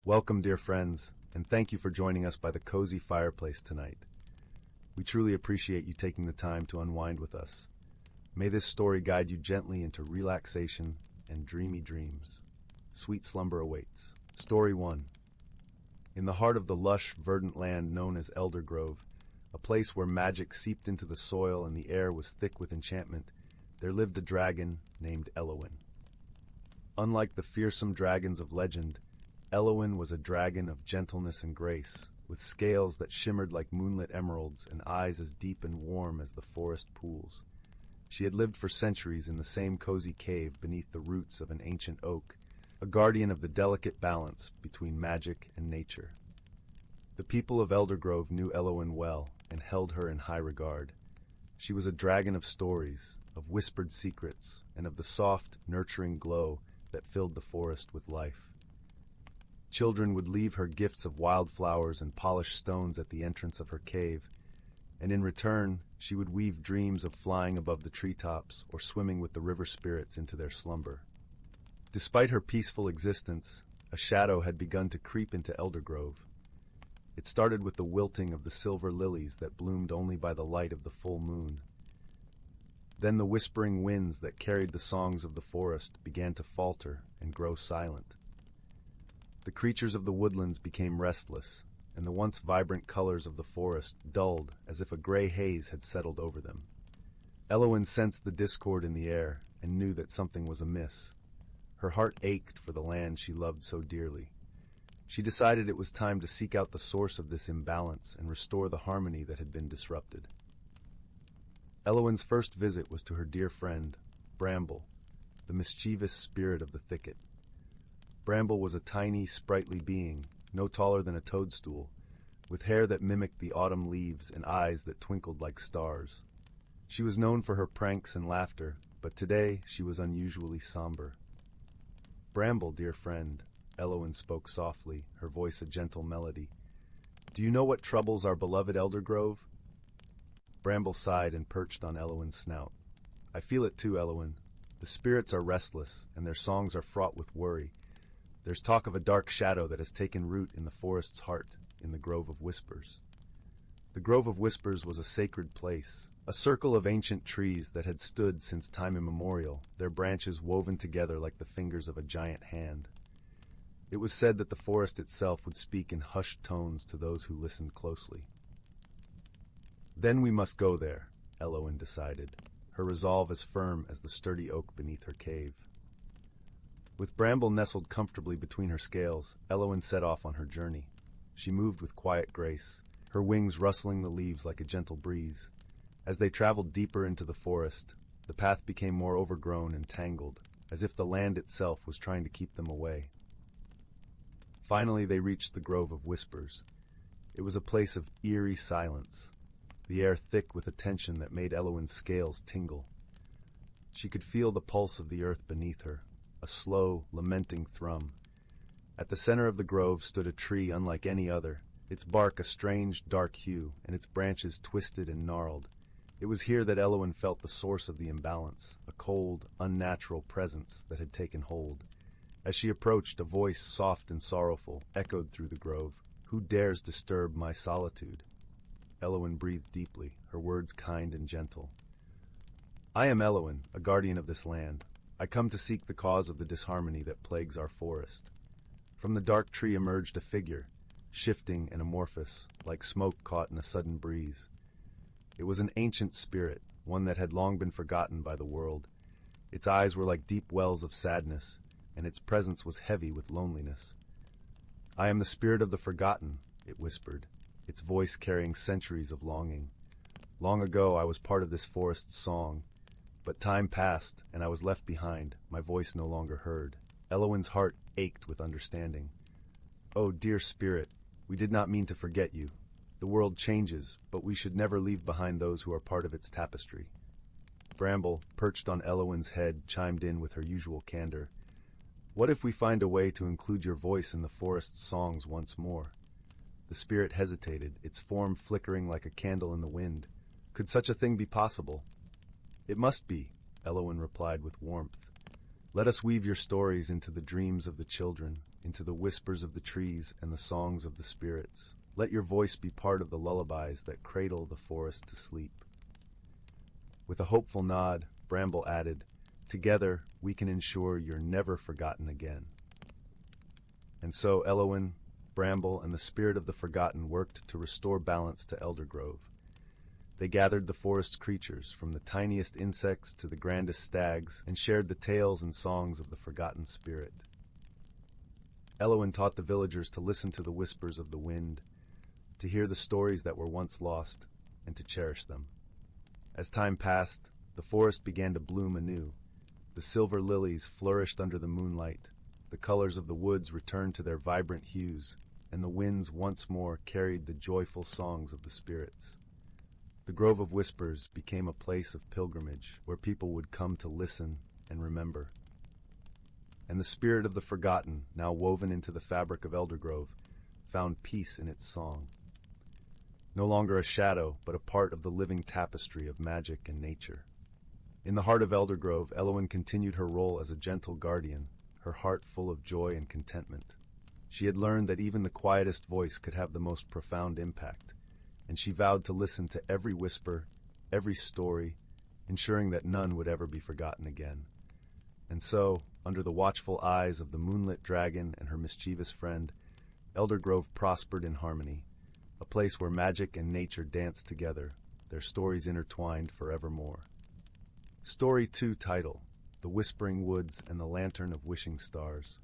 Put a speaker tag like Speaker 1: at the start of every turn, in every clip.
Speaker 1: Welcome, dear friends, and thank you for joining us by the cozy fireplace tonight. We truly appreciate you taking the time to unwind with us. May this story guide you gently into relaxation and dreamy dreams. Sweet slumber awaits. Story 1. In the heart of the lush, verdant land known as Eldergrove, a place where magic seeped into the soil and the air was thick with enchantment, there lived a dragon named Elowen. Unlike the fearsome dragons of legend, Elowen was a dragon of gentleness and grace, with scales that shimmered like moonlit emeralds and eyes as deep and warm as the forest pools. She had lived for centuries in the same cozy cave beneath the roots of an ancient oak, a guardian of the delicate balance between magic and nature. The people of Eldergrove knew Elowen well and held her in high regard. She was a dragon of stories, of whispered secrets, and of the soft, nurturing glow that filled the forest with life. Children would leave her gifts of wildflowers and polished stones at the entrance of her cave, and in return, she would weave dreams of flying above the treetops or swimming with the river spirits into their slumber. Despite her peaceful existence, a shadow had begun to creep into Eldergrove. It started with the wilting of the silver lilies that bloomed only by the light of the full moon. Then the whispering winds that carried the songs of the forest began to falter and grow silent. The creatures of the woodlands became restless, and the once vibrant colors of the forest dulled as if a gray haze had settled over them. Elowen sensed the discord in the air and knew that something was amiss. Her heart ached for the land she loved so dearly. She decided it was time to seek out the source of this imbalance and restore the harmony that had been disrupted. Elowen's first visit was to her dear friend, Bramble, the mischievous spirit of the thicket. Bramble was a tiny, sprightly being, no taller than a toadstool, with hair that mimicked the autumn leaves and eyes that twinkled like stars. She was known for her pranks and laughter, but today she was unusually somber. "Bramble, dear friend," Elowen spoke softly, her voice a gentle melody. "Do you know what troubles our beloved Eldergrove?" Bramble sighed and perched on Elowen's snout. "I feel it too, Elowen. The spirits are restless, and their songs are fraught with worry. There's talk of a dark shadow that has taken root in the forest's heart, in the Grove of Whispers." The Grove of Whispers was a sacred place, a circle of ancient trees that had stood since time immemorial, their branches woven together like the fingers of a giant hand. It was said that the forest itself would speak in hushed tones to those who listened closely. "Then we must go there," Elowen decided, her resolve as firm as the sturdy oak beneath her cave. With Bramble nestled comfortably between her scales, Elowen set off on her journey. She moved with quiet grace, her wings rustling the leaves like a gentle breeze. As they traveled deeper into the forest, the path became more overgrown and tangled, as if the land itself was trying to keep them away. Finally, they reached the Grove of Whispers. It was a place of eerie silence, the air thick with a tension that made Elowen's scales tingle. She could feel the pulse of the earth beneath her, a slow, lamenting thrum. At the center of the grove stood a tree unlike any other, its bark a strange, dark hue, and its branches twisted and gnarled. It was here that Elowen felt the source of the imbalance, a cold, unnatural presence that had taken hold. As she approached, a voice, soft and sorrowful, echoed through the grove. "Who dares disturb my solitude?" Elowen breathed deeply, her words kind and gentle. "I am Elowen, a guardian of this land. I come to seek the cause of the disharmony that plagues our forest." From the dark tree emerged a figure, shifting and amorphous, like smoke caught in a sudden breeze. It was an ancient spirit, one that had long been forgotten by the world. Its eyes were like deep wells of sadness, and its presence was heavy with loneliness. "I am the spirit of the forgotten," it whispered, its voice carrying centuries of longing. "Long ago I was part of this forest's song, but time passed, and I was left behind, my voice no longer heard." Elowen's heart ached with understanding. "Oh, dear spirit, we did not mean to forget you. The world changes, but we should never leave behind those who are part of its tapestry." Bramble, perched on Elowen's head, chimed in with her usual candor. "What if we find a way to include your voice in the forest's songs once more?" The spirit hesitated, its form flickering like a candle in the wind. Could such a thing be possible? "It must be," Elowen replied with warmth. Let us weave your stories into the dreams of the children, into the whispers of the trees and the songs of the spirits. Let your voice be part of the lullabies that cradle the forest to sleep." With a hopeful nod, Bramble added, "Together, we can ensure you're never forgotten again." And so Elowen, Bramble, and the spirit of the forgotten worked to restore balance to Eldergrove. They gathered the forest creatures, from the tiniest insects to the grandest stags, and shared the tales and songs of the forgotten spirit. Elowen taught the villagers to listen to the whispers of the wind, to hear the stories that were once lost, and to cherish them. As time passed, the forest began to bloom anew. The silver lilies flourished under the moonlight, the colors of the woods returned to their vibrant hues, and the winds once more carried the joyful songs of the spirits. The Grove of Whispers became a place of pilgrimage where people would come to listen and remember. And the spirit of the forgotten, now woven into the fabric of Eldergrove, found peace in its song. No longer a shadow, but a part of the living tapestry of magic and nature. In the heart of Eldergrove, Elowen continued her role as a gentle guardian, her heart full of joy and contentment. She had learned that even the quietest voice could have the most profound impact, and she vowed to listen to every whisper, every story, ensuring that none would ever be forgotten again. And so, under the watchful eyes of the moonlit dragon and her mischievous friend, Eldergrove prospered in harmony, a place where magic and nature danced together, their stories intertwined forevermore. Story 2 title: The Whispering Woods and the Lantern of Wishing Stars.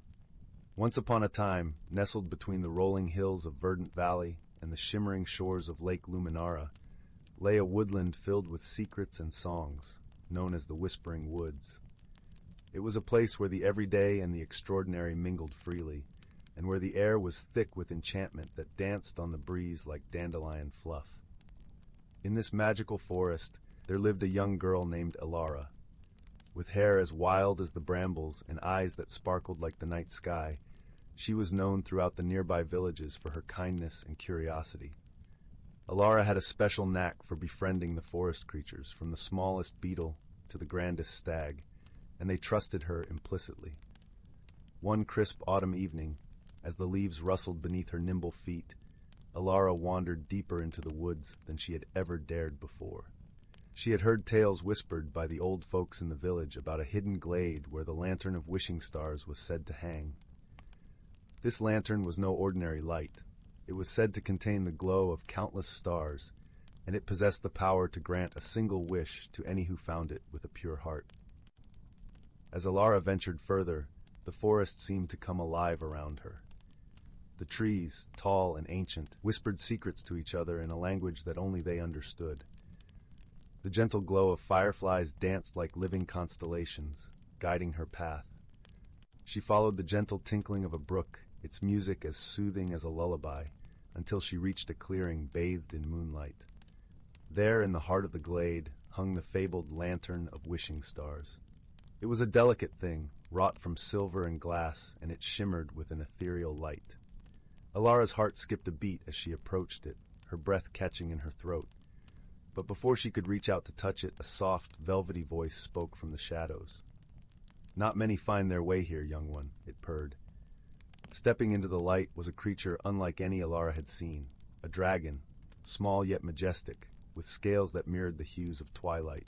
Speaker 1: Once upon a time, nestled between the rolling hills of Verdant Valley and the shimmering shores of Lake Luminara, lay a woodland filled with secrets and songs, known as the Whispering Woods. It was a place where the everyday and the extraordinary mingled freely, and where the air was thick with enchantment that danced on the breeze like dandelion fluff. In this magical forest, there lived a young girl named Elara. With hair as wild as the brambles and eyes that sparkled like the night sky, she was known throughout the nearby villages for her kindness and curiosity. Elara had a special knack for befriending the forest creatures, from the smallest beetle to the grandest stag, and they trusted her implicitly. One crisp autumn evening, as the leaves rustled beneath her nimble feet, Elara wandered deeper into the woods than she had ever dared before. She had heard tales whispered by the old folks in the village about a hidden glade where the Lantern of Wishing Stars was said to hang. This lantern was no ordinary light. It was said to contain the glow of countless stars, and it possessed the power to grant a single wish to any who found it with a pure heart. As Elara ventured further, the forest seemed to come alive around her. The trees, tall and ancient, whispered secrets to each other in a language that only they understood. The gentle glow of fireflies danced like living constellations, guiding her path. She followed the gentle tinkling of a brook, its music as soothing as a lullaby, until she reached a clearing bathed in moonlight. There, in the heart of the glade, hung the fabled Lantern of Wishing Stars. It was a delicate thing, wrought from silver and glass, and it shimmered with an ethereal light. Elara's heart skipped a beat as she approached it, her breath catching in her throat. But before she could reach out to touch it, a soft, velvety voice spoke from the shadows. "Not many find their way here, young one," it purred. Stepping into the light was a creature unlike any Elara had seen, a dragon, small yet majestic, with scales that mirrored the hues of twilight.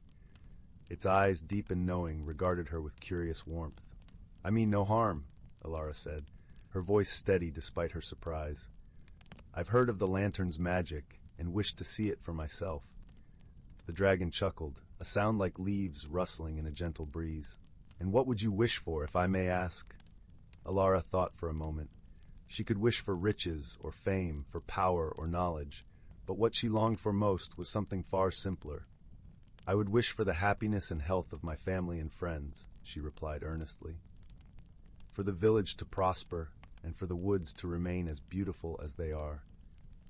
Speaker 1: Its eyes, deep and knowing, regarded her with curious warmth. "I mean no harm," Elara said, her voice steady despite her surprise. "I've heard of the lantern's magic and wished to see it for myself." The dragon chuckled, a sound like leaves rustling in a gentle breeze. "And what would you wish for, if I may ask?" Elara thought for a moment. She could wish for riches or fame, for power or knowledge, but what she longed for most was something far simpler. "I would wish for the happiness and health of my family and friends," she replied earnestly. "For the village to prosper, and for the woods to remain as beautiful as they are."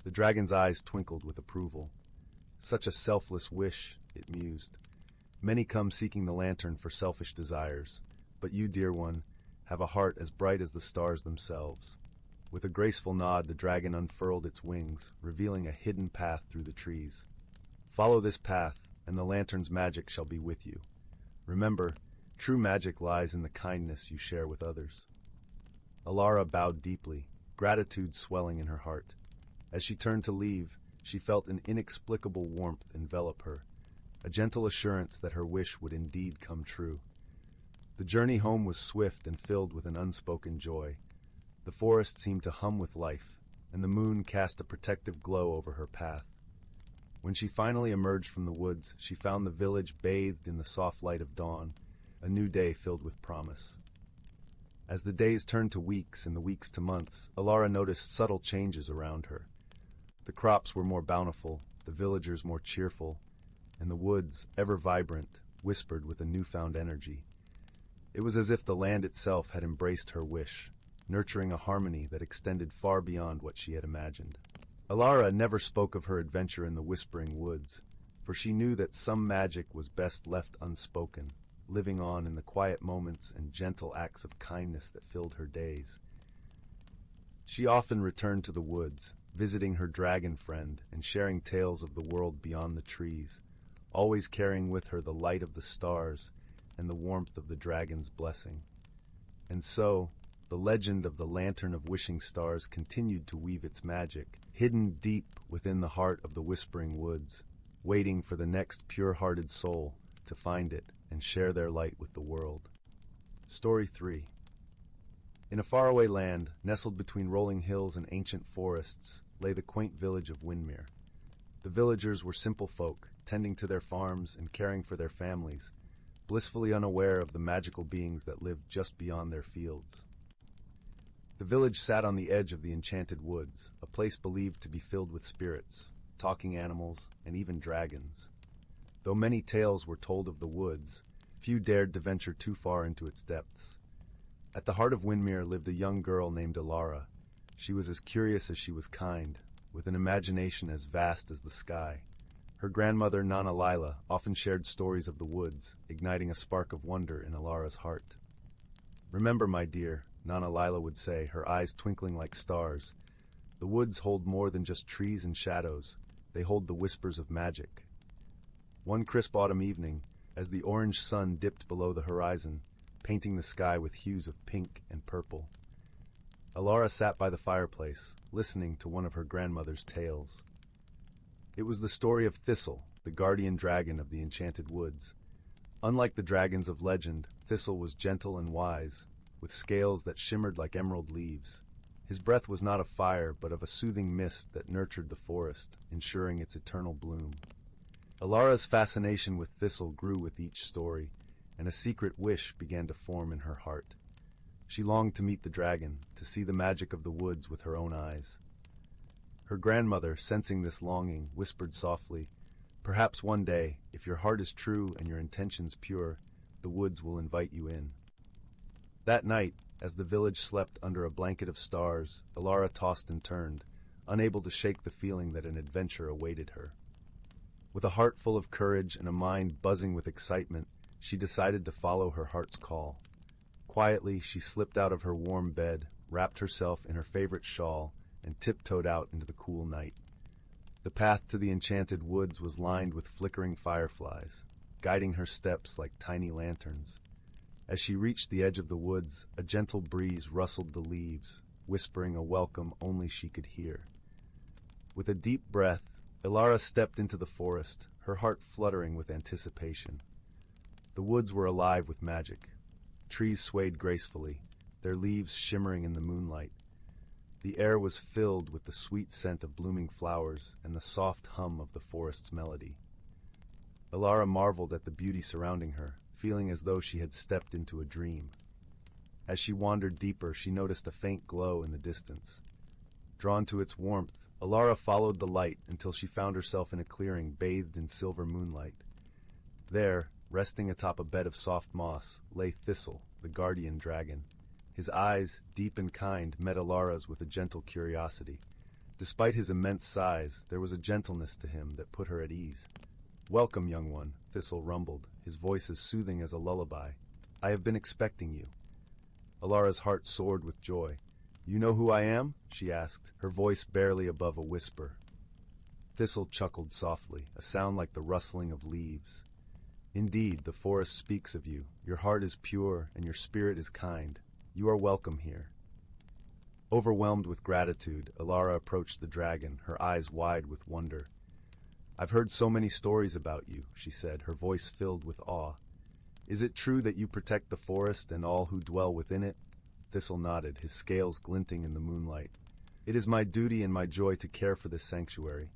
Speaker 1: The dragon's eyes twinkled with approval. "Such a selfless wish," it mused. "Many come seeking the lantern for selfish desires, but you, dear one, have a heart as bright as the stars themselves." With a graceful nod, the dragon unfurled its wings, revealing a hidden path through the trees. "Follow this path, and the lantern's magic shall be with you. Remember, True magic lies in the kindness you share with others. Alara bowed deeply, gratitude swelling in her heart. As she turned to leave, she felt an inexplicable warmth envelop her, a gentle assurance that her wish would indeed come true. The journey home was swift and filled with an unspoken joy. The forest seemed to hum with life, and the moon cast a protective glow over her path. When she finally emerged from the woods, she found the village bathed in the soft light of dawn, a new day filled with promise. As the days turned to weeks and the weeks to months, Alara noticed subtle changes around her. The crops were more bountiful, the villagers more cheerful, and the woods, ever vibrant, whispered with a newfound energy. It was as if the land itself had embraced her wish, nurturing a harmony that extended far beyond what she had imagined. Alara never spoke of her adventure in the Whispering Woods, for she knew that some magic was best left unspoken, living on in the quiet moments and gentle acts of kindness that filled her days. She often returned to the woods, visiting her dragon friend and sharing tales of the world beyond the trees, always carrying with her the light of the stars and the warmth of the dragon's blessing. And so, the legend of the Lantern of Wishing Stars continued to weave its magic, hidden deep within the heart of the Whispering Woods, waiting for the next pure-hearted soul to find it and share their light with the world. Story 3. In a faraway land, nestled between rolling hills and ancient forests, lay the quaint village of Windmere. The villagers were simple folk, tending to their farms and caring for their families, blissfully unaware of the magical beings that lived just beyond their fields. The village sat on the edge of the enchanted woods, a place believed to be filled with spirits, talking animals, and even dragons. Though many tales were told of the woods, few dared to venture too far into its depths. At the heart of Windmere lived a young girl named Alara. She was as curious as she was kind, with an imagination as vast as the sky. Her grandmother, Nana Lila, often shared stories of the woods, igniting a spark of wonder in Alara's heart. "Remember, my dear," Nana Lila would say, her eyes twinkling like stars, "the woods hold more than just trees and shadows. They hold the whispers of magic." One crisp autumn evening, as the orange sun dipped below the horizon, painting the sky with hues of pink and purple, Alara sat by the fireplace, listening to one of her grandmother's tales. It was the story of Thistle, the guardian dragon of the enchanted woods. Unlike the dragons of legend, Thistle was gentle and wise, with scales that shimmered like emerald leaves. His breath was not of fire, but of a soothing mist that nurtured the forest, ensuring its eternal bloom. Alara's fascination with Thistle grew with each story, and a secret wish began to form in her heart. She longed to meet the dragon, to see the magic of the woods with her own eyes. Her grandmother, sensing this longing, whispered softly, "Perhaps one day, if your heart is true and your intentions pure, the woods will invite you in." That night, as the village slept under a blanket of stars, Alara tossed and turned, unable to shake the feeling that an adventure awaited her. With a heart full of courage and a mind buzzing with excitement, she decided to follow her heart's call. Quietly, she slipped out of her warm bed, wrapped herself in her favorite shawl, and tiptoed out into the cool night. The path to the enchanted woods was lined with flickering fireflies, guiding her steps like tiny lanterns. As she reached the edge of the woods, a gentle breeze rustled the leaves, whispering a welcome only she could hear. With a deep breath, Alara stepped into the forest, her heart fluttering with anticipation. The woods were alive with magic. Trees swayed gracefully, their leaves shimmering in the moonlight. The air was filled with the sweet scent of blooming flowers and the soft hum of the forest's melody. Alara marveled at the beauty surrounding her, feeling as though she had stepped into a dream. As she wandered deeper, she noticed a faint glow in the distance. Drawn to its warmth, Alara followed the light until she found herself in a clearing bathed in silver moonlight. There, resting atop a bed of soft moss, lay Thistle, the guardian dragon. His eyes, deep and kind, met Alara's with a gentle curiosity. Despite his immense size, there was a gentleness to him that put her at ease. "Welcome, young one," Thistle rumbled, his voice as soothing as a lullaby. "I have been expecting you." Alara's heart soared with joy. "You know who I am?" she asked, her voice barely above a whisper. Thistle chuckled softly, a sound like the rustling of leaves. Indeed, the forest speaks of you. Your heart is pure and your spirit is kind. You are welcome here. Overwhelmed with gratitude, Alara approached the dragon, her eyes wide with wonder. I've heard so many stories about you, she said, her voice filled with awe. Is it true that you protect the forest and all who dwell within it? Thistle nodded, his scales glinting in the moonlight. It is my duty and my joy to care for this sanctuary.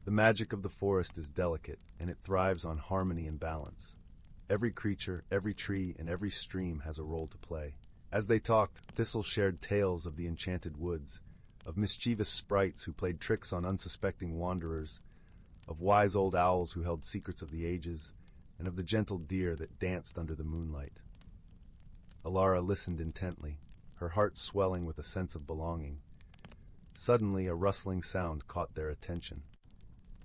Speaker 1: The magic of the forest is delicate, and it thrives on harmony and balance. Every creature, every tree, and every stream has a role to play. As they talked, Thistle shared tales of the enchanted woods, of mischievous sprites who played tricks on unsuspecting wanderers, of wise old owls who held secrets of the ages, and of the gentle deer that danced under the moonlight. Alara listened intently, her heart swelling with a sense of belonging. Suddenly, a rustling sound caught their attention.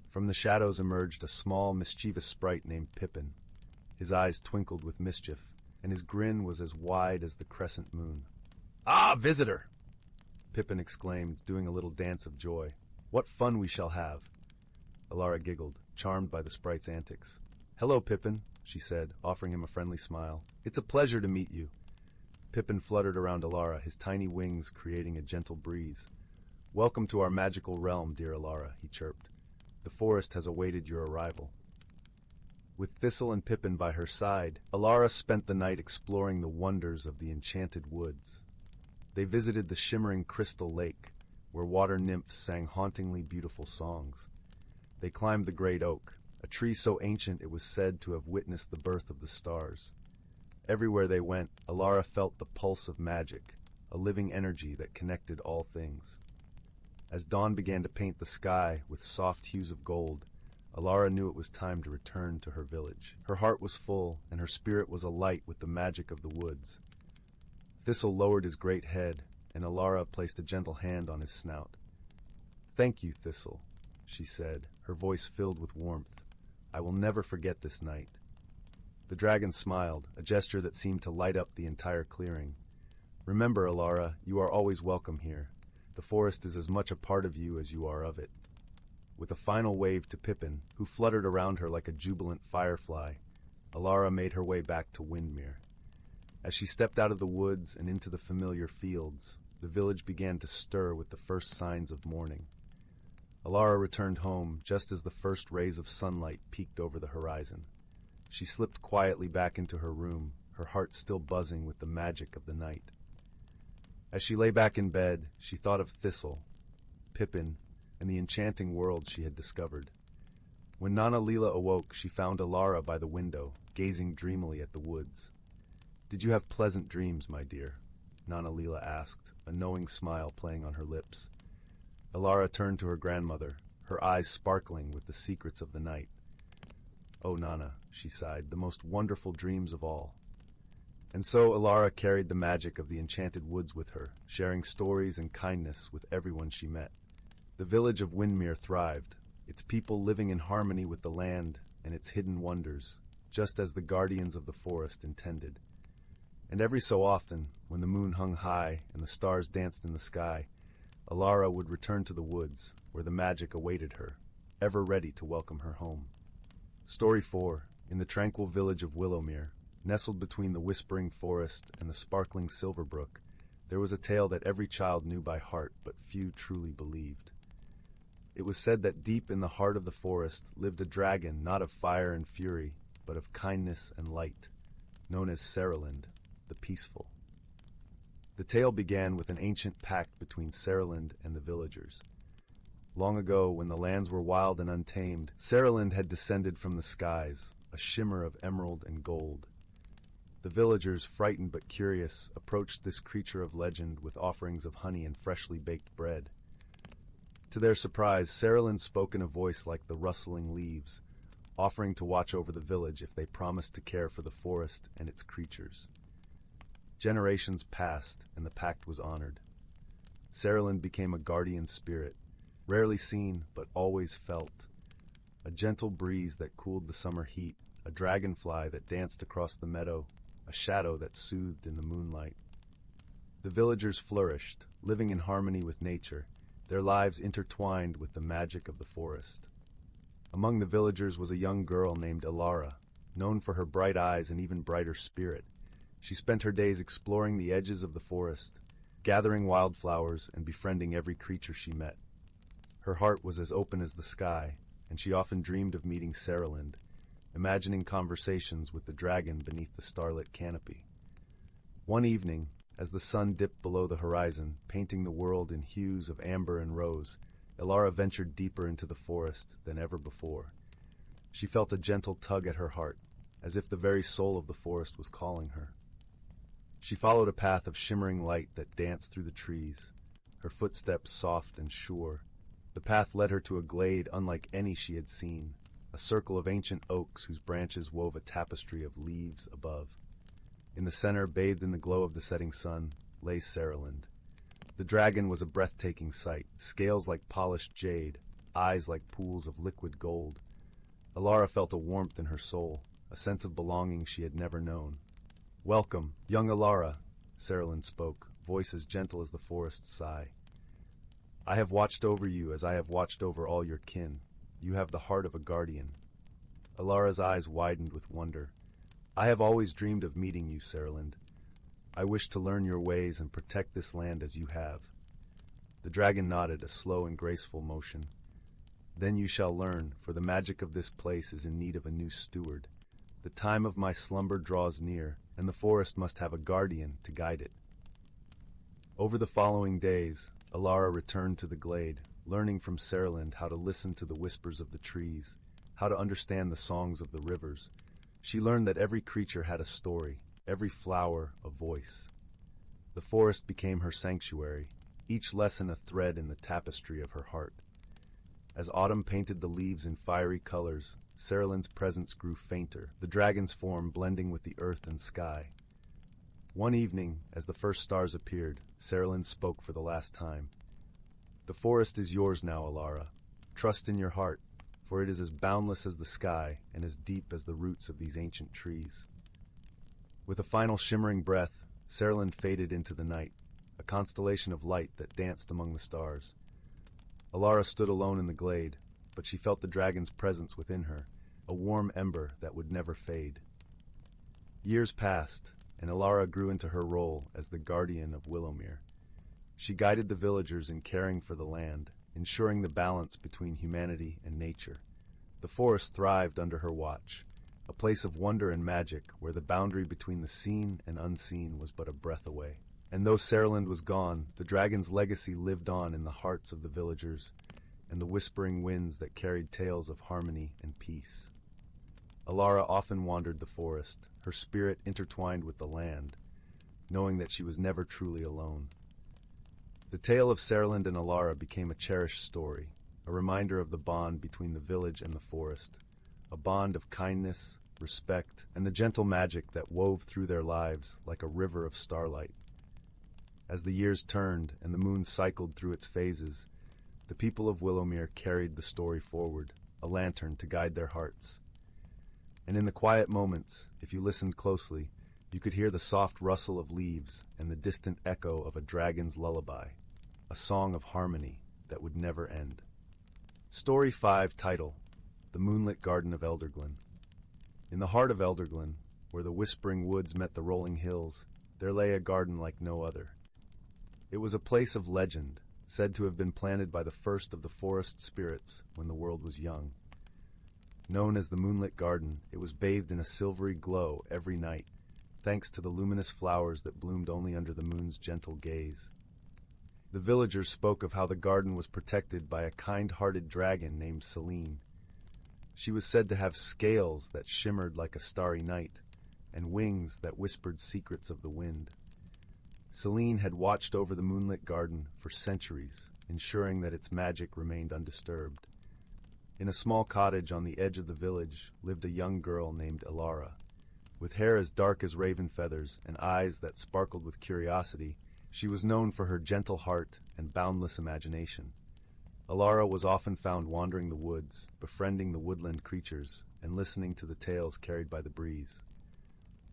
Speaker 1: From the shadows emerged a small, mischievous sprite named Pippin. His eyes twinkled with mischief, and his grin was as wide as the crescent moon. "Ah, visitor!" Pippin exclaimed, doing a little dance of joy. "What fun we shall have!" Alara giggled, charmed by the sprite's antics. "Hello, Pippin," she said, offering him a friendly smile. "It's a pleasure to meet you." Pippin fluttered around Alara, his tiny wings creating a gentle breeze. "Welcome to our magical realm, dear Alara," he chirped. "The forest has awaited your arrival." With Thistle and Pippin by her side, Alara spent the night exploring the wonders of the enchanted woods. They visited the shimmering crystal lake, where water nymphs sang hauntingly beautiful songs. They climbed the great oak, a tree so ancient it was said to have witnessed the birth of the stars. Everywhere they went, Alara felt the pulse of magic, a living energy that connected all things. As dawn began to paint the sky with soft hues of gold, Alara knew it was time to return to her village. Her heart was full, and her spirit was alight with the magic of the woods. Thistle lowered his great head, and Alara placed a gentle hand on his snout. "Thank you, Thistle," she said, her voice filled with warmth. "I will never forget this night." The dragon smiled, a gesture that seemed to light up the entire clearing. "Remember, Alara, you are always welcome here. The forest is as much a part of you as you are of it." With a final wave to Pippin, who fluttered around her like a jubilant firefly, Alara made her way back to Windmere. As she stepped out of the woods and into the familiar fields, the village began to stir with the first signs of morning. Alara returned home just as the first rays of sunlight peeked over the horizon. She slipped quietly back into her room, her heart still buzzing with the magic of the night. As she lay back in bed, she thought of Thistle, Pippin, and the enchanting world she had discovered. When Nana Leela awoke, she found Alara by the window, gazing dreamily at the woods. "Did you have pleasant dreams, my dear?" Nana Leela asked, a knowing smile playing on her lips. Alara turned to her grandmother, her eyes sparkling with the secrets of the night. "Oh, Nana," she sighed, "the most wonderful dreams of all." And so Alara carried the magic of the enchanted woods with her, sharing stories and kindness with everyone she met. The village of Windmere thrived, its people living in harmony with the land and its hidden wonders, just as the guardians of the forest intended. And every so often, when the moon hung high and the stars danced in the sky, Alara would return to the woods, where the magic awaited her, ever ready to welcome her home. Story 4. In the tranquil village of Willowmere, nestled between the whispering forest and the sparkling silver brook, there was a tale that every child knew by heart, but few truly believed. It was said that deep in the heart of the forest lived a dragon not of fire and fury, but of kindness and light, known as Seralind, the Peaceful. The tale began with an ancient pact between Seralind and the villagers. Long ago, when the lands were wild and untamed, Seralind had descended from the skies, a shimmer of emerald and gold. The villagers, frightened but curious, approached this creature of legend with offerings of honey and freshly baked bread. To their surprise, Seralind spoke in a voice like the rustling leaves, offering to watch over the village if they promised to care for the forest and its creatures. Generations passed, and the pact was honored. Seralind became a guardian spirit, rarely seen but always felt. A gentle breeze that cooled the summer heat, a dragonfly that danced across the meadow, a shadow that soothed in the moonlight. The villagers flourished, living in harmony with nature, their lives intertwined with the magic of the forest. Among the villagers was a young girl named Alara, known for her bright eyes and even brighter spirit. She spent her days exploring the edges of the forest, gathering wildflowers and befriending every creature she met. Her heart was as open as the sky, and she often dreamed of meeting Saralind, imagining conversations with the dragon beneath the starlit canopy. One evening, as the sun dipped below the horizon, painting the world in hues of amber and rose, Elara ventured deeper into the forest than ever before. She felt a gentle tug at her heart, as if the very soul of the forest was calling her. She followed a path of shimmering light that danced through the trees, her footsteps soft and sure. The path led her to a glade unlike any she had seen, a circle of ancient oaks whose branches wove a tapestry of leaves above. In the center, bathed in the glow of the setting sun, lay Saralind. The dragon was a breathtaking sight, scales like polished jade, eyes like pools of liquid gold. Elara felt a warmth in her soul, a sense of belonging she had never known. "Welcome, young Elara," Saralind spoke, voice as gentle as the forest's sigh. "I have watched over you as I have watched over all your kin. You have the heart of a guardian." Alara's eyes widened with wonder. "I have always dreamed of meeting you, Saralind. I wish to learn your ways and protect this land as you have." The dragon nodded, a slow and graceful motion. "Then you shall learn, for the magic of this place is in need of a new steward. The time of my slumber draws near, and the forest must have a guardian to guide it." Over the following days, Elara returned to the glade, learning from Saralind how to listen to the whispers of the trees, how to understand the songs of the rivers. She learned that every creature had a story, every flower a voice. The forest became her sanctuary, each lesson a thread in the tapestry of her heart. As autumn painted the leaves in fiery colors, Saralind's presence grew fainter, the dragon's form blending with the earth and sky. One evening, as the first stars appeared, Saralind spoke for the last time. "The forest is yours now, Elara. Trust in your heart, for it is as boundless as the sky and as deep as the roots of these ancient trees." With a final shimmering breath, Saralind faded into the night, a constellation of light that danced among the stars. Elara stood alone in the glade, but she felt the dragon's presence within her, a warm ember that would never fade. Years passed, and Elara grew into her role as the guardian of Willowmere. She guided the villagers in caring for the land, ensuring the balance between humanity and nature. The forest thrived under her watch, a place of wonder and magic where the boundary between the seen and unseen was but a breath away. And though Saralind was gone, the dragon's legacy lived on in the hearts of the villagers and the whispering winds that carried tales of harmony and peace. Elara often wandered the forest, her spirit intertwined with the land, knowing that she was never truly alone. The tale of Saralind and Elara became a cherished story, a reminder of the bond between the village and the forest, a bond of kindness, respect, and the gentle magic that wove through their lives like a river of starlight. As the years turned and the moon cycled through its phases, the people of Willowmere carried the story forward, a lantern to guide their hearts. And in the quiet moments, if you listened closely, you could hear the soft rustle of leaves and the distant echo of a dragon's lullaby, a song of harmony that would never end. Story 5, title: The Moonlit Garden of Elderglen. In the heart of Elderglen, where the whispering woods met the rolling hills, there lay a garden like no other. It was a place of legend, said to have been planted by the first of the forest spirits when the world was young. Known as the Moonlit Garden, it was bathed in a silvery glow every night, thanks to the luminous flowers that bloomed only under the moon's gentle gaze. The villagers spoke of how the garden was protected by a kind-hearted dragon named Selene. She was said to have scales that shimmered like a starry night, and wings that whispered secrets of the wind. Selene had watched over the moonlit garden for centuries, ensuring that its magic remained undisturbed. In a small cottage on the edge of the village lived a young girl named Elara. With hair as dark as raven feathers and eyes that sparkled with curiosity, she was known for her gentle heart and boundless imagination. Elara was often found wandering the woods, befriending the woodland creatures, and listening to the tales carried by the breeze.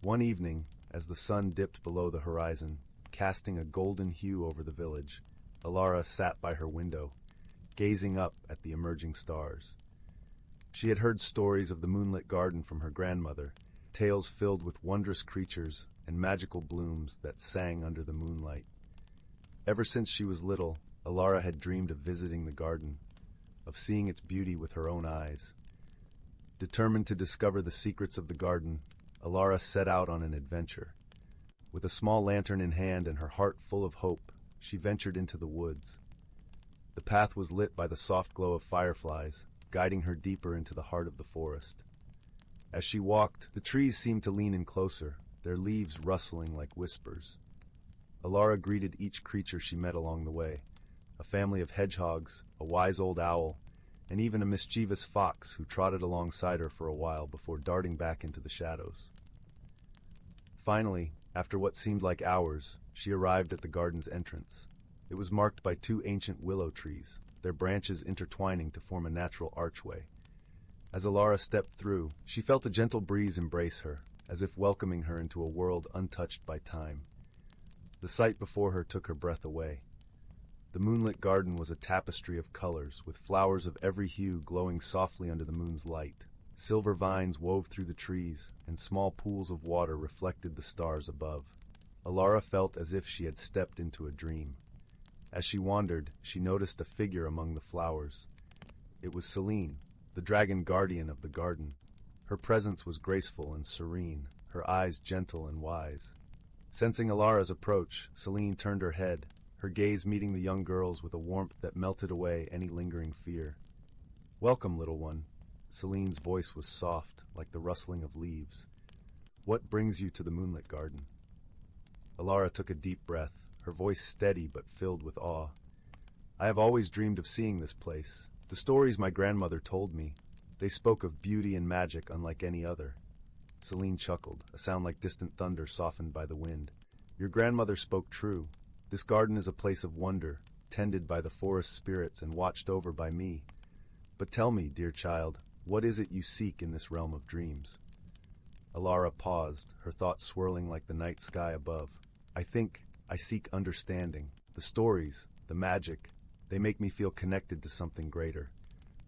Speaker 1: One evening, as the sun dipped below the horizon, casting a golden hue over the village, Elara sat by her window, gazing up at the emerging stars. She had heard stories of the moonlit garden from her grandmother, tales filled with wondrous creatures and magical blooms that sang under the moonlight. Ever since she was little, Alara had dreamed of visiting the garden, of seeing its beauty with her own eyes. Determined to discover the secrets of the garden, Alara set out on an adventure. With a small lantern in hand and her heart full of hope, she ventured into the woods. The path was lit by the soft glow of fireflies, guiding her deeper into the heart of the forest. As she walked, the trees seemed to lean in closer, their leaves rustling like whispers. Alara greeted each creature she met along the way, a family of hedgehogs, a wise old owl, and even a mischievous fox who trotted alongside her for a while before darting back into the shadows. Finally, after what seemed like hours, she arrived at the garden's entrance. It was marked by two ancient willow trees, their branches intertwining to form a natural archway. As Alara stepped through, she felt a gentle breeze embrace her, as if welcoming her into a world untouched by time. The sight before her took her breath away. The moonlit garden was a tapestry of colors, with flowers of every hue glowing softly under the moon's light. Silver vines wove through the trees, and small pools of water reflected the stars above. Alara felt as if she had stepped into a dream. As she wandered, she noticed a figure among the flowers. It was Celine, the dragon guardian of the garden. Her presence was graceful and serene, her eyes gentle and wise. Sensing Alara's approach, Celine turned her head, her gaze meeting the young girl's with a warmth that melted away any lingering fear. "Welcome, little one." Celine's voice was soft, like the rustling of leaves. "What brings you to the moonlit garden?" Alara took a deep breath, her voice steady but filled with awe. "I have always dreamed of seeing this place. The stories my grandmother told me, they spoke of beauty and magic unlike any other." Celine chuckled, a sound like distant thunder softened by the wind. "Your grandmother spoke true. This garden is a place of wonder, tended by the forest spirits and watched over by me. But tell me, dear child, what is it you seek in this realm of dreams?" Alara paused, her thoughts swirling like the night sky above. "I think I seek understanding. The stories, the magic, they make me feel connected to something greater.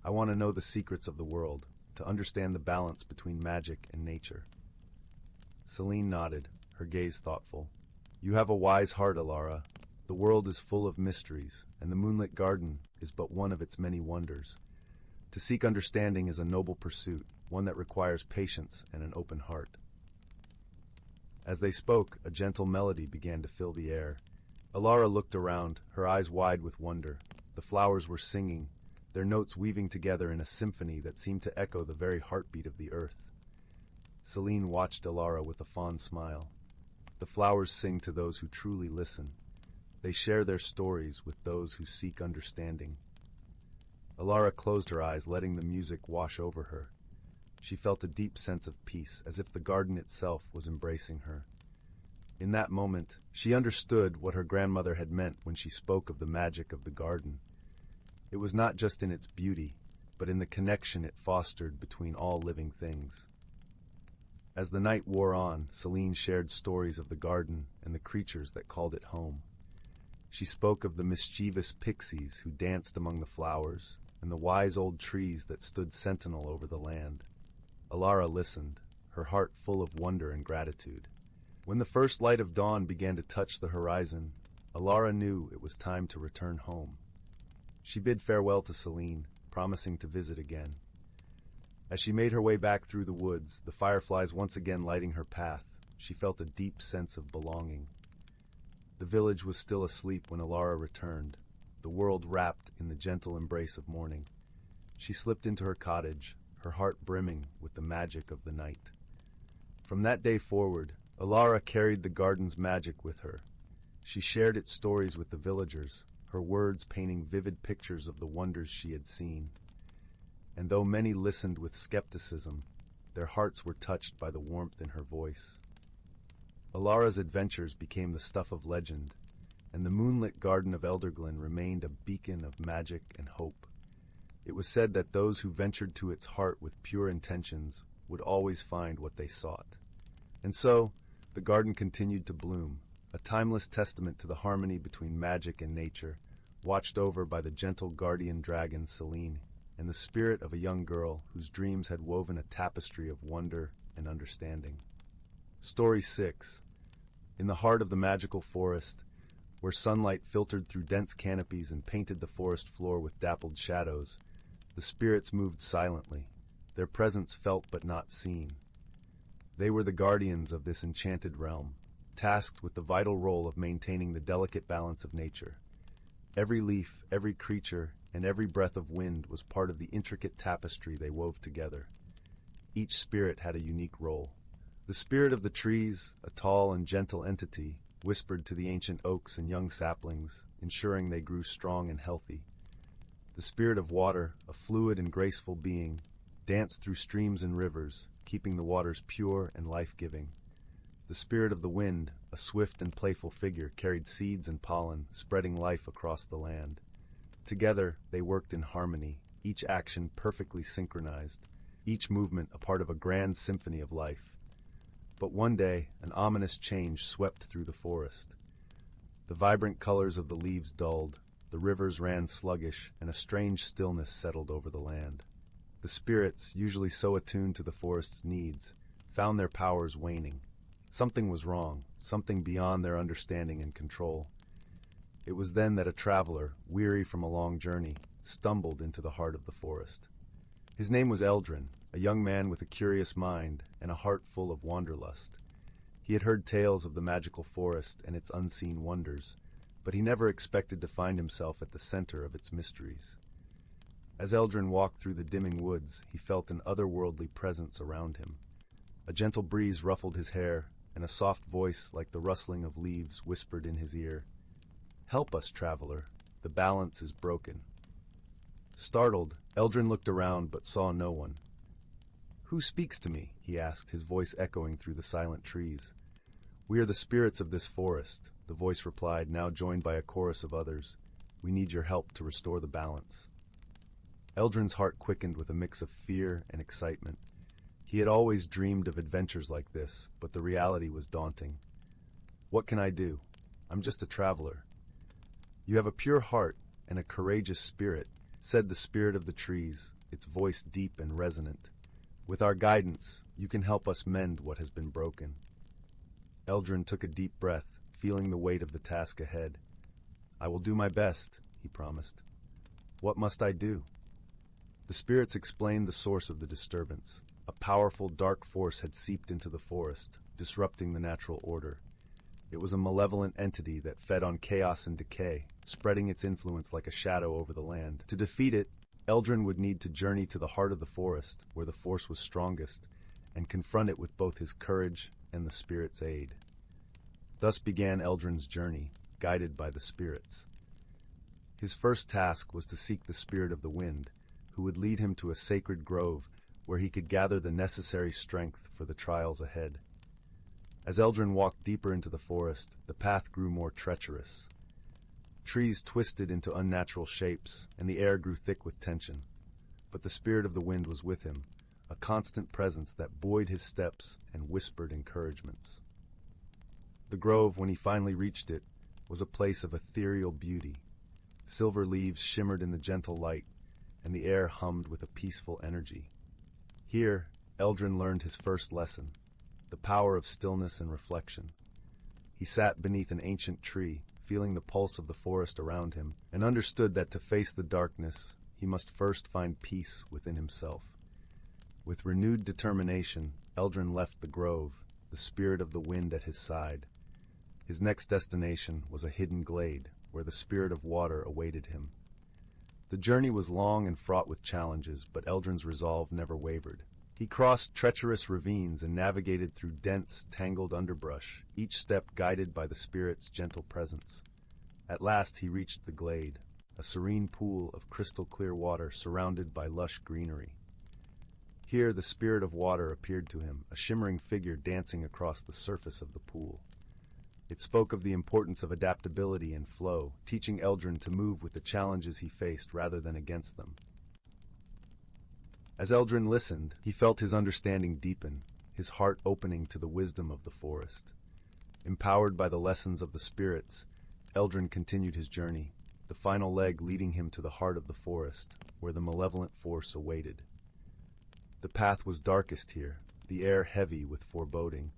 Speaker 1: I want to know the secrets of the world, to understand the balance between magic and nature." Celine nodded, her gaze thoughtful. "You have a wise heart, Alara. The world is full of mysteries, and the moonlit garden is but one of its many wonders. To seek understanding is a noble pursuit, one that requires patience and an open heart." As they spoke, a gentle melody began to fill the air. Alara looked around, her eyes wide with wonder. The flowers were singing, their notes weaving together in a symphony that seemed to echo the very heartbeat of the earth. Celine watched Alara with a fond smile. The flowers sing to those who truly listen. They share their stories with those who seek understanding. Alara closed her eyes, letting the music wash over her. She felt a deep sense of peace, as if the garden itself was embracing her. In that moment, she understood what her grandmother had meant when she spoke of the magic of the garden. It was not just in its beauty, but in the connection it fostered between all living things. As the night wore on, Celine shared stories of the garden and the creatures that called it home. She spoke of the mischievous pixies who danced among the flowers, and the wise old trees that stood sentinel over the land. Alara listened, her heart full of wonder and gratitude. When the first light of dawn began to touch the horizon, Alara knew it was time to return home. She bid farewell to Celine, promising to visit again. As she made her way back through the woods, the fireflies once again lighting her path, she felt a deep sense of belonging. The village was still asleep when Alara returned, the world wrapped in the gentle embrace of morning. She slipped into her cottage, her heart brimming with the magic of the night. From that day forward, Alara carried the garden's magic with her. She shared its stories with the villagers, her words painting vivid pictures of the wonders she had seen. And though many listened with skepticism, their hearts were touched by the warmth in her voice. Alara's adventures became the stuff of legend, and the moonlit garden of Elderglen remained a beacon of magic and hope. It was said that those who ventured to its heart with pure intentions would always find what they sought. And so, the garden continued to bloom, a timeless testament to the harmony between magic and nature, watched over by the gentle guardian dragon Celine. and the spirit of a young girl whose dreams had woven a tapestry of wonder and understanding. Story 6. In the heart of the magical forest, where sunlight filtered through dense canopies and painted the forest floor with dappled shadows, the spirits moved silently, their presence felt but not seen. They were the guardians of this enchanted realm, tasked with the vital role of maintaining the delicate balance of nature. Every leaf, every creature, and every breath of wind was part of the intricate tapestry they wove together. Each spirit had a unique role. The spirit of the trees, a tall and gentle entity, whispered to the ancient oaks and young saplings, ensuring they grew strong and healthy. The spirit of water, a fluid and graceful being, danced through streams and rivers, keeping the waters pure and life-giving. The spirit of the wind, a swift and playful figure, carried seeds and pollen, spreading life across the land. Together, they worked in harmony, each action perfectly synchronized, each movement a part of a grand symphony of life. But one day, an ominous change swept through the forest. The vibrant colors of the leaves dulled, the rivers ran sluggish, and a strange stillness settled over the land. The spirits, usually so attuned to the forest's needs, found their powers waning. Something was wrong, something beyond their understanding and control. It was then that a traveler, weary from a long journey, stumbled into the heart of the forest. His name was Eldrin, a young man with a curious mind and a heart full of wanderlust. He had heard tales of the magical forest and its unseen wonders, but he never expected to find himself at the center of its mysteries. As Eldrin walked through the dimming woods, he felt an otherworldly presence around him. A gentle breeze ruffled his hair, and a soft voice like the rustling of leaves whispered in his ear, "Help us, traveler. The balance is broken." Startled, Eldrin looked around but saw no one. "Who speaks to me?" he asked, his voice echoing through the silent trees. "We are the spirits of this forest," the voice replied, now joined by a chorus of others. "We need your help to restore the balance." Eldrin's heart quickened with a mix of fear and excitement. He had always dreamed of adventures like this, but the reality was daunting. "What can I do? I'm just a traveler." "You have a pure heart and a courageous spirit," said the spirit of the trees, its voice deep and resonant. "With our guidance, you can help us mend what has been broken." Eldrin took a deep breath, feeling the weight of the task ahead. "I will do my best," he promised. "What must I do?" The spirits explained the source of the disturbance. A powerful, dark force had seeped into the forest, disrupting the natural order. It was a malevolent entity that fed on chaos and decay, spreading its influence like a shadow over the land. To defeat it, Eldrin would need to journey to the heart of the forest, where the force was strongest, and confront it with both his courage and the spirit's aid. Thus began Eldrin's journey, guided by the spirits. His first task was to seek the spirit of the wind, who would lead him to a sacred grove where he could gather the necessary strength for the trials ahead. As Eldrin walked deeper into the forest, the path grew more treacherous. Trees twisted into unnatural shapes, and the air grew thick with tension. But the spirit of the wind was with him, a constant presence that buoyed his steps and whispered encouragements. The grove, when he finally reached it, was a place of ethereal beauty. Silver leaves shimmered in the gentle light, and the air hummed with a peaceful energy. Here, Eldrin learned his first lesson, the power of stillness and reflection. He sat beneath an ancient tree, feeling the pulse of the forest around him, and understood that to face the darkness, he must first find peace within himself. With renewed determination, Eldrin left the grove, the spirit of the wind at his side. His next destination was a hidden glade, where the spirit of water awaited him. The journey was long and fraught with challenges, but Eldrin's resolve never wavered. He crossed treacherous ravines and navigated through dense, tangled underbrush, each step guided by the spirit's gentle presence. At last he reached the glade, a serene pool of crystal-clear water surrounded by lush greenery. Here the spirit of water appeared to him, a shimmering figure dancing across the surface of the pool. It spoke of the importance of adaptability and flow, teaching Eldrin to move with the challenges he faced rather than against them. As Eldrin listened, he felt his understanding deepen, his heart opening to the wisdom of the forest. Empowered by the lessons of the spirits, Eldrin continued his journey, the final leg leading him to the heart of the forest, where the malevolent force awaited. The path was darkest here, the air heavy with foreboding.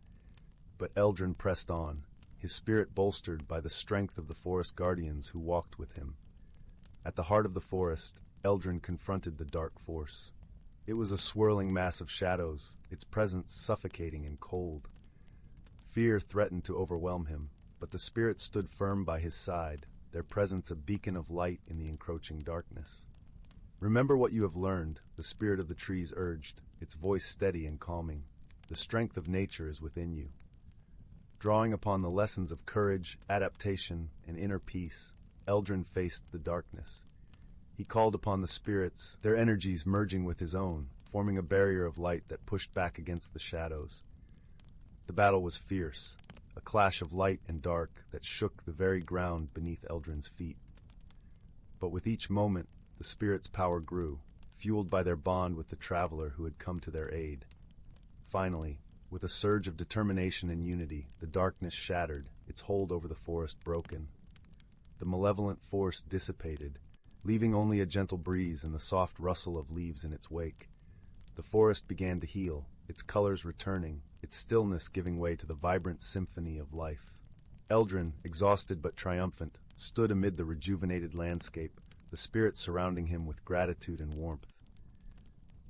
Speaker 1: But Eldrin pressed on, his spirit bolstered by the strength of the forest guardians who walked with him. At the heart of the forest, Eldrin confronted the dark force. It was a swirling mass of shadows, its presence suffocating and cold. Fear threatened to overwhelm him, but the spirits stood firm by his side, their presence a beacon of light in the encroaching darkness. "Remember what you have learned," the spirit of the trees urged, its voice steady and calming. "The strength of nature is within you." Drawing upon the lessons of courage, adaptation, and inner peace, Eldrin faced the darkness. He called upon the spirits, their energies merging with his own, forming a barrier of light that pushed back against the shadows. The battle was fierce, a clash of light and dark that shook the very ground beneath Eldrin's feet. But with each moment, the spirits' power grew, fueled by their bond with the traveler who had come to their aid. Finally, with a surge of determination and unity, the darkness shattered, its hold over the forest broken. The malevolent force dissipated, leaving only a gentle breeze and the soft rustle of leaves in its wake. The forest began to heal, its colors returning, its stillness giving way to the vibrant symphony of life. Eldrin, exhausted but triumphant, stood amid the rejuvenated landscape, the spirits surrounding him with gratitude and warmth.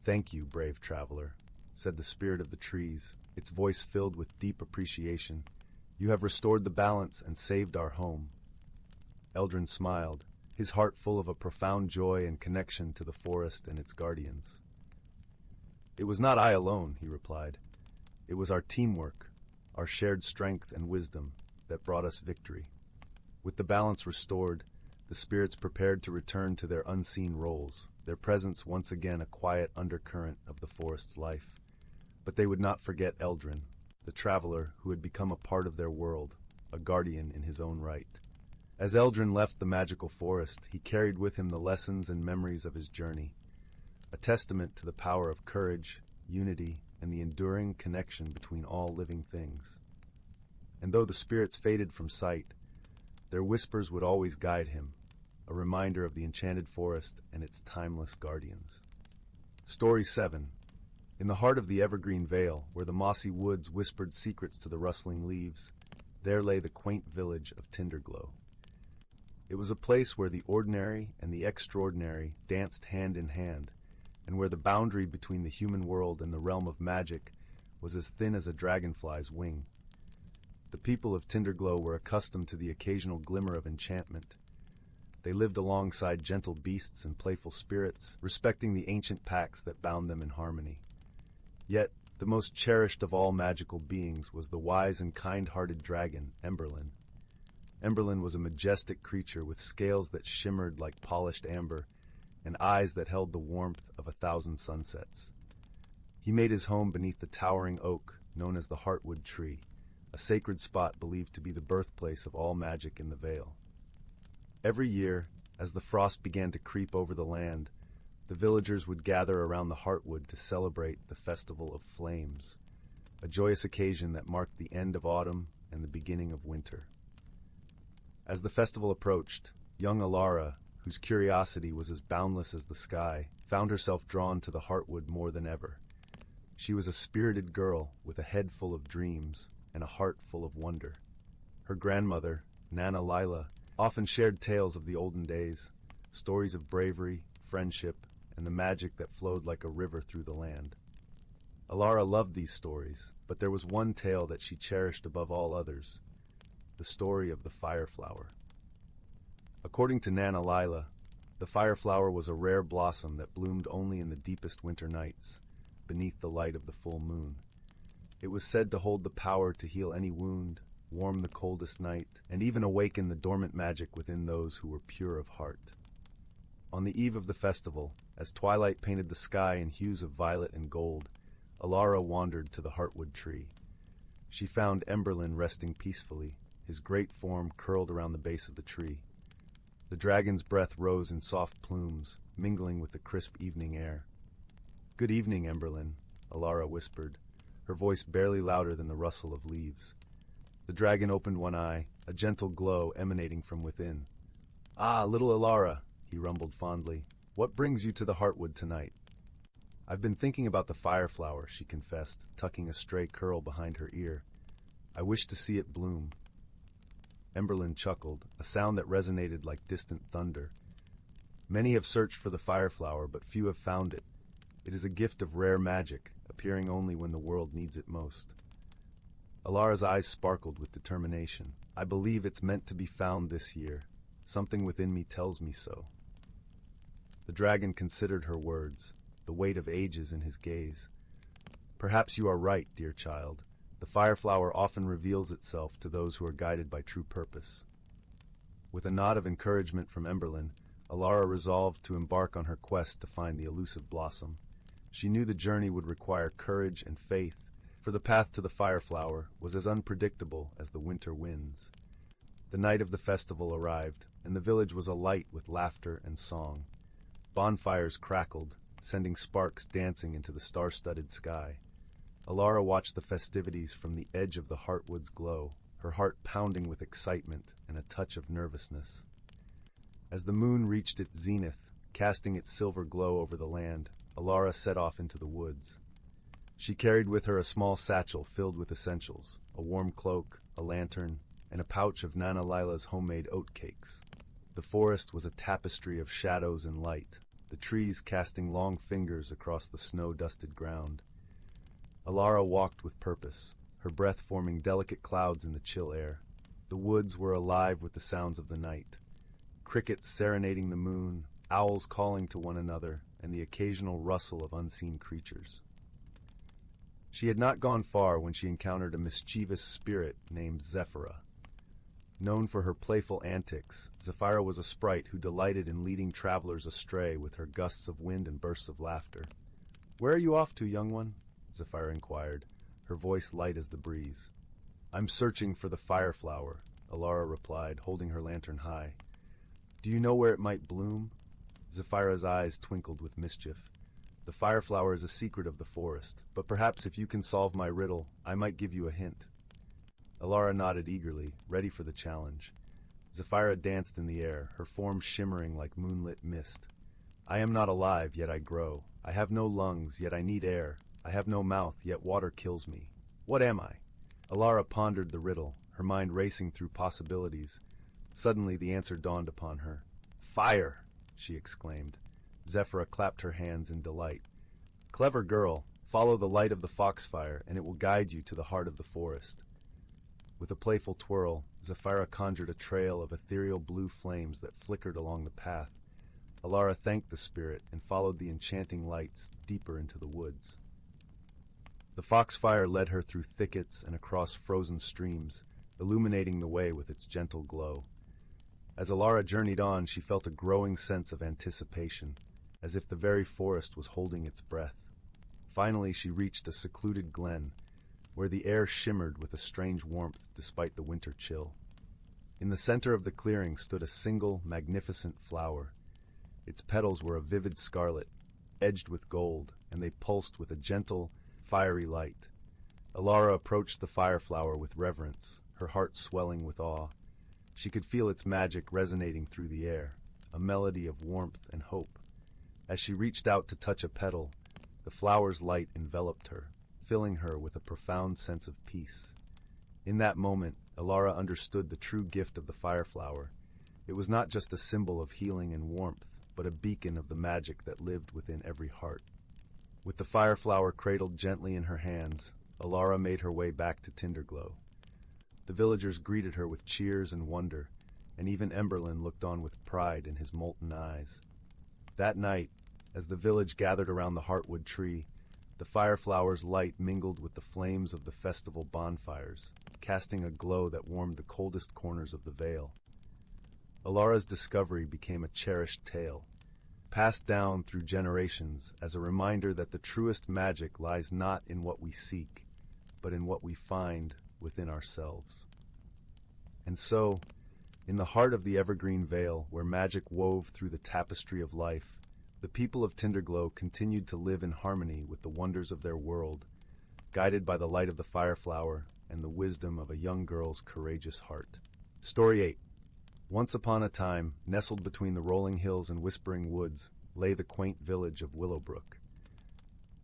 Speaker 1: "Thank you, brave traveler," said the spirit of the trees, its voice filled with deep appreciation. "You have restored the balance and saved our home." Eldrin smiled, his heart full of a profound joy and connection to the forest and its guardians. "It was not I alone," he replied. "It was our teamwork, our shared strength and wisdom, that brought us victory." With the balance restored, the spirits prepared to return to their unseen roles, their presence once again a quiet undercurrent of the forest's life. But they would not forget Eldrin, the traveler who had become a part of their world, a guardian in his own right. As Eldrin left the magical forest, he carried with him the lessons and memories of his journey, a testament to the power of courage, unity, and the enduring connection between all living things. And though the spirits faded from sight, their whispers would always guide him, a reminder of the enchanted forest and its timeless guardians. Story 7. In the heart of the evergreen vale, where the mossy woods whispered secrets to the rustling leaves, there lay the quaint village of Tinderglow. It was a place where the ordinary and the extraordinary danced hand in hand, and where the boundary between the human world and the realm of magic was as thin as a dragonfly's wing. The people of Tinderglow were accustomed to the occasional glimmer of enchantment. They lived alongside gentle beasts and playful spirits, respecting the ancient pacts that bound them in harmony. Yet, the most cherished of all magical beings was the wise and kind-hearted dragon, Emberlin. Emberlin was a majestic creature with scales that shimmered like polished amber and eyes that held the warmth of 1,000 sunsets. He made his home beneath the towering oak known as the Heartwood Tree, a sacred spot believed to be the birthplace of all magic in the Vale. Every year, as the frost began to creep over the land, the villagers would gather around the Heartwood to celebrate the Festival of Flames, a joyous occasion that marked the end of autumn and the beginning of winter. As the festival approached, young Alara, whose curiosity was as boundless as the sky, found herself drawn to the Heartwood more than ever. She was a spirited girl with a head full of dreams and a heart full of wonder. Her grandmother, Nana Lila, often shared tales of the olden days, stories of bravery, friendship, and the magic that flowed like a river through the land. Alara loved these stories, but there was one tale that she cherished above all others, the story of the Fireflower. According to Nana Lila, the Fireflower was a rare blossom that bloomed only in the deepest winter nights, beneath the light of the full moon. It was said to hold the power to heal any wound, warm the coldest night, and even awaken the dormant magic within those who were pure of heart. On the eve of the festival, as twilight painted the sky in hues of violet and gold, Alara wandered to the Heartwood Tree. She found Emberlin resting peacefully, his great form curled around the base of the tree. The dragon's breath rose in soft plumes, mingling with the crisp evening air. "Good evening, Emberlin," Alara whispered, her voice barely louder than the rustle of leaves. The dragon opened one eye, a gentle glow emanating from within. Ah, little Ilara, he rumbled fondly. What brings you to the Heartwood tonight? I've been thinking about the fireflower, she confessed, tucking a stray curl behind her ear. I wish to see it bloom. Emberlyn chuckled, a sound that resonated like distant thunder. Many have searched for the fireflower, but few have found it. It is a gift of rare magic, appearing only when the world needs it most. Alara's eyes sparkled with determination. I believe it's meant to be found this year. Something within me tells me so. The dragon considered her words, the weight of ages in his gaze. Perhaps you are right, dear child. The fireflower often reveals itself to those who are guided by true purpose. With a nod of encouragement from Emberlyn, Alara resolved to embark on her quest to find the elusive blossom. She knew the journey would require courage and faith, for the path to the fireflower was as unpredictable as the winter winds. The night of the festival arrived, and the village was alight with laughter and song. Bonfires crackled, sending sparks dancing into the star-studded sky. Alara watched the festivities from the edge of the Heartwood's glow, her heart pounding with excitement and a touch of nervousness. As the moon reached its zenith, casting its silver glow over the land, Alara set off into the woods. She carried with her a small satchel filled with essentials, a warm cloak, a lantern, and a pouch of Nana Lila's homemade oat cakes. The forest was a tapestry of shadows and light, the trees casting long fingers across the snow-dusted ground. Alara walked with purpose, her breath forming delicate clouds in the chill air. The woods were alive with the sounds of the night. Crickets serenading the moon, owls calling to one another, and the occasional rustle of unseen creatures. She had not gone far when she encountered a mischievous spirit named Zephyra. Known for her playful antics, Zephyra was a sprite who delighted in leading travelers astray with her gusts of wind and bursts of laughter. "Where are you off to, young one?" Zephyra inquired, her voice light as the breeze. "I'm searching for the fireflower," Alara replied, holding her lantern high. "Do you know where it might bloom?" Zephyra's eyes twinkled with mischief. "The fireflower is a secret of the forest, but perhaps if you can solve my riddle, I might give you a hint." Alara nodded eagerly, ready for the challenge. Zephyra danced in the air, her form shimmering like moonlit mist. "I am not alive, yet I grow. I have no lungs, yet I need air. I have no mouth, yet water kills me. What am I?" Alara pondered the riddle, her mind racing through possibilities. Suddenly the answer dawned upon her. "Fire!" she exclaimed. Zephyra clapped her hands in delight. "Clever girl, follow the light of the foxfire, and it will guide you to the heart of the forest." With a playful twirl, Zephyra conjured a trail of ethereal blue flames that flickered along the path. Alara thanked the spirit and followed the enchanting lights deeper into the woods. The foxfire led her through thickets and across frozen streams, illuminating the way with its gentle glow. As Alara journeyed on, she felt a growing sense of anticipation, as if the very forest was holding its breath. Finally, she reached a secluded glen, where the air shimmered with a strange warmth despite the winter chill. In the center of the clearing stood a single, magnificent flower. Its petals were a vivid scarlet, edged with gold, and they pulsed with a gentle, fiery light. Alara approached the fireflower with reverence, her heart swelling with awe. She could feel its magic resonating through the air, a melody of warmth and hope. As she reached out to touch a petal, the flower's light enveloped her, filling her with a profound sense of peace. In that moment, Alara understood the true gift of the fireflower. It was not just a symbol of healing and warmth, but a beacon of the magic that lived within every heart. With the fireflower cradled gently in her hands, Alara made her way back to Tinderglow. The villagers greeted her with cheers and wonder, and even Emberlyn looked on with pride in his molten eyes. That night, as the village gathered around the Heartwood tree, the fireflower's light mingled with the flames of the festival bonfires, casting a glow that warmed the coldest corners of the vale. Alara's discovery became a cherished tale, passed down through generations as a reminder that the truest magic lies not in what we seek, but in what we find within ourselves. And so, in the heart of the evergreen vale, where magic wove through the tapestry of life, the people of Tinderglow continued to live in harmony with the wonders of their world, guided by the light of the fireflower and the wisdom of a young girl's courageous heart. Story 8. Once upon a time, nestled between the rolling hills and whispering woods, lay the quaint village of Willowbrook.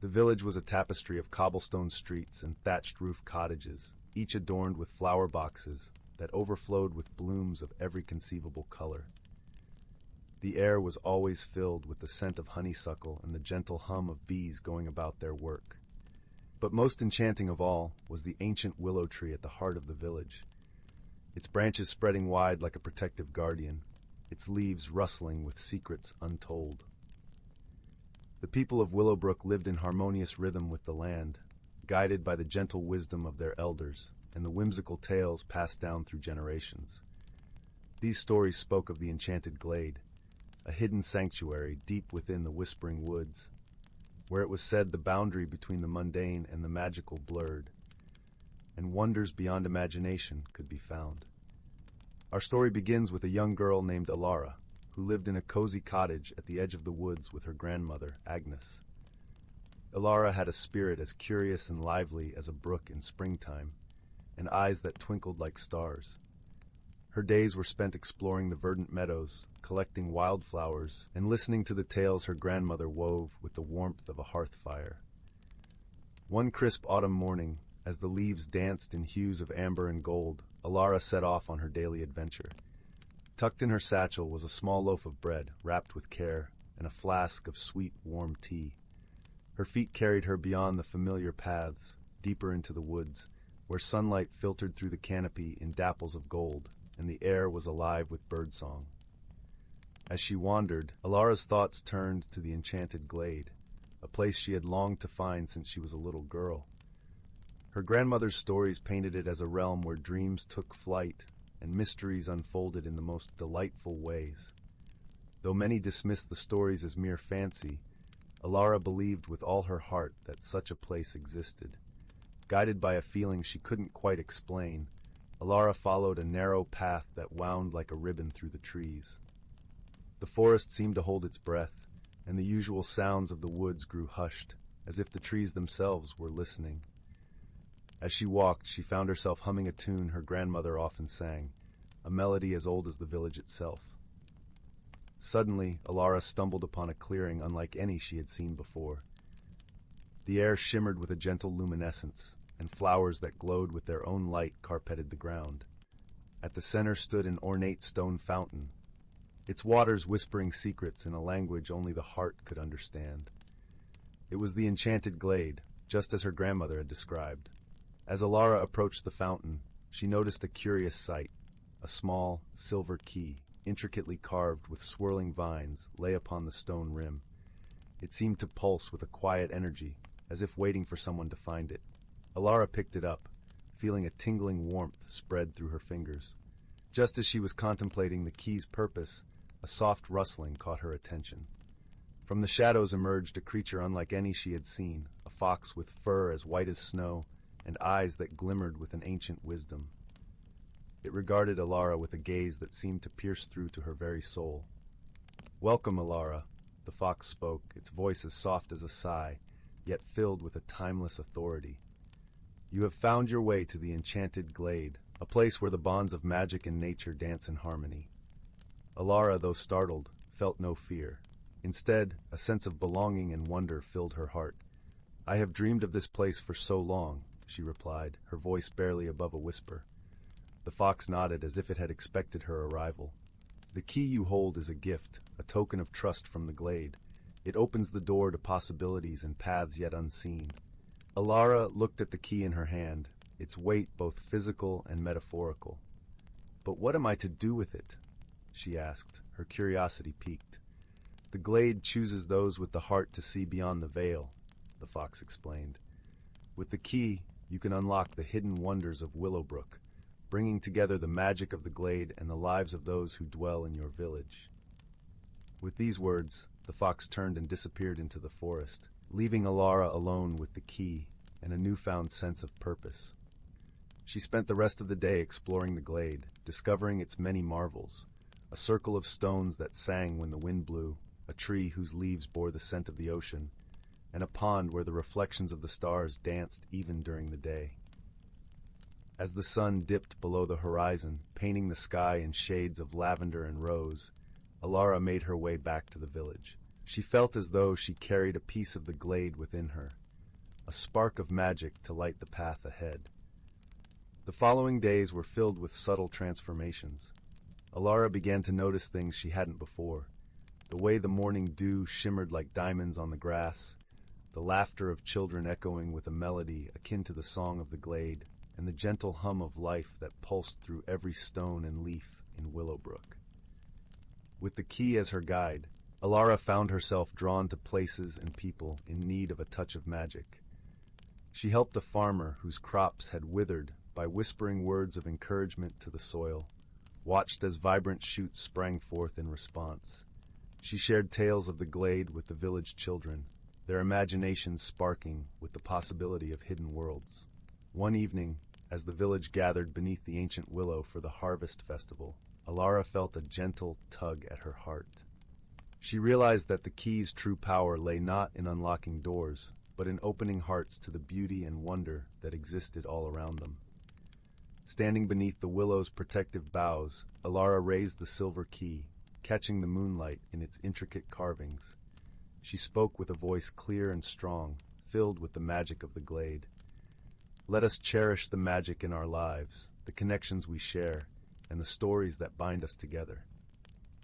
Speaker 1: The village was a tapestry of cobblestone streets and thatched-roof cottages, each adorned with flower boxes that overflowed with blooms of every conceivable color. The air was always filled with the scent of honeysuckle and the gentle hum of bees going about their work. But most enchanting of all was the ancient willow tree at the heart of the village, its branches spreading wide like a protective guardian, its leaves rustling with secrets untold. The people of Willowbrook lived in harmonious rhythm with the land, guided by the gentle wisdom of their elders and the whimsical tales passed down through generations. These stories spoke of the enchanted glade, a hidden sanctuary deep within the whispering woods, where it was said the boundary between the mundane and the magical blurred, and wonders beyond imagination could be found. Our story begins with a young girl named Alara, who lived in a cozy cottage at the edge of the woods with her grandmother, Agnes. Alara had a spirit as curious and lively as a brook in springtime, and eyes that twinkled like stars. Her days were spent exploring the verdant meadows, collecting wildflowers, and listening to the tales her grandmother wove with the warmth of a hearth fire. One crisp autumn morning, as the leaves danced in hues of amber and gold, Alara set off on her daily adventure. Tucked in her satchel was a small loaf of bread, wrapped with care, and a flask of sweet, warm tea. Her feet carried her beyond the familiar paths, deeper into the woods, where sunlight filtered through the canopy in dapples of gold, and the air was alive with birdsong. As she wandered, Alara's thoughts turned to the enchanted glade, a place she had longed to find since she was a little girl. Her grandmother's stories painted it as a realm where dreams took flight and mysteries unfolded in the most delightful ways. Though many dismissed the stories as mere fancy, Alara believed with all her heart that such a place existed. Guided by a feeling she couldn't quite explain, Alara followed a narrow path that wound like a ribbon through the trees. The forest seemed to hold its breath, and the usual sounds of the woods grew hushed, as if the trees themselves were listening. As she walked, she found herself humming a tune her grandmother often sang, a melody as old as the village itself. Suddenly, Alara stumbled upon a clearing unlike any she had seen before. The air shimmered with a gentle luminescence, and flowers that glowed with their own light carpeted the ground. At the center stood an ornate stone fountain, its waters whispering secrets in a language only the heart could understand. It was the enchanted glade, just as her grandmother had described. As Alara approached the fountain, she noticed a curious sight. A small, silver key, intricately carved with swirling vines, lay upon the stone rim. It seemed to pulse with a quiet energy, as if waiting for someone to find it. Alara picked it up, feeling a tingling warmth spread through her fingers. Just as she was contemplating the key's purpose, a soft rustling caught her attention. From the shadows emerged a creature unlike any she had seen, a fox with fur as white as snow and eyes that glimmered with an ancient wisdom. It regarded Alara with a gaze that seemed to pierce through to her very soul. "Welcome, Alara," the fox spoke, its voice as soft as a sigh, yet filled with a timeless authority. "You have found your way to the enchanted glade, a place where the bonds of magic and nature dance in harmony." Alara, though startled, felt no fear. Instead, a sense of belonging and wonder filled her heart. "I have dreamed of this place for so long," she replied, her voice barely above a whisper. The fox nodded as if it had expected her arrival. "The key you hold is a gift, a token of trust from the glade. It opens the door to possibilities and paths yet unseen." Alara looked at the key in her hand, its weight both physical and metaphorical. "But what am I to do with it?" she asked, her curiosity piqued. "The glade chooses those with the heart to see beyond the veil," the fox explained. "With the key, you can unlock the hidden wonders of Willowbrook, bringing together the magic of the glade and the lives of those who dwell in your village." With these words, the fox turned and disappeared into the forest, leaving Alara alone with the key and a newfound sense of purpose. She spent the rest of the day exploring the glade, discovering its many marvels: a circle of stones that sang when the wind blew, a tree whose leaves bore the scent of the ocean, and a pond where the reflections of the stars danced even during the day. As the sun dipped below the horizon, painting the sky in shades of lavender and rose, Alara made her way back to the village. She felt as though she carried a piece of the glade within her, a spark of magic to light the path ahead. The following days were filled with subtle transformations. Alara began to notice things she hadn't before. The way the morning dew shimmered like diamonds on the grass, the laughter of children echoing with a melody akin to the song of the glade, and the gentle hum of life that pulsed through every stone and leaf in Willowbrook. With the key as her guide, Alara found herself drawn to places and people in need of a touch of magic. She helped a farmer whose crops had withered by whispering words of encouragement to the soil, watched as vibrant shoots sprang forth in response. She shared tales of the glade with the village children, their imaginations sparking with the possibility of hidden worlds. One evening, as the village gathered beneath the ancient willow for the harvest festival, Alara felt a gentle tug at her heart. She realized that the key's true power lay not in unlocking doors, but in opening hearts to the beauty and wonder that existed all around them. Standing beneath the willow's protective boughs, Alara raised the silver key, catching the moonlight in its intricate carvings. She spoke with a voice clear and strong, filled with the magic of the glade. Let us cherish the magic in our lives, the connections we share, and the stories that bind us together.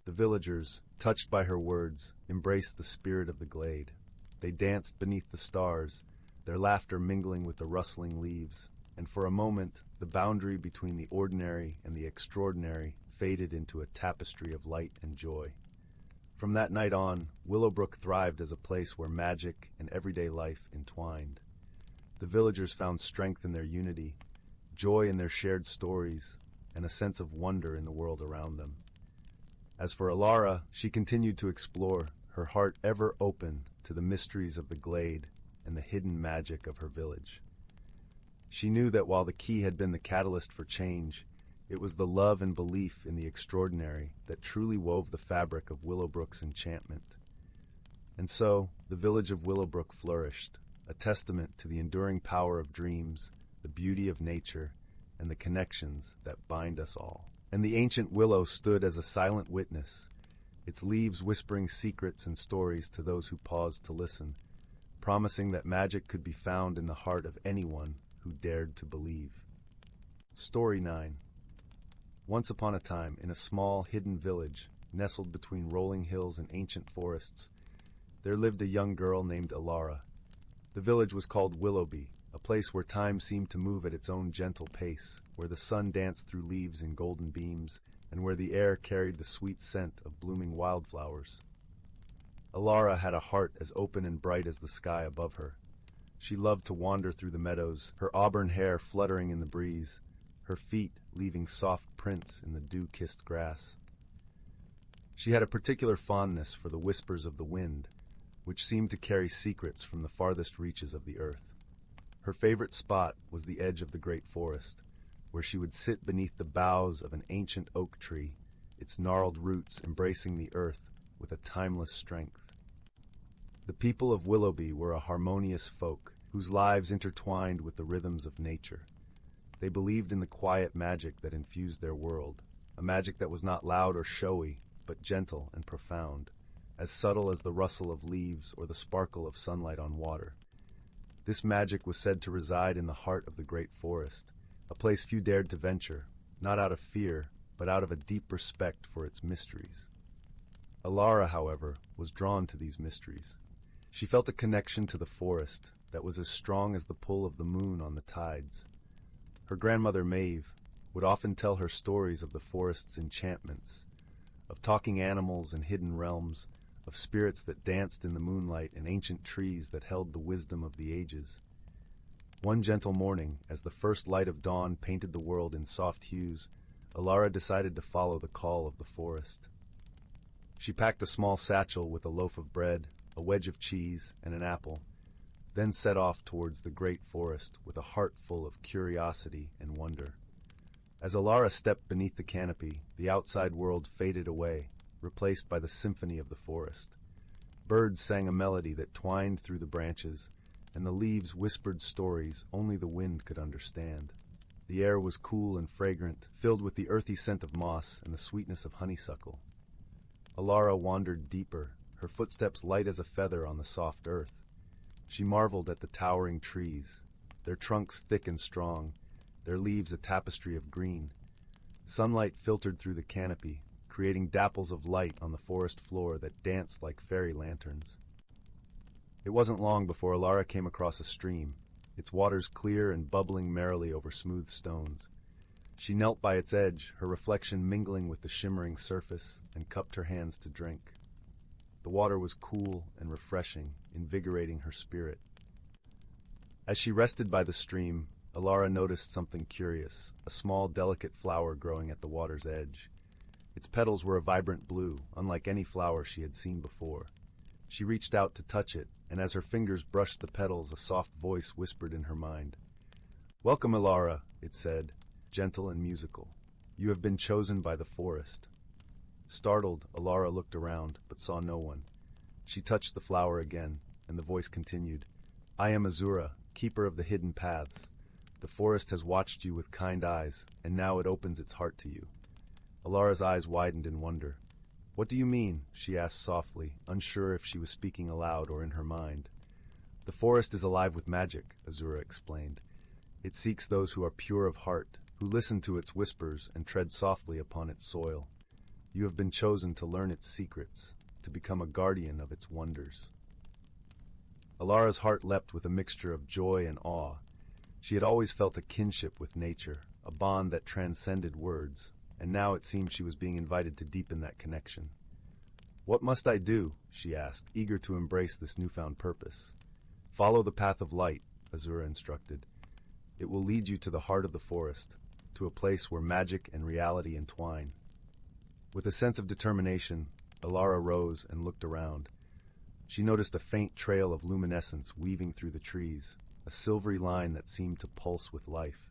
Speaker 1: The villagers, touched by her words, embraced the spirit of the glade. They danced beneath the stars, their laughter mingling with the rustling leaves, and for a moment, the boundary between the ordinary and the extraordinary faded into a tapestry of light and joy. From that night on, Willowbrook thrived as a place where magic and everyday life entwined. The villagers found strength in their unity, joy in their shared stories, and a sense of wonder in the world around them. As for Alara, she continued to explore, her heart ever open to the mysteries of the glade and the hidden magic of her village. She knew that while the key had been the catalyst for change, it was the love and belief in the extraordinary that truly wove the fabric of Willowbrook's enchantment. And so, the village of Willowbrook flourished, a testament to the enduring power of dreams, the beauty of nature, and the connections that bind us all. And the ancient willow stood as a silent witness, its leaves whispering secrets and stories to those who paused to listen, promising that magic could be found in the heart of anyone who dared to believe. Story 9. Once upon a time, in a small, hidden village, nestled between rolling hills and ancient forests, there lived a young girl named Alara. The village was called Willowby, a place where time seemed to move at its own gentle pace, where the sun danced through leaves in golden beams, and where the air carried the sweet scent of blooming wildflowers. Alara had a heart as open and bright as the sky above her. She loved to wander through the meadows, her auburn hair fluttering in the breeze, her feet leaving soft prints in the dew-kissed grass. She had a particular fondness for the whispers of the wind, which seemed to carry secrets from the farthest reaches of the earth. Her favorite spot was the edge of the great forest, where she would sit beneath the boughs of an ancient oak tree, its gnarled roots embracing the earth with a timeless strength. The people of Willowby were a harmonious folk, whose lives intertwined with the rhythms of nature. They believed in the quiet magic that infused their world, a magic that was not loud or showy, but gentle and profound, as subtle as the rustle of leaves or the sparkle of sunlight on water. This magic was said to reside in the heart of the great forest, a place few dared to venture, not out of fear, but out of a deep respect for its mysteries. Alara, however, was drawn to these mysteries. She felt a connection to the forest that was as strong as the pull of the moon on the tides. Her grandmother Maeve would often tell her stories of the forest's enchantments, of talking animals and hidden realms, of spirits that danced in the moonlight and ancient trees that held the wisdom of the ages. One gentle morning, as the first light of dawn painted the world in soft hues, Alara decided to follow the call of the forest. She packed a small satchel with a loaf of bread, a wedge of cheese, and an apple, then set off towards the great forest with a heart full of curiosity and wonder. As Alara stepped beneath the canopy, the outside world faded away, replaced by the symphony of the forest. Birds sang a melody that twined through the branches, and the leaves whispered stories only the wind could understand. The air was cool and fragrant, filled with the earthy scent of moss and the sweetness of honeysuckle. Alara wandered deeper, her footsteps light as a feather on the soft earth. She marveled at the towering trees, their trunks thick and strong, their leaves a tapestry of green. Sunlight filtered through the canopy, creating dapples of light on the forest floor that danced like fairy lanterns. It wasn't long before Alara came across a stream, its waters clear and bubbling merrily over smooth stones. She knelt by its edge, her reflection mingling with the shimmering surface, and cupped her hands to drink. The water was cool and refreshing, invigorating her spirit. As she rested by the stream, Alara noticed something curious, a small, delicate flower growing at the water's edge. Its petals were a vibrant blue, unlike any flower she had seen before. She reached out to touch it, and as her fingers brushed the petals, a soft voice whispered in her mind. "Welcome, Alara," it said, gentle and musical. "You have been chosen by the forest." Startled, Alara looked around, but saw no one. She touched the flower again, and the voice continued. "I am Azura, keeper of the hidden paths. The forest has watched you with kind eyes, and now it opens its heart to you." Alara's eyes widened in wonder. "What do you mean?" she asked softly, unsure if she was speaking aloud or in her mind. "The forest is alive with magic," Azura explained. "It seeks those who are pure of heart, who listen to its whispers and tread softly upon its soil. You have been chosen to learn its secrets, to become a guardian of its wonders." Alara's heart leapt with a mixture of joy and awe. She had always felt a kinship with nature, a bond that transcended words, and now it seemed she was being invited to deepen that connection. "What must I do?" she asked, eager to embrace this newfound purpose. "Follow the path of light," Azura instructed. "It will lead you to the heart of the forest, to a place where magic and reality entwine." With a sense of determination, Alara rose and looked around. She noticed a faint trail of luminescence weaving through the trees, a silvery line that seemed to pulse with life.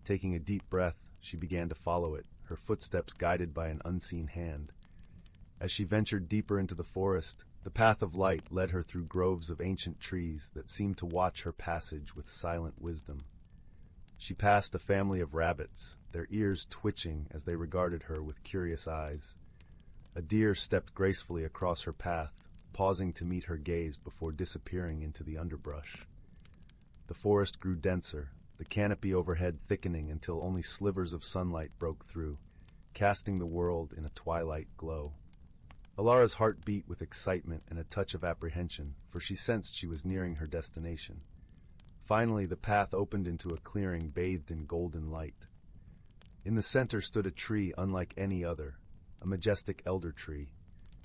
Speaker 1: Taking a deep breath, she began to follow it, her footsteps guided by an unseen hand. As she ventured deeper into the forest, the path of light led her through groves of ancient trees that seemed to watch her passage with silent wisdom. She passed a family of rabbits, their ears twitching as they regarded her with curious eyes. A deer stepped gracefully across her path, pausing to meet her gaze before disappearing into the underbrush. The forest grew denser, the canopy overhead thickening until only slivers of sunlight broke through, casting the world in a twilight glow. Alara's heart beat with excitement and a touch of apprehension, for she sensed she was nearing her destination. Finally, the path opened into a clearing bathed in golden light. In the center stood a tree unlike any other, a majestic elder tree,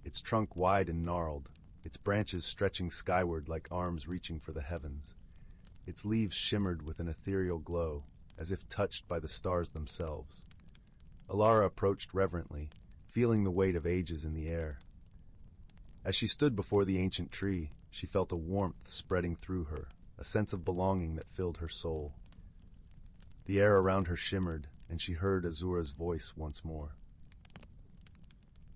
Speaker 1: its trunk wide and gnarled, its branches stretching skyward like arms reaching for the heavens. Its leaves shimmered with an ethereal glow, as if touched by the stars themselves. Alara approached reverently, feeling the weight of ages in the air. As she stood before the ancient tree, she felt a warmth spreading through her, a sense of belonging that filled her soul. The air around her shimmered, and she heard Azura's voice once more.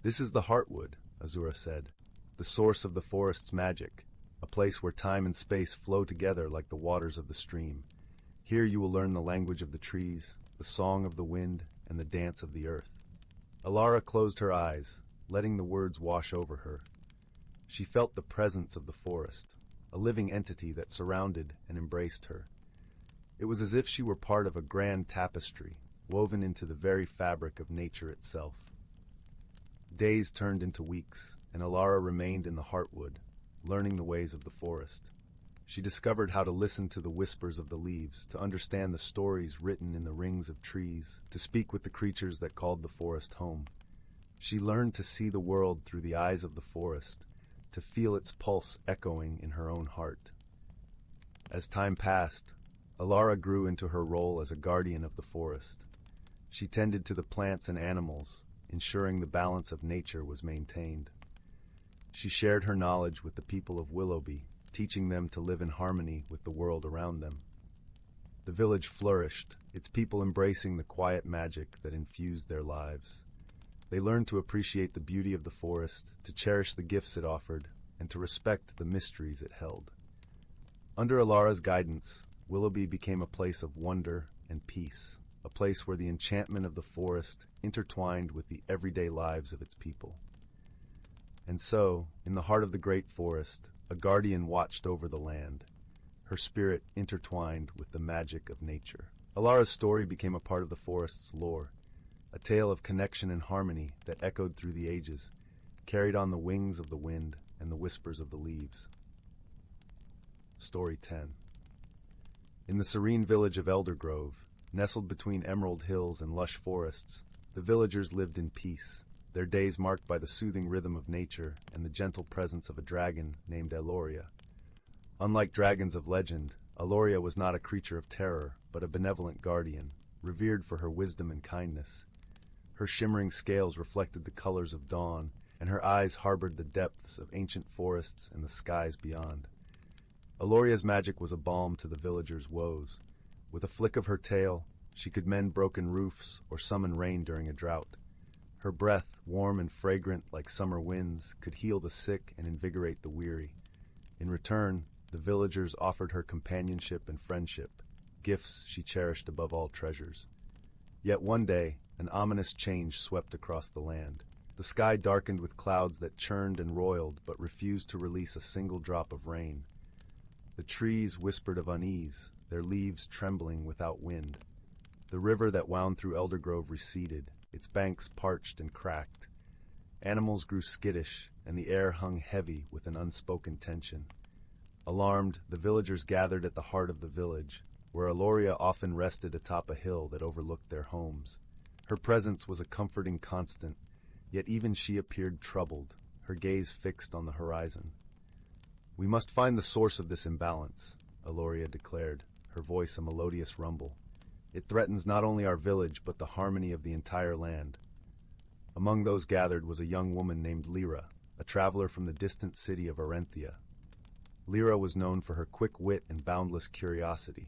Speaker 1: "This is the Heartwood," Azura said, "the source of the forest's magic, a place where time and space flow together like the waters of the stream. Here you will learn the language of the trees, the song of the wind, and the dance of the earth." Alara closed her eyes, letting the words wash over her. She felt the presence of the forest, a living entity that surrounded and embraced her. It was as if she were part of a grand tapestry, woven into the very fabric of nature itself. Days turned into weeks, and Alara remained in the Heartwood, learning the ways of the forest. She discovered how to listen to the whispers of the leaves, to understand the stories written in the rings of trees, to speak with the creatures that called the forest home. She learned to see the world through the eyes of the forest, to feel its pulse echoing in her own heart. As time passed, Alara grew into her role as a guardian of the forest. She tended to the plants and animals, ensuring the balance of nature was maintained. She shared her knowledge with the people of Willoughby, teaching them to live in harmony with the world around them. The village flourished, its people embracing the quiet magic that infused their lives. They learned to appreciate the beauty of the forest, to cherish the gifts it offered, and to respect the mysteries it held. Under Alara's guidance, Willoughby became a place of wonder, and peace, a place where the enchantment of the forest intertwined with the everyday lives of its people. And so, in the heart of the great forest, a guardian watched over the land, her spirit intertwined with the magic of nature. Alara's story became a part of the forest's lore, a tale of connection and harmony that echoed through the ages, carried on the wings of the wind and the whispers of the leaves. Story 10. In the serene village of Eldergrove, nestled between emerald hills and lush forests, the villagers lived in peace, their days marked by the soothing rhythm of nature and the gentle presence of a dragon named Eloria. Unlike dragons of legend, Eloria was not a creature of terror, but a benevolent guardian, revered for her wisdom and kindness. Her shimmering scales reflected the colors of dawn, and her eyes harbored the depths of ancient forests and the skies beyond. Eloria's magic was a balm to the villagers' woes. With a flick of her tail, she could mend broken roofs or summon rain during a drought. Her breath, warm and fragrant like summer winds, could heal the sick and invigorate the weary. In return, the villagers offered her companionship and friendship, gifts she cherished above all treasures. Yet one day, an ominous change swept across the land. The sky darkened with clouds that churned and roiled but refused to release a single drop of rain. The trees whispered of unease, their leaves trembling without wind. The river that wound through Eldergrove receded, its banks parched and cracked. Animals grew skittish, and the air hung heavy with an unspoken tension. Alarmed, the villagers gathered at the heart of the village, where Eloria often rested atop a hill that overlooked their homes. Her presence was a comforting constant, yet even she appeared troubled, her gaze fixed on the horizon. "We must find the source of this imbalance," Eloria declared, her voice a melodious rumble. "It threatens not only our village, but the harmony of the entire land." Among those gathered was a young woman named Lyra, a traveler from the distant city of Arenthia. Lyra was known for her quick wit and boundless curiosity.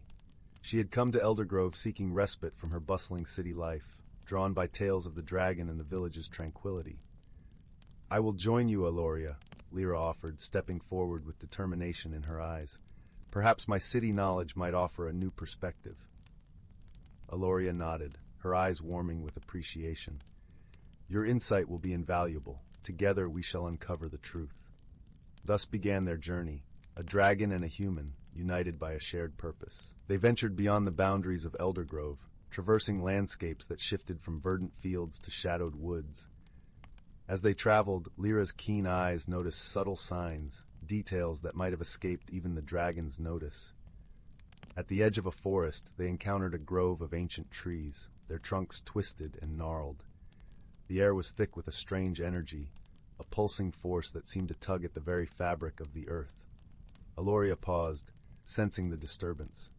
Speaker 1: She had come to Eldergrove seeking respite from her bustling city life, drawn by tales of the dragon and the village's tranquility. "I will join you, Eloria," Lyra offered, stepping forward with determination in her eyes. "Perhaps my city knowledge might offer a new perspective." Eloria nodded, her eyes warming with appreciation. "Your insight will be invaluable. Together we shall uncover the truth." Thus began their journey, a dragon and a human, united by a shared purpose. They ventured beyond the boundaries of Eldergrove, traversing landscapes that shifted from verdant fields to shadowed woods. As they traveled, Lyra's keen eyes noticed subtle signs, details that might have escaped even the dragon's notice. At the edge of a forest, they encountered a grove of ancient trees, their trunks twisted and gnarled. The air was thick with a strange energy, a pulsing force that seemed to tug at the very fabric of the earth. Eloria paused, sensing the disturbance.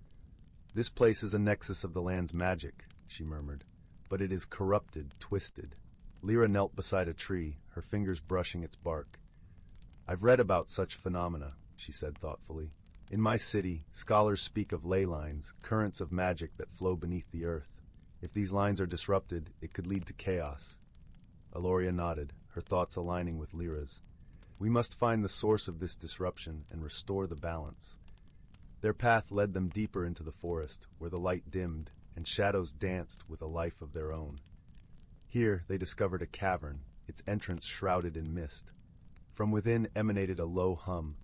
Speaker 1: "This place is a nexus of the land's magic," she murmured, "but it is corrupted, twisted." Lyra knelt beside a tree, her fingers brushing its bark. "I've read about such phenomena," she said thoughtfully. "In my city, scholars speak of ley lines, currents of magic that flow beneath the earth. If these lines are disrupted, it could lead to chaos." Eloria nodded, her thoughts aligning with Lyra's. "We must find the source of this disruption and restore the balance." Their path led them deeper into the forest, where the light dimmed and shadows danced with a life of their own. Here they discovered a cavern, its entrance shrouded in mist. From within emanated a low hum,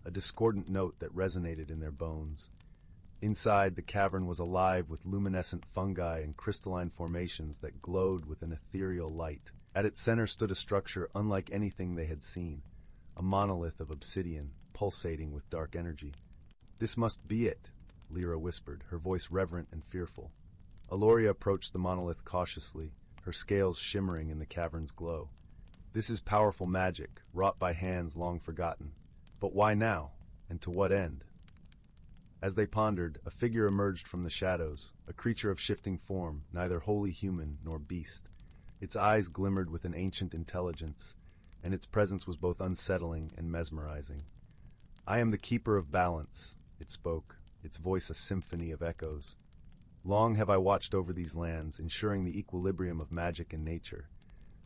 Speaker 1: a discordant note that resonated in their bones. Inside, the cavern was alive with luminescent fungi and crystalline formations that glowed with an ethereal light. At its center stood a structure unlike anything they had seen, a monolith of obsidian, pulsating with dark energy. "This must be it," Lyra whispered, her voice reverent and fearful. Eloria approached the monolith cautiously, her scales shimmering in the cavern's glow. "This is powerful magic, wrought by hands long forgotten. But why now? And to what end?" As they pondered, a figure emerged from the shadows, a creature of shifting form, neither wholly human nor beast. Its eyes glimmered with an ancient intelligence, and its presence was both unsettling and mesmerizing. "I am the keeper of balance," it spoke, its voice a symphony of echoes. "Long have I watched over these lands, ensuring the equilibrium of magic and nature.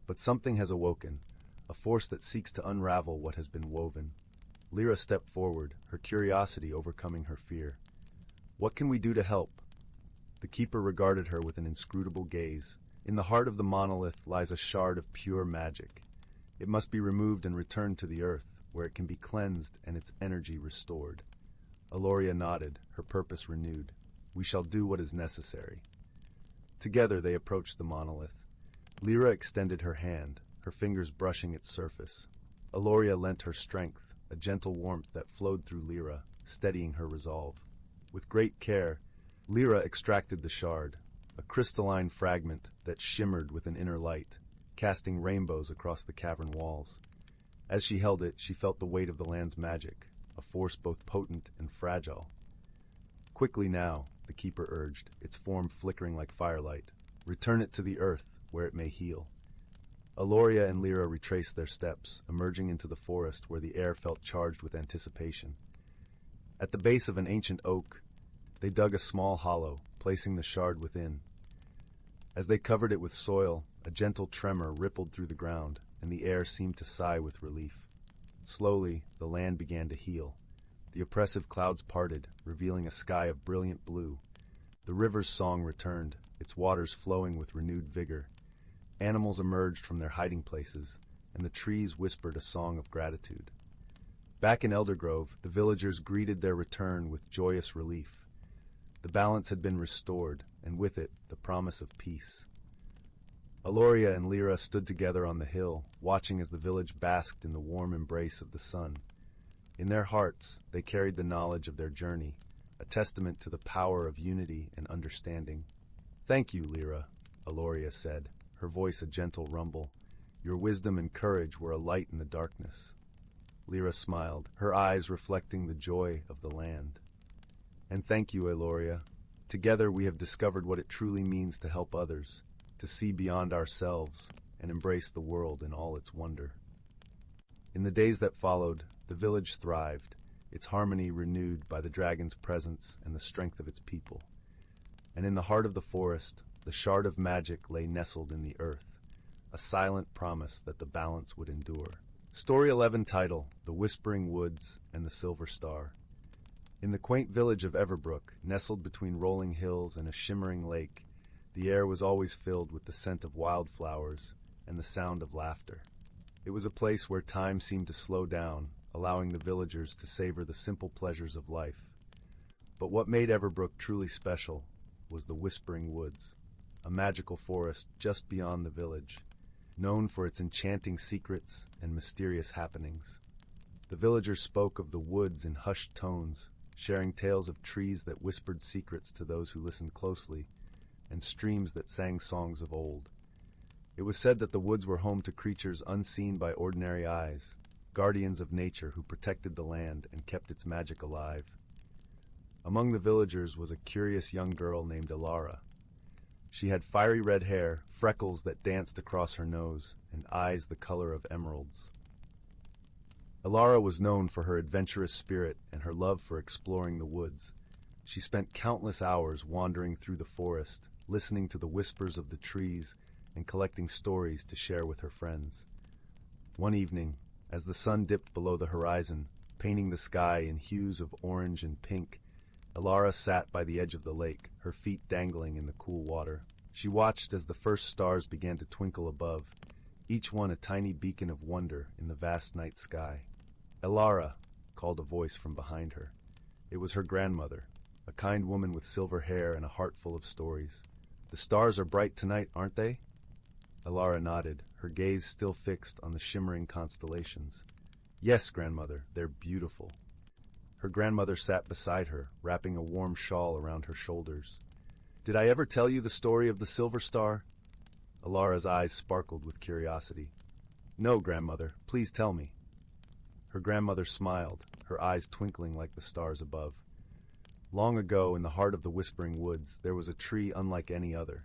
Speaker 1: But something has awoken, a force that seeks to unravel what has been woven." Lyra stepped forward, her curiosity overcoming her fear. "What can we do to help?" The keeper regarded her with an inscrutable gaze. In the heart of the monolith lies a shard of pure magic. It must be removed and returned to the earth, where it can be cleansed and its energy restored. Eloria nodded, her purpose renewed. We shall do what is necessary. Together they approached the monolith. Lyra extended her hand, her fingers brushing its surface. Eloria lent her strength, a gentle warmth that flowed through Lyra, steadying her resolve. With great care, Lyra extracted the shard, a crystalline fragment that shimmered with an inner light, casting rainbows across the cavern walls. As she held it, she felt the weight of the land's magic, a force both potent and fragile. Quickly now, the keeper urged, its form flickering like firelight. Return it to the earth, where it may heal. Eloria and Lyra retraced their steps, emerging into the forest where the air felt charged with anticipation. At the base of an ancient oak, they dug a small hollow, placing the shard within. As they covered it with soil, a gentle tremor rippled through the ground, and the air seemed to sigh with relief. Slowly, the land began to heal. The oppressive clouds parted, revealing a sky of brilliant blue. The river's song returned, its waters flowing with renewed vigor. Animals emerged from their hiding places, and the trees whispered a song of gratitude. Back in Eldergrove, the villagers greeted their return with joyous relief. The balance had been restored, and with it, the promise of peace. Eloria and Lyra stood together on the hill, watching as the village basked in the warm embrace of the sun. In their hearts, they carried the knowledge of their journey, a testament to the power of unity and understanding. Thank you, Lyra, Eloria said, her voice a gentle rumble. Your wisdom and courage were a light in the darkness. Lyra smiled, her eyes reflecting the joy of the land. And thank you, Eloria. Together we have discovered what it truly means to help others, to see beyond ourselves, and embrace the world in all its wonder. In the days that followed, the village thrived, its harmony renewed by the dragon's presence and the strength of its people. And in the heart of the forest, the shard of magic lay nestled in the earth, a silent promise that the balance would endure. Story 11 title, The Whispering Woods and the Silver Star. In the quaint village of Everbrook, nestled between rolling hills and a shimmering lake, the air was always filled with the scent of wildflowers and the sound of laughter. It was a place where time seemed to slow down, allowing the villagers to savor the simple pleasures of life. But what made Everbrook truly special was the Whispering Woods, a magical forest just beyond the village, known for its enchanting secrets and mysterious happenings. The villagers spoke of the woods in hushed tones, sharing tales of trees that whispered secrets to those who listened closely, and streams that sang songs of old. It was said that the woods were home to creatures unseen by ordinary eyes, guardians of nature who protected the land and kept its magic alive. Among the villagers was a curious young girl named Elara. She had fiery red hair, freckles that danced across her nose, and eyes the color of emeralds. Elara was known for her adventurous spirit and her love for exploring the woods. She spent countless hours wandering through the forest, listening to the whispers of the trees and collecting stories to share with her friends. One evening, as the sun dipped below the horizon, painting the sky in hues of orange and pink, Elara sat by the edge of the lake, her feet dangling in the cool water. She watched as the first stars began to twinkle above, each one a tiny beacon of wonder in the vast night sky. "Elara," called a voice from behind her. It was her grandmother, a kind woman with silver hair and a heart full of stories. "The stars are bright tonight, aren't they?" Elara nodded, her gaze still fixed on the shimmering constellations. "Yes, grandmother, they're beautiful." Her grandmother sat beside her, wrapping a warm shawl around her shoulders. "Did I ever tell you the story of the Silver Star?" Alara's eyes sparkled with curiosity. "No, grandmother, please tell me." Her grandmother smiled, her eyes twinkling like the stars above. Long ago, in the heart of the Whispering Woods, there was a tree unlike any other.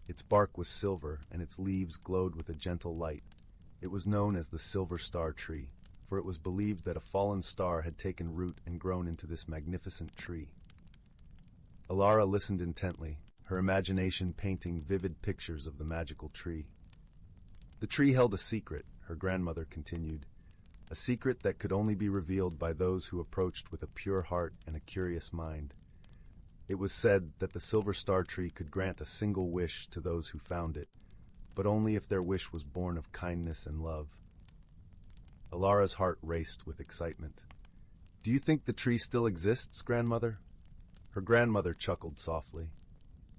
Speaker 1: Its bark was silver, and its leaves glowed with a gentle light. It was known as the Silver Star Tree, for it was believed that a fallen star had taken root and grown into this magnificent tree. Elara listened intently, her imagination painting vivid pictures of the magical tree. "The tree held a secret," her grandmother continued, "a secret that could only be revealed by those who approached with a pure heart and a curious mind. It was said that the silver star tree could grant a single wish to those who found it, but only if their wish was born of kindness and love. Alara's heart raced with excitement. "Do you think the tree still exists, grandmother?" Her grandmother chuckled softly.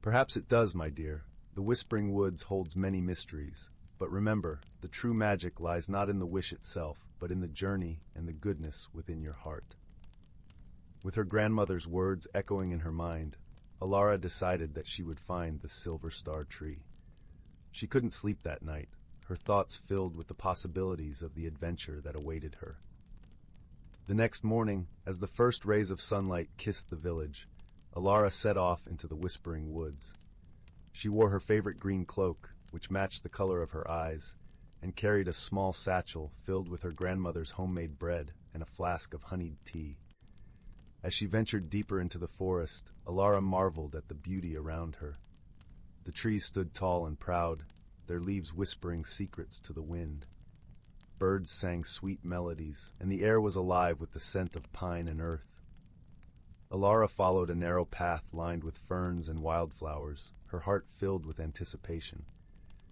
Speaker 1: "Perhaps it does, my dear. The Whispering Woods holds many mysteries. But remember, the true magic lies not in the wish itself, but in the journey and the goodness within your heart." With her grandmother's words echoing in her mind, Alara decided that she would find the silver star tree. She couldn't sleep that night, her thoughts filled with the possibilities of the adventure that awaited her. The next morning, as the first rays of sunlight kissed the village, Alara set off into the Whispering Woods. She wore her favorite green cloak, which matched the color of her eyes, and carried a small satchel filled with her grandmother's homemade bread and a flask of honeyed tea. As she ventured deeper into the forest, Alara marveled at the beauty around her. The trees stood tall and proud, their leaves whispering secrets to the wind. Birds sang sweet melodies, and the air was alive with the scent of pine and earth. Alara followed a narrow path lined with ferns and wildflowers, her heart filled with anticipation.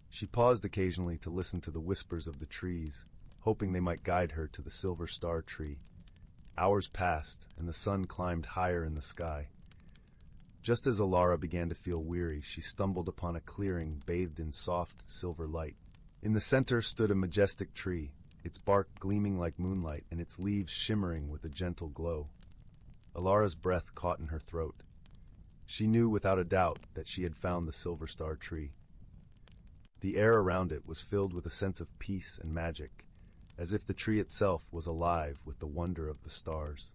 Speaker 1: She paused occasionally to listen to the whispers of the trees, hoping they might guide her to the silver star tree. Hours passed, and the sun climbed higher in the sky. Just as Alara began to feel weary, she stumbled upon a clearing bathed in soft silver light. In the center stood a majestic tree, its bark gleaming like moonlight and its leaves shimmering with a gentle glow. Alara's breath caught in her throat. She knew without a doubt that she had found the silver star tree. The air around it was filled with a sense of peace and magic, as if the tree itself was alive with the wonder of the stars.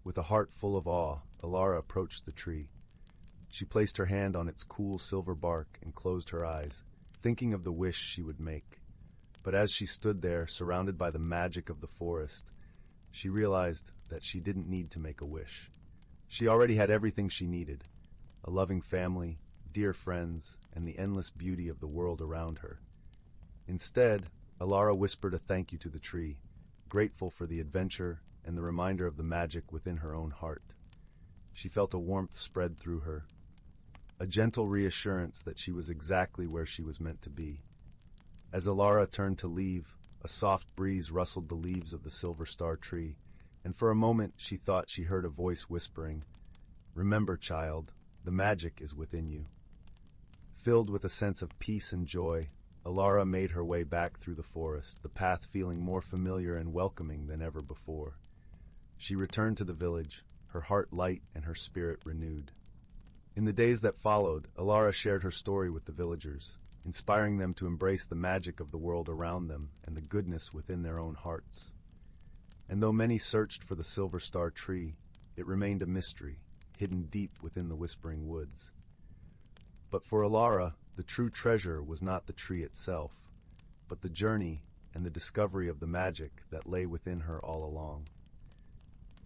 Speaker 1: With a heart full of awe, Alara approached the tree. She placed her hand on its cool silver bark and closed her eyes, thinking of the wish she would make. But as she stood there, surrounded by the magic of the forest, she realized that she didn't need to make a wish. She already had everything she needed: a loving family, dear friends, and the endless beauty of the world around her. Instead, Alara whispered a thank you to the tree, grateful for the adventure and the reminder of the magic within her own heart. She felt a warmth spread through her, a gentle reassurance that she was exactly where she was meant to be. As Alara turned to leave, a soft breeze rustled the leaves of the silver star tree, and for a moment she thought she heard a voice whispering, "Remember, child, the magic is within you." Filled with a sense of peace and joy, Alara made her way back through the forest, the path feeling more familiar and welcoming than ever before. She returned to the village, her heart light and her spirit renewed. In the days that followed, Alara shared her story with the villagers, inspiring them to embrace the magic of the world around them and the goodness within their own hearts. And though many searched for the silver star tree, it remained a mystery, hidden deep within the Whispering Woods. But for Alara, the true treasure was not the tree itself, but the journey and the discovery of the magic that lay within her all along.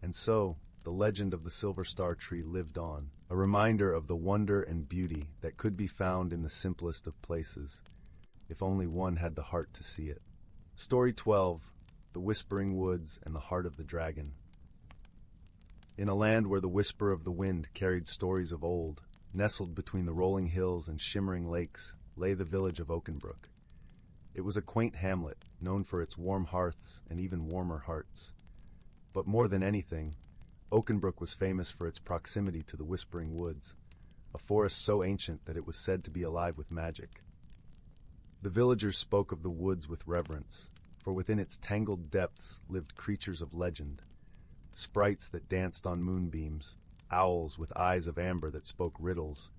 Speaker 1: And so, the legend of the silver star tree lived on, a reminder of the wonder and beauty that could be found in the simplest of places, if only one had the heart to see it. Story 12, The Whispering Woods and the Heart of the Dragon. In a land where the whisper of the wind carried stories of old, nestled between the rolling hills and shimmering lakes, lay the village of Oakenbrook. It was a quaint hamlet, known for its warm hearths and even warmer hearts. But more than anything, Oakenbrook was famous for its proximity to the Whispering Woods, a forest so ancient that it was said to be alive with magic. The villagers spoke of the woods with reverence, for within its tangled depths lived creatures of legend, sprites that danced on moonbeams, owls with eyes of amber that spoke riddles,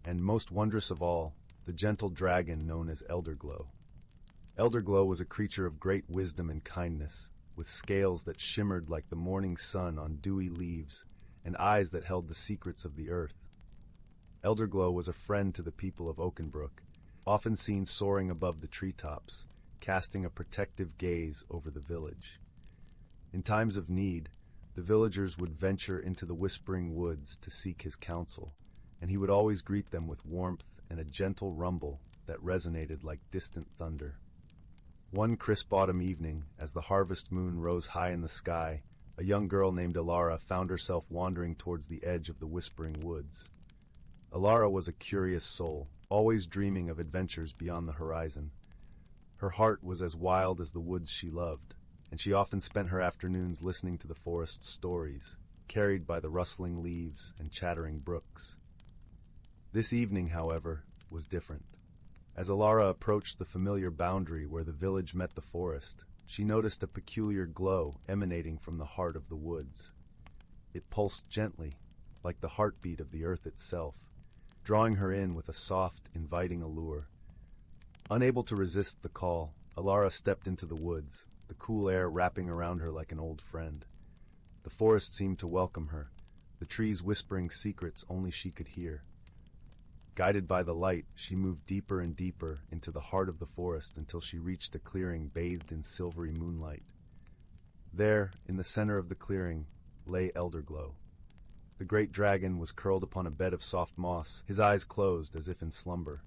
Speaker 1: and most wondrous of all, the gentle dragon known as Elderglow. Elderglow was a creature of great wisdom and kindness, with scales that shimmered like the morning sun on dewy leaves, and eyes that held the secrets of the earth. Elderglow was a friend to the people of Oakenbrook, often seen soaring above the treetops, casting a protective gaze over the village. In times of need, the villagers would venture into the Whispering Woods to seek his counsel, and he would always greet them with warmth and a gentle rumble that resonated like distant thunder. One crisp autumn evening, as the harvest moon rose high in the sky, a young girl named Alara found herself wandering towards the edge of the whispering woods. Alara was a curious soul, always dreaming of adventures beyond the horizon. Her heart was as wild as the woods she loved, and she often spent her afternoons listening to the forest's stories, carried by the rustling leaves and chattering brooks. This evening, however, was different. As Alara approached the familiar boundary where the village met the forest, she noticed a peculiar glow emanating from the heart of the woods. It pulsed gently, like the heartbeat of the earth itself, drawing her in with a soft, inviting allure. Unable to resist the call, Alara stepped into the woods, the cool air wrapping around her like an old friend. The forest seemed to welcome her, the trees whispering secrets only she could hear. Guided by the light, she moved deeper and deeper into the heart of the forest until she reached a clearing bathed in silvery moonlight. There, in the center of the clearing, lay Elderglow. The great dragon was curled upon a bed of soft moss, his eyes closed as if in slumber.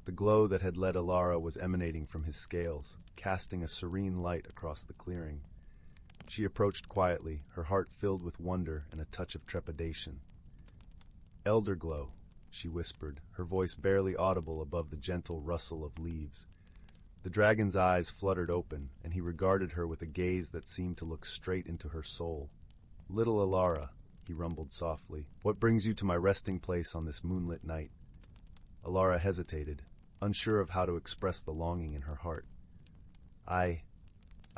Speaker 1: The glow that had led Alara was emanating from his scales, casting a serene light across the clearing. She approached quietly, her heart filled with wonder and a touch of trepidation. "Elderglow," she whispered, her voice barely audible above the gentle rustle of leaves. The dragon's eyes fluttered open, and he regarded her with a gaze that seemed to look straight into her soul. "Little Alara," he rumbled softly, "what brings you to my resting place on this moonlit night?" Alara hesitated, unsure of how to express the longing in her heart. I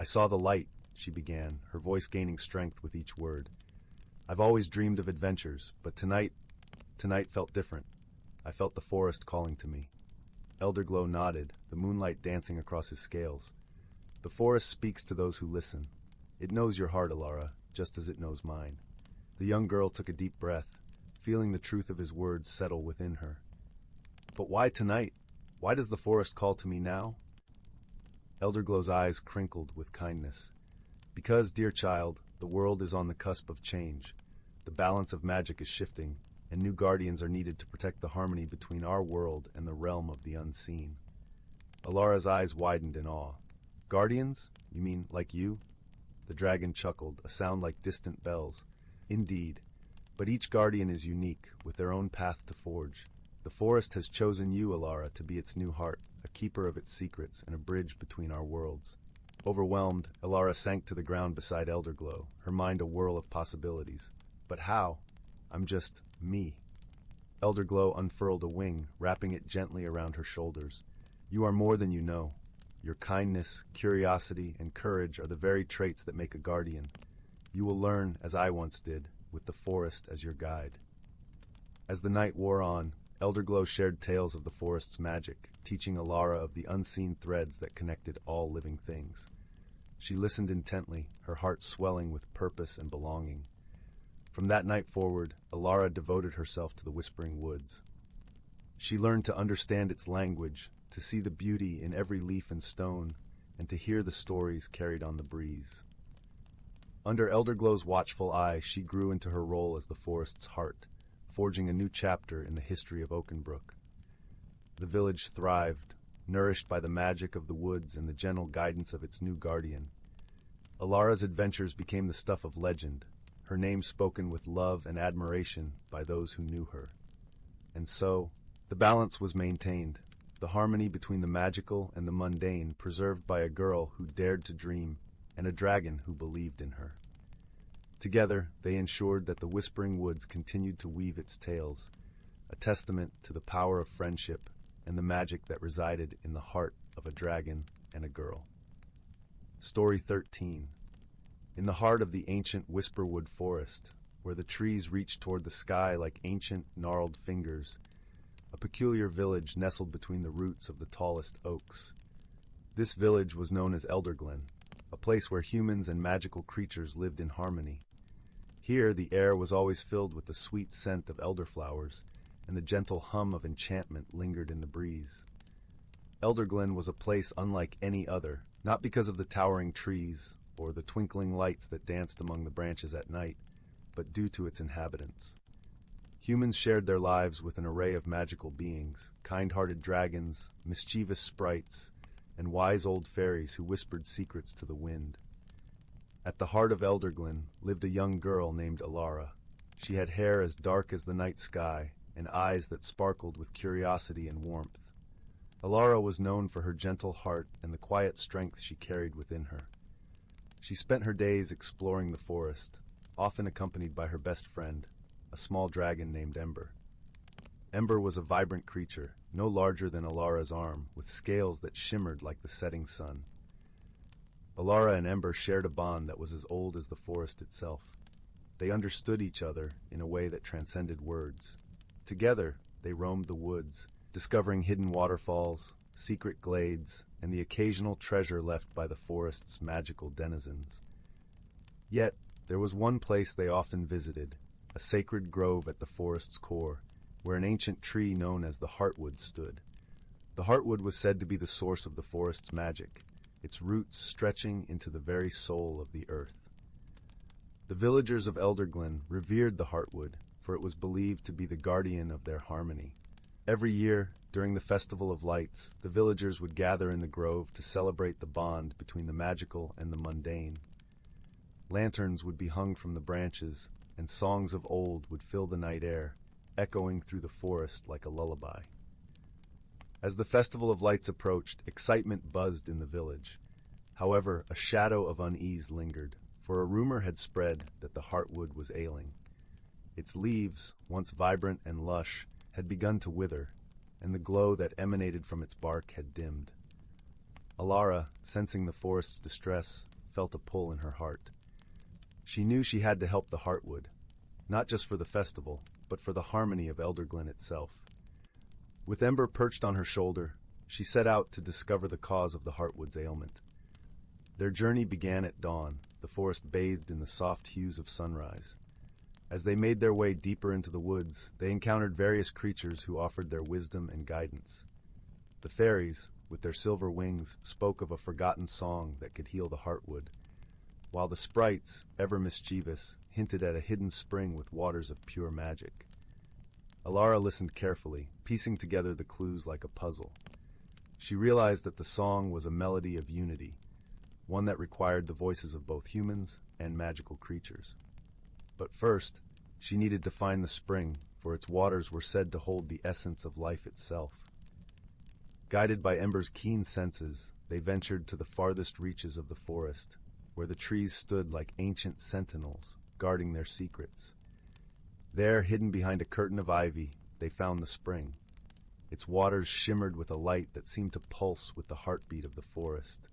Speaker 1: saw the light," she began, her voice gaining strength with each word. "I've always dreamed of adventures, but tonight felt different. I felt the forest calling to me." Elderglow nodded, the moonlight dancing across his scales. "The forest speaks to those who listen. It knows your heart, Alara, just as it knows mine." The young girl took a deep breath, feeling the truth of his words settle within her. "But why tonight? Why does the forest call to me now?" Elderglow's eyes crinkled with kindness. "Because, dear child, the world is on the cusp of change. The balance of magic is shifting, and new guardians are needed to protect the harmony between our world and the realm of the unseen." Alara's eyes widened in awe. "Guardians? You mean like you?" The dragon chuckled, a sound like distant bells. "Indeed, but each guardian is unique, with their own path to forge. The forest has chosen you, Alara, to be its new heart, a keeper of its secrets and a bridge between our worlds." Overwhelmed, Alara sank to the ground beside Elderglow, her mind a whirl of possibilities. "But how? I'm just me." Elderglow unfurled a wing, wrapping it gently around her shoulders. "You are more than you know. Your kindness, curiosity, and courage are the very traits that make a guardian. You will learn, as I once did, with the forest as your guide." As the night wore on, Elderglow shared tales of the forest's magic, teaching Alara of the unseen threads that connected all living things. She listened intently, her heart swelling with purpose and belonging. From that night forward, Alara devoted herself to the Whispering Woods. She learned to understand its language, to see the beauty in every leaf and stone, and to hear the stories carried on the breeze. Under Elderglow's watchful eye, she grew into her role as the forest's heart, forging a new chapter in the history of Oakenbrook. The village thrived, nourished by the magic of the woods and the gentle guidance of its new guardian. Alara's adventures became the stuff of legend, her name spoken with love and admiration by those who knew her. And so, the balance was maintained, the harmony between the magical and the mundane preserved by a girl who dared to dream and a dragon who believed in her. Together, they ensured that the Whispering Woods continued to weave its tales, a testament to the power of friendship and the magic that resided in the heart of a dragon and a girl. Story 13. In the heart of the ancient Whisperwood Forest, where the trees reached toward the sky like ancient, gnarled fingers, a peculiar village nestled between the roots of the tallest oaks. This village was known as Elderglen, a place where humans and magical creatures lived in harmony. Here, the air was always filled with the sweet scent of elderflowers, and the gentle hum of enchantment lingered in the breeze. Elderglen was a place unlike any other, not because of the towering trees or the twinkling lights that danced among the branches at night, but due to its inhabitants. Humans shared their lives with an array of magical beings, kind-hearted dragons, mischievous sprites, and wise old fairies who whispered secrets to the wind. At the heart of Elderglen lived a young girl named Alara. She had hair as dark as the night sky and eyes that sparkled with curiosity and warmth. Alara was known for her gentle heart and the quiet strength she carried within her. She spent her days exploring the forest, often accompanied by her best friend, a small dragon named Ember. Ember was a vibrant creature, no larger than Alara's arm, with scales that shimmered like the setting sun. Alara and Ember shared a bond that was as old as the forest itself. They understood each other in a way that transcended words. Together, they roamed the woods, discovering hidden waterfalls, secret glades, and the occasional treasure left by the forest's magical denizens. Yet, there was one place they often visited, a sacred grove at the forest's core, where an ancient tree known as the heartwood stood. The heartwood was said to be the source of the forest's magic, its roots stretching into the very soul of the earth. The villagers of Elderglen revered the heartwood, for it was believed to be the guardian of their harmony. Every year, during the Festival of Lights, the villagers would gather in the grove to celebrate the bond between the magical and the mundane. Lanterns would be hung from the branches, and songs of old would fill the night air, echoing through the forest like a lullaby. As the Festival of Lights approached, excitement buzzed in the village. However, a shadow of unease lingered, for a rumor had spread that the heartwood was ailing. Its leaves, once vibrant and lush, had begun to wither, and the glow that emanated from its bark had dimmed. Alara, sensing the forest's distress, felt a pull in her heart. She knew she had to help the heartwood, not just for the festival, but for the harmony of Elderglen itself. With Ember perched on her shoulder, she set out to discover the cause of the heartwood's ailment. Their journey began at dawn, the forest bathed in the soft hues of sunrise. As they made their way deeper into the woods, they encountered various creatures who offered their wisdom and guidance. The fairies, with their silver wings, spoke of a forgotten song that could heal the heartwood, while the sprites, ever mischievous, hinted at a hidden spring with waters of pure magic. Alara listened carefully, piecing together the clues like a puzzle. She realized that the song was a melody of unity, one that required the voices of both humans and magical creatures. But first, she needed to find the spring, for its waters were said to hold the essence of life itself. Guided by Ember's keen senses, they ventured to the farthest reaches of the forest, where the trees stood like ancient sentinels, guarding their secrets. There, hidden behind a curtain of ivy, they found the spring. Its waters shimmered with a light that seemed to pulse with the heartbeat of the forest.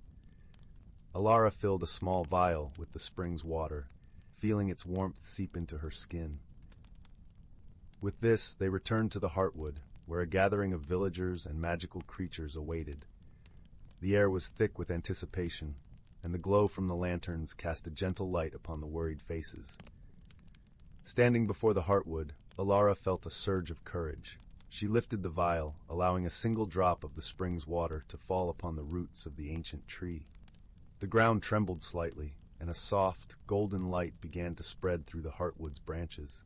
Speaker 1: Alara filled a small vial with the spring's water, feeling its warmth seep into her skin. With this, they returned to the heartwood, where a gathering of villagers and magical creatures awaited. The air was thick with anticipation, and the glow from the lanterns cast a gentle light upon the worried faces. Standing before the heartwood, Alara felt a surge of courage. She lifted the vial, allowing a single drop of the spring's water to fall upon the roots of the ancient tree. The ground trembled slightly, and a soft, golden light began to spread through the heartwood's branches.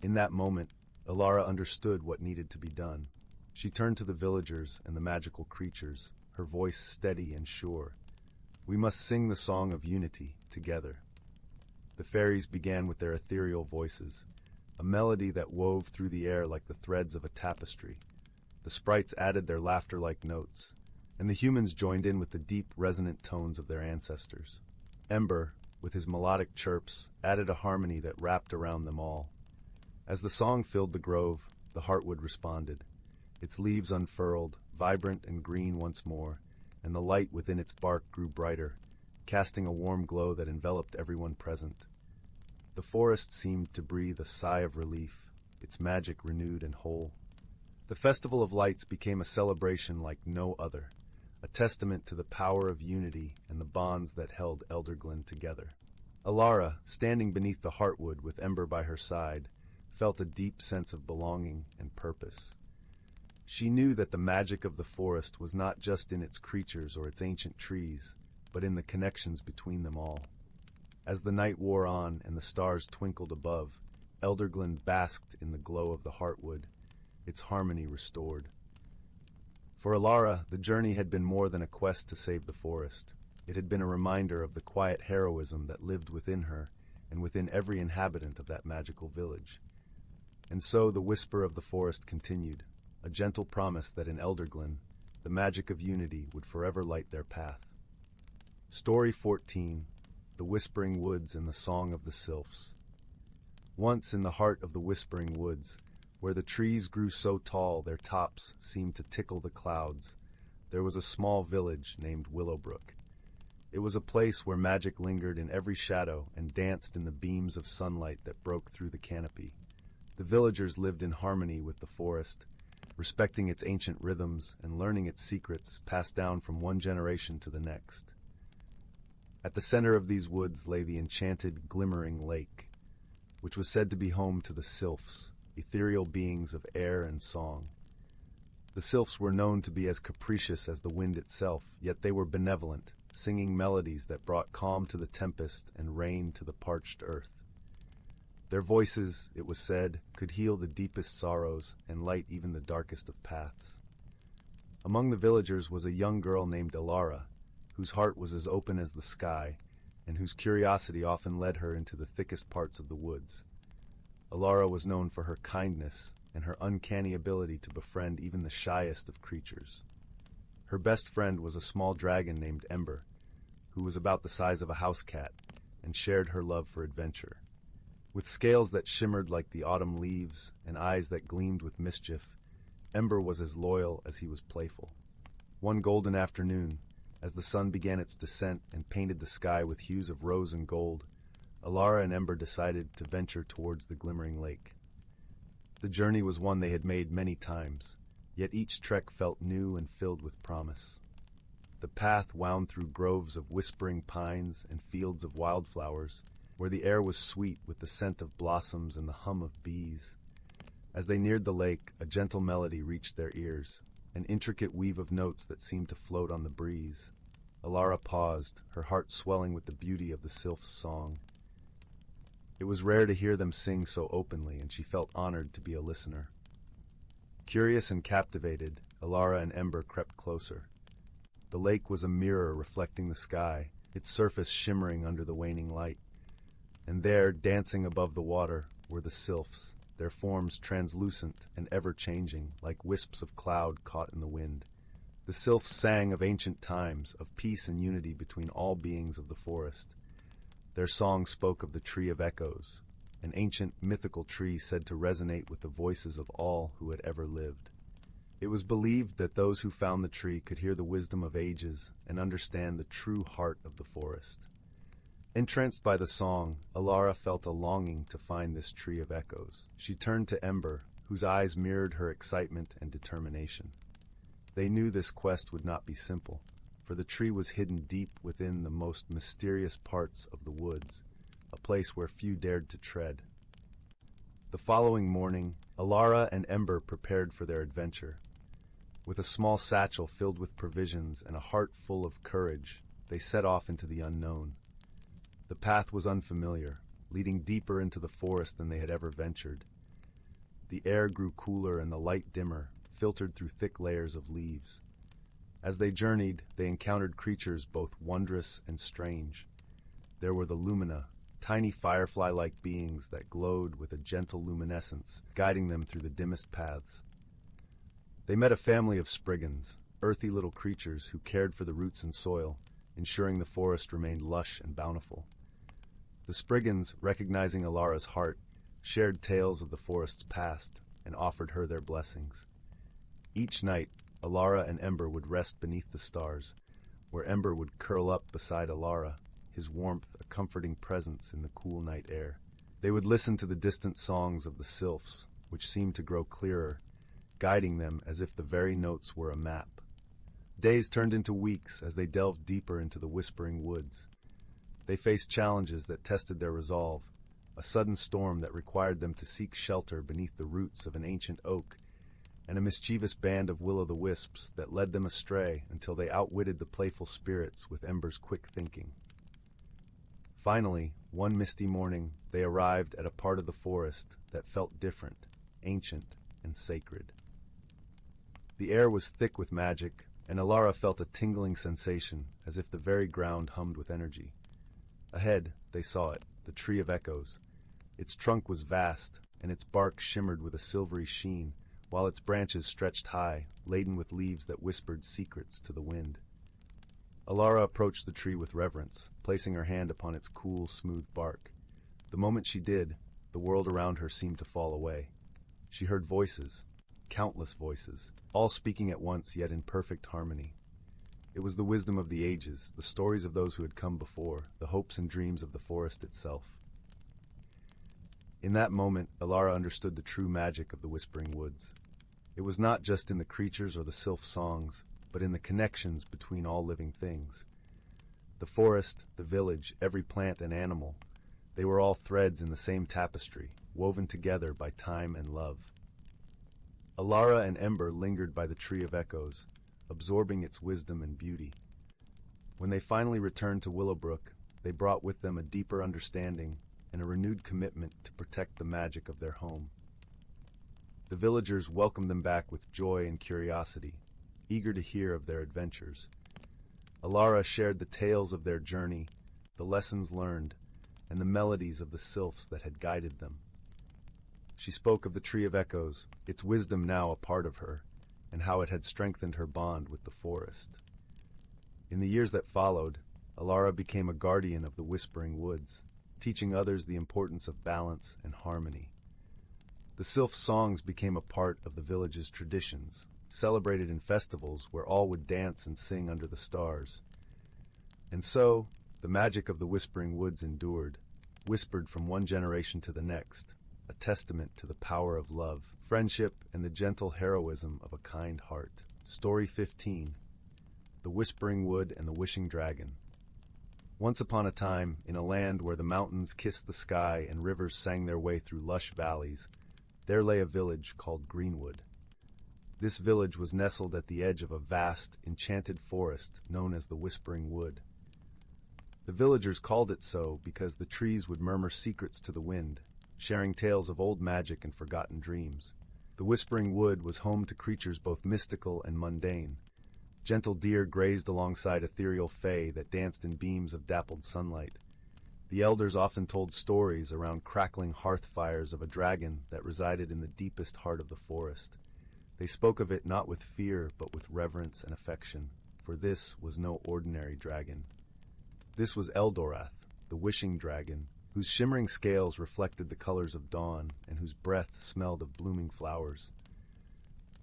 Speaker 1: In that moment, Alara understood what needed to be done. She turned to the villagers and the magical creatures, her voice steady and sure. "We must sing the song of unity together." The fairies began with their ethereal voices, a melody that wove through the air like the threads of a tapestry. The sprites added their laughter-like notes, and the humans joined in with the deep, resonant tones of their ancestors. Ember, with his melodic chirps, added a harmony that wrapped around them all. As the song filled the grove, the heartwood responded. Its leaves unfurled, vibrant and green once more, and the light within its bark grew brighter, casting a warm glow that enveloped everyone present. The forest seemed to breathe a sigh of relief, its magic renewed and whole. The Festival of Lights became a celebration like no other, a testament to the power of unity and the bonds that held Elderglen together. Alara, standing beneath the heartwood with Ember by her side, felt a deep sense of belonging and purpose. She knew that the magic of the forest was not just in its creatures or its ancient trees, but in the connections between them all. As the night wore on and the stars twinkled above, Elderglen basked in the glow of the heartwood, its harmony restored. For Alara, the journey had been more than a quest to save the forest. It had been a reminder of the quiet heroism that lived within her and within every inhabitant of that magical village. And so the whisper of the forest continued, a gentle promise that in Elderglen, the magic of unity would forever light their path. Story 14. The Whispering Woods and the Song of the Sylphs. Once in the heart of the Whispering Woods, where the trees grew so tall their tops seemed to tickle the clouds, there was a small village named Willowbrook. It was a place where magic lingered in every shadow and danced in the beams of sunlight that broke through the canopy. The villagers lived in harmony with the forest, respecting its ancient rhythms and learning its secrets passed down from one generation to the next. At the center of these woods lay the enchanted, glimmering lake, which was said to be home to the sylphs, ethereal beings of air and song. The sylphs were known to be as capricious as the wind itself, yet they were benevolent, singing melodies that brought calm to the tempest and rain to the parched earth. Their voices, it was said, could heal the deepest sorrows and light even the darkest of paths. Among the villagers was a young girl named Alara, whose heart was as open as the sky, and whose curiosity often led her into the thickest parts of the woods. Alara was known for her kindness and her uncanny ability to befriend even the shyest of creatures. Her best friend was a small dragon named Ember, who was about the size of a house cat, and shared her love for adventure. With scales that shimmered like the autumn leaves and eyes that gleamed with mischief, Ember was as loyal as he was playful. One golden afternoon, as the sun began its descent and painted the sky with hues of rose and gold, Alara and Ember decided to venture towards the glimmering lake. The journey was one they had made many times, yet each trek felt new and filled with promise. The path wound through groves of whispering pines and fields of wildflowers, where the air was sweet with the scent of blossoms and the hum of bees. As they neared the lake, a gentle melody reached their ears, an intricate weave of notes that seemed to float on the breeze. Alara paused, her heart swelling with the beauty of the sylph's song. It was rare to hear them sing so openly, and she felt honored to be a listener. Curious and captivated, Alara and Ember crept closer. The lake was a mirror reflecting the sky, its surface shimmering under the waning light. And there, dancing above the water, were the sylphs, their forms translucent and ever-changing, like wisps of cloud caught in the wind. The sylphs sang of ancient times, of peace and unity between all beings of the forest. Their song spoke of the Tree of Echoes, an ancient mythical tree said to resonate with the voices of all who had ever lived. It was believed that those who found the tree could hear the wisdom of ages and understand the true heart of the forest. Entranced by the song, Alara felt a longing to find this Tree of Echoes. She turned to Ember, whose eyes mirrored her excitement and determination. They knew this quest would not be simple, for the tree was hidden deep within the most mysterious parts of the woods, a place where few dared to tread. The following morning, Alara and Ember prepared for their adventure. With a small satchel filled with provisions and a heart full of courage, they set off into the unknown. The path was unfamiliar, leading deeper into the forest than they had ever ventured. The air grew cooler and the light dimmer, filtered through thick layers of leaves. As they journeyed, they encountered creatures both wondrous and strange. There were the lumina, tiny firefly-like beings that glowed with a gentle luminescence, guiding them through the dimmest paths. They met a family of spriggans, earthy little creatures who cared for the roots and soil, ensuring the forest remained lush and bountiful. The spriggans, recognizing Alara's heart, shared tales of the forest's past and offered her their blessings. Each night, Alara and Ember would rest beneath the stars, where Ember would curl up beside Alara, his warmth a comforting presence in the cool night air. They would listen to the distant songs of the sylphs, which seemed to grow clearer, guiding them as if the very notes were a map. Days turned into weeks as they delved deeper into the whispering woods. They faced challenges that tested their resolve, a sudden storm that required them to seek shelter beneath the roots of an ancient oak, and a mischievous band of will-o'-the-wisps that led them astray until they outwitted the playful spirits with Ember's quick thinking. Finally, one misty morning, they arrived at a part of the forest that felt different, ancient, and sacred. The air was thick with magic, and Alara felt a tingling sensation as if the very ground hummed with energy. Ahead, they saw it, the Tree of Echoes. Its trunk was vast, and its bark shimmered with a silvery sheen, while its branches stretched high, laden with leaves that whispered secrets to the wind. Alara approached the tree with reverence, placing her hand upon its cool, smooth bark. The moment she did, the world around her seemed to fall away. She heard voices, countless voices, all speaking at once yet in perfect harmony. It was the wisdom of the ages, the stories of those who had come before, the hopes and dreams of the forest itself. In that moment, Alara understood the true magic of the Whispering Woods. It was not just in the creatures or the sylph songs, but in the connections between all living things. The forest, the village, every plant and animal, they were all threads in the same tapestry, woven together by time and love. Alara and Ember lingered by the Tree of Echoes, absorbing its wisdom and beauty. When they finally returned to Willowbrook, they brought with them a deeper understanding and a renewed commitment to protect the magic of their home. The villagers welcomed them back with joy and curiosity, eager to hear of their adventures. Alara shared the tales of their journey, the lessons learned, and the melodies of the sylphs that had guided them. She spoke of the Tree of Echoes, its wisdom now a part of her, and how it had strengthened her bond with the forest. In the years that followed, Alara became a guardian of the Whispering Woods, teaching others the importance of balance and harmony. The sylph songs became a part of the village's traditions, celebrated in festivals where all would dance and sing under the stars. And so, the magic of the Whispering Woods endured, whispered from one generation to the next, a testament to the power of love, friendship, and the gentle heroism of a kind heart. Story 15. The Whispering Wood and the Wishing Dragon. Once upon a time, in a land where the mountains kissed the sky and rivers sang their way through lush valleys, there lay a village called Greenwood. This village was nestled at the edge of a vast, enchanted forest known as the Whispering Wood. The villagers called it so because the trees would murmur secrets to the wind, sharing tales of old magic and forgotten dreams. The Whispering Wood was home to creatures both mystical and mundane. Gentle deer grazed alongside ethereal fae that danced in beams of dappled sunlight. The elders often told stories around crackling hearth fires of a dragon that resided in the deepest heart of the forest. They spoke of it not with fear, but with reverence and affection, for this was no ordinary dragon. This was Eldorath, the wishing dragon, whose shimmering scales reflected the colors of dawn and whose breath smelled of blooming flowers.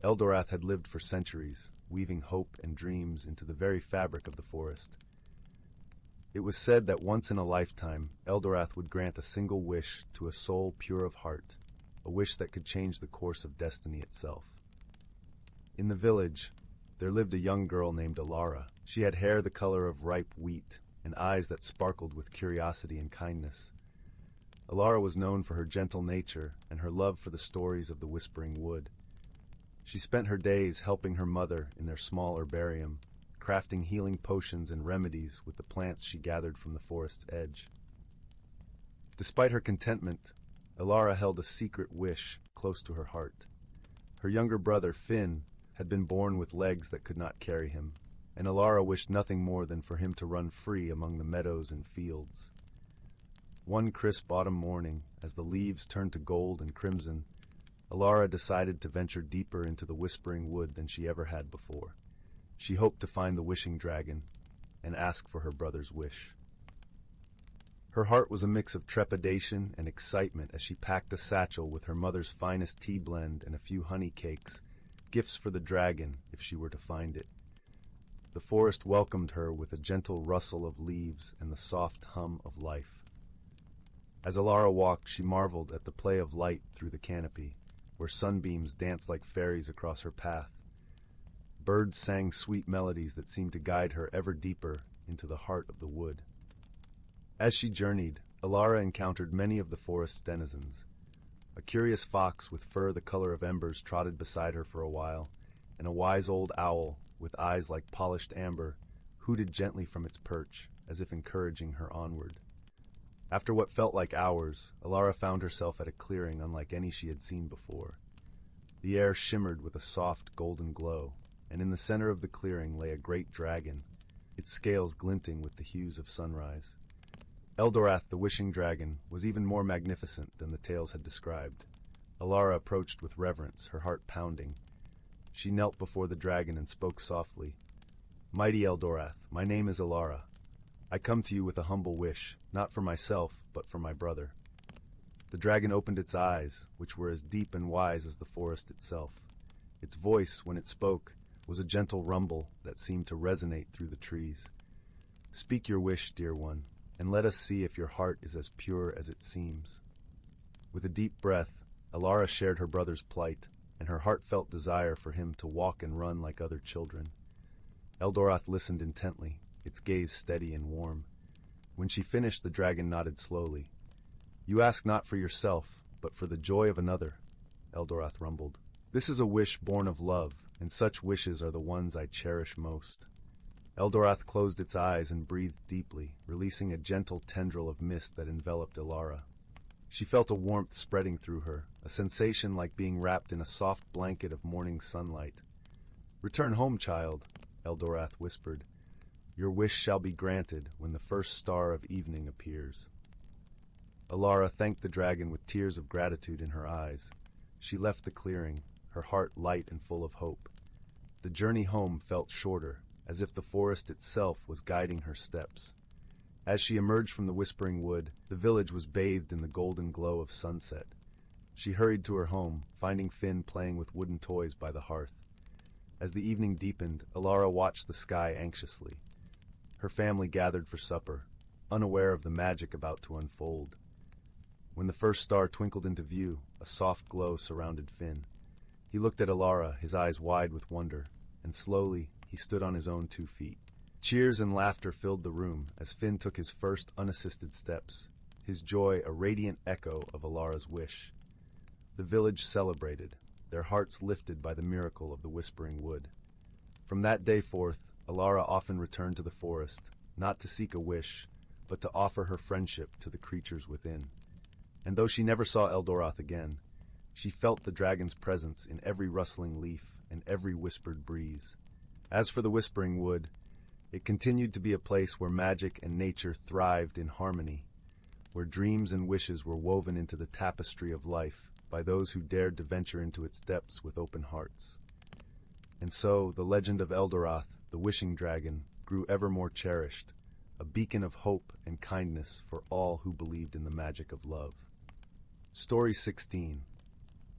Speaker 1: Eldorath had lived for centuries, weaving hope and dreams into the very fabric of the forest. It was said that once in a lifetime, Eldorath would grant a single wish to a soul pure of heart, a wish that could change the course of destiny itself. In the village, there lived a young girl named Alara. She had hair the color of ripe wheat and eyes that sparkled with curiosity and kindness. Alara was known for her gentle nature and her love for the stories of the Whispering Wood. She spent her days helping her mother in their small herbarium, crafting healing potions and remedies with the plants she gathered from the forest's edge. Despite her contentment, Alara held a secret wish close to her heart. Her younger brother, Finn, had been born with legs that could not carry him, and Alara wished nothing more than for him to run free among the meadows and fields. One crisp autumn morning, as the leaves turned to gold and crimson, Alara decided to venture deeper into the Whispering Wood than she ever had before. She hoped to find the wishing dragon and ask for her brother's wish. Her heart was a mix of trepidation and excitement as she packed a satchel with her mother's finest tea blend and a few honey cakes, gifts for the dragon if she were to find it. The forest welcomed her with a gentle rustle of leaves and the soft hum of life. As Alara walked, she marveled at the play of light through the canopy, where sunbeams danced like fairies across her path. Birds sang sweet melodies that seemed to guide her ever deeper into the heart of the wood. As she journeyed, Alara encountered many of the forest's denizens. A curious fox with fur the color of embers trotted beside her for a while, and a wise old owl, with eyes like polished amber, hooted gently from its perch, as if encouraging her onward. After what felt like hours, Alara found herself at a clearing unlike any she had seen before. The air shimmered with a soft golden glow, and in the center of the clearing lay a great dragon, its scales glinting with the hues of sunrise. Eldorath, the wishing dragon, was even more magnificent than the tales had described. Alara approached with reverence, her heart pounding. She knelt before the dragon and spoke softly. "Mighty Eldorath, my name is Alara. I come to you with a humble wish, not for myself, but for my brother." The dragon opened its eyes, which were as deep and wise as the forest itself. Its voice, when it spoke, was a gentle rumble that seemed to resonate through the trees. "Speak your wish, dear one, and let us see if your heart is as pure as it seems." With a deep breath, Alara shared her brother's plight, and her heartfelt desire for him to walk and run like other children. Eldorath listened intently, its gaze steady and warm. When she finished, the dragon nodded slowly. "You ask not for yourself, but for the joy of another," Eldorath rumbled. "This is a wish born of love, and such wishes are the ones I cherish most." Eldorath closed its eyes and breathed deeply, releasing a gentle tendril of mist that enveloped Alara. She felt a warmth spreading through her, a sensation like being wrapped in a soft blanket of morning sunlight. "Return home, child," Eldorath whispered. "Your wish shall be granted when the first star of evening appears." Alara thanked the dragon with tears of gratitude in her eyes. She left the clearing, her heart light and full of hope. The journey home felt shorter, as if the forest itself was guiding her steps. As she emerged from the Whispering Wood, the village was bathed in the golden glow of sunset. She hurried to her home, finding Finn playing with wooden toys by the hearth. As the evening deepened, Alara watched the sky anxiously. Her family gathered for supper, unaware of the magic about to unfold. When the first star twinkled into view, a soft glow surrounded Finn. He looked at Alara, his eyes wide with wonder, and slowly he stood on his own 2 feet. Cheers and laughter filled the room as Finn took his first unassisted steps, his joy a radiant echo of Alara's wish. The village celebrated, their hearts lifted by the miracle of the Whispering Wood. From that day forth, Alara often returned to the forest, not to seek a wish, but to offer her friendship to the creatures within. And though she never saw Eldorath again, she felt the dragon's presence in every rustling leaf and every whispered breeze. As for the Whispering Wood, it continued to be a place where magic and nature thrived in harmony, where dreams and wishes were woven into the tapestry of life by those who dared to venture into its depths with open hearts. And so the legend of Eldorath, the wishing dragon, grew ever more cherished, a beacon of hope and kindness for all who believed in the magic of love. Story 16.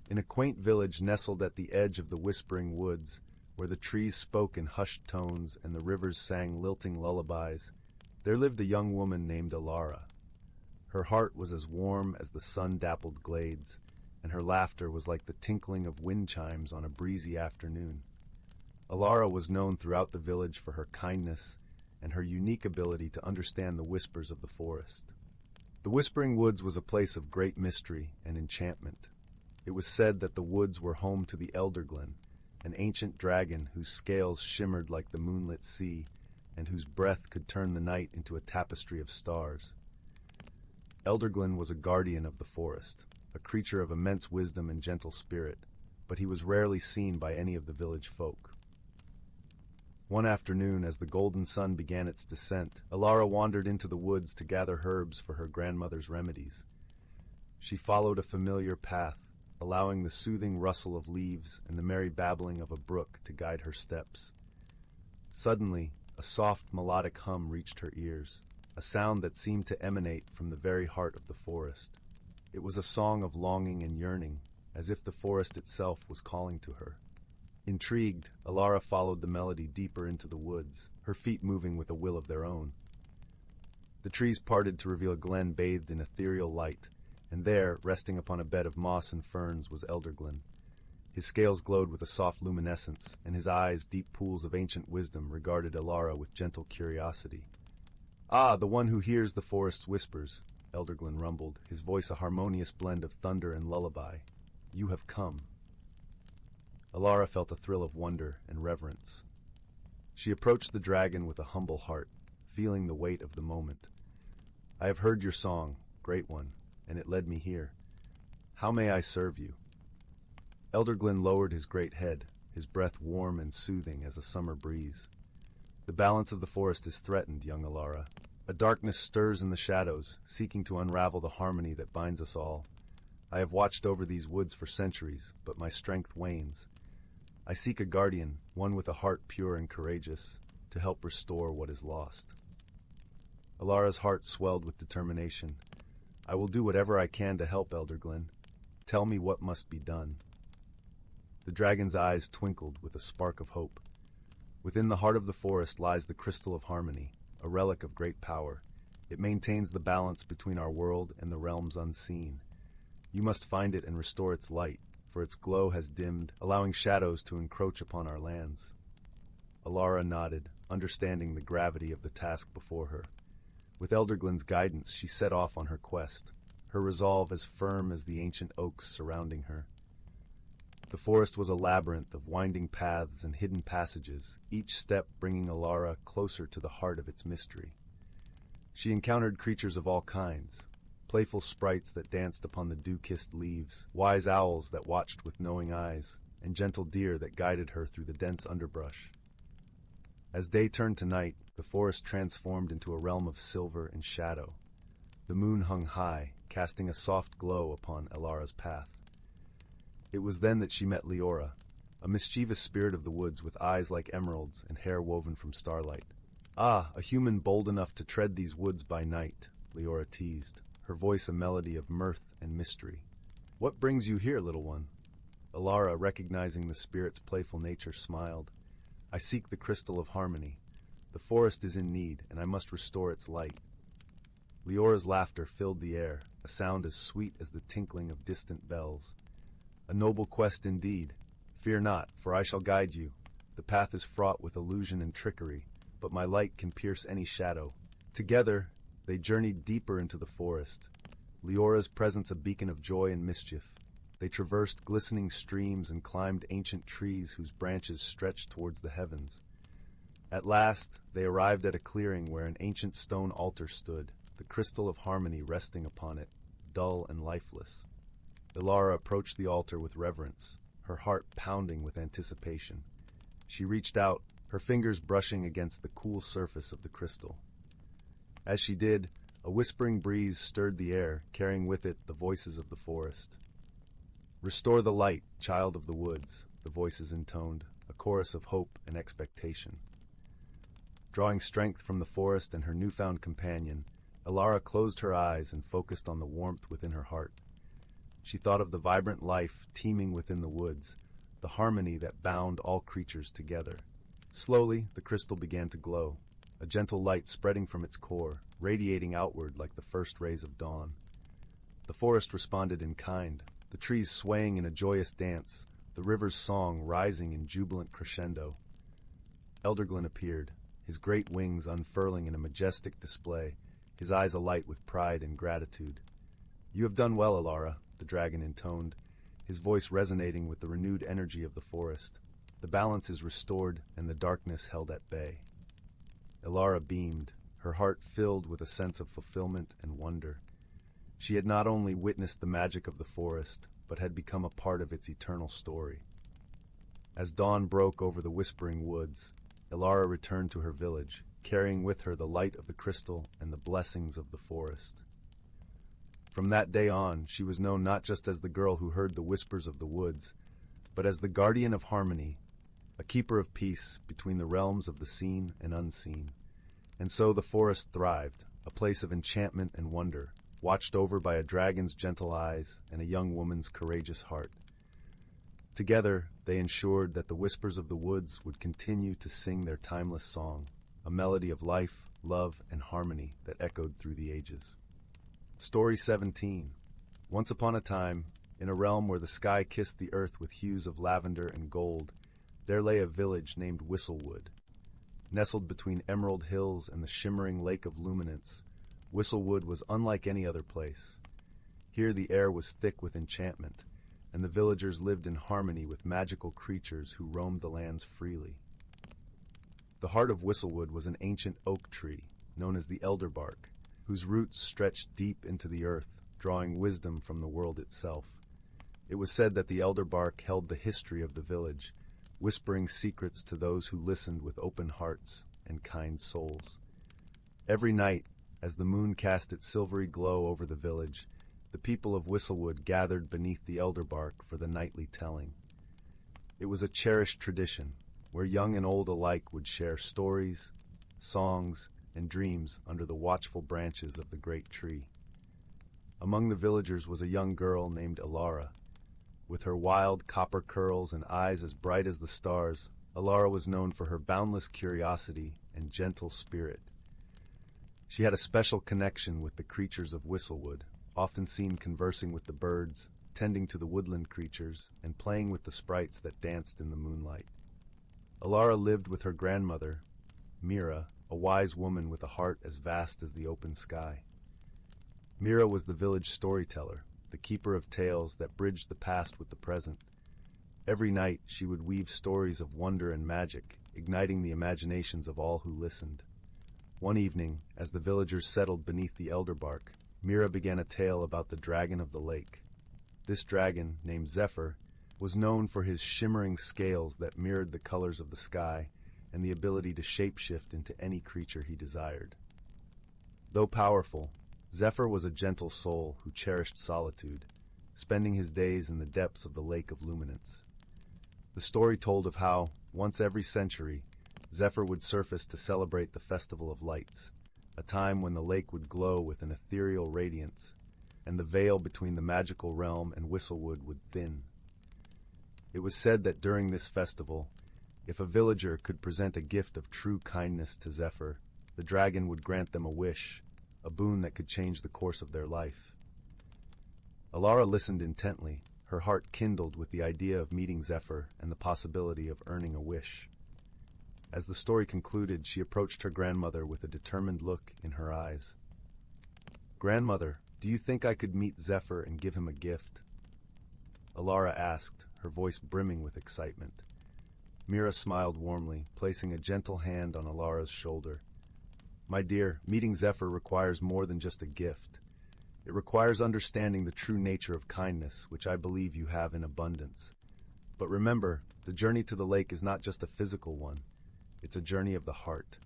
Speaker 1: In a quaint village nestled at the edge of the Whispering Woods, where the trees spoke in hushed tones and the rivers sang lilting lullabies, there lived a young woman named Alara. Her heart was as warm as the sun-dappled glades, and her laughter was like the tinkling of wind chimes on a breezy afternoon. Alara was known throughout the village for her kindness and her unique ability to understand the whispers of the forest. The Whispering Woods was a place of great mystery and enchantment. It was said that the woods were home to the Elderglen, an ancient dragon whose scales shimmered like the moonlit sea and whose breath could turn the night into a tapestry of stars. Elderglen was a guardian of the forest, a creature of immense wisdom and gentle spirit, but he was rarely seen by any of the village folk. One afternoon, as the golden sun began its descent, Alara wandered into the woods to gather herbs for her grandmother's remedies. She followed a familiar path, allowing the soothing rustle of leaves and the merry babbling of a brook to guide her steps. Suddenly, a soft melodic hum reached her ears, a sound that seemed to emanate from the very heart of the forest. It was a song of longing and yearning, as if the forest itself was calling to her. Intrigued, Alara followed the melody deeper into the woods, her feet moving with a will of their own. The trees parted to reveal a glen bathed in ethereal light, and there, resting upon a bed of moss and ferns, was Elderglen. His scales glowed with a soft luminescence, and his eyes, deep pools of ancient wisdom, regarded Alara with gentle curiosity. "Ah, the one who hears the forest's whispers," Elderglen rumbled, his voice a harmonious blend of thunder and lullaby. "You have come." Alara felt a thrill of wonder and reverence. She approached the dragon with a humble heart, feeling the weight of the moment. "I have heard your song, great one, and it led me here. How may I serve you?" Elderglen lowered his great head, his breath warm and soothing as a summer breeze. The balance of the forest is threatened, young Alara. A darkness stirs in the shadows, seeking to unravel the harmony that binds us all. I have watched over these woods for centuries, but my strength wanes. I seek a guardian, one with a heart pure and courageous, to help restore what is lost. Alara's heart swelled with determination. I will do whatever I can to help, Elderglin. Tell me what must be done. The dragon's eyes twinkled with a spark of hope. Within the heart of the forest lies the crystal of harmony, a relic of great power. It maintains the balance between our world and the realms unseen. You must find it and restore its light, for its glow has dimmed, allowing shadows to encroach upon our lands. Alara nodded, understanding the gravity of the task before her. With Elderglin's guidance, she set off on her quest, her resolve as firm as the ancient oaks surrounding her. The forest was a labyrinth of winding paths and hidden passages, each step bringing Alara closer to the heart of its mystery. She encountered creatures of all kinds, playful sprites that danced upon the dew-kissed leaves, wise owls that watched with knowing eyes, and gentle deer that guided her through the dense underbrush. As day turned to night, the forest transformed into a realm of silver and shadow. The moon hung high, casting a soft glow upon Alara's path. It was then that she met Leora, a mischievous spirit of the woods with eyes like emeralds and hair woven from starlight. "Ah, a human bold enough to tread these woods by night," Leora teased, her voice a melody of mirth and mystery. "What brings you here, little one?" Alara, recognizing the spirit's playful nature, smiled. "I seek the crystal of harmony. The forest is in need, and I must restore its light." Leora's laughter filled the air, a sound as sweet as the tinkling of distant bells. "A noble quest indeed. Fear not, for I shall guide you. The path is fraught with illusion and trickery, but my light can pierce any shadow." Together, they journeyed deeper into the forest, Leora's presence a beacon of joy and mischief. They traversed glistening streams and climbed ancient trees whose branches stretched towards the heavens. At last, they arrived at a clearing where an ancient stone altar stood, the crystal of harmony resting upon it, dull and lifeless. Alara approached the altar with reverence, her heart pounding with anticipation. She reached out, her fingers brushing against the cool surface of the crystal. As she did, a whispering breeze stirred the air, carrying with it the voices of the forest. "Restore the light, child of the woods," the voices intoned, a chorus of hope and expectation. Drawing strength from the forest and her newfound companion, Alara closed her eyes and focused on the warmth within her heart. She thought of the vibrant life teeming within the woods, the harmony that bound all creatures together. Slowly, the crystal began to glow, a gentle light spreading from its core, radiating outward like the first rays of dawn. The forest responded in kind, the trees swaying in a joyous dance, the river's song rising in jubilant crescendo. Elderglin appeared, his great wings unfurling in a majestic display, his eyes alight with pride and gratitude. "You have done well, Alara," the dragon intoned, his voice resonating with the renewed energy of the forest. "The balance is restored and the darkness held at bay." Alara beamed, her heart filled with a sense of fulfillment and wonder. She had not only witnessed the magic of the forest, but had become a part of its eternal story. As dawn broke over the whispering woods, Alara returned to her village, carrying with her the light of the crystal and the blessings of the forest. From that day on, she was known not just as the girl who heard the whispers of the woods, but as the guardian of harmony, a keeper of peace between the realms of the seen and unseen. And so the forest thrived, a place of enchantment and wonder, watched over by a dragon's gentle eyes and a young woman's courageous heart. Together, they ensured that the whispers of the woods would continue to sing their timeless song, a melody of life, love, and harmony that echoed through the ages. Story 17. Once upon a time, in a realm where the sky kissed the earth with hues of lavender and gold, there lay a village named Whistlewood. Nestled between emerald hills and the shimmering lake of luminance, Whistlewood was unlike any other place. Here the air was thick with enchantment, and the villagers lived in harmony with magical creatures who roamed the lands freely. The heart of Whistlewood was an ancient oak tree, known as the Elderbark, whose roots stretched deep into the earth, drawing wisdom from the world itself. It was said that the Elderbark held the history of the village, whispering secrets to those who listened with open hearts and kind souls. Every night, as the moon cast its silvery glow over the village, the people of Whistlewood gathered beneath the elder bark for the nightly telling. It was a cherished tradition, where young and old alike would share stories, songs, and dreams under the watchful branches of the great tree. Among the villagers was a young girl named Alara. With her wild copper curls and eyes as bright as the stars, Alara was known for her boundless curiosity and gentle spirit. She had a special connection with the creatures of Whistlewood, often seen conversing with the birds, tending to the woodland creatures, and playing with the sprites that danced in the moonlight. Alara lived with her grandmother, Mira, a wise woman with a heart as vast as the open sky. Mira was the village storyteller, the keeper of tales that bridged the past with the present. Every night she would weave stories of wonder and magic, igniting the imaginations of all who listened. One evening, as the villagers settled beneath the elder bark, Mira began a tale about the dragon of the lake. This dragon, named Zephyr, was known for his shimmering scales that mirrored the colors of the sky and the ability to shapeshift into any creature he desired. Though powerful, Zephyr was a gentle soul who cherished solitude, spending his days in the depths of the Lake of Luminance. The story told of how, once every century, Zephyr would surface to celebrate the Festival of Lights, a time when the lake would glow with an ethereal radiance, and the veil between the magical realm and Whistlewood would thin. It was said that during this festival, if a villager could present a gift of true kindness to Zephyr, the dragon would grant them a wish, a boon that could change the course of their life. Alara listened intently, her heart kindled with the idea of meeting Zephyr and the possibility of earning a wish. As the story concluded, she approached her grandmother with a determined look in her eyes. "Grandmother, do you think I could meet Zephyr and give him a gift?" Alara asked, her voice brimming with excitement. Mira smiled warmly, placing a gentle hand on Alara's shoulder. "My dear, meeting Zephyr requires more than just a gift. It requires understanding the true nature of kindness, which I believe you have in abundance. But remember, the journey to the lake is not just a physical one. It's a journey of the heart."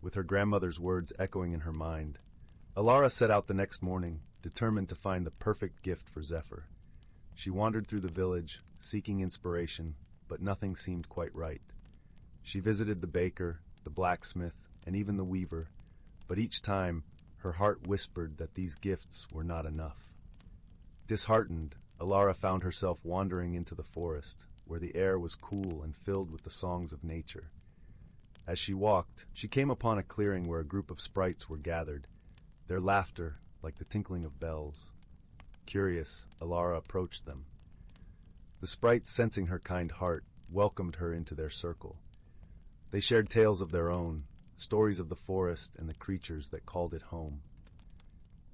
Speaker 1: With her grandmother's words echoing in her mind, Alara set out the next morning, determined to find the perfect gift for Zephyr. She wandered through the village, seeking inspiration, but nothing seemed quite right. She visited the baker, the blacksmith, and even the weaver, but each time her heart whispered that these gifts were not enough. Disheartened, Alara found herself wandering into the forest, where the air was cool and filled with the songs of nature. As she walked, she came upon a clearing where a group of sprites were gathered, their laughter like the tinkling of bells. Curious, Alara approached them. The sprites, sensing her kind heart, welcomed her into their circle. They shared tales of their own, stories of the forest and the creatures that called it home.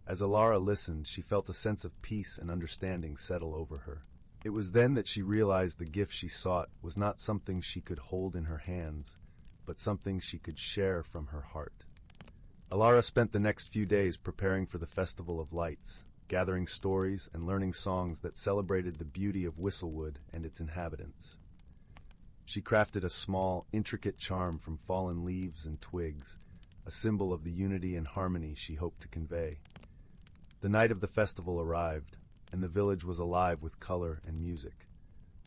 Speaker 1: As Alara listened, she felt a sense of peace and understanding settle over her. It was then that she realized the gift she sought was not something she could hold in her hands, but something she could share from her heart. Alara spent the next few days preparing for the Festival of Lights, gathering stories and learning songs that celebrated the beauty of Whistlewood and its inhabitants. She crafted a small, intricate charm from fallen leaves and twigs, a symbol of the unity and harmony she hoped to convey. The night of the festival arrived, and the village was alive with color and music.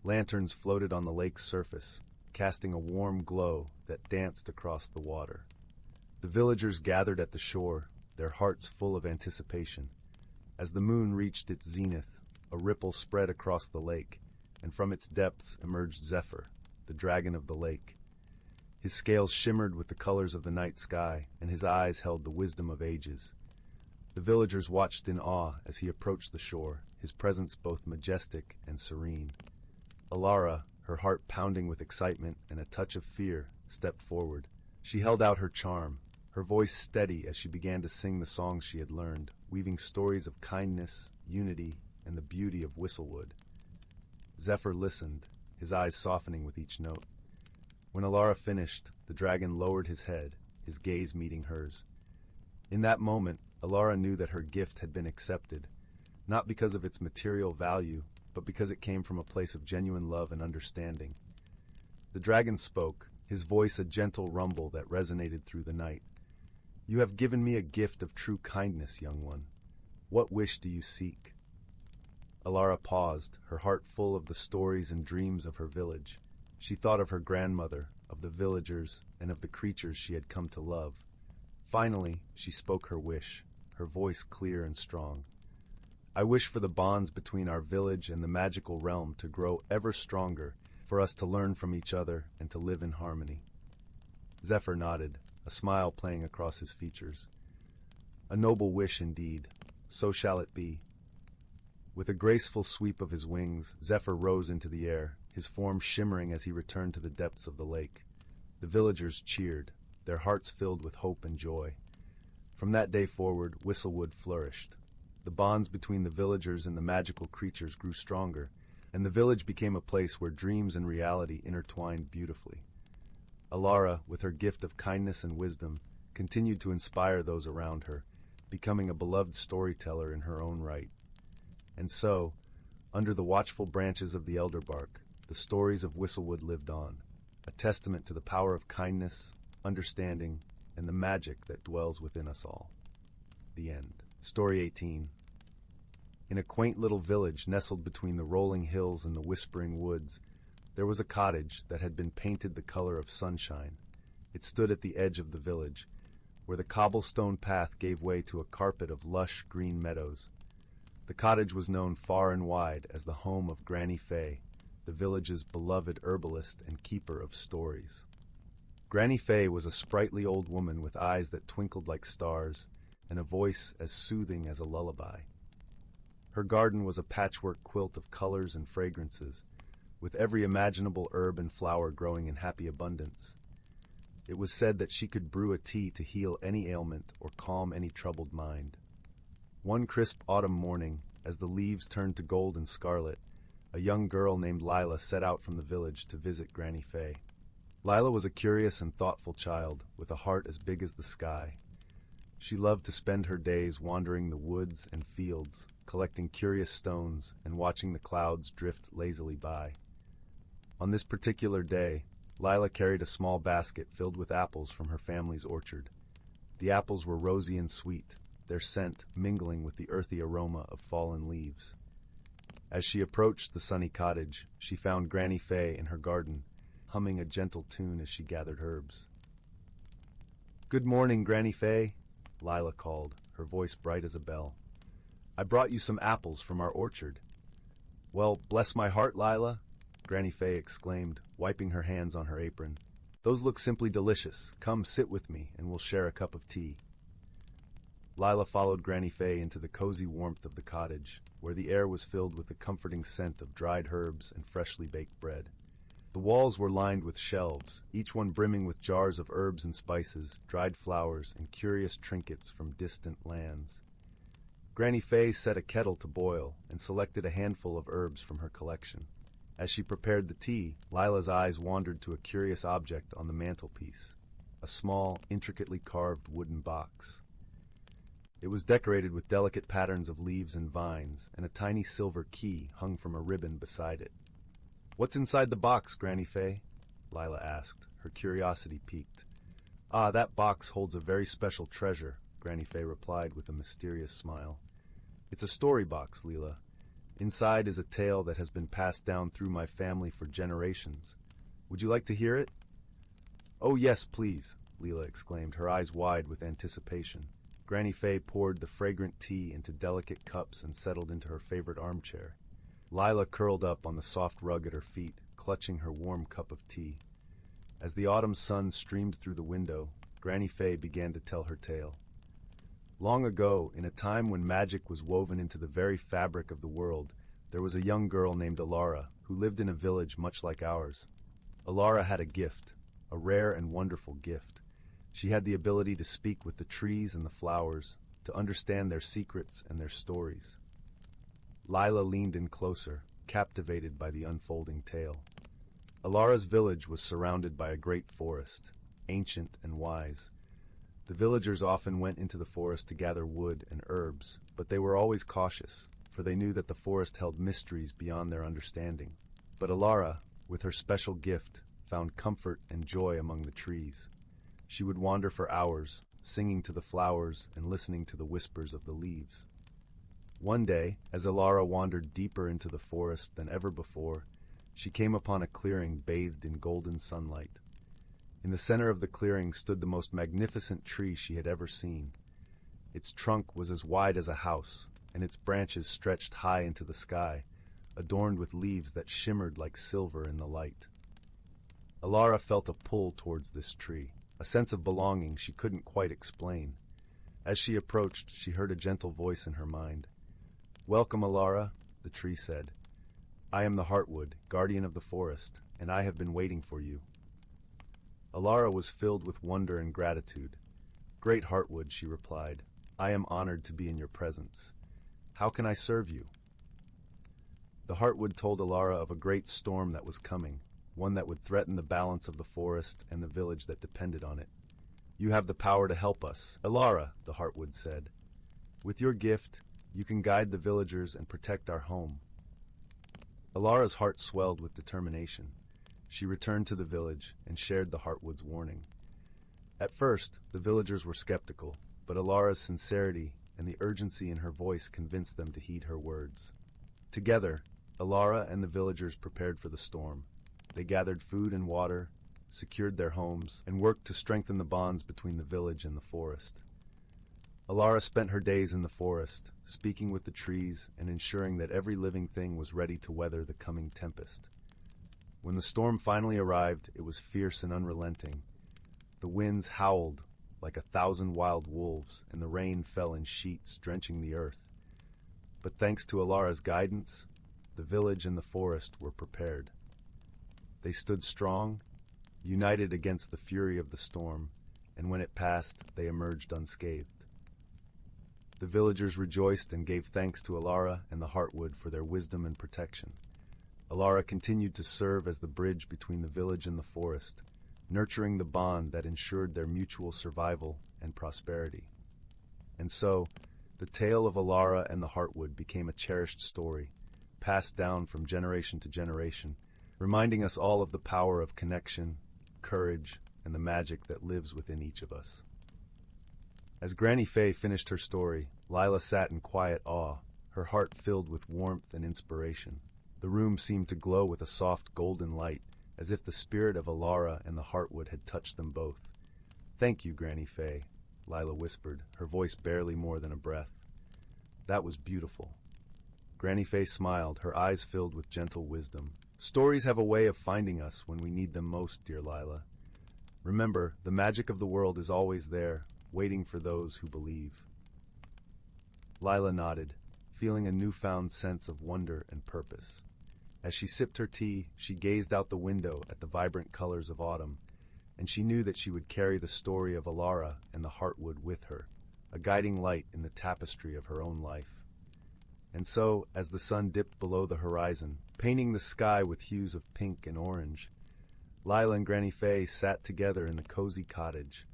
Speaker 1: Lanterns floated on the lake's surface, casting a warm glow that danced across the water. The villagers gathered at the shore, their hearts full of anticipation. As the moon reached its zenith, a ripple spread across the lake, and from its depths emerged Zephyr, the dragon of the lake. His scales shimmered with the colors of the night sky, and his eyes held the wisdom of ages. The villagers watched in awe as he approached the shore, his presence both majestic and serene. Alara, her heart pounding with excitement and a touch of fear, stepped forward. She held out her charm, her voice steady as she began to sing the songs she had learned, weaving stories of kindness, unity, and the beauty of Whistlewood. Zephyr listened, his eyes softening with each note. When Alara finished, the dragon lowered his head, his gaze meeting hers. In that moment, Alara knew that her gift had been accepted, not because of its material value, but because it came from a place of genuine love and understanding. The dragon spoke, his voice a gentle rumble that resonated through the night. "You have given me a gift of true kindness, young one. What wish do you seek?" Alara paused, her heart full of the stories and dreams of her village. She thought of her grandmother, of the villagers, and of the creatures she had come to love. Finally, she spoke her wish, her voice clear and strong. "I wish for the bonds between our village and the magical realm to grow ever stronger, for us to learn from each other and to live in harmony." Zephyr nodded, a smile playing across his features. "A noble wish indeed. So shall it be." With a graceful sweep of his wings, Zephyr rose into the air, his form shimmering as he returned to the depths of the lake. The villagers cheered, their hearts filled with hope and joy. From that day forward, Whistlewood flourished. The bonds between the villagers and the magical creatures grew stronger, and the village became a place where dreams and reality intertwined beautifully. Alara, with her gift of kindness and wisdom, continued to inspire those around her, becoming a beloved storyteller in her own right. And so, under the watchful branches of the elderbark, the stories of Whistlewood lived on, a testament to the power of kindness, understanding, and the magic that dwells within us all. The end. Story 18. In a quaint little village nestled between the rolling hills and the whispering woods, there was a cottage that had been painted the color of sunshine. It stood at the edge of the village, where the cobblestone path gave way to a carpet of lush green meadows. The cottage was known far and wide as the home of Granny Fay, the village's beloved herbalist and keeper of stories. Granny Fay was a sprightly old woman with eyes that twinkled like stars and a voice as soothing as a lullaby. Her garden was a patchwork quilt of colors and fragrances, with every imaginable herb and flower growing in happy abundance. It was said that she could brew a tea to heal any ailment or calm any troubled mind. One crisp autumn morning, as the leaves turned to gold and scarlet, a young girl named Lila set out from the village to visit Granny Fay. Lila was a curious and thoughtful child, with a heart as big as the sky. She loved to spend her days wandering the woods and fields, collecting curious stones and watching the clouds drift lazily by. On this particular day, Lila carried a small basket filled with apples from her family's orchard. The apples were rosy and sweet, their scent mingling with the earthy aroma of fallen leaves. As she approached the sunny cottage, she found Granny Fay in her garden, humming a gentle tune as she gathered herbs. "Good morning, Granny Fay," Lila called, her voice bright as a bell. "I brought you some apples from our orchard." "Well, bless my heart, Lila," Granny Fay exclaimed, wiping her hands on her apron. "Those look simply delicious. Come sit with me, and we'll share a cup of tea." Lila followed Granny Fay into the cozy warmth of the cottage, where the air was filled with the comforting scent of dried herbs and freshly baked bread. The walls were lined with shelves, each one brimming with jars of herbs and spices, dried flowers, and curious trinkets from distant lands. Granny Fay set a kettle to boil and selected a handful of herbs from her collection. As she prepared the tea, Lila's eyes wandered to a curious object on the mantelpiece, a small, intricately carved wooden box. It was decorated with delicate patterns of leaves and vines, and a tiny silver key hung from a ribbon beside it. "What's inside the box, Granny Fay?" Lila asked, her curiosity piqued. "Ah, that box holds a very special treasure," Granny Fay replied with a mysterious smile. "It's a story box, Lila. Inside is a tale that has been passed down through my family for generations. Would you like to hear it?" "Oh, yes, please," Lila exclaimed, her eyes wide with anticipation. Granny Fay poured the fragrant tea into delicate cups and settled into her favorite armchair. Lila curled up on the soft rug at her feet, clutching her warm cup of tea. As the autumn sun streamed through the window, Granny Fay began to tell her tale. Long ago, in a time when magic was woven into the very fabric of the world, there was a young girl named Alara who lived in a village much like ours. Alara had a gift, a rare and wonderful gift. She had the ability to speak with the trees and the flowers, to understand their secrets and their stories. Lila leaned in closer, captivated by the unfolding tale. Alara's village was surrounded by a great forest, ancient and wise. The villagers often went into the forest to gather wood and herbs, but they were always cautious, for they knew that the forest held mysteries beyond their understanding. But Alara, with her special gift, found comfort and joy among the trees. She would wander for hours, singing to the flowers and listening to the whispers of the leaves. One day, as Elara wandered deeper into the forest than ever before, she came upon a clearing bathed in golden sunlight. In the center of the clearing stood the most magnificent tree she had ever seen. Its trunk was as wide as a house, and its branches stretched high into the sky, adorned with leaves that shimmered like silver in the light. Elara felt a pull towards this tree, a sense of belonging she couldn't quite explain. As she approached, she heard a gentle voice in her mind. "Welcome, Elara," the tree said. "I am the Heartwood, guardian of the forest, and I have been waiting for you." Elara was filled with wonder and gratitude. "Great Heartwood," she replied, "I am honored to be in your presence. How can I serve you?" The Heartwood told Elara of a great storm that was coming, one that would threaten the balance of the forest and the village that depended on it. "You have the power to help us, Elara," the Heartwood said. "With your gift, you can guide the villagers and protect our home." Elara's heart swelled with determination. She returned to the village and shared the Heartwood's warning. At first, the villagers were skeptical, but Elara's sincerity and the urgency in her voice convinced them to heed her words. Together, Elara and the villagers prepared for the storm. They gathered food and water, secured their homes, and worked to strengthen the bonds between the village and the forest. Elara spent her days in the forest, speaking with the trees and ensuring that every living thing was ready to weather the coming tempest. When the storm finally arrived, it was fierce and unrelenting. The winds howled like 1,000 wild wolves, and the rain fell in sheets, drenching the earth. But thanks to Elara's guidance, the village and the forest were prepared. They stood strong, united against the fury of the storm, and when it passed, they emerged unscathed. The villagers rejoiced and gave thanks to Elara and the Heartwood for their wisdom and protection. Elara continued to serve as the bridge between the village and the forest, nurturing the bond that ensured their mutual survival and prosperity. And so, the tale of Elara and the Heartwood became a cherished story, passed down from generation to generation, reminding us all of the power of connection, courage, and the magic that lives within each of us. As Granny Fay finished her story, Lila sat in quiet awe, her heart filled with warmth and inspiration. The room seemed to glow with a soft golden light, as if the spirit of Elara and the Heartwood had touched them both. "Thank you, Granny Fay," Lila whispered, her voice barely more than a breath. "That was beautiful." Granny Fay smiled, her eyes filled with gentle wisdom. "Stories have a way of finding us when we need them most, dear Lila. Remember, the magic of the world is always there, waiting for those who believe." Lila nodded, feeling a newfound sense of wonder and purpose. As she sipped her tea, she gazed out the window at the vibrant colors of autumn, and she knew that she would carry the story of Elara and the Heartwood with her, a guiding light in the tapestry of her own life. And so, as the sun dipped below the horizon, painting the sky with hues of pink and orange, Lila and Granny Fay sat together in the cozy cottage,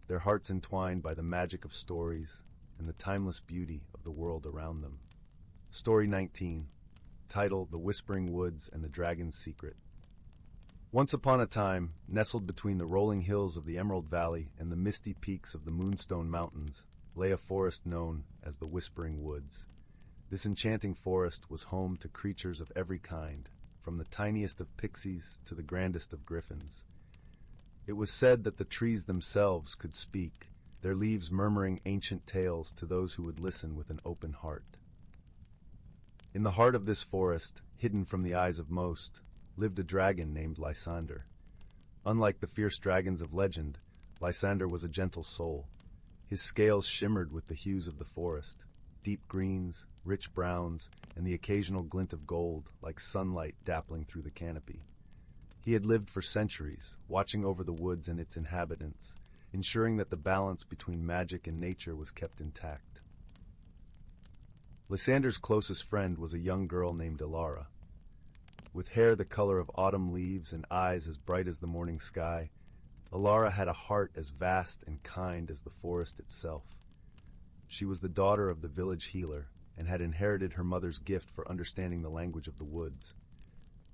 Speaker 1: their hearts entwined by the magic of stories and the timeless beauty of the world around them. Story 19, title The Whispering Woods and the Dragon's Secret. Once upon a time, nestled between the rolling hills of the Emerald Valley and the misty peaks of the Moonstone Mountains, lay a forest known as the Whispering Woods. This enchanting forest was home to creatures of every kind, from the tiniest of pixies to the grandest of griffins. It was said that the trees themselves could speak, their leaves murmuring ancient tales to those who would listen with an open heart. In the heart of this forest, hidden from the eyes of most, lived a dragon named Lysander. Unlike the fierce dragons of legend, Lysander was a gentle soul. His scales shimmered with the hues of the forest, deep greens, rich browns, and the occasional glint of gold, like sunlight dappling through the canopy. He had lived for centuries, watching over the woods and its inhabitants, ensuring that the balance between magic and nature was kept intact. Lysander's closest friend was a young girl named Elara. With hair the color of autumn leaves and eyes as bright as the morning sky, Elara had a heart as vast and kind as the forest itself. She was the daughter of the village healer and had inherited her mother's gift for understanding the language of the woods.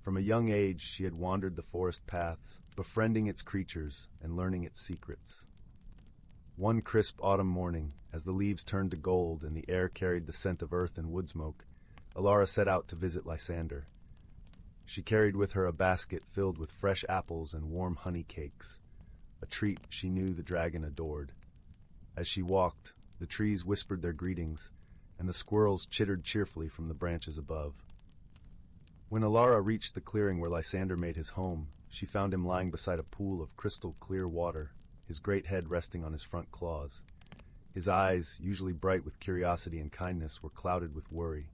Speaker 1: From a young age, she had wandered the forest paths, befriending its creatures and learning its secrets. One crisp autumn morning, as the leaves turned to gold and the air carried the scent of earth and wood smoke, Alara set out to visit Lysander. She carried with her a basket filled with fresh apples and warm honey cakes, a treat she knew the dragon adored. As she walked, the trees whispered their greetings, and the squirrels chittered cheerfully from the branches above. When Alara reached the clearing where Lysander made his home, she found him lying beside a pool of crystal-clear water, his great head resting on his front claws. His eyes, usually bright with curiosity and kindness, were clouded with worry.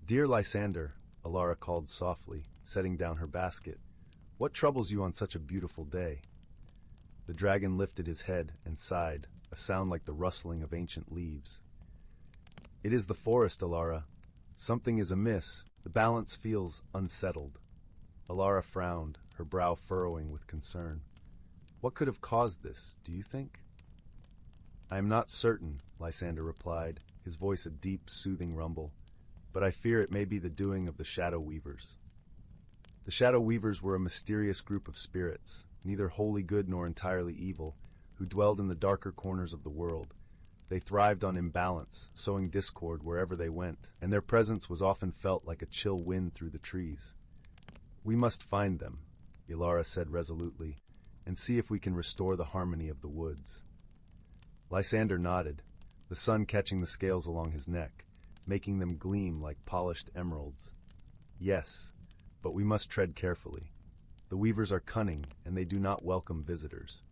Speaker 1: "Dear Lysander," Alara called softly, setting down her basket, "what troubles you on such a beautiful day?" The dragon lifted his head and sighed, a sound like the rustling of ancient leaves. "It is the forest, Alara. Something is amiss. The balance feels unsettled." Alara frowned, her brow furrowing with concern. "What could have caused this, do you think?" "I am not certain," Lysander replied, his voice a deep, soothing rumble, "but I fear it may be the doing of the Shadow Weavers." The Shadow Weavers were a mysterious group of spirits, neither wholly good nor entirely evil, who dwelled in the darker corners of the world. They thrived on imbalance, sowing discord wherever they went, and their presence was often felt like a chill wind through the trees. "We must find them," Alara said resolutely, "and see if we can restore the harmony of the woods." Lysander nodded, the sun catching the scales along his neck, making them gleam like polished emeralds. "Yes, but we must tread carefully. The weavers are cunning, and they do not welcome visitors."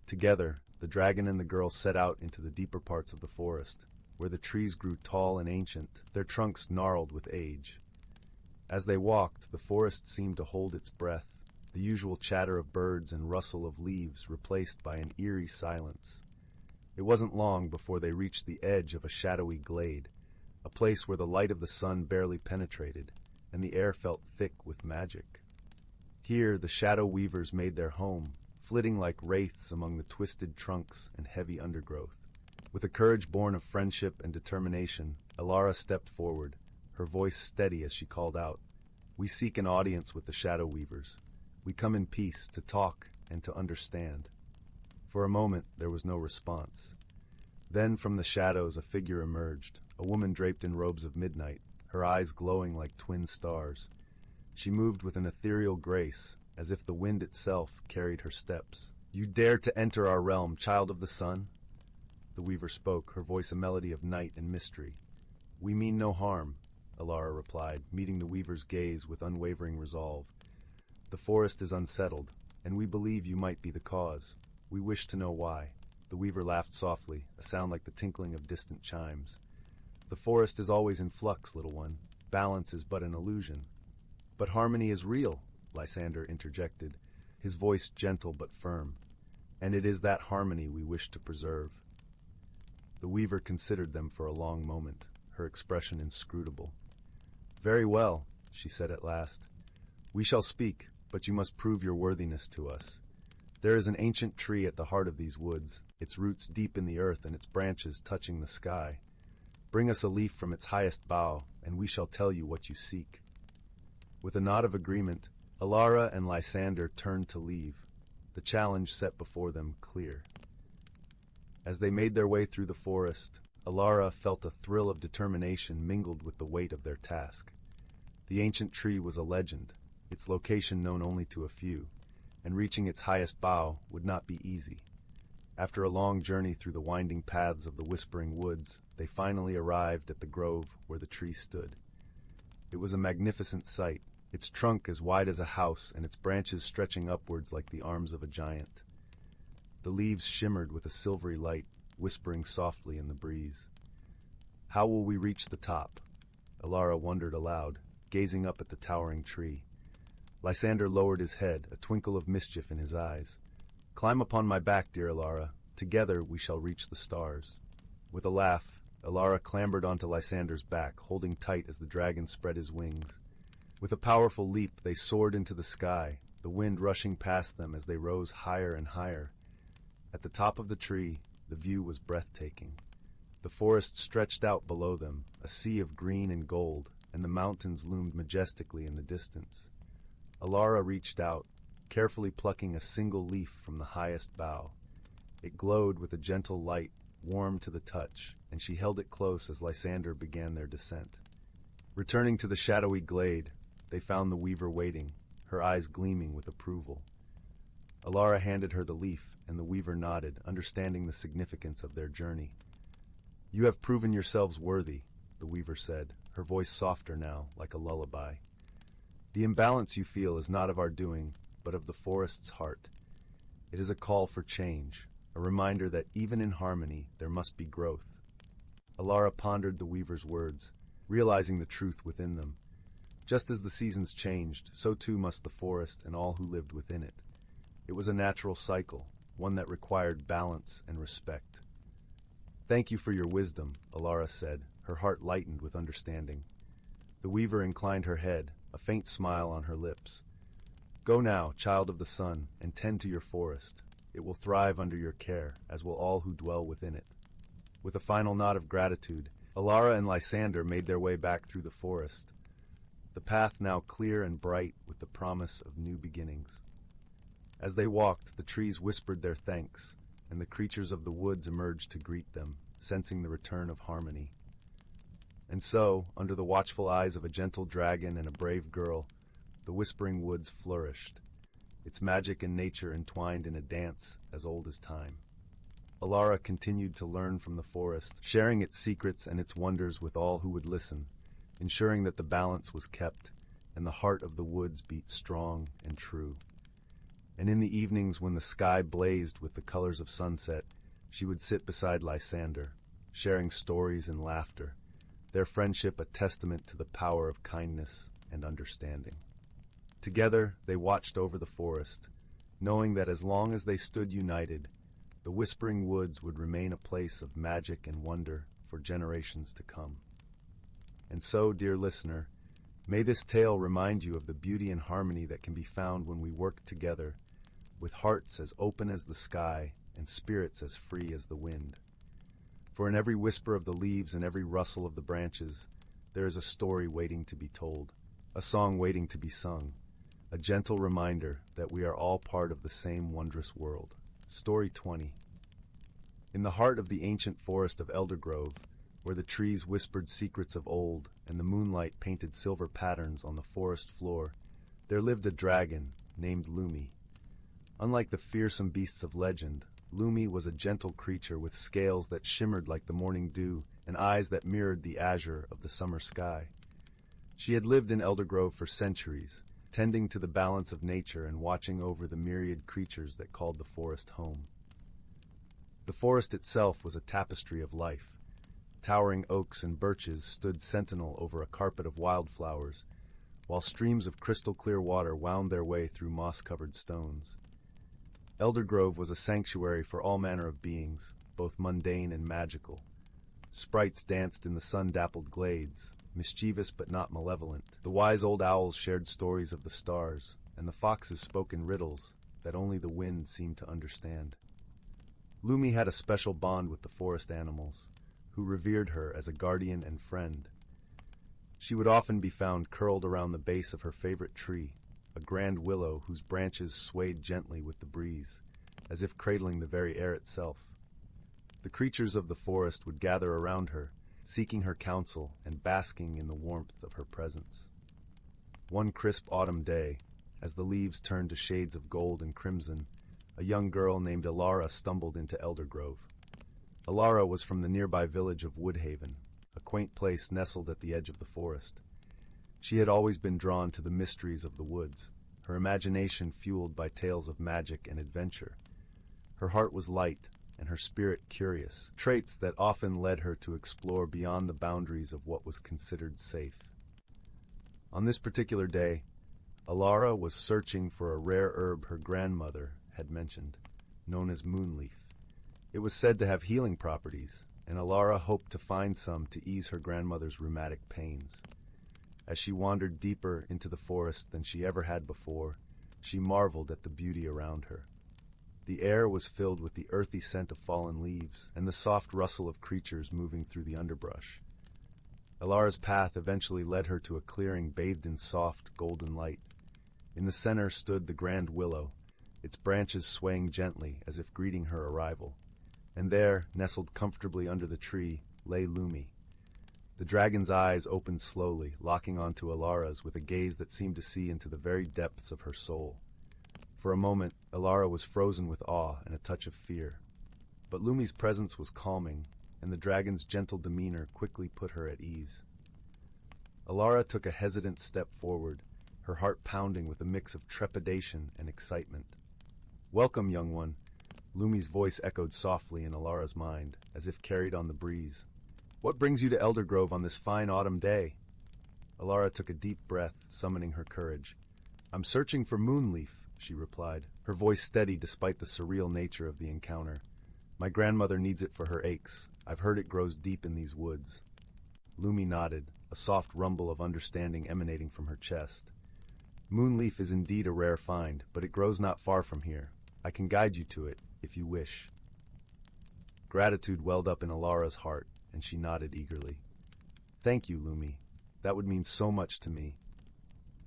Speaker 1: Together, the dragon and the girl set out into the deeper parts of the forest, where the trees grew tall and ancient, their trunks gnarled with age. As they walked, the forest seemed to hold its breath, the usual chatter of birds and rustle of leaves replaced by an eerie silence. It wasn't long before they reached the edge of a shadowy glade, a place where the light of the sun barely penetrated, and the air felt thick with magic. Here the Shadow Weavers made their home, flitting like wraiths among the twisted trunks and heavy undergrowth. With a courage born of friendship and determination, Alara stepped forward, her voice steady as she called out, "We seek an audience with the Shadow Weavers. We come in peace to talk and to understand." For a moment there was no response. Then from the shadows a figure emerged, a woman draped in robes of midnight, her eyes glowing like twin stars. She moved with an ethereal grace, as if the wind itself carried her steps. "You dare to enter our realm, child of the sun?" The weaver spoke, her voice a melody of night and mystery. "We mean no harm," Alara replied, meeting the weaver's gaze with unwavering resolve. "The forest is unsettled, and we believe you might be the cause. We wish to know why." The weaver laughed softly, a sound like the tinkling of distant chimes. "The forest is always in flux, little one. Balance is but an illusion." "But harmony is real," Lysander interjected, his voice gentle but firm. "And it is that harmony we wish to preserve." The weaver considered them for a long moment, her expression inscrutable. "Very well," she said at last. "We shall speak, but you must prove your worthiness to us. There is an ancient tree at the heart of these woods, its roots deep in the earth and its branches touching the sky. Bring us a leaf from its highest bough, and we shall tell you what you seek." With a nod of agreement, Alara and Lysander turned to leave, the challenge set before them clear. As they made their way through the forest, Alara felt a thrill of determination mingled with the weight of their task. The ancient tree was a legend, its location known only to a few, and reaching its highest bough would not be easy. After a long journey through the winding paths of the whispering woods, they finally arrived at the grove where the tree stood. It was a magnificent sight, its trunk as wide as a house and its branches stretching upwards like the arms of a giant. The leaves shimmered with a silvery light, whispering softly in the breeze. "How will we reach the top?" Alara wondered aloud, gazing up at the towering tree. Lysander lowered his head, a twinkle of mischief in his eyes. "Climb upon my back, dear Alara. Together we shall reach the stars." With a laugh, Alara clambered onto Lysander's back, holding tight as the dragon spread his wings. With a powerful leap, they soared into the sky, the wind rushing past them as they rose higher and higher. At the top of the tree, the view was breathtaking. The forest stretched out below them, a sea of green and gold, and the mountains loomed majestically in the distance. Alara reached out, carefully plucking a single leaf from the highest bough. It glowed with a gentle light, warm to the touch, and she held it close as Lysander began their descent. Returning to the shadowy glade, they found the weaver waiting, her eyes gleaming with approval. Alara handed her the leaf, and the weaver nodded, understanding the significance of their journey. "You have proven yourselves worthy," the weaver said, her voice softer now, like a lullaby. "The imbalance you feel is not of our doing, but of the forest's heart. It is a call for change, a reminder that even in harmony there must be growth." Alara pondered the weaver's words, realizing the truth within them. Just as the seasons changed, so too must the forest and all who lived within it. It was a natural cycle, one that required balance and respect. "Thank you for your wisdom," Alara said, her heart lightened with understanding. The weaver inclined her head, a faint smile on her lips. "Go now, child of the sun, and tend to your forest. It will thrive under your care, as will all who dwell within it." With a final nod of gratitude, Alara and Lysander made their way back through the forest, the path now clear and bright with the promise of new beginnings. As they walked, the trees whispered their thanks, and the creatures of the woods emerged to greet them, sensing the return of harmony. And so, under the watchful eyes of a gentle dragon and a brave girl, the Whispering Woods flourished, its magic and nature entwined in a dance as old as time. Alara continued to learn from the forest, sharing its secrets and its wonders with all who would listen, ensuring that the balance was kept and the heart of the woods beat strong and true. And in the evenings when the sky blazed with the colors of sunset, she would sit beside Lysander, sharing stories and laughter, their friendship a testament to the power of kindness and understanding. Together, they watched over the forest, knowing that as long as they stood united, the Whispering Woods would remain a place of magic and wonder for generations to come. And so, dear listener, may this tale remind you of the beauty and harmony that can be found when we work together, with hearts as open as the sky and spirits as free as the wind. For in every whisper of the leaves and every rustle of the branches, there is a story waiting to be told, a song waiting to be sung, a gentle reminder that we are all part of the same wondrous world. Story 20. In the heart of the ancient forest of Eldergrove, where the trees whispered secrets of old and the moonlight painted silver patterns on the forest floor, there lived a dragon named Lumi. Unlike the fearsome beasts of legend, Lumi was a gentle creature with scales that shimmered like the morning dew and eyes that mirrored the azure of the summer sky. She had lived in Eldergrove for centuries, tending to the balance of nature and watching over the myriad creatures that called the forest home. The forest itself was a tapestry of life. Towering oaks and birches stood sentinel over a carpet of wildflowers, while streams of crystal-clear water wound their way through moss-covered stones. Eldergrove was a sanctuary for all manner of beings, both mundane and magical. Sprites danced in the sun-dappled glades, mischievous but not malevolent. The wise old owls shared stories of the stars, and the foxes spoke in riddles that only the wind seemed to understand. Lumi had a special bond with the forest animals, who revered her as a guardian and friend. She would often be found curled around the base of her favorite tree, a grand willow whose branches swayed gently with the breeze, as if cradling the very air itself. The creatures of the forest would gather around her, seeking her counsel and basking in the warmth of her presence. One crisp autumn day, as the leaves turned to shades of gold and crimson, a young girl named Alara stumbled into Eldergrove. Alara was from the nearby village of Woodhaven, a quaint place nestled at the edge of the forest. She had always been drawn to the mysteries of the woods, her imagination fueled by tales of magic and adventure. Her heart was light, and her spirit curious, traits that often led her to explore beyond the boundaries of what was considered safe. On this particular day, Alara was searching for a rare herb her grandmother had mentioned, known as moonleaf. It was said to have healing properties, and Alara hoped to find some to ease her grandmother's rheumatic pains. As she wandered deeper into the forest than she ever had before, she marveled at the beauty around her. The air was filled with the earthy scent of fallen leaves and the soft rustle of creatures moving through the underbrush. Alara's path eventually led her to a clearing bathed in soft, golden light. In the center stood the grand willow, its branches swaying gently as if greeting her arrival. And there, nestled comfortably under the tree, lay Lumi. The dragon's eyes opened slowly, locking onto Alara's with a gaze that seemed to see into the very depths of her soul. For a moment, Alara was frozen with awe and a touch of fear. But Lumi's presence was calming, and the dragon's gentle demeanor quickly put her at ease. Alara took a hesitant step forward, her heart pounding with a mix of trepidation and excitement. "Welcome, young one," Lumi's voice echoed softly in Alara's mind, as if carried on the breeze. "What brings you to Eldergrove on this fine autumn day?" Alara took a deep breath, summoning her courage. "I'm searching for Moonleaf," she replied, her voice steady despite the surreal nature of the encounter. "My grandmother needs it for her aches. I've heard it grows deep in these woods." Lumi nodded, a soft rumble of understanding emanating from her chest. "Moonleaf is indeed a rare find, but it grows not far from here. I can guide you to it, if you wish." Gratitude welled up in Alara's heart, and she nodded eagerly. "Thank you, Lumi. That would mean so much to me."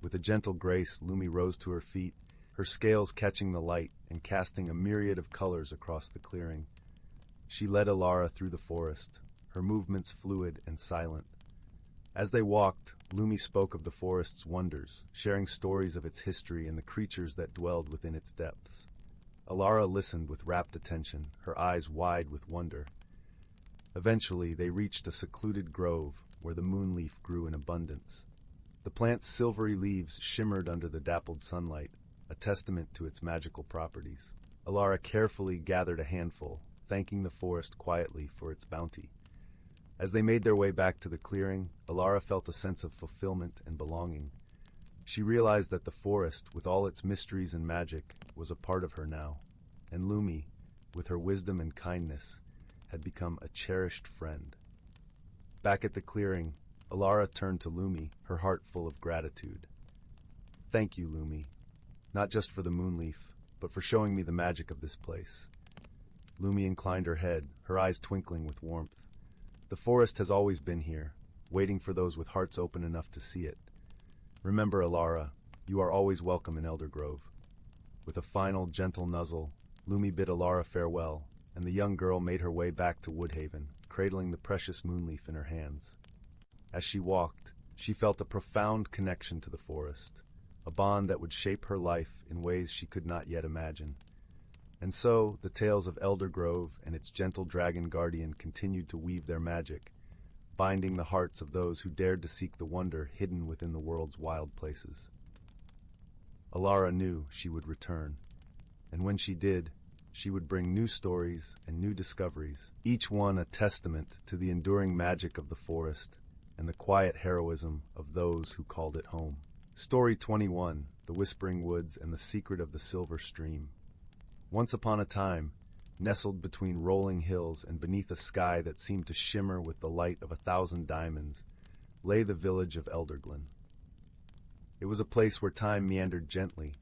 Speaker 1: With a gentle grace, Lumi rose to her feet, her scales catching the light and casting a myriad of colors across the clearing. She led Alara through the forest, her movements fluid and silent. As they walked, Lumi spoke of the forest's wonders, sharing stories of its history and the creatures that dwelled within its depths. Alara listened with rapt attention, her eyes wide with wonder. Eventually, they reached a secluded grove where the moonleaf grew in abundance. The plant's silvery leaves shimmered under the dappled sunlight, a testament to its magical properties. Alara carefully gathered a handful, thanking the forest quietly for its bounty. As they made their way back to the clearing, Alara felt a sense of fulfillment and belonging. She realized that the forest, with all its mysteries and magic, was a part of her now, and Lumi, with her wisdom and kindness, had become a cherished friend. Back at the clearing, Alara turned to Lumi, her heart full of gratitude. "Thank you, Lumi, not just for the moonleaf, but for showing me the magic of this place." Lumi inclined her head, her eyes twinkling with warmth. "The forest has always been here, waiting for those with hearts open enough to see it. Remember, Alara, you are always welcome in Eldergrove." With a final, gentle nuzzle, Lumi bid Alara farewell, and the young girl made her way back to Woodhaven, cradling the precious moonleaf in her hands. As she walked, she felt a profound connection to the forest, a bond that would shape her life in ways she could not yet imagine. And so, the tales of Eldergrove and its gentle dragon guardian continued to weave their magic, binding the hearts of those who dared to seek the wonder hidden within the world's wild places. Alara knew she would return, and when she did, she would bring new stories and new discoveries, each one a testament to the enduring magic of the forest and the quiet heroism of those who called it home. Story 21, The Whispering Woods and the Secret of the Silver Stream. Once upon a time, nestled between rolling hills and beneath a sky that seemed to shimmer with the light of 1,000 diamonds, lay the village of Elderglen. It was a place where time meandered gently,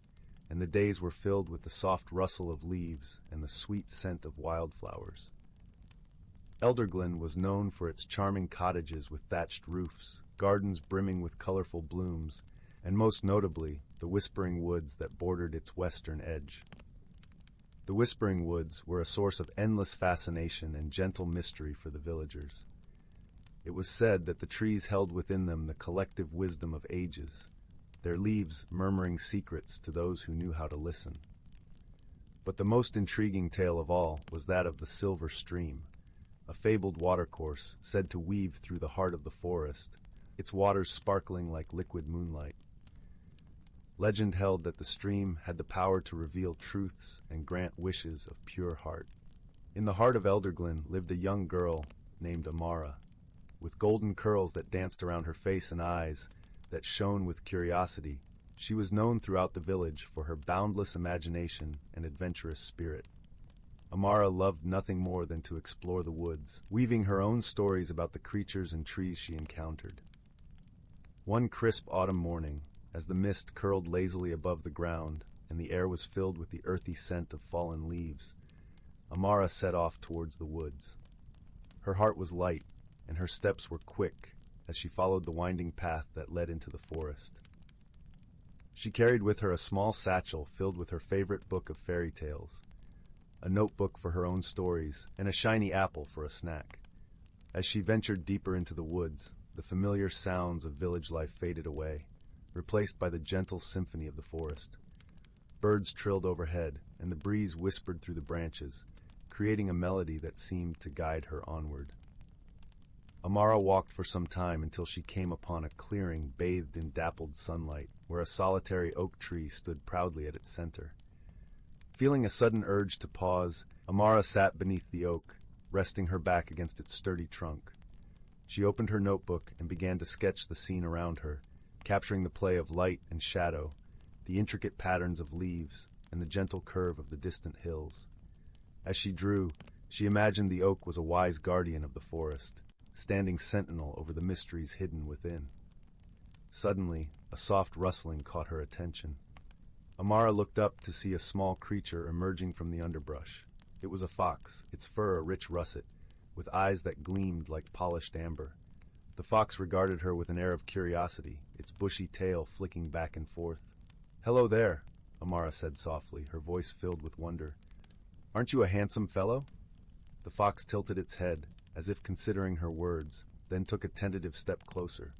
Speaker 1: and the days were filled with the soft rustle of leaves and the sweet scent of wildflowers. Elderglen was known for its charming cottages with thatched roofs, gardens brimming with colorful blooms, and most notably, the Whispering Woods that bordered its western edge. The Whispering Woods were a source of endless fascination and gentle mystery for the villagers. It was said that the trees held within them the collective wisdom of ages, their leaves murmuring secrets to those who knew how to listen. But the most intriguing tale of all was that of the Silver Stream, a fabled watercourse said to weave through the heart of the forest, its waters sparkling like liquid moonlight. Legend held that the stream had the power to reveal truths and grant wishes of pure heart. In the heart of Elderglen lived a young girl named Amara, with golden curls that danced around her face and eyes that shone with curiosity. She was known throughout the village for her boundless imagination and adventurous spirit. Amara loved nothing more than to explore the woods, weaving her own stories about the creatures and trees she encountered. One crisp autumn morning, as the mist curled lazily above the ground and the air was filled with the earthy scent of fallen leaves, Amara set off towards the woods. Her heart was light, and her steps were quick as she followed the winding path that led into the forest. She carried with her a small satchel filled with her favorite book of fairy tales, a notebook for her own stories, and a shiny apple for a snack. As she ventured deeper into the woods, the familiar sounds of village life faded away, replaced by the gentle symphony of the forest. Birds trilled overhead, and the breeze whispered through the branches, creating a melody that seemed to guide her onward. Amara walked for some time until she came upon a clearing bathed in dappled sunlight, where a solitary oak tree stood proudly at its center. Feeling a sudden urge to pause, Amara sat beneath the oak, resting her back against its sturdy trunk. She opened her notebook and began to sketch the scene around her, capturing the play of light and shadow, the intricate patterns of leaves, and the gentle curve of the distant hills. As she drew, she imagined the oak was a wise guardian of the forest, standing sentinel over the mysteries hidden within. Suddenly, a soft rustling caught her attention. Amara looked up to see a small creature emerging from the underbrush. It was a fox, its fur a rich russet, with eyes that gleamed like polished amber. The fox regarded her with an air of curiosity, its bushy tail flicking back and forth. "Hello there," Amara said softly, her voice filled with wonder. "Aren't you a handsome fellow?" The fox tilted its head, as if considering her words, then took a tentative step closer.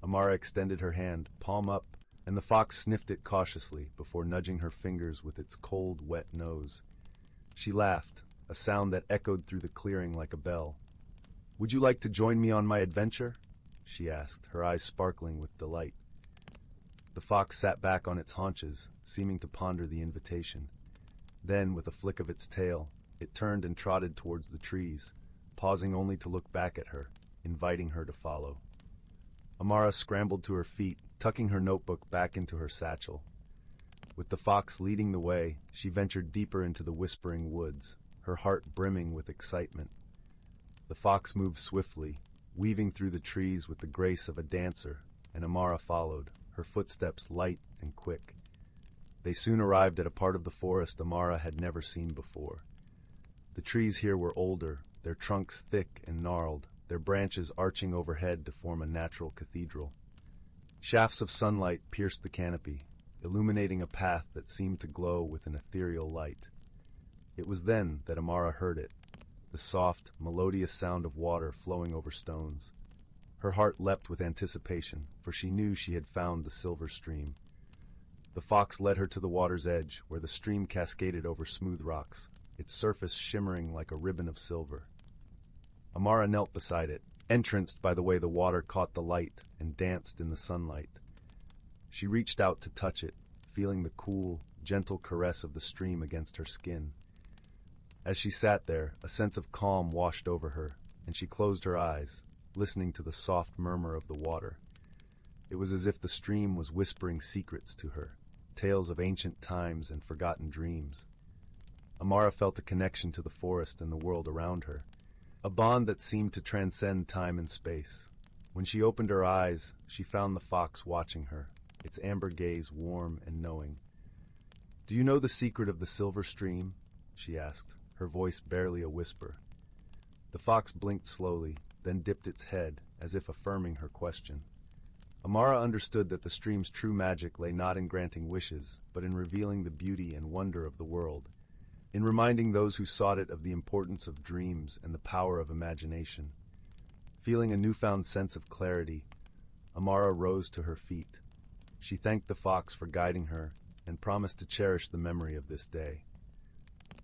Speaker 1: Amara extended her hand, palm up, and the fox sniffed it cautiously before nudging her fingers with its cold, wet nose. She laughed, a sound that echoed through the clearing like a bell. "Would you like to join me on my adventure?" she asked, her eyes sparkling with delight. The fox sat back on its haunches, seeming to ponder the invitation. Then, with a flick of its tail, it turned and trotted towards the trees, pausing only to look back at her, inviting her to follow. Amara scrambled to her feet, tucking her notebook back into her satchel. With the fox leading the way, she ventured deeper into the whispering woods, her heart brimming with excitement. The fox moved swiftly, weaving through the trees with the grace of a dancer, and Amara followed, her footsteps light and quick. They soon arrived at a part of the forest Amara had never seen before. The trees here were older, their trunks thick and gnarled, their branches arching overhead to form a natural cathedral. Shafts of sunlight pierced the canopy, illuminating a path that seemed to glow with an ethereal light. It was then that Amara heard it, the soft, melodious sound of water flowing over stones. Her heart leapt with anticipation, for she knew she had found the silver stream. The fox led her to the water's edge, where the stream cascaded over smooth rocks, its surface shimmering like a ribbon of silver. Amara knelt beside it, entranced by the way the water caught the light and danced in the sunlight. She reached out to touch it, feeling the cool, gentle caress of the stream against her skin. As she sat there, a sense of calm washed over her, and she closed her eyes, listening to the soft murmur of the water. It was as if the stream was whispering secrets to her, tales of ancient times and forgotten dreams. Amara felt a connection to the forest and the world around her, a bond that seemed to transcend time and space. When she opened her eyes, she found the fox watching her, its amber gaze warm and knowing. "Do you know the secret of the silver stream?" she asked, her voice barely a whisper. The fox blinked slowly, then dipped its head, as if affirming her question. Amara understood that the stream's true magic lay not in granting wishes, but in revealing the beauty and wonder of the world, in reminding those who sought it of the importance of dreams and the power of imagination. Feeling a newfound sense of clarity, Amara rose to her feet. She thanked the fox for guiding her and promised to cherish the memory of this day.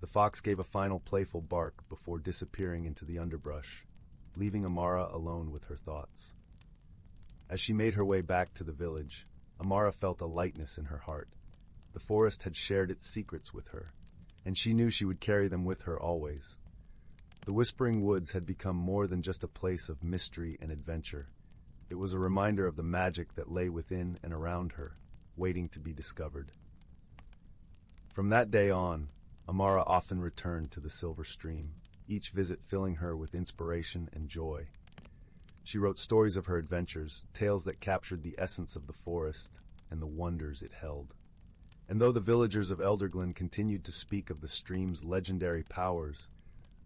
Speaker 1: The fox gave a final playful bark before disappearing into the underbrush, leaving Amara alone with her thoughts. As she made her way back to the village, Amara felt a lightness in her heart. The forest had shared its secrets with her, and she knew she would carry them with her always. The Whispering Woods had become more than just a place of mystery and adventure. It was a reminder of the magic that lay within and around her, waiting to be discovered. From that day on, Amara often returned to the Silver Stream, each visit filling her with inspiration and joy. She wrote stories of her adventures, tales that captured the essence of the forest and the wonders it held. And though the villagers of Elderglen continued to speak of the stream's legendary powers,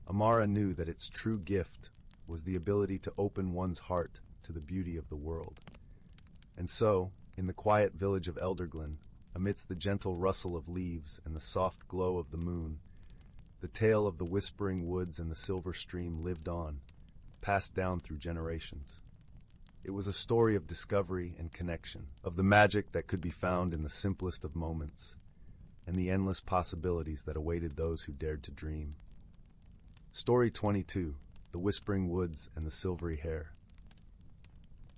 Speaker 1: Amara knew that its true gift was the ability to open one's heart to the beauty of the world. And so, In the quiet village of Elderglen, amidst the gentle rustle of leaves and the soft glow of the moon, the tale of the whispering woods and the silver stream lived on, passed down through generations. It was a story of discovery and connection, of the magic that could be found in the simplest of moments, and the endless possibilities that awaited those who dared to dream. Story 22, The Whispering Woods and the Silvery Hair.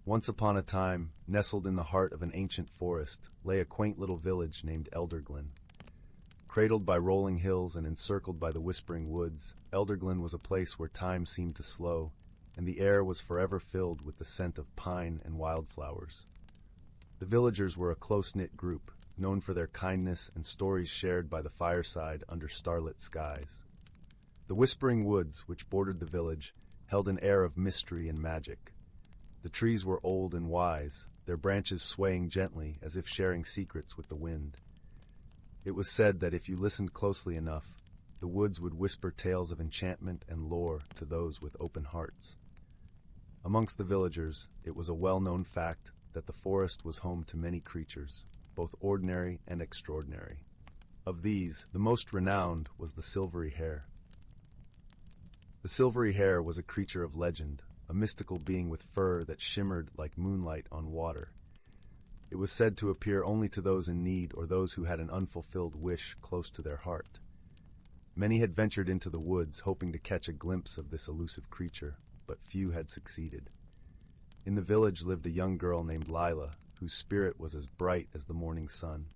Speaker 1: Once upon a time, nestled in the heart of an ancient forest, lay a quaint little village named Elderglen. Cradled by rolling hills and encircled by the whispering woods, Elderglen was a place where time seemed to slow, and the air was forever filled with the scent of pine and wildflowers. The villagers were a close-knit group, known for their kindness and stories shared by the fireside under starlit skies. The whispering woods, which bordered the village, held an air of mystery and magic. The trees were old and wise, their branches swaying gently as if sharing secrets with the wind. It was said that if you listened closely enough, the woods would whisper tales of enchantment and lore to those with open hearts. Amongst the villagers, it was a well-known fact that the forest was home to many creatures, both ordinary and extraordinary. Of these, the most renowned was the silvery hare. The silvery hare was a creature of legend, a mystical being with fur that shimmered like moonlight on water. It was said to appear only to those in need or those who had an unfulfilled wish close to their heart. Many had ventured into the woods hoping to catch a glimpse of this elusive creature, but few had succeeded. In the village lived a young girl named Lila, whose spirit was as bright as the morning sun.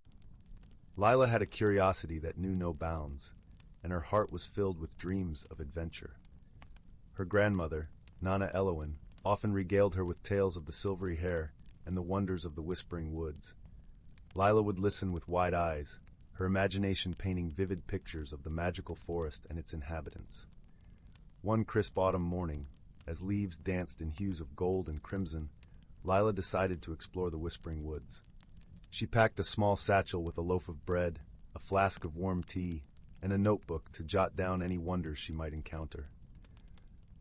Speaker 1: Lila had a curiosity that knew no bounds, and her heart was filled with dreams of adventure. Her grandmother, Nana Elowen, often regaled her with tales of the silvery hare and the wonders of the whispering woods. Lila would listen with wide eyes, her imagination painting vivid pictures of the magical forest and its inhabitants. One crisp autumn morning, as leaves danced in hues of gold and crimson, Lila decided to explore the whispering woods. She packed a small satchel with a loaf of bread, a flask of warm tea, and a notebook to jot down any wonders she might encounter.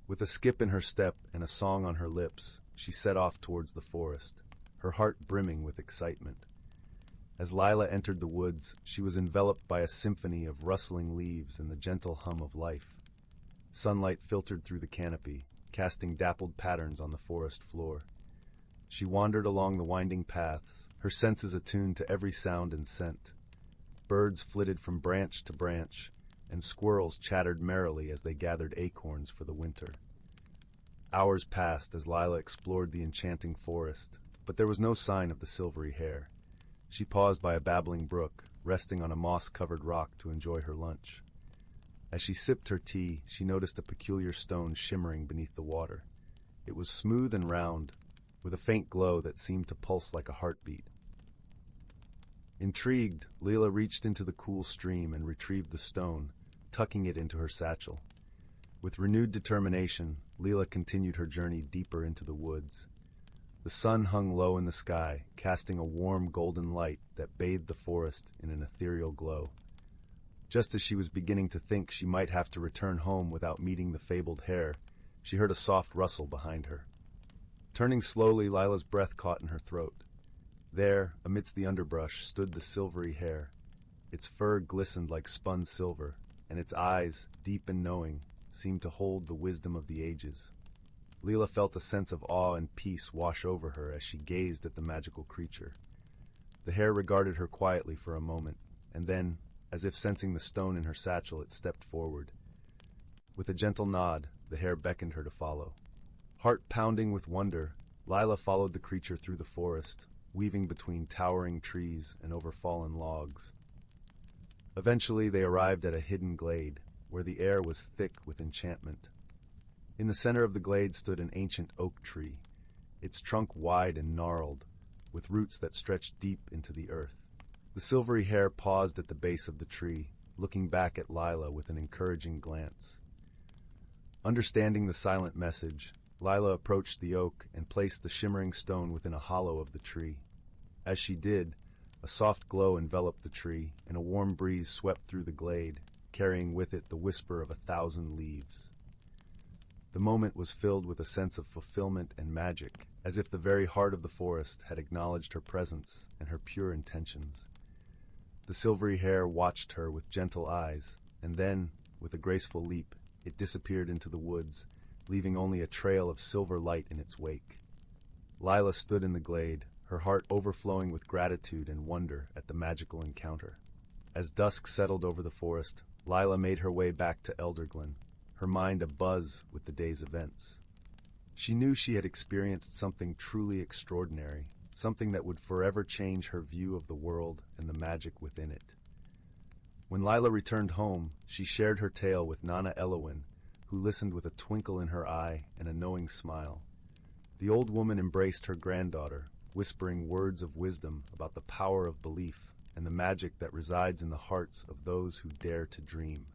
Speaker 1: With a skip in her step and a song on her lips, she set off towards the forest, her heart brimming with excitement. As Lila entered the woods, she was enveloped by a symphony of rustling leaves and the gentle hum of life. Sunlight filtered through the canopy, casting dappled patterns on the forest floor. She wandered along the winding paths, her senses attuned to every sound and scent. Birds flitted from branch to branch, and squirrels chattered merrily as they gathered acorns for the winter. Hours passed as Lila explored the enchanting forest, but there was no sign of the silvery hare. She paused by a babbling brook, resting on a moss-covered rock to enjoy her lunch. As she sipped her tea, she noticed a peculiar stone shimmering beneath the water. It was smooth and round, with a faint glow that seemed to pulse like a heartbeat. Intrigued, Lila reached into the cool stream and retrieved the stone, tucking it into her satchel. With renewed determination, Lila continued her journey deeper into the woods. The sun hung low in the sky, casting a warm golden light that bathed the forest in an ethereal glow. Just as she was beginning to think she might have to return home without meeting the fabled hare, she heard a soft rustle behind her. Turning slowly, Lila's breath caught in her throat. There, amidst the underbrush, stood the silvery hare. Its fur glistened like spun silver, and its eyes, deep and knowing, seemed to hold the wisdom of the ages. Lila felt a sense of awe and peace wash over her as she gazed at the magical creature. The hare regarded her quietly for a moment, and then, as if sensing the stone in her satchel, it stepped forward. With a gentle nod, the hare beckoned her to follow. Heart pounding with wonder, Lila followed the creature through the forest, weaving between towering trees and over fallen logs. Eventually they arrived at a hidden glade, where the air was thick with enchantment. In the center of the glade stood an ancient oak tree, its trunk wide and gnarled, with roots that stretched deep into the earth. The silvery hare paused at the base of the tree, looking back at Lila with an encouraging glance. Understanding the silent message, Lila approached the oak and placed the shimmering stone within a hollow of the tree. As she did, a soft glow enveloped the tree, and a warm breeze swept through the glade, carrying with it the whisper of 1,000 leaves. The moment was filled with a sense of fulfillment and magic, as if the very heart of the forest had acknowledged her presence and her pure intentions. The silvery hare watched her with gentle eyes, and then, with a graceful leap, it disappeared into the woods, leaving only a trail of silver light in its wake. Lila stood in the glade, her heart overflowing with gratitude and wonder at the magical encounter. As dusk settled over the forest, Lila made her way back to Elderglen, her mind abuzz with the day's events. She knew she had experienced something truly extraordinary, something that would forever change her view of the world and the magic within it. When Lila returned home, she shared her tale with Nana Elowen, who listened with a twinkle in her eye and a knowing smile. The old woman embraced her granddaughter, whispering words of wisdom about the power of belief and the magic that resides in the hearts of those who dare to dream.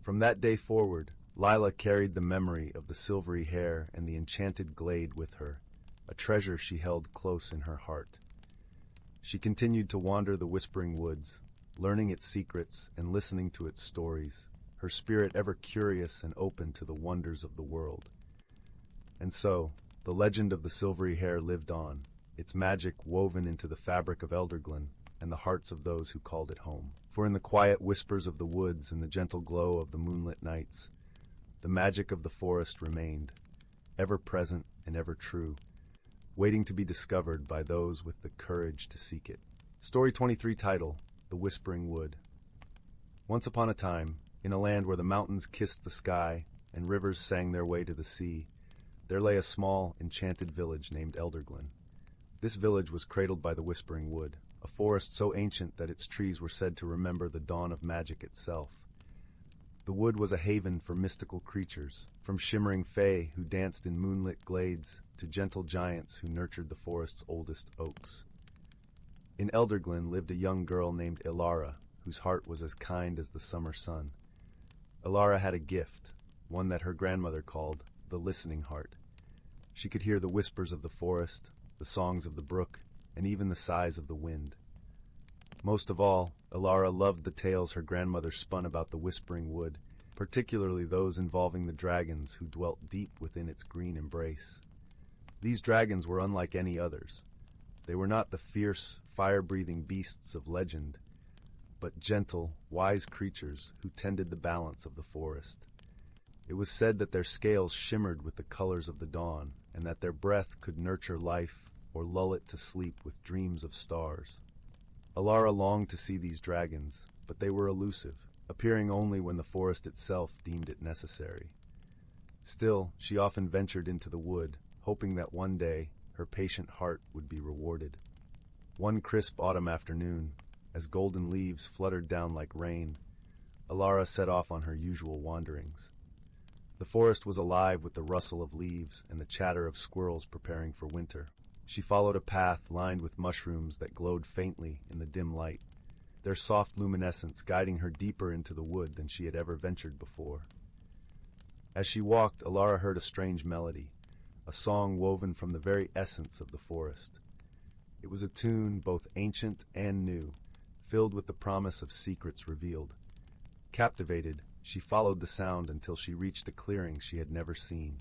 Speaker 1: From that day forward, Lila carried the memory of the silvery hare and the enchanted glade with her, a treasure she held close in her heart. She continued to wander the whispering woods, learning its secrets and listening to its stories, her spirit ever curious and open to the wonders of the world. And so, the legend of the silvery hare lived on, its magic woven into the fabric of Elderglen and the hearts of those who called it home. For in the quiet whispers of the woods and the gentle glow of the moonlit nights, the magic of the forest remained, ever present and ever true, waiting to be discovered by those with the courage to seek it. Story 23 title, The Whispering Wood. Once upon a time, in a land where the mountains kissed the sky and rivers sang their way to the sea, there lay a small, enchanted village named Elderglen. This village was cradled by the Whispering Wood, a forest so ancient that its trees were said to remember the dawn of magic itself. The wood was a haven for mystical creatures, from shimmering fae who danced in moonlit glades to gentle giants who nurtured the forest's oldest oaks. In Elderglen lived a young girl named Ilara, whose heart was as kind as the summer sun. Ilara had a gift, one that her grandmother called the listening heart. She could hear the whispers of the forest, the songs of the brook, and even the sighs of the wind. Most of all, Ilara loved the tales her grandmother spun about the Whispering Wood, particularly those involving the dragons who dwelt deep within its green embrace. These dragons were unlike any others. They were not the fierce, fire-breathing beasts of legend, but gentle, wise creatures who tended the balance of the forest. It was said that their scales shimmered with the colors of the dawn, and that their breath could nurture life or lull it to sleep with dreams of stars. Ilara longed to see these dragons, but they were elusive, appearing only when the forest itself deemed it necessary. Still, she often ventured into the wood, hoping that one day her patient heart would be rewarded. One crisp autumn afternoon, as golden leaves fluttered down like rain, Ilara set off on her usual wanderings. The forest was alive with the rustle of leaves and the chatter of squirrels preparing for winter. She followed a path lined with mushrooms that glowed faintly in the dim light, their soft luminescence guiding her deeper into the wood than she had ever ventured before. As she walked, Ilara heard a strange melody, a song woven from the very essence of the forest. It was a tune both ancient and new, filled with the promise of secrets revealed. Captivated, she followed the sound until she reached a clearing she had never seen.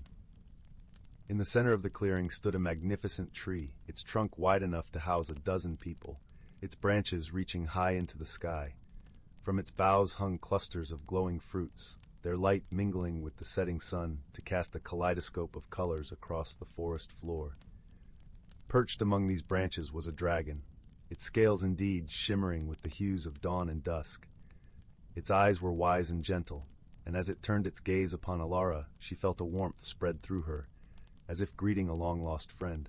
Speaker 1: In the center of the clearing stood a magnificent tree, its trunk wide enough to house a dozen people, its branches reaching high into the sky. From its boughs hung clusters of glowing fruits, their light mingling with the setting sun to cast a kaleidoscope of colors across the forest floor. Perched among these branches was a dragon, its scales indeed shimmering with the hues of dawn and dusk. Its eyes were wise and gentle, and as it turned its gaze upon Ilara, she felt a warmth spread through her, as if greeting a long-lost friend.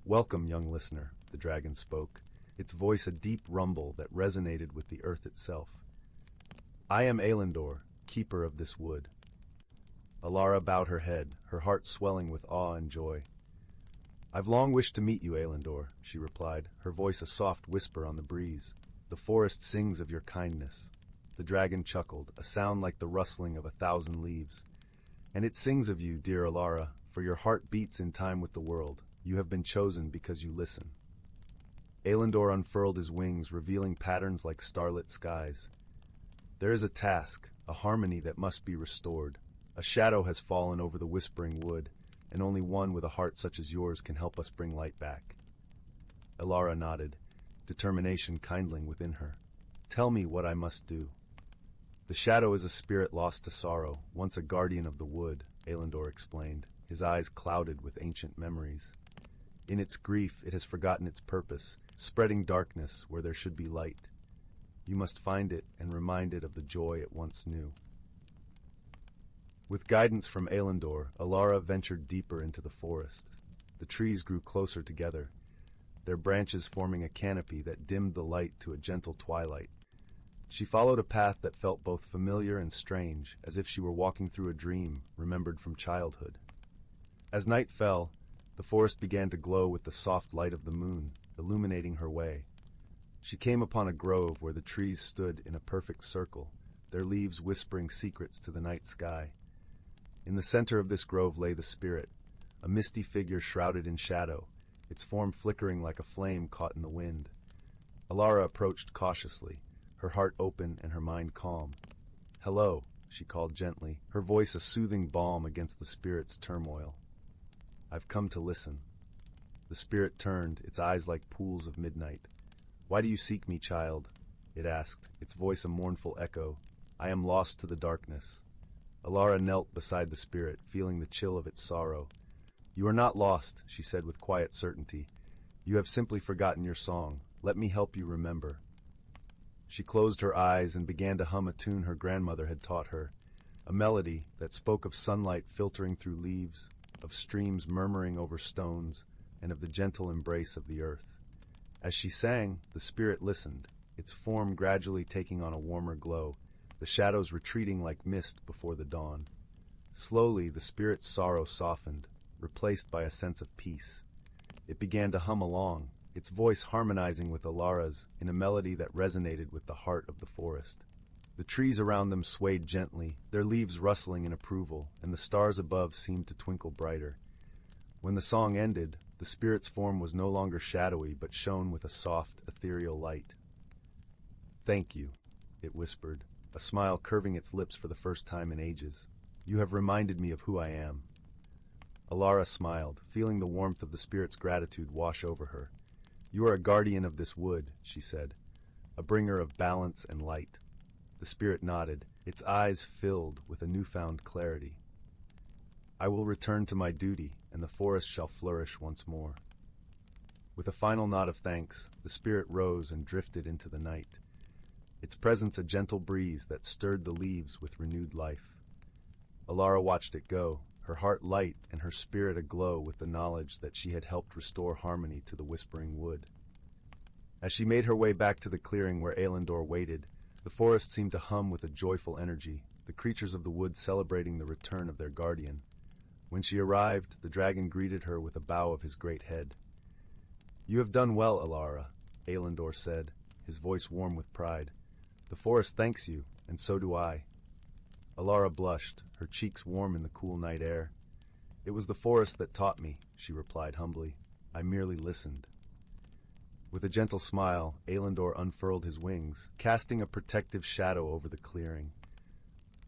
Speaker 1: "Welcome, young listener," the dragon spoke, its voice a deep rumble that resonated with the earth itself. "I am Elendor, keeper of this wood." Ilara bowed her head, her heart swelling with awe and joy. "I've long wished to meet you, Elendor," she replied, her voice a soft whisper on the breeze. "The forest sings of your kindness." The dragon chuckled, a sound like the rustling of 1,000 leaves. "And it sings of you, dear Ilara, for your heart beats in time with the world. You have been chosen because you listen." Elendor unfurled his wings, revealing patterns like starlit skies. "There is a task, a harmony that must be restored. A shadow has fallen over the Whispering Wood, and only one with a heart such as yours can help us bring light back." Elara nodded, determination kindling within her. "Tell me what I must do." "The shadow is a spirit lost to sorrow, once a guardian of the wood," Elendor explained, his eyes clouded with ancient memories. "In its grief, it has forgotten its purpose, spreading darkness where there should be light. You must find it and remind it of the joy it once knew." With guidance from Elendor, Elara ventured deeper into the forest. The trees grew closer together, their branches forming a canopy that dimmed the light to a gentle twilight. She followed a path that felt both familiar and strange, as if she were walking through a dream remembered from childhood. As night fell, the forest began to glow with the soft light of the moon, illuminating her way. She came upon a grove where the trees stood in a perfect circle, their leaves whispering secrets to the night sky. In the center of this grove lay the spirit, a misty figure shrouded in shadow, its form flickering like a flame caught in the wind. Elara approached cautiously, her heart open and her mind calm. "Hello," she called gently, her voice a soothing balm against the spirit's turmoil. "I've come to listen." The spirit turned, its eyes like pools of midnight. "Why do you seek me, child?" it asked, its voice a mournful echo. "I am lost to the darkness." Elara knelt beside the spirit, feeling the chill of its sorrow. "You are not lost," she said with quiet certainty. "You have simply forgotten your song. Let me help you remember." She closed her eyes and began to hum a tune her grandmother had taught her, a melody that spoke of sunlight filtering through leaves, of streams murmuring over stones, and of the gentle embrace of the earth. As she sang, the spirit listened, its form gradually taking on a warmer glow, the shadows retreating like mist before the dawn. Slowly, the spirit's sorrow softened, replaced by a sense of peace. It began to hum along, its voice harmonizing with Elara's in a melody that resonated with the heart of the forest. The trees around them swayed gently, their leaves rustling in approval, and the stars above seemed to twinkle brighter. When the song ended, the spirit's form was no longer shadowy but shone with a soft, ethereal light. "Thank you," it whispered, a smile curving its lips for the first time in ages. "You have reminded me of who I am." Elara smiled, feeling the warmth of the spirit's gratitude wash over her. "You are a guardian of this wood," she said, "a bringer of balance and light." The spirit nodded, its eyes filled with a newfound clarity. "I will return to my duty, and the forest shall flourish once more." With a final nod of thanks, the spirit rose and drifted into the night, its presence a gentle breeze that stirred the leaves with renewed life. Elara watched it go, her heart light and her spirit aglow with the knowledge that she had helped restore harmony to the whispering wood. As she made her way back to the clearing where Elendor waited, the forest seemed to hum with a joyful energy, the creatures of the wood celebrating the return of their guardian. When she arrived, the dragon greeted her with a bow of his great head. "You have done well, Elara," Elendor said, his voice warm with pride. "The forest thanks you, and so do I." Elara blushed, her cheeks warm in the cool night air. "It was the forest that taught me," she replied humbly. "I merely listened." With a gentle smile, Elendor unfurled his wings, casting a protective shadow over the clearing.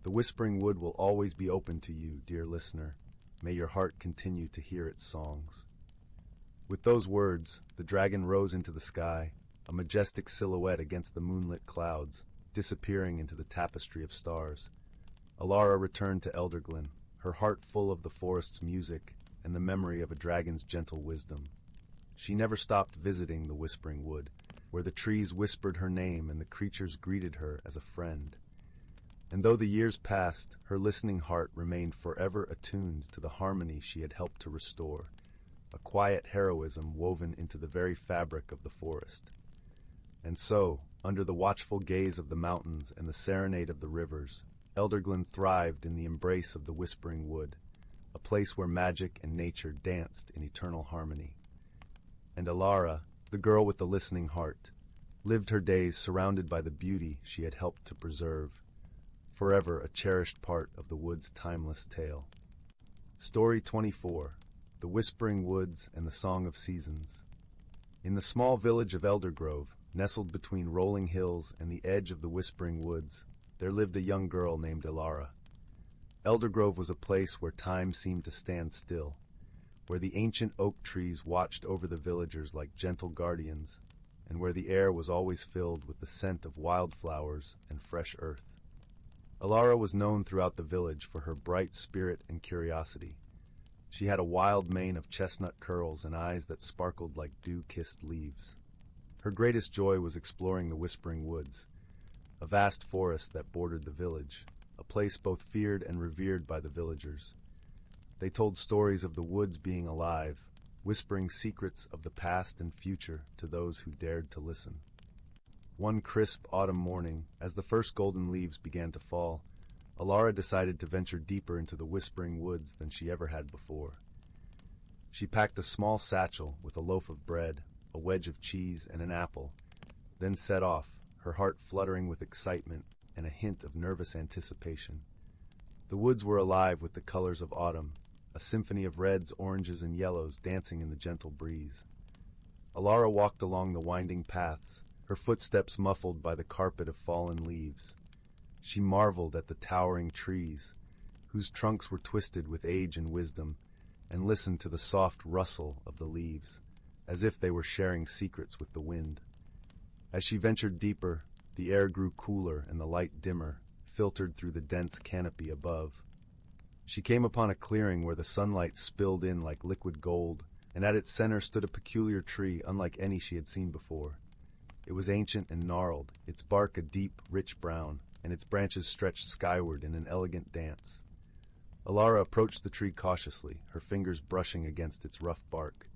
Speaker 1: "The whispering wood will always be open to you, dear listener. May your heart continue to hear its songs." With those words, the dragon rose into the sky, a majestic silhouette against the moonlit clouds, disappearing into the tapestry of stars. Elara returned to Elderglen, her heart full of the forest's music and the memory of a dragon's gentle wisdom. She never stopped visiting the Whispering Wood, where the trees whispered her name and the creatures greeted her as a friend. And though the years passed, her listening heart remained forever attuned to the harmony she had helped to restore, a quiet heroism woven into the very fabric of the forest. And so, under the watchful gaze of the mountains and the serenade of the rivers, Elderglen thrived in the embrace of the Whispering Wood, a place where magic and nature danced in eternal harmony. And Elara, the girl with the listening heart, lived her days surrounded by the beauty she had helped to preserve, forever a cherished part of the wood's timeless tale. Story 24: The Whispering Woods and the Song of Seasons. In the small village of Eldergrove, nestled between rolling hills and the edge of the Whispering Woods, there lived a young girl named Elara. Eldergrove was a place where time seemed to stand still, where the ancient oak trees watched over the villagers like gentle guardians, and where the air was always filled with the scent of wildflowers and fresh earth. Alara was known throughout the village for her bright spirit and curiosity. She had a wild mane of chestnut curls and eyes that sparkled like dew-kissed leaves. Her greatest joy was exploring the Whispering Woods, a vast forest that bordered the village, a place both feared and revered by the villagers. They told stories of the woods being alive, whispering secrets of the past and future to those who dared to listen. One crisp autumn morning, as the first golden leaves began to fall, Alara decided to venture deeper into the Whispering Woods than she ever had before. She packed a small satchel with a loaf of bread, a wedge of cheese, and an apple, then set off, her heart fluttering with excitement and a hint of nervous anticipation. The woods were alive with the colors of autumn, a symphony of reds, oranges, and yellows dancing in the gentle breeze. Alara walked along the winding paths, her footsteps muffled by the carpet of fallen leaves. She marveled at the towering trees, whose trunks were twisted with age and wisdom, and listened to the soft rustle of the leaves, as if they were sharing secrets with the wind. As she ventured deeper, the air grew cooler and the light dimmer, filtered through the dense canopy above. She came upon a clearing where the sunlight spilled in like liquid gold, and at its center stood a peculiar tree unlike any she had seen before. It was ancient and gnarled, its bark a deep, rich brown, and its branches stretched skyward in an elegant dance. Alara approached the tree cautiously, her fingers brushing against its rough bark.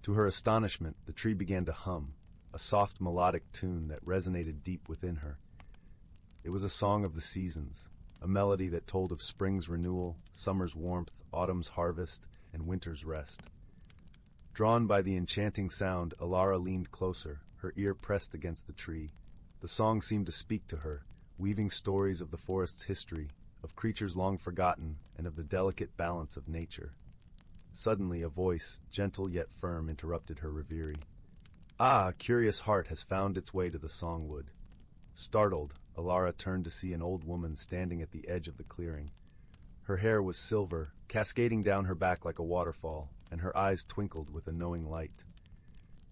Speaker 1: To her astonishment, the tree began to hum, a soft melodic tune that resonated deep within her. It was a song of the seasons, a melody that told of spring's renewal, summer's warmth, autumn's harvest, and winter's rest. Drawn by the enchanting sound, Alara leaned closer, her ear pressed against the tree. The song seemed to speak to her, weaving stories of the forest's history, of creatures long forgotten, and of the delicate balance of nature. Suddenly, a voice, gentle yet firm, interrupted her reverie. "Ah, a curious heart has found its way to the songwood." Startled, Alara turned to see an old woman standing at the edge of the clearing. Her hair was silver, cascading down her back like a waterfall, and her eyes twinkled with a knowing light.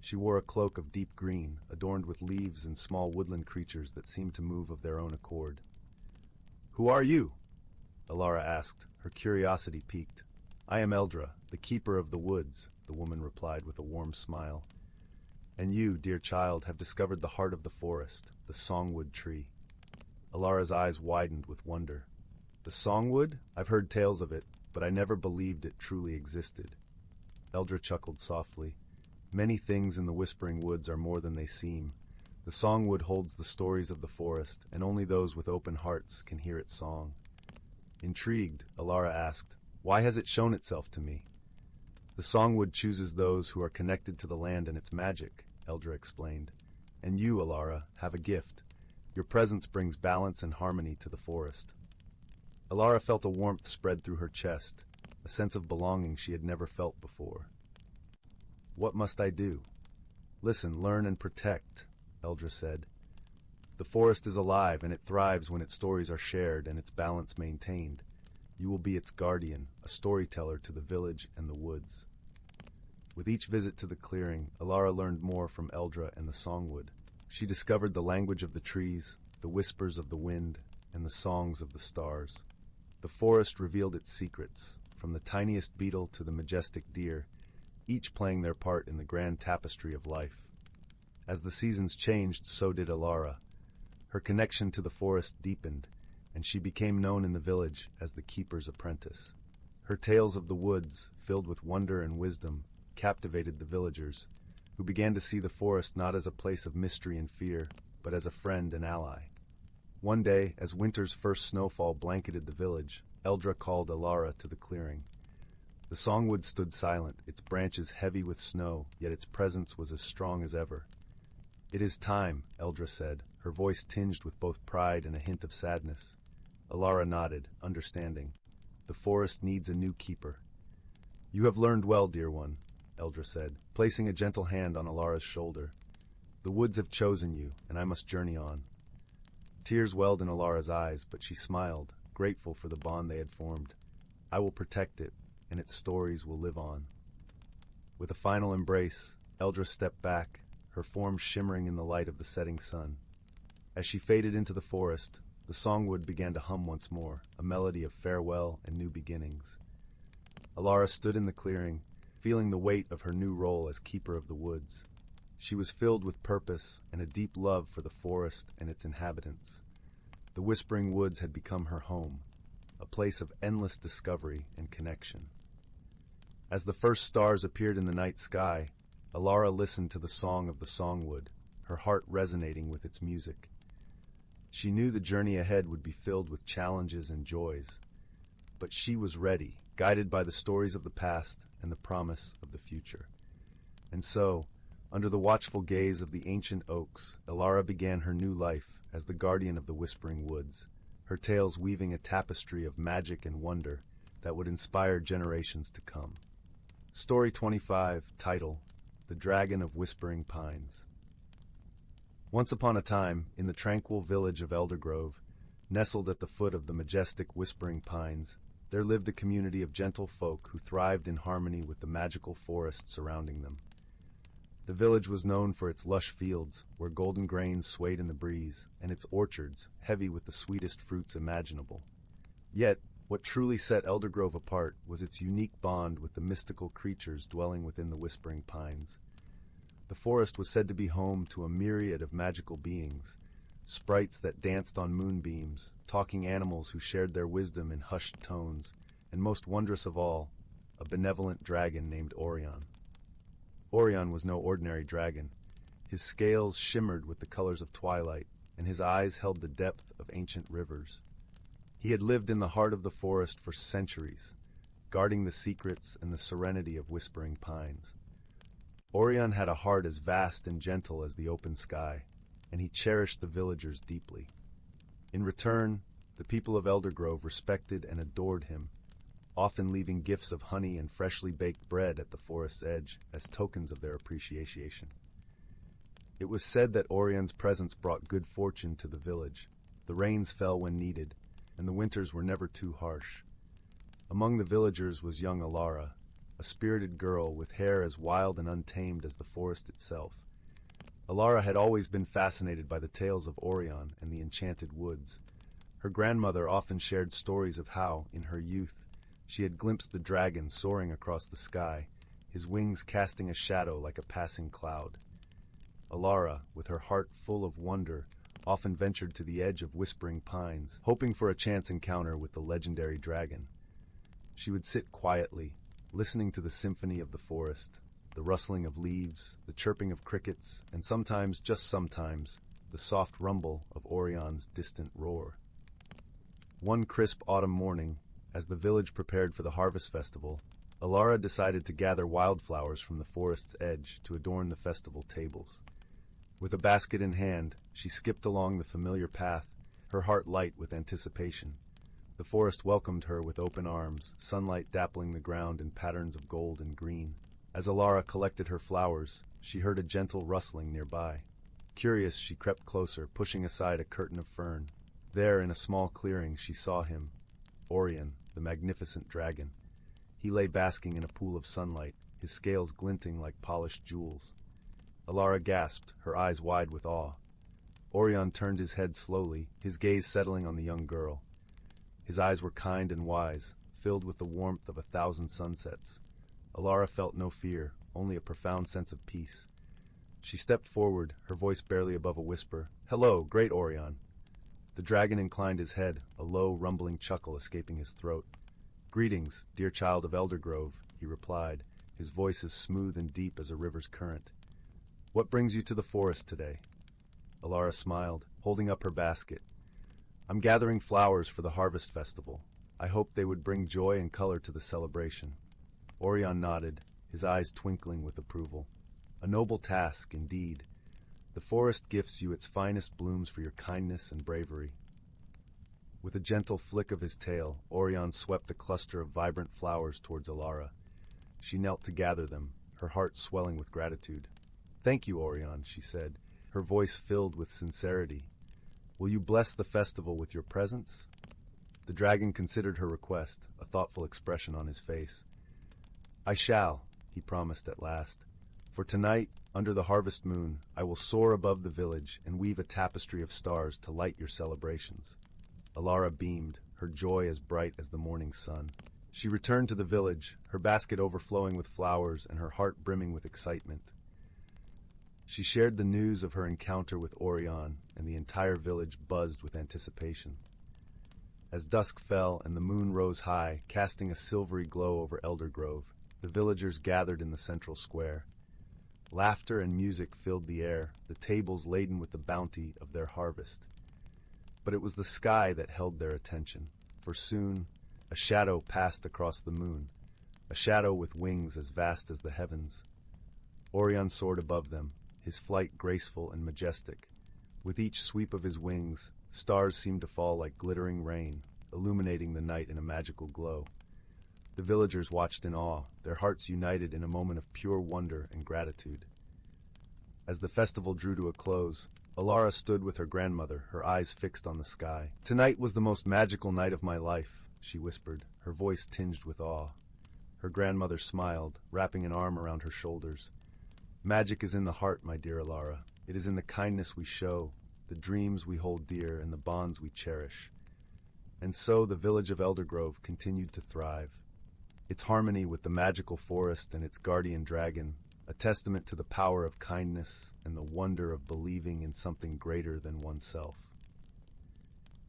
Speaker 1: She wore a cloak of deep green, adorned with leaves and small woodland creatures that seemed to move of their own accord. "Who are you?" Alara asked, her curiosity piqued. "I am Eldra, the keeper of the woods," the woman replied with a warm smile. "And you, dear child, have discovered the heart of the forest, the songwood tree." Alara's eyes widened with wonder. "The songwood? I've heard tales of it, but I never believed it truly existed." Eldra chuckled softly. "Many things in the Whispering Woods are more than they seem. The songwood holds the stories of the forest, and only those with open hearts can hear its song." Intrigued, Alara asked, "Why has it shown itself to me?" "The songwood chooses those who are connected to the land and its magic," Eldra explained. "And you, Alara, have a gift. Your presence brings balance and harmony to the forest." Alara felt a warmth spread through her chest, a sense of belonging she had never felt before. "What must I do?" "Listen, learn, and protect," Eldra said. "The forest is alive, and it thrives when its stories are shared and its balance maintained. You will be its guardian, a storyteller to the village and the woods." With each visit to the clearing, Alara learned more from Eldra and the songwood. She discovered the language of the trees, the whispers of the wind, and the songs of the stars. The forest revealed its secrets, from the tiniest beetle to the majestic deer, each playing their part in the grand tapestry of life. As the seasons changed, so did Alara. Her connection to the forest deepened, and she became known in the village as the keeper's apprentice. Her tales of the woods, filled with wonder and wisdom, captivated the villagers, who began to see the forest not as a place of mystery and fear, but as a friend and ally. One day, as winter's first snowfall blanketed the village, Eldra called Alara to the clearing. The songwood stood silent, its branches heavy with snow, yet its presence was as strong as ever. "It is time," Eldra said, her voice tinged with both pride and a hint of sadness. Alara nodded, understanding. "The forest needs a new keeper." "You have learned well, dear one," Eldra said, placing a gentle hand on Alara's shoulder. "The woods have chosen you, and I must journey on." Tears welled in Alara's eyes, but she smiled, grateful for the bond they had formed. "I will protect it, and its stories will live on." With a final embrace, Eldra stepped back, her form shimmering in the light of the setting sun. As she faded into the forest, the songwood began to hum once more, a melody of farewell and new beginnings. Alara stood in the clearing, feeling the weight of her new role as keeper of the woods. She was filled with purpose and a deep love for the forest and its inhabitants. The Whispering Woods had become her home, a place of endless discovery and connection. As the first stars appeared in the night sky, Alara listened to the song of the songwood, her heart resonating with its music. She knew the journey ahead would be filled with challenges and joys, but she was ready, guided by the stories of the past and the promise of the future. And so, under the watchful gaze of the ancient oaks, Alara began her new life as the guardian of the Whispering Woods, her tales weaving a tapestry of magic and wonder that would inspire generations to come. Story 25, title, The Dragon of Whispering Pines. Once upon a time, in the tranquil village of Eldergrove, nestled at the foot of the majestic Whispering Pines, there lived a community of gentle folk who thrived in harmony with the magical forest surrounding them. The village was known for its lush fields, where golden grains swayed in the breeze, and its orchards, heavy with the sweetest fruits imaginable. Yet, what truly set Eldergrove apart was its unique bond with the mystical creatures dwelling within the Whispering Pines. The forest was said to be home to a myriad of magical beings, sprites that danced on moonbeams, talking animals who shared their wisdom in hushed tones, and most wondrous of all, a benevolent dragon named Orion. Orion was no ordinary dragon. His scales shimmered with the colors of twilight, and his eyes held the depth of ancient rivers. He had lived in the heart of the forest for centuries, guarding the secrets and the serenity of Whispering Pines. Orion had a heart as vast and gentle as the open sky, and he cherished the villagers deeply. In return, the people of Eldergrove respected and adored him, often leaving gifts of honey and freshly baked bread at the forest's edge as tokens of their appreciation. It was said that Orion's presence brought good fortune to the village. The rains fell when needed, and the winters were never too harsh. Among the villagers was young Alara, a spirited girl with hair as wild and untamed as the forest itself. Alara had always been fascinated by the tales of Orion and the enchanted woods. Her grandmother often shared stories of how, in her youth, she had glimpsed the dragon soaring across the sky, his wings casting a shadow like a passing cloud. Alara, with her heart full of wonder, often ventured to the edge of Whispering Pines, hoping for a chance encounter with the legendary dragon. She would sit quietly, listening to the symphony of the forest, the rustling of leaves, the chirping of crickets, and sometimes, just sometimes, the soft rumble of Orion's distant roar. One crisp autumn morning, as the village prepared for the harvest festival, Alara decided to gather wildflowers from the forest's edge to adorn the festival tables. With a basket in hand, she skipped along the familiar path, her heart light with anticipation. The forest welcomed her with open arms, sunlight dappling the ground in patterns of gold and green. As Alara collected her flowers, she heard a gentle rustling nearby. Curious, she crept closer, pushing aside a curtain of fern. There, in a small clearing, she saw him, Orion, the magnificent dragon. He lay basking in a pool of sunlight, his scales glinting like polished jewels. Alara gasped, her eyes wide with awe. Orion turned his head slowly, his gaze settling on the young girl. His eyes were kind and wise, filled with the warmth of 1,000 sunsets. Alara felt no fear, only a profound sense of peace. She stepped forward, her voice barely above a whisper. "Hello, great Orion." The dragon inclined his head, a low, rumbling chuckle escaping his throat. "Greetings, dear child of Eldergrove," he replied, his voice as smooth and deep as a river's current. "What brings you to the forest today?" Alara smiled, holding up her basket. "I'm gathering flowers for the harvest festival. I hoped they would bring joy and color to the celebration." Orion nodded, his eyes twinkling with approval. "A noble task, indeed. The forest gifts you its finest blooms for your kindness and bravery." With a gentle flick of his tail, Orion swept a cluster of vibrant flowers towards Alara. She knelt to gather them, her heart swelling with gratitude. "Thank you, Orion," she said, her voice filled with sincerity. "Will you bless the festival with your presence?" The dragon considered her request, a thoughtful expression on his face. "I shall. he promised at last. "For tonight, under the harvest moon, I will soar above the village and weave a tapestry of stars to light your celebrations." Alara beamed, her joy as bright as the morning sun. She returned to the village, her basket overflowing with flowers and her heart brimming with excitement. She shared the news of her encounter with Orion, and the entire village buzzed with anticipation. As dusk fell and the moon rose high, casting a silvery glow over Eldergrove, the villagers gathered in the central square. Laughter and music filled the air, the tables laden with the bounty of their harvest. But it was the sky that held their attention, for soon a shadow passed across the moon, a shadow with wings as vast as the heavens. Orion soared above them, his flight graceful and majestic. With each sweep of his wings, stars seemed to fall like glittering rain, illuminating the night in a magical glow. The villagers watched in awe, their hearts united in a moment of pure wonder and gratitude. As the festival drew to a close, Alara stood with her grandmother, her eyes fixed on the sky. "Tonight was the most magical night of my life," she whispered, her voice tinged with awe. Her grandmother smiled, wrapping an arm around her shoulders. "Magic is in the heart, my dear Alara. It is in the kindness we show, the dreams we hold dear, and the bonds we cherish." And so the village of Eldergrove continued to thrive. Its harmony with the magical forest and its guardian dragon, a testament to the power of kindness and the wonder of believing in something greater than oneself.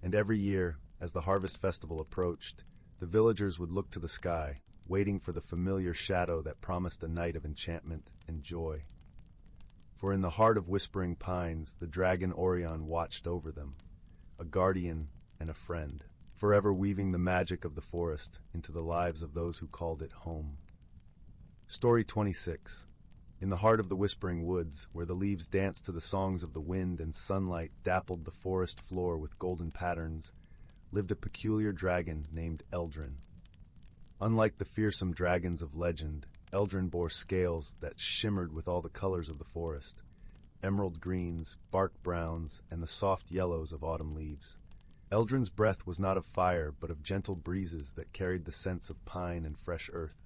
Speaker 1: And every year, as the harvest festival approached, the villagers would look to the sky, waiting for the familiar shadow that promised a night of enchantment and joy. For in the heart of Whispering Pines, the dragon Orion watched over them, a guardian and a friend, forever weaving the magic of the forest into the lives of those who called it home. Story 26. In the heart of the Whispering Woods, where the leaves danced to the songs of the wind and sunlight dappled the forest floor with golden patterns, lived a peculiar dragon named Eldrin. Unlike the fearsome dragons of legend, Eldrin bore scales that shimmered with all the colors of the forest, emerald greens, bark browns, and the soft yellows of autumn leaves. Eldrin's breath was not of fire, but of gentle breezes that carried the scents of pine and fresh earth.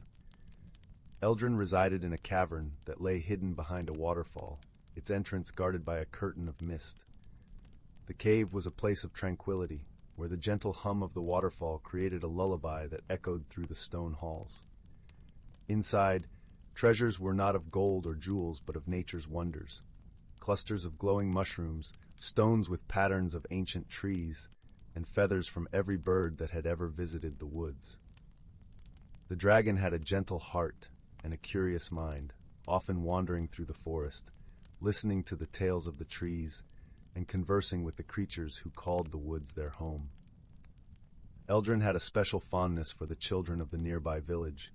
Speaker 1: Eldrin resided in a cavern that lay hidden behind a waterfall, its entrance guarded by a curtain of mist. The cave was a place of tranquility, where the gentle hum of the waterfall created a lullaby that echoed through the stone halls. Inside, treasures were not of gold or jewels, but of nature's wonders. Clusters of glowing mushrooms, stones with patterns of ancient trees, and feathers from every bird that had ever visited the woods. The dragon had a gentle heart and a curious mind, often wandering through the forest, listening to the tales of the trees, and conversing with the creatures who called the woods their home. Eldrin had a special fondness for the children of the nearby village,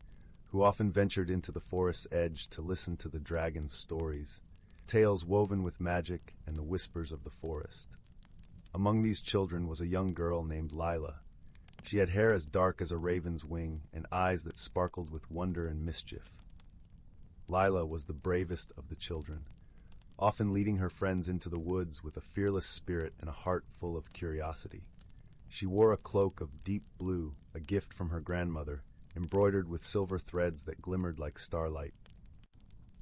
Speaker 1: who often ventured into the forest's edge to listen to the dragon's stories, tales woven with magic and the whispers of the forest. Among these children was a young girl named Lila. She had hair as dark as a raven's wing and eyes that sparkled with wonder and mischief. Lila was the bravest of the children, often leading her friends into the woods with a fearless spirit and a heart full of curiosity. She wore a cloak of deep blue, a gift from her grandmother, embroidered with silver threads that glimmered like starlight.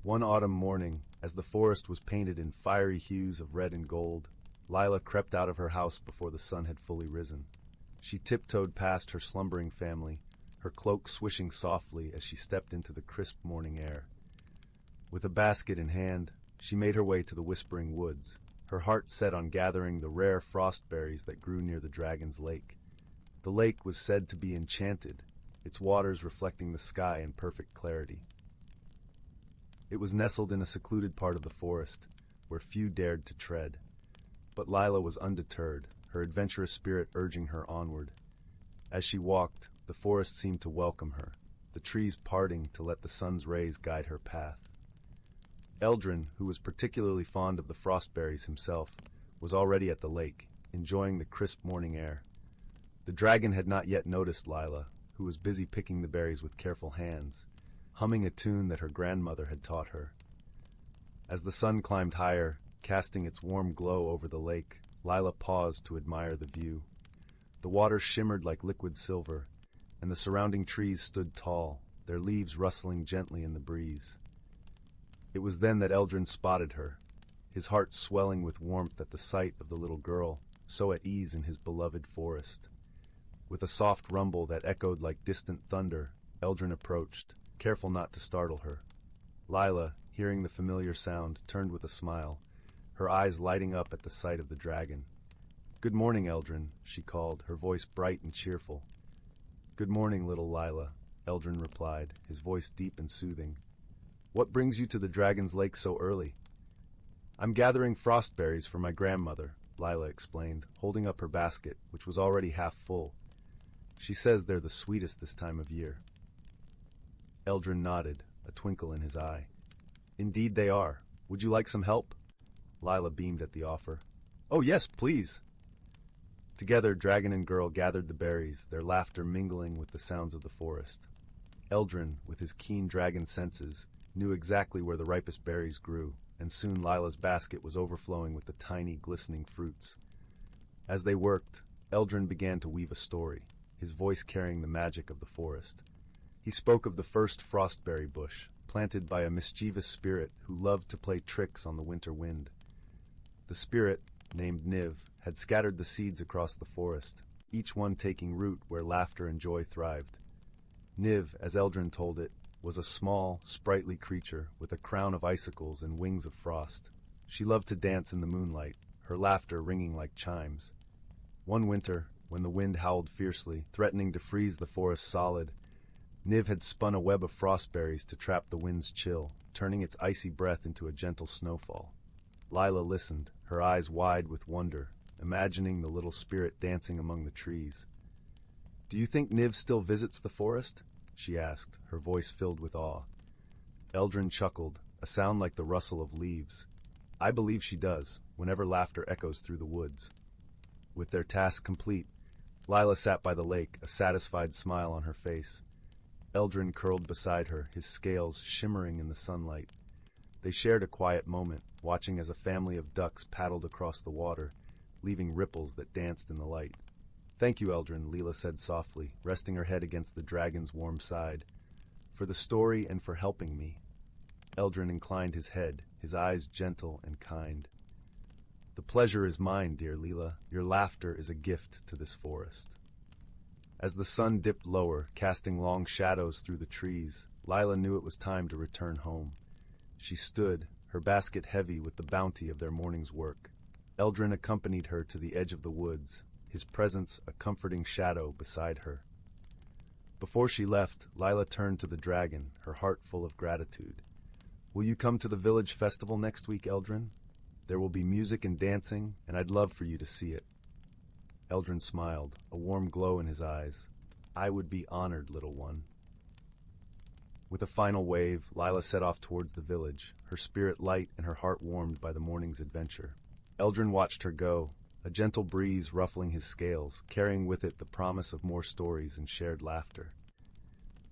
Speaker 1: One autumn morning, as the forest was painted in fiery hues of red and gold, Lila crept out of her house before the sun had fully risen. She tiptoed past her slumbering family, her cloak swishing softly as she stepped into the crisp morning air. With a basket in hand, she made her way to the Whispering Woods, her heart set on gathering the rare frost berries that grew near the dragon's lake. The lake was said to be enchanted, its waters reflecting the sky in perfect clarity. It was nestled in a secluded part of the forest, where few dared to tread. But Lila was undeterred, her adventurous spirit urging her onward. As she walked, the forest seemed to welcome her, the trees parting to let the sun's rays guide her path. Eldrin, who was particularly fond of the frostberries himself, was already at the lake, enjoying the crisp morning air. The dragon had not yet noticed Lila, who was busy picking the berries with careful hands, humming a tune that her grandmother had taught her. As the sun climbed higher, casting its warm glow over the lake, Lila paused to admire the view. The water shimmered like liquid silver, and the surrounding trees stood tall, their leaves rustling gently in the breeze. It was then that Eldrin spotted her, his heart swelling with warmth at the sight of the little girl, so at ease in his beloved forest. With a soft rumble that echoed like distant thunder, Eldrin approached, careful not to startle her. Lila, hearing the familiar sound, turned with a smile, her eyes lighting up at the sight of the dragon. "Good morning, Eldrin," she called, her voice bright and cheerful. "Good morning, little Lila," Eldrin replied, his voice deep and soothing. "What brings you to the Dragon's Lake so early?" "I'm gathering frostberries for my grandmother," Lila explained, holding up her basket, which was already half full. "She says they're the sweetest this time of year." Eldrin nodded, a twinkle in his eye. "Indeed they are. Would you like some help?" Lila beamed at the offer. "Oh yes, please." Together, dragon and girl gathered the berries, their laughter mingling with the sounds of the forest. Eldrin, with his keen dragon senses, knew exactly where the ripest berries grew, and soon Lila's basket was overflowing with the tiny, glistening fruits. As they worked, Eldrin began to weave a story, his voice carrying the magic of the forest. He spoke of the first frostberry bush, planted by a mischievous spirit who loved to play tricks on the winter wind. The spirit, named Niv, had scattered the seeds across the forest, each one taking root where laughter and joy thrived. Niv, as Eldrin told it, was a small, sprightly creature with a crown of icicles and wings of frost. She loved to dance in the moonlight, her laughter ringing like chimes. One winter, when the wind howled fiercely, threatening to freeze the forest solid, Niv had spun a web of frostberries to trap the wind's chill, turning its icy breath into a gentle snowfall. Lila listened, her eyes wide with wonder, imagining the little spirit dancing among the trees. "Do you think Niv still visits the forest?" she asked, her voice filled with awe. Eldrin chuckled, a sound like the rustle of leaves. "I believe she does, whenever laughter echoes through the woods." With their task complete, Lila sat by the lake, a satisfied smile on her face. Eldrin curled beside her, his scales shimmering in the sunlight. They shared a quiet moment, watching as a family of ducks paddled across the water, leaving ripples that danced in the light. "Thank you, Eldrin," Lila said softly, resting her head against the dragon's warm side. "For the story and for helping me." Eldrin inclined his head, his eyes gentle and kind. "The pleasure is mine, dear Lila. Your laughter is a gift to this forest." As the sun dipped lower, casting long shadows through the trees, Lila knew it was time to return home. She stood, her basket heavy with the bounty of their morning's work. Eldrin accompanied her to the edge of the woods, his presence a comforting shadow beside her. Before she left, Lila turned to the dragon, her heart full of gratitude. "Will you come to the village festival next week, Eldrin? There will be music and dancing, and I'd love for you to see it." Eldrin smiled, a warm glow in his eyes. "I would be honored, little one." With a final wave, Lila set off towards the village, her spirit light and her heart warmed by the morning's adventure. Eldrin watched her go, a gentle breeze ruffling his scales, carrying with it the promise of more stories and shared laughter.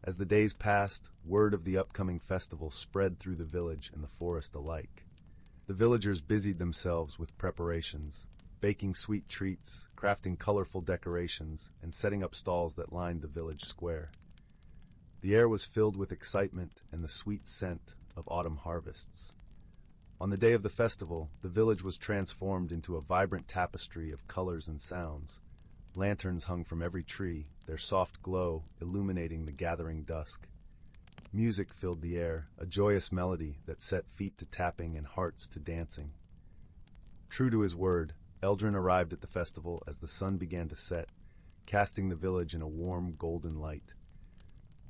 Speaker 1: As the days passed, word of the upcoming festival spread through the village and the forest alike. The villagers busied themselves with preparations, baking sweet treats, crafting colorful decorations, and setting up stalls that lined the village square. The air was filled with excitement and the sweet scent of autumn harvests. On the day of the festival, the village was transformed into a vibrant tapestry of colors and sounds. Lanterns hung from every tree, their soft glow illuminating the gathering dusk. Music filled the air, a joyous melody that set feet to tapping and hearts to dancing. True to his word, Eldrin arrived at the festival as the sun began to set, casting the village in a warm, golden light.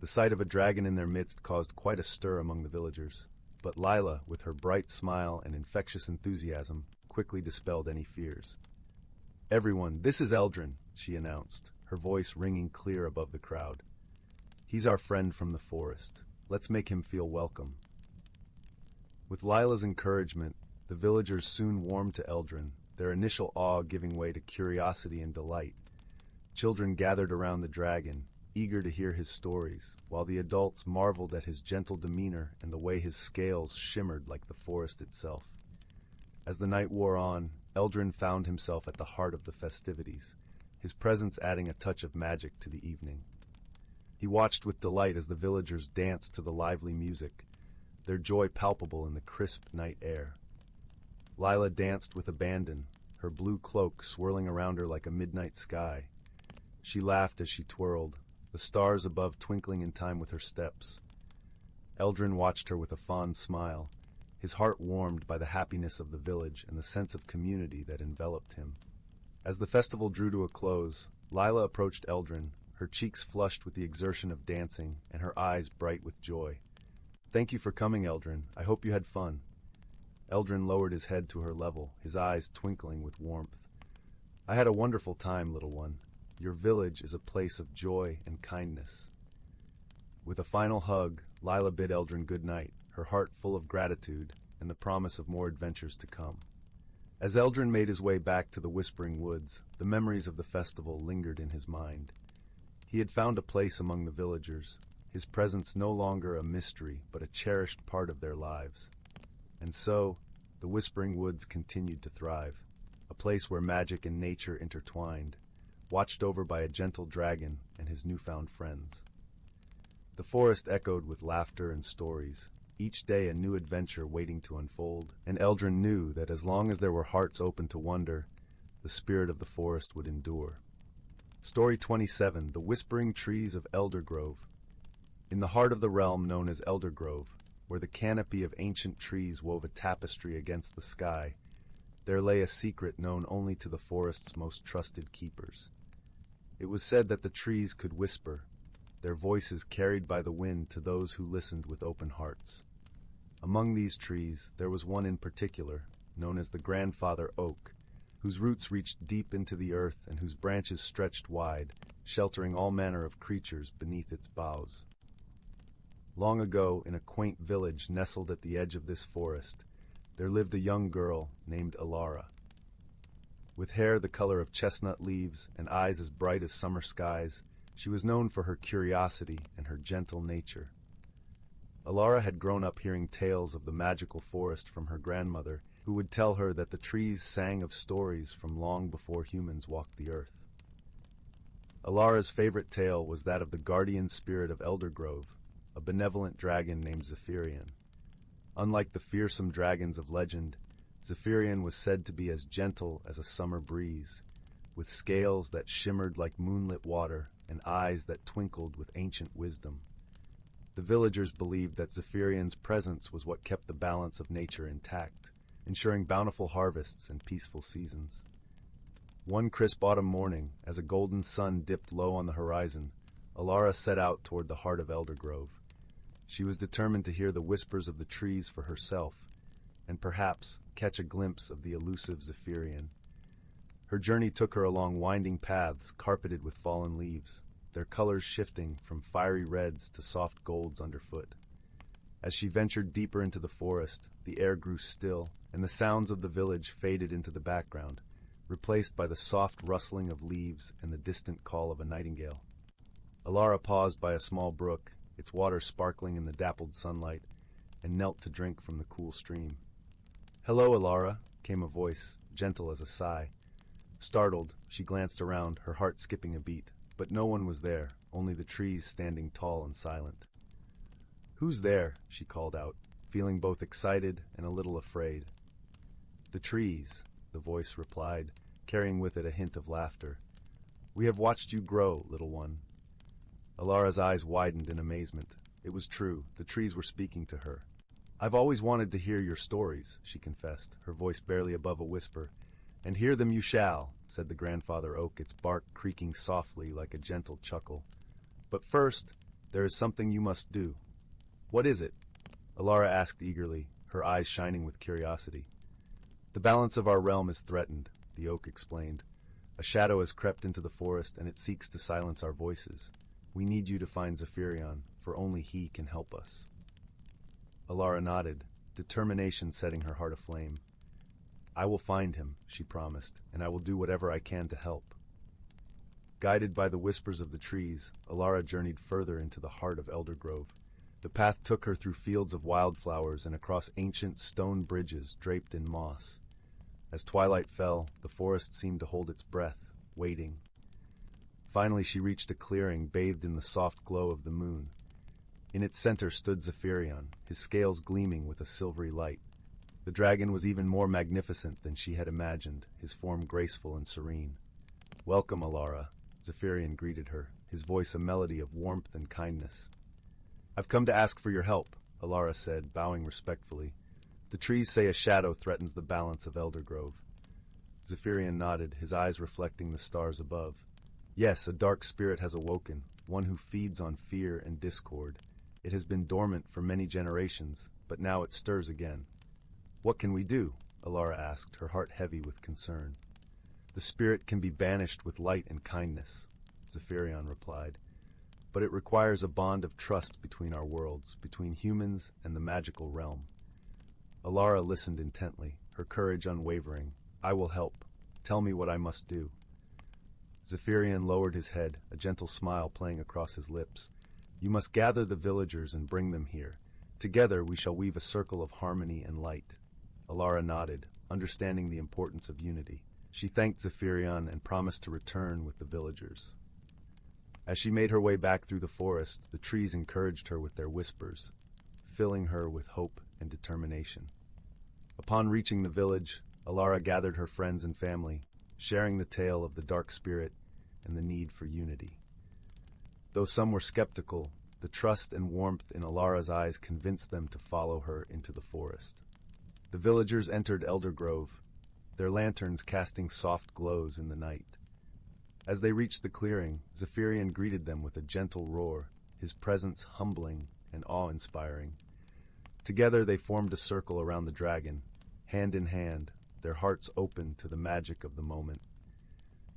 Speaker 1: The sight of a dragon in their midst caused quite a stir among the villagers, but Lila, with her bright smile and infectious enthusiasm, quickly dispelled any fears. "Everyone, this is Eldrin," she announced, her voice ringing clear above the crowd. "He's our friend from the forest. Let's make him feel welcome." With Lila's encouragement, the villagers soon warmed to Eldrin, their initial awe giving way to curiosity and delight. Children gathered around the dragon, eager to hear his stories, while the adults marveled at his gentle demeanor and the way his scales shimmered like the forest itself. As the night wore on, Eldrin found himself at the heart of the festivities, his presence adding a touch of magic to the evening. He watched with delight as the villagers danced to the lively music, their joy palpable in the crisp night air. Lila danced with abandon, her blue cloak swirling around her like a midnight sky. She laughed as she twirled, the stars above twinkling in time with her steps. Eldrin watched her with a fond smile, his heart warmed by the happiness of the village and the sense of community that enveloped him. As the festival drew to a close, Lila approached Eldrin, her cheeks flushed with the exertion of dancing and her eyes bright with joy. "Thank you for coming, Eldrin. I hope you had fun." Eldrin lowered his head to her level, his eyes twinkling with warmth. "I had a wonderful time, little one. Your village is a place of joy and kindness." With a final hug, Lila bid Eldrin good night, her heart full of gratitude and the promise of more adventures to come. As Eldrin made his way back to the Whispering Woods, the memories of the festival lingered in his mind. He had found a place among the villagers, his presence no longer a mystery but a cherished part of their lives. And so, the Whispering Woods continued to thrive, a place where magic and nature intertwined, watched over by a gentle dragon and his newfound friends. The forest echoed with laughter and stories, each day a new adventure waiting to unfold, and Eldrin knew that as long as there were hearts open to wonder, the spirit of the forest would endure. Story 27, The Whispering Trees of Eldergrove. In the heart of the realm known as Eldergrove, where the canopy of ancient trees wove a tapestry against the sky, there lay a secret known only to the forest's most trusted keepers. It was said that the trees could whisper, their voices carried by the wind to those who listened with open hearts. Among these trees, there was one in particular, known as the Grandfather Oak, whose roots reached deep into the earth and whose branches stretched wide, sheltering all manner of creatures beneath its boughs. Long ago, in a quaint village nestled at the edge of this forest, there lived a young girl named Alara. With hair the color of chestnut leaves and eyes as bright as summer skies, she was known for her curiosity and her gentle nature. Alara had grown up hearing tales of the magical forest from her grandmother, who would tell her that the trees sang of stories from long before humans walked the earth. Alara's favorite tale was that of the guardian spirit of Eldergrove, a benevolent dragon named Zephyrian. Unlike the fearsome dragons of legend, Zephyrian was said to be as gentle as a summer breeze, with scales that shimmered like moonlit water and eyes that twinkled with ancient wisdom. The villagers believed that Zephyrian's presence was what kept the balance of nature intact, ensuring bountiful harvests and peaceful seasons. One crisp autumn morning, as a golden sun dipped low on the horizon, Alara set out toward the heart of Eldergrove. She was determined to hear the whispers of the trees for herself, and perhaps catch a glimpse of the elusive Zephyrian. Her journey took her along winding paths carpeted with fallen leaves, their colors shifting from fiery reds to soft golds underfoot. As she ventured deeper into the forest, the air grew still, and the sounds of the village faded into the background, replaced by the soft rustling of leaves and the distant call of a nightingale. Alara paused by a small brook, its water sparkling in the dappled sunlight, and knelt to drink from the cool stream. "Hello, Alara," came a voice, gentle as a sigh. Startled, she glanced around, her heart skipping a beat, but no one was there, only the trees standing tall and silent. "Who's there?" she called out, feeling both excited and a little afraid. "The trees," the voice replied, carrying with it a hint of laughter. "We have watched you grow, little one." Alara's eyes widened in amazement. It was true, the trees were speaking to her. "I've always wanted to hear your stories," she confessed, her voice barely above a whisper. "And hear them you shall," said the Grandfather Oak, its bark creaking softly like a gentle chuckle. "But first, there is something you must do." "What is it?" Alara asked eagerly, her eyes shining with curiosity. "The balance of our realm is threatened," the oak explained. "A shadow has crept into the forest, and it seeks to silence our voices. We need you to find Zephyrian, for only he can help us." Alara nodded, determination setting her heart aflame. "I will find him," she promised, "and I will do whatever I can to help." Guided by the whispers of the trees, Alara journeyed further into the heart of Eldergrove. The path took her through fields of wildflowers and across ancient stone bridges draped in moss. As twilight fell, the forest seemed to hold its breath, waiting. Finally she reached a clearing bathed in the soft glow of the moon. In its center stood Zephyrion, his scales gleaming with a silvery light. The dragon was even more magnificent than she had imagined, his form graceful and serene. "Welcome, Alara," Zephyrion greeted her, his voice a melody of warmth and kindness. "I've come to ask for your help," Alara said, bowing respectfully. "The trees say a shadow threatens the balance of Eldergrove." Zephyrion nodded, his eyes reflecting the stars above. "Yes, a dark spirit has awoken, one who feeds on fear and discord. It has been dormant for many generations, but now it stirs again." "What can we do?" Alara asked, her heart heavy with concern. "The spirit can be banished with light and kindness," Zephyrion replied. "But it requires a bond of trust between our worlds, between humans and the magical realm." Alara listened intently, her courage unwavering. "I will help. Tell me what I must do." Zephyrion lowered his head, a gentle smile playing across his lips. "You must gather the villagers and bring them here. Together we shall weave a circle of harmony and light." Alara nodded, understanding the importance of unity. She thanked Zephyrion and promised to return with the villagers. As she made her way back through the forest, the trees encouraged her with their whispers, filling her with hope and determination. Upon reaching the village, Alara gathered her friends and family, sharing the tale of the dark spirit and the need for unity. Though some were skeptical, the trust and warmth in Alara's eyes convinced them to follow her into the forest. The villagers entered Eldergrove, their lanterns casting soft glows in the night. As they reached the clearing, Zephyrion greeted them with a gentle roar, his presence humbling and awe-inspiring. Together they formed a circle around the dragon, hand in hand, their hearts open to the magic of the moment.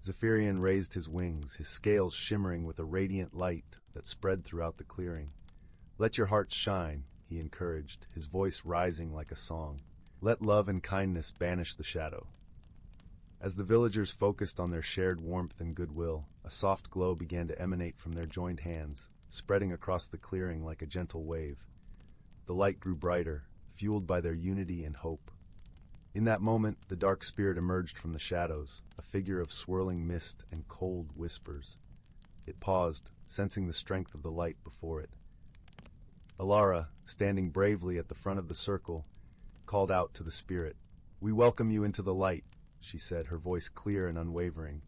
Speaker 1: Zephyrion raised his wings, his scales shimmering with a radiant light that spread throughout the clearing. "Let your hearts shine," he encouraged, his voice rising like a song. "Let love and kindness banish the shadow." As the villagers focused on their shared warmth and goodwill, a soft glow began to emanate from their joined hands, spreading across the clearing like a gentle wave. The light grew brighter, fueled by their unity and hope. In that moment, the dark spirit emerged from the shadows, a figure of swirling mist and cold whispers. It paused, sensing the strength of the light before it. Alara, standing bravely at the front of the circle, called out to the spirit. "We welcome you into the light," she said, her voice clear and unwavering.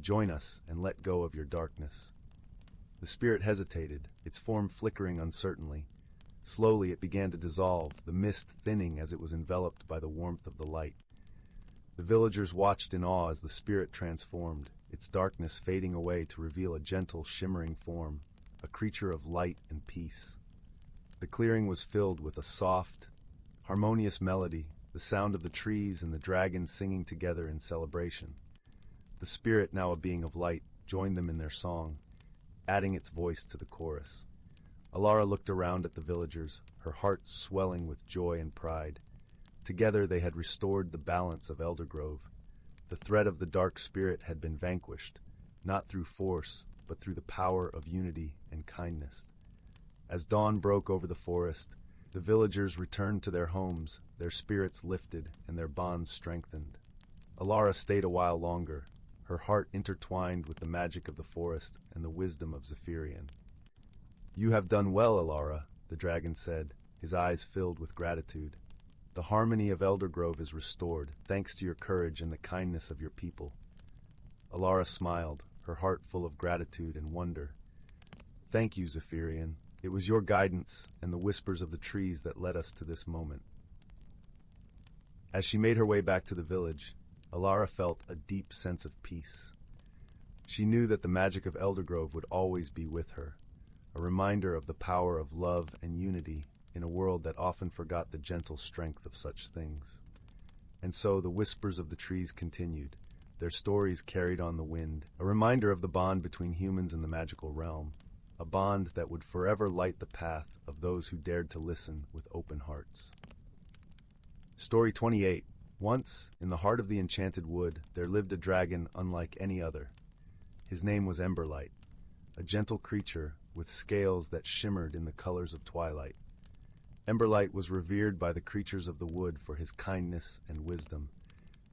Speaker 1: "Join us and let go of your darkness." The spirit hesitated, its form flickering uncertainly. Slowly it began to dissolve, the mist thinning as it was enveloped by the warmth of the light. The villagers watched in awe as the spirit transformed, its darkness fading away to reveal a gentle, shimmering form, a creature of light and peace. The clearing was filled with a soft, harmonious melody, the sound of the trees and the dragon singing together in celebration. The spirit, now a being of light, joined them in their song, adding its voice to the chorus. Alara looked around at the villagers, her heart swelling with joy and pride. Together they had restored the balance of Eldergrove. The threat of the dark spirit had been vanquished, not through force, but through the power of unity and kindness. As dawn broke over the forest, the villagers returned to their homes, their spirits lifted and their bonds strengthened. Alara stayed a while longer, her heart intertwined with the magic of the forest and the wisdom of Zephyrion. "You have done well, Alara," the dragon said, his eyes filled with gratitude. "The harmony of Eldergrove is restored, thanks to your courage and the kindness of your people." Alara smiled, her heart full of gratitude and wonder. "Thank you, Zephyrion. It was your guidance and the whispers of the trees that led us to this moment." As she made her way back to the village, Alara felt a deep sense of peace. She knew that the magic of Eldergrove would always be with her, a reminder of the power of love and unity in a world that often forgot the gentle strength of such things. And so the whispers of the trees continued, their stories carried on the wind, a reminder of the bond between humans and the magical realm, a bond that would forever light the path of those who dared to listen with open hearts. Story 28. Once, in the heart of the enchanted wood, there lived a dragon unlike any other. His name was Emberlight, a gentle creature with scales that shimmered in the colors of twilight. Emberlight was revered by the creatures of the wood for his kindness and wisdom,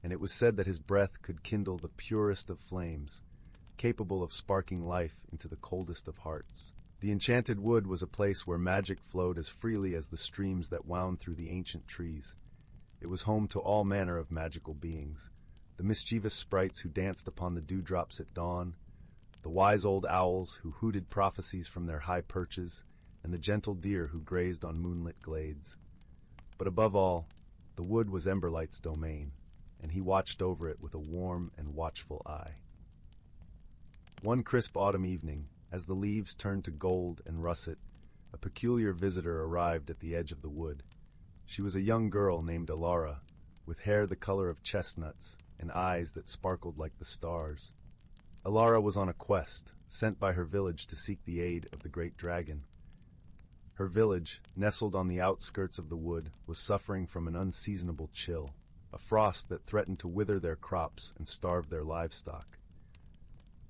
Speaker 1: and it was said that his breath could kindle the purest of flames, capable of sparking life into the coldest of hearts. The enchanted wood was a place where magic flowed as freely as the streams that wound through the ancient trees. It was home to all manner of magical beings, the mischievous sprites who danced upon the dewdrops at dawn, the wise old owls who hooted prophecies from their high perches, and the gentle deer who grazed on moonlit glades. But above all, the wood was Emberlight's domain, and he watched over it with a warm and watchful eye. One crisp autumn evening, as the leaves turned to gold and russet, a peculiar visitor arrived at the edge of the wood. She was a young girl named Alara, with hair the color of chestnuts and eyes that sparkled like the stars. Alara was on a quest, sent by her village to seek the aid of the great dragon. Her village, nestled on the outskirts of the wood, was suffering from an unseasonable chill, a frost that threatened to wither their crops and starve their livestock.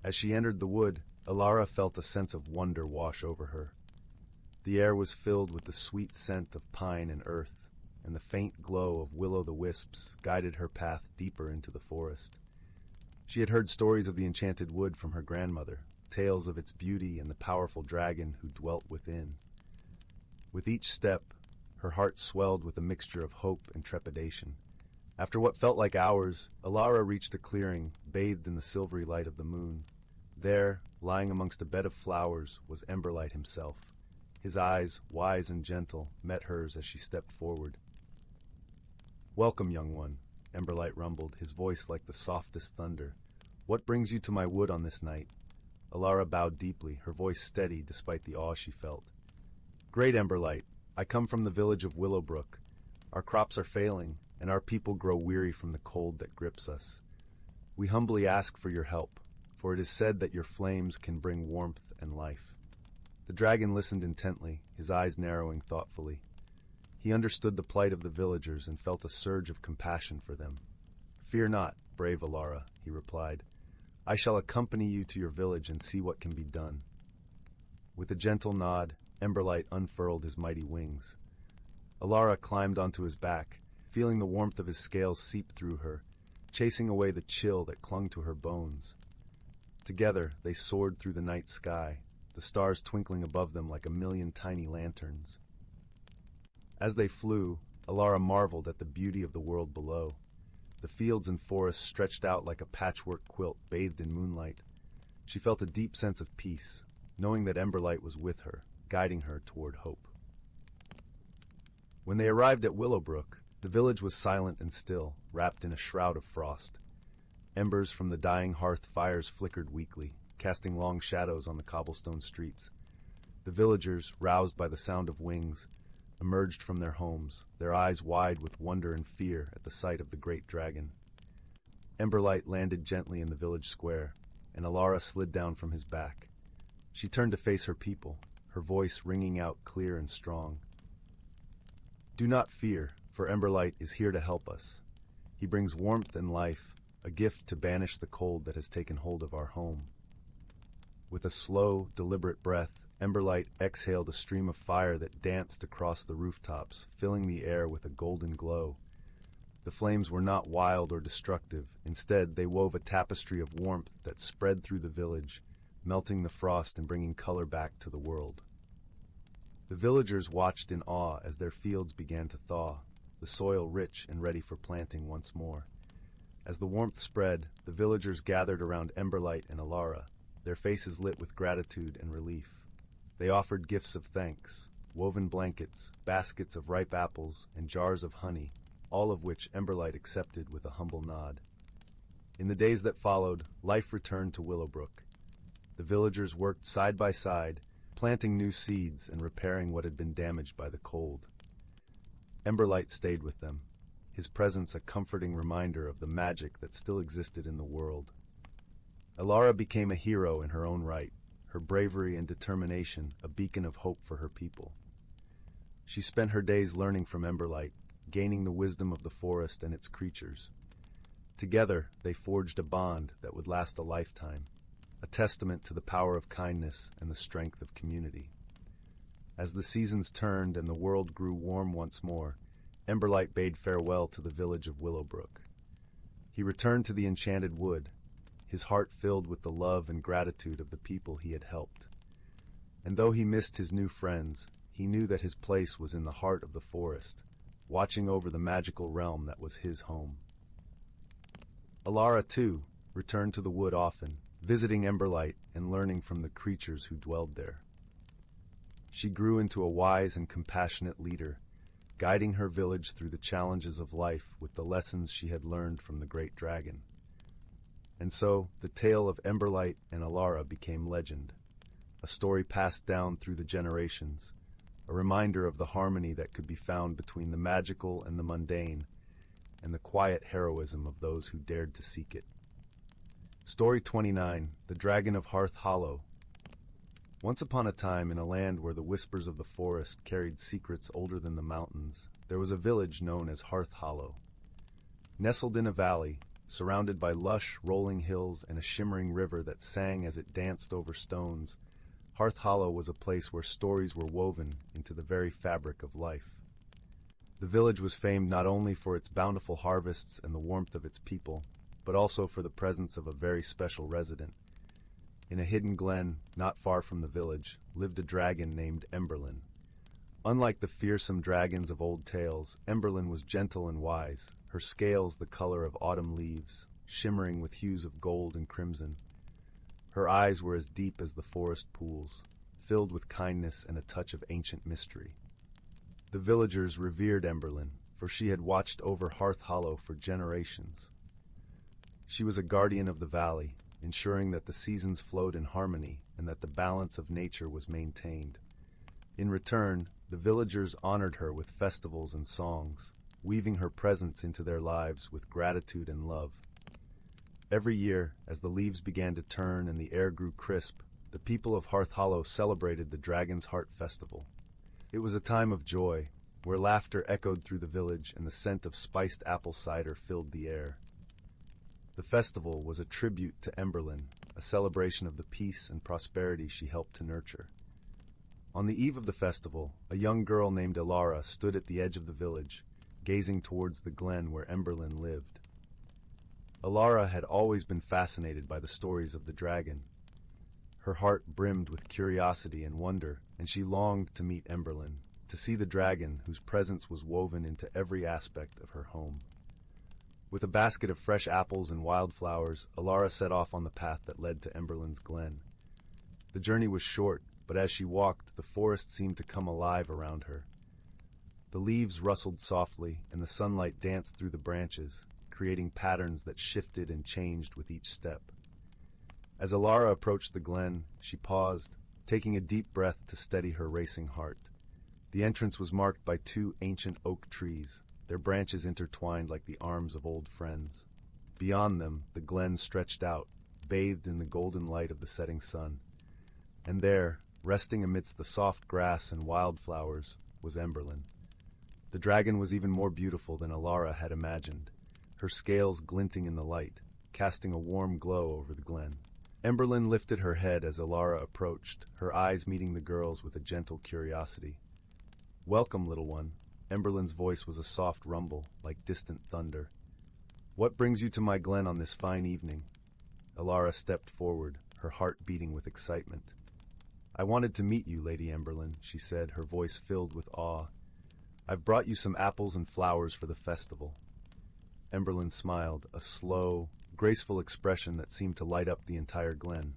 Speaker 1: As she entered the wood, Alara felt a sense of wonder wash over her. The air was filled with the sweet scent of pine and earth, and the faint glow of will-o'-the-wisps guided her path deeper into the forest. She had heard stories of the enchanted wood from her grandmother, tales of its beauty and the powerful dragon who dwelt within. With each step, her heart swelled with a mixture of hope and trepidation. After what felt like hours, Alara reached a clearing, bathed in the silvery light of the moon. There, lying amongst a bed of flowers, was Emberlight himself. His eyes, wise and gentle, met hers as she stepped forward. "Welcome, young one," Emberlight rumbled, his voice like the softest thunder. "What brings you to my wood on this night?" Alara bowed deeply, her voice steady despite the awe she felt. "Great Emberlight, I come from the village of Willowbrook. Our crops are failing, and our people grow weary from the cold that grips us. We humbly ask for your help, for it is said that your flames can bring warmth and life." The dragon listened intently, his eyes narrowing thoughtfully. He understood the plight of the villagers and felt a surge of compassion for them. "Fear not, brave Alara," he replied. "I shall accompany you to your village and see what can be done." With a gentle nod, Emberlight unfurled his mighty wings. Alara climbed onto his back, feeling the warmth of his scales seep through her, chasing away the chill that clung to her bones. Together, they soared through the night sky, the stars twinkling above them like a million tiny lanterns. As they flew, Alara marveled at the beauty of the world below. The fields and forests stretched out like a patchwork quilt bathed in moonlight. She felt a deep sense of peace, knowing that Emberlight was with her, guiding her toward hope. When they arrived at Willowbrook, the village was silent and still, wrapped in a shroud of frost. Embers from the dying hearth fires flickered weakly, casting long shadows on the cobblestone streets. The villagers, roused by the sound of wings, emerged from their homes, their eyes wide with wonder and fear at the sight of the great dragon. Emberlight landed gently in the village square, and Alara slid down from his back. She turned to face her people, her voice ringing out clear and strong. "Do not fear, for Emberlight is here to help us. He brings warmth and life, a gift to banish the cold that has taken hold of our home." With a slow, deliberate breath, Emberlight exhaled a stream of fire that danced across the rooftops, filling the air with a golden glow. The flames were not wild or destructive. Instead, they wove a tapestry of warmth that spread through the village, melting the frost and bringing color back to the world. The villagers watched in awe as their fields began to thaw, the soil rich and ready for planting once more. As the warmth spread, the villagers gathered around Emberlight and Alara, their faces lit with gratitude and relief. They offered gifts of thanks, woven blankets, baskets of ripe apples, and jars of honey, all of which Emberlight accepted with a humble nod. In the days that followed, life returned to Willowbrook. The villagers worked side by side, planting new seeds and repairing what had been damaged by the cold. Emberlight stayed with them, his presence a comforting reminder of the magic that still existed in the world. Alara became a hero in her own right, her bravery and determination a beacon of hope for her people. She spent her days learning from Emberlight, gaining the wisdom of the forest and its creatures. Together, they forged a bond that would last a lifetime, a testament to the power of kindness and the strength of community. As the seasons turned and the world grew warm once more, Emberlight bade farewell to the village of Willowbrook. He returned to the enchanted wood, his heart filled with the love and gratitude of the people he had helped. And though he missed his new friends, he knew that his place was in the heart of the forest, watching over the magical realm that was his home. Alara, too, returned to the wood often, visiting Emberlight and learning from the creatures who dwelled there. She grew into a wise and compassionate leader, guiding her village through the challenges of life with the lessons she had learned from the great dragon. And so, the tale of Emberlight and Alara became legend, a story passed down through the generations, a reminder of the harmony that could be found between the magical and the mundane, and the quiet heroism of those who dared to seek it. Story 29, The Dragon of Hearth Hollow. Once upon a time, in a land where the whispers of the forest carried secrets older than the mountains, there was a village known as Hearth Hollow. Nestled in a valley, surrounded by lush, rolling hills and a shimmering river that sang as it danced over stones, Hearth Hollow was a place where stories were woven into the very fabric of life. The village was famed not only for its bountiful harvests and the warmth of its people, but also for the presence of a very special resident. In a hidden glen, not far from the village, lived a dragon named Emberlin. Unlike the fearsome dragons of old tales, Emberlin was gentle and wise, her scales the color of autumn leaves, shimmering with hues of gold and crimson. Her eyes were as deep as the forest pools, filled with kindness and a touch of ancient mystery. The villagers revered Emberlin, for she had watched over Hearth Hollow for generations. She was a guardian of the valley, ensuring that the seasons flowed in harmony and that the balance of nature was maintained. In return, the villagers honored her with festivals and songs, weaving her presence into their lives with gratitude and love. Every year, as the leaves began to turn and the air grew crisp, the people of Hearth Hollow celebrated the Dragon's Heart Festival. It was a time of joy, where laughter echoed through the village and the scent of spiced apple cider filled the air. The festival was a tribute to Emberlin, a celebration of the peace and prosperity she helped to nurture. On the eve of the festival, a young girl named Alara stood at the edge of the village, gazing towards the glen where Emberlin lived. Alara had always been fascinated by the stories of the dragon. Her heart brimmed with curiosity and wonder, and she longed to meet Emberlin, to see the dragon whose presence was woven into every aspect of her home. With a basket of fresh apples and wildflowers, Alara set off on the path that led to Emberlin's glen. The journey was short, but as she walked, the forest seemed to come alive around her. The leaves rustled softly, and the sunlight danced through the branches, creating patterns that shifted and changed with each step. As Alara approached the glen, she paused, taking a deep breath to steady her racing heart. The entrance was marked by two ancient oak trees, their branches intertwined like the arms of old friends. Beyond them, the glen stretched out, bathed in the golden light of the setting sun. And there, resting amidst the soft grass and wildflowers, was Emberlin. The dragon was even more beautiful than Alara had imagined, her scales glinting in the light, casting a warm glow over the glen. Emberlin lifted her head as Alara approached, her eyes meeting the girl's with a gentle curiosity. "Welcome, little one." Emberlin's voice was a soft rumble, like distant thunder. "What brings you to my glen on this fine evening?" Alara stepped forward, her heart beating with excitement. "I wanted to meet you, Lady Emberlin," she said, her voice filled with awe. "I've brought you some apples and flowers for the festival." Emberlin smiled, a slow, graceful expression that seemed to light up the entire glen.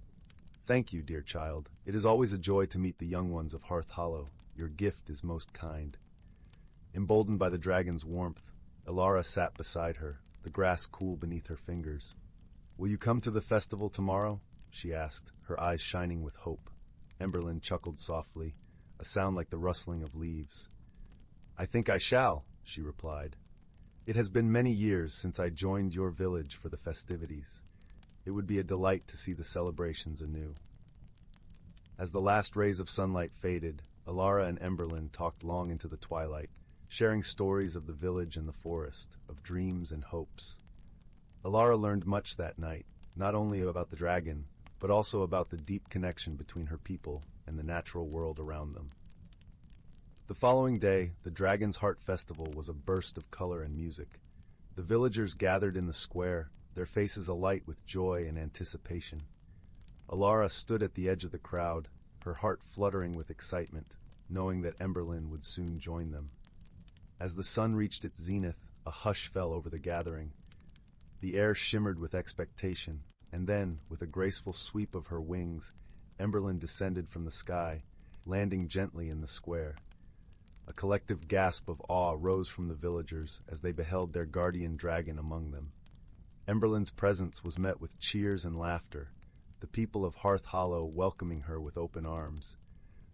Speaker 1: "Thank you, dear child. It is always a joy to meet the young ones of Hearth Hollow. Your gift is most kind." Emboldened by the dragon's warmth, Alara sat beside her, the grass cool beneath her fingers. "Will you come to the festival tomorrow?" she asked, her eyes shining with hope. Emberlin chuckled softly, a sound like the rustling of leaves. "I think I shall," she replied. "It has been many years since I joined your village for the festivities. It would be a delight to see the celebrations anew." As the last rays of sunlight faded, Alara and Emberlin talked long into the twilight, sharing stories of the village and the forest, of dreams and hopes. Alara learned much that night, not only about the dragon, but also about the deep connection between her people and the natural world around them. The following day, the Dragon's Heart Festival was a burst of color and music. The villagers gathered in the square, their faces alight with joy and anticipation. Alara stood at the edge of the crowd, her heart fluttering with excitement, knowing that Emberlyn would soon join them. As the sun reached its zenith, a hush fell over the gathering. The air shimmered with expectation, and then, with a graceful sweep of her wings, Emberlyn descended from the sky, landing gently in the square. A collective gasp of awe rose from the villagers as they beheld their guardian dragon among them. Emberlyn's presence was met with cheers and laughter, the people of Hearth Hollow welcoming her with open arms.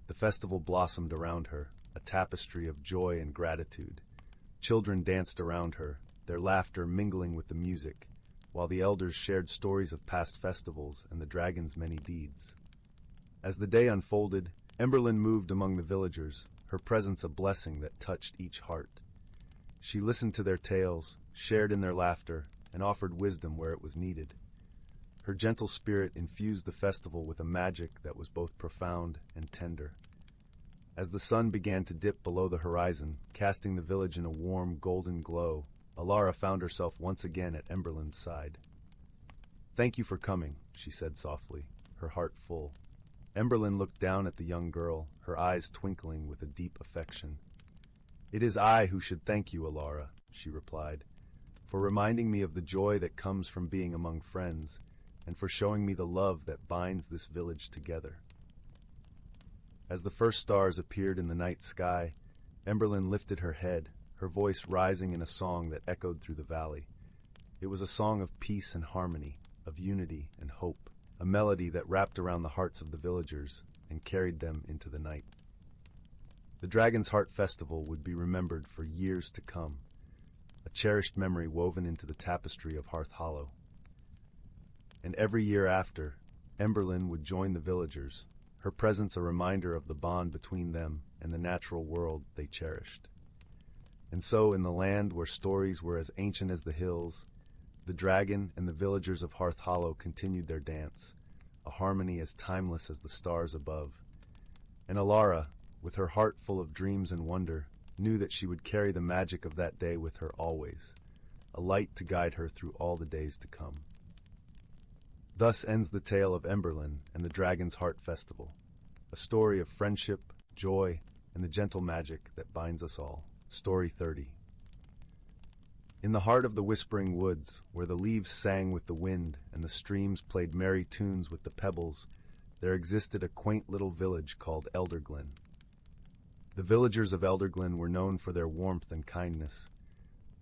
Speaker 1: The festival blossomed around her, a tapestry of joy and gratitude. Children danced around her, their laughter mingling with the music, while the elders shared stories of past festivals and the dragon's many deeds. As the day unfolded, Emberlyn moved among the villagers, her presence a blessing that touched each heart. She listened to their tales, shared in their laughter, and offered wisdom where it was needed. Her gentle spirit infused the festival with a magic that was both profound and tender. As the sun began to dip below the horizon, casting the village in a warm, golden glow, Alara found herself once again at Emberlyn's side. "Thank you for coming," she said softly, her heart full. Emberlyn looked down at the young girl, her eyes twinkling with a deep affection. "It is I who should thank you, Alara," she replied, "for reminding me of the joy that comes from being among friends, and for showing me the love that binds this village together." As the first stars appeared in the night sky, Emberlyn lifted her head, her voice rising in a song that echoed through the valley. It was a song of peace and harmony, of unity and hope, a melody that wrapped around the hearts of the villagers and carried them into the night. The Dragon's Heart Festival would be remembered for years to come, a cherished memory woven into the tapestry of Hearth Hollow. And every year after, Emberlyn would join the villagers, her presence a reminder of the bond between them and the natural world they cherished. And so, in the land where stories were as ancient as the hills, the dragon and the villagers of Hearth Hollow continued their dance, a harmony as timeless as the stars above. And Alara, with her heart full of dreams and wonder, knew that she would carry the magic of that day with her always, a light to guide her through all the days to come. Thus ends the tale of Emberlyn and the Dragon's Heart Festival, a story of friendship, joy, and the gentle magic that binds us all. Story 30. In the heart of the whispering woods, where the leaves sang with the wind and the streams played merry tunes with the pebbles, there existed a quaint little village called Elderglen. The villagers of Elderglen were known for their warmth and kindness,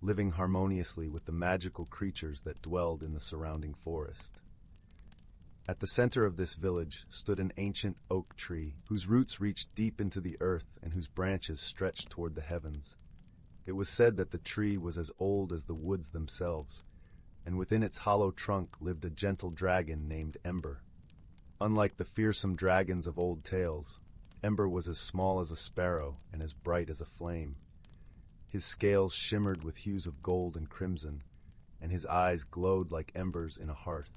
Speaker 1: living harmoniously with the magical creatures that dwelled in the surrounding forest. At the center of this village stood an ancient oak tree, whose roots reached deep into the earth and whose branches stretched toward the heavens. It was said that the tree was as old as the woods themselves, and within its hollow trunk lived a gentle dragon named Ember. Unlike the fearsome dragons of old tales, Ember was as small as a sparrow and as bright as a flame. His scales shimmered with hues of gold and crimson, and his eyes glowed like embers in a hearth.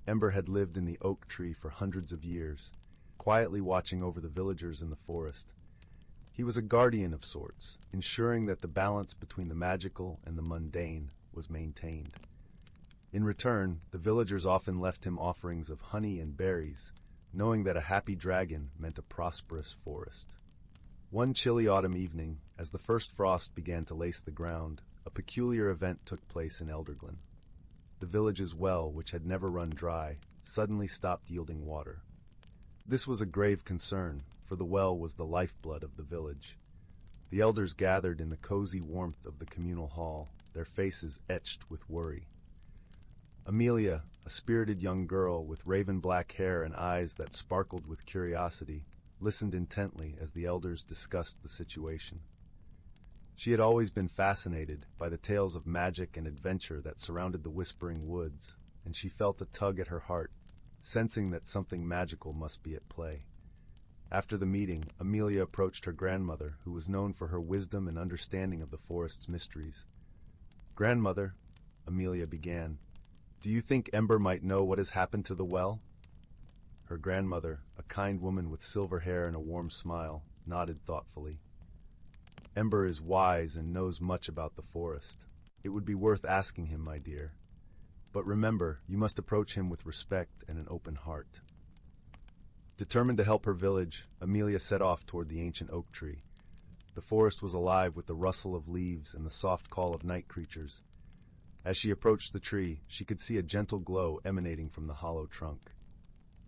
Speaker 1: Ember had lived in the oak tree for hundreds of years, quietly watching over the villagers in the forest. He was a guardian of sorts, ensuring that the balance between the magical and the mundane was maintained. In return, the villagers often left him offerings of honey and berries, knowing that a happy dragon meant a prosperous forest. One chilly autumn evening, as the first frost began to lace the ground, a peculiar event took place in Elderglen. The village's well, which had never run dry, suddenly stopped yielding water. This was a grave concern, for the well was the lifeblood of the village. The elders gathered in the cozy warmth of the communal hall, their faces etched with worry. Amelia, a spirited young girl with raven-black hair and eyes that sparkled with curiosity, listened intently as the elders discussed the situation. She had always been fascinated by the tales of magic and adventure that surrounded the Whispering Woods, and she felt a tug at her heart, sensing that something magical must be at play. After the meeting, Amelia approached her grandmother, who was known for her wisdom and understanding of the forest's mysteries. "Grandmother," Amelia began, "do you think Ember might know what has happened to the well?" Her grandmother, a kind woman with silver hair and a warm smile, nodded thoughtfully. "Ember is wise and knows much about the forest. It would be worth asking him, my dear." But remember, you must approach him with respect and an open heart. Determined to help her village, Amelia set off toward the ancient oak tree. The forest was alive with the rustle of leaves and the soft call of night creatures. As she approached the tree, she could see a gentle glow emanating from the hollow trunk.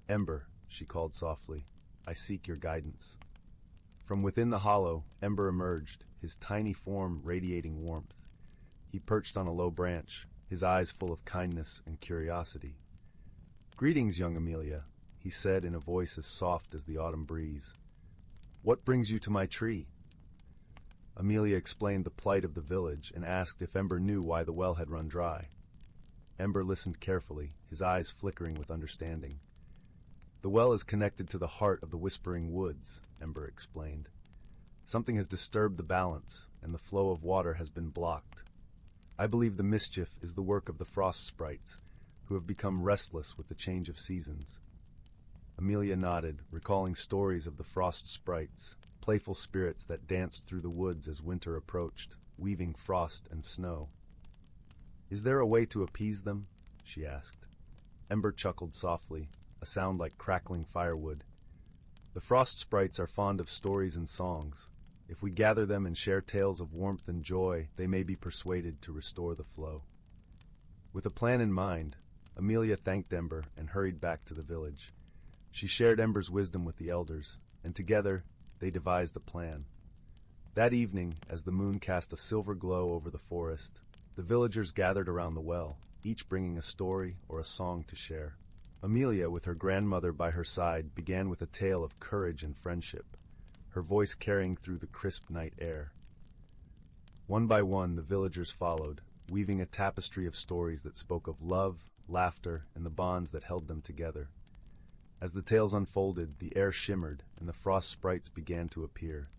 Speaker 1: "Ember," she called softly, "I seek your guidance." From within the hollow, Ember emerged, his tiny form radiating warmth. He perched on a low branch, his eyes full of kindness and curiosity. "Greetings, young Amelia," he said in a voice as soft as the autumn breeze. "What brings you to my tree?" Amelia explained the plight of the village and asked if Ember knew why the well had run dry. Ember listened carefully, his eyes flickering with understanding. "The well is connected to the heart of the Whispering Woods," Ember explained. "Something has disturbed the balance, and the flow of water has been blocked. I believe the mischief is the work of the frost sprites, who have become restless with the change of seasons." Amelia nodded, recalling stories of the frost sprites, playful spirits that danced through the woods as winter approached, weaving frost and snow. "Is there a way to appease them?" she asked. Ember chuckled softly, a sound like crackling firewood. "The frost sprites are fond of stories and songs. If we gather them and share tales of warmth and joy, they may be persuaded to restore the flow." With a plan in mind, Amelia thanked Ember and hurried back to the village. She shared Ember's wisdom with the elders, and together they devised a plan. That evening, as the moon cast a silver glow over the forest, the villagers gathered around the well, each bringing a story or a song to share. Amelia, with her grandmother by her side, began with a tale of courage and friendship, her voice carrying through the crisp night air. One by one, the villagers followed, weaving a tapestry of stories that spoke of love, laughter, and the bonds that held them together. As the tales unfolded, the air shimmered, and the frost sprites began to appear.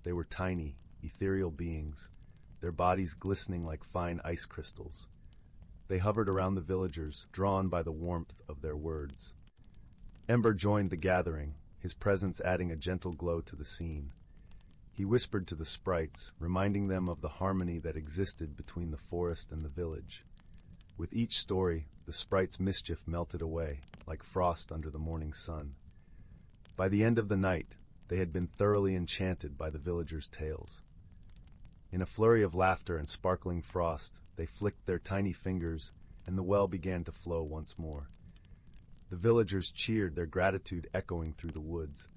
Speaker 1: They were tiny, ethereal beings, their bodies glistening like fine ice crystals. They hovered around the villagers, drawn by the warmth of their words. Ember joined the gathering, his presence adding a gentle glow to the scene. He whispered to the sprites, reminding them of the harmony that existed between the forest and the village. With each story, the sprites' mischief melted away, like frost under the morning sun. By the end of the night, they had been thoroughly enchanted by the villagers' tales. In a flurry of laughter and sparkling frost, they flicked their tiny fingers, and the well began to flow once more. The villagers cheered, their gratitude echoing through the woods.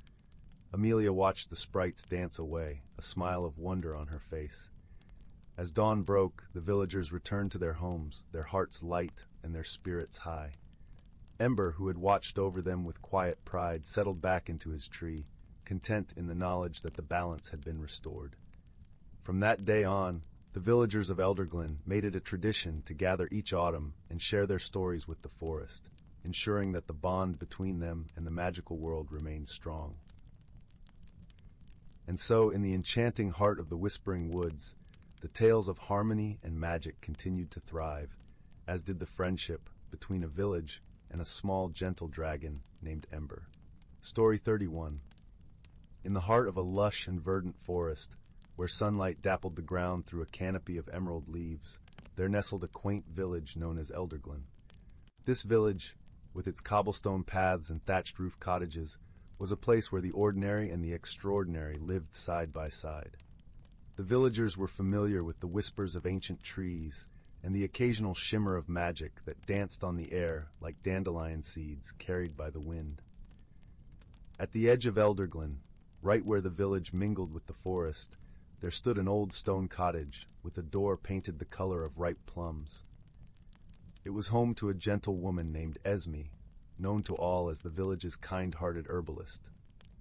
Speaker 1: Amelia watched the sprites dance away, a smile of wonder on her face. As dawn broke, the villagers returned to their homes, their hearts light and their spirits high. Ember, who had watched over them with quiet pride, settled back into his tree, content in the knowledge that the balance had been restored. From that day on, the villagers of Elderglen made it a tradition to gather each autumn and share their stories with the forest, ensuring that the bond between them and the magical world remained strong. And so, in the enchanting heart of the Whispering Woods, the tales of harmony and magic continued to thrive, as did the friendship between a village and a small, gentle dragon named Ember. Story 31. In the heart of a lush and verdant forest, where sunlight dappled the ground through a canopy of emerald leaves, there nestled a quaint village known as Elderglen. This village, with its cobblestone paths and thatched roof cottages, was a place where the ordinary and the extraordinary lived side by side. The villagers were familiar with the whispers of ancient trees and the occasional shimmer of magic that danced on the air like dandelion seeds carried by the wind. At the edge of Elderglen, right where the village mingled with the forest, there stood an old stone cottage with a door painted the color of ripe plums. It was home to a gentle woman named Esme, known to all as the village's kind-hearted herbalist.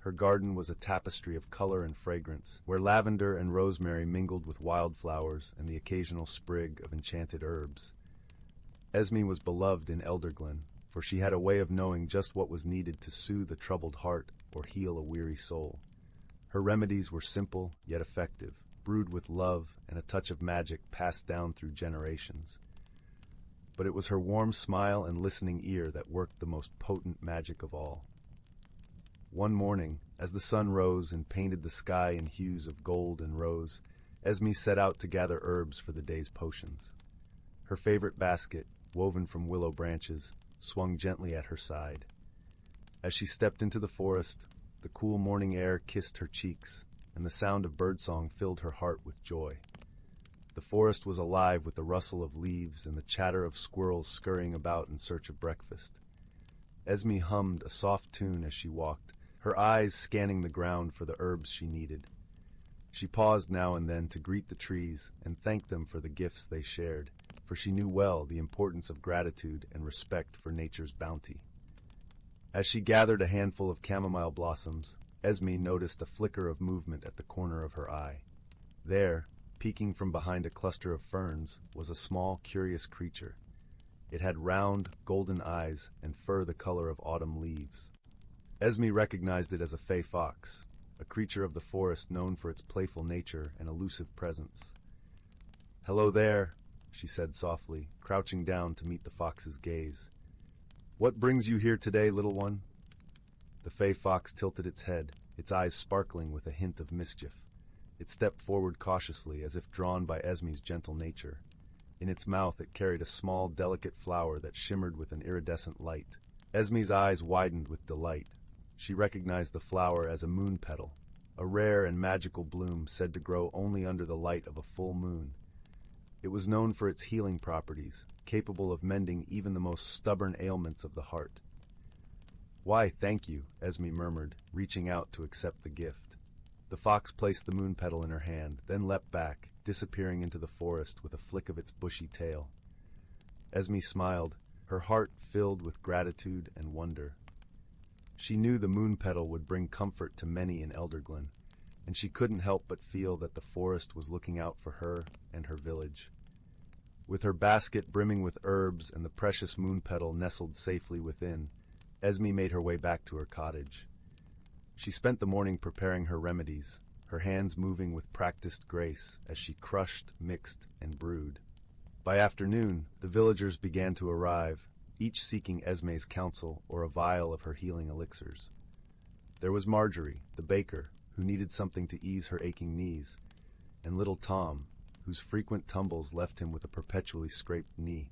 Speaker 1: Her garden was a tapestry of color and fragrance, where lavender and rosemary mingled with wildflowers and the occasional sprig of enchanted herbs. Esme was beloved in Elderglen, for she had a way of knowing just what was needed to soothe a troubled heart or heal a weary soul. Her remedies were simple yet effective, brewed with love and a touch of magic passed down through generations. But it was her warm smile and listening ear that worked the most potent magic of all. One morning, as the sun rose and painted the sky in hues of gold and rose, Esme set out to gather herbs for the day's potions. Her favorite basket, woven from willow branches, swung gently at her side. As she stepped into the forest, the cool morning air kissed her cheeks, and the sound of birdsong filled her heart with joy. The forest was alive with the rustle of leaves and the chatter of squirrels scurrying about in search of breakfast. Esme hummed a soft tune as she walked, her eyes scanning the ground for the herbs she needed. She paused now and then to greet the trees and thank them for the gifts they shared, for she knew well the importance of gratitude and respect for nature's bounty. As she gathered a handful of chamomile blossoms, Esme noticed a flicker of movement at the corner of her eye. There, peeking from behind a cluster of ferns, was a small, curious creature. It had round, golden eyes and fur the color of autumn leaves. Esme recognized it as a fey fox, a creature of the forest known for its playful nature and elusive presence. "Hello there," she said softly, crouching down to meet the fox's gaze. "What brings you here today, little one?" The fey fox tilted its head, its eyes sparkling with a hint of mischief. It stepped forward cautiously, as if drawn by Esme's gentle nature. In its mouth it carried a small, delicate flower that shimmered with an iridescent light. Esme's eyes widened with delight. She recognized the flower as a moon petal, a rare and magical bloom said to grow only under the light of a full moon. It was known for its healing properties, capable of mending even the most stubborn ailments of the heart. "Why, thank you," Esme murmured, reaching out to accept the gift. The fox placed the moon petal in her hand, then leapt back, disappearing into the forest with a flick of its bushy tail. Esme smiled, her heart filled with gratitude and wonder. She knew the moon petal would bring comfort to many in Elderglen, and she couldn't help but feel that the forest was looking out for her and her village. With her basket brimming with herbs and the precious moon petal nestled safely within, Esme made her way back to her cottage. She spent the morning preparing her remedies, her hands moving with practiced grace as she crushed, mixed, and brewed. By afternoon, the villagers began to arrive, each seeking Esme's counsel or a vial of her healing elixirs. There was Marjorie, the baker, who needed something to ease her aching knees, and little Tom, whose frequent tumbles left him with a perpetually scraped knee.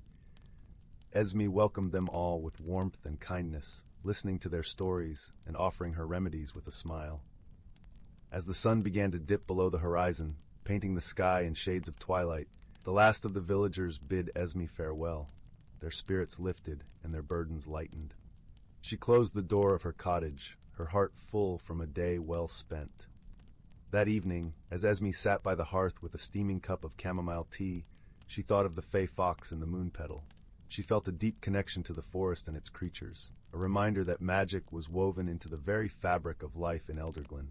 Speaker 1: Esme welcomed them all with warmth and kindness, listening to their stories and offering her remedies with a smile. As the sun began to dip below the horizon, painting the sky in shades of twilight, the last of the villagers bid Esme farewell. Their spirits lifted and their burdens lightened. She closed the door of her cottage, her heart full from a day well spent. That evening, as Esme sat by the hearth with a steaming cup of chamomile tea, she thought of the fey fox and the moon petal. She felt a deep connection to the forest and its creatures, a reminder that magic was woven into the very fabric of life in Elderglen.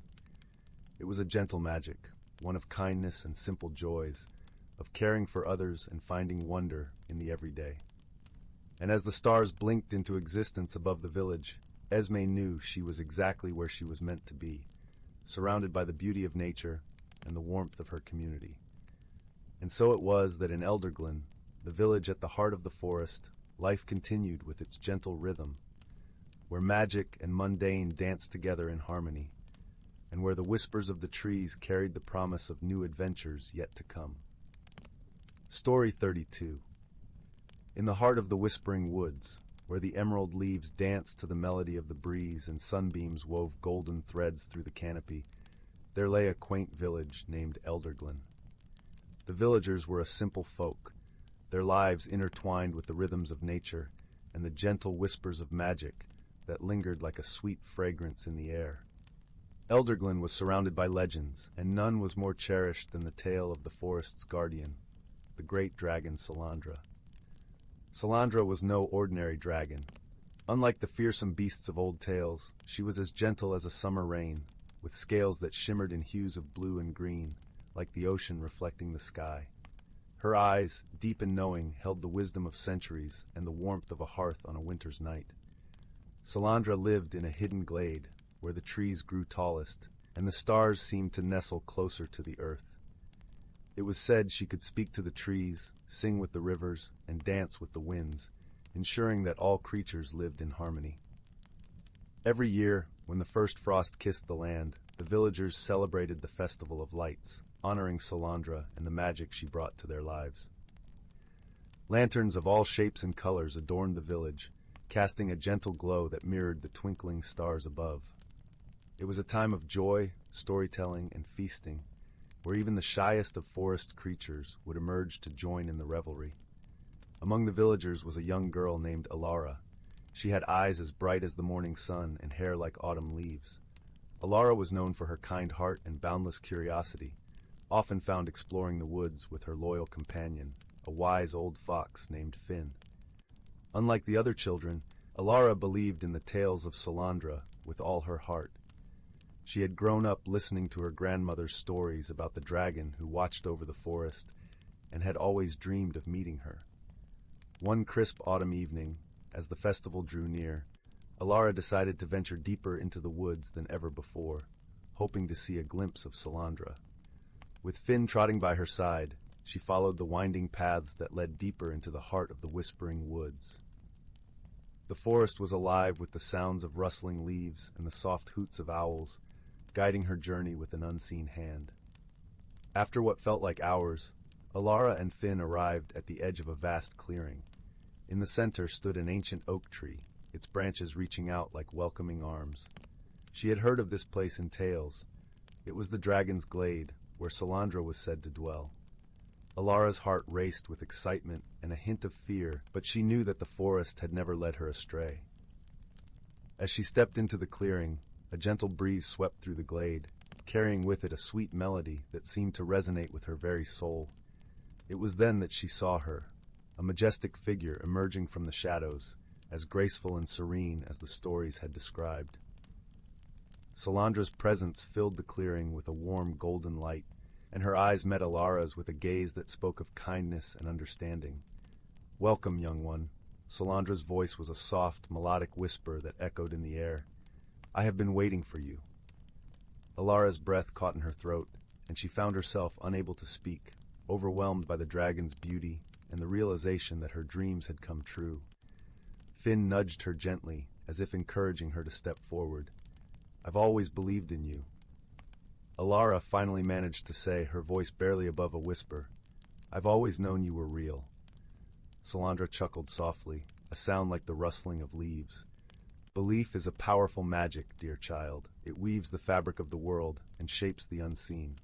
Speaker 1: It was a gentle magic, one of kindness and simple joys, of caring for others and finding wonder in the everyday. And as the stars blinked into existence above the village, Esme knew she was exactly where she was meant to be, surrounded by the beauty of nature and the warmth of her community. And so it was that in Elderglen, the village at the heart of the forest, life continued with its gentle rhythm, where magic and mundane danced together in harmony, and where the whispers of the trees carried the promise of new adventures yet to come. Story 32. In the heart of the whispering woods, where the emerald leaves danced to the melody of the breeze and sunbeams wove golden threads through the canopy, there lay a quaint village named Elderglen. The villagers were a simple folk, their lives intertwined with the rhythms of nature and the gentle whispers of magic that lingered like a sweet fragrance in the air. Elderglen was surrounded by legends, and none was more cherished than the tale of the forest's guardian, the great dragon Salandra. Salandra was no ordinary dragon. Unlike the fearsome beasts of old tales, she was as gentle as a summer rain, with scales that shimmered in hues of blue and green, like the ocean reflecting the sky. Her eyes, deep and knowing, held the wisdom of centuries and the warmth of a hearth on a winter's night. Salandra lived in a hidden glade, where the trees grew tallest, and the stars seemed to nestle closer to the earth. It was said she could speak to the trees, sing with the rivers, and dance with the winds, ensuring that all creatures lived in harmony. Every year, when the first frost kissed the land, the villagers celebrated the Festival of Lights, honoring Salandra and the magic she brought to their lives. Lanterns of all shapes and colors adorned the village, casting a gentle glow that mirrored the twinkling stars above. It was a time of joy, storytelling, and feasting, where even the shyest of forest creatures would emerge to join in the revelry. Among the villagers was a young girl named Alara. She had eyes as bright as the morning sun and hair like autumn leaves. Alara was known for her kind heart and boundless curiosity, often found exploring the woods with her loyal companion, a wise old fox named Finn. Unlike the other children, Alara believed in the tales of Solandra with all her heart. She had grown up listening to her grandmother's stories about the dragon who watched over the forest and had always dreamed of meeting her. One crisp autumn evening, as the festival drew near, Alara decided to venture deeper into the woods than ever before, hoping to see a glimpse of Solandra. With Finn trotting by her side, she followed the winding paths that led deeper into the heart of the whispering woods. The forest was alive with the sounds of rustling leaves and the soft hoots of owls, guiding her journey with an unseen hand. After what felt like hours, Alara and Finn arrived at the edge of a vast clearing. In the center stood an ancient oak tree, its branches reaching out like welcoming arms. She had heard of this place in tales. It was the Dragon's Glade, where Solandra was said to dwell. Alara's heart raced with excitement and a hint of fear, but she knew that the forest had never led her astray. As she stepped into the clearing, a gentle breeze swept through the glade, carrying with it a sweet melody that seemed to resonate with her very soul. It was then that she saw her, a majestic figure emerging from the shadows, as graceful and serene as the stories had described. Solandra's presence filled the clearing with a warm golden light, and her eyes met Alara's with a gaze that spoke of kindness and understanding. "Welcome, young one." Solandra's voice was a soft, melodic whisper that echoed in the air. "I have been waiting for you." Alara's breath caught in her throat, and she found herself unable to speak, overwhelmed by the dragon's beauty and the realization that her dreams had come true. Finn nudged her gently, as if encouraging her to step forward. "I've always believed in you." Alara finally managed to say, her voice barely above a whisper, "I've always known you were real." Solandra chuckled softly, a sound like the rustling of leaves. "Belief is a powerful magic, dear child. It weaves the fabric of the world and shapes the unseen."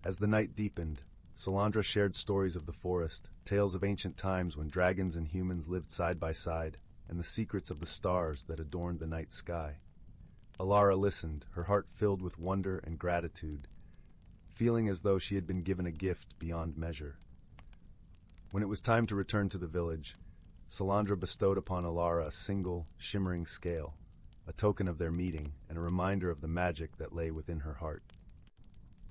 Speaker 1: As the night deepened, Solandra shared stories of the forest, tales of ancient times when dragons and humans lived side by side, and the secrets of the stars that adorned the night sky. Alara listened, her heart filled with wonder and gratitude, feeling as though she had been given a gift beyond measure. When it was time to return to the village, Solandra bestowed upon Alara a single, shimmering scale, a token of their meeting and a reminder of the magic that lay within her heart.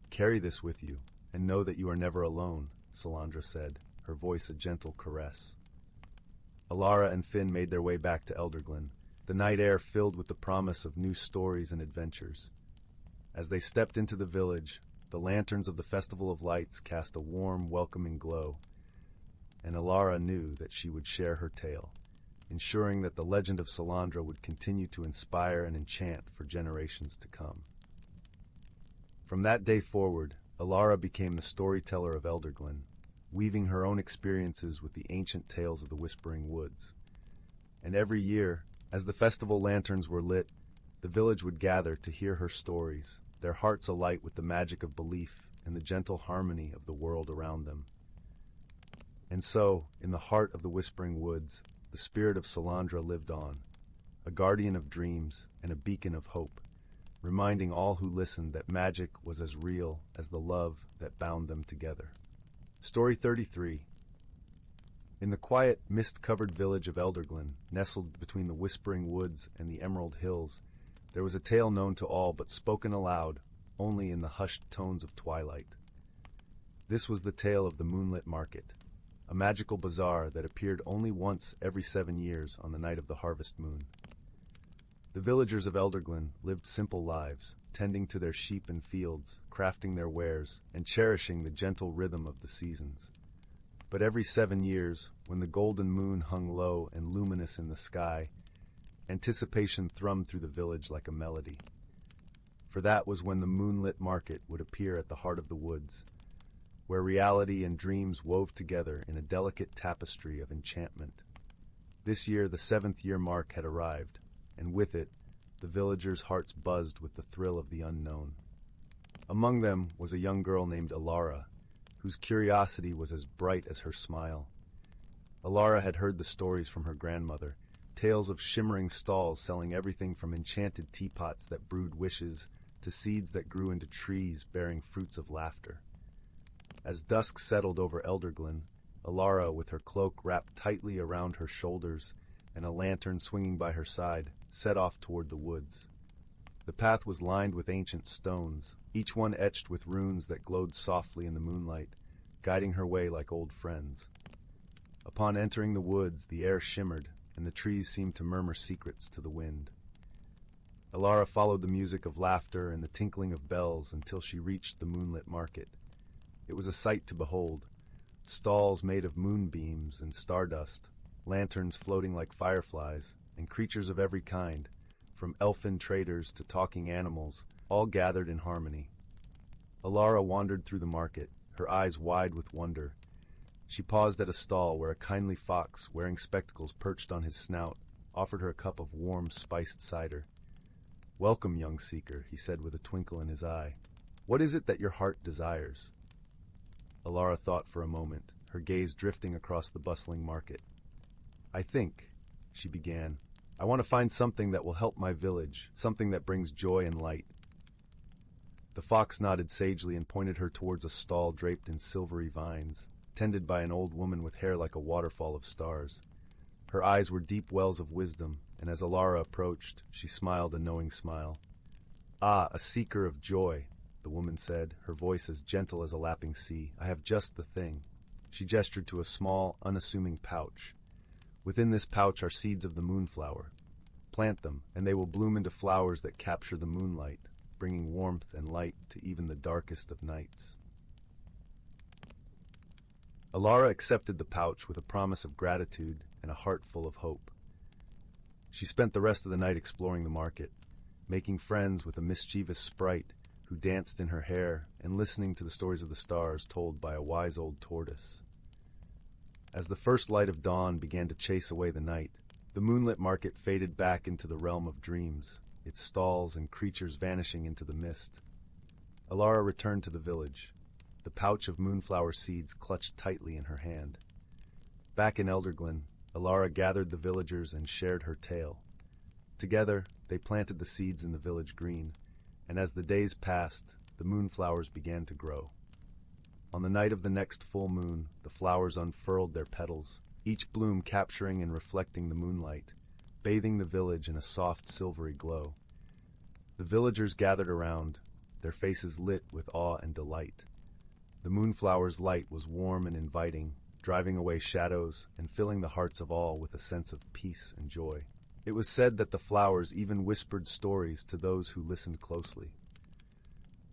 Speaker 1: "Carry this with you, and know that you are never alone," Solandra said, her voice a gentle caress. Alara and Finn made their way back to Elderglen, the night air filled with the promise of new stories and adventures. As they stepped into the village, the lanterns of the Festival of Lights cast a warm, welcoming glow, and Alara knew that she would share her tale, ensuring that the legend of Solandra would continue to inspire and enchant for generations to come. From that day forward, Alara became the storyteller of Elderglen, weaving her own experiences with the ancient tales of the Whispering Woods. And every year, as the festival lanterns were lit, the village would gather to hear her stories, their hearts alight with the magic of belief and the gentle harmony of the world around them. And so, in the heart of the Whispering Woods, the spirit of Solandra lived on, a guardian of dreams and a beacon of hope, reminding all who listened that magic was as real as the love that bound them together. Story 33. In the quiet, mist-covered village of Elderglen, nestled between the Whispering Woods and the Emerald Hills, there was a tale known to all but spoken aloud only in the hushed tones of twilight. This was the tale of the Moonlit Market, a magical bazaar that appeared only once every 7 years on the night of the harvest moon. The villagers of Elderglen lived simple lives, tending to their sheep and fields, crafting their wares, and cherishing the gentle rhythm of the seasons. But every 7 years, when the golden moon hung low and luminous in the sky, anticipation thrummed through the village like a melody. For that was when the moonlit market would appear at the heart of the woods. where reality and dreams wove together in a delicate tapestry of enchantment. This year, the 7th-year mark had arrived, and with it, the villagers' hearts buzzed with the thrill of the unknown. Among them was a young girl named Alara, whose curiosity was as bright as her smile. Alara had heard the stories from her grandmother, tales of shimmering stalls selling everything from enchanted teapots that brewed wishes to seeds that grew into trees bearing fruits of laughter. As dusk settled over Elderglen, Alara, with her cloak wrapped tightly around her shoulders and a lantern swinging by her side, set off toward the woods. The path was lined with ancient stones, each one etched with runes that glowed softly in the moonlight, guiding her way like old friends. Upon entering the woods, the air shimmered, and the trees seemed to murmur secrets to the wind. Alara followed the music of laughter and the tinkling of bells until she reached the moonlit market. It was a sight to behold. Stalls made of moonbeams and stardust, lanterns floating like fireflies, and creatures of every kind, from elfin traders to talking animals, all gathered in harmony. Alara wandered through the market, her eyes wide with wonder. She paused at a stall where a kindly fox, wearing spectacles perched on his snout, offered her a cup of warm, spiced cider. "Welcome, young seeker," he said with a twinkle in his eye. "What is it that your heart desires?" Alara thought for a moment, her gaze drifting across the bustling market. "I think," she began, "I want to find something that will help my village, something that brings joy and light." The fox nodded sagely and pointed her towards a stall draped in silvery vines, tended by an old woman with hair like a waterfall of stars. Her eyes were deep wells of wisdom, and as Alara approached, she smiled a knowing smile. "Ah, a seeker of joy," the woman said, her voice as gentle as a lapping sea. "I have just the thing." She gestured to a small, unassuming pouch. "Within this pouch are seeds of the moonflower. Plant them, and they will bloom into flowers that capture the moonlight, bringing warmth and light to even the darkest of nights." Alara accepted the pouch with a promise of gratitude and a heart full of hope. She spent the rest of the night exploring the market, making friends with a mischievous sprite who danced in her hair and listening to the stories of the stars told by a wise old tortoise. As the first light of dawn began to chase away the night, the moonlit market faded back into the realm of dreams, its stalls and creatures vanishing into the mist. Alara returned to the village, the pouch of moonflower seeds clutched tightly in her hand. Back in Elderglen, Alara gathered the villagers and shared her tale. Together, they planted the seeds in the village green, and as the days passed, the moonflowers began to grow. On the night of the next full moon, the flowers unfurled their petals, each bloom capturing and reflecting the moonlight, bathing the village in a soft, silvery glow. The villagers gathered around, their faces lit with awe and delight. The moonflower's light was warm and inviting, driving away shadows and filling the hearts of all with a sense of peace and joy. It was said that the flowers even whispered stories to those who listened closely.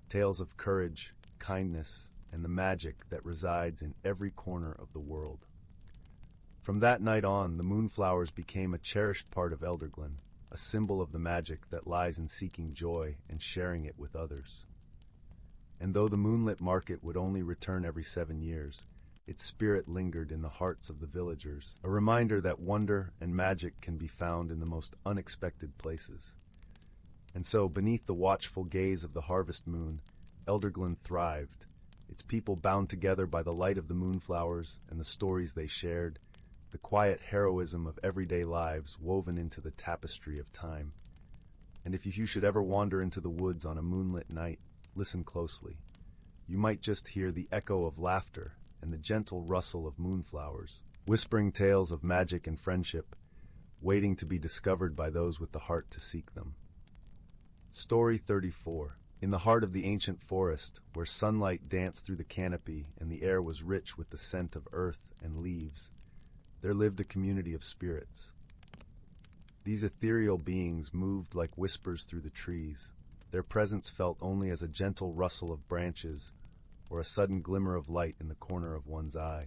Speaker 1: Tales of courage, kindness, and the magic that resides in every corner of the world. From that night on, the moonflowers became a cherished part of Elderglen, a symbol of the magic that lies in seeking joy and sharing it with others. And though the moonlit market would only return every 7 years, its spirit lingered in the hearts of the villagers, a reminder that wonder and magic can be found in the most unexpected places. And so, beneath the watchful gaze of the harvest moon, Elderglen thrived, its people bound together by the light of the moonflowers and the stories they shared, the quiet heroism of everyday lives woven into the tapestry of time. And if you should ever wander into the woods on a moonlit night, listen closely. You might just hear the echo of laughter and the gentle rustle of moonflowers, whispering tales of magic and friendship, waiting to be discovered by those with the heart to seek them. Story 34. In the heart of the ancient forest, where sunlight danced through the canopy and the air was rich with the scent of earth and leaves, there lived a community of spirits. These ethereal beings moved like whispers through the trees, their presence felt only as a gentle rustle of branches or a sudden glimmer of light in the corner of one's eye.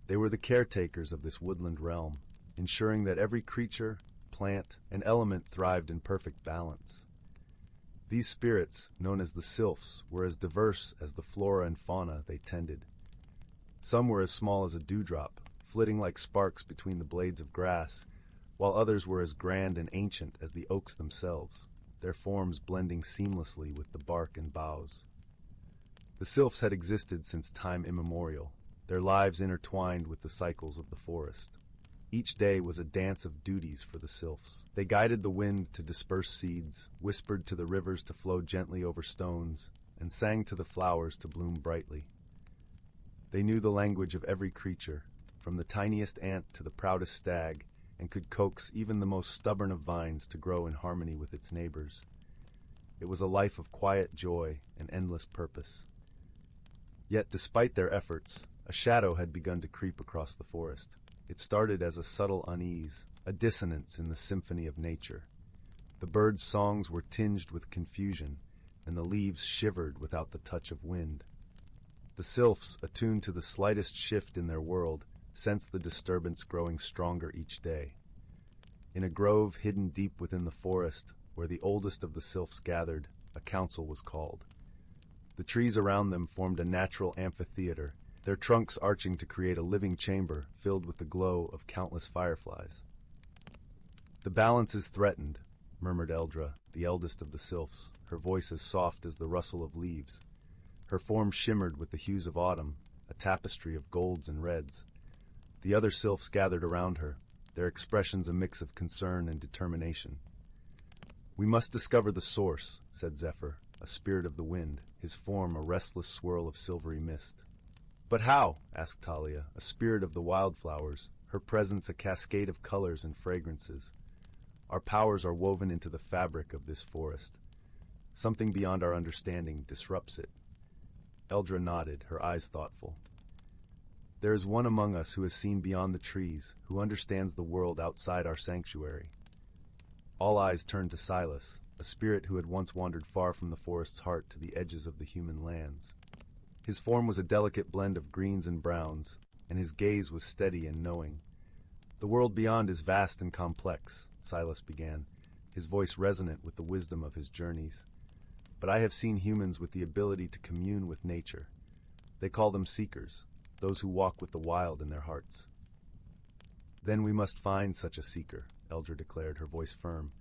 Speaker 1: They were the caretakers of this woodland realm, ensuring that every creature, plant, and element thrived in perfect balance. These spirits, known as the sylphs, were as diverse as the flora and fauna they tended. Some were as small as a dewdrop, flitting like sparks between the blades of grass, while others were as grand and ancient as the oaks themselves, their forms blending seamlessly with the bark and boughs. The sylphs had existed since time immemorial, their lives intertwined with the cycles of the forest. Each day was a dance of duties for the sylphs. They guided the wind to disperse seeds, whispered to the rivers to flow gently over stones, and sang to the flowers to bloom brightly. They knew the language of every creature, from the tiniest ant to the proudest stag, and could coax even the most stubborn of vines to grow in harmony with its neighbors. It was a life of quiet joy and endless purpose. Yet, despite their efforts, a shadow had begun to creep across the forest. It started as a subtle unease, a dissonance in the symphony of nature. The birds' songs were tinged with confusion, and the leaves shivered without the touch of wind. The sylphs, attuned to the slightest shift in their world, sensed the disturbance growing stronger each day. In a grove hidden deep within the forest, where the oldest of the sylphs gathered, a council was called. The trees around them formed a natural amphitheater, their trunks arching to create a living chamber filled with the glow of countless fireflies. "The balance is threatened," murmured Eldra, the eldest of the sylphs, her voice as soft as the rustle of leaves. Her form shimmered with the hues of autumn, a tapestry of golds and reds. The other sylphs gathered around her, their expressions a mix of concern and determination. "We must discover the source," said Zephyr, a spirit of the wind, his form a restless swirl of silvery mist. "But how?" asked Talia, a spirit of the wildflowers, her presence a cascade of colors and fragrances. "Our powers are woven into the fabric of this forest. Something beyond our understanding disrupts it." Eldra nodded, her eyes thoughtful. "There is one among us who has seen beyond the trees, who understands the world outside our sanctuary." All eyes turned to Silas, a spirit who had once wandered far from the forest's heart to the edges of the human lands. His form was a delicate blend of greens and browns, and his gaze was steady and knowing. "The world beyond is vast and complex," Silas began, his voice resonant with the wisdom of his journeys. "But I have seen humans with the ability to commune with nature. They call them seekers, those who walk with the wild in their hearts." "Then we must find such a seeker," Eldra declared, her voice firm.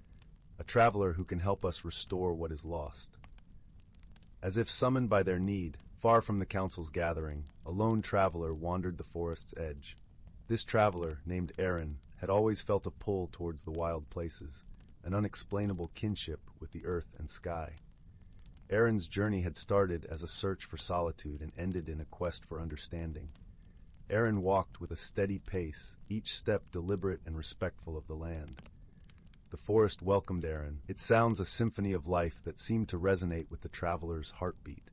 Speaker 1: "A traveler who can help us restore what is lost." As if summoned by their need, far from the council's gathering, a lone traveler wandered the forest's edge. This traveler, named Aaron, had always felt a pull towards the wild places, an unexplainable kinship with the earth and sky. Aaron's journey had started as a search for solitude and ended in a quest for understanding. Aaron walked with a steady pace, each step deliberate and respectful of the land. The forest welcomed Aaron, its sounds a symphony of life that seemed to resonate with the traveler's heartbeat.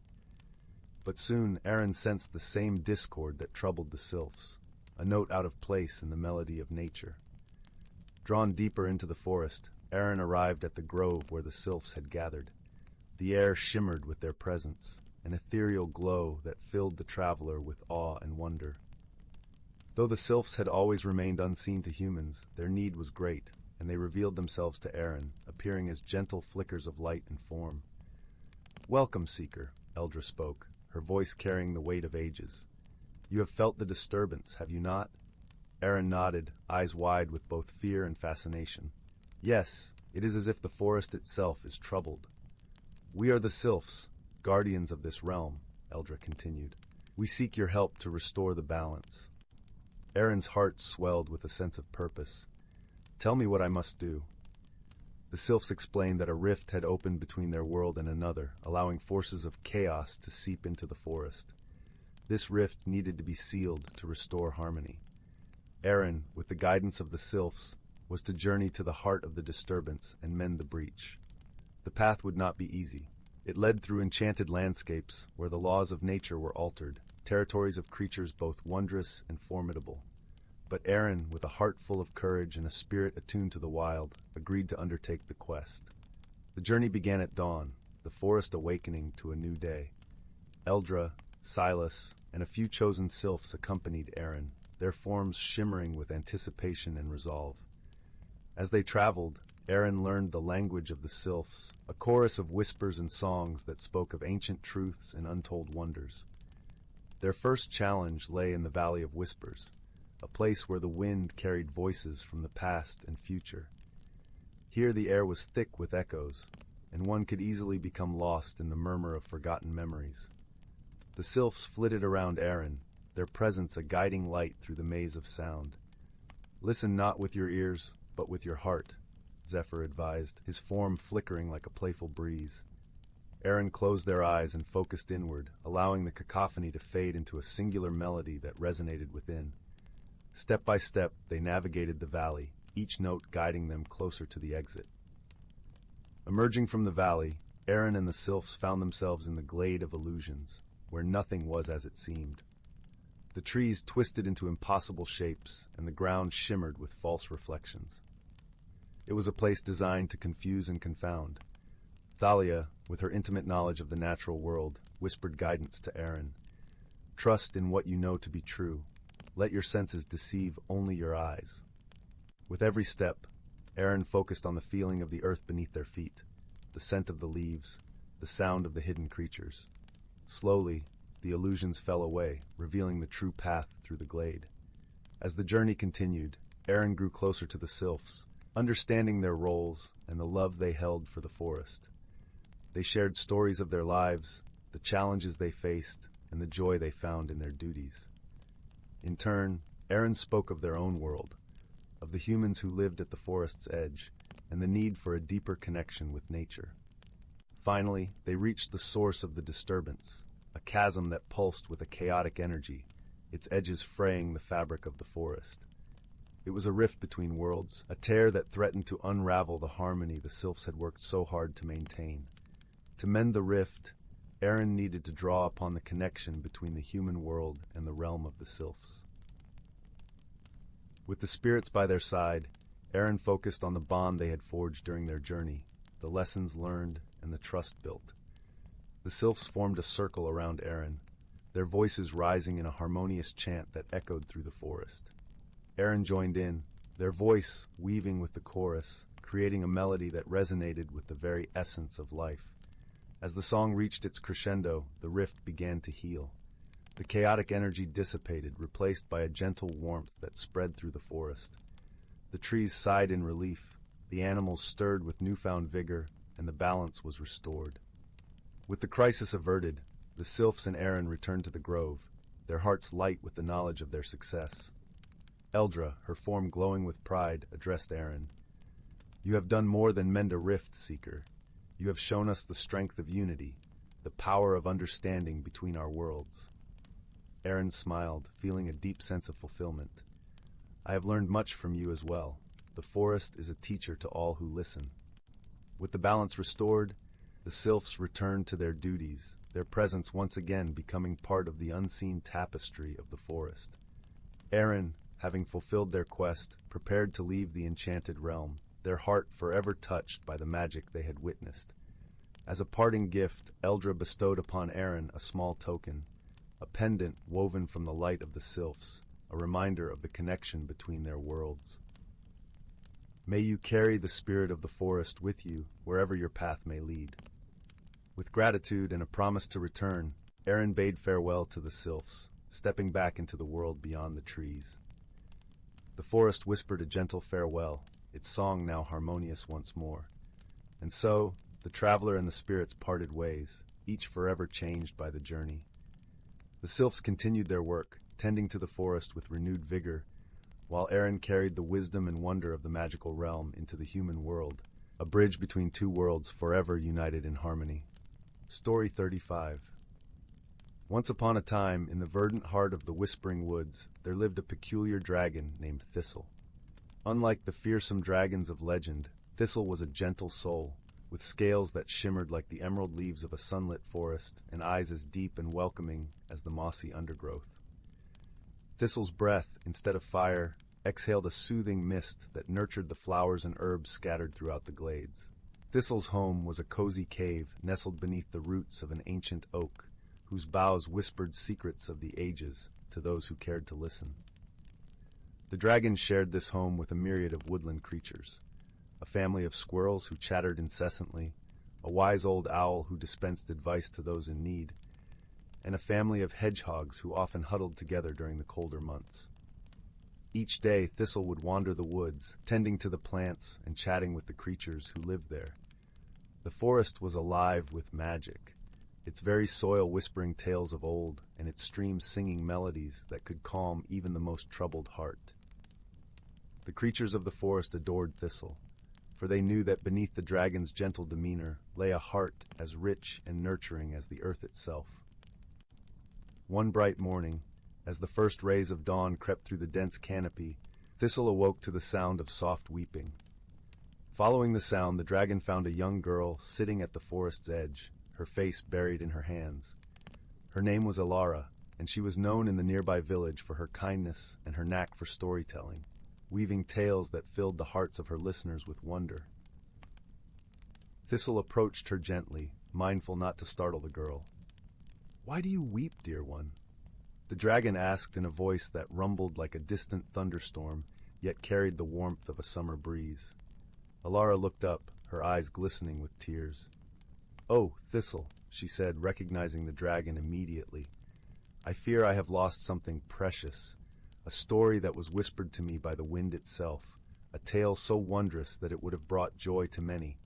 Speaker 1: But soon Aaron sensed the same discord that troubled the sylphs, a note out of place in the melody of nature. Drawn deeper into the forest, Aaron arrived at the grove where the sylphs had gathered. The air shimmered with their presence, an ethereal glow that filled the traveler with awe and wonder. Though the sylphs had always remained unseen to humans, their need was great, and they revealed themselves to Aaron, appearing as gentle flickers of light and form. "Welcome, Seeker," Eldra spoke, her voice carrying the weight of ages. "You have felt the disturbance, have you not?" Aaron nodded, eyes wide with both fear and fascination. "Yes, it is as if the forest itself is troubled." "We are the sylphs, guardians of this realm," Eldra continued. "We seek your help to restore the balance." Aaron's heart swelled with a sense of purpose. "Tell me what I must do." The sylphs explained that a rift had opened between their world and another, allowing forces of chaos to seep into the forest. This rift needed to be sealed to restore harmony. Aaron, with the guidance of the sylphs, was to journey to the heart of the disturbance and mend the breach. The path would not be easy. It led through enchanted landscapes where the laws of nature were altered, territories of creatures both wondrous and formidable. But Aaron, with a heart full of courage and a spirit attuned to the wild, agreed to undertake the quest. The journey began at dawn, the forest awakening to a new day. Eldra, Silas, and a few chosen sylphs accompanied Aaron, their forms shimmering with anticipation and resolve. As they traveled, Aaron learned the language of the sylphs, a chorus of whispers and songs that spoke of ancient truths and untold wonders. Their first challenge lay in the Valley of Whispers, a place where the wind carried voices from the past and future. Here the air was thick with echoes, and one could easily become lost in the murmur of forgotten memories. The sylphs flitted around Aaron, their presence a guiding light through the maze of sound. "Listen not with your ears, but with your heart," Zephyr advised, his form flickering like a playful breeze. Aaron closed their eyes and focused inward, allowing the cacophony to fade into a singular melody that resonated within. Step by step, they navigated the valley, each note guiding them closer to the exit. Emerging from the valley, Aaron and the sylphs found themselves in the glade of illusions, where nothing was as it seemed. The trees twisted into impossible shapes, and the ground shimmered with false reflections. It was a place designed to confuse and confound. Thalia, with her intimate knowledge of the natural world, whispered guidance to Aaron. "Trust in what you know to be true. Let your senses deceive only your eyes." With every step, Aaron focused on the feeling of the earth beneath their feet, the scent of the leaves, the sound of the hidden creatures. Slowly, the illusions fell away, revealing the true path through the glade. As the journey continued, Aaron grew closer to the sylphs, understanding their roles and the love they held for the forest. They shared stories of their lives, the challenges they faced, and the joy they found in their duties. In turn, Aaron spoke of their own world, of the humans who lived at the forest's edge, and the need for a deeper connection with nature. Finally, they reached the source of the disturbance, a chasm that pulsed with a chaotic energy, its edges fraying the fabric of the forest. It was a rift between worlds, a tear that threatened to unravel the harmony the sylphs had worked so hard to maintain. To mend the rift, Aaron needed to draw upon the connection between the human world and the realm of the sylphs. With the spirits by their side, Aaron focused on the bond they had forged during their journey, the lessons learned, and the trust built. The sylphs formed a circle around Aaron, their voices rising in a harmonious chant that echoed through the forest. Aaron joined in, their voice weaving with the chorus, creating a melody that resonated with the very essence of life. As the song reached its crescendo, the rift began to heal. The chaotic energy dissipated, replaced by a gentle warmth that spread through the forest. The trees sighed in relief, the animals stirred with newfound vigor, and the balance was restored. With the crisis averted, the sylphs and Aaron returned to the grove, their hearts light with the knowledge of their success. Eldra, her form glowing with pride, addressed Aaron. "You have done more than mend a rift, Seeker. You have shown us the strength of unity, the power of understanding between our worlds." Aaron smiled, feeling a deep sense of fulfillment. "I have learned much from you as well. The forest is a teacher to all who listen." With the balance restored, the sylphs returned to their duties, their presence once again becoming part of the unseen tapestry of the forest. Aaron, having fulfilled their quest, prepared to leave the enchanted realm, their heart forever touched by the magic they had witnessed. As a parting gift, Eldra bestowed upon Aaron a small token, a pendant woven from the light of the sylphs, a reminder of the connection between their worlds. "May you carry the spirit of the forest with you wherever your path may lead." With gratitude and a promise to return, Aaron bade farewell to the sylphs, stepping back into the world beyond the trees. The forest whispered a gentle farewell, its song now harmonious once more. And so, the traveler and the spirits parted ways, each forever changed by the journey. The sylphs continued their work, tending to the forest with renewed vigor, while Aaron carried the wisdom and wonder of the magical realm into the human world, a bridge between two worlds forever united in harmony. Story 35. Once upon a time, in the verdant heart of the Whispering Woods, there lived a peculiar dragon named Thistle. Unlike the fearsome dragons of legend, Thistle was a gentle soul, with scales that shimmered like the emerald leaves of a sunlit forest and eyes as deep and welcoming as the mossy undergrowth. Thistle's breath, instead of fire, exhaled a soothing mist that nurtured the flowers and herbs scattered throughout the glades. Thistle's home was a cozy cave nestled beneath the roots of an ancient oak, whose boughs whispered secrets of the ages to those who cared to listen. The dragon shared this home with a myriad of woodland creatures. a family of squirrels who chattered incessantly, a wise old owl who dispensed advice to those in need, and a family of hedgehogs who often huddled together during the colder months. Each day, Thistle would wander the woods, tending to the plants and chatting with the creatures who lived there. The forest was alive with magic, its very soil whispering tales of old, and its streams singing melodies that could calm even the most troubled heart. The creatures of the forest adored Thistle, for they knew that beneath the dragon's gentle demeanor lay a heart as rich and nurturing as the earth itself. One bright morning, as the first rays of dawn crept through the dense canopy, Thistle awoke to the sound of soft weeping. Following the sound, the dragon found a young girl sitting at the forest's edge, her face buried in her hands. Her name was Alara, and she was known in the nearby village for her kindness and her knack for storytelling, weaving tales that filled the hearts of her listeners with wonder. Thistle approached her gently, mindful not to startle the girl. "Why do you weep, dear one?" The dragon asked in a voice that rumbled like a distant thunderstorm, yet carried the warmth of a summer breeze. Alara looked up, her eyes glistening with tears. "Oh, Thistle," she said, recognizing the dragon immediately. "I fear I have lost something precious, a story that was whispered to me by the wind itself, a tale so wondrous that it would have brought joy to many.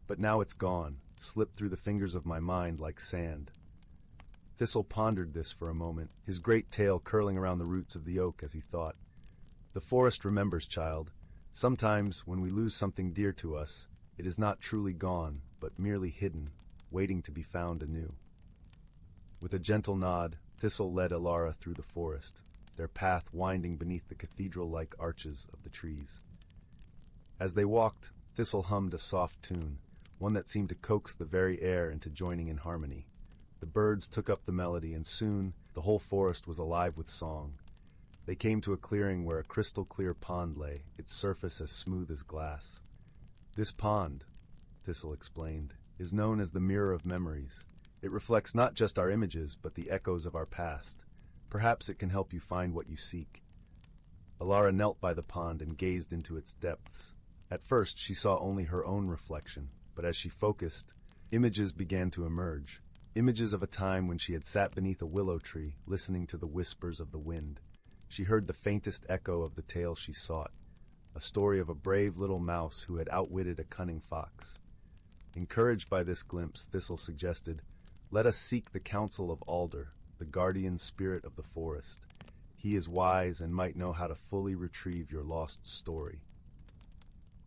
Speaker 1: But now it's gone, slipped through the fingers of my mind like sand." Thistle pondered this for a moment, his great tail curling around the roots of the oak as he thought. "The forest remembers, child. Sometimes, when we lose something dear to us, it is not truly gone, but merely hidden, waiting to be found anew." With a gentle nod, Thistle led Alara through the forest, their path winding beneath the cathedral-like arches of the trees. As they walked, Thistle hummed a soft tune, one that seemed to coax the very air into joining in harmony. The birds took up the melody, and soon the whole forest was alive with song. They came to a clearing where a crystal-clear pond lay, its surface as smooth as glass. "This pond," Thistle explained, "is known as the Mirror of Memories. It reflects not just our images, but the echoes of our past. Perhaps it can help you find what you seek." Alara knelt by the pond and gazed into its depths. At first, she saw only her own reflection, but as she focused, images began to emerge. Images of a time when she had sat beneath a willow tree, listening to the whispers of the wind. She heard the faintest echo of the tale she sought, a story of a brave little mouse who had outwitted a cunning fox. Encouraged by this glimpse, Thistle suggested, "Let us seek the counsel of Alder, the guardian spirit of the forest. He is wise and might know how to fully retrieve your lost story."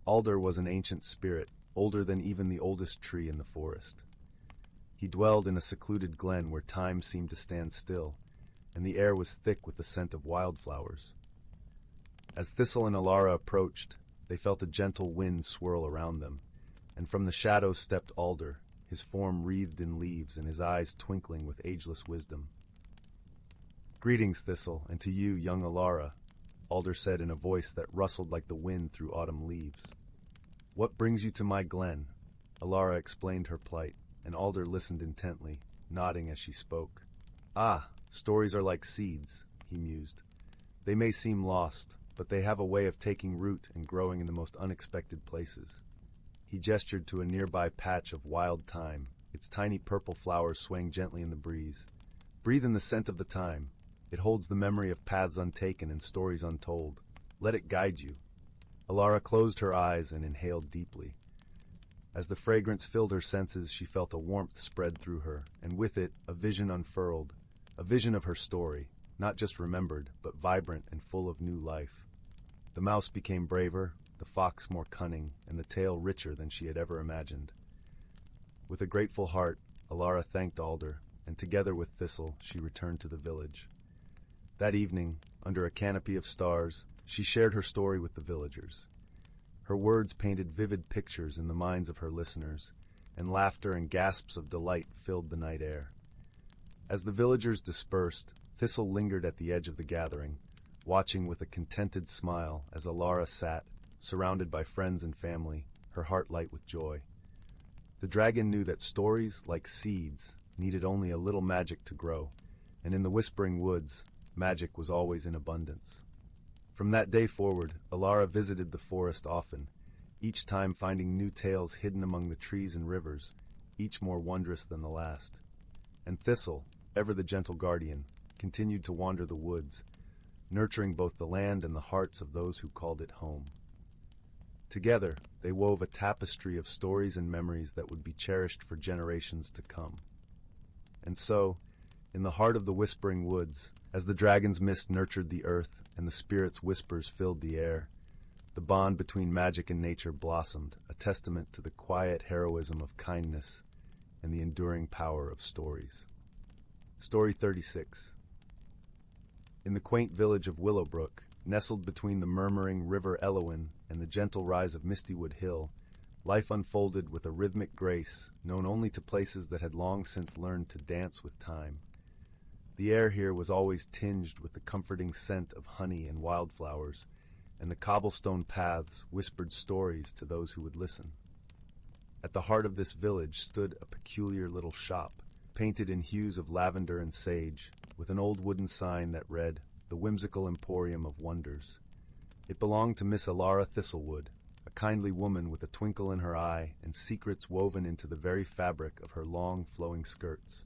Speaker 1: Alder was an ancient spirit, older than even the oldest tree in the forest. He dwelled in a secluded glen where time seemed to stand still, and the air was thick with the scent of wildflowers. As Thistle and Alara approached, they felt a gentle wind swirl around them, and from the shadows stepped Alder, his form wreathed in leaves and his eyes twinkling with ageless wisdom. "Greetings, Thistle, and to you, young Alara," Alder said in a voice that rustled like the wind through autumn leaves. "What brings you to my glen?" Alara explained her plight, and Alder listened intently, nodding as she spoke. "Ah, stories are like seeds," he mused. "They may seem lost, but they have a way of taking root and growing in the most unexpected places." He gestured to a nearby patch of wild thyme, its tiny purple flowers swaying gently in the breeze. "Breathe in the scent of the thyme. It holds the memory of paths untaken and stories untold. Let it guide you." Alara closed her eyes and inhaled deeply. As the fragrance filled her senses, she felt a warmth spread through her, and with it, a vision unfurled, a vision of her story, not just remembered, but vibrant and full of new life. The mouse became braver, the fox more cunning, and the tale richer than she had ever imagined. With a grateful heart, Alara thanked Alder, and together with Thistle, she returned to the village. That evening, under a canopy of stars, she shared her story with the villagers. Her words painted vivid pictures in the minds of her listeners, and laughter and gasps of delight filled the night air. As the villagers dispersed, Thistle lingered at the edge of the gathering, watching with a contented smile as Alara sat, surrounded by friends and family, her heart light with joy. The dragon knew that stories, like seeds, needed only a little magic to grow, and in the whispering woods, magic was always in abundance. From that day forward, Alara visited the forest often, each time finding new tales hidden among the trees and rivers, each more wondrous than the last. And Thistle, ever the gentle guardian, continued to wander the woods, nurturing both the land and the hearts of those who called it home. Together, they wove a tapestry of stories and memories that would be cherished for generations to come. And so, in the heart of the whispering woods, as the dragon's mist nurtured the earth and the spirit's whispers filled the air, the bond between magic and nature blossomed, a testament to the quiet heroism of kindness and the enduring power of stories. Story 36. In the quaint village of Willowbrook, nestled between the murmuring river Elowen and the gentle rise of Mistywood Hill, life unfolded with a rhythmic grace known only to places that had long since learned to dance with time. The air here was always tinged with the comforting scent of honey and wildflowers, and the cobblestone paths whispered stories to those who would listen. At the heart of this village stood a peculiar little shop, painted in hues of lavender and sage, with an old wooden sign that read, "The Whimsical Emporium of Wonders." It belonged to Miss Alara Thistlewood, a kindly woman with a twinkle in her eye and secrets woven into the very fabric of her long, flowing skirts.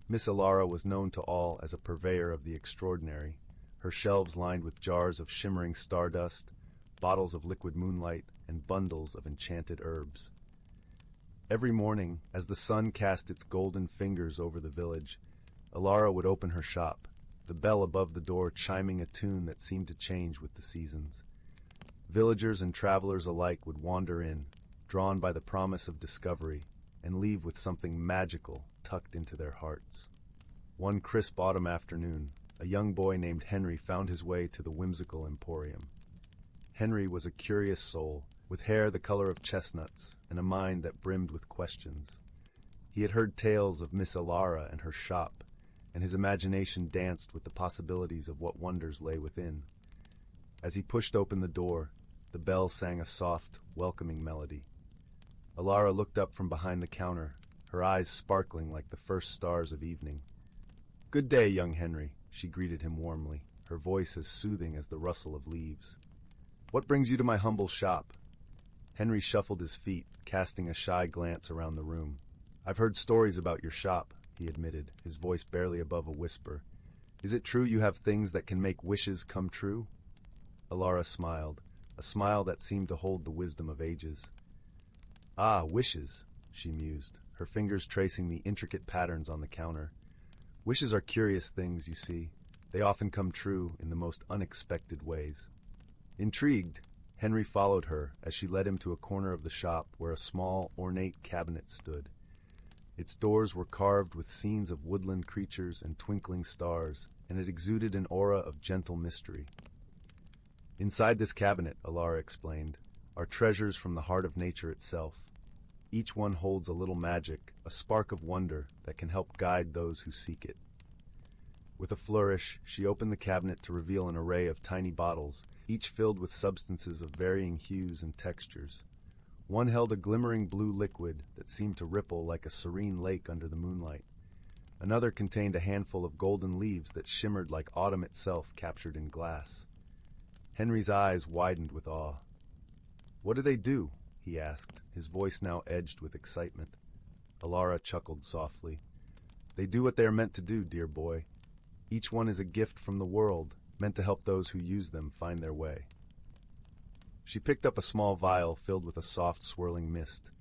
Speaker 1: Miss Alara was known to all as a purveyor of the extraordinary, her shelves lined with jars of shimmering stardust, bottles of liquid moonlight, and bundles of enchanted herbs. Every morning, as the sun cast its golden fingers over the village, Alara would open her shop, the bell above the door chiming a tune that seemed to change with the seasons. Villagers and travelers alike would wander in, drawn by the promise of discovery, and leave with something magical tucked into their hearts. One crisp autumn afternoon, a young boy named Henry found his way to the Whimsical Emporium. Henry was a curious soul, with hair the color of chestnuts and a mind that brimmed with questions. He had heard tales of Miss Alara and her shop, and his imagination danced with the possibilities of what wonders lay within. As he pushed open the door, the bell sang a soft, welcoming melody. Alara looked up from behind the counter, her eyes sparkling like the first stars of evening. "Good day, young Henry," she greeted him warmly, her voice as soothing as the rustle of leaves. "What brings you to my humble shop?" Henry shuffled his feet, casting a shy glance around the room. "I've heard stories about your shop," he admitted, his voice barely above a whisper. "Is it true you have things that can make wishes come true?" Alara smiled, a smile that seemed to hold the wisdom of ages. "Ah, wishes," she mused, her fingers tracing the intricate patterns on the counter. "Wishes are curious things, you see. They often come true in the most unexpected ways." Intrigued, Henry followed her as she led him to a corner of the shop where a small, ornate cabinet stood. Its doors were carved with scenes of woodland creatures and twinkling stars, and it exuded an aura of gentle mystery. "Inside this cabinet," Alara explained, "are treasures from the heart of nature itself. Each one holds a little magic, a spark of wonder that can help guide those who seek it." With a flourish, she opened the cabinet to reveal an array of tiny bottles, each filled with substances of varying hues and textures. One held a glimmering blue liquid that seemed to ripple like a serene lake under the moonlight. Another contained a handful of golden leaves that shimmered like autumn itself captured in glass. Henry's eyes widened with awe. "What do they do?" he asked, his voice now edged with excitement. Alara chuckled softly. "They do what they are meant to do, dear boy. Each one is a gift from the world, meant to help those who use them find their way." She picked up a small vial filled with a soft, swirling mist.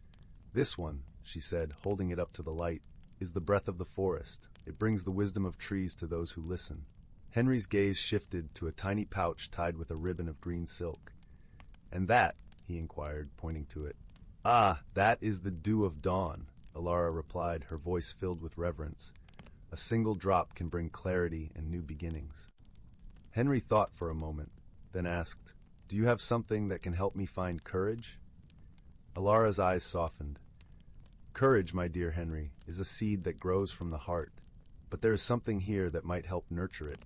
Speaker 1: "This one," she said, holding it up to the light, "is the breath of the forest. It brings the wisdom of trees to those who listen." Henry's gaze shifted to a tiny pouch tied with a ribbon of green silk. "And that?" he inquired, pointing to it. "Ah, that is the dew of dawn," Alara replied, her voice filled with reverence. "A single drop can bring clarity and new beginnings." Henry thought for a moment, then asked, "Do you have something that can help me find courage?" Alara's eyes softened. "Courage, my dear Henry, is a seed that grows from the heart, but there is something here that might help nurture it."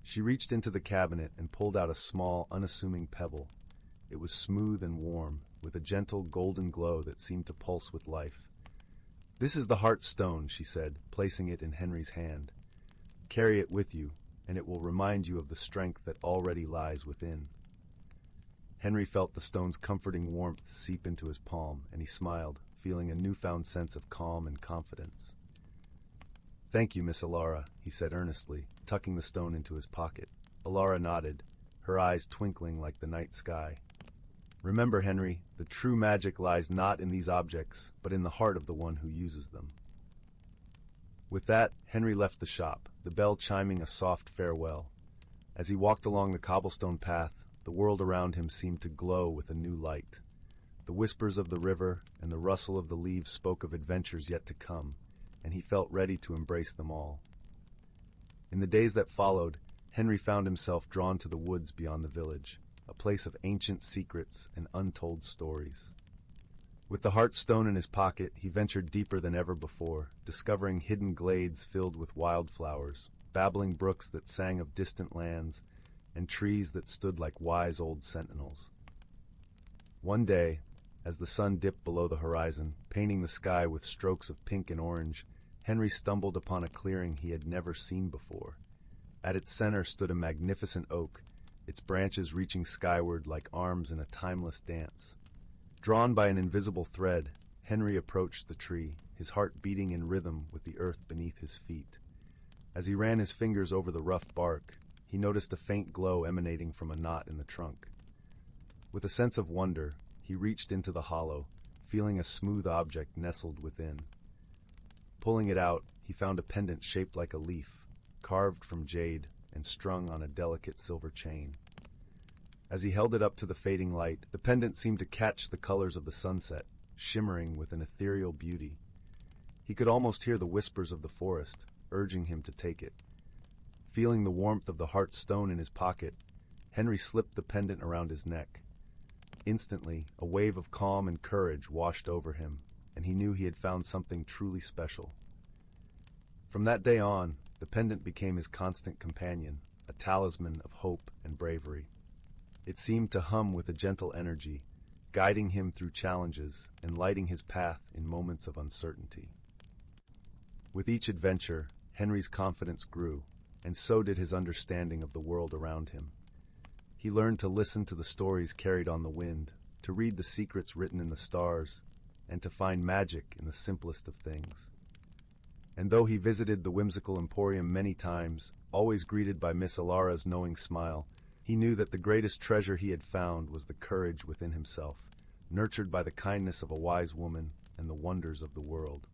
Speaker 1: She reached into the cabinet and pulled out a small, unassuming pebble. It was smooth and warm, with a gentle golden glow that seemed to pulse with life. "This is the heart stone," she said, placing it in Henry's hand. "Carry it with you, and it will remind you of the strength that already lies within." Henry felt the stone's comforting warmth seep into his palm, and he smiled, feeling a newfound sense of calm and confidence. "Thank you, Miss Alara," he said earnestly, tucking the stone into his pocket. Alara nodded, her eyes twinkling like the night sky. "Remember, Henry, the true magic lies not in these objects, but in the heart of the one who uses them." With that, Henry left the shop, the bell chiming a soft farewell. As he walked along the cobblestone path, the world around him seemed to glow with a new light. The whispers of the river and the rustle of the leaves spoke of adventures yet to come, and he felt ready to embrace them all. In the days that followed, Henry found himself drawn to the woods beyond the village, a place of ancient secrets and untold stories. With the Heartstone in his pocket, he ventured deeper than ever before, discovering hidden glades filled with wildflowers, babbling brooks that sang of distant lands, and trees that stood like wise old sentinels. One day, as the sun dipped below the horizon, painting the sky with strokes of pink and orange, Henry stumbled upon a clearing he had never seen before. At its center stood a magnificent oak, its branches reaching skyward like arms in a timeless dance. Drawn by an invisible thread, Henry approached the tree, his heart beating in rhythm with the earth beneath his feet. As he ran his fingers over the rough bark, he noticed a faint glow emanating from a knot in the trunk. With a sense of wonder, he reached into the hollow, feeling a smooth object nestled within. Pulling it out, he found a pendant shaped like a leaf, carved from jade and strung on a delicate silver chain. As he held it up to the fading light, the pendant seemed to catch the colors of the sunset, shimmering with an ethereal beauty. He could almost hear the whispers of the forest, urging him to take it. Feeling the warmth of the Heartstone in his pocket, Henry slipped the pendant around his neck. Instantly, a wave of calm and courage washed over him, and he knew he had found something truly special. From that day on, the pendant became his constant companion, a talisman of hope and bravery. It seemed to hum with a gentle energy, guiding him through challenges and lighting his path in moments of uncertainty. With each adventure, Henry's confidence grew, and so did his understanding of the world around him. He learned to listen to the stories carried on the wind, to read the secrets written in the stars, and to find magic in the simplest of things. And though he visited the whimsical emporium many times, always greeted by Miss Alara's knowing smile, he knew that the greatest treasure he had found was the courage within himself, nurtured by the kindness of a wise woman and the wonders of the world.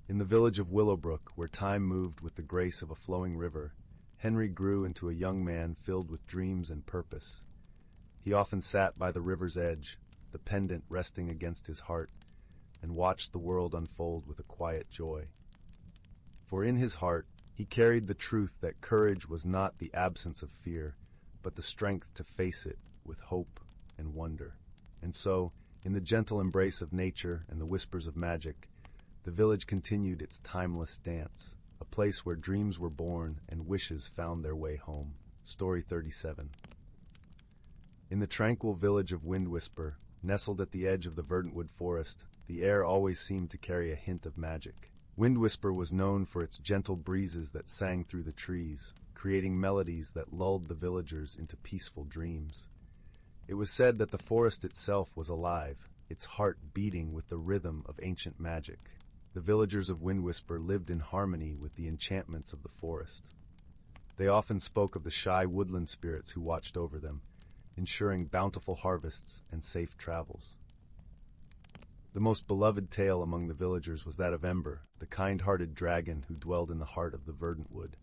Speaker 1: In the village of Willowbrook, where time moved with the grace of a flowing river, Henry grew into a young man filled with dreams and purpose. He often sat by the river's edge, the pendant resting against his heart, and watched the world unfold with a quiet joy. For in his heart, he carried the truth that courage was not the absence of fear, but the strength to face it with hope and wonder. And so, in the gentle embrace of nature and the whispers of magic, the village continued its timeless dance, a place where dreams were born and wishes found their way home. Story 37. In the tranquil village of Windwhisper, nestled at the edge of the verdantwood forest, the air always seemed to carry a hint of magic. Windwhisper was known for its gentle breezes that sang through the trees, creating melodies that lulled the villagers into peaceful dreams. It was said that the forest itself was alive, its heart beating with the rhythm of ancient magic. The villagers of Windwhisper lived in harmony with the enchantments of the forest. They often spoke of the shy woodland spirits who watched over them, ensuring bountiful harvests and safe travels. The most beloved tale among the villagers was that of Ember, the kind-hearted dragon who dwelled in the heart of the verdant wood.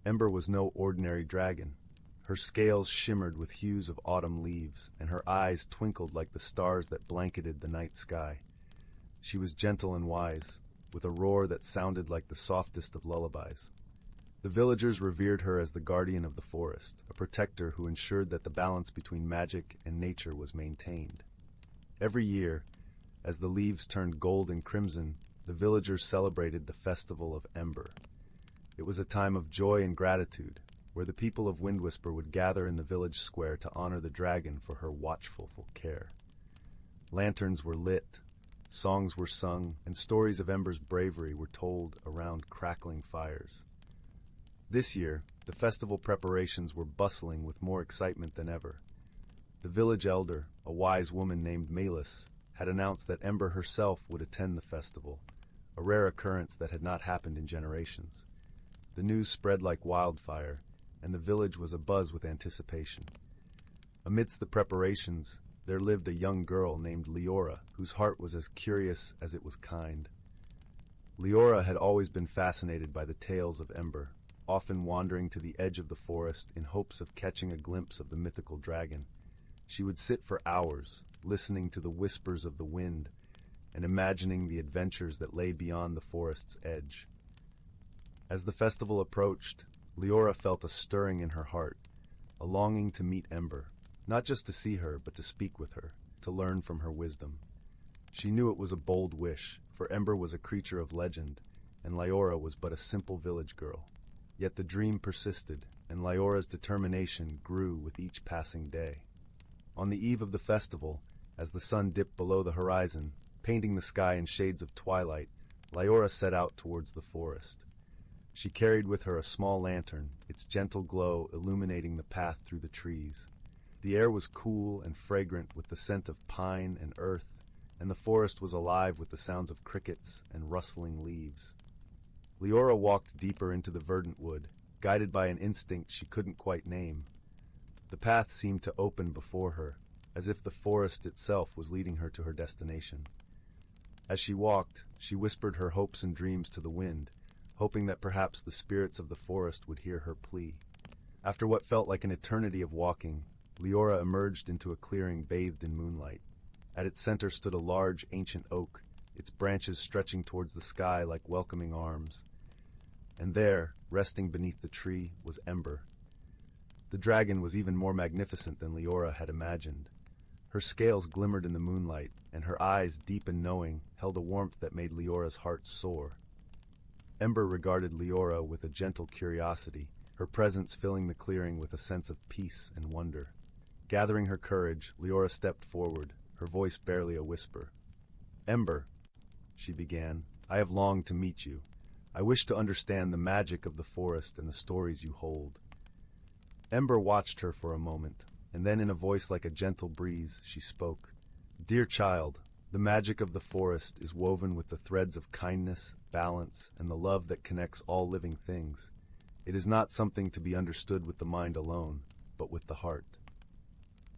Speaker 1: Ember was no ordinary dragon. Her scales shimmered with hues of autumn leaves, and her eyes twinkled like the stars that blanketed the night sky. She was gentle and wise, with a roar that sounded like the softest of lullabies. The villagers revered her as the guardian of the forest, a protector who ensured that the balance between magic and nature was maintained. Every year, as the leaves turned gold and crimson, the villagers celebrated the Festival of Ember. It was a time of joy and gratitude, where the people of Windwhisper would gather in the village square to honor the dragon for her watchful care. Lanterns were lit, songs were sung, and stories of Ember's bravery were told around crackling fires. This year, the festival preparations were bustling with more excitement than ever. The village elder, a wise woman named Melis, had announced that Ember herself would attend the festival, a rare occurrence that had not happened in generations. The news spread like wildfire, and the village was abuzz with anticipation. Amidst the preparations, there lived a young girl named Leora, whose heart was as curious as it was kind. Leora had always been fascinated by the tales of Ember, often wandering to the edge of the forest in hopes of catching a glimpse of the mythical dragon. She would sit for hours, listening to the whispers of the wind and imagining the adventures that lay beyond the forest's edge. As the festival approached, Leora felt a stirring in her heart, a longing to meet Ember, not just to see her, but to speak with her, to learn from her wisdom. She knew it was a bold wish, for Ember was a creature of legend, and Leora was but a simple village girl. Yet the dream persisted, and Leora's determination grew with each passing day. On the eve of the festival, as the sun dipped below the horizon, painting the sky in shades of twilight, Leora set out towards the forest. She carried with her a small lantern, its gentle glow illuminating the path through the trees. The air was cool and fragrant with the scent of pine and earth, and the forest was alive with the sounds of crickets and rustling leaves. Leora walked deeper into the verdant wood, guided by an instinct she couldn't quite name. The path seemed to open before her, as if the forest itself was leading her to her destination. As she walked, she whispered her hopes and dreams to the wind, hoping that perhaps the spirits of the forest would hear her plea. After what felt like an eternity of walking, Leora emerged into a clearing bathed in moonlight. At its center stood a large, ancient oak, its branches stretching towards the sky like welcoming arms. And there, resting beneath the tree, was Ember. The dragon was even more magnificent than Leora had imagined. Her scales glimmered in the moonlight, and her eyes, deep and knowing, held a warmth that made Leora's heart soar. Ember regarded Leora with a gentle curiosity, her presence filling the clearing with a sense of peace and wonder. Gathering her courage, Leora stepped forward, her voice barely a whisper. "Ember," she began, "I have longed to meet you. I wish to understand the magic of the forest and the stories you hold." Ember watched her for a moment, and then in a voice like a gentle breeze, she spoke. "Dear child, the magic of the forest is woven with the threads of kindness, balance, and the love that connects all living things. It is not something to be understood with the mind alone, but with the heart."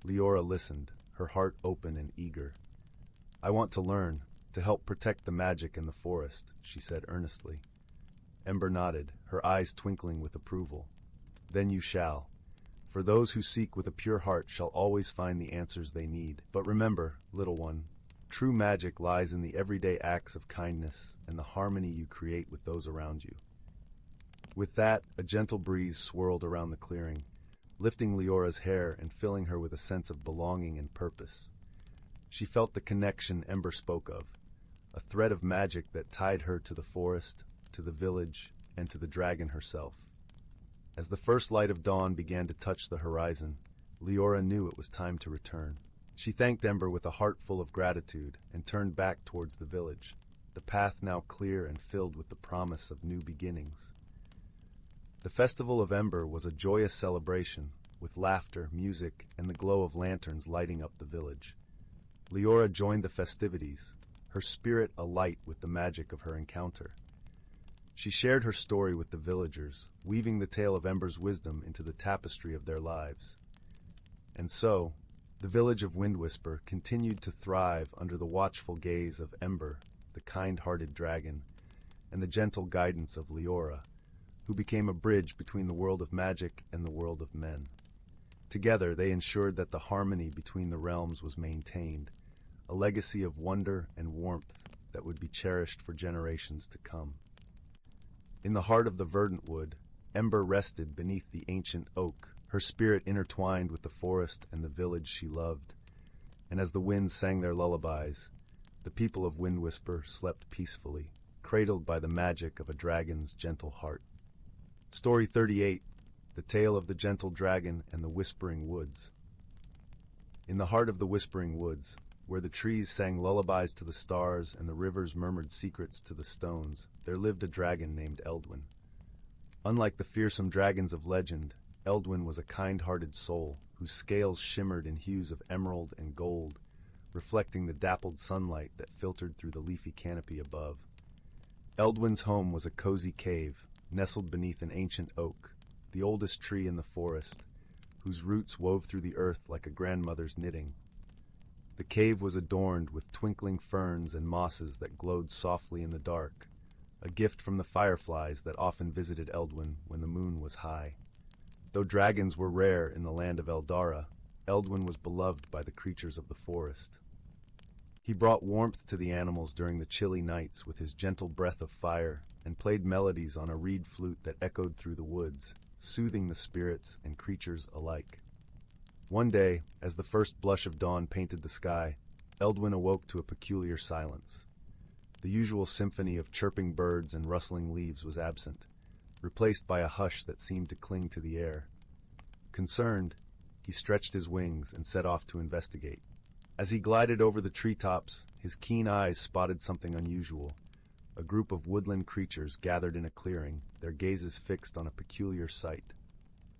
Speaker 1: Leora listened, her heart open and eager. "I want to learn, to help protect the magic in the forest," she said earnestly. Ember nodded, her eyes twinkling with approval. "Then you shall. For those who seek with a pure heart shall always find the answers they need. But remember, little one, true magic lies in the everyday acts of kindness and the harmony you create with those around you." With that, a gentle breeze swirled around the clearing, lifting Leora's hair and filling her with a sense of belonging and purpose. She felt the connection Ember spoke of, a thread of magic that tied her to the forest, to the village, and to the dragon herself. As the first light of dawn began to touch the horizon, Leora knew it was time to return. She thanked Ember with a heart full of gratitude and turned back towards the village, the path now clear and filled with the promise of new beginnings. The Festival of Ember was a joyous celebration, with laughter, music, and the glow of lanterns lighting up the village. Leora joined the festivities, her spirit alight with the magic of her encounter. She shared her story with the villagers, weaving the tale of Ember's wisdom into the tapestry of their lives. And so, the village of Windwhisper continued to thrive under the watchful gaze of Ember, the kind-hearted dragon, and the gentle guidance of Leora, who became a bridge between the world of magic and the world of men. Together, they ensured that the harmony between the realms was maintained, a legacy of wonder and warmth that would be cherished for generations to come. In the heart of the verdant wood, Ember rested beneath the ancient oak, her spirit intertwined with the forest and the village she loved. And as the winds sang their lullabies, the people of Windwhisper slept peacefully, cradled by the magic of a dragon's gentle heart. Story 38, The Tale of the Gentle Dragon and the Whispering Woods. In the heart of the Whispering Woods, where the trees sang lullabies to the stars and the rivers murmured secrets to the stones, there lived a dragon named Eldwin. Unlike the fearsome dragons of legend, Eldwin was a kind-hearted soul whose scales shimmered in hues of emerald and gold, reflecting the dappled sunlight that filtered through the leafy canopy above. Eldwin's home was a cozy cave, nestled beneath an ancient oak, the oldest tree in the forest, whose roots wove through the earth like a grandmother's knitting. The cave was adorned with twinkling ferns and mosses that glowed softly in the dark, a gift from the fireflies that often visited Eldwin when the moon was high. Though dragons were rare in the land of Eldara, Eldwin was beloved by the creatures of the forest. He brought warmth to the animals during the chilly nights with his gentle breath of fire and played melodies on a reed flute that echoed through the woods, soothing the spirits and creatures alike. One day, as the first blush of dawn painted the sky, Eldwin awoke to a peculiar silence. The usual symphony of chirping birds and rustling leaves was absent, replaced by a hush that seemed to cling to the air. Concerned, he stretched his wings and set off to investigate. As he glided over the treetops, his keen eyes spotted something unusual. A group of woodland creatures gathered in a clearing, their gazes fixed on a peculiar sight.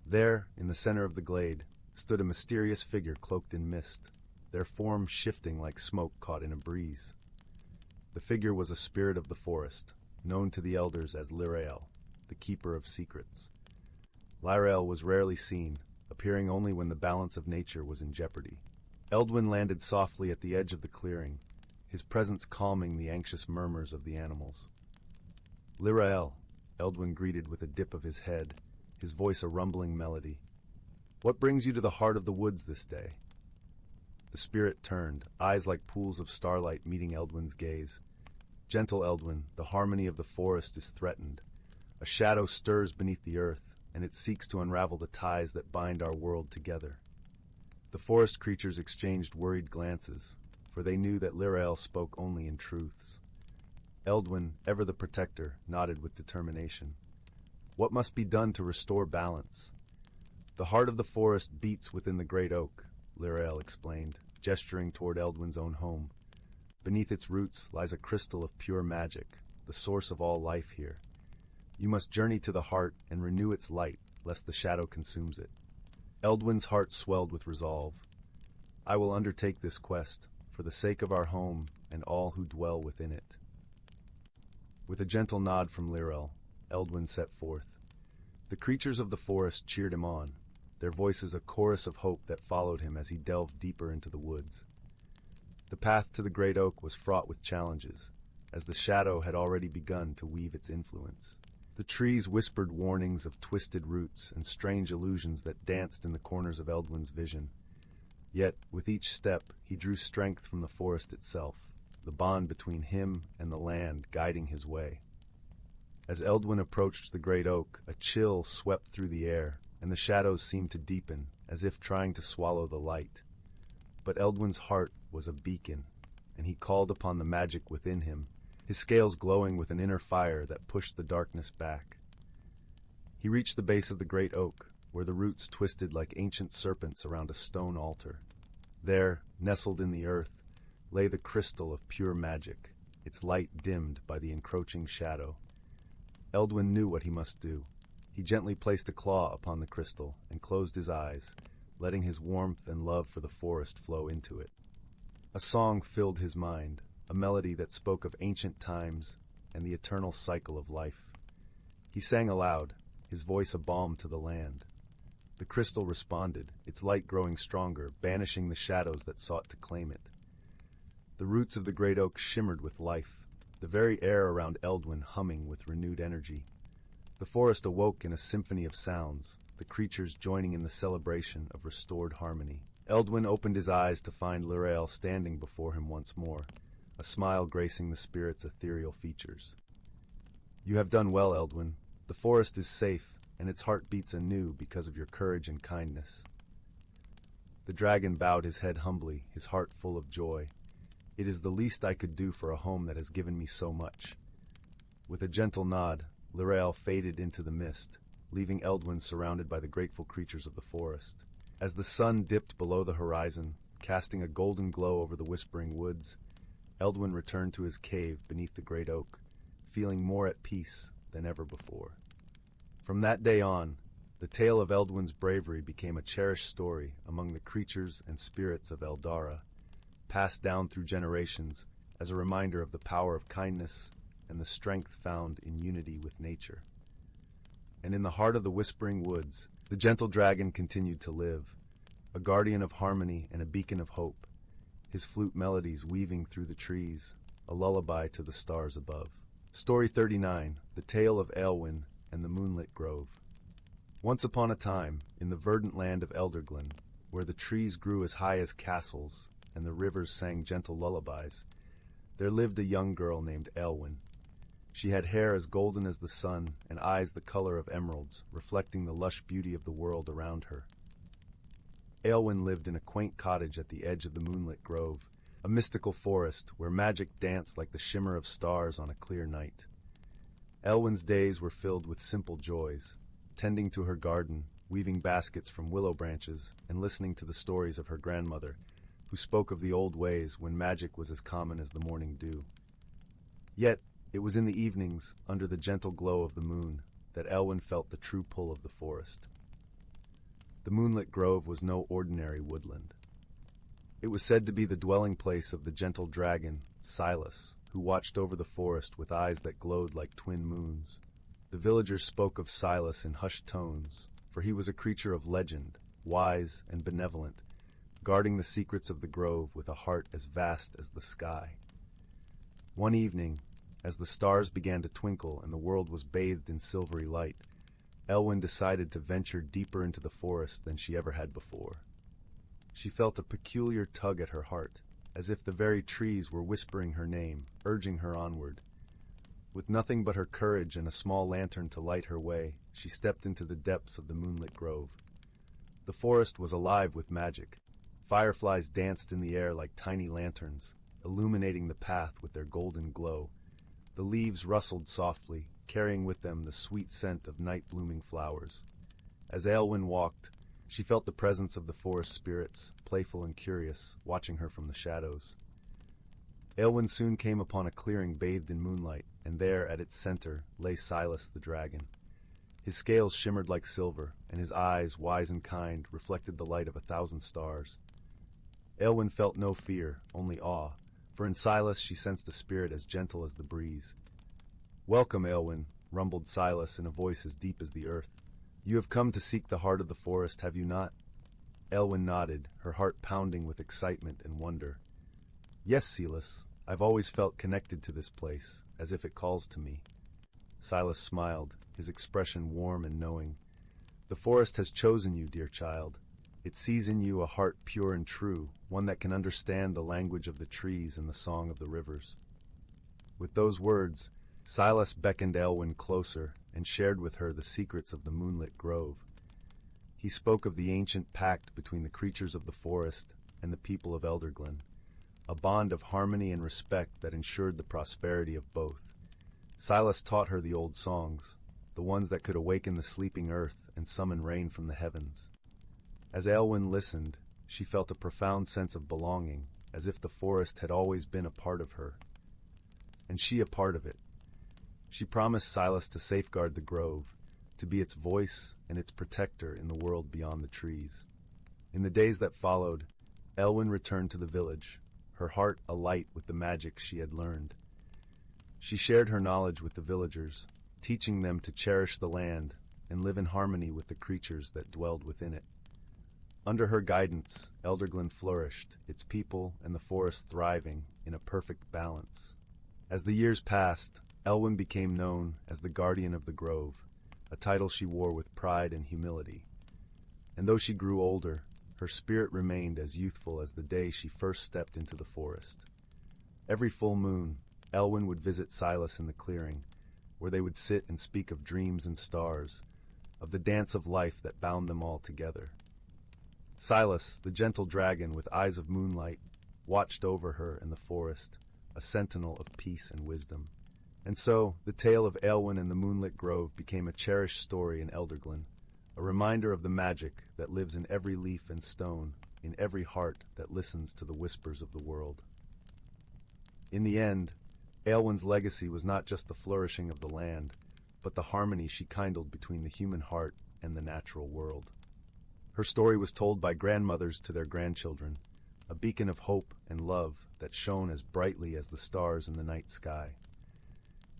Speaker 1: There, in the center of the glade, stood a mysterious figure cloaked in mist, their form shifting like smoke caught in a breeze. The figure was a spirit of the forest, known to the elders as Lyrael, the keeper of secrets. Lyrael was rarely seen, appearing only when the balance of nature was in jeopardy. Eldwin landed softly at the edge of the clearing, his presence calming the anxious murmurs of the animals. Lyrael, Eldwin greeted with a dip of his head, his voice a rumbling melody. What brings you to the heart of the woods this day? The spirit turned, eyes like pools of starlight meeting Eldwin's gaze. Gentle Eldwin, the harmony of the forest is threatened. A shadow stirs beneath the earth, and it seeks to unravel the ties that bind our world together. The forest creatures exchanged worried glances, for they knew that Lyrael spoke only in truths. Eldwin, ever the protector, nodded with determination. What must be done to restore balance? The heart of the forest beats within the great oak, Lyrael explained, gesturing toward Eldwin's own home. Beneath its roots lies a crystal of pure magic, the source of all life here. You must journey to the heart and renew its light, lest the shadow consumes it. Eldwin's heart swelled with resolve. I will undertake this quest, for the sake of our home and all who dwell within it. With a gentle nod from Lyrael, Eldwin set forth. The creatures of the forest cheered him on, their voices a chorus of hope that followed him as he delved deeper into the woods. The path to the great oak was fraught with challenges, as the shadow had already begun to weave its influence. The trees whispered warnings of twisted roots and strange illusions that danced in the corners of Eldwin's vision. Yet, with each step, he drew strength from the forest itself, the bond between him and the land guiding his way. As Eldwin approached the great oak, a chill swept through the air, and the shadows seemed to deepen, as if trying to swallow the light. But Eldwin's heart was a beacon, and he called upon the magic within him, his scales glowing with an inner fire that pushed the darkness back. He reached the base of the great oak, where the roots twisted like ancient serpents around a stone altar. There, nestled in the earth, lay the crystal of pure magic, its light dimmed by the encroaching shadow. Eldwin knew what he must do. He gently placed a claw upon the crystal and closed his eyes, letting his warmth and love for the forest flow into it. A song filled his mind, a melody that spoke of ancient times and the eternal cycle of life. He sang aloud, his voice a balm to the land. The crystal responded, its light growing stronger, banishing the shadows that sought to claim it. The roots of the great oak shimmered with life, the very air around Eldwin humming with renewed energy. The forest awoke in a symphony of sounds, the creatures joining in the celebration of restored harmony. Eldwin opened his eyes to find Lyrael standing before him once more, a smile gracing the spirit's ethereal features. You have done well, Eldwin. The forest is safe, and its heart beats anew because of your courage and kindness. The dragon bowed his head humbly, his heart full of joy. It is the least I could do for a home that has given me so much. With a gentle nod, Lyrael faded into the mist, leaving Eldwin surrounded by the grateful creatures of the forest. As the sun dipped below the horizon, casting a golden glow over the whispering woods, Eldwin returned to his cave beneath the great oak, feeling more at peace than ever before. From that day on, the tale of Eldwin's bravery became a cherished story among the creatures and spirits of Eldara, passed down through generations as a reminder of the power of kindness and the strength found in unity with nature. And in the heart of the Whispering Woods, the gentle dragon continued to live, a guardian of harmony and a beacon of hope, his flute melodies weaving through the trees, a lullaby to the stars above. Story 39, The Tale of Elowen and the Moonlit Grove. Once upon a time, in the verdant land of Elderglen, where the trees grew as high as castles and the rivers sang gentle lullabies, there lived a young girl named Elowen. She had hair as golden as the sun and eyes the color of emeralds, reflecting the lush beauty of the world around her. Elowen lived in a quaint cottage at the edge of the moonlit grove, a mystical forest where magic danced like the shimmer of stars on a clear night. Elowen's days were filled with simple joys, tending to her garden, weaving baskets from willow branches, and listening to the stories of her grandmother, who spoke of the old ways when magic was as common as the morning dew. Yet, it was in the evenings, under the gentle glow of the moon, that Elowen felt the true pull of the forest. The moonlit grove was no ordinary woodland. It was said to be the dwelling place of the gentle dragon, Silas, who watched over the forest with eyes that glowed like twin moons. The villagers spoke of Silas in hushed tones, for he was a creature of legend, wise and benevolent, guarding the secrets of the grove with a heart as vast as the sky. One evening, as the stars began to twinkle and the world was bathed in silvery light, Elowen decided to venture deeper into the forest than she ever had before. She felt a peculiar tug at her heart, as if the very trees were whispering her name, urging her onward. With nothing but her courage and a small lantern to light her way, she stepped into the depths of the moonlit grove. The forest was alive with magic. Fireflies danced in the air like tiny lanterns, illuminating the path with their golden glow. The leaves rustled softly, carrying with them the sweet scent of night-blooming flowers. As Elowen walked, she felt the presence of the forest spirits, playful and curious, watching her from the shadows. Elowen soon came upon a clearing bathed in moonlight, and there, at its center, lay Silas the dragon. His scales shimmered like silver, and his eyes, wise and kind, reflected the light of 1,000 stars. Elowen felt no fear, only awe, for in Silas she sensed a spirit as gentle as the breeze. "Welcome, Elowen," rumbled Silas in a voice as deep as the earth. "You have come to seek the heart of the forest, have you not?" Elowen nodded, her heart pounding with excitement and wonder. "Yes, Silas, I've always felt connected to this place, as if it calls to me." Silas smiled, his expression warm and knowing. "The forest has chosen you, dear child. It sees in you a heart pure and true, one that can understand the language of the trees and the song of the rivers." With those words, Silas beckoned Elowen closer and shared with her the secrets of the moonlit grove. He spoke of the ancient pact between the creatures of the forest and the people of Elderglen, a bond of harmony and respect that ensured the prosperity of both. Silas taught her the old songs, the ones that could awaken the sleeping earth and summon rain from the heavens. As Elowen listened, she felt a profound sense of belonging, as if the forest had always been a part of her, and she a part of it. She promised Silas to safeguard the grove, to be its voice and its protector in the world beyond the trees. In the days that followed, Elowen returned to the village, her heart alight with the magic she had learned. She shared her knowledge with the villagers, teaching them to cherish the land and live in harmony with the creatures that dwelled within it. Under her guidance, Elderglen flourished, its people and the forest thriving in a perfect balance. As the years passed, Elowen became known as the guardian of the grove, a title she wore with pride and humility. And though she grew older, her spirit remained as youthful as the day she first stepped into the forest. Every full moon, Elowen would visit Silas in the clearing, where they would sit and speak of dreams and stars, of the dance of life that bound them all together. Silas, the gentle dragon with eyes of moonlight, watched over her in the forest, a sentinel of peace and wisdom. And so, the tale of Elowen and the moonlit grove became a cherished story in Elderglen, a reminder of the magic that lives in every leaf and stone, in every heart that listens to the whispers of the world. In the end, Elowen's legacy was not just the flourishing of the land, but the harmony she kindled between the human heart and the natural world. Her story was told by grandmothers to their grandchildren, a beacon of hope and love that shone as brightly as the stars in the night sky.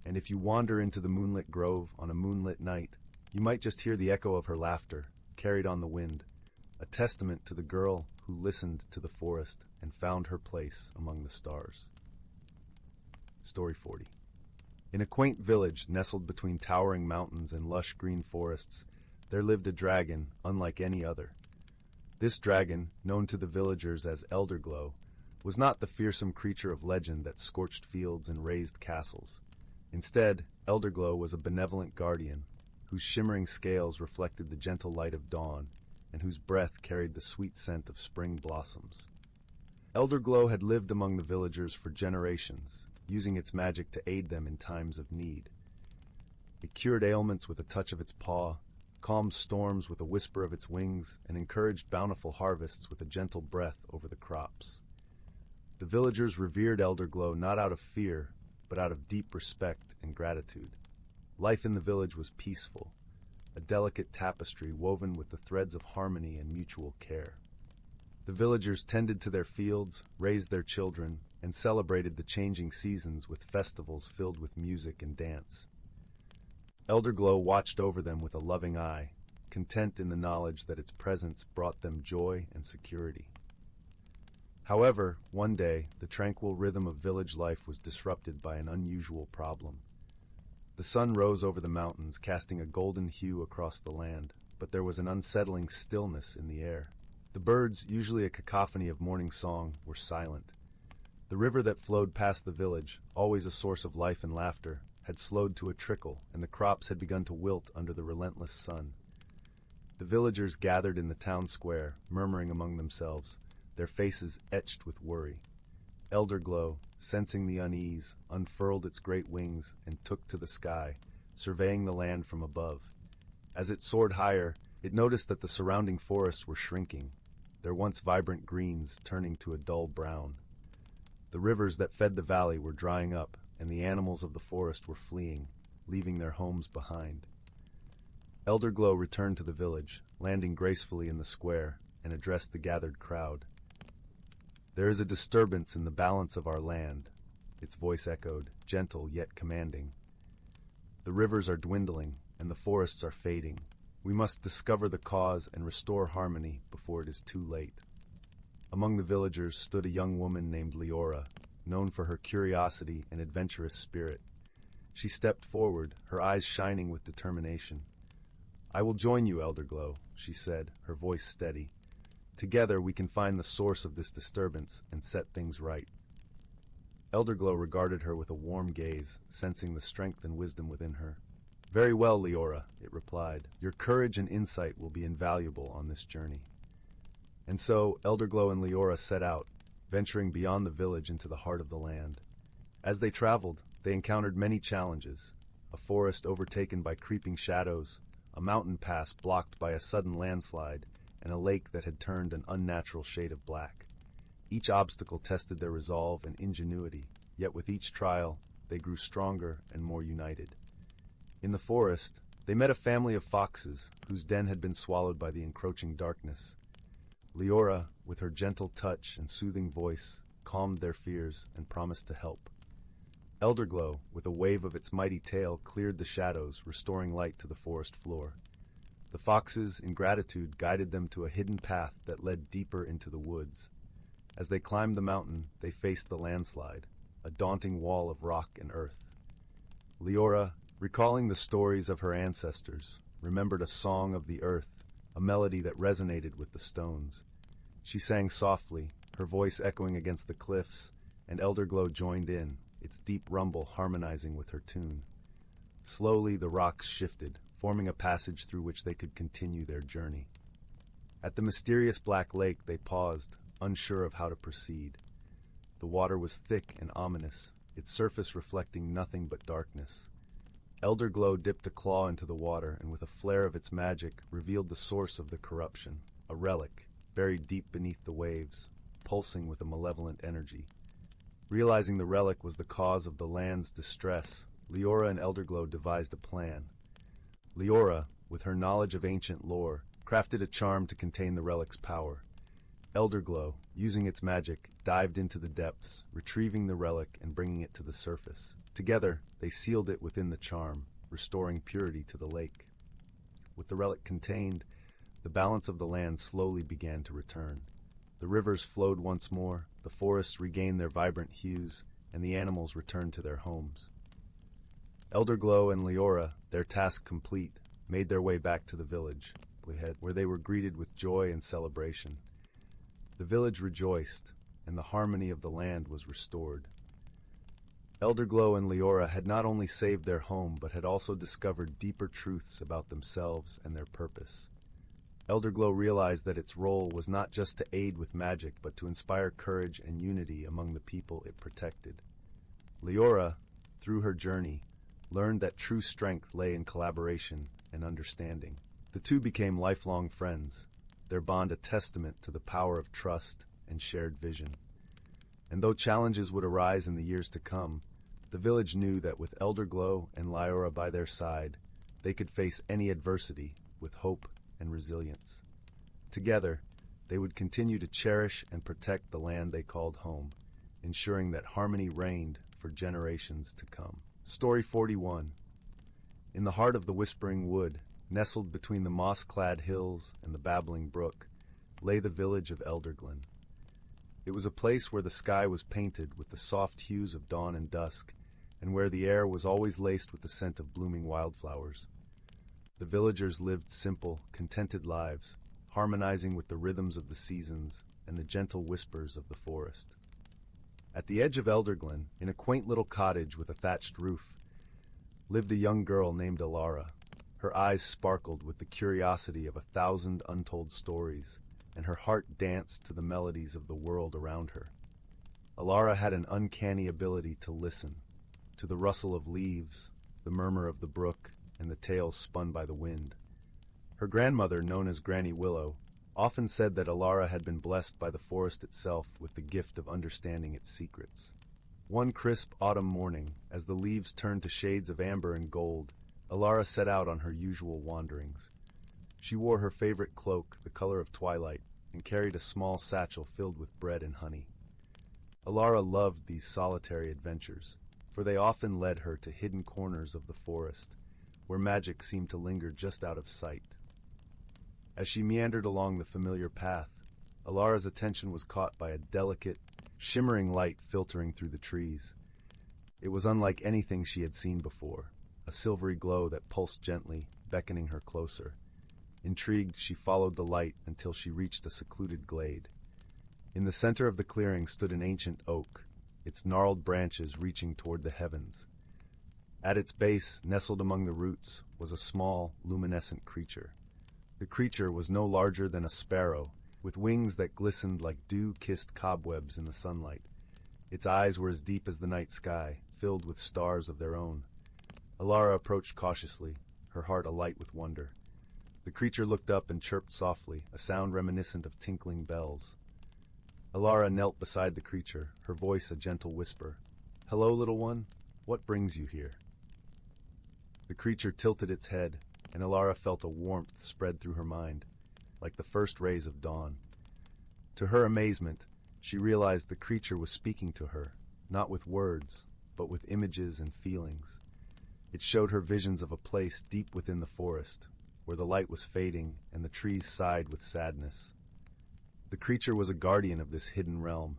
Speaker 1: And if you wander into the moonlit grove on a moonlit night, you might just hear the echo of her laughter, carried on the wind, a testament to the girl who listened to the forest and found her place among the stars. Story 40. In a quaint village nestled between towering mountains and lush green forests, there lived a dragon unlike any other. This dragon, known to the villagers as Elderglow, was not the fearsome creature of legend that scorched fields and razed castles. Instead, Elderglow was a benevolent guardian, whose shimmering scales reflected the gentle light of dawn, and whose breath carried the sweet scent of spring blossoms. Elderglow had lived among the villagers for generations, using its magic to aid them in times of need. It cured ailments with a touch of its paw, calmed storms with a whisper of its wings, and encouraged bountiful harvests with a gentle breath over the crops. The villagers revered Elderglow not out of fear, but out of deep respect and gratitude. Life in the village was peaceful, a delicate tapestry woven with the threads of harmony and mutual care. The villagers tended to their fields, raised their children, and celebrated the changing seasons with festivals filled with music and dance. Elderglow watched over them with a loving eye, content in the knowledge that its presence brought them joy and security. However, one day, the tranquil rhythm of village life was disrupted by an unusual problem. The sun rose over the mountains, casting a golden hue across the land, but there was an unsettling stillness in the air. The birds, usually a cacophony of morning song, were silent. The river that flowed past the village, always a source of life and laughter, had slowed to a trickle, and the crops had begun to wilt under the relentless sun. The villagers gathered in the town square, murmuring among themselves, their faces etched with worry. Elderglow, sensing the unease, unfurled its great wings and took to the sky, surveying the land from above. As it soared higher, it noticed that the surrounding forests were shrinking, their once vibrant greens turning to a dull brown. The rivers that fed the valley were drying up, and the animals of the forest were fleeing, leaving their homes behind. Elderglow returned to the village, landing gracefully in the square, and addressed the gathered crowd. "There is a disturbance in the balance of our land," its voice echoed, gentle yet commanding. "The rivers are dwindling, and the forests are fading. We must discover the cause and restore harmony before it is too late." Among the villagers stood a young woman named Leora, known for her curiosity and adventurous spirit. She stepped forward, her eyes shining with determination. "I will join you, Elderglow," she said, her voice steady. "Together we can find the source of this disturbance and set things right." Elderglow regarded her with a warm gaze, sensing the strength and wisdom within her. "Very well, Leora," it replied. "Your courage and insight will be invaluable on this journey." And so Elderglow and Leora set out, venturing beyond the village into the heart of the land. As they traveled, they encountered many challenges: a forest overtaken by creeping shadows, a mountain pass blocked by a sudden landslide, and a lake that had turned an unnatural shade of black. Each obstacle tested their resolve and ingenuity, yet with each trial, they grew stronger and more united. In the forest, they met a family of foxes whose den had been swallowed by the encroaching darkness. Leora, with her gentle touch and soothing voice, calmed their fears and promised to help. Elderglow, with a wave of its mighty tail, cleared the shadows, restoring light to the forest floor. The foxes, in gratitude, guided them to a hidden path that led deeper into the woods. As they climbed the mountain, they faced the landslide, a daunting wall of rock and earth. Leora, recalling the stories of her ancestors, remembered a song of the earth, a melody that resonated with the stones. She sang softly, her voice echoing against the cliffs, and Elderglow joined in, its deep rumble harmonizing with her tune. Slowly the rocks shifted, forming a passage through which they could continue their journey. At the mysterious black lake they paused, unsure of how to proceed. The water was thick and ominous, its surface reflecting nothing but darkness. Elderglow dipped a claw into the water and with a flare of its magic revealed the source of the corruption, a relic, buried deep beneath the waves, pulsing with a malevolent energy. Realizing the relic was the cause of the land's distress, Leora and Elderglow devised a plan. Leora, with her knowledge of ancient lore, crafted a charm to contain the relic's power. Elderglow, using its magic, dived into the depths, retrieving the relic and bringing it to the surface. Together, they sealed it within the charm, restoring purity to the lake. With the relic contained, the balance of the land slowly began to return. The rivers flowed once more, the forests regained their vibrant hues, and the animals returned to their homes. Elderglow and Leora, their task complete, made their way back to the village, where they were greeted with joy and celebration. The village rejoiced, and the harmony of the land was restored. Elderglow and Leora had not only saved their home, but had also discovered deeper truths about themselves and their purpose. Elderglow realized that its role was not just to aid with magic, but to inspire courage and unity among the people it protected. Leora, through her journey, learned that true strength lay in collaboration and understanding. The two became lifelong friends, their bond a testament to the power of trust and shared vision. And though challenges would arise in the years to come, the village knew that with Elderglow and Leora by their side, they could face any adversity with hope and resilience. Together, they would continue to cherish and protect the land they called home, ensuring that harmony reigned for generations to come. Story 41. In the heart of the Whispering Wood, nestled between the moss-clad hills and the babbling brook, lay the village of Elderglen. It was a place where the sky was painted with the soft hues of dawn and dusk, and where the air was always laced with the scent of blooming wildflowers. The villagers lived simple, contented lives, harmonizing with the rhythms of the seasons and the gentle whispers of the forest. At the edge of Elderglen, in a quaint little cottage with a thatched roof, lived a young girl named Alara. Her eyes sparkled with the curiosity of 1,000 untold stories, and her heart danced to the melodies of the world around her. Alara had an uncanny ability to listen, to the rustle of leaves, the murmur of the brook, and the tales spun by the wind. Her grandmother, known as Granny Willow, often said that Alara had been blessed by the forest itself with the gift of understanding its secrets. One crisp autumn morning, as the leaves turned to shades of amber and gold, Alara set out on her usual wanderings. She wore her favorite cloak, the color of twilight, and carried a small satchel filled with bread and honey. Alara loved these solitary adventures, for they often led her to hidden corners of the forest, where magic seemed to linger just out of sight. As she meandered along the familiar path, Alara's attention was caught by a delicate, shimmering light filtering through the trees. It was unlike anything she had seen before, a silvery glow that pulsed gently, beckoning her closer. Intrigued, she followed the light until she reached a secluded glade. In the center of the clearing stood an ancient oak, its gnarled branches reaching toward the heavens. At its base, nestled among the roots, was a small, luminescent creature. The creature was no larger than a sparrow, with wings that glistened like dew-kissed cobwebs in the sunlight. Its eyes were as deep as the night sky, filled with stars of their own. Alara approached cautiously, her heart alight with wonder. The creature looked up and chirped softly, a sound reminiscent of tinkling bells. Alara knelt beside the creature, her voice a gentle whisper. "Hello, little one. What brings you here?" The creature tilted its head, and Alara felt a warmth spread through her mind, like the first rays of dawn. To her amazement, she realized the creature was speaking to her, not with words, but with images and feelings. It showed her visions of a place deep within the forest, where the light was fading and the trees sighed with sadness. The creature was a guardian of this hidden realm,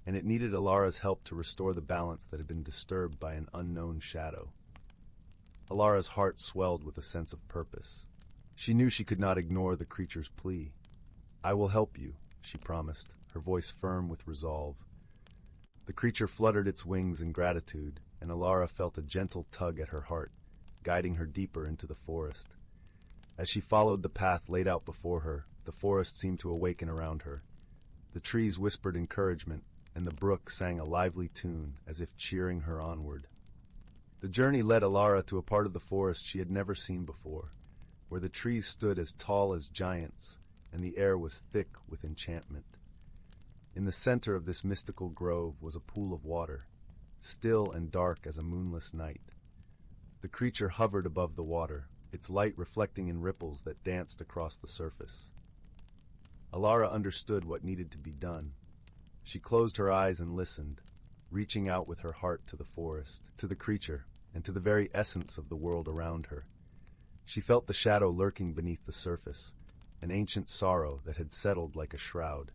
Speaker 1: and it needed Alara's help to restore the balance that had been disturbed by an unknown shadow. Alara's heart swelled with a sense of purpose. She knew she could not ignore the creature's plea. "I will help you," she promised, her voice firm with resolve. The creature fluttered its wings in gratitude, and Alara felt a gentle tug at her heart, guiding her deeper into the forest. As she followed the path laid out before her, the forest seemed to awaken around her. The trees whispered encouragement, and the brook sang a lively tune as if cheering her onward. The journey led Alara to a part of the forest she had never seen before, where the trees stood as tall as giants, and the air was thick with enchantment. In the center of this mystical grove was a pool of water, still and dark as a moonless night. The creature hovered above the water, its light reflecting in ripples that danced across the surface. Alara understood what needed to be done. She closed her eyes and listened, reaching out with her heart to the forest, to the creature, and to the very essence of the world around her. She felt the shadow lurking beneath the surface, an ancient sorrow that had settled like a shroud.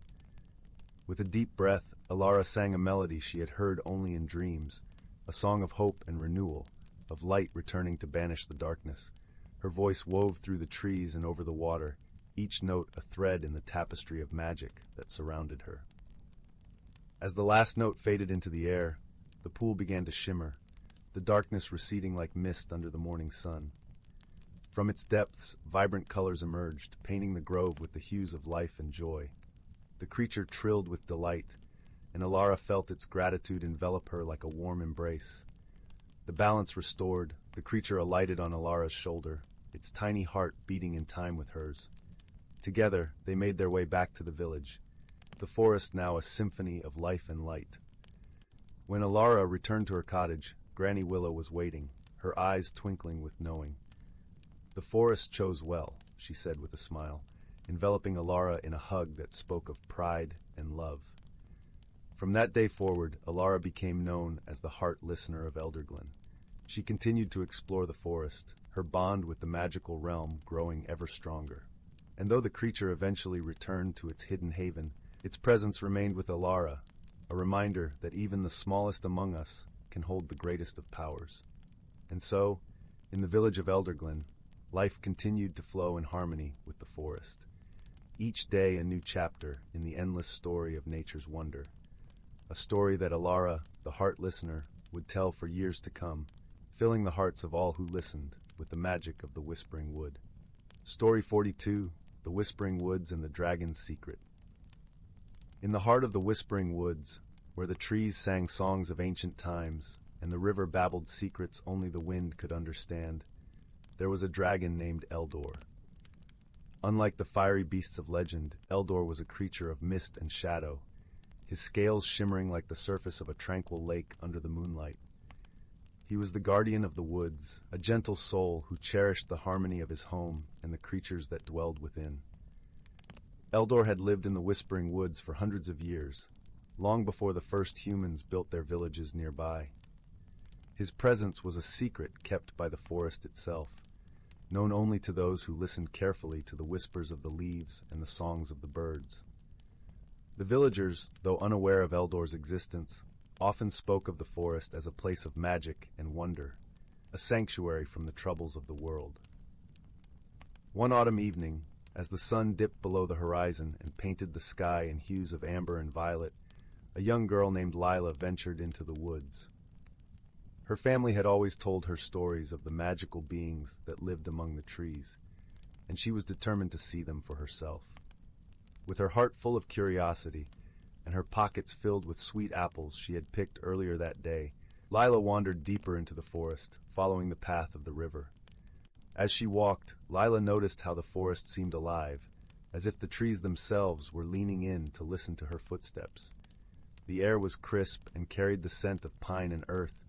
Speaker 1: With a deep breath, Alara sang a melody she had heard only in dreams, a song of hope and renewal, of light returning to banish the darkness. Her voice wove through the trees and over the water, each note a thread in the tapestry of magic that surrounded her. As the last note faded into the air, the pool began to shimmer, the darkness receding like mist under the morning sun. From its depths, vibrant colors emerged, painting the grove with the hues of life and joy. The creature trilled with delight, and Alara felt its gratitude envelop her like a warm embrace. The balance restored, the creature alighted on Alara's shoulder, its tiny heart beating in time with hers. Together, they made their way back to the village, the forest now a symphony of life and light. When Alara returned to her cottage, Granny Willow was waiting, her eyes twinkling with knowing. "The forest chose well," she said with a smile, enveloping Alara in a hug that spoke of pride and love. From that day forward, Alara became known as the heart listener of Elderglen. She continued to explore the forest, her bond with the magical realm growing ever stronger. And though the creature eventually returned to its hidden haven, its presence remained with Alara, a reminder that even the smallest among us can hold the greatest of powers. And so, in the village of Elderglen, life continued to flow in harmony with the forest. Each day a new chapter in the endless story of nature's wonder. A story that Alara, the heart listener, would tell for years to come, filling the hearts of all who listened with the magic of the Whispering Wood. Story 42, The Whispering Woods and the Dragon's Secret. In the heart of the Whispering Woods, where the trees sang songs of ancient times and the river babbled secrets only the wind could understand, there was a dragon named Eldor. Unlike the fiery beasts of legend, Eldor was a creature of mist and shadow, his scales shimmering like the surface of a tranquil lake under the moonlight. He was the guardian of the woods, a gentle soul who cherished the harmony of his home and the creatures that dwelled within. Eldor had lived in the Whispering Woods for hundreds of years, long before the first humans built their villages nearby. His presence was a secret kept by the forest itself, known only to those who listened carefully to the whispers of the leaves and the songs of the birds. The villagers, though unaware of Eldor's existence, often spoke of the forest as a place of magic and wonder, a sanctuary from the troubles of the world. One autumn evening, as the sun dipped below the horizon and painted the sky in hues of amber and violet, a young girl named Lila ventured into the woods. Her family had always told her stories of the magical beings that lived among the trees, and she was determined to see them for herself. With her heart full of curiosity, and her pockets filled with sweet apples she had picked earlier that day, Lila wandered deeper into the forest, following the path of the river. As she walked, Lila noticed how the forest seemed alive, as if the trees themselves were leaning in to listen to her footsteps. The air was crisp and carried the scent of pine and earth,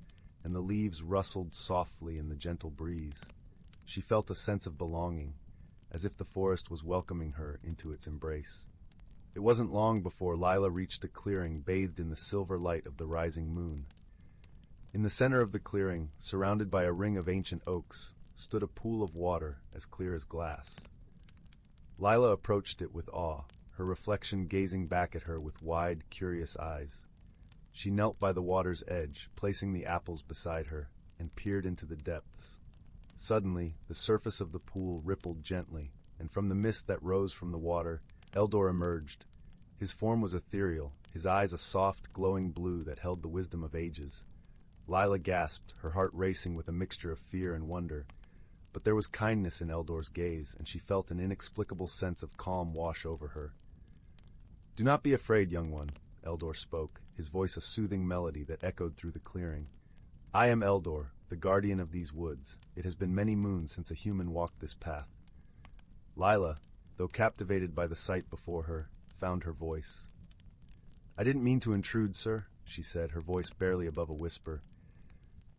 Speaker 1: and the leaves rustled softly in the gentle breeze. She felt a sense of belonging, as if the forest was welcoming her into its embrace. It wasn't long before Lila reached a clearing bathed in the silver light of the rising moon. In the center of the clearing, surrounded by a ring of ancient oaks, stood a pool of water as clear as glass. Lila approached it with awe, her reflection gazing back at her with wide, curious eyes. She knelt by the water's edge, placing the apples beside her, and peered into the depths. Suddenly, the surface of the pool rippled gently, and from the mist that rose from the water, Eldor emerged. His form was ethereal, his eyes a soft, glowing blue that held the wisdom of ages. Lila gasped, her heart racing with a mixture of fear and wonder. But there was kindness in Eldor's gaze, and she felt an inexplicable sense of calm wash over her. "Do not be afraid, young one," Eldor spoke, his voice a soothing melody that echoed through the clearing. "I am Eldor, the guardian of these woods. It has been many moons since a human walked this path." Lila, though captivated by the sight before her, found her voice. "I didn't mean to intrude, sir," she said, her voice barely above a whisper.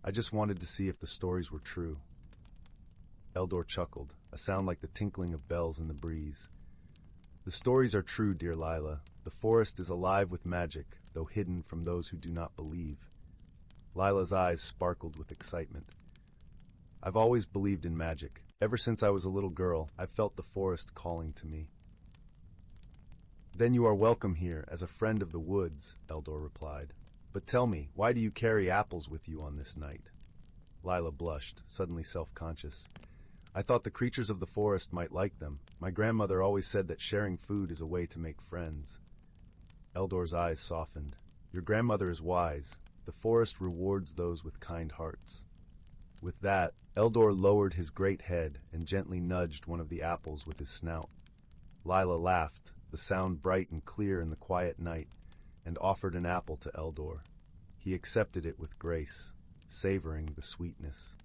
Speaker 1: "I just wanted to see if the stories were true." Eldor chuckled, a sound like the tinkling of bells in the breeze. The stories are true, dear Lila. The forest is alive with magic, though hidden from those who do not believe. Lila's eyes sparkled with excitement. I've always believed in magic. Ever since I was a little girl, I've felt the forest calling to me. Then you are welcome here as a friend of the woods, Eldor replied. But tell me, why do you carry apples with you on this night? Lila blushed, suddenly self-conscious. I thought the creatures of the forest might like them. My grandmother always said that sharing food is a way to make friends. Eldor's eyes softened. Your grandmother is wise. The forest rewards those with kind hearts. With that, Eldor lowered his great head and gently nudged one of the apples with his snout. Lila laughed, the sound bright and clear in the quiet night, and offered an apple to Eldor. He accepted it with grace, savoring the sweetness.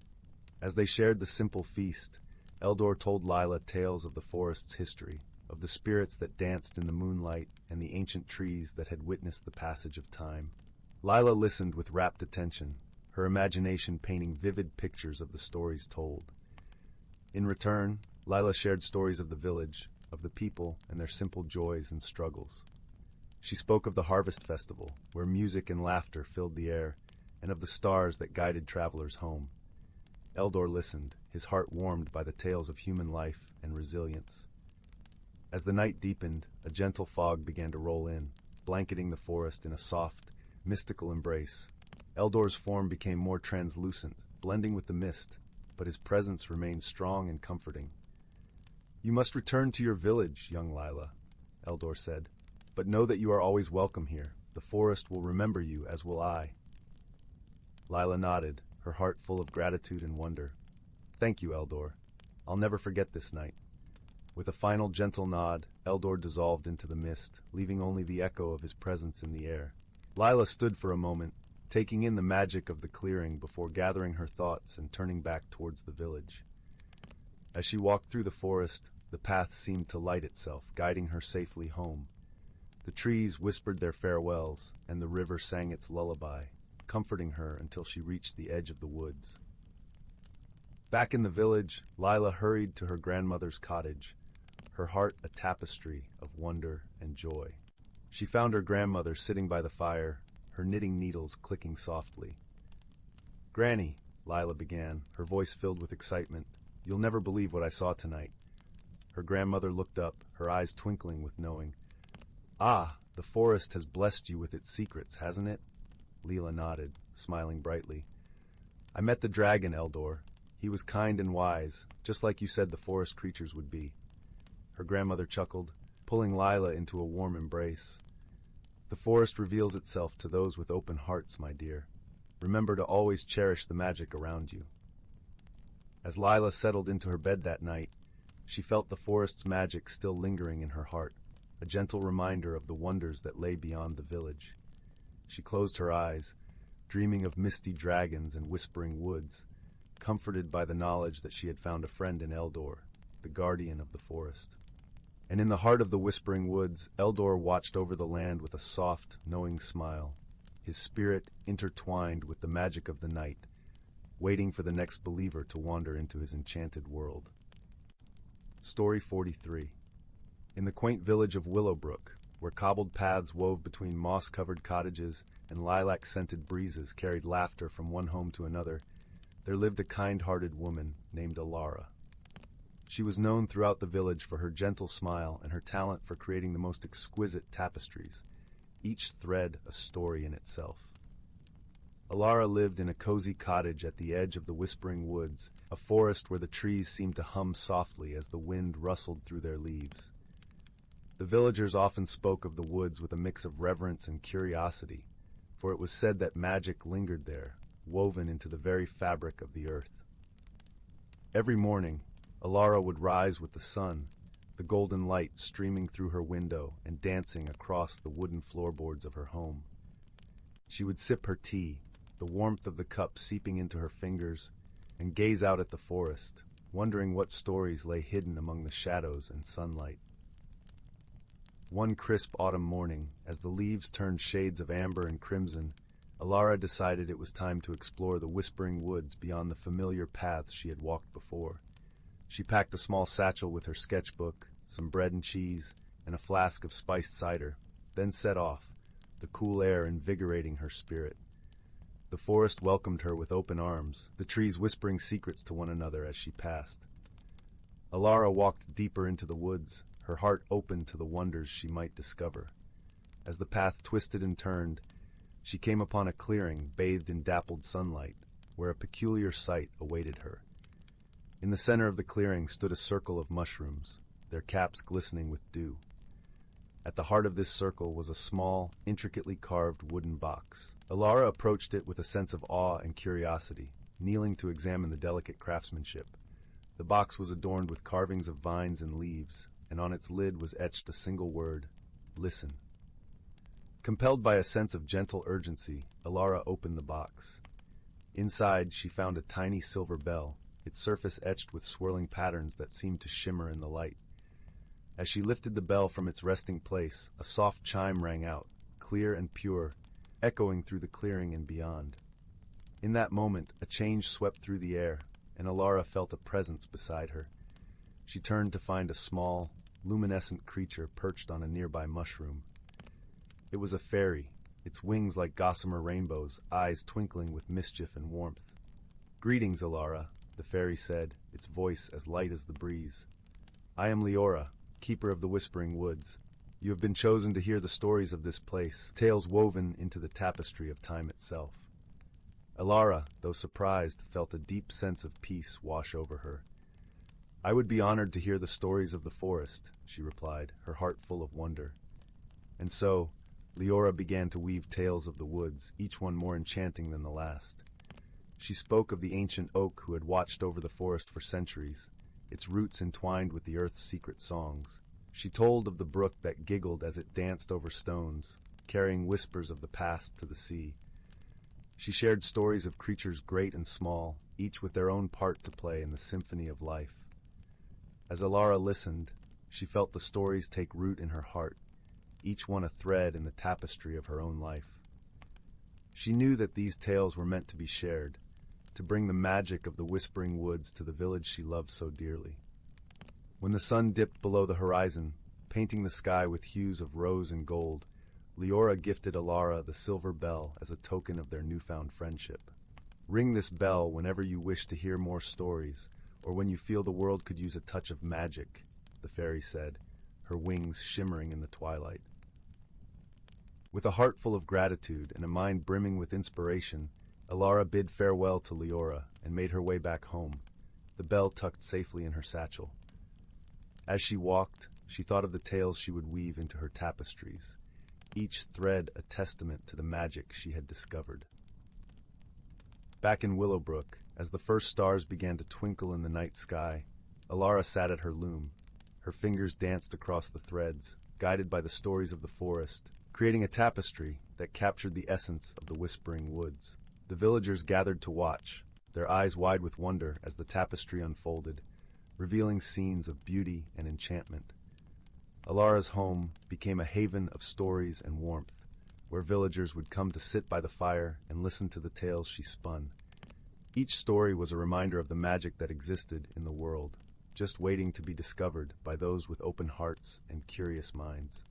Speaker 1: As they shared the simple feast, Eldor told Lila tales of the forest's history, of the spirits that danced in the moonlight and the ancient trees that had witnessed the passage of time. Lila listened with rapt attention, her imagination painting vivid pictures of the stories told. In return, Lila shared stories of the village, of the people and their simple joys and struggles. She spoke of the harvest festival, where music and laughter filled the air, and of the stars that guided travelers home. Eldor listened, his heart warmed by the tales of human life and resilience. As the night deepened, a gentle fog began to roll in, blanketing the forest in a soft, mystical embrace. Eldor's form became more translucent, blending with the mist, but his presence remained strong and comforting. You must return to your village, young Lila, Eldor said, but know that you are always welcome here. The forest will remember you, as will I. Lila nodded, her heart full of gratitude and wonder. Thank you, Eldor. I'll never forget this night. With a final gentle nod, Eldor dissolved into the mist, leaving only the echo of his presence in the air. Lila stood for a moment, taking in the magic of the clearing before gathering her thoughts and turning back towards the village. As she walked through the forest, the path seemed to light itself, guiding her safely home. The trees whispered their farewells, and the river sang its lullaby, comforting her until she reached the edge of the woods. Back in the village, Lila hurried to her grandmother's cottage, her heart a tapestry of wonder and joy. She found her grandmother sitting by the fire, her knitting needles clicking softly. Granny, Lila began, her voice filled with excitement, you'll never believe what I saw tonight. Her grandmother looked up, her eyes twinkling with knowing. Ah, the forest has blessed you with its secrets, hasn't it? Lila nodded, smiling brightly. I met the dragon, Eldor. He was kind and wise, just like you said the forest creatures would be. Her grandmother chuckled, pulling Lila into a warm embrace. The forest reveals itself to those with open hearts, my dear. Remember to always cherish the magic around you. As Lila settled into her bed that night, she felt the forest's magic still lingering in her heart, a gentle reminder of the wonders that lay beyond the village. She closed her eyes, dreaming of misty dragons and whispering woods, comforted by the knowledge that she had found a friend in Eldor, the guardian of the forest. And in the heart of the whispering woods, Eldor watched over the land with a soft, knowing smile, his spirit intertwined with the magic of the night, waiting for the next believer to wander into his enchanted world. Story 43. In the quaint village of Willowbrook, where cobbled paths wove between moss-covered cottages and lilac-scented breezes carried laughter from one home to another, there lived a kind-hearted woman named Alara. She was known throughout the village for her gentle smile and her talent for creating the most exquisite tapestries, each thread a story in itself. Alara lived in a cozy cottage at the edge of the whispering woods, a forest where the trees seemed to hum softly as the wind rustled through their leaves. The villagers often spoke of the woods with a mix of reverence and curiosity, for it was said that magic lingered there, woven into the very fabric of the earth. Every morning, Alara would rise with the sun, the golden light streaming through her window and dancing across the wooden floorboards of her home. She would sip her tea, the warmth of the cup seeping into her fingers, and gaze out at the forest, wondering what stories lay hidden among the shadows and sunlight. One crisp autumn morning, as the leaves turned shades of amber and crimson, Alara decided it was time to explore the whispering woods beyond the familiar paths she had walked before. She packed a small satchel with her sketchbook, some bread and cheese, and a flask of spiced cider, then set off, the cool air invigorating her spirit. The forest welcomed her with open arms, the trees whispering secrets to one another as she passed. Alara walked deeper into the woods, her heart open to the wonders she might discover. As the path twisted and turned, she came upon a clearing bathed in dappled sunlight, where a peculiar sight awaited her. In the center of the clearing stood a circle of mushrooms, their caps glistening with dew. At the heart of this circle was a small, intricately carved wooden box. Alara approached it with a sense of awe and curiosity, kneeling to examine the delicate craftsmanship. The box was adorned with carvings of vines and leaves, and on its lid was etched a single word: listen. Compelled by a sense of gentle urgency, Alara opened the box. Inside, she found a tiny silver bell, its surface etched with swirling patterns that seemed to shimmer in the light. As she lifted the bell from its resting place, a soft chime rang out, clear and pure, echoing through the clearing and beyond. In that moment, a change swept through the air, and Alara felt a presence beside her. She turned to find a small, luminescent creature perched on a nearby mushroom. It was a fairy, its wings like gossamer rainbows, eyes twinkling with mischief and warmth. "Greetings, Alara," the fairy said, its voice as light as the breeze. "I am Leora, keeper of the Whispering Woods. You have been chosen to hear the stories of this place, tales woven into the tapestry of time itself." Alara, though surprised, felt a deep sense of peace wash over her. "I would be honored to hear the stories of the forest," she replied, her heart full of wonder. And so, Leora began to weave tales of the woods, each one more enchanting than the last. She spoke of the ancient oak who had watched over the forest for centuries, its roots entwined with the earth's secret songs. She told of the brook that giggled as it danced over stones, carrying whispers of the past to the sea. She shared stories of creatures great and small, each with their own part to play in the symphony of life. As Alara listened, she felt the stories take root in her heart, each one a thread in the tapestry of her own life. She knew that these tales were meant to be shared, to bring the magic of the Whispering Woods to the village she loved so dearly. When the sun dipped below the horizon, painting the sky with hues of rose and gold, Leora gifted Alara the silver bell as a token of their newfound friendship. "Ring this bell whenever you wish to hear more stories, or when you feel the world could use a touch of magic," the fairy said, her wings shimmering in the twilight. With a heart full of gratitude and a mind brimming with inspiration, Alara bid farewell to Leora and made her way back home, the bell tucked safely in her satchel. As she walked, she thought of the tales she would weave into her tapestries, each thread a testament to the magic she had discovered. Back in Willowbrook, as the first stars began to twinkle in the night sky, Alara sat at her loom. Her fingers danced across the threads, guided by the stories of the forest, creating a tapestry that captured the essence of the Whispering Woods. The villagers gathered to watch, their eyes wide with wonder as the tapestry unfolded, revealing scenes of beauty and enchantment. Alara's home became a haven of stories and warmth, where villagers would come to sit by the fire and listen to the tales she spun. Each story was a reminder of the magic that existed in the world, just waiting to be discovered by those with open hearts and curious minds.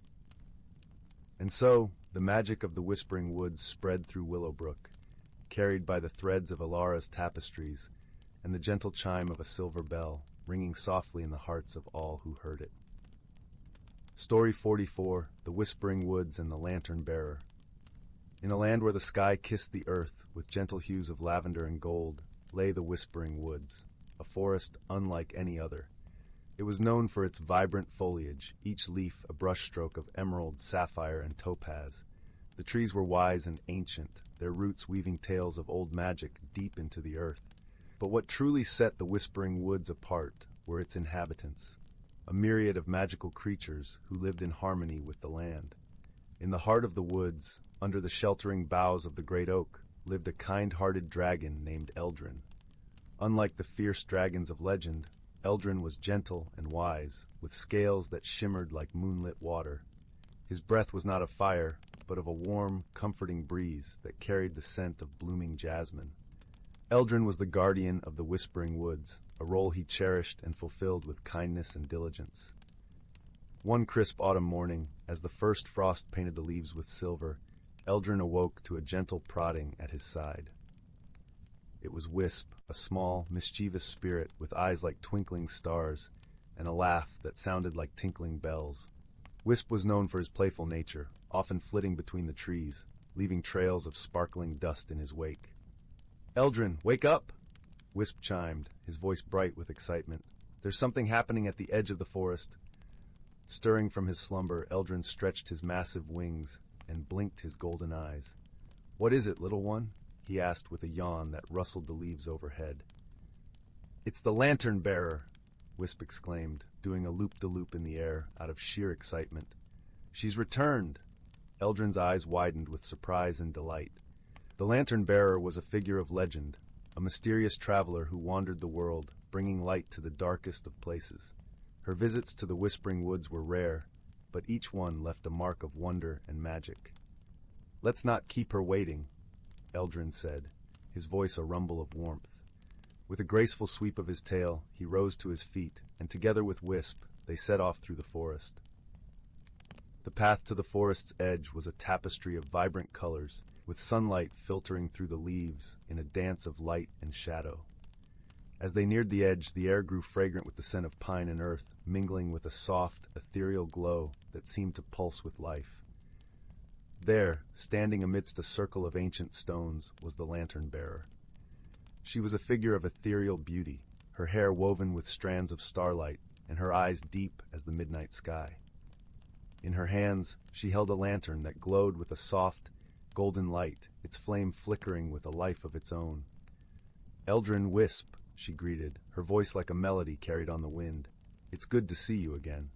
Speaker 1: And so, the magic of the Whispering Woods spread through Willowbrook, carried by the threads of Alara's tapestries and the gentle chime of a silver bell, ringing softly in the hearts of all who heard it. Story 44, The Whispering Woods and the Lantern Bearer. In a land where the sky kissed the earth with gentle hues of lavender and gold, lay the Whispering Woods, a forest unlike any other. It was known for its vibrant foliage, each leaf a brushstroke of emerald, sapphire, and topaz. The trees were wise and ancient, their roots weaving tales of old magic deep into the earth. But what truly set the Whispering Woods apart were its inhabitants, a myriad of magical creatures who lived in harmony with the land. In the heart of the woods, under the sheltering boughs of the great oak, lived a kind-hearted dragon named Eldrin. Unlike the fierce dragons of legend, Eldrin was gentle and wise, with scales that shimmered like moonlit water. His breath was not of fire, but of a warm, comforting breeze that carried the scent of blooming jasmine. Eldrin was the guardian of the Whispering Woods, a role he cherished and fulfilled with kindness and diligence. One crisp autumn morning, as the first frost painted the leaves with silver, Eldrin awoke to a gentle prodding at his side. It was Wisp, a small, mischievous spirit with eyes like twinkling stars and a laugh that sounded like tinkling bells. Wisp was known for his playful nature, often flitting between the trees, leaving trails of sparkling dust in his wake. "Eldrin, wake up!" Wisp chimed, his voice bright with excitement. "There's something happening at the edge of the forest." Stirring from his slumber, Eldrin stretched his massive wings and blinked his golden eyes. "What is it, little one?" he asked with a yawn that rustled the leaves overhead. "It's the lantern-bearer!" Wisp exclaimed, doing a loop-de-loop in the air out of sheer excitement. "She's returned!" Eldrin's eyes widened with surprise and delight. The lantern-bearer was a figure of legend, a mysterious traveler who wandered the world, bringing light to the darkest of places. Her visits to the Whispering Woods were rare, but each one left a mark of wonder and magic. "Let's not keep her waiting," Eldrin said, his voice a rumble of warmth. With a graceful sweep of his tail, he rose to his feet, and together with Wisp, they set off through the forest. The path to the forest's edge was a tapestry of vibrant colors, with sunlight filtering through the leaves in a dance of light and shadow. As they neared the edge, the air grew fragrant with the scent of pine and earth, mingling with a soft, ethereal glow that seemed to pulse with life. There, standing amidst a circle of ancient stones, was the lantern-bearer. She was a figure of ethereal beauty, her hair woven with strands of starlight, and her eyes deep as the midnight sky. In her hands, she held a lantern that glowed with a soft, golden light, its flame flickering with a life of its own. "Eldrin, Wisp," she greeted, her voice like a melody carried on the wind. "It's good to see you again."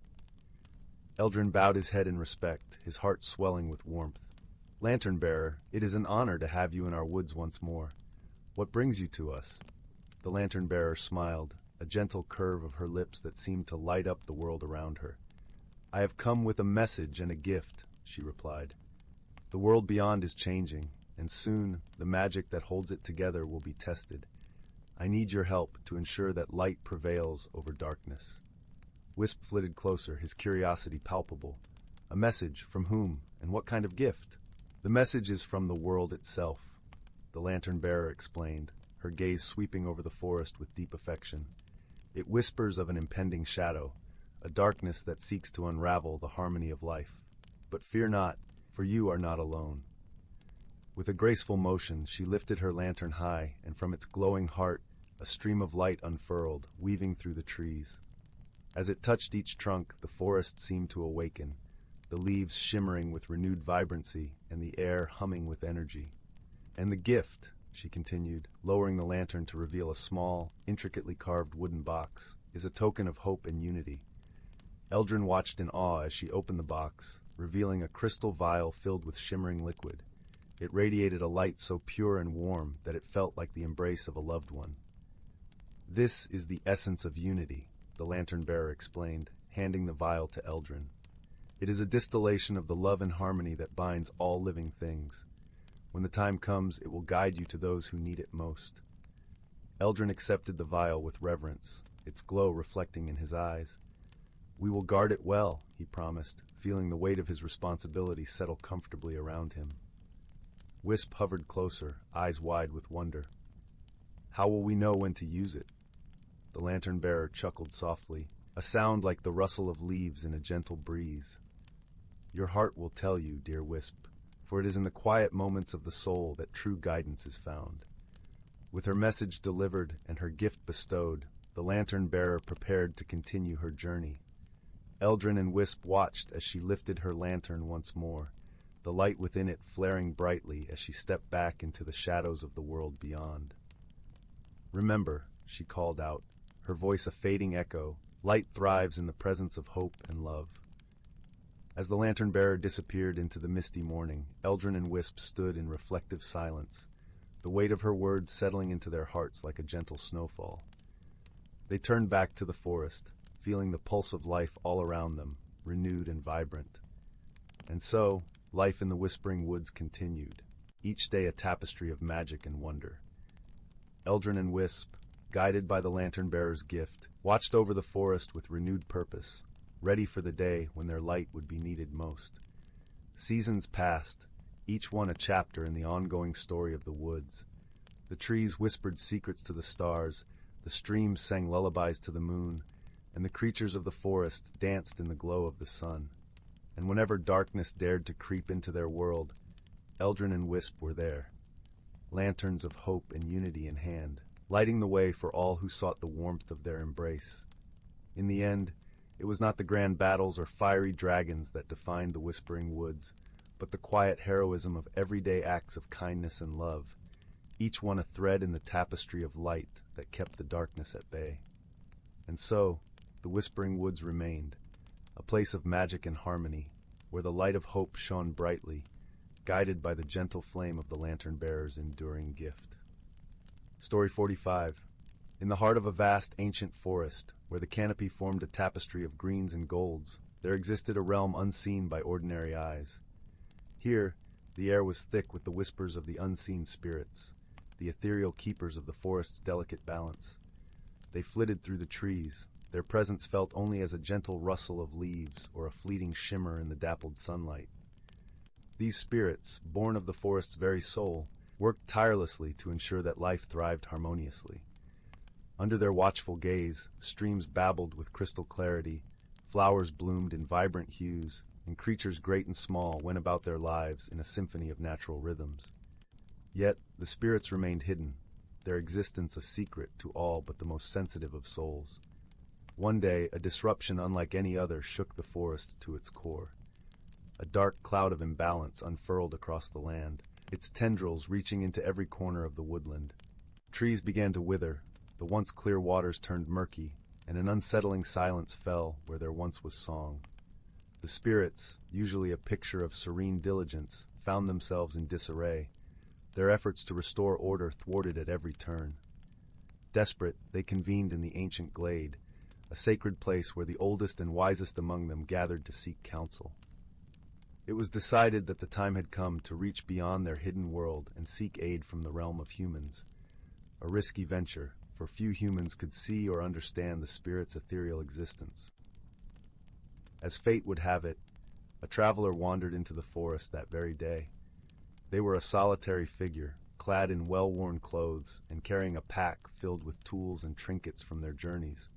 Speaker 1: Eldrin bowed his head in respect, his heart swelling with warmth. "Lantern-bearer, it is an honor to have you in our woods once more. What brings you to us?" The lantern-bearer smiled, a gentle curve of her lips that seemed to light up the world around her. "I have come with a message and a gift," she replied. "The world beyond is changing, and soon the magic that holds it together will be tested. I need your help to ensure that light prevails over darkness." Wisp flitted closer, his curiosity palpable. "A message from whom, and what kind of gift?" "The message is from the world itself," the lantern-bearer explained, her gaze sweeping over the forest with deep affection. "It whispers of an impending shadow, a darkness that seeks to unravel the harmony of life. But fear not, for you are not alone." With a graceful motion, she lifted her lantern high, and from its glowing heart, a stream of light unfurled, weaving through the trees. As it touched each trunk, the forest seemed to awaken, the leaves shimmering with renewed vibrancy and the air humming with energy. "And the gift," she continued, lowering the lantern to reveal a small, intricately carved wooden box, "is a token of hope and unity." Eldrin watched in awe as she opened the box, revealing a crystal vial filled with shimmering liquid. It radiated a light so pure and warm that it felt like the embrace of a loved one. "This is the essence of unity," the lantern-bearer explained, handing the vial to Eldrin. "It is a distillation of the love and harmony that binds all living things. When the time comes, it will guide you to those who need it most." Eldrin accepted the vial with reverence, its glow reflecting in his eyes. "We will guard it well," he promised, feeling the weight of his responsibility settle comfortably around him. Wisp hovered closer, eyes wide with wonder. "How will we know when to use it?" The lantern-bearer chuckled softly, a sound like the rustle of leaves in a gentle breeze. "Your heart will tell you, dear Wisp, for it is in the quiet moments of the soul that true guidance is found." With her message delivered and her gift bestowed, the lantern-bearer prepared to continue her journey. Eldrin and Wisp watched as she lifted her lantern once more, the light within it flaring brightly as she stepped back into the shadows of the world beyond. "Remember," she called out, her voice a fading echo, "light thrives in the presence of hope and love." As the lantern-bearer disappeared into the misty morning, Eldrin and Wisp stood in reflective silence, the weight of her words settling into their hearts like a gentle snowfall. They turned back to the forest, feeling the pulse of life all around them, renewed and vibrant. And so, life in the Whispering Woods continued, each day a tapestry of magic and wonder. Eldrin and Wisp, guided by the lantern-bearer's gift, watched over the forest with renewed purpose, ready for the day when their light would be needed most. Seasons passed, each one a chapter in the ongoing story of the woods. The trees whispered secrets to the stars, the streams sang lullabies to the moon, and the creatures of the forest danced in the glow of the sun. And whenever darkness dared to creep into their world, Eldrin and Wisp were there, lanterns of hope and unity in hand, lighting the way for all who sought the warmth of their embrace. In the end, it was not the grand battles or fiery dragons that defined the Whispering Woods, but the quiet heroism of everyday acts of kindness and love, each one a thread in the tapestry of light that kept the darkness at bay. And so, the Whispering Woods remained, a place of magic and harmony, where the light of hope shone brightly, guided by the gentle flame of the lantern-bearer's enduring gift. Story 45. In the heart of a vast ancient forest, where the canopy formed a tapestry of greens and golds, there existed a realm unseen by ordinary eyes. Here, the air was thick with the whispers of the unseen spirits, the ethereal keepers of the forest's delicate balance. They flitted through the trees, their presence felt only as a gentle rustle of leaves or a fleeting shimmer in the dappled sunlight. These spirits, born of the forest's very soul, worked tirelessly to ensure that life thrived harmoniously. Under their watchful gaze, streams babbled with crystal clarity, flowers bloomed in vibrant hues, and creatures great and small went about their lives in a symphony of natural rhythms. Yet, the spirits remained hidden, their existence a secret to all but the most sensitive of souls. One day, a disruption unlike any other shook the forest to its core. A dark cloud of imbalance unfurled across the land, its tendrils reaching into every corner of the woodland. Trees began to wither, the once clear waters turned murky, and an unsettling silence fell where there once was song. The spirits, usually a picture of serene diligence, found themselves in disarray, their efforts to restore order thwarted at every turn. Desperate, they convened in the ancient glade, a sacred place where the oldest and wisest among them gathered to seek counsel. It was decided that the time had come to reach beyond their hidden world and seek aid from the realm of humans. A risky venture, for few humans could see or understand the spirit's ethereal existence. As fate would have it, a traveler wandered into the forest that very day. They were a solitary figure, clad in well-worn clothes and carrying a pack filled with tools and trinkets from their journeys.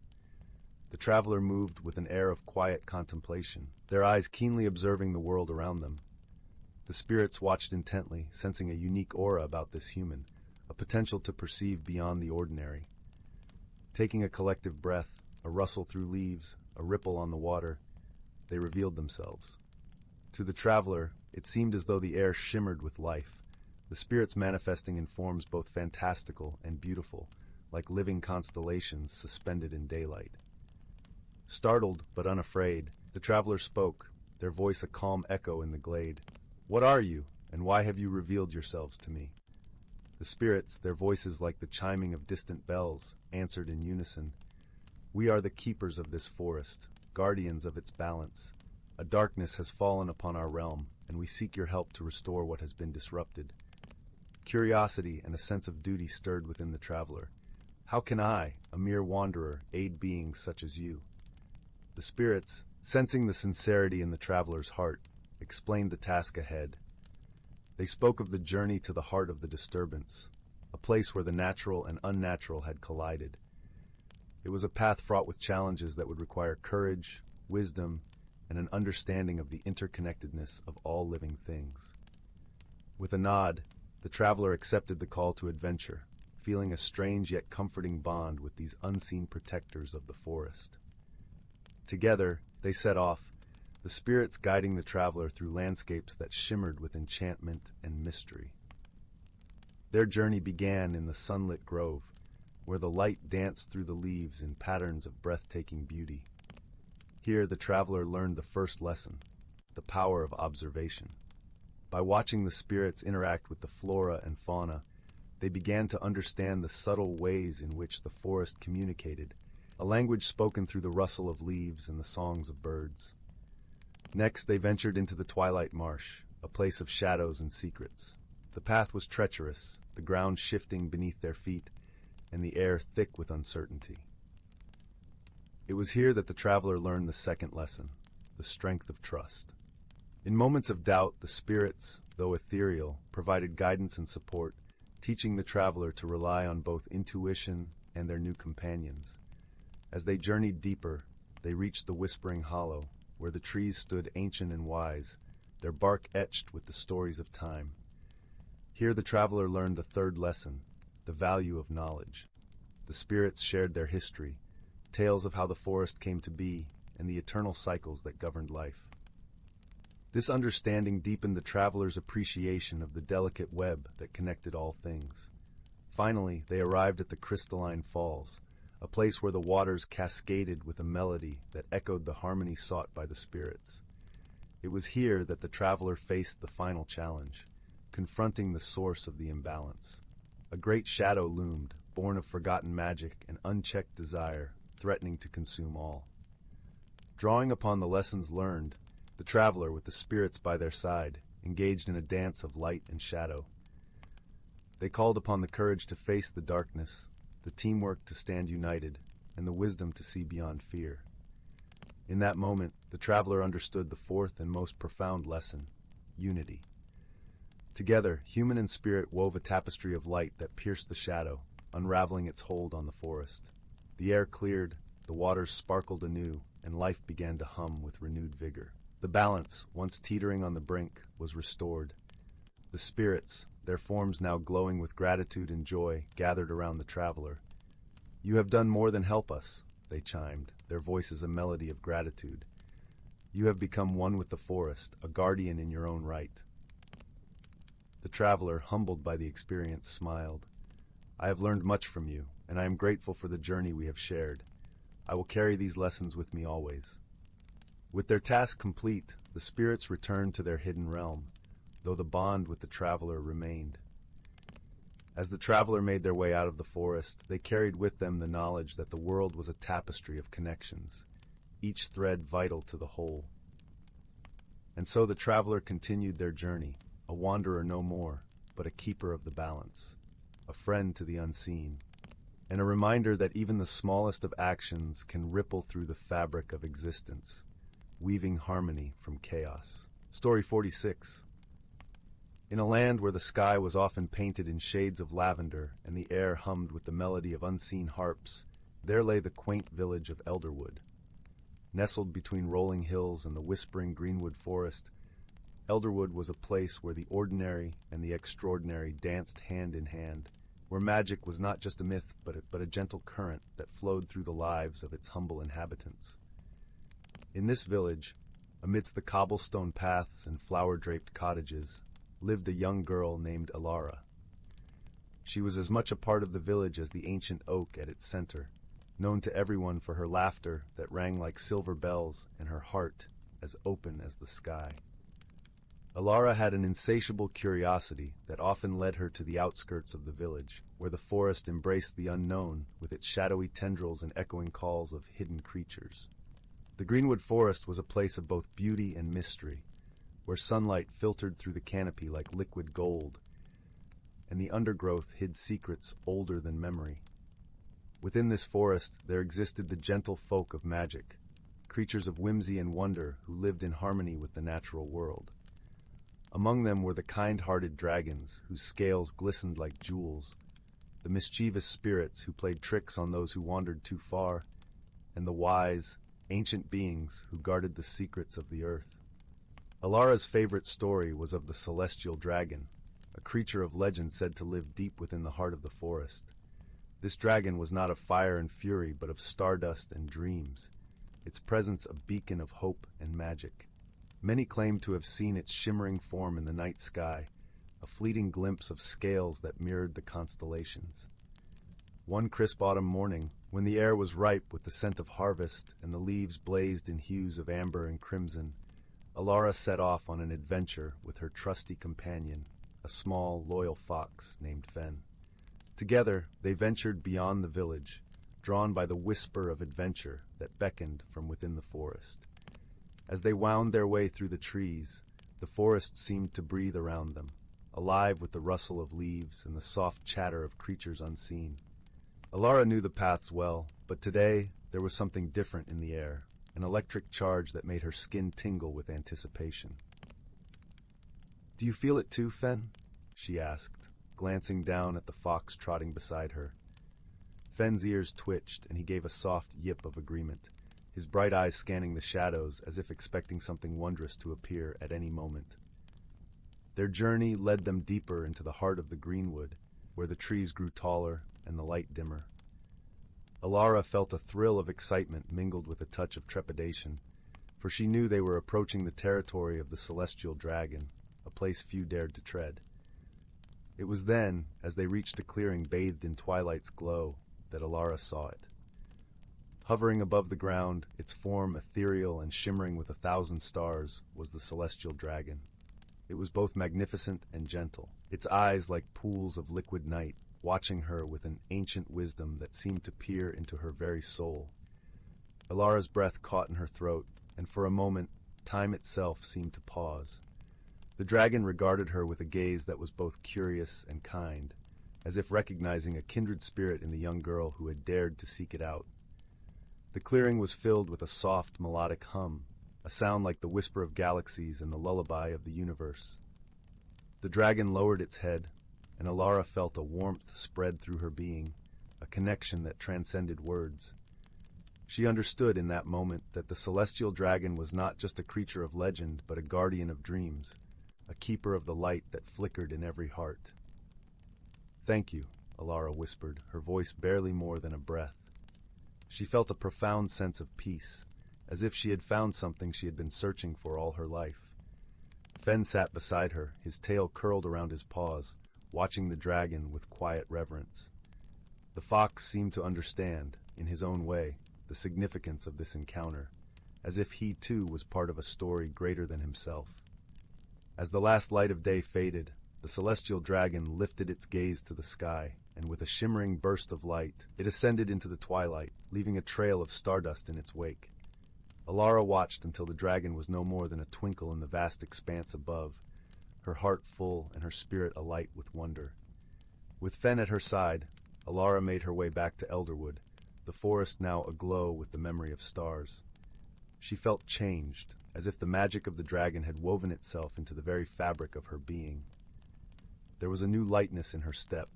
Speaker 1: The traveler moved with an air of quiet contemplation, their eyes keenly observing the world around them. The spirits watched intently, sensing a unique aura about this human, a potential to perceive beyond the ordinary. Taking a collective breath, a rustle through leaves, a ripple on the water, they revealed themselves. To the traveler, it seemed as though the air shimmered with life, the spirits manifesting in forms both fantastical and beautiful, like living constellations suspended in daylight. Startled but unafraid, the traveler spoke, their voice a calm echo in the glade. "What are you, and why have you revealed yourselves to me?" The spirits, their voices like the chiming of distant bells, answered in unison. "We are the keepers of this forest, guardians of its balance. A darkness has fallen upon our realm, and we seek your help to restore what has been disrupted." Curiosity and a sense of duty stirred within the traveler. "How can I, a mere wanderer, aid beings such as you?" The spirits, sensing the sincerity in the traveler's heart, explained the task ahead. They spoke of the journey to the heart of the disturbance, a place where the natural and unnatural had collided. It was a path fraught with challenges that would require courage, wisdom, and an understanding of the interconnectedness of all living things. With a nod, the traveler accepted the call to adventure, feeling a strange yet comforting bond with these unseen protectors of the forest. Together, they set off, the spirits guiding the traveler through landscapes that shimmered with enchantment and mystery. Their journey began in the sunlit grove, where the light danced through the leaves in patterns of breathtaking beauty. Here, the traveler learned the first lesson, the power of observation. By watching the spirits interact with the flora and fauna, they began to understand the subtle ways in which the forest communicated, a language spoken through the rustle of leaves and the songs of birds. Next, they ventured into the twilight marsh, a place of shadows and secrets. The path was treacherous, the ground shifting beneath their feet, and the air thick with uncertainty. It was here that the traveler learned the second lesson, the strength of trust. In moments of doubt, the spirits, though ethereal, provided guidance and support, teaching the traveler to rely on both intuition and their new companions. As they journeyed deeper, they reached the Whispering Hollow, where the trees stood ancient and wise, their bark etched with the stories of time. Here the traveler learned the third lesson, the value of knowledge. The spirits shared their history, tales of how the forest came to be, and the eternal cycles that governed life. This understanding deepened the traveler's appreciation of the delicate web that connected all things. Finally, they arrived at the crystalline falls, a place where the waters cascaded with a melody that echoed the harmony sought by the spirits. It was here that the traveler faced the final challenge, confronting the source of the imbalance. A great shadow loomed, born of forgotten magic and unchecked desire, threatening to consume all. Drawing upon the lessons learned, the traveler, with the spirits by their side, engaged in a dance of light and shadow. They called upon the courage to face the darkness, the teamwork to stand united, and the wisdom to see beyond fear. In that moment, the traveler understood the fourth and most profound lesson, unity. Together, human and spirit wove a tapestry of light that pierced the shadow, unraveling its hold on the forest. The air cleared, the waters sparkled anew, and life began to hum with renewed vigor. The balance, once teetering on the brink, was restored. The spirits, their forms now glowing with gratitude and joy, gathered around the traveler. "You have done more than help us," they chimed, their voices a melody of gratitude. "You have become one with the forest, a guardian in your own right." The traveler, humbled by the experience, smiled. "I have learned much from you, and I am grateful for the journey we have shared. I will carry these lessons with me always." With their task complete, the spirits returned to their hidden realm, though the bond with the traveler remained. As the traveler made their way out of the forest, they carried with them the knowledge that the world was a tapestry of connections, each thread vital to the whole. And so the traveler continued their journey, a wanderer no more, but a keeper of the balance, a friend to the unseen, and a reminder that even the smallest of actions can ripple through the fabric of existence, weaving harmony from chaos. Story 46. In a land where the sky was often painted in shades of lavender and the air hummed with the melody of unseen harps, there lay the quaint village of Elderwood. Nestled between rolling hills and the whispering greenwood forest, Elderwood was a place where the ordinary and the extraordinary danced hand in hand, where magic was not just a myth but a gentle current that flowed through the lives of its humble inhabitants. In this village, amidst the cobblestone paths and flower-draped cottages, lived a young girl named Alara. She was as much a part of the village as the ancient oak at its center, known to everyone for her laughter that rang like silver bells and her heart as open as the sky. Alara had an insatiable curiosity that often led her to the outskirts of the village, where the forest embraced the unknown with its shadowy tendrils and echoing calls of hidden creatures. The greenwood forest was a place of both beauty and mystery, where sunlight filtered through the canopy like liquid gold, and the undergrowth hid secrets older than memory. Within this forest there existed the gentle folk of magic, creatures of whimsy and wonder who lived in harmony with the natural world. Among them were the kind-hearted dragons, whose scales glistened like jewels, the mischievous spirits who played tricks on those who wandered too far, and the wise, ancient beings who guarded the secrets of the earth. Alara's favorite story was of the celestial dragon, a creature of legend said to live deep within the heart of the forest. This dragon was not of fire and fury, but of stardust and dreams, its presence a beacon of hope and magic. Many claimed to have seen its shimmering form in the night sky, a fleeting glimpse of scales that mirrored the constellations. One crisp autumn morning, when the air was ripe with the scent of harvest and the leaves blazed in hues of amber and crimson, Alara set off on an adventure with her trusty companion, a small, loyal fox named Fen. Together, they ventured beyond the village, drawn by the whisper of adventure that beckoned from within the forest. As they wound their way through the trees, the forest seemed to breathe around them, alive with the rustle of leaves and the soft chatter of creatures unseen. Alara knew the paths well, but today there was something different in the air, an electric charge that made her skin tingle with anticipation. "Do you feel it too, Fen?" she asked, glancing down at the fox trotting beside her. Fen's ears twitched, and he gave a soft yip of agreement, his bright eyes scanning the shadows as if expecting something wondrous to appear at any moment. Their journey led them deeper into the heart of the greenwood, where the trees grew taller and the light dimmer. Alara felt a thrill of excitement mingled with a touch of trepidation, for she knew they were approaching the territory of the celestial dragon, a place few dared to tread. It was then, as they reached a clearing bathed in twilight's glow, that Alara saw it. Hovering above the ground, its form ethereal and shimmering with 1,000 stars, was the celestial dragon. It was both magnificent and gentle, its eyes like pools of liquid night, watching her with an ancient wisdom that seemed to peer into her very soul. Alara's breath caught in her throat, and for a moment, time itself seemed to pause. The dragon regarded her with a gaze that was both curious and kind, as if recognizing a kindred spirit in the young girl who had dared to seek it out. The clearing was filled with a soft, melodic hum, a sound like the whisper of galaxies and the lullaby of the universe. The dragon lowered its head, and Alara felt a warmth spread through her being, a connection that transcended words. She understood in that moment that the celestial dragon was not just a creature of legend, but a guardian of dreams, a keeper of the light that flickered in every heart. "Thank you," Alara whispered, her voice barely more than a breath. She felt a profound sense of peace, as if she had found something she had been searching for all her life. Fen sat beside her, his tail curled around his paws, watching the dragon with quiet reverence. The fox seemed to understand, in his own way, the significance of this encounter, as if he too was part of a story greater than himself. As the last light of day faded, the celestial dragon lifted its gaze to the sky, and with a shimmering burst of light, it ascended into the twilight, leaving a trail of stardust in its wake. Alara watched until the dragon was no more than a twinkle in the vast expanse above, her heart full and her spirit alight with wonder. With Fen at her side, Alara made her way back to Elderwood, the forest now aglow with the memory of stars. She felt changed, as if the magic of the dragon had woven itself into the very fabric of her being. There was a new lightness in her step,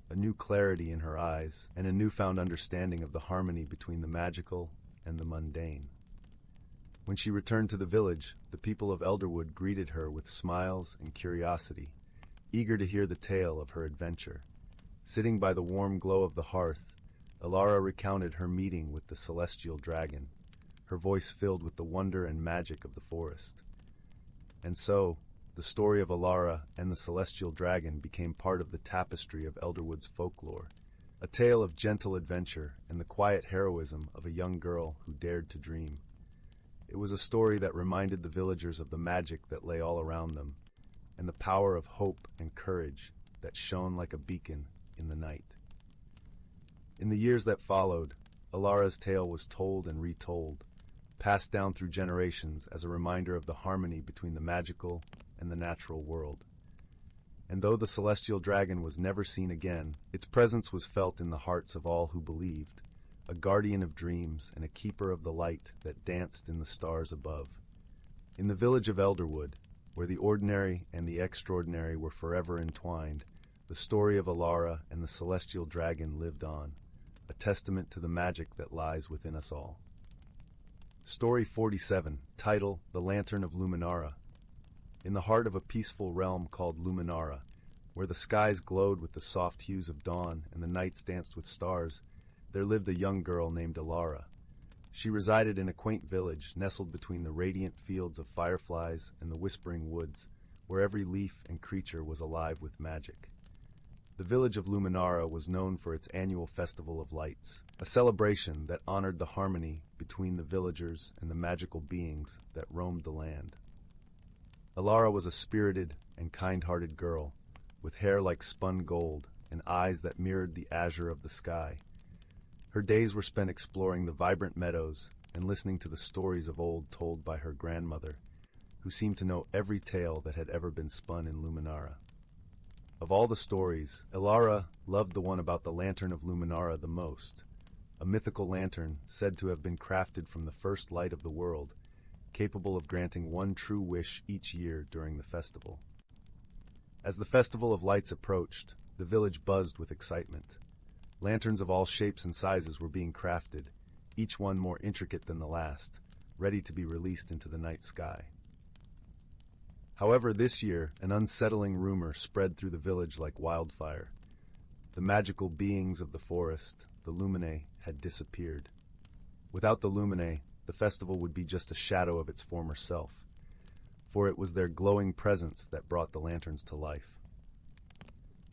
Speaker 1: a new clarity in her eyes, and a newfound understanding of the harmony between the magical and the mundane. When she returned to the village, the people of Elderwood greeted her with smiles and curiosity, eager to hear the tale of her adventure. Sitting by the warm glow of the hearth, Alara recounted her meeting with the celestial dragon, her voice filled with the wonder and magic of the forest. And so, the story of Alara and the celestial dragon became part of the tapestry of Elderwood's folklore, a tale of gentle adventure and the quiet heroism of a young girl who dared to dream. It was a story that reminded the villagers of the magic that lay all around them, and the power of hope and courage that shone like a beacon in the night. In the years that followed, Alara's tale was told and retold, passed down through generations as a reminder of the harmony between the magical and the natural world. And though the celestial dragon was never seen again, its presence was felt in the hearts of all who believed, a guardian of dreams and a keeper of the light that danced in the stars above. In the village of Elderwood, where the ordinary and the extraordinary were forever entwined, the story of Alara and the celestial dragon lived on, a testament to the magic that lies within us all. Story 47, title The Lantern of Luminara. In the heart of a peaceful realm called Luminara, where the skies glowed with the soft hues of dawn and the nights danced with stars, there lived a young girl named Alara. She resided in a quaint village nestled between the radiant fields of fireflies and the whispering woods, where every leaf and creature was alive with magic. The village of Luminara was known for its annual Festival of Lights, a celebration that honored the harmony between the villagers and the magical beings that roamed the land. Alara was a spirited and kind-hearted girl, with hair like spun gold and eyes that mirrored the azure of the sky. Her days were spent exploring the vibrant meadows and listening to the stories of old told by her grandmother, who seemed to know every tale that had ever been spun in Luminara. Of all the stories, Elara loved the one about the Lantern of Luminara the most, a mythical lantern said to have been crafted from the first light of the world, capable of granting one true wish each year during the festival. As the Festival of Lights approached, the village buzzed with excitement. Lanterns of all shapes and sizes were being crafted, each one more intricate than the last, ready to be released into the night sky. However, this year, an unsettling rumor spread through the village like wildfire. The magical beings of the forest, the Lumine, had disappeared. Without the Lumine, the festival would be just a shadow of its former self, for it was their glowing presence that brought the lanterns to life.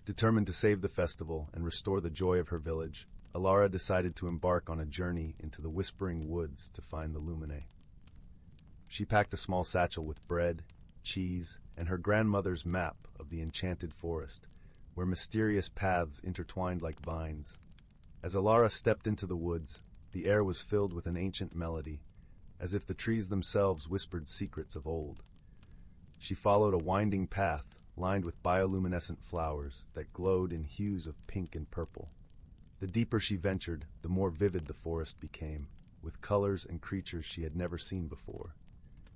Speaker 1: Determined to save the festival and restore the joy of her village, Elara decided to embark on a journey into the Whispering Woods to find the Lumine. She packed a small satchel with bread, cheese, and her grandmother's map of the enchanted forest, where mysterious paths intertwined like vines. As Elara stepped into the woods, the air was filled with an ancient melody, as if the trees themselves whispered secrets of old. She followed a winding path lined with bioluminescent flowers that glowed in hues of pink and purple. The deeper she ventured, the more vivid the forest became, with colors and creatures she had never seen before.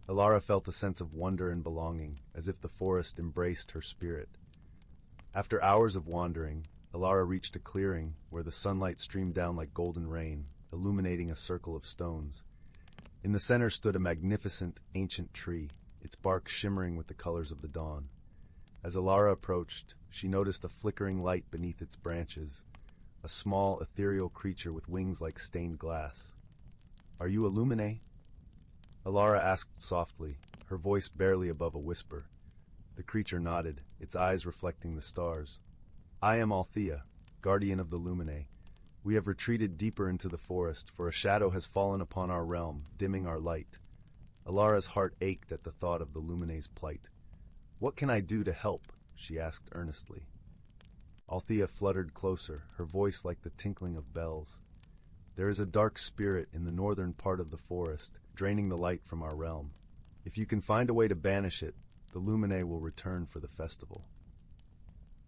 Speaker 1: Elara felt a sense of wonder and belonging, as if the forest embraced her spirit. After hours of wandering, Elara reached a clearing where the sunlight streamed down like golden rain, illuminating a circle of stones. In the center stood a magnificent, ancient tree, its bark shimmering with the colors of the dawn. As Elara approached, she noticed a flickering light beneath its branches, a small, ethereal creature with wings like stained glass. "Are you a Lumine?" Elara asked softly, her voice barely above a whisper. The creature nodded, its eyes reflecting the stars. "I am Althea, guardian of the Lumine. We have retreated deeper into the forest, for a shadow has fallen upon our realm, dimming our light." Elara's heart ached at the thought of the Lumine's plight. "What can I do to help?" she asked earnestly. Althea fluttered closer, her voice like the tinkling of bells. "There is a dark spirit in the northern part of the forest, draining the light from our realm. If you can find a way to banish it, the Lumine will return for the festival."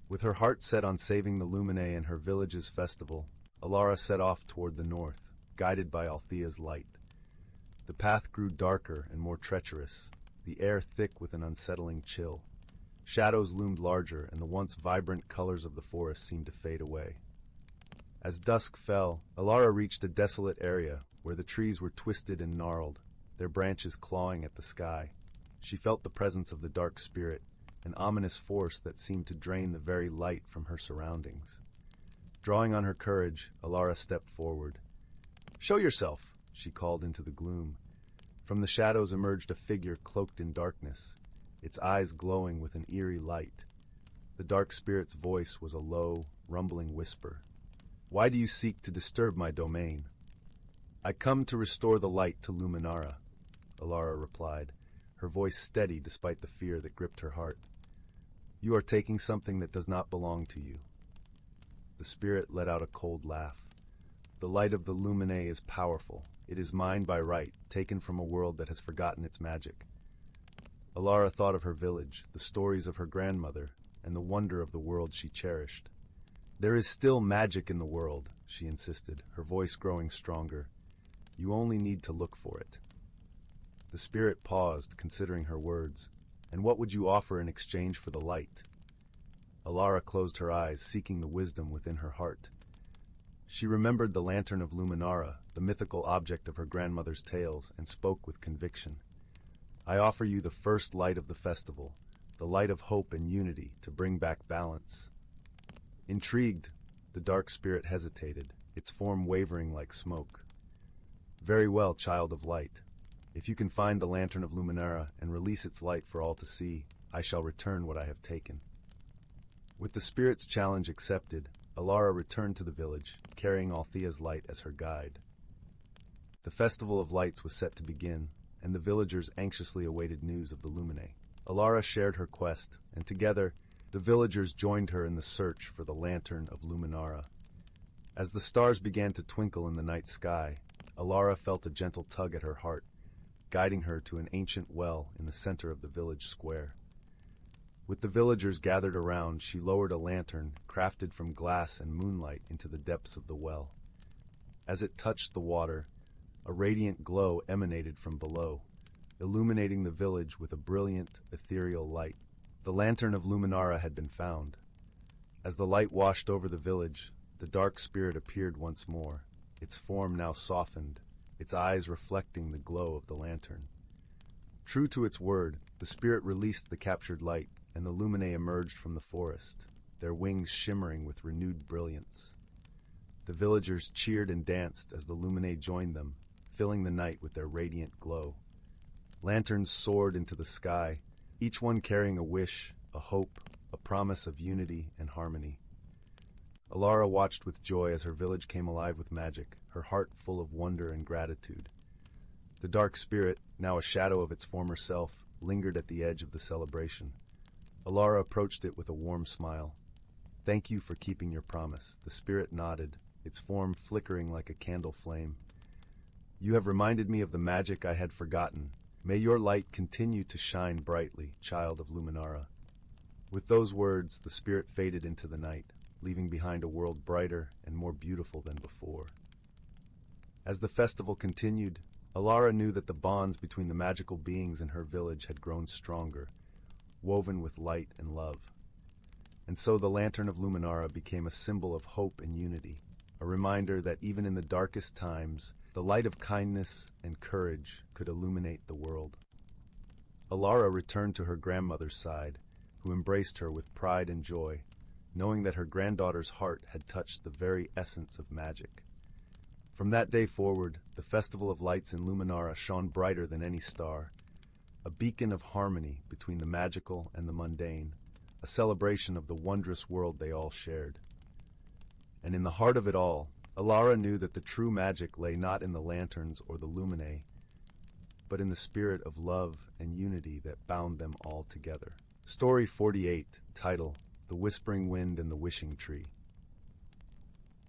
Speaker 1: With her heart set on saving the Lumine and her village's festival, Elara set off toward the north, guided by Althea's light. The path grew darker and more treacherous, the air thick with an unsettling chill. Shadows loomed larger, and the once vibrant colors of the forest seemed to fade away. As dusk fell, Elara reached a desolate area where the trees were twisted and gnarled, their branches clawing at the sky. She felt the presence of the dark spirit, an ominous force that seemed to drain the very light from her surroundings. Drawing on her courage, Elara stepped forward. "Show yourself," she called into the gloom. From the shadows emerged a figure cloaked in darkness, its eyes glowing with an eerie light. The dark spirit's voice was a low, rumbling whisper. "Why do you seek to disturb my domain?" "I come to restore the light to Luminara," Elara replied, her voice steady despite the fear that gripped her heart. "You are taking something that does not belong to you." The spirit let out a cold laugh. "The light of the Lumine is powerful. It is mine by right, taken from a world that has forgotten its magic." Elara thought of her village, the stories of her grandmother, and the wonder of the world she cherished. "There is still magic in the world," she insisted, her voice growing stronger. "You only need to look for it." The spirit paused, considering her words. "And what would you offer in exchange for the light?" Elara closed her eyes, seeking the wisdom within her heart. She remembered the Lantern of Luminara, the mythical object of her grandmother's tales, and spoke with conviction. "I offer you the first light of the festival, the light of hope and unity to bring back balance." Intrigued, the dark spirit hesitated, its form wavering like smoke. "Very well, child of light. If you can find the Lantern of Luminara and release its light for all to see, I shall return what I have taken." With the spirit's challenge accepted, Elara returned to the village, carrying Althea's light as her guide. The Festival of Lights was set to begin, and the villagers anxiously awaited news of the Lumine. Elara shared her quest, and together, the villagers joined her in the search for the Lantern of Luminara. As the stars began to twinkle in the night sky, Elara felt a gentle tug at her heart, guiding her to an ancient well in the center of the village square. With the villagers gathered around, she lowered a lantern, crafted from glass and moonlight, into the depths of the well. As it touched the water, a radiant glow emanated from below, illuminating the village with a brilliant, ethereal light. The lantern of Luminara had been found. As the light washed over the village, the dark spirit appeared once more, its form now softened, its eyes reflecting the glow of the lantern. True to its word, the spirit released the captured light, and the Luminae emerged from the forest, their wings shimmering with renewed brilliance. The villagers cheered and danced as the Luminae joined them, filling the night with their radiant glow. Lanterns soared into the sky, each one carrying a wish, a hope, a promise of unity and harmony. Alara watched with joy as her village came alive with magic, her heart full of wonder and gratitude. The dark spirit, now a shadow of its former self, lingered at the edge of the celebration. Alara approached it with a warm smile. "Thank you for keeping your promise." The spirit nodded, its form flickering like a candle flame. "You have reminded me of the magic I had forgotten. May your light continue to shine brightly, child of Luminara." With those words, the spirit faded into the night, leaving behind a world brighter and more beautiful than before. As the festival continued, Alara knew that the bonds between the magical beings in her village had grown stronger, woven with light and love. And so the Lantern of Luminara became a symbol of hope and unity, a reminder that even in the darkest times, the light of kindness and courage could illuminate the world. Alara returned to her grandmother's side, who embraced her with pride and joy, knowing that her granddaughter's heart had touched the very essence of magic. From that day forward, the Festival of Lights in Luminara shone brighter than any star, a beacon of harmony between the magical and the mundane, a celebration of the wondrous world they all shared. And in the heart of it all, Alara knew that the true magic lay not in the lanterns or the luminae, but in the spirit of love and unity that bound them all together. Story 48, title, The Whispering Wind and the Wishing Tree.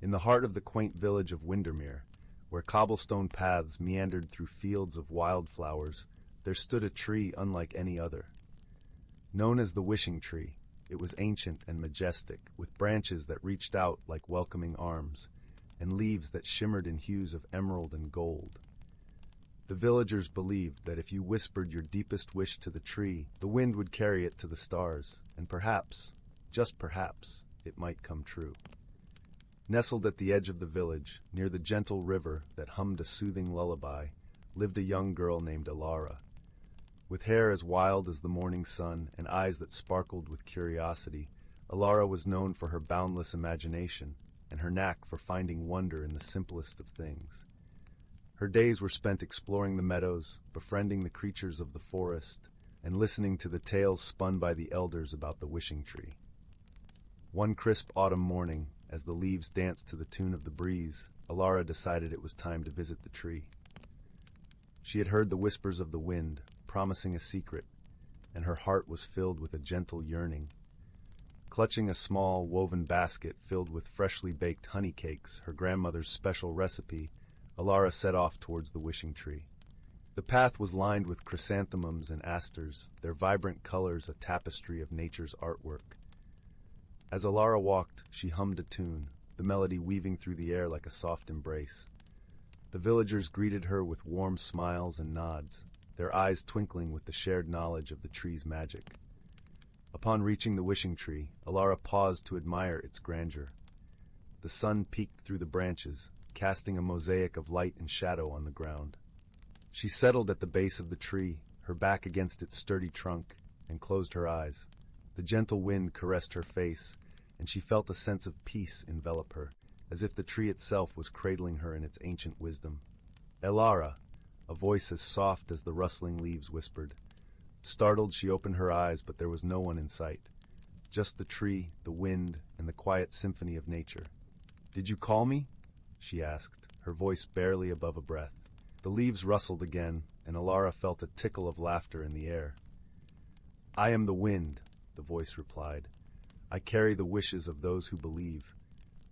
Speaker 1: In the heart of the quaint village of Windermere, where cobblestone paths meandered through fields of wildflowers, there stood a tree unlike any other. Known as the Wishing Tree, it was ancient and majestic, with branches that reached out like welcoming arms, and leaves that shimmered in hues of emerald and gold. The villagers believed that if you whispered your deepest wish to the tree, the wind would carry it to the stars, and perhaps, just perhaps, it might come true. Nestled at the edge of the village, near the gentle river that hummed a soothing lullaby, lived a young girl named Alara. With hair as wild as the morning sun and eyes that sparkled with curiosity, Alara was known for her boundless imagination and her knack for finding wonder in the simplest of things. Her days were spent exploring the meadows, befriending the creatures of the forest, and listening to the tales spun by the elders about the wishing tree. One crisp autumn morning, as the leaves danced to the tune of the breeze, Alara decided it was time to visit the tree. She had heard the whispers of the wind, promising a secret, and her heart was filled with a gentle yearning. Clutching a small, woven basket filled with freshly baked honey cakes, her grandmother's special recipe, Alara set off towards the wishing tree. The path was lined with chrysanthemums and asters, their vibrant colors a tapestry of nature's artwork. As Alara walked, she hummed a tune, the melody weaving through the air like a soft embrace. The villagers greeted her with warm smiles and nods, their eyes twinkling with the shared knowledge of the tree's magic. Upon reaching the wishing tree, Alara paused to admire its grandeur. The sun peeked through the branches, casting a mosaic of light and shadow on the ground. She settled at the base of the tree, her back against its sturdy trunk, and closed her eyes. The gentle wind caressed her face, and she felt a sense of peace envelop her, as if the tree itself was cradling her in its ancient wisdom. "Alara," a voice as soft as the rustling leaves whispered. Startled, she opened her eyes, but there was no one in sight. Just the tree, the wind, and the quiet symphony of nature. "Did you call me?" she asked, her voice barely above a breath. The leaves rustled again, and Alara felt a tickle of laughter in the air. "I am the wind," the voice replied. "I carry the wishes of those who believe.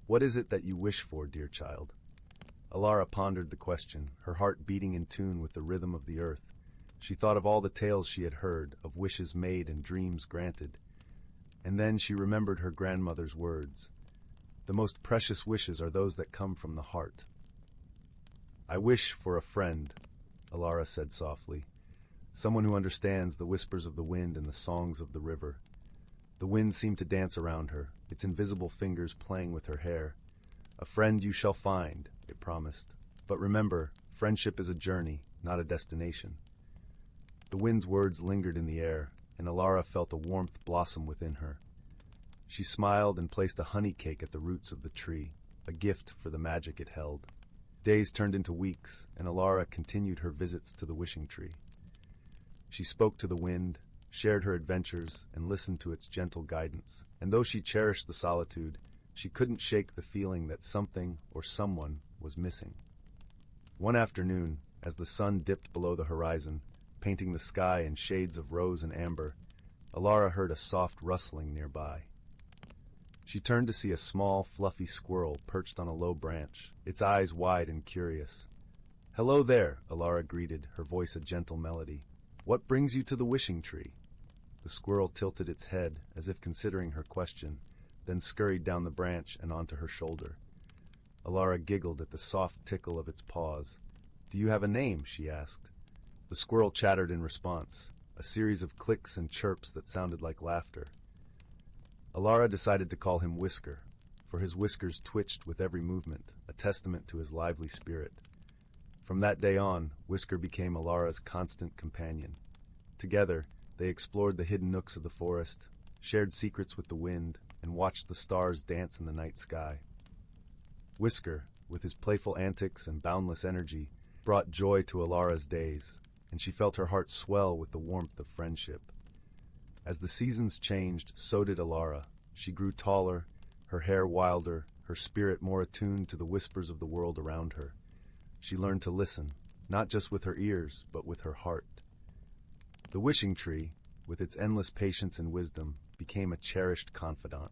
Speaker 1: What is it that you wish for, dear child?" Alara pondered the question, her heart beating in tune with the rhythm of the earth. She thought of all the tales she had heard, of wishes made and dreams granted. And then she remembered her grandmother's words. The most precious wishes are those that come from the heart. I wish for a friend, Alara said softly. Someone who understands the whispers of the wind and the songs of the river. The wind seemed to dance around her, its invisible fingers playing with her hair. A friend you shall find, it promised. But remember, friendship is a journey, not a destination. The wind's words lingered in the air, and Alara felt a warmth blossom within her. She smiled and placed a honey cake at the roots of the tree, a gift for the magic it held. Days turned into weeks, and Alara continued her visits to the wishing tree. She spoke to the wind, shared her adventures, and listened to its gentle guidance. And though she cherished the solitude, she couldn't shake the feeling that something or someone was missing. One afternoon, as the sun dipped below the horizon, painting the sky in shades of rose and amber, Alara heard a soft rustling nearby. She turned to see a small, fluffy squirrel perched on a low branch, its eyes wide and curious. "Hello there," Alara greeted, her voice a gentle melody. "What brings you to the wishing tree?" The squirrel tilted its head, as if considering her question, then scurried down the branch and onto her shoulder. Alara giggled at the soft tickle of its paws. "Do you have a name?" she asked. The squirrel chattered in response, a series of clicks and chirps that sounded like laughter. Alara decided to call him Whisker, for his whiskers twitched with every movement, a testament to his lively spirit. From that day on, Whisker became Alara's constant companion. Together, they explored the hidden nooks of the forest, shared secrets with the wind, and watched the stars dance in the night sky. Whisker, with his playful antics and boundless energy, brought joy to Alara's days, and she felt her heart swell with the warmth of friendship. As the seasons changed, so did Alara. She grew taller, her hair wilder, her spirit more attuned to the whispers of the world around her. She learned to listen, not just with her ears, but with her heart. The wishing tree, with its endless patience and wisdom, became a cherished confidant.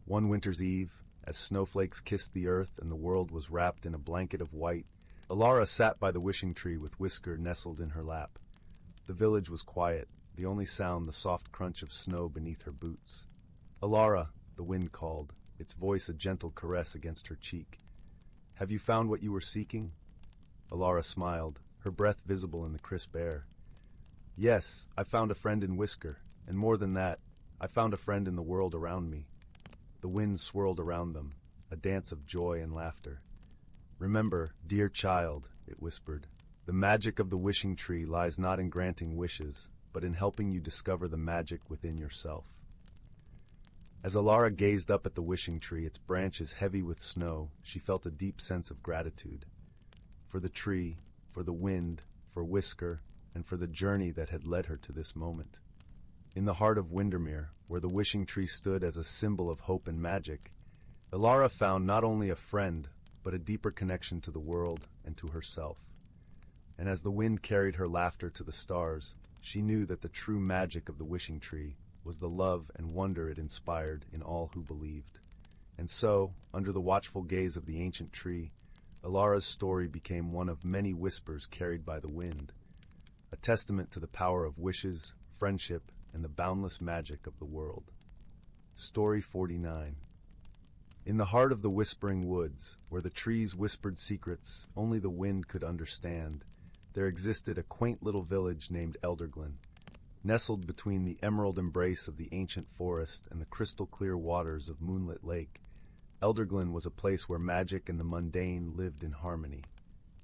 Speaker 1: One winter's eve, as snowflakes kissed the earth and the world was wrapped in a blanket of white, Alara sat by the wishing tree with Whisker nestled in her lap. The village was quiet, the only sound the soft crunch of snow beneath her boots. "Alara," the wind called, its voice a gentle caress against her cheek. "Have you found what you were seeking?" Alara smiled, her breath visible in the crisp air. "Yes, I found a friend in Whisker, and more than that, I found a friend in the world around me." The wind swirled around them, a dance of joy and laughter. "Remember, dear child," it whispered, "the magic of the wishing tree lies not in granting wishes, but in helping you discover the magic within yourself." As Alara gazed up at the wishing tree, its branches heavy with snow, she felt a deep sense of gratitude. For the tree, for the wind, for Whisker, and for the journey that had led her to this moment. In the heart of Windermere, where the wishing tree stood as a symbol of hope and magic, Alara found not only a friend, but a deeper connection to the world and to herself. And as the wind carried her laughter to the stars, she knew that the true magic of the wishing tree was the love and wonder it inspired in all who believed. And so, under the watchful gaze of the ancient tree, Alara's story became one of many whispers carried by the wind, a testament to the power of wishes, friendship, and the boundless magic of the world. Story 49. In the heart of the whispering woods, where the trees whispered secrets only the wind could understand, there existed a quaint little village named Elderglen. Nestled between the emerald embrace of the ancient forest and the crystal-clear waters of Moonlit Lake, Elderglen was a place where magic and the mundane lived in harmony.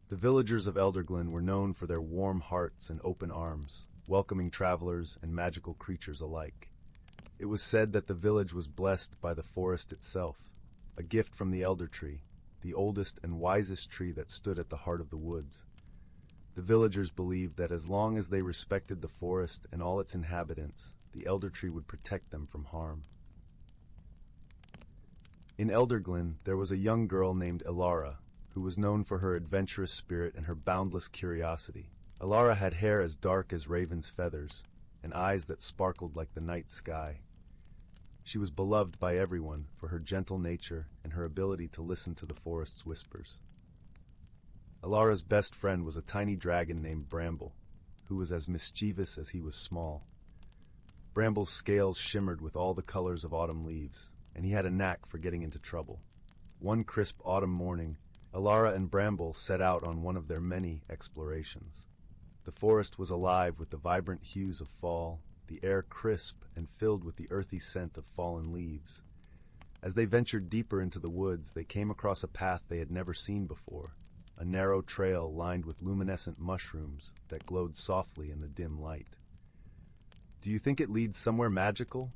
Speaker 1: The villagers of Elderglen were known for their warm hearts and open arms, welcoming travelers and magical creatures alike. It was said that the village was blessed by the forest itself, a gift from the elder tree, the oldest and wisest tree that stood at the heart of the woods. The villagers believed that as long as they respected the forest and all its inhabitants, the elder tree would protect them from harm. In Elderglen, there was a young girl named Alara, who was known for her adventurous spirit and her boundless curiosity. Alara had hair as dark as raven's feathers, and eyes that sparkled like the night sky. She was beloved by everyone for her gentle nature and her ability to listen to the forest's whispers. Alara's best friend was a tiny dragon named Bramble, who was as mischievous as he was small. Bramble's scales shimmered with all the colors of autumn leaves, and he had a knack for getting into trouble. One crisp autumn morning, Alara and Bramble set out on one of their many explorations. The forest was alive with the vibrant hues of fall, the air crisp and filled with the earthy scent of fallen leaves. As they ventured deeper into the woods, they came across a path they had never seen before, a narrow trail lined with luminescent mushrooms that glowed softly in the dim light. "Do you think it leads somewhere magical?"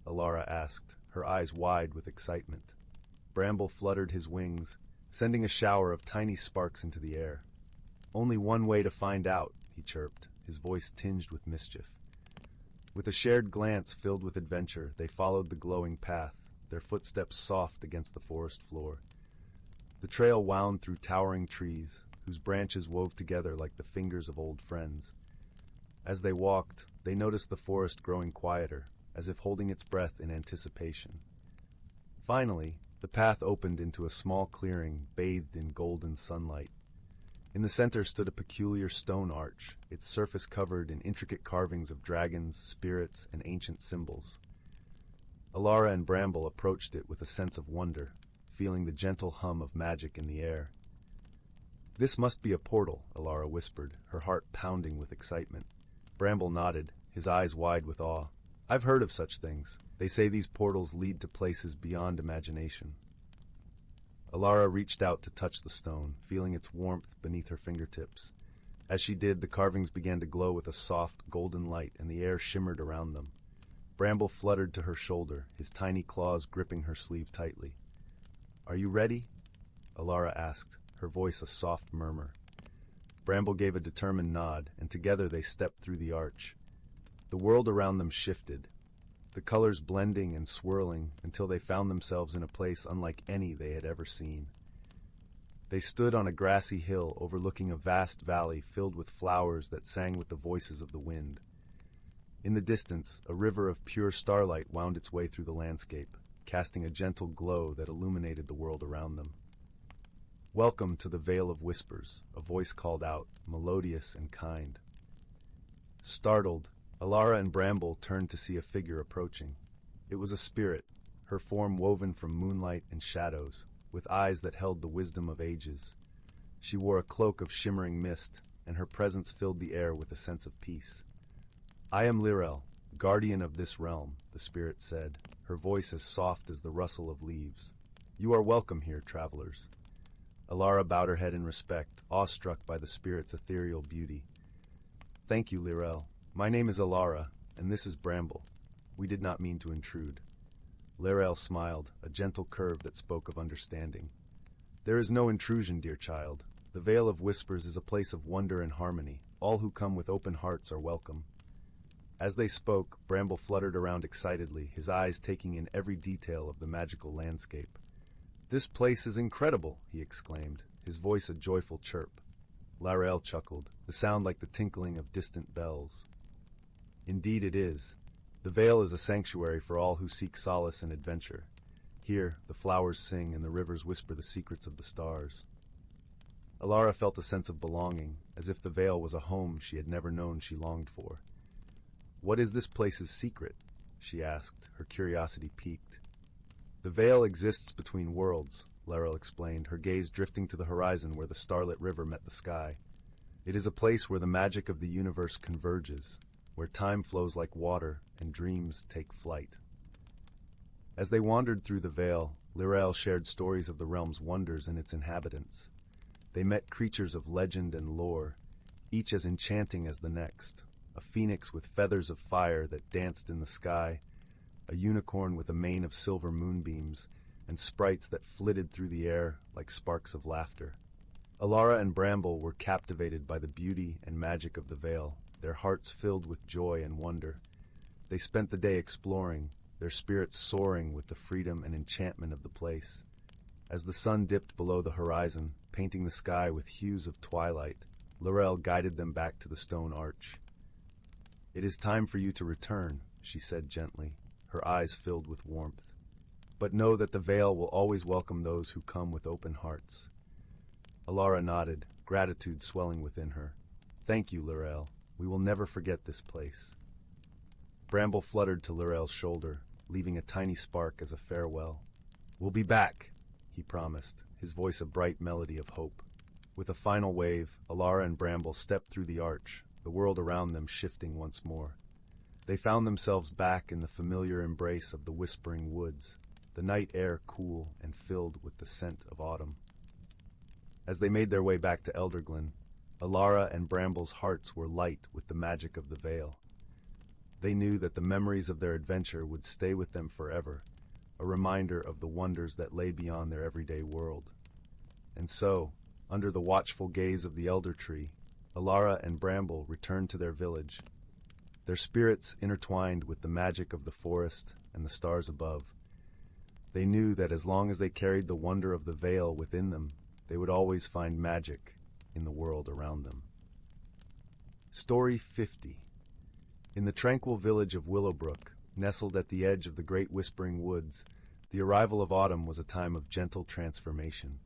Speaker 1: Alara asked, her eyes wide with excitement. Bramble fluttered his wings, sending a shower of tiny sparks into the air. "Only one way to find out," he chirped, his voice tinged with mischief. With a shared glance filled with adventure, they followed the glowing path, their footsteps soft against the forest floor. The trail wound through towering trees, whose branches wove together like the fingers of old friends. As they walked, they noticed the forest growing quieter, as if holding its breath in anticipation. Finally, the path opened into a small clearing bathed in golden sunlight. In the center stood a peculiar stone arch, its surface covered in intricate carvings of dragons, spirits, and ancient symbols. Alara and Bramble approached it with a sense of wonder, feeling the gentle hum of magic in the air. "This must be a portal," Alara whispered, her heart pounding with excitement. Bramble nodded, his eyes wide with awe. "I've heard of such things. They say these portals lead to places beyond imagination." Alara reached out to touch the stone, feeling its warmth beneath her fingertips. As she did, the carvings began to glow with a soft, golden light, and the air shimmered around them. Bramble fluttered to her shoulder, his tiny claws gripping her sleeve tightly. "Are you ready?" Alara asked, her voice a soft murmur. Bramble gave a determined nod, and together they stepped through the arch. The world around them shifted, the colors blending and swirling until they found themselves in a place unlike any they had ever seen. They stood on a grassy hill overlooking a vast valley filled with flowers that sang with the voices of the wind. In the distance, a river of pure starlight wound its way through the landscape, casting a gentle glow that illuminated the world around them. "Welcome to the Vale of Whispers," a voice called out, melodious and kind. Startled, Alara and Bramble turned to see a figure approaching. It was a spirit, her form woven from moonlight and shadows, with eyes that held the wisdom of ages. She wore a cloak of shimmering mist, and her presence filled the air with a sense of peace. "I am Lirel, guardian of this realm," the spirit said, her voice as soft as the rustle of leaves. "You are welcome here, travelers." Alara bowed her head in respect, awestruck by the spirit's ethereal beauty. "Thank you, Lirel. My name is Alara, and this is Bramble. We did not mean to intrude." Lirel smiled, a gentle curve that spoke of understanding. "There is no intrusion, dear child. The Vale of Whispers is a place of wonder and harmony. All who come with open hearts are welcome." As they spoke, Bramble fluttered around excitedly, his eyes taking in every detail of the magical landscape. "This place is incredible," he exclaimed, his voice a joyful chirp. Lirel chuckled, the sound like the tinkling of distant bells. "Indeed it is. The Vale is a sanctuary for all who seek solace and adventure. Here, the flowers sing and the rivers whisper the secrets of the stars." Alara felt a sense of belonging, as if the Vale was a home she had never known she longed for. "What is this place's secret?" she asked, her curiosity piqued. "The Vale exists between worlds," Lirel explained, her gaze drifting to the horizon where the starlit river met the sky. "It is a place where the magic of the universe converges, where time flows like water and dreams take flight." As they wandered through the Vale, Lirel shared stories of the realm's wonders and its inhabitants. They met creatures of legend and lore, each as enchanting as the next. A phoenix with feathers of fire that danced in the sky, a unicorn with a mane of silver moonbeams, and sprites that flitted through the air like sparks of laughter. Alara and Bramble were captivated by the beauty and magic of the Vale, their hearts filled with joy and wonder. They spent the day exploring, their spirits soaring with the freedom and enchantment of the place. As the sun dipped below the horizon, painting the sky with hues of twilight, Lirel guided them back to the stone arch. "It is time for you to return," she said gently, her eyes filled with warmth. "But know that the Vale will always welcome those who come with open hearts." Alara nodded, gratitude swelling within her. "Thank you, Lirel. We will never forget this place." Bramble fluttered to Lorel's shoulder, leaving a tiny spark as a farewell. "We'll be back," he promised, his voice a bright melody of hope. With a final wave, Alara and Bramble stepped through the arch, the world around them shifting once more. They found themselves back in the familiar embrace of the whispering woods, the night air cool and filled with the scent of autumn. As they made their way back to Elderglen, Alara and Bramble's hearts were light with the magic of the Vale. They knew that the memories of their adventure would stay with them forever, a reminder of the wonders that lay beyond their everyday world. And so, under the watchful gaze of the elder tree, Alara and Bramble returned to their village, their spirits intertwined with the magic of the forest and the stars above. They knew that as long as they carried the wonder of the Vale within them, they would always find magic in the world around them. Story 50. In the tranquil village of Willowbrook, nestled at the edge of the great whispering woods, the arrival of autumn was a time of gentle transformation.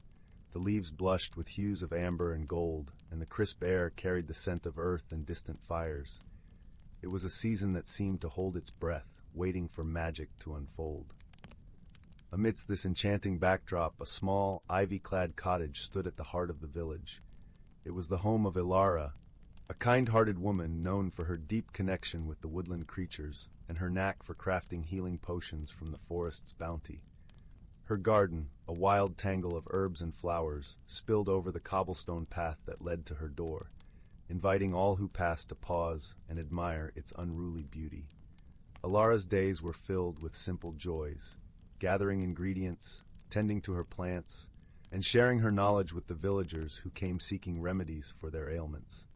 Speaker 1: The leaves blushed with hues of amber and gold, and the crisp air carried the scent of earth and distant fires. It was a season that seemed to hold its breath, waiting for magic to unfold. Amidst this enchanting backdrop, a small, ivy-clad cottage stood at the heart of the village. It was the home of Alara, a kind-hearted woman known for her deep connection with the woodland creatures and her knack for crafting healing potions from the forest's bounty. Her garden, a wild tangle of herbs and flowers, spilled over the cobblestone path that led to her door, inviting all who passed to pause and admire its unruly beauty. Alara's days were filled with simple joys, gathering ingredients, tending to her plants, and sharing her knowledge with the villagers who came seeking remedies for their ailments.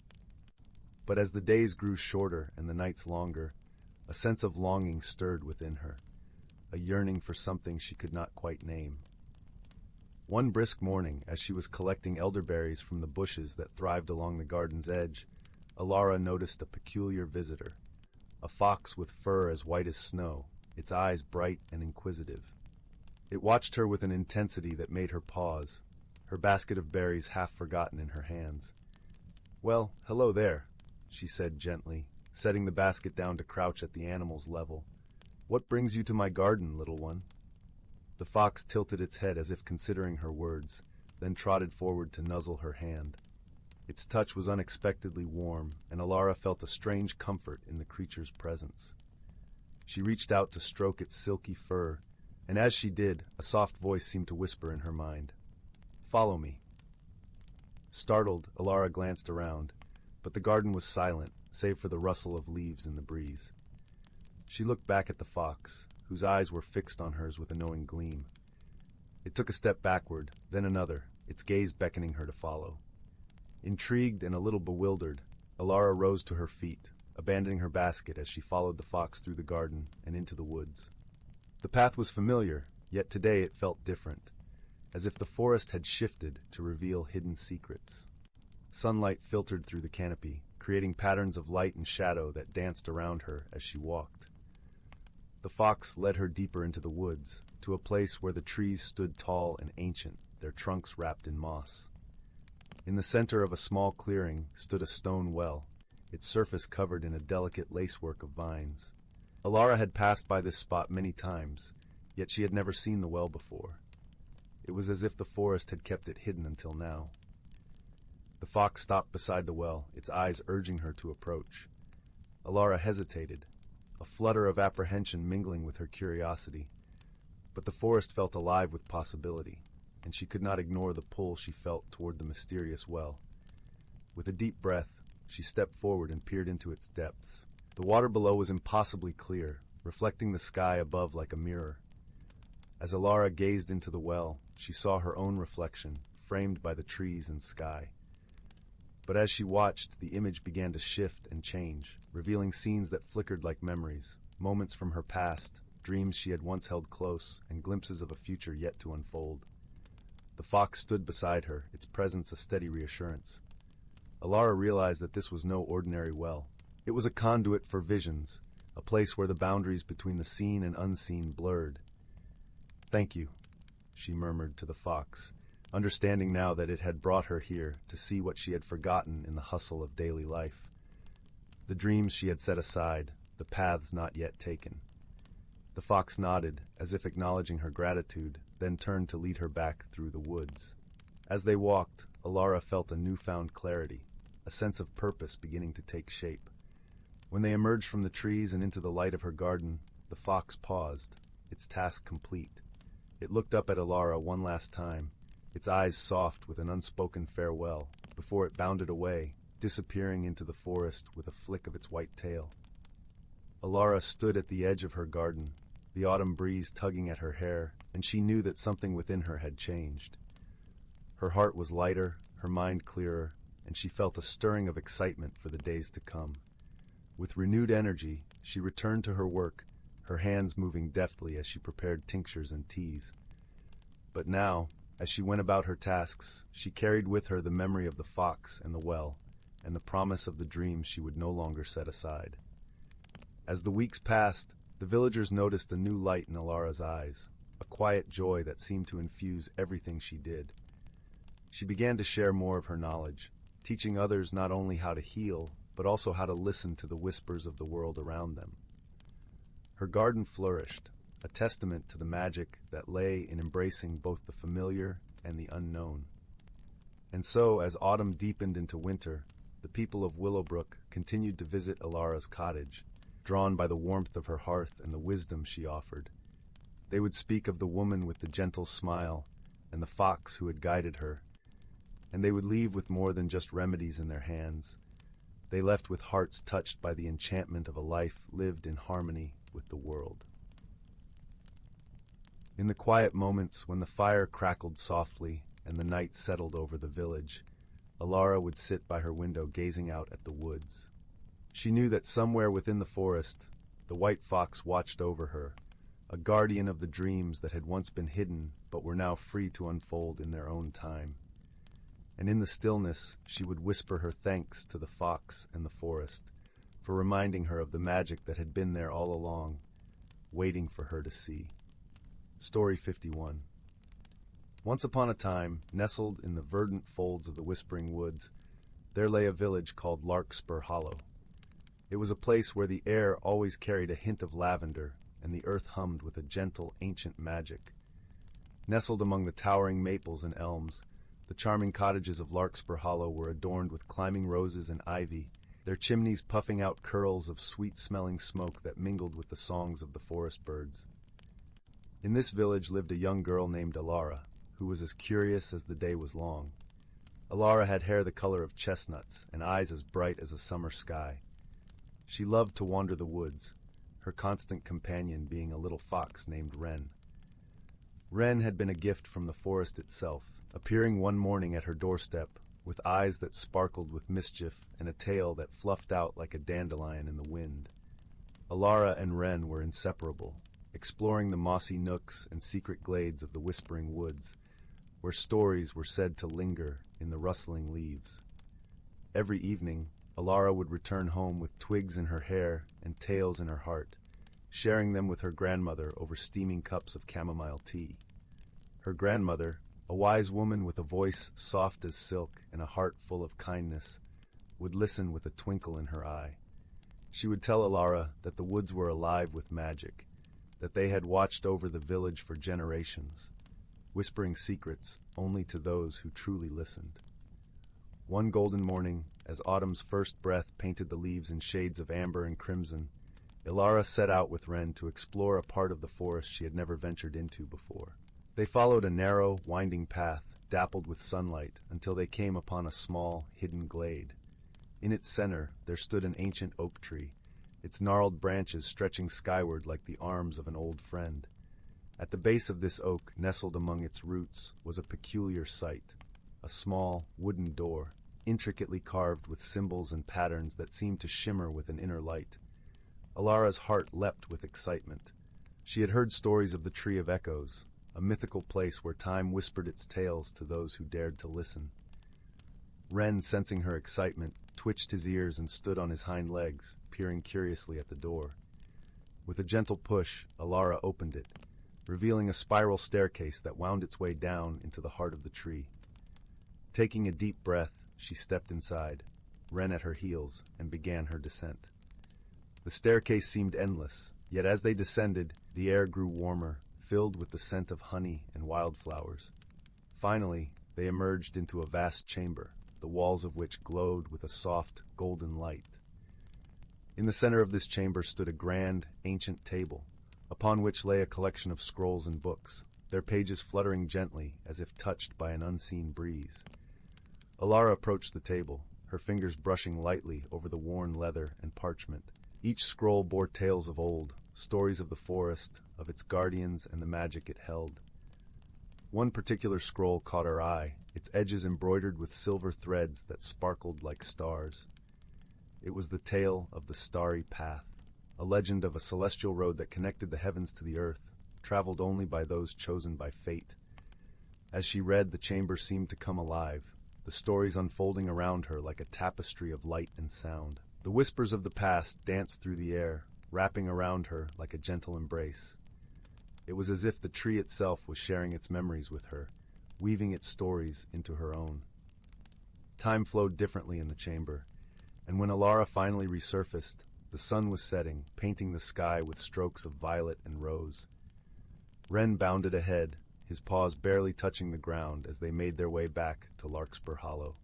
Speaker 1: But as the days grew shorter and the nights longer, a sense of longing stirred within her, a yearning for something she could not quite name. One brisk morning, as she was collecting elderberries from the bushes that thrived along the garden's edge, Alara noticed a peculiar visitor, a fox with fur as white as snow, its eyes bright and inquisitive. It watched her with an intensity that made her pause, her basket of berries half forgotten in her hands. "Well, hello there," she said gently, setting the basket down to crouch at the animal's level. "What brings you to my garden, little one?" The fox tilted its head as if considering her words, then trotted forward to nuzzle her hand. Its touch was unexpectedly warm, and Alara felt a strange comfort in the creature's presence. She reached out to stroke its silky fur, and as she did, a soft voice seemed to whisper in her mind, "Follow me." Startled, Alara glanced around, but the garden was silent, save for the rustle of leaves in the breeze. She looked back at the fox, whose eyes were fixed on hers with a knowing gleam. It took a step backward, then another, its gaze beckoning her to follow. Intrigued and a little bewildered, Alara rose to her feet, abandoning her basket as she followed the fox through the garden and into the woods. The path was familiar, yet today it felt different, as if the forest had shifted to reveal hidden secrets. Sunlight filtered through the canopy, creating patterns of light and shadow that danced around her as she walked. The fox led her deeper into the woods, to a place where the trees stood tall and ancient, their trunks wrapped in moss. In the center of a small clearing stood a stone well, its surface covered in a delicate lacework of vines. Alara had passed by this spot many times, yet she had never seen the well before. It was as if the forest had kept it hidden until now. The fox stopped beside the well, its eyes urging her to approach. Alara hesitated, a flutter of apprehension mingling with her curiosity. But the forest felt alive with possibility, and she could not ignore the pull she felt toward the mysterious well. With a deep breath, she stepped forward and peered into its depths. The water below was impossibly clear, reflecting the sky above like a mirror. As Alara gazed into the well, she saw her own reflection, framed by the trees and sky. But as she watched, the image began to shift and change, revealing scenes that flickered like memories, moments from her past, dreams she had once held close, and glimpses of a future yet to unfold. The fox stood beside her, its presence a steady reassurance. Alara realized that this was no ordinary well. It was a conduit for visions, a place where the boundaries between the seen and unseen blurred. "Thank you," she murmured to the fox, understanding now that it had brought her here to see what she had forgotten in the hustle of daily life. The dreams she had set aside, the paths not yet taken. The fox nodded, as if acknowledging her gratitude, then turned to lead her back through the woods. As they walked, Alara felt a newfound clarity, a sense of purpose beginning to take shape. When they emerged from the trees and into the light of her garden, the fox paused, its task complete. It looked up at Alara one last time, its eyes soft with an unspoken farewell, before it bounded away, disappearing into the forest with a flick of its white tail. Alara stood at the edge of her garden, the autumn breeze tugging at her hair, and she knew that something within her had changed. Her heart was lighter, her mind clearer, and she felt a stirring of excitement for the days to come. With renewed energy, she returned to her work, her hands moving deftly as she prepared tinctures and teas. But now, as she went about her tasks, she carried with her the memory of the fox and the well, and the promise of the dreams she would no longer set aside. As the weeks passed, the villagers noticed a new light in Alara's eyes, a quiet joy that seemed to infuse everything she did. She began to share more of her knowledge, teaching others not only how to heal, but also how to listen to the whispers of the world around them. Her garden flourished, a testament to the magic that lay in embracing both the familiar and the unknown. And so, as autumn deepened into winter, the people of Willowbrook continued to visit Alara's cottage, drawn by the warmth of her hearth and the wisdom she offered. They would speak of the woman with the gentle smile and the fox who had guided her, and they would leave with more than just remedies in their hands. They left with hearts touched by the enchantment of a life lived in harmony with the world. In the quiet moments when the fire crackled softly and the night settled over the village, Alara would sit by her window gazing out at the woods. She knew that somewhere within the forest, the white fox watched over her, a guardian of the dreams that had once been hidden but were now free to unfold in their own time. And in the stillness, she would whisper her thanks to the fox and the forest for reminding her of the magic that had been there all along, waiting for her to see. Story 51. Once upon a time, nestled in the verdant folds of the Whispering Woods, there lay a village called Larkspur Hollow. It was a place where the air always carried a hint of lavender and the earth hummed with a gentle, ancient magic. Nestled among the towering maples and elms, the charming cottages of Larkspur Hollow were adorned with climbing roses and ivy, their chimneys puffing out curls of sweet-smelling smoke that mingled with the songs of the forest birds. In this village lived a young girl named Alara, who was as curious as the day was long. Alara had hair the color of chestnuts and eyes as bright as a summer sky. She loved to wander the woods, her constant companion being a little fox named Wren. Wren had been a gift from the forest itself, appearing one morning at her doorstep with eyes that sparkled with mischief and a tail that fluffed out like a dandelion in the wind. Alara and Wren were inseparable, exploring the mossy nooks and secret glades of the Whispering Woods, where stories were said to linger in the rustling leaves. Every evening, Alara would return home with twigs in her hair and tales in her heart, sharing them with her grandmother over steaming cups of chamomile tea. Her grandmother, a wise woman with a voice soft as silk and a heart full of kindness, would listen with a twinkle in her eye. She would tell Alara that the woods were alive with magic, that they had watched over the village for generations, whispering secrets only to those who truly listened. One golden morning, as autumn's first breath painted the leaves in shades of amber and crimson, Alara set out with Wren to explore a part of the forest she had never ventured into before. They followed a narrow, winding path, dappled with sunlight, until they came upon a small, hidden glade. In its center, there stood an ancient oak tree, its gnarled branches stretching skyward like the arms of an old friend. At the base of this oak, nestled among its roots, was a peculiar sight, a small, wooden door, intricately carved with symbols and patterns that seemed to shimmer with an inner light. Alara's heart leapt with excitement. She had heard stories of the Tree of Echoes, a mythical place where time whispered its tales to those who dared to listen. Wren, sensing her excitement, twitched his ears and stood on his hind legs, peering curiously at the door. With a gentle push, Alara opened it, revealing a spiral staircase that wound its way down into the heart of the tree. Taking a deep breath, she stepped inside, Wren at her heels, and began her descent. The staircase seemed endless, yet as they descended, the air grew warmer, filled with the scent of honey and wildflowers. Finally, they emerged into a vast chamber, the walls of which glowed with a soft, golden light. In the center of this chamber stood a grand, ancient table, upon which lay a collection of scrolls and books, their pages fluttering gently as if touched by an unseen breeze. Alara approached the table, her fingers brushing lightly over the worn leather and parchment. Each scroll bore tales of old, stories of the forest, of its guardians and the magic it held. One particular scroll caught her eye, its edges embroidered with silver threads that sparkled like stars. It was the tale of the Starry Path, a legend of a celestial road that connected the heavens to the earth, traveled only by those chosen by fate. As she read, the chamber seemed to come alive, the stories unfolding around her like a tapestry of light and sound. The whispers of the past danced through the air, wrapping around her like a gentle embrace. It was as if the tree itself was sharing its memories with her, weaving its stories into her own. Time flowed differently in the chamber, and when Alara finally resurfaced, the sun was setting, painting the sky with strokes of violet and rose. Wren bounded ahead, his paws barely touching the ground as they made their way back to Larkspur Hollow.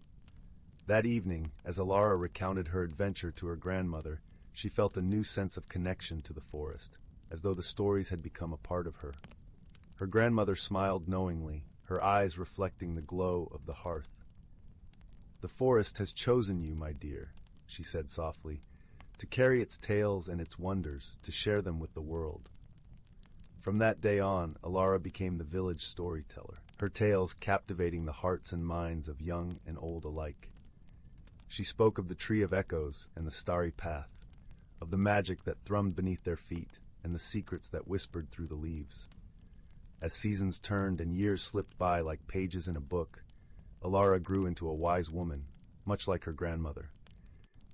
Speaker 1: That evening, as Alara recounted her adventure to her grandmother, she felt a new sense of connection to the forest, as though the stories had become a part of her. Her grandmother smiled knowingly, her eyes reflecting the glow of the hearth. "The forest has chosen you, my dear," she said softly, "to carry its tales and its wonders, to share them with the world." From that day on, Alara became the village storyteller, her tales captivating the hearts and minds of young and old alike. She spoke of the Tree of Echoes and the Starry Path, of the magic that thrummed beneath their feet and the secrets that whispered through the leaves. As seasons turned and years slipped by like pages in a book, Alara grew into a wise woman, much like her grandmother.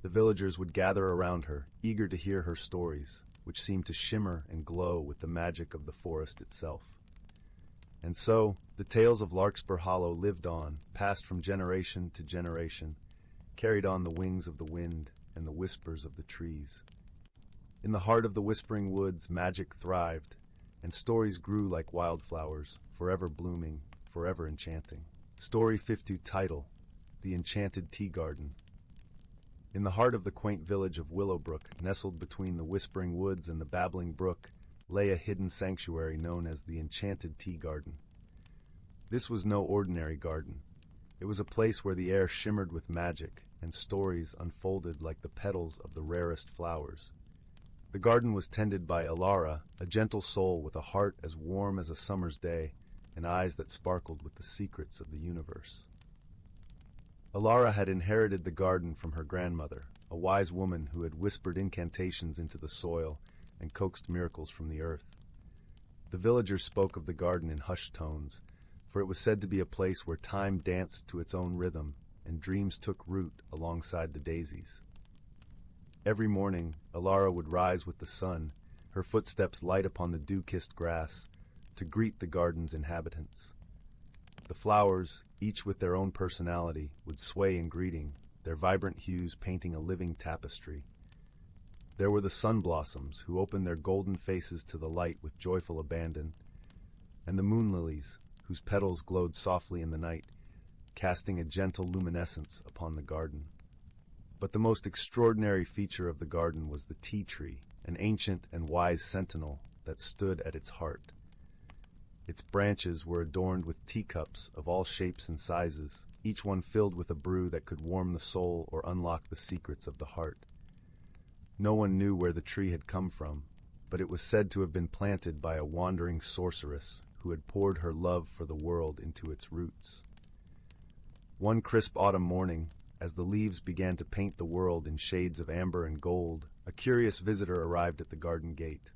Speaker 1: The villagers would gather around her, eager to hear her stories, which seemed to shimmer and glow with the magic of the forest itself. And so, the tales of Larkspur Hollow lived on, passed from generation to generation, carried on the wings of the wind and the whispers of the trees. In the heart of the whispering woods, magic thrived, and stories grew like wildflowers, forever blooming, forever enchanting. Story 52 title, The Enchanted Tea Garden. In the heart of the quaint village of Willowbrook, nestled between the whispering woods and the babbling brook, lay a hidden sanctuary known as the Enchanted Tea Garden. This was no ordinary garden. It was a place where the air shimmered with magic, and stories unfolded like the petals of the rarest flowers. The garden was tended by Alara, a gentle soul with a heart as warm as a summer's day, and eyes that sparkled with the secrets of the universe. Alara had inherited the garden from her grandmother, a wise woman who had whispered incantations into the soil and coaxed miracles from the earth. The villagers spoke of the garden in hushed tones, for it was said to be a place where time danced to its own rhythm and dreams took root alongside the daisies. Every morning, Alara would rise with the sun, her footsteps light upon the dew-kissed grass, to greet the garden's inhabitants. The flowers, each with their own personality, would sway in greeting, their vibrant hues painting a living tapestry. There were the sun blossoms, who opened their golden faces to the light with joyful abandon, and the moon lilies, whose petals glowed softly in the night, casting a gentle luminescence upon the garden. But the most extraordinary feature of the garden was the tea tree, an ancient and wise sentinel that stood at its heart. Its branches were adorned with teacups of all shapes and sizes, each one filled with a brew that could warm the soul or unlock the secrets of the heart. No one knew where the tree had come from, but it was said to have been planted by a wandering sorceress who had poured her love for the world into its roots. One crisp autumn morning, as the leaves began to paint the world in shades of amber and gold, a curious visitor arrived at the garden gate.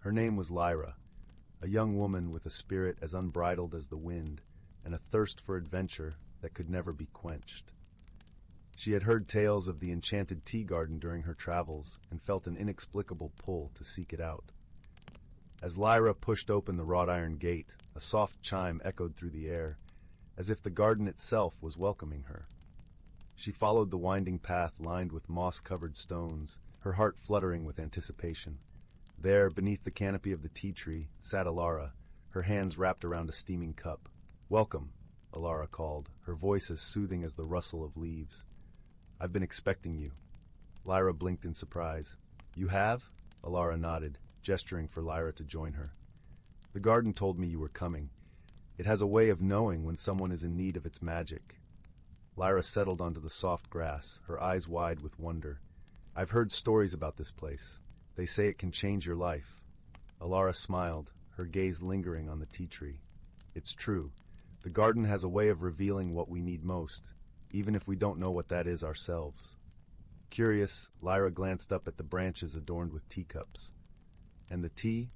Speaker 1: Her name was Lyra, a young woman with a spirit as unbridled as the wind and a thirst for adventure that could never be quenched. She had heard tales of the enchanted tea garden during her travels and felt an inexplicable pull to seek it out. As Lyra pushed open the wrought iron gate, a soft chime echoed through the air, as if the garden itself was welcoming her. She followed the winding path lined with moss-covered stones her heart fluttering with anticipation. There, beneath the canopy of the tea tree, sat Alara, her hands wrapped around a steaming cup. "Welcome," Alara called, her voice as soothing as the rustle of leaves. "I've been expecting you." Lyra blinked in surprise. "You have?" Alara nodded, gesturing for Lyra to join her. "The garden told me you were coming. It has a way of knowing when someone is in need of its magic." Lyra settled onto the soft grass, her eyes wide with wonder. "I've heard stories about this place. They say it can change your life." Alara smiled, her gaze lingering on the tea tree. "It's true. The garden has a way of revealing what we need most, even if we don't know what that is ourselves." Curious, Lyra glanced up at the branches adorned with teacups. "And the tea?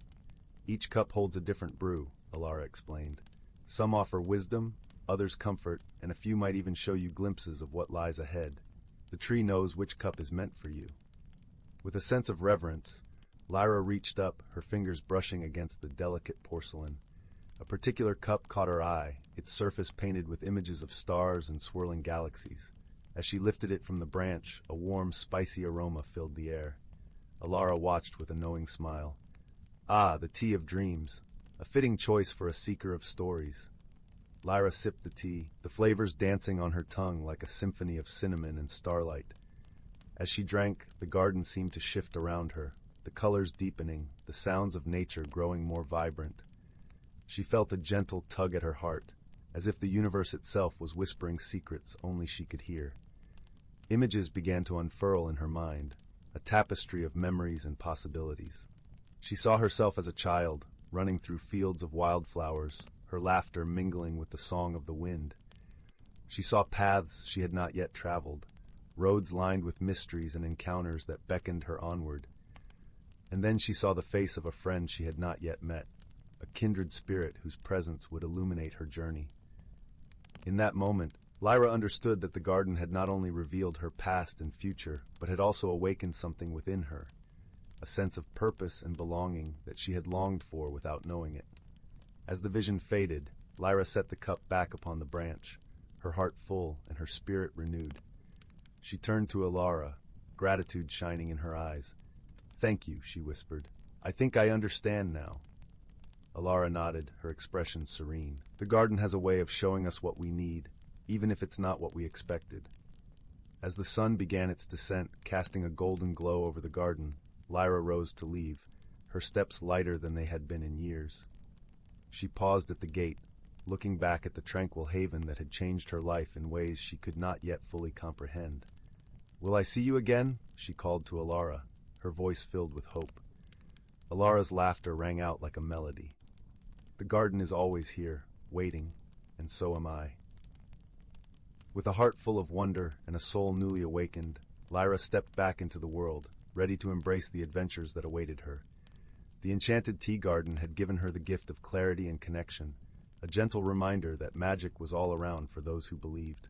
Speaker 1: Each cup holds a different brew," Alara explained. "Some offer wisdom, others comfort, and a few might even show you glimpses of what lies ahead. The tree knows which cup is meant for you." With a sense of reverence, Lyra reached up, her fingers brushing against the delicate porcelain. A particular cup caught her eye, its surface painted with images of stars and swirling galaxies. As she lifted it from the branch, a warm, spicy aroma filled the air. Alara watched with a knowing smile. "Ah, the tea of dreams. A fitting choice for a seeker of stories." Lyra sipped the tea, the flavors dancing on her tongue like a symphony of cinnamon and starlight. As she drank, the garden seemed to shift around her, the colors deepening, the sounds of nature growing more vibrant. She felt a gentle tug at her heart, as if the universe itself was whispering secrets only she could hear. Images began to unfurl in her mind, a tapestry of memories and possibilities. She saw herself as a child, running through fields of wildflowers, her laughter mingling with the song of the wind. She saw paths she had not yet traveled, roads lined with mysteries and encounters that beckoned her onward. And then she saw the face of a friend she had not yet met, a kindred spirit whose presence would illuminate her journey. In that moment, Lyra understood that the garden had not only revealed her past and future, but had also awakened something within her, a sense of purpose and belonging that she had longed for without knowing it. As the vision faded, Lyra set the cup back upon the branch, her heart full and her spirit renewed. She turned to Alara, gratitude shining in her eyes. "Thank you," she whispered. "I think I understand now." Alara nodded, her expression serene. "The garden has a way of showing us what we need, even if it's not what we expected." As the sun began its descent, casting a golden glow over the garden, Lyra rose to leave, her steps lighter than they had been in years. She paused at the gate, looking back at the tranquil haven that had changed her life in ways she could not yet fully comprehend. "Will I see you again?" she called to Alara, her voice filled with hope. Alara's laughter rang out like a melody. "The garden is always here, waiting, and so am I." With a heart full of wonder and a soul newly awakened, Lyra stepped back into the world, ready to embrace the adventures that awaited her. The enchanted tea garden had given her the gift of clarity and connection, a gentle reminder that magic was all around for those who believed.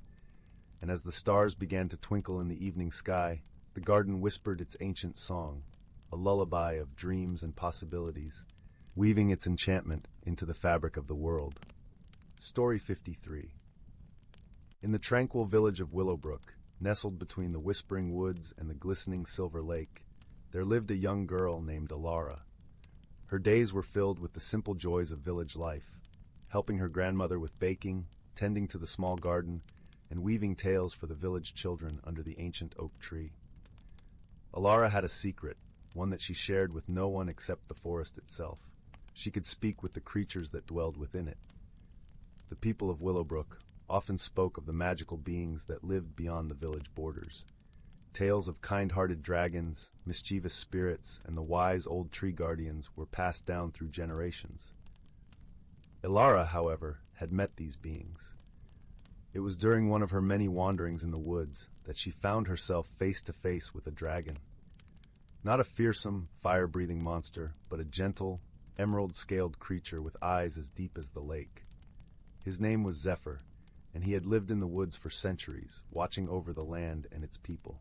Speaker 1: And as the stars began to twinkle in the evening sky, the garden whispered its ancient song, a lullaby of dreams and possibilities, weaving its enchantment into the fabric of the world. Story 53. In the tranquil village of Willowbrook, nestled between the whispering woods and the glistening silver lake, there lived a young girl named Alara. Her days were filled with the simple joys of village life, helping her grandmother with baking, tending to the small garden, and weaving tales for the village children under the ancient oak tree. Alara had a secret, one that she shared with no one except the forest itself. She could speak with the creatures that dwelled within it. The people of Willowbrook often spoke of the magical beings that lived beyond the village borders. Tales of kind-hearted dragons, mischievous spirits, and the wise old tree guardians were passed down through generations. Alara, however, had met these beings. It was during one of her many wanderings in the woods that she found herself face to face with a dragon. Not a fearsome, fire-breathing monster, but a gentle, emerald-scaled creature with eyes as deep as the lake. His name was Zephyr, and he had lived in the woods for centuries, watching over the land and its people.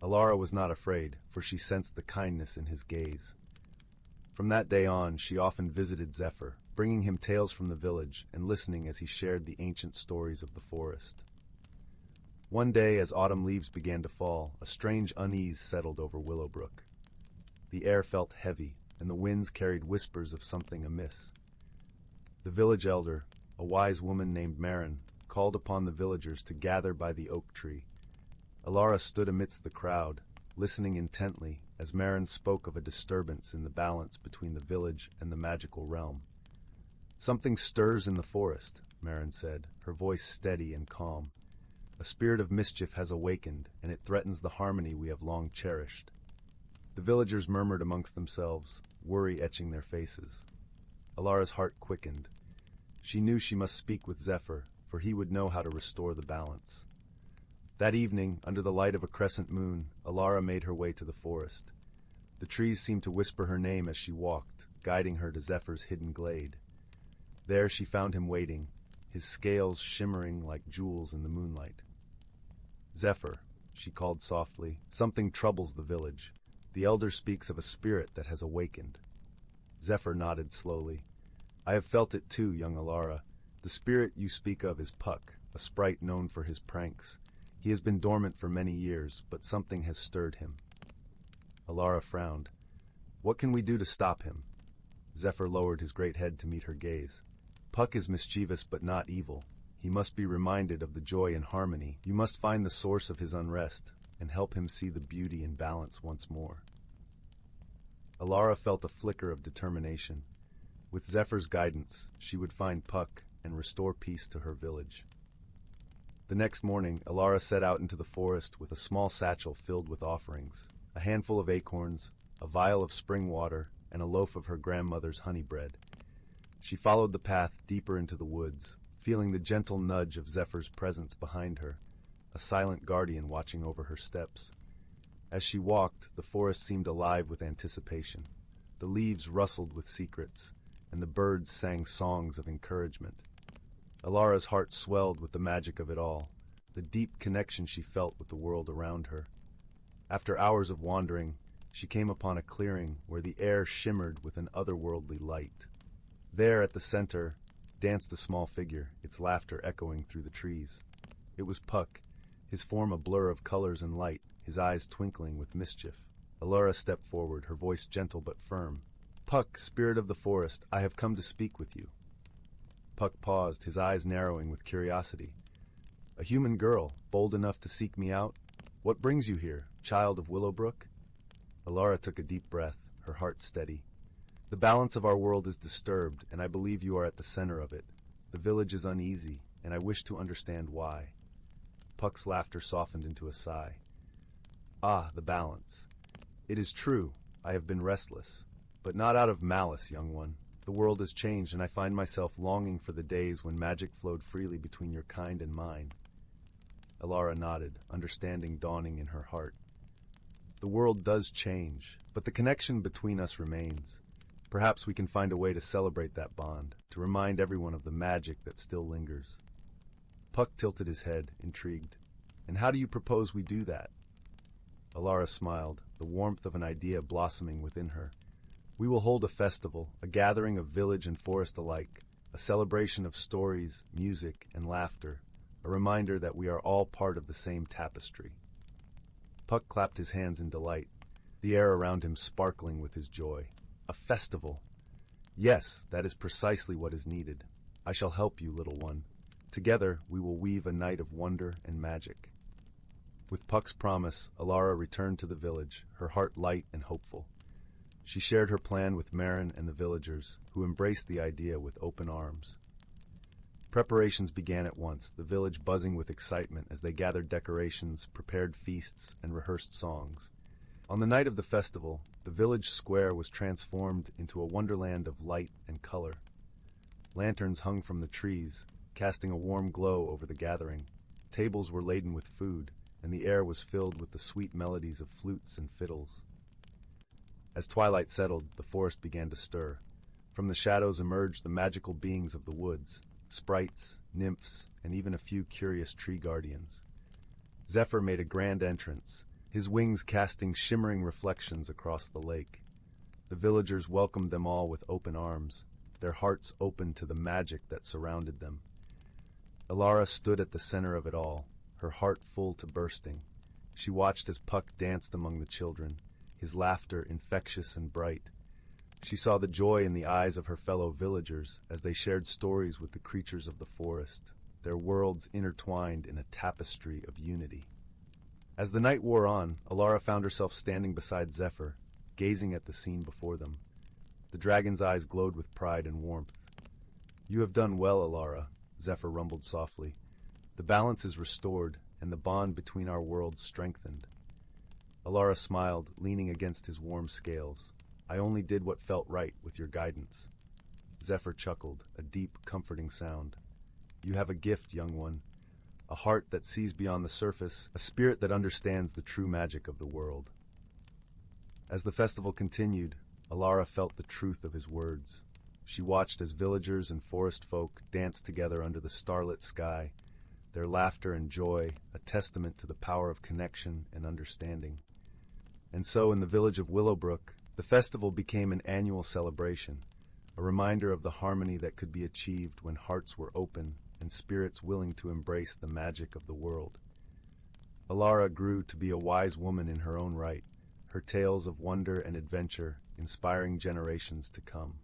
Speaker 1: Alara was not afraid, for she sensed the kindness in his gaze. From that day on, she often visited Zephyr, bringing him tales from the village and listening as he shared the ancient stories of the forest. One day, as autumn leaves began to fall, a strange unease settled over Willowbrook. The air felt heavy, and the winds carried whispers of something amiss. The village elder, a wise woman named Marin, called upon the villagers to gather by the oak tree. Alara stood amidst the crowd, listening intently as Marin spoke of a disturbance in the balance between the village and the magical realm. "Something stirs in the forest," Marin said, her voice steady and calm. "A spirit of mischief has awakened, and it threatens the harmony we have long cherished." The villagers murmured amongst themselves, worry etching their faces. Alara's heart quickened. She knew she must speak with Zephyr, for he would know how to restore the balance. That evening, under the light of a crescent moon, Alara made her way to the forest. The trees seemed to whisper her name as she walked, guiding her to Zephyr's hidden glade. There she found him waiting, his scales shimmering like jewels in the moonlight. "Zephyr," she called softly, "something troubles the village. The elder speaks of a spirit that has awakened." Zephyr nodded slowly. "I have felt it too, young Alara. The spirit you speak of is Puck, a sprite known for his pranks. He has been dormant for many years, but something has stirred him." Alara frowned. "What can we do to stop him?" Zephyr lowered his great head to meet her gaze. "Puck is mischievous but not evil. He must be reminded of the joy and harmony. You must find the source of his unrest and help him see the beauty and balance once more." Alara felt a flicker of determination. With Zephyr's guidance, she would find Puck and restore peace to her village. The next morning, Alara set out into the forest with a small satchel filled with offerings, a handful of acorns, a vial of spring water, and a loaf of her grandmother's honey bread. She followed the path deeper into the woods, feeling the gentle nudge of Zephyr's presence behind her, a silent guardian watching over her steps. As she walked, the forest seemed alive with anticipation. The leaves rustled with secrets, and the birds sang songs of encouragement. Alara's heart swelled with the magic of it all, the deep connection she felt with the world around her. After hours of wandering, she came upon a clearing where the air shimmered with an otherworldly light. There, at the center, danced a small figure, its laughter echoing through the trees. It was Puck, his form a blur of colors and light, his eyes twinkling with mischief. Alara stepped forward, her voice gentle but firm. "Puck, spirit of the forest, I have come to speak with you." Puck paused, his eyes narrowing with curiosity. "A human girl, bold enough to seek me out? What brings you here, child of Willowbrook?" Alara took a deep breath, her heart steady. "The balance of our world is disturbed, and I believe you are at the center of it. The village is uneasy, and I wish to understand why." Puck's laughter softened into a sigh. "Ah, the balance. It is true, I have been restless, but not out of malice, young one. The world has changed, and I find myself longing for the days when magic flowed freely between your kind and mine." Alara nodded, understanding dawning in her heart. "The world does change, but the connection between us remains. Perhaps we can find a way to celebrate that bond, to remind everyone of the magic that still lingers." Puck tilted his head, intrigued. "And how do you propose we do that?" Alara smiled, the warmth of an idea blossoming within her. "We will hold a festival, a gathering of village and forest alike, a celebration of stories, music, and laughter, a reminder that we are all part of the same tapestry." Puck clapped his hands in delight, the air around him sparkling with his joy. "A festival! Yes, that is precisely what is needed. I shall help you, little one. Together, we will weave a night of wonder and magic." With Puck's promise, Alara returned to the village, her heart light and hopeful. She shared her plan with Marin and the villagers, who embraced the idea with open arms. Preparations began at once, the village buzzing with excitement as they gathered decorations, prepared feasts, and rehearsed songs. On the night of the festival, the village square was transformed into a wonderland of light and color. Lanterns hung from the trees, casting a warm glow over the gathering. Tables were laden with food, and the air was filled with the sweet melodies of flutes and fiddles. As twilight settled, the forest began to stir. From the shadows emerged the magical beings of the woods, sprites, nymphs, and even a few curious tree guardians. Zephyr made a grand entrance, his wings casting shimmering reflections across the lake. The villagers welcomed them all with open arms, their hearts open to the magic that surrounded them. Alara stood at the center of it all, her heart full to bursting. She watched as Puck danced among the children, his laughter infectious and bright. She saw the joy in the eyes of her fellow villagers as they shared stories with the creatures of the forest, their worlds intertwined in a tapestry of unity. As the night wore on, Alara found herself standing beside Zephyr, gazing at the scene before them. The dragon's eyes glowed with pride and warmth. "You have done well, Alara," Zephyr rumbled softly. "The balance is restored, and the bond between our worlds strengthened." Alara smiled, leaning against his warm scales. "I only did what felt right with your guidance." Zephyr chuckled, a deep, comforting sound. "You have a gift, young one. A heart that sees beyond the surface, a spirit that understands the true magic of the world." As the festival continued, Alara felt the truth of his words. She watched as villagers and forest folk danced together under the starlit sky, their laughter and joy a testament to the power of connection and understanding. And so, in the village of Willowbrook, the festival became an annual celebration, a reminder of the harmony that could be achieved when hearts were open and spirits willing to embrace the magic of the world. Alara grew to be a wise woman in her own right, her tales of wonder and adventure inspiring generations to come.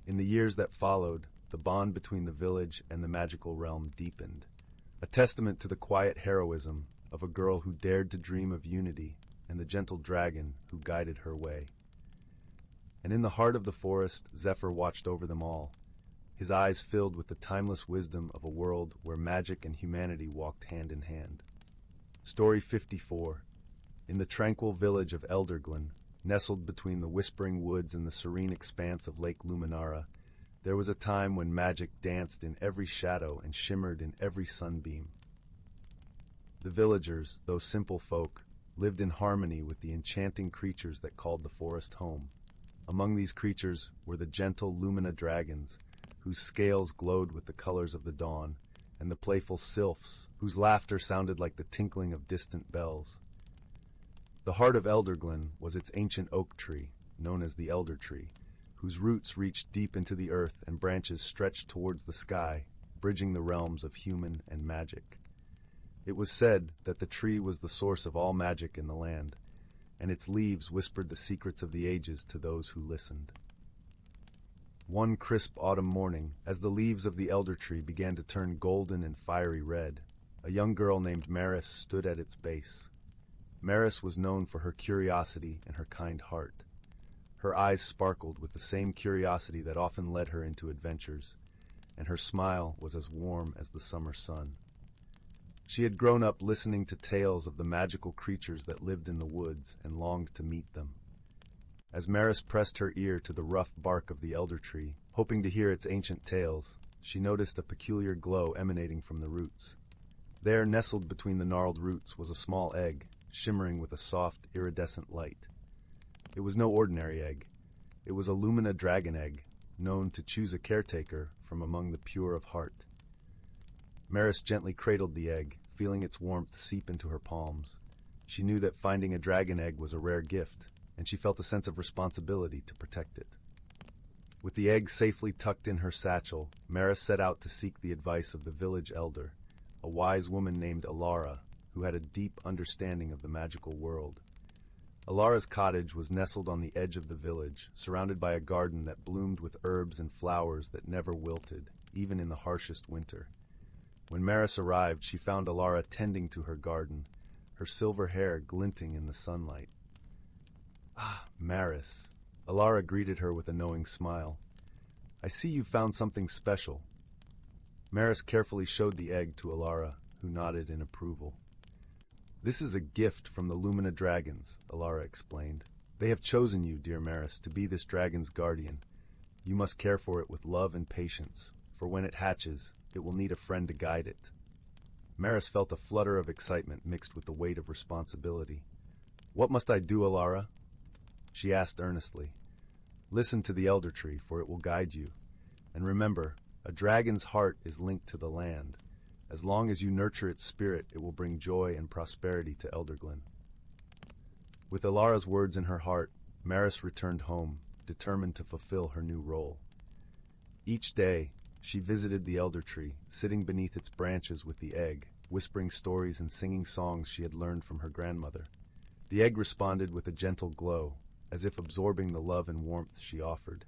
Speaker 1: In the years that followed, the bond between the village and the magical realm deepened, a testament to the quiet heroism of a girl who dared to dream of unity and the gentle dragon who guided her way. And in the heart of the forest, Zephyr watched over them all, his eyes filled with the timeless wisdom of a world where magic and humanity walked hand in hand. Story 54. In the tranquil village of Elderglen, nestled between the whispering woods and the serene expanse of Lake Luminara, there was a time when magic danced in every shadow and shimmered in every sunbeam. The villagers, though simple folk, lived in harmony with the enchanting creatures that called the forest home. Among these creatures were the gentle Lumina dragons, whose scales glowed with the colors of the dawn, and the playful sylphs, whose laughter sounded like the tinkling of distant bells. The heart of Elderglen was its ancient oak tree, known as the Elder Tree, whose roots reached deep into the earth and branches stretched towards the sky, bridging the realms of human and magic. It was said that the tree was the source of all magic in the land, and its leaves whispered the secrets of the ages to those who listened. One crisp autumn morning, as the leaves of the elder tree began to turn golden and fiery red, a young girl named Maris stood at its base. Maris was known for her curiosity and her kind heart. Her eyes sparkled with the same curiosity that often led her into adventures, and her smile was as warm as the summer sun. She had grown up listening to tales of the magical creatures that lived in the woods and longed to meet them. As Maris pressed her ear to the rough bark of the elder tree, hoping to hear its ancient tales, she noticed a peculiar glow emanating from the roots. There, nestled between the gnarled roots, was a small egg, shimmering with a soft, iridescent light. It was no ordinary egg. It was a Lumina dragon egg, known to choose a caretaker from among the pure of heart. Maris gently cradled the egg, feeling its warmth seep into her palms. She knew that finding a dragon egg was a rare gift, and she felt a sense of responsibility to protect it. With the egg safely tucked in her satchel, Maris set out to seek the advice of the village elder, a wise woman named Alara, who had a deep understanding of the magical world. Alara's cottage was nestled on the edge of the village, surrounded by a garden that bloomed with herbs and flowers that never wilted, even in the harshest winter. When Maris arrived, she found Alara tending to her garden, her silver hair glinting in the sunlight. "Ah, Maris," Alara greeted her with a knowing smile. "I see you've found something special." Maris carefully showed the egg to Alara, who nodded in approval. "This is a gift from the Lumina dragons," Alara explained. "They have chosen you, dear Maris, to be this dragon's guardian. You must care for it with love and patience, for when it hatches, it will need a friend to guide it." Maris felt a flutter of excitement mixed with the weight of responsibility. "What must I do, Alara?" she asked earnestly. "Listen to the elder tree, for it will guide you. And remember, a dragon's heart is linked to the land. As long as you nurture its spirit, it will bring joy and prosperity to Elderglen." With Alara's words in her heart, Maris returned home, determined to fulfill her new role. Each day, she visited the elder tree, sitting beneath its branches with the egg, whispering stories and singing songs she had learned from her grandmother. The egg responded with a gentle glow, as if absorbing the love and warmth she offered.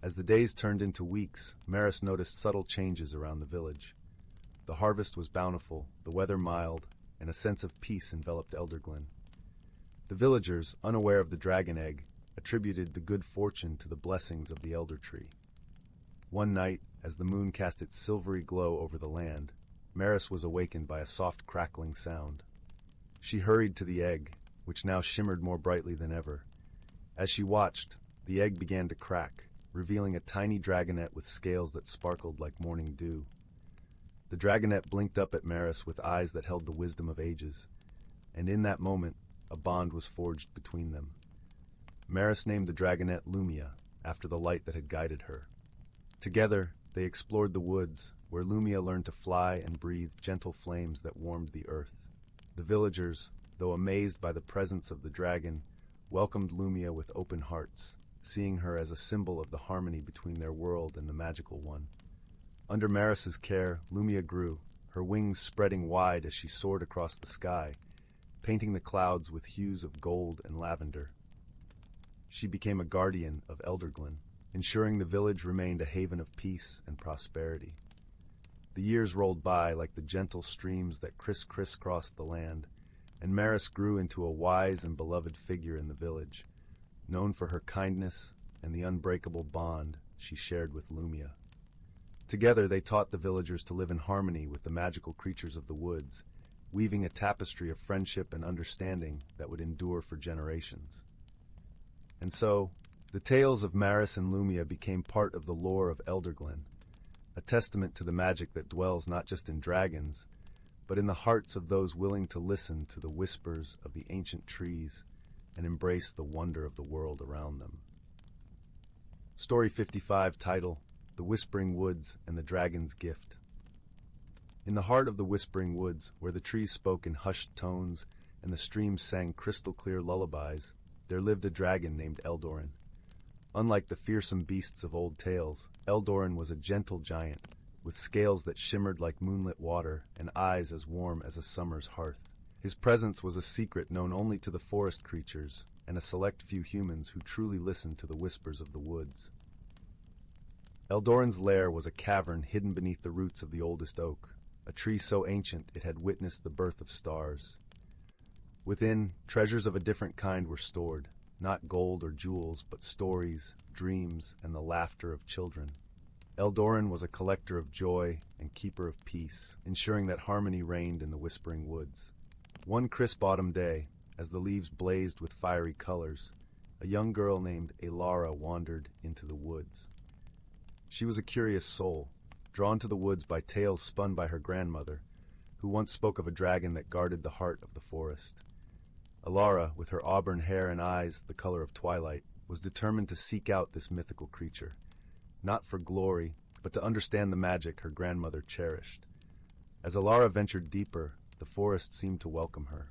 Speaker 1: As the days turned into weeks, Maris noticed subtle changes around the village. The harvest was bountiful, the weather mild, and a sense of peace enveloped Elderglen. The villagers, unaware of the dragon egg, attributed the good fortune to the blessings of the elder tree. One night, as the moon cast its silvery glow over the land, Maris was awakened by a soft crackling sound. She hurried to the egg, which now shimmered more brightly than ever. As she watched, the egg began to crack, revealing a tiny dragonette with scales that sparkled like morning dew. The dragonette blinked up at Maris with eyes that held the wisdom of ages, and in that moment, a bond was forged between them. Maris named the dragonette Lumia, after the light that had guided her. Together, they explored the woods, where Lumia learned to fly and breathe gentle flames that warmed the earth. The villagers, though amazed by the presence of the dragon, welcomed Lumia with open hearts, seeing her as a symbol of the harmony between their world and the magical one. Under Maris's care, Lumia grew, her wings spreading wide as she soared across the sky, painting the clouds with hues of gold and lavender. She became a guardian of Elderglen, ensuring the village remained a haven of peace and prosperity. The years rolled by like the gentle streams that crisscrossed the land, and Maris grew into a wise and beloved figure in the village, known for her kindness and the unbreakable bond she shared with Lumia. Together they taught the villagers to live in harmony with the magical creatures of the woods, weaving a tapestry of friendship and understanding that would endure for generations. And so, the tales of Maris and Lumia became part of the lore of Elderglen, a testament to the magic that dwells not just in dragons, but in the hearts of those willing to listen to the whispers of the ancient trees and embrace the wonder of the world around them. Story 55, title, The Whispering Woods and the Dragon's Gift. In the heart of the Whispering Woods, where the trees spoke in hushed tones and the streams sang crystal-clear lullabies, there lived a dragon named Eldoran. Unlike the fearsome beasts of old tales, Eldoran was a gentle giant, with scales that shimmered like moonlit water and eyes as warm as a summer's hearth. His presence was a secret known only to the forest creatures and a select few humans who truly listened to the whispers of the woods. Eldoran's lair was a cavern hidden beneath the roots of the oldest oak, a tree so ancient it had witnessed the birth of stars. Within, treasures of a different kind were stored, not gold or jewels, but stories, dreams, and the laughter of children. Eldoran was a collector of joy and keeper of peace, ensuring that harmony reigned in the Whispering Woods. One crisp autumn day, as the leaves blazed with fiery colors, a young girl named Elara wandered into the woods. She was a curious soul, drawn to the woods by tales spun by her grandmother, who once spoke of a dragon that guarded the heart of the forest. Elara, with her auburn hair and eyes the color of twilight, was determined to seek out this mythical creature, not for glory, but to understand the magic her grandmother cherished. As Elara ventured deeper, the forest seemed to welcome her.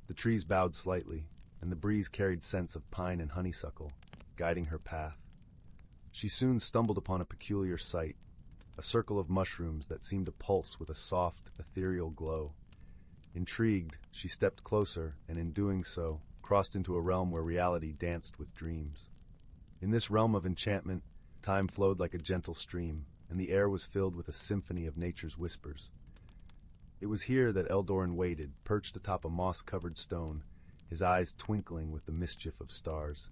Speaker 1: The trees bowed slightly, and the breeze carried scents of pine and honeysuckle, guiding her path. She soon stumbled upon a peculiar sight, a circle of mushrooms that seemed to pulse with a soft, ethereal glow. Intrigued, she stepped closer, and in doing so, crossed into a realm where reality danced with dreams. In this realm of enchantment, time flowed like a gentle stream, and the air was filled with a symphony of nature's whispers. It was here that Eldoran waited, perched atop a moss-covered stone, his eyes twinkling with the mischief of stars.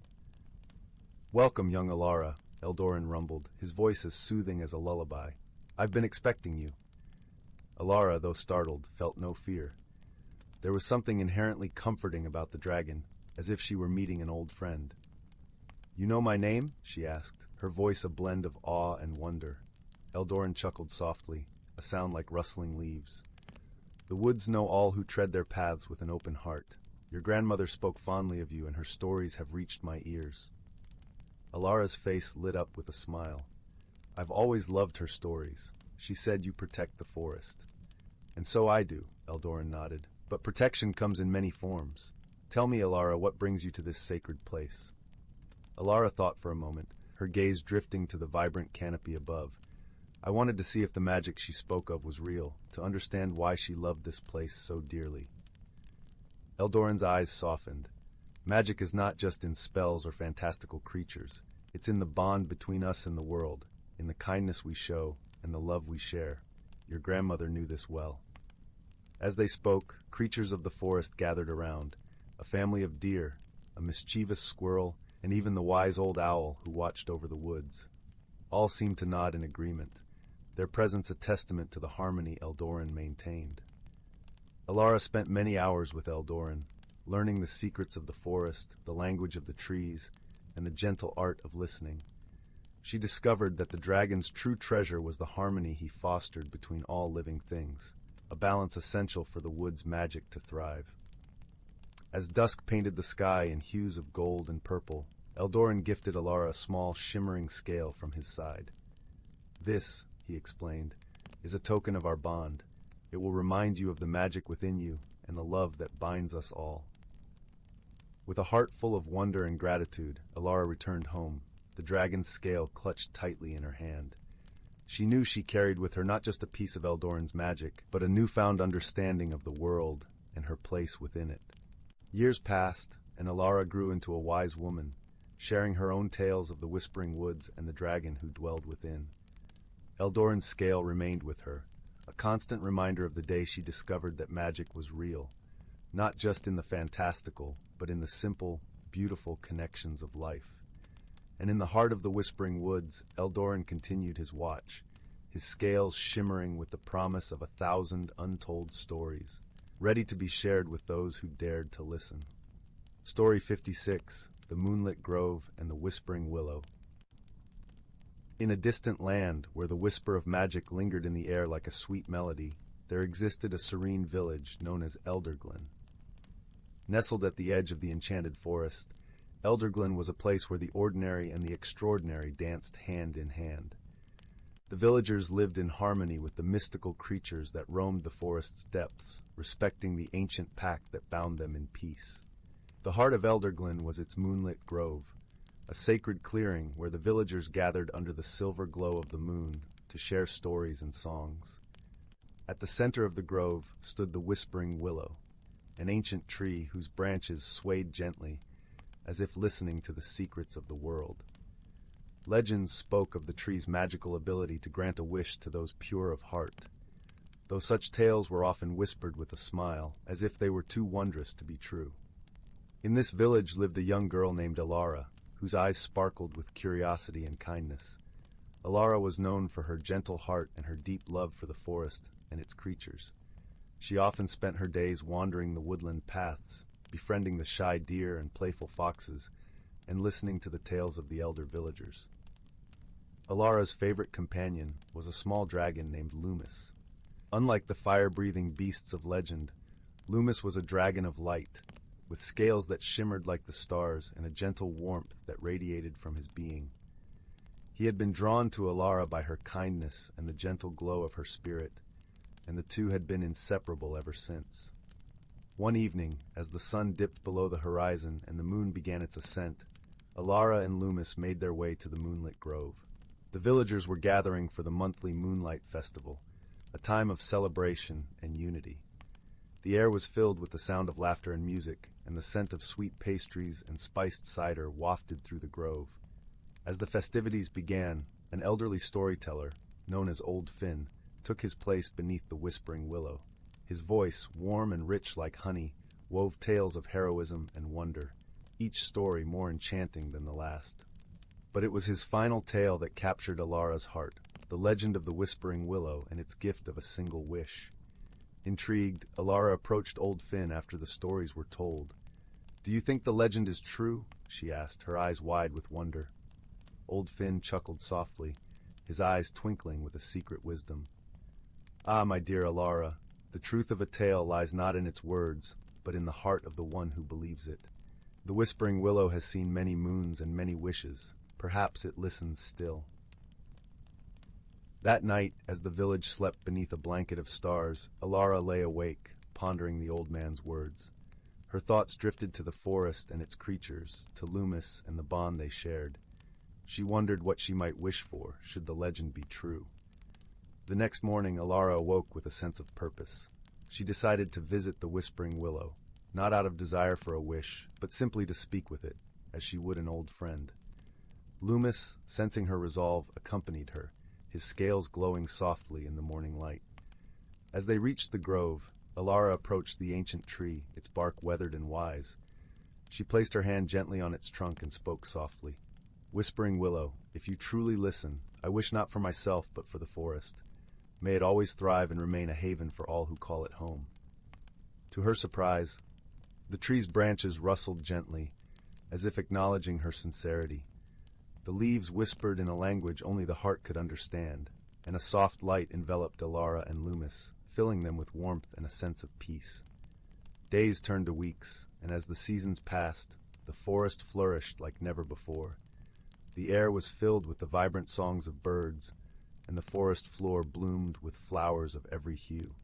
Speaker 1: "Welcome, young Elara," Eldoran rumbled, his voice as soothing as a lullaby. "I've been expecting you." Elara, though startled, felt no fear. There was something inherently comforting about the dragon, as if she were meeting an old friend. "You know my name?" she asked, her voice a blend of awe and wonder. Eldoran chuckled softly, a sound like rustling leaves. "The woods know all who tread their paths with an open heart. Your grandmother spoke fondly of you, and her stories have reached my ears." Alara's face lit up with a smile. "I've always loved her stories. She said you protect the forest." "And so I do," Eldoran nodded. "But protection comes in many forms. Tell me, Elara, what brings you to this sacred place?" Elara thought for a moment, her gaze drifting to the vibrant canopy above. I wanted to see if the magic she spoke of was real, to understand why she loved this place so dearly. Eldoran's eyes softened. Magic is not just in spells or fantastical creatures. It's in the bond between us and the world, in the kindness we show and the love we share. Your grandmother knew this well. As they spoke, creatures of the forest gathered around, a family of deer, a mischievous squirrel, and even the wise old owl who watched over the woods. All seemed to nod in agreement, their presence a testament to the harmony Eldoran maintained. Alara spent many hours with Eldoran, learning the secrets of the forest, the language of the trees, and the gentle art of listening. She discovered that the dragon's true treasure was the harmony he fostered between all living things, a balance essential for the wood's magic to thrive. As dusk painted the sky in hues of gold and purple, Eldoran gifted Alara a small, shimmering scale from his side. "This," he explained, "is a token of our bond. It will remind you of the magic within you and the love that binds us all." With a heart full of wonder and gratitude, Alara returned home, the dragon's scale clutched tightly in her hand. She knew she carried with her not just a piece of Eldoran's magic, but a newfound understanding of the world and her place within it. Years passed, and Alara grew into a wise woman, sharing her own tales of the whispering woods and the dragon who dwelled within. Eldoran's scale remained with her, a constant reminder of the day she discovered that magic was real, not just in the fantastical, but in the simple, beautiful connections of life. And in the heart of the whispering woods, Eldoran continued his watch, his scales shimmering with the promise of 1,000 untold stories, ready to be shared with those who dared to listen. Story 56, The Moonlit Grove and the Whispering Willow. In a distant land, where the whisper of magic lingered in the air like a sweet melody, there existed a serene village known as Elderglen. Nestled at the edge of the enchanted forest, Elderglen was a place where the ordinary and the extraordinary danced hand in hand. The villagers lived in harmony with the mystical creatures that roamed the forest's depths, respecting the ancient pact that bound them in peace. The heart of Elderglen was its moonlit grove, a sacred clearing where the villagers gathered under the silver glow of the moon to share stories and songs. At the center of the grove stood the whispering willow, an ancient tree whose branches swayed gently, as if listening to the secrets of the world. Legends spoke of the tree's magical ability to grant a wish to those pure of heart, though such tales were often whispered with a smile, as if they were too wondrous to be true. In this village lived a young girl named Alara, whose eyes sparkled with curiosity and kindness. Alara was known for her gentle heart and her deep love for the forest and its creatures. She often spent her days wandering the woodland paths, befriending the shy deer and playful foxes, and listening to the tales of the elder villagers. Alara's favorite companion was a small dragon named Loomis. Unlike the fire-breathing beasts of legend, Loomis was a dragon of light, with scales that shimmered like the stars and a gentle warmth that radiated from his being. He had been drawn to Alara by her kindness and the gentle glow of her spirit, and the two had been inseparable ever since. One evening, as the sun dipped below the horizon and the moon began its ascent, Alara and Loomis made their way to the moonlit grove. The villagers were gathering for the monthly Moonlight Festival, a time of celebration and unity. The air was filled with the sound of laughter and music, and the scent of sweet pastries and spiced cider wafted through the grove. As the festivities began, an elderly storyteller, known as Old Finn, took his place beneath the whispering willow. His voice, warm and rich like honey, wove tales of heroism and wonder, each story more enchanting than the last. But it was his final tale that captured Alara's heart, the legend of the whispering willow and its gift of a single wish. Intrigued, Alara approached Old Finn after the stories were told. "Do you think the legend is true?" she asked, her eyes wide with wonder. Old Finn chuckled softly, his eyes twinkling with a secret wisdom. "Ah, my dear Alara, the truth of a tale lies not in its words, but in the heart of the one who believes it. The whispering willow has seen many moons and many wishes. Perhaps it listens still." That night, as the village slept beneath a blanket of stars, Alara lay awake, pondering the old man's words. Her thoughts drifted to the forest and its creatures, to Loomis and the bond they shared. She wondered what she might wish for, should the legend be true. The next morning, Alara awoke with a sense of purpose. She decided to visit the whispering willow, not out of desire for a wish, but simply to speak with it, as she would an old friend. Loomis, sensing her resolve, accompanied her, his scales glowing softly in the morning light. As they reached the grove, Alara approached the ancient tree, its bark weathered and wise. She placed her hand gently on its trunk and spoke softly. "Whispering willow, if you truly listen, I wish not for myself but for the forest. May it always thrive and remain a haven for all who call it home." To her surprise, the tree's branches rustled gently, as if acknowledging her sincerity. The leaves whispered in a language only the heart could understand, and a soft light enveloped Alara and Loomis, filling them with warmth and a sense of peace. Days turned to weeks, and as the seasons passed, the forest flourished like never before. The air was filled with the vibrant songs of birds, and the forest floor bloomed with flowers of every hue.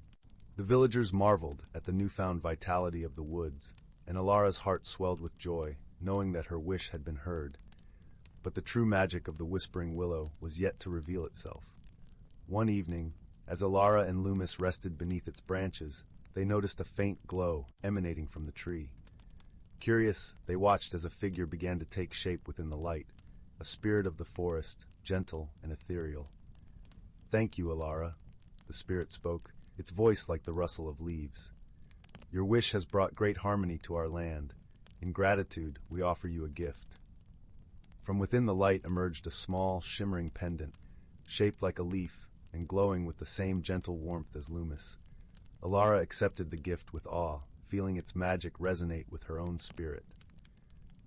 Speaker 1: The villagers marveled at the newfound vitality of the woods, and Alara's heart swelled with joy, knowing that her wish had been heard. But the true magic of the whispering willow was yet to reveal itself. One evening, as Alara and Loomis rested beneath its branches, they noticed a faint glow emanating from the tree. Curious, they watched as a figure began to take shape within the light, a spirit of the forest, gentle and ethereal. "Thank you, Alara," the spirit spoke, its voice like the rustle of leaves. "Your wish has brought great harmony to our land. In gratitude, we offer you a gift." From within the light emerged a small, shimmering pendant, shaped like a leaf and glowing with the same gentle warmth as Loomis. Alara accepted the gift with awe, feeling its magic resonate with her own spirit.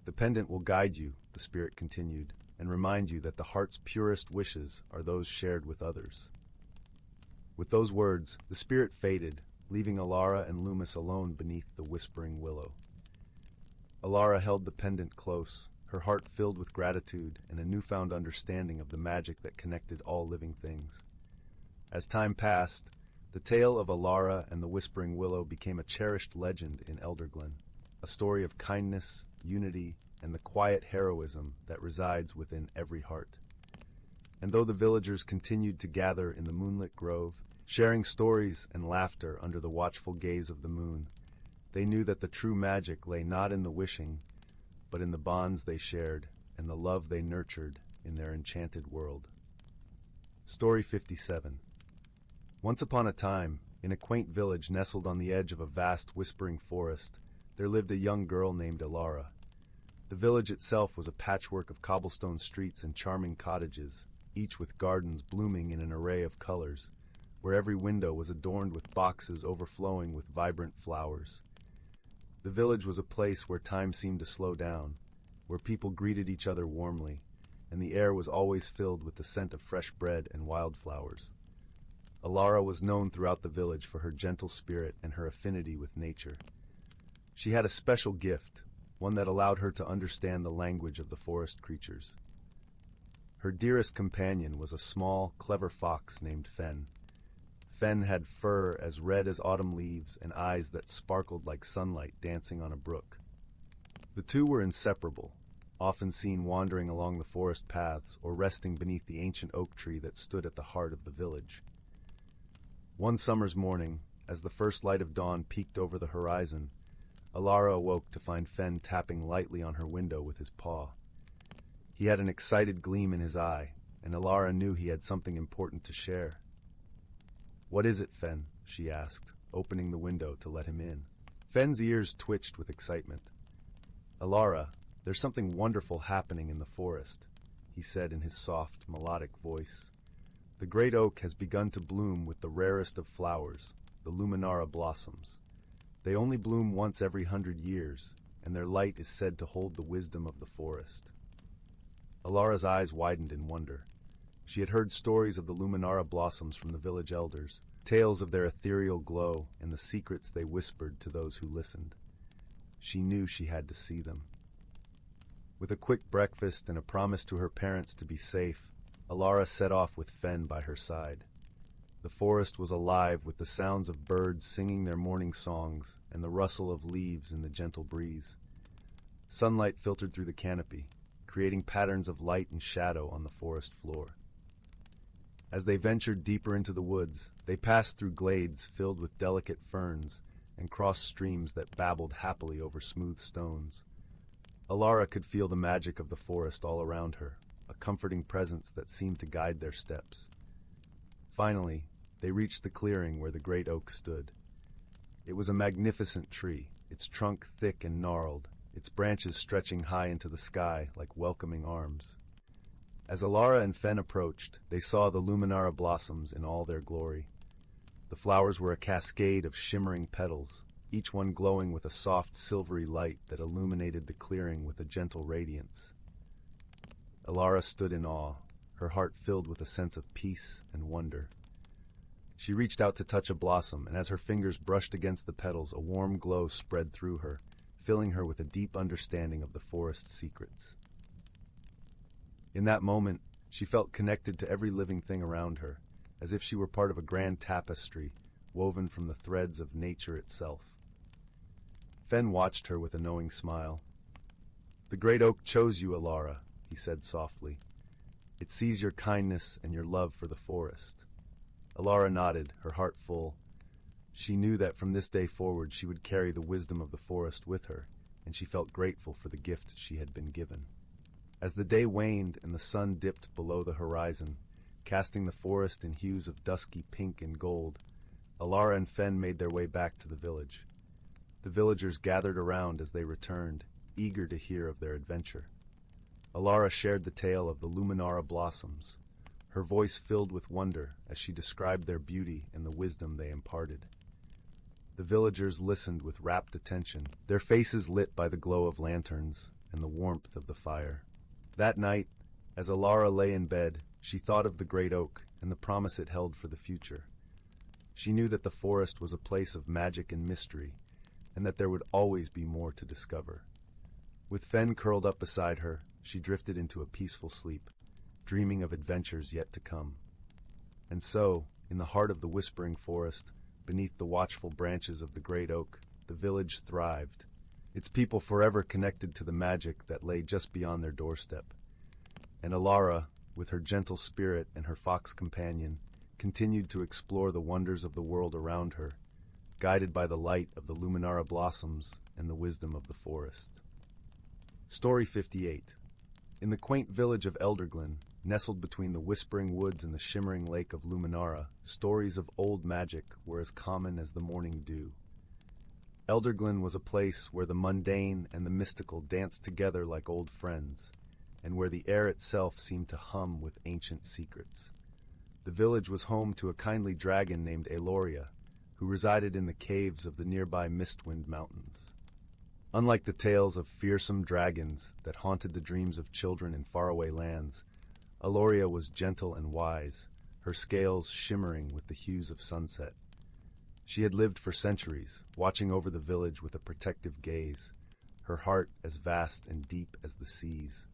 Speaker 1: "The pendant will guide you," the spirit continued, "and remind you that the heart's purest wishes are those shared with others." With those words, the spirit faded, leaving Alara and Loomis alone beneath the whispering willow. Alara held the pendant close, her heart filled with gratitude and a newfound understanding of the magic that connected all living things. As time passed, the tale of Alara and the whispering willow became a cherished legend in Elderglen, a story of kindness, unity, and the quiet heroism that resides within every heart. And though the villagers continued to gather in the moonlit grove, sharing stories and laughter under the watchful gaze of the moon, they knew that the true magic lay not in the wishing, but in the bonds they shared and the love they nurtured in their enchanted world. Story 57. Once upon a time, in a quaint village nestled on the edge of a vast whispering forest, there lived a young girl named Alara. The village itself was a patchwork of cobblestone streets and charming cottages, each with gardens blooming in an array of colors, where every window was adorned with boxes overflowing with vibrant flowers. The village was a place where time seemed to slow down, where people greeted each other warmly, and the air was always filled with the scent of fresh bread and wildflowers. Alara was known throughout the village for her gentle spirit and her affinity with nature. She had a special gift, one that allowed her to understand the language of the forest creatures. Her dearest companion was a small, clever fox named Fen. Fen had fur as red as autumn leaves and eyes that sparkled like sunlight dancing on a brook. The two were inseparable, often seen wandering along the forest paths or resting beneath the ancient oak tree that stood at the heart of the village. One summer's morning, as the first light of dawn peeked over the horizon, Alara awoke to find Fen tapping lightly on her window with his paw. He had an excited gleam in his eye, and Alara knew he had something important to share. "What is it, Fen?" she asked, opening the window to let him in. Fen's ears twitched with excitement. "Alara, there's something wonderful happening in the forest," he said in his soft, melodic voice. "The great oak has begun to bloom with the rarest of flowers, the luminara blossoms. They only bloom once every 100 years, and their light is said to hold the wisdom of the forest." Alara's eyes widened in wonder. She had heard stories of the luminara blossoms from the village elders, tales of their ethereal glow and the secrets they whispered to those who listened. She knew she had to see them. With a quick breakfast and a promise to her parents to be safe, Alara set off with Fen by her side. The forest was alive with the sounds of birds singing their morning songs and the rustle of leaves in the gentle breeze. Sunlight filtered through the canopy, creating patterns of light and shadow on the forest floor. As they ventured deeper into the woods, they passed through glades filled with delicate ferns and crossed streams that babbled happily over smooth stones. Alara could feel the magic of the forest all around her, a comforting presence that seemed to guide their steps. Finally, they reached the clearing where the great oak stood. It was a magnificent tree, its trunk thick and gnarled, its branches stretching high into the sky like welcoming arms. As Alara and Fen approached, they saw the luminara blossoms in all their glory. The flowers were a cascade of shimmering petals, each one glowing with a soft, silvery light that illuminated the clearing with a gentle radiance. Alara stood in awe, her heart filled with a sense of peace and wonder. She reached out to touch a blossom, and as her fingers brushed against the petals, a warm glow spread through her, filling her with a deep understanding of the forest's secrets. In that moment, she felt connected to every living thing around her, as if she were part of a grand tapestry woven from the threads of nature itself. Fen watched her with a knowing smile. "The great oak chose you, Alara," he said softly. "It sees your kindness and your love for the forest." Alara nodded, her heart full. She knew that from this day forward she would carry the wisdom of the forest with her, and she felt grateful for the gift she had been given. As the day waned and the sun dipped below the horizon, casting the forest in hues of dusky pink and gold, Alara and Fen made their way back to the village. The villagers gathered around as they returned, eager to hear of their adventure. Alara shared the tale of the luminara blossoms, her voice filled with wonder as she described their beauty and the wisdom they imparted. The villagers listened with rapt attention, their faces lit by the glow of lanterns and the warmth of the fire. That night, as Alara lay in bed, she thought of the great oak and the promise it held for the future. She knew that the forest was a place of magic and mystery, and that there would always be more to discover. With Fen curled up beside her, she drifted into a peaceful sleep, dreaming of adventures yet to come. And so, in the heart of the whispering forest, beneath the watchful branches of the great oak, the village thrived, its people forever connected to the magic that lay just beyond their doorstep. And Alara, with her gentle spirit and her fox companion, continued to explore the wonders of the world around her, guided by the light of the luminara blossoms and the wisdom of the forest. Story 58. In the quaint village of Elderglen, nestled between the whispering woods and the shimmering lake of Luminara, stories of old magic were as common as the morning dew. Elderglen was a place where the mundane and the mystical danced together like old friends, and where the air itself seemed to hum with ancient secrets. The village was home to a kindly dragon named Eloria, who resided in the caves of the nearby Mistwind Mountains. Unlike the tales of fearsome dragons that haunted the dreams of children in faraway lands, Eloria was gentle and wise, her scales shimmering with the hues of sunset. She had lived for centuries, watching over the village with a protective gaze, her heart as vast and deep as the seas.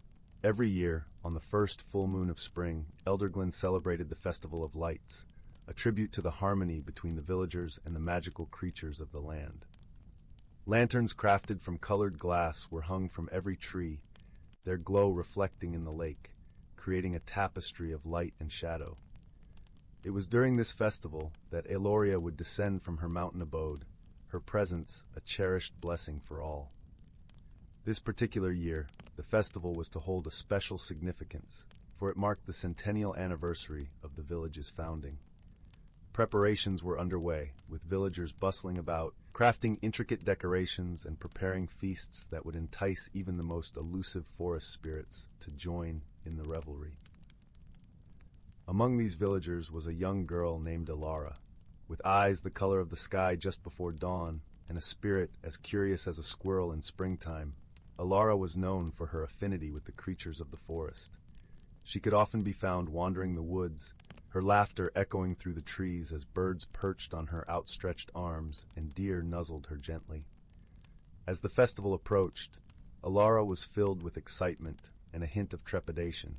Speaker 1: Every year, on the first full moon of spring, Elderglen celebrated the Festival of Lights, a tribute to the harmony between the villagers and the magical creatures of the land. Lanterns crafted from colored glass were hung from every tree, their glow reflecting in the lake, creating a tapestry of light and shadow. It was during this festival that Eloria would descend from her mountain abode, her presence a cherished blessing for all. This particular year, the festival was to hold a special significance, for it marked the centennial anniversary of the village's founding. Preparations were underway, with villagers bustling about, crafting intricate decorations and preparing feasts that would entice even the most elusive forest spirits to join in the revelry. Among these villagers was a young girl named Alara, with eyes the color of the sky just before dawn and a spirit as curious as a squirrel in springtime. Alara was known for her affinity with the creatures of the forest. She could often be found wandering the woods, her laughter echoing through the trees as birds perched on her outstretched arms and deer nuzzled her gently. As the festival approached, Alara was filled with excitement and a hint of trepidation.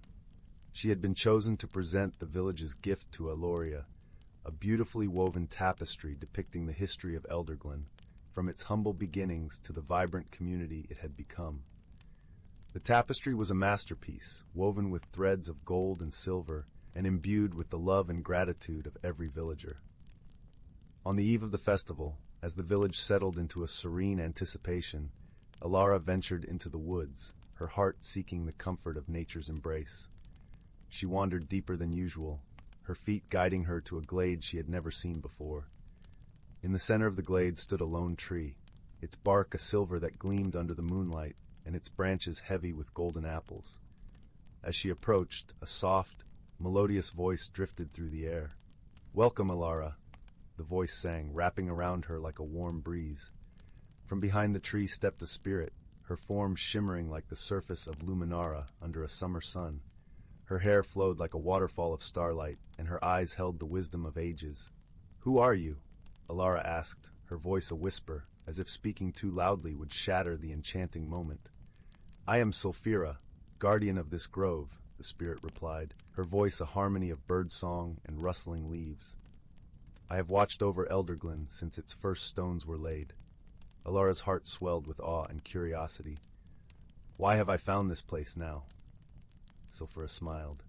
Speaker 1: She had been chosen to present the village's gift to Eloria, a beautifully woven tapestry depicting the history of Elderglen, from its humble beginnings to the vibrant community it had become. The tapestry was a masterpiece, woven with threads of gold and silver, and imbued with the love and gratitude of every villager. On the eve of the festival, as the village settled into a serene anticipation, Alara ventured into the woods, her heart seeking the comfort of nature's embrace. She wandered deeper than usual, her feet guiding her to a glade she had never seen before. In the center of the glade stood a lone tree, its bark a silver that gleamed under the moonlight, and its branches heavy with golden apples. As she approached, a soft, melodious voice drifted through the air. "Welcome, Alara," the voice sang, wrapping around her like a warm breeze. From behind the tree stepped a spirit, her form shimmering like the surface of Luminara under a summer sun. Her hair flowed like a waterfall of starlight, and her eyes held the wisdom of ages. "Who are you?" Alara asked, her voice a whisper, as if speaking too loudly would shatter the enchanting moment. "I am Sulfira, guardian of this grove," the spirit replied, her voice a harmony of birdsong and rustling leaves. "I have watched over Elderglen since its first stones were laid." Alara's heart swelled with awe and curiosity. "Why have I found this place now?" Sulfura smiled,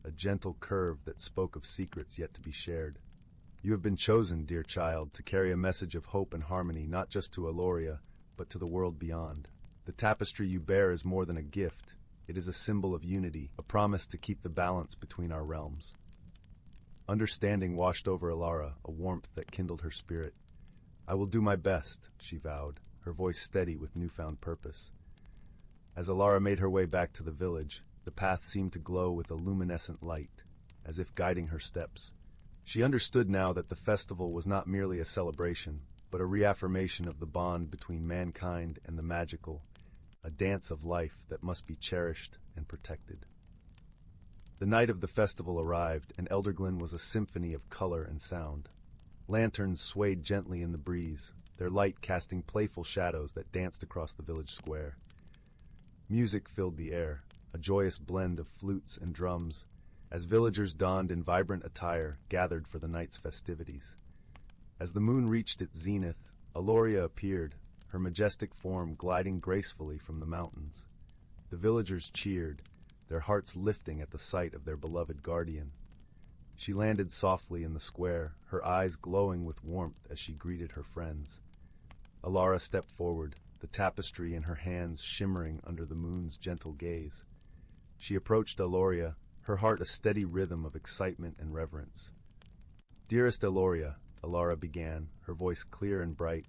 Speaker 1: a gentle curve that spoke of secrets yet to be shared. "You have been chosen, dear child, to carry a message of hope and harmony not just to Aloria, but to the world beyond. The tapestry you bear is more than a gift. It is a symbol of unity, a promise to keep the balance between our realms." Understanding washed over Alara, a warmth that kindled her spirit. "I will do my best," she vowed, her voice steady with newfound purpose. As Alara made her way back to the village, the path seemed to glow with a luminescent light, as if guiding her steps. She understood now that the festival was not merely a celebration, but a reaffirmation of the bond between mankind and the magical, a dance of life that must be cherished and protected. The night of the festival arrived, and Elderglen was a symphony of color and sound. Lanterns swayed gently in the breeze, their light casting playful shadows that danced across the village square. Music filled the air, a joyous blend of flutes and drums, as villagers donned in vibrant attire gathered for the night's festivities. As the moon reached its zenith, Aloria appeared, her majestic form gliding gracefully from the mountains. The villagers cheered, their hearts lifting at the sight of their beloved guardian. She landed softly in the square, her eyes glowing with warmth as she greeted her friends. Alara stepped forward, the tapestry in her hands shimmering under the moon's gentle gaze. She approached Aloria, her heart a steady rhythm of excitement and reverence. "Dearest Aloria," Alara began, her voice clear and bright,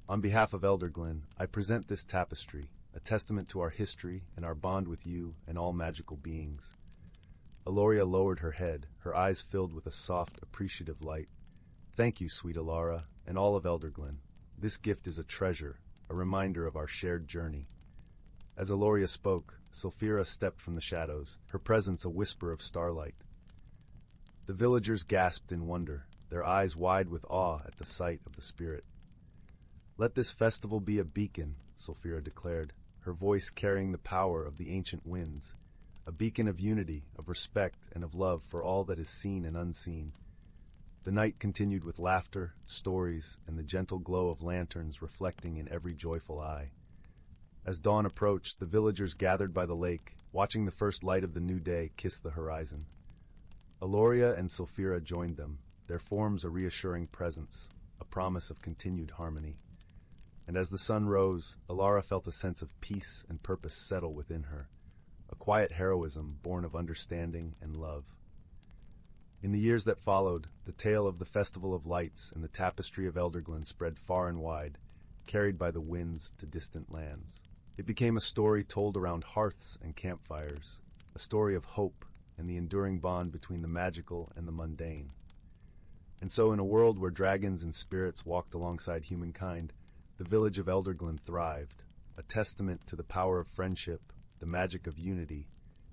Speaker 1: "on behalf of Elderglen, I present this tapestry, a testament to our history and our bond with you and all magical beings." Aloria lowered her head, her eyes filled with a soft, appreciative light. "Thank you, sweet Alara, and all of Elderglen. This gift is a treasure, a reminder of our shared journey." As Aloria spoke, Sulfira stepped from the shadows, her presence a whisper of starlight. The villagers gasped in wonder, their eyes wide with awe at the sight of the spirit. "Let this festival be a beacon," Sulfira declared, her voice carrying the power of the ancient winds, a beacon of unity, of respect, and of love for all that is seen and unseen. The night continued with laughter, stories, and the gentle glow of lanterns reflecting in every joyful eye. As dawn approached, the villagers gathered by the lake, watching the first light of the new day kiss the horizon. Aloria and Sulfira joined them, their forms a reassuring presence, a promise of continued harmony. And as the sun rose, Alara felt a sense of peace and purpose settle within her, a quiet heroism born of understanding and love. In the years that followed, the tale of the Festival of Lights and the tapestry of Elderglen spread far and wide, carried by the winds to distant lands. It became a story told around hearths and campfires, a story of hope and the enduring bond between the magical and the mundane. And so in a world where dragons and spirits walked alongside humankind, the village of Elderglen thrived, a testament to the power of friendship, the magic of unity,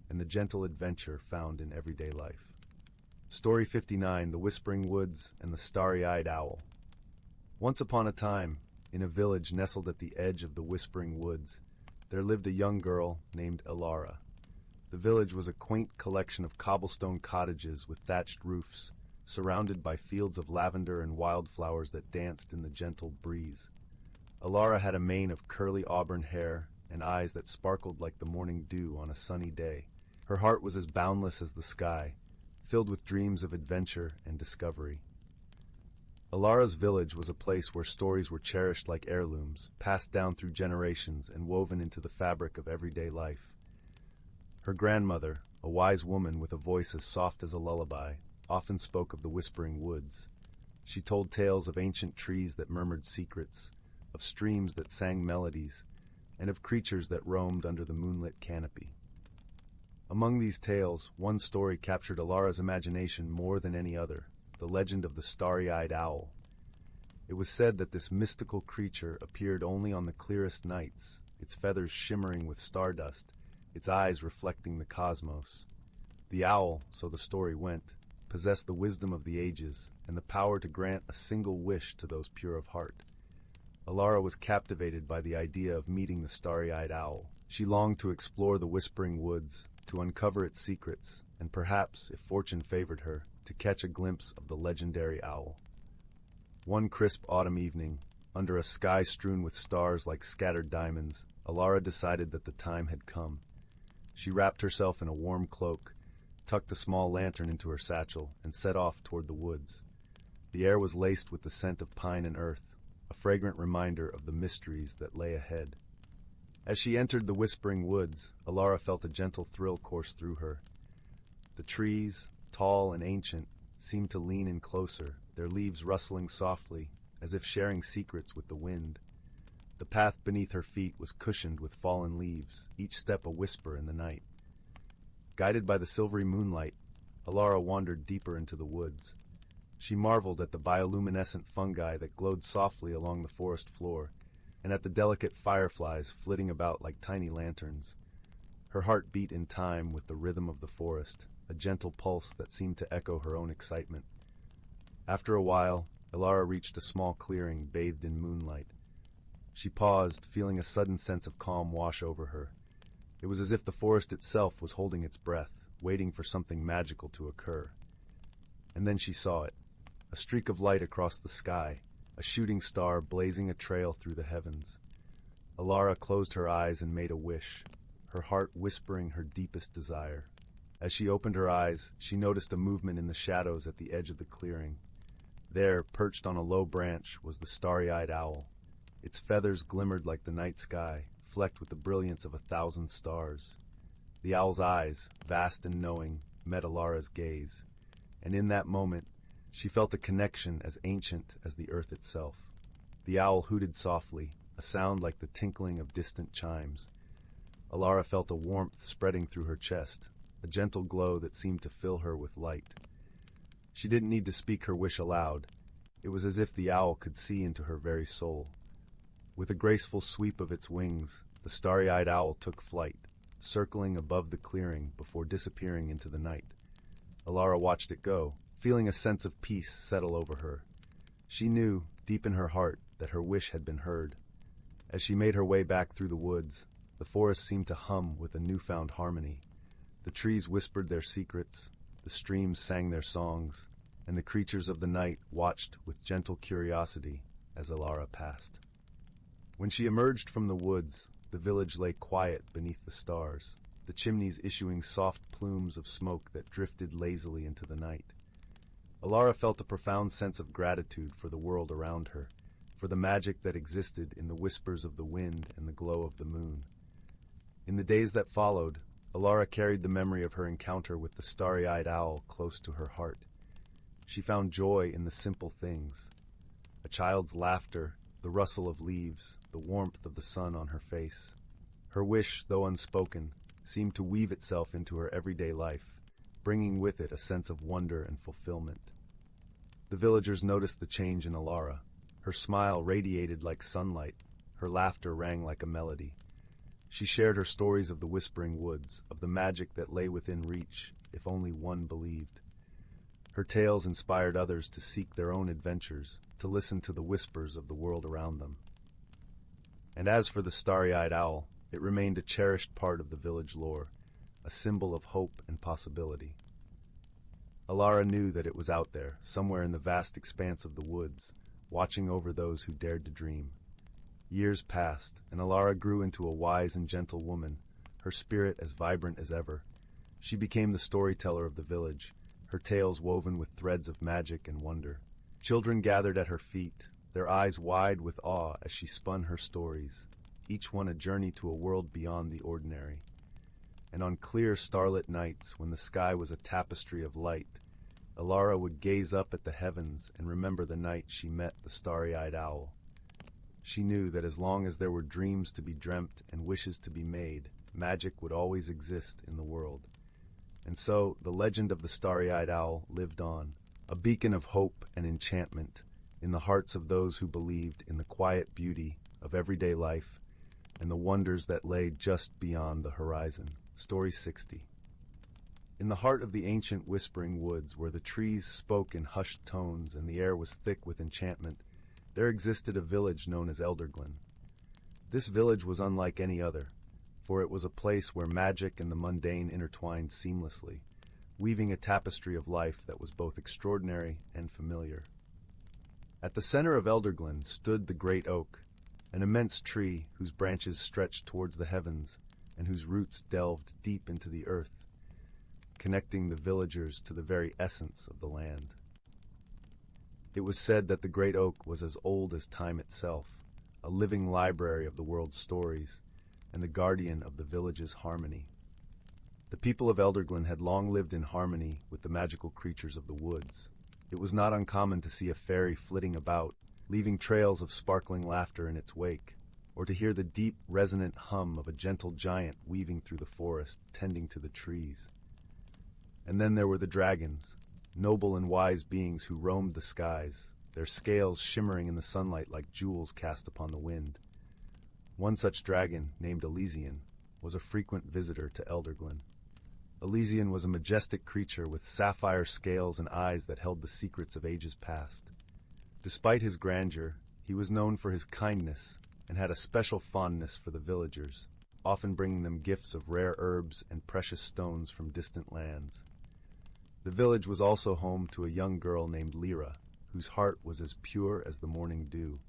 Speaker 1: and the gentle adventure found in everyday life. Story 59, The Whispering Woods and the Starry-Eyed Owl. Once upon a time, in a village nestled at the edge of the Whispering Woods, there lived a young girl named Alara. The village was a quaint collection of cobblestone cottages with thatched roofs, surrounded by fields of lavender and wildflowers that danced in the gentle breeze. Alara had a mane of curly auburn hair and eyes that sparkled like the morning dew on a sunny day. Her heart was as boundless as the sky, filled with dreams of adventure and discovery. Alara's village was a place where stories were cherished like heirlooms, passed down through generations and woven into the fabric of everyday life. Her grandmother, a wise woman with a voice as soft as a lullaby, often spoke of the whispering woods. She told tales of ancient trees that murmured secrets, of streams that sang melodies, and of creatures that roamed under the moonlit canopy. Among these tales, one story captured Alara's imagination more than any other, the legend of the starry-eyed owl. It was said that this mystical creature appeared only on the clearest nights, its feathers shimmering with stardust, its eyes reflecting the cosmos. The owl, so the story went, possessed the wisdom of the ages and the power to grant a single wish to those pure of heart. Alara was captivated by the idea of meeting the starry-eyed owl. She longed to explore the whispering woods, to uncover its secrets, and perhaps, if fortune favored her, to catch a glimpse of the legendary owl. One crisp autumn evening, under a sky strewn with stars like scattered diamonds, Alara decided that the time had come. She wrapped herself in a warm cloak, tucked a small lantern into her satchel, and set off toward the woods. The air was laced with the scent of pine and earth, a fragrant reminder of the mysteries that lay ahead. As she entered the whispering woods, Alara felt a gentle thrill course through her. The trees, tall and ancient, seemed to lean in closer, their leaves rustling softly, as if sharing secrets with the wind. The path beneath her feet was cushioned with fallen leaves, each step a whisper in the night. Guided by the silvery moonlight, Alara wandered deeper into the woods. She marveled at the bioluminescent fungi that glowed softly along the forest floor, and at the delicate fireflies flitting about like tiny lanterns. Her heart beat in time with the rhythm of the forest, a gentle pulse that seemed to echo her own excitement. After a while, Alara reached a small clearing bathed in moonlight. She paused, feeling a sudden sense of calm wash over her. It was as if the forest itself was holding its breath, waiting for something magical to occur. And then she saw it, a streak of light across the sky, a shooting star blazing a trail through the heavens. Alara closed her eyes and made a wish, her heart whispering her deepest desire. As she opened her eyes, she noticed a movement in the shadows at the edge of the clearing. There, perched on a low branch, was the starry-eyed owl. Its feathers glimmered like the night sky, flecked with the brilliance of 1,000 stars. The owl's eyes, vast and knowing, met Alara's gaze, and in that moment, she felt a connection as ancient as the earth itself. The owl hooted softly, a sound like the tinkling of distant chimes. Alara felt a warmth spreading through her chest, a gentle glow that seemed to fill her with light. She didn't need to speak her wish aloud. It was as if the owl could see into her very soul. With a graceful sweep of its wings, the starry-eyed owl took flight, circling above the clearing before disappearing into the night. Alara watched it go, feeling a sense of peace settle over her. She knew, deep in her heart, that her wish had been heard. As she made her way back through the woods, the forest seemed to hum with a newfound harmony. The trees whispered their secrets, the streams sang their songs, and the creatures of the night watched with gentle curiosity as Alara passed. When she emerged from the woods, the village lay quiet beneath the stars, the chimneys issuing soft plumes of smoke that drifted lazily into the night. Alara felt a profound sense of gratitude for the world around her, for the magic that existed in the whispers of the wind and the glow of the moon. In the days that followed, Alara carried the memory of her encounter with the starry-eyed owl close to her heart. She found joy in the simple things: a child's laughter, the rustle of leaves, the warmth of the sun on her face. Her wish, though unspoken, seemed to weave itself into her everyday life, bringing with it a sense of wonder and fulfillment. The villagers noticed the change in Alara. Her smile radiated like sunlight, her laughter rang like a melody. She shared her stories of the whispering woods, of the magic that lay within reach, if only one believed. Her tales inspired others to seek their own adventures, to listen to the whispers of the world around them. And as for the starry-eyed owl, it remained a cherished part of the village lore, a symbol of hope and possibility. Alara knew that it was out there, somewhere in the vast expanse of the woods, watching over those who dared to dream. Years passed, and Alara grew into a wise and gentle woman, her spirit as vibrant as ever. She became the storyteller of the village, her tales woven with threads of magic and wonder. Children gathered at her feet, their eyes wide with awe as she spun her stories, each one a journey to a world beyond the ordinary. And on clear starlit nights, when the sky was a tapestry of light, Alara would gaze up at the heavens and remember the night she met the starry-eyed owl. She knew that as long as there were dreams to be dreamt and wishes to be made, magic would always exist in the world. And so, the legend of the starry-eyed owl lived on, a beacon of hope and enchantment in the hearts of those who believed in the quiet beauty of everyday life and the wonders that lay just beyond the horizon. Story 60. In the heart of the ancient whispering woods, where the trees spoke in hushed tones and the air was thick with enchantment, there existed a village known as Elderglen. This village was unlike any other, for it was a place where magic and the mundane intertwined seamlessly, weaving a tapestry of life that was both extraordinary and familiar. At the center of Elderglen stood the great oak, an immense tree whose branches stretched towards the heavens and whose roots delved deep into the earth, connecting the villagers to the very essence of the land. It was said that the great oak was as old as time itself, a living library of the world's stories, and the guardian of the village's harmony. The people of Elderglen had long lived in harmony with the magical creatures of the woods. It was not uncommon to see a fairy flitting about, leaving trails of sparkling laughter in its wake, or to hear the deep, resonant hum of a gentle giant weaving through the forest, tending to the trees. And then there were the dragons, noble and wise beings who roamed the skies, their scales shimmering in the sunlight like jewels cast upon the wind. One such dragon, named Elysian, was a frequent visitor to Elderglen. Elysian was a majestic creature with sapphire scales and eyes that held the secrets of ages past. Despite his grandeur, he was known for his kindness and had a special fondness for the villagers, often bringing them gifts of rare herbs and precious stones from distant lands. The village was also home to a young girl named Lyra, whose heart was as pure as the morning dew.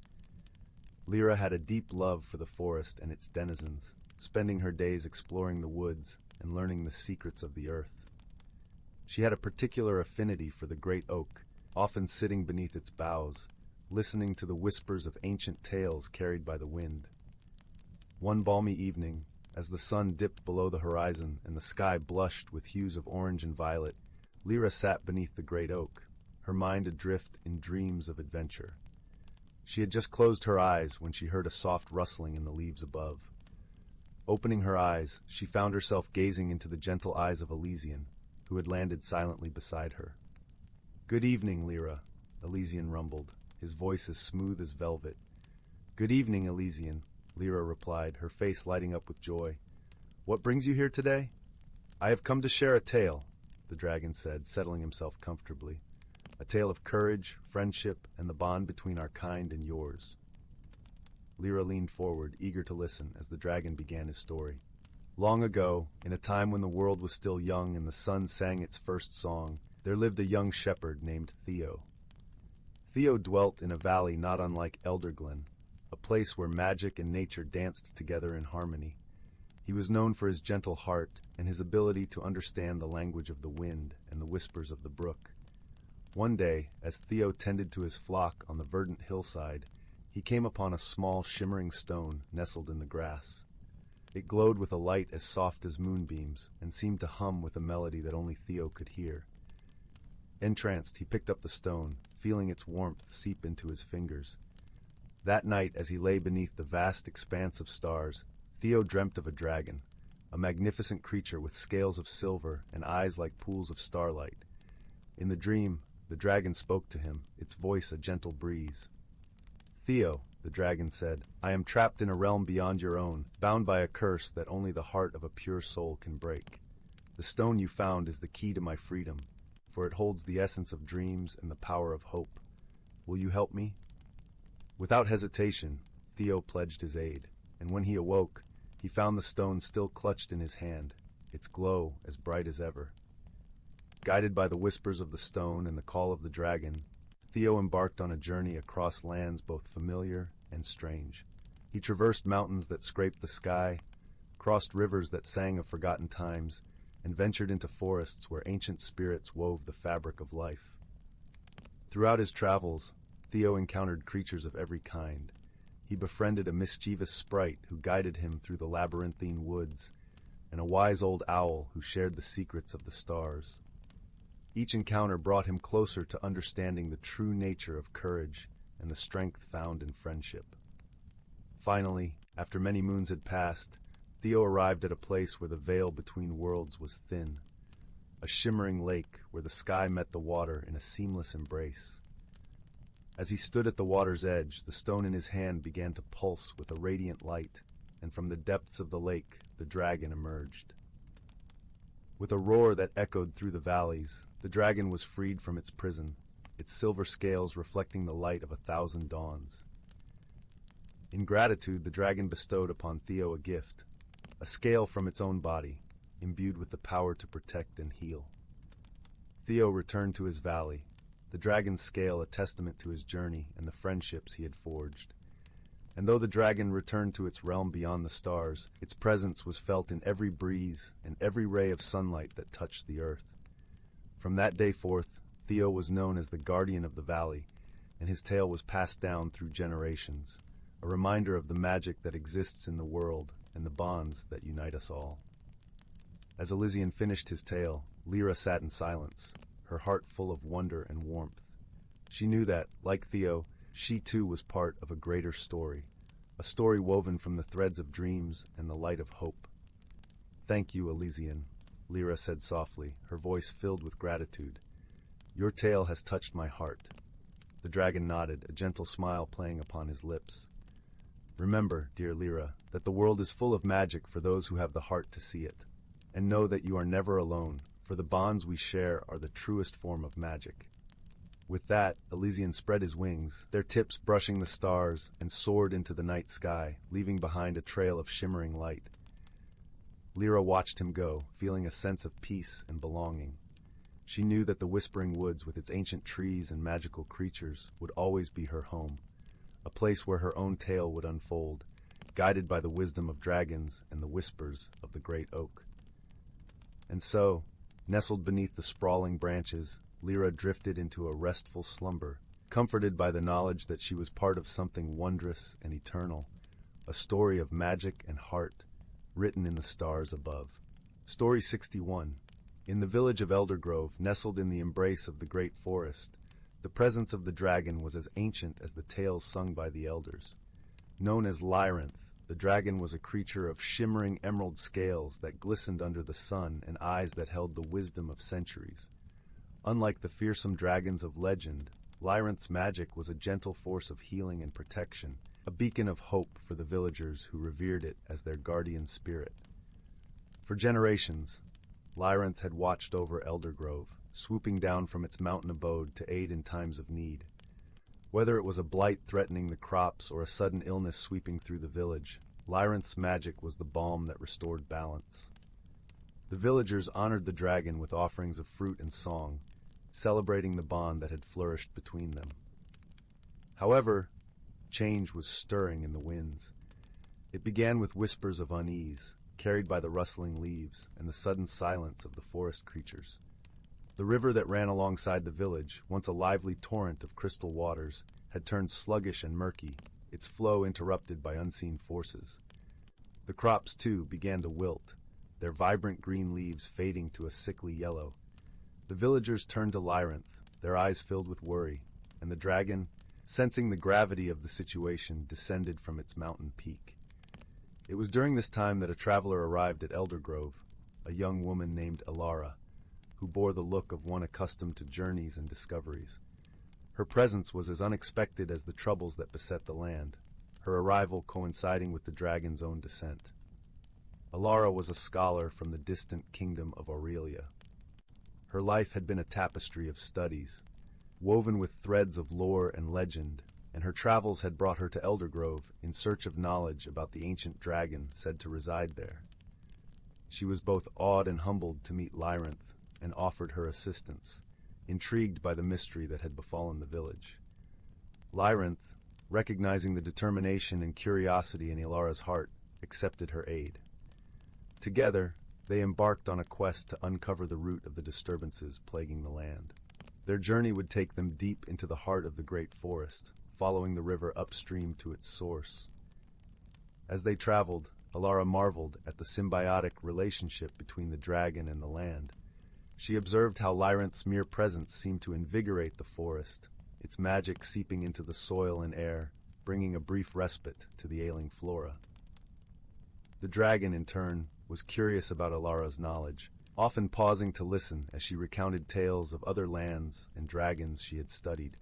Speaker 1: Lyra had a deep love for the forest and its denizens, spending her days exploring the woods and learning the secrets of the earth. She had a particular affinity for the great oak, often sitting beneath its boughs, listening to the whispers of ancient tales carried by the wind. One balmy evening, as the sun dipped below the horizon and the sky blushed with hues of orange and violet, Lyra sat beneath the great oak, her mind adrift in dreams of adventure. She had just closed her eyes when she heard a soft rustling in the leaves above. Opening her eyes, she found herself gazing into the gentle eyes of Elysian, who had landed silently beside her. "Good evening, Lyra," Elysian rumbled, his voice as smooth as velvet. "Good evening, Elysian," Lyra replied, her face lighting up with joy. "What brings you here today?" "I have come to share a tale," the dragon said, settling himself comfortably. "A tale of courage, friendship, and the bond between our kind and yours." Lyra leaned forward, eager to listen, as the dragon began his story. Long ago, in a time when the world was still young and the sun sang its first song, there lived a young shepherd named Theo. Theo dwelt in a valley not unlike Elderglen, a place where magic and nature danced together in harmony. He was known for his gentle heart and his ability to understand the language of the wind and the whispers of the brook. One day, as Theo tended to his flock on the verdant hillside, he came upon a small shimmering stone nestled in the grass. It glowed with a light as soft as moonbeams and seemed to hum with a melody that only Theo could hear. Entranced, he picked up the stone, feeling its warmth seep into his fingers. That night, as he lay beneath the vast expanse of stars, Theo dreamt of a dragon, a magnificent creature with scales of silver and eyes like pools of starlight. In the dream, the dragon spoke to him, its voice a gentle breeze. "Theo," the dragon said, "I am trapped in a realm beyond your own, bound by a curse that only the heart of a pure soul can break. The stone you found is the key to my freedom, for it holds the essence of dreams and the power of hope. Will you help me?" Without hesitation, Theo pledged his aid, and when he awoke, he found the stone still clutched in his hand, its glow as bright as ever. Guided by the whispers of the stone and the call of the dragon, Theo embarked on a journey across lands both familiar and strange. He traversed mountains that scraped the sky, crossed rivers that sang of forgotten times, and ventured into forests where ancient spirits wove the fabric of life. Throughout his travels, Theo encountered creatures of every kind. He befriended a mischievous sprite who guided him through the labyrinthine woods, and a wise old owl who shared the secrets of the stars. Each encounter brought him closer to understanding the true nature of courage and the strength found in friendship. Finally, after many moons had passed, Theo arrived at a place where the veil between worlds was thin, a shimmering lake where the sky met the water in a seamless embrace. As he stood at the water's edge, the stone in his hand began to pulse with a radiant light, and from the depths of the lake, the dragon emerged. With a roar that echoed through the valleys, the dragon was freed from its prison, its silver scales reflecting the light of 1,000 dawns. In gratitude, the dragon bestowed upon Theo a gift, a scale from its own body, imbued with the power to protect and heal. Theo returned to his valley, the dragon's scale a testament to his journey and the friendships he had forged. And though the dragon returned to its realm beyond the stars, its presence was felt in every breeze and every ray of sunlight that touched the earth. From that day forth, Theo was known as the guardian of the valley, and his tale was passed down through generations, a reminder of the magic that exists in the world and the bonds that unite us all. As Elysian finished his tale, Lyra sat in silence, her heart full of wonder and warmth. She knew that, like Theo, she too was part of a greater story, a story woven from the threads of dreams and the light of hope. "Thank you, Elysian," Lyra said softly, her voice filled with gratitude. "Your tale has touched my heart." The dragon nodded, a gentle smile playing upon his lips. "Remember, dear Lyra, that the world is full of magic for those who have the heart to see it. And know that you are never alone, for the bonds we share are the truest form of magic." With that, Elysian spread his wings, their tips brushing the stars, and soared into the night sky, leaving behind a trail of shimmering light. Lyra watched him go, feeling a sense of peace and belonging. She knew that the Whispering Woods with its ancient trees and magical creatures would always be her home, a place where her own tale would unfold, guided by the wisdom of dragons and the whispers of the great oak. And so, nestled beneath the sprawling branches, Lyra drifted into a restful slumber, comforted by the knowledge that she was part of something wondrous and eternal, a story of magic and heart, written in the stars above. Story 61. In the village of Eldergrove, nestled in the embrace of the great forest, the presence of the dragon was as ancient as the tales sung by the elders. Known as Lyranth, the dragon was a creature of shimmering emerald scales that glistened under the sun and eyes that held the wisdom of centuries. Unlike the fearsome dragons of legend, Lyranth's magic was a gentle force of healing and protection, a beacon of hope for the villagers who revered it as their guardian spirit. For generations, Lyranth had watched over Eldergrove, swooping down from its mountain abode to aid in times of need. Whether it was a blight threatening the crops or a sudden illness sweeping through the village, Lyranth's magic was the balm that restored balance. The villagers honored the dragon with offerings of fruit and song, celebrating the bond that had flourished between them. However, change was stirring in the winds. It began with whispers of unease, carried by the rustling leaves and the sudden silence of the forest creatures. The river that ran alongside the village, once a lively torrent of crystal waters, had turned sluggish and murky, its flow interrupted by unseen forces. The crops, too, began to wilt, their vibrant green leaves fading to a sickly yellow. The villagers turned to Lyranth, their eyes filled with worry, and the dragon, sensing the gravity of the situation, descended from its mountain peak. It was during this time that a traveler arrived at Eldergrove, a young woman named Alara, who bore the look of one accustomed to journeys and discoveries. Her presence was as unexpected as the troubles that beset the land, her arrival coinciding with the dragon's own descent. Alara was a scholar from the distant kingdom of Aurelia. Her life had been a tapestry of studies, woven with threads of lore and legend, and her travels had brought her to Eldergrove in search of knowledge about the ancient dragon said to reside there. She was both awed and humbled to meet Lyranth, and offered her assistance, intrigued by the mystery that had befallen the village. Lyranth, recognizing the determination and curiosity in Ilara's heart, accepted her aid. Together, They embarked on a quest to uncover the root of the disturbances plaguing the land. Their journey would take them deep into the heart of the great forest, following the river upstream to its source. As they traveled, Alara marveled at the symbiotic relationship between the dragon and the land. She observed how Lyranth's mere presence seemed to invigorate the forest, its magic seeping into the soil and air, bringing a brief respite to the ailing flora. The dragon, in turn, was curious about Alara's knowledge, often pausing to listen as she recounted tales of other lands and dragons she had studied.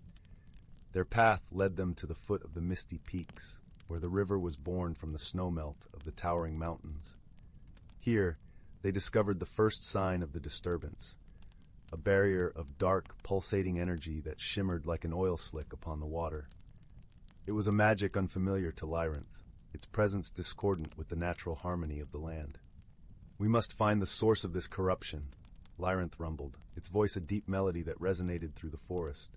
Speaker 1: Their path led them to the foot of the misty peaks, where the river was born from the snowmelt of the towering mountains. Here, they discovered the first sign of the disturbance, a barrier of dark, pulsating energy that shimmered like an oil slick upon the water. It was a magic unfamiliar to Lyranth, its presence discordant with the natural harmony of the land. "We must find the source of this corruption," Lyranth rumbled, its voice a deep melody that resonated through the forest.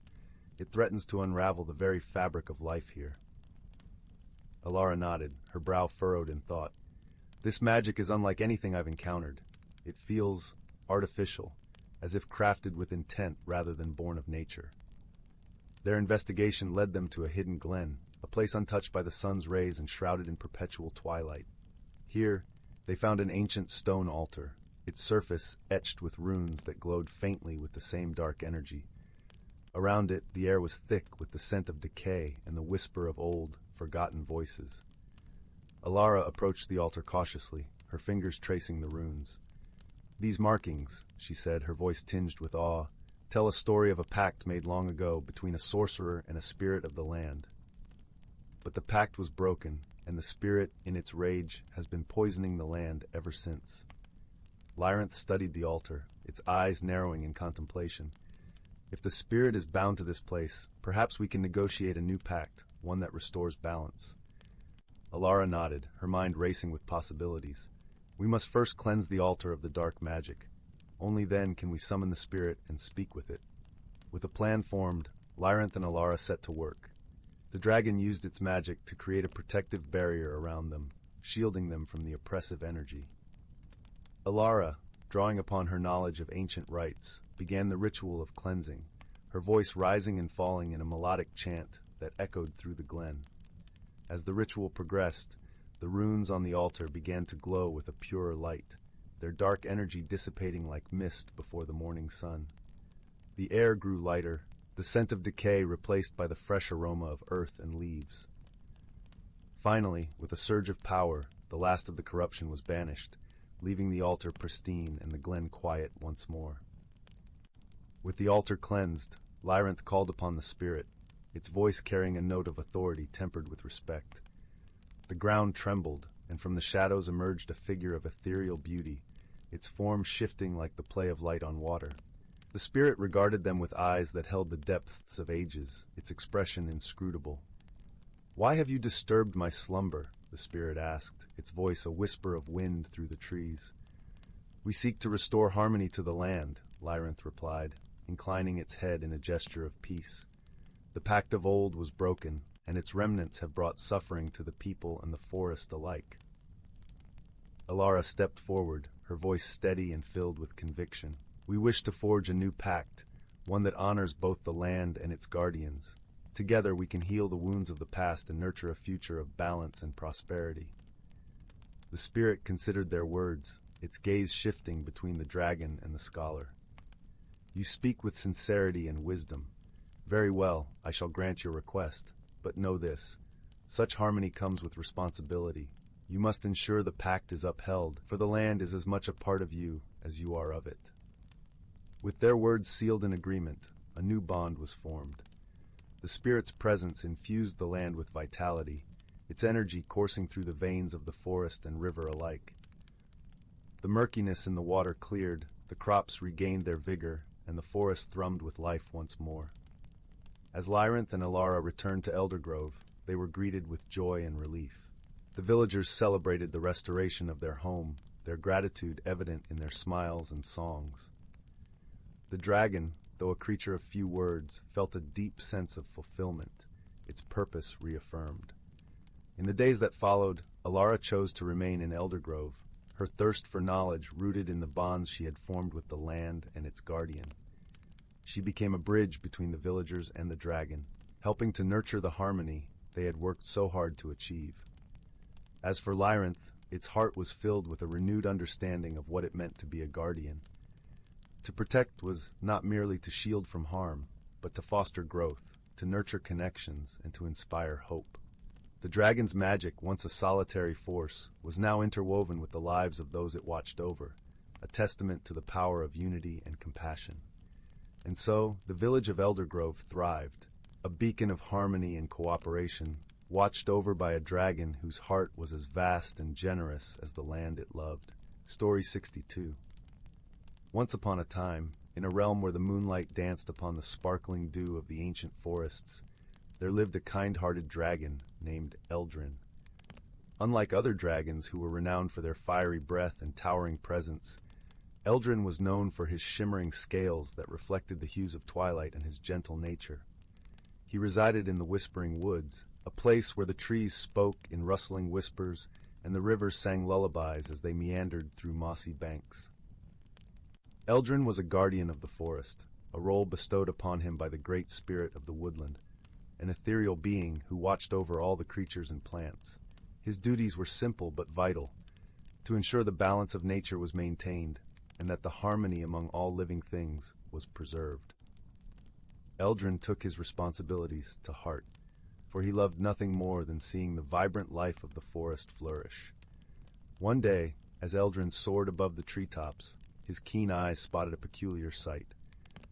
Speaker 1: "It threatens to unravel the very fabric of life here." Alara nodded, her brow furrowed in thought. "This magic is unlike anything I've encountered. It feels artificial, as if crafted with intent rather than born of nature." Their investigation led them to a hidden glen, a place untouched by the sun's rays and shrouded in perpetual twilight. Here, they found an ancient stone altar, its surface etched with runes that glowed faintly with the same dark energy. Around it, the air was thick with the scent of decay and the whisper of old, forgotten voices. Alara approached the altar cautiously, her fingers tracing the runes. "These markings," she said, her voice tinged with awe, "tell a story of a pact made long ago between a sorcerer and a spirit of the land. But the pact was broken, and the spirit, in its rage, has been poisoning the land ever since." Lyranth studied the altar, its eyes narrowing in contemplation. "If the spirit is bound to this place, perhaps we can negotiate a new pact, one that restores balance." Alara nodded, her mind racing with possibilities. "We must first cleanse the altar of the dark magic. Only then can we summon the spirit and speak with it." With a plan formed, Lyranth and Alara set to work. The dragon used its magic to create a protective barrier around them, shielding them from the oppressive energy. Alara, drawing upon her knowledge of ancient rites, began the ritual of cleansing, her voice rising and falling in a melodic chant that echoed through the glen. As the ritual progressed, the runes on the altar began to glow with a purer light, their dark energy dissipating like mist before the morning sun. The air grew lighter, the scent of decay replaced by the fresh aroma of earth and leaves. Finally, with a surge of power, the last of the corruption was banished, leaving the altar pristine and the glen quiet once more. With the altar cleansed, Lyranth called upon the spirit, its voice carrying a note of authority tempered with respect. The ground trembled, and from the shadows emerged a figure of ethereal beauty, its form shifting like the play of light on water. The spirit regarded them with eyes that held the depths of ages, its expression inscrutable. "Why have you disturbed my slumber?" the spirit asked, its voice a whisper of wind through the trees. "We seek to restore harmony to the land," Lyranth replied, inclining its head in a gesture of peace. "The pact of old was broken, and its remnants have brought suffering to the people and the forest alike." Alara stepped forward, her voice steady and filled with conviction. "We wish to forge a new pact, one that honors both the land and its guardians. Together we can heal the wounds of the past and nurture a future of balance and prosperity." The spirit considered their words, its gaze shifting between the dragon and the scholar. "You speak with sincerity and wisdom. Very well, I shall grant your request, but know this. Such harmony comes with responsibility. You must ensure the pact is upheld, for the land is as much a part of you as you are of it." With their words sealed in agreement, a new bond was formed. The spirit's presence infused the land with vitality, its energy coursing through the veins of the forest and river alike. The murkiness in the water cleared, the crops regained their vigor, and the forest thrummed with life once more. As Lyranth and Alara returned to Eldergrove, they were greeted with joy and relief. The villagers celebrated the restoration of their home, their gratitude evident in their smiles and songs. The dragon, though a creature of few words, felt a deep sense of fulfillment, its purpose reaffirmed. In the days that followed, Alara chose to remain in Eldergrove, her thirst for knowledge rooted in the bonds she had formed with the land and its guardian. She became a bridge between the villagers and the dragon, helping to nurture the harmony they had worked so hard to achieve. As for Lyranth, its heart was filled with a renewed understanding of what it meant to be a guardian. To protect was not merely to shield from harm, but to foster growth, to nurture connections, and to inspire hope. The dragon's magic, once a solitary force, was now interwoven with the lives of those it watched over, a testament to the power of unity and compassion. And so, the village of Eldergrove thrived, a beacon of harmony and cooperation, watched over by a dragon whose heart was as vast and generous as the land it loved. Story 62. Once upon a time, in a realm where the moonlight danced upon the sparkling dew of the ancient forests, there lived a kind-hearted dragon named Eldrin. Unlike other dragons who were renowned for their fiery breath and towering presence, Eldrin was known for his shimmering scales that reflected the hues of twilight and his gentle nature. He resided in the Whispering Woods, a place where the trees spoke in rustling whispers and the rivers sang lullabies as they meandered through mossy banks. Eldrin was a guardian of the forest, a role bestowed upon him by the great spirit of the woodland, an ethereal being who watched over all the creatures and plants. His duties were simple but vital, to ensure the balance of nature was maintained and that the harmony among all living things was preserved. Eldrin took his responsibilities to heart, for he loved nothing more than seeing the vibrant life of the forest flourish. One day, as Eldrin soared above the treetops, his keen eyes spotted a peculiar sight.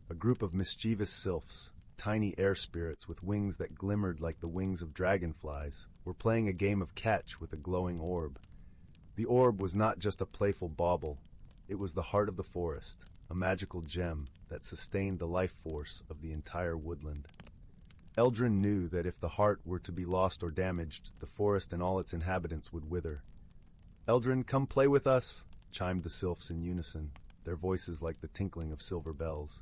Speaker 1: A group of mischievous sylphs, tiny air spirits with wings that glimmered like the wings of dragonflies, were playing a game of catch with a glowing orb. The orb was not just a playful bauble, it was the heart of the forest, a magical gem that sustained the life force of the entire woodland. Eldrin knew that if the heart were to be lost or damaged, the forest and all its inhabitants would wither. "Eldrin, come play with us," chimed the sylphs in unison, their voices like the tinkling of silver bells.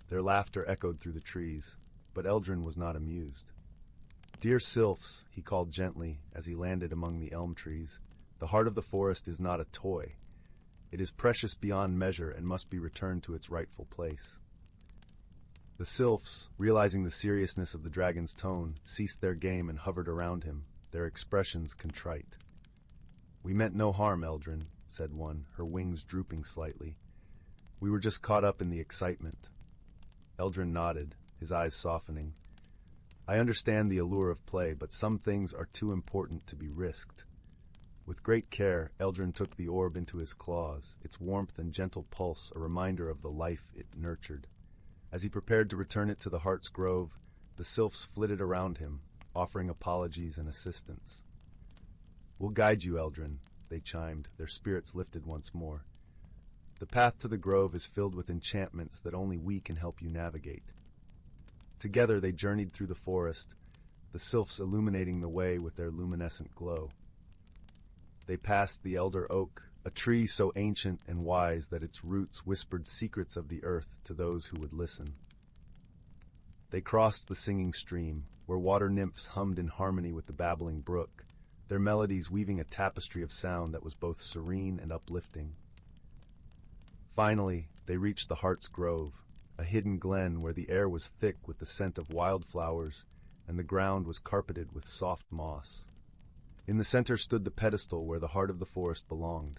Speaker 1: Their laughter echoed through the trees, but Eldrin was not amused. "Dear sylphs," he called gently as he landed among the elm trees, "the heart of the forest is not a toy. It is precious beyond measure and must be returned to its rightful place." The sylphs, realizing the seriousness of the dragon's tone, ceased their game and hovered around him, their expressions contrite. "We meant no harm, Eldrin," said one, her wings drooping slightly. "We were just caught up in the excitement." Eldrin nodded, his eyes softening. "I understand the allure of play, but some things are too important to be risked." With great care, Eldrin took the orb into his claws, its warmth and gentle pulse a reminder of the life it nurtured. As he prepared to return it to the Heart's Grove, the sylphs flitted around him, offering apologies and assistance. "We'll guide you, Eldrin," they chimed, their spirits lifted once more. "The path to the grove is filled with enchantments that only we can help you navigate." Together they journeyed through the forest, the sylphs illuminating the way with their luminescent glow. They passed the elder oak, a tree so ancient and wise that its roots whispered secrets of the earth to those who would listen. They crossed the singing stream, where water nymphs hummed in harmony with the babbling brook, their melodies weaving a tapestry of sound that was both serene and uplifting. Finally, they reached the Heart's Grove, a hidden glen where the air was thick with the scent of wildflowers and the ground was carpeted with soft moss. In the center stood the pedestal where the heart of the forest belonged,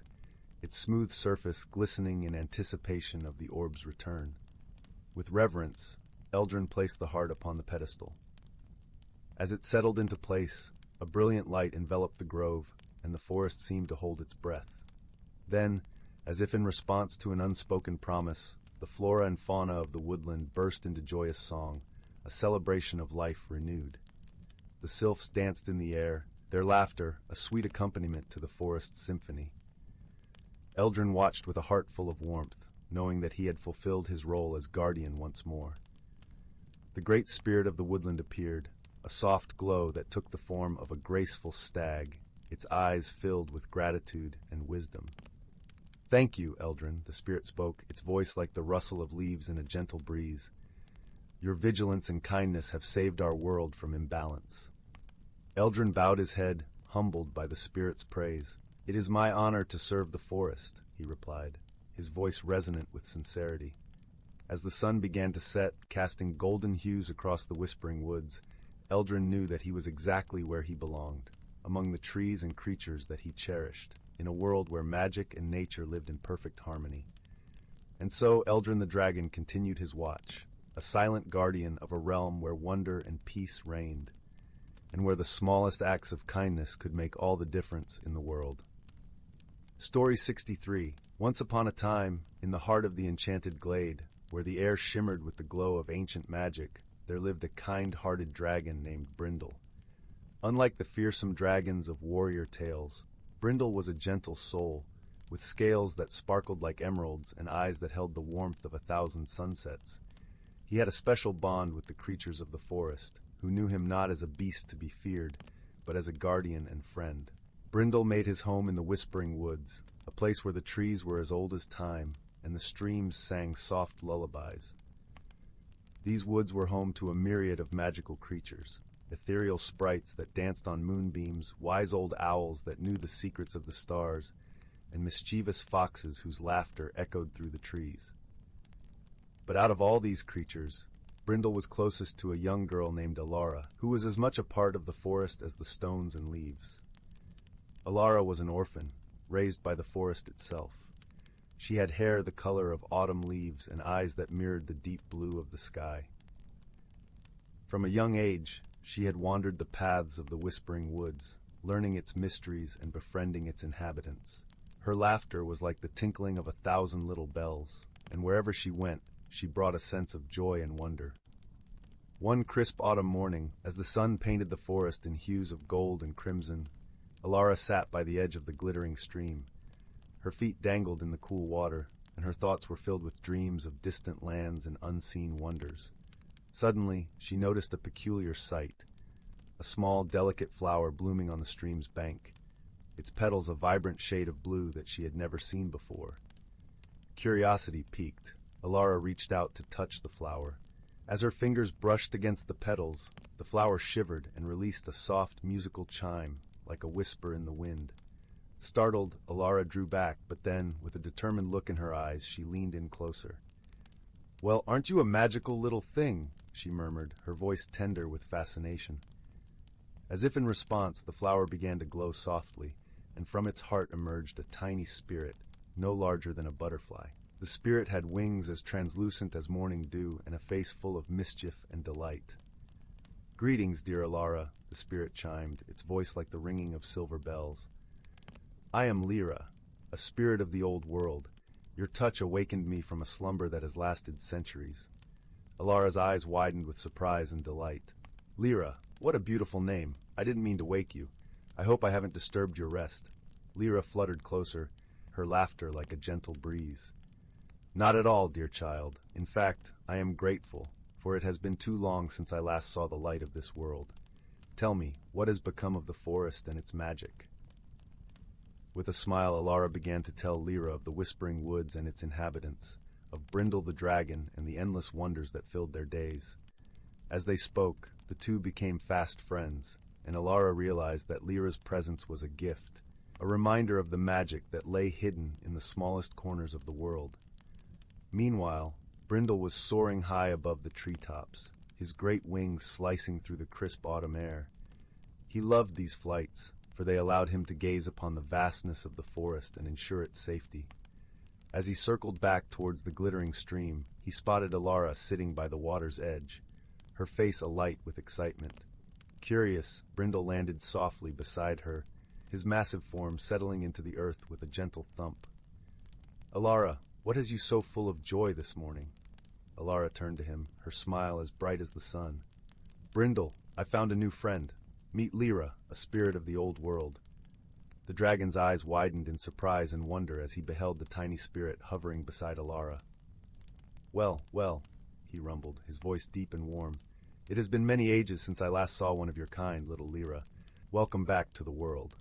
Speaker 1: its smooth surface glistening in anticipation of the orb's return. With reverence, Eldrin placed the heart upon the pedestal. As it settled into place, a brilliant light enveloped the grove, and the forest seemed to hold its breath. Then, as if in response to an unspoken promise, the flora and fauna of the woodland burst into joyous song, a celebration of life renewed. The sylphs danced in the air, their laughter a sweet accompaniment to the forest's symphony. Eldrin watched with a heart full of warmth, knowing that he had fulfilled his role as guardian once more. The great spirit of the woodland appeared, a soft glow that took the form of a graceful stag, its eyes filled with gratitude and wisdom. "Thank you, Eldrin," the spirit spoke, its voice like the rustle of leaves in a gentle breeze. "Your vigilance and kindness have saved our world from imbalance." Eldrin bowed his head, humbled by the spirit's praise, "It is my honor to serve the forest," he replied, his voice resonant with sincerity. As the sun began to set, casting golden hues across the whispering woods, Eldrin knew that he was exactly where he belonged, among the trees and creatures that he cherished, in a world where magic and nature lived in perfect harmony. And so Eldrin the dragon continued his watch, a silent guardian of a realm where wonder and peace reigned, and where the smallest acts of kindness could make all the difference in the world. Story 63. Once upon a time, in the heart of the enchanted glade, where the air shimmered with the glow of ancient magic, there lived a kind-hearted dragon named Brindle. Unlike the fearsome dragons of warrior tales, Brindle was a gentle soul, with scales that sparkled like emeralds and eyes that held the warmth of 1,000 sunsets. He had a special bond with the creatures of the forest, who knew him not as a beast to be feared, but as a guardian and friend. Brindle made his home in the Whispering Woods, a place where the trees were as old as time, and the streams sang soft lullabies. These woods were home to a myriad of magical creatures, ethereal sprites that danced on moonbeams, wise old owls that knew the secrets of the stars, and mischievous foxes whose laughter echoed through the trees. But out of all these creatures, Brindle was closest to a young girl named Alara, who was as much a part of the forest as the stones and leaves. Alara was an orphan, raised by the forest itself. She had hair the color of autumn leaves and eyes that mirrored the deep blue of the sky. From a young age, she had wandered the paths of the Whispering Woods, learning its mysteries and befriending its inhabitants. Her laughter was like the tinkling of 1,000 little bells, and wherever she went, she brought a sense of joy and wonder. One crisp autumn morning, as the sun painted the forest in hues of gold and crimson, Alara sat by the edge of the glittering stream. Her feet dangled in the cool water, and her thoughts were filled with dreams of distant lands and unseen wonders. Suddenly, she noticed a peculiar sight, a small, delicate flower blooming on the stream's bank, its petals a vibrant shade of blue that she had never seen before. Curiosity piqued. Alara reached out to touch the flower. As her fingers brushed against the petals, the flower shivered and released a soft, musical chime, like a whisper in the wind. Startled, Alara drew back, but then, with a determined look in her eyes, she leaned in closer. "Well, aren't you a magical little thing?" she murmured, her voice tender with fascination. As if in response, the flower began to glow softly, and from its heart emerged a tiny spirit, no larger than a butterfly. The spirit had wings as translucent as morning dew and a face full of mischief and delight. "Greetings, dear Alara," the spirit chimed, its voice like the ringing of silver bells. "I am Lyra, a spirit of the old world. Your touch awakened me from a slumber that has lasted centuries." Alara's eyes widened with surprise and delight. "Lyra, what a beautiful name. I didn't mean to wake you. I hope I haven't disturbed your rest." Lyra fluttered closer, her laughter like a gentle breeze. "Not at all, dear child. In fact, I am grateful, for it has been too long since I last saw the light of this world. Tell me, what has become of the forest and its magic?" With a smile, Alara began to tell Lyra of the Whispering Woods and its inhabitants, of Brindle the dragon and the endless wonders that filled their days. As they spoke, the two became fast friends, and Alara realized that Lyra's presence was a gift, a reminder of the magic that lay hidden in the smallest corners of the world. Meanwhile, Brindle was soaring high above the treetops, his great wings slicing through the crisp autumn air. He loved these flights, for they allowed him to gaze upon the vastness of the forest and ensure its safety. As he circled back towards the glittering stream, he spotted Alara sitting by the water's edge, her face alight with excitement. Curious, Brindle landed softly beside her, his massive form settling into the earth with a gentle thump. "Alara, what has you so full of joy this morning?" Alara turned to him, her smile as bright as the sun. "Brindle, I found a new friend. Meet Lyra, a spirit of the old world." The dragon's eyes widened in surprise and wonder as he beheld the tiny spirit hovering beside Alara. "Well, well," he rumbled, his voice deep and warm. "It has been many ages since I last saw one of your kind, little Lyra. Welcome back to the world."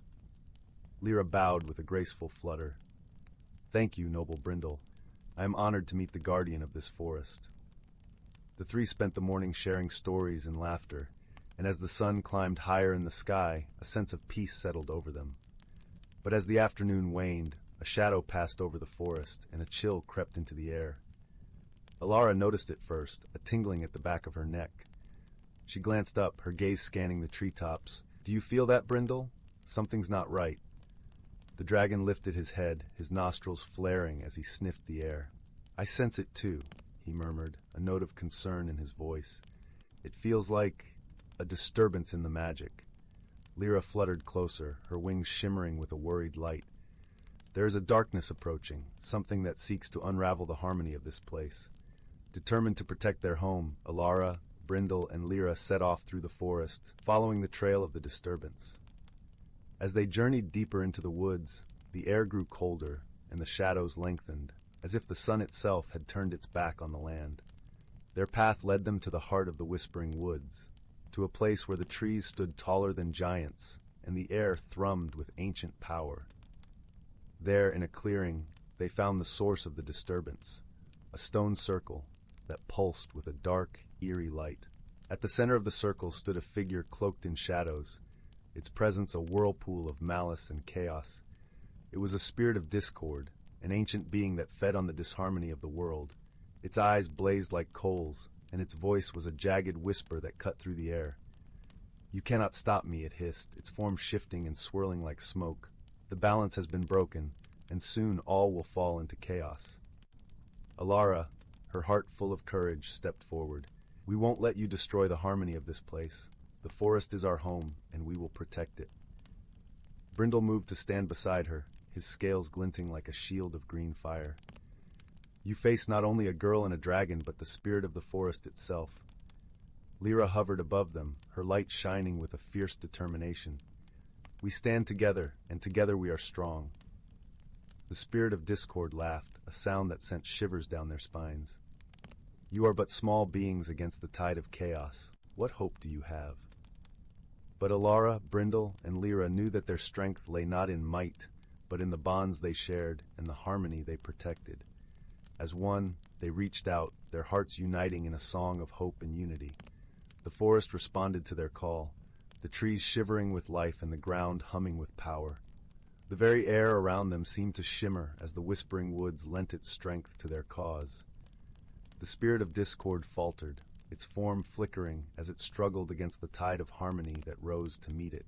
Speaker 1: Lyra bowed with a graceful flutter. "Thank you, noble Brindle. I am honored to meet the guardian of this forest." The three spent the morning sharing stories and laughter, and as the sun climbed higher in the sky, a sense of peace settled over them. But as the afternoon waned, a shadow passed over the forest, and a chill crept into the air. Alara noticed it first, a tingling at the back of her neck. She glanced up, her gaze scanning the treetops. "Do you feel that, Brindle? Something's not right." The dragon lifted his head, his nostrils flaring as he sniffed the air. "I sense it too," he murmured, a note of concern in his voice. "It feels like a disturbance in the magic." Lyra fluttered closer, her wings shimmering with a worried light. "There is a darkness approaching, something that seeks to unravel the harmony of this place." Determined to protect their home, Alara, Brindle, and Lyra set off through the forest, following the trail of the disturbance. As they journeyed deeper into the woods, the air grew colder, and the shadows lengthened, as if the sun itself had turned its back on the land. Their path led them to the heart of the Whispering Woods, to a place where the trees stood taller than giants, and the air thrummed with ancient power. There, in a clearing, they found the source of the disturbance, a stone circle that pulsed with a dark, eerie light. At the center of the circle stood a figure cloaked in shadows, its presence a whirlpool of malice and chaos. It was a spirit of discord, an ancient being that fed on the disharmony of the world. Its eyes blazed like coals, and its voice was a jagged whisper that cut through the air. "You cannot stop me," it hissed, its form shifting and swirling like smoke. "The balance has been broken, and soon all will fall into chaos." Alara, her heart full of courage, stepped forward. "We won't let you destroy the harmony of this place. The forest is our home, and we will protect it." Brindle moved to stand beside her, his scales glinting like a shield of green fire. "You face not only a girl and a dragon, but the spirit of the forest itself." Lyra hovered above them, her light shining with a fierce determination. "We stand together, and together we are strong." The spirit of discord laughed, a sound that sent shivers down their spines. "You are but small beings against the tide of chaos. What hope do you have?" But Alara, Brindle, and Lyra knew that their strength lay not in might, but in the bonds they shared and the harmony they protected. As one, they reached out, their hearts uniting in a song of hope and unity. The forest responded to their call, the trees shivering with life and the ground humming with power. The very air around them seemed to shimmer as the Whispering Woods lent its strength to their cause. The spirit of discord faltered, its form flickering as it struggled against the tide of harmony that rose to meet it.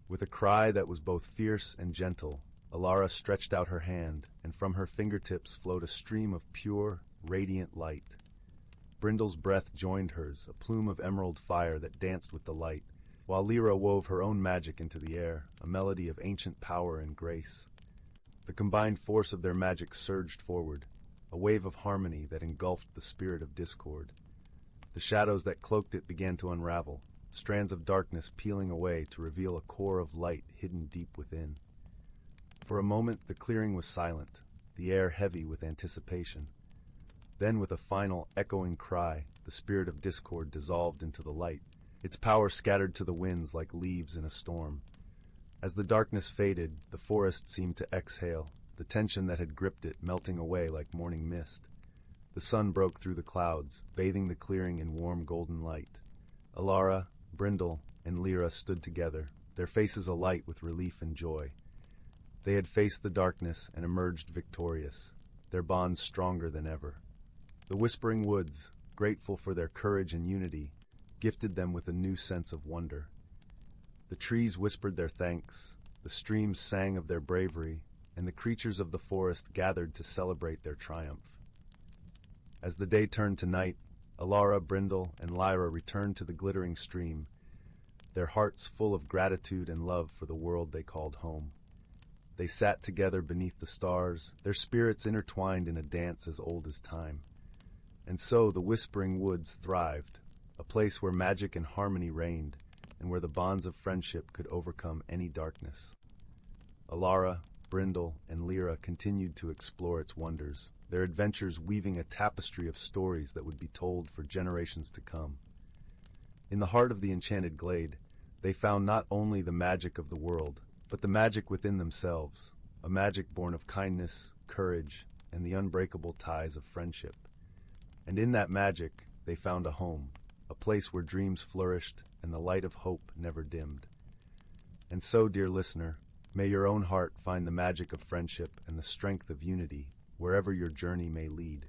Speaker 1: With a cry that was both fierce and gentle, Alara stretched out her hand, and from her fingertips flowed a stream of pure, radiant light. Brindle's breath joined hers, a plume of emerald fire that danced with the light, while Lyra wove her own magic into the air, a melody of ancient power and grace. The combined force of their magic surged forward, a wave of harmony that engulfed the spirit of discord. The shadows that cloaked it began to unravel, strands of darkness peeling away to reveal a core of light hidden deep within. For a moment the clearing was silent, the air heavy with anticipation. Then with a final, echoing cry, the spirit of discord dissolved into the light, its power scattered to the winds like leaves in a storm. As the darkness faded, the forest seemed to exhale, the tension that had gripped it melting away like morning mist. The sun broke through the clouds, bathing the clearing in warm golden light. Alara, Brindle, and Lyra stood together, their faces alight with relief and joy. They had faced the darkness and emerged victorious, their bonds stronger than ever. The Whispering Woods, grateful for their courage and unity, gifted them with a new sense of wonder. The trees whispered their thanks, the streams sang of their bravery, and the creatures of the forest gathered to celebrate their triumph. As the day turned to night, Alara, Brindle, and Lyra returned to the glittering stream, their hearts full of gratitude and love for the world they called home. They sat together beneath the stars, their spirits intertwined in a dance as old as time. And so the Whispering Woods thrived, a place where magic and harmony reigned, and where the bonds of friendship could overcome any darkness. Alara, Brindle, and Lyra continued to explore its wonders, their adventures weaving a tapestry of stories that would be told for generations to come. In the heart of the enchanted glade, they found not only the magic of the world, but the magic within themselves, a magic born of kindness, courage, and the unbreakable ties of friendship. And in that magic, they found a home, a place where dreams flourished and the light of hope never dimmed. And so, dear listener, May your own heart find the magic of friendship and the strength of unity wherever your journey may lead.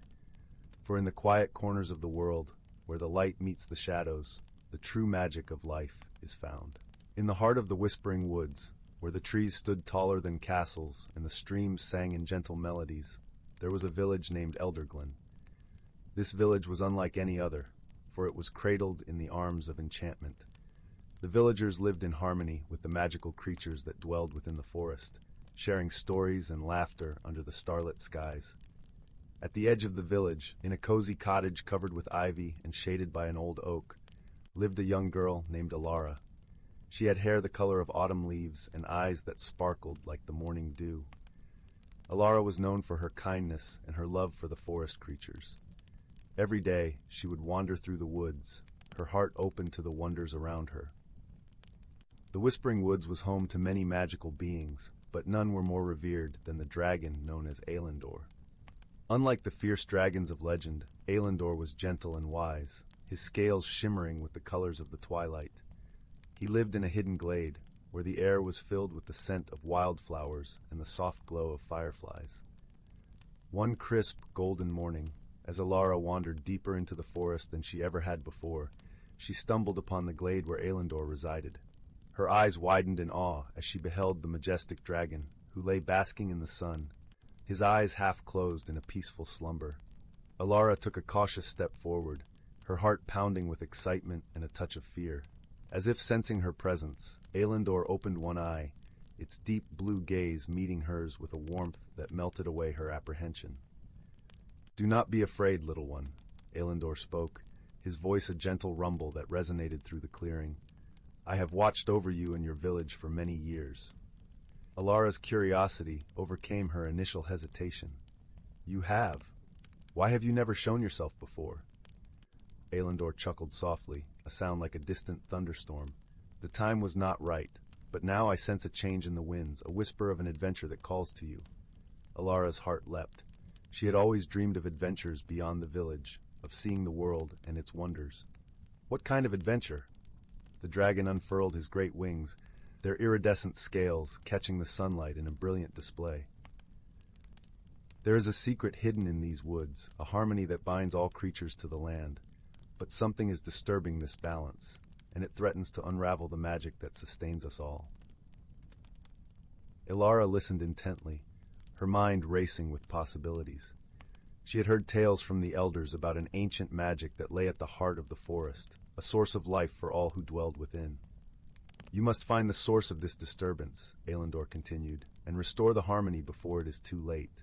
Speaker 1: For in the quiet corners of the world, where the light meets the shadows, the true magic of life is found. In the heart of the whispering woods, where the trees stood taller than castles and the streams sang in gentle melodies, there was a village named Eldergrove. This village was unlike any other, for it was cradled in the arms of enchantment. The villagers lived in harmony with the magical creatures that dwelled within the forest, sharing stories and laughter under the starlit skies. At the edge of the village, in a cozy cottage covered with ivy and shaded by an old oak, lived a young girl named Alara. She had hair the color of autumn leaves and eyes that sparkled like the morning dew. Alara was known for her kindness and her love for the forest creatures. Every day, she would wander through the woods, her heart open to the wonders around her. The Whispering Woods was home to many magical beings, but none were more revered than the dragon known as Elendor. Unlike the fierce dragons of legend, Elendor was gentle and wise, his scales shimmering with the colors of the twilight. He lived in a hidden glade, where the air was filled with the scent of wildflowers and the soft glow of fireflies. One crisp, golden morning, as Alara wandered deeper into the forest than she ever had before, she stumbled upon the glade where Elendor resided. Her eyes widened in awe as she beheld the majestic dragon, who lay basking in the sun, his eyes half closed in a peaceful slumber. Alara took a cautious step forward, her heart pounding with excitement and a touch of fear. As if sensing her presence, Elendor opened one eye, its deep blue gaze meeting hers with a warmth that melted away her apprehension. "Do not be afraid, little one," Elendor spoke, his voice a gentle rumble that resonated through the clearing. "I have watched over you and your village for many years." Alara's curiosity overcame her initial hesitation. "You have? Why have you never shown yourself before?" Elendor chuckled softly, a sound like a distant thunderstorm. "The time was not right, but now I sense a change in the winds, a whisper of an adventure that calls to you." Alara's heart leapt. She had always dreamed of adventures beyond the village, of seeing the world and its wonders. "What kind of adventure?" The dragon unfurled his great wings, their iridescent scales catching the sunlight in a brilliant display. "There is a secret hidden in these woods, a harmony that binds all creatures to the land. But something is disturbing this balance, and it threatens to unravel the magic that sustains us all." Alara listened intently, her mind racing with possibilities. She had heard tales from the elders about an ancient magic that lay at the heart of the forest, a source of life for all who dwelled within. "You must find the source of this disturbance," Elendor continued, "and restore the harmony before it is too late."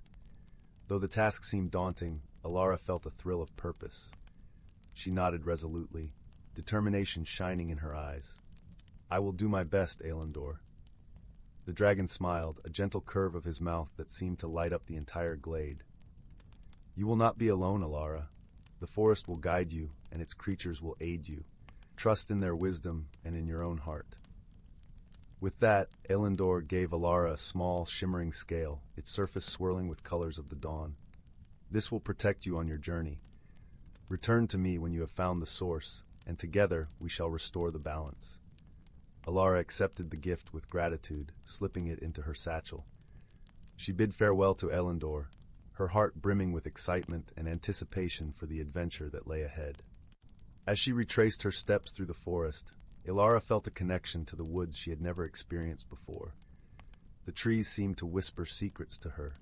Speaker 1: Though the task seemed daunting, Alara felt a thrill of purpose. She nodded resolutely, determination shining in her eyes. "I will do my best, Elendor." The dragon smiled, a gentle curve of his mouth that seemed to light up the entire glade. "You will not be alone, Alara. The forest will guide you, and its creatures will aid you. Trust in their wisdom and in your own heart." With that, Elendor gave Alara a small, shimmering scale, its surface swirling with colors of the dawn. "This will protect you on your journey. Return to me when you have found the source, and together we shall restore the balance." Alara accepted the gift with gratitude, slipping it into her satchel. She bid farewell to Elendor, her heart brimming with excitement and anticipation for the adventure that lay ahead. As she retraced her steps through the forest, Alara felt a connection to the woods she had never experienced before. The trees seemed to whisper secrets to her,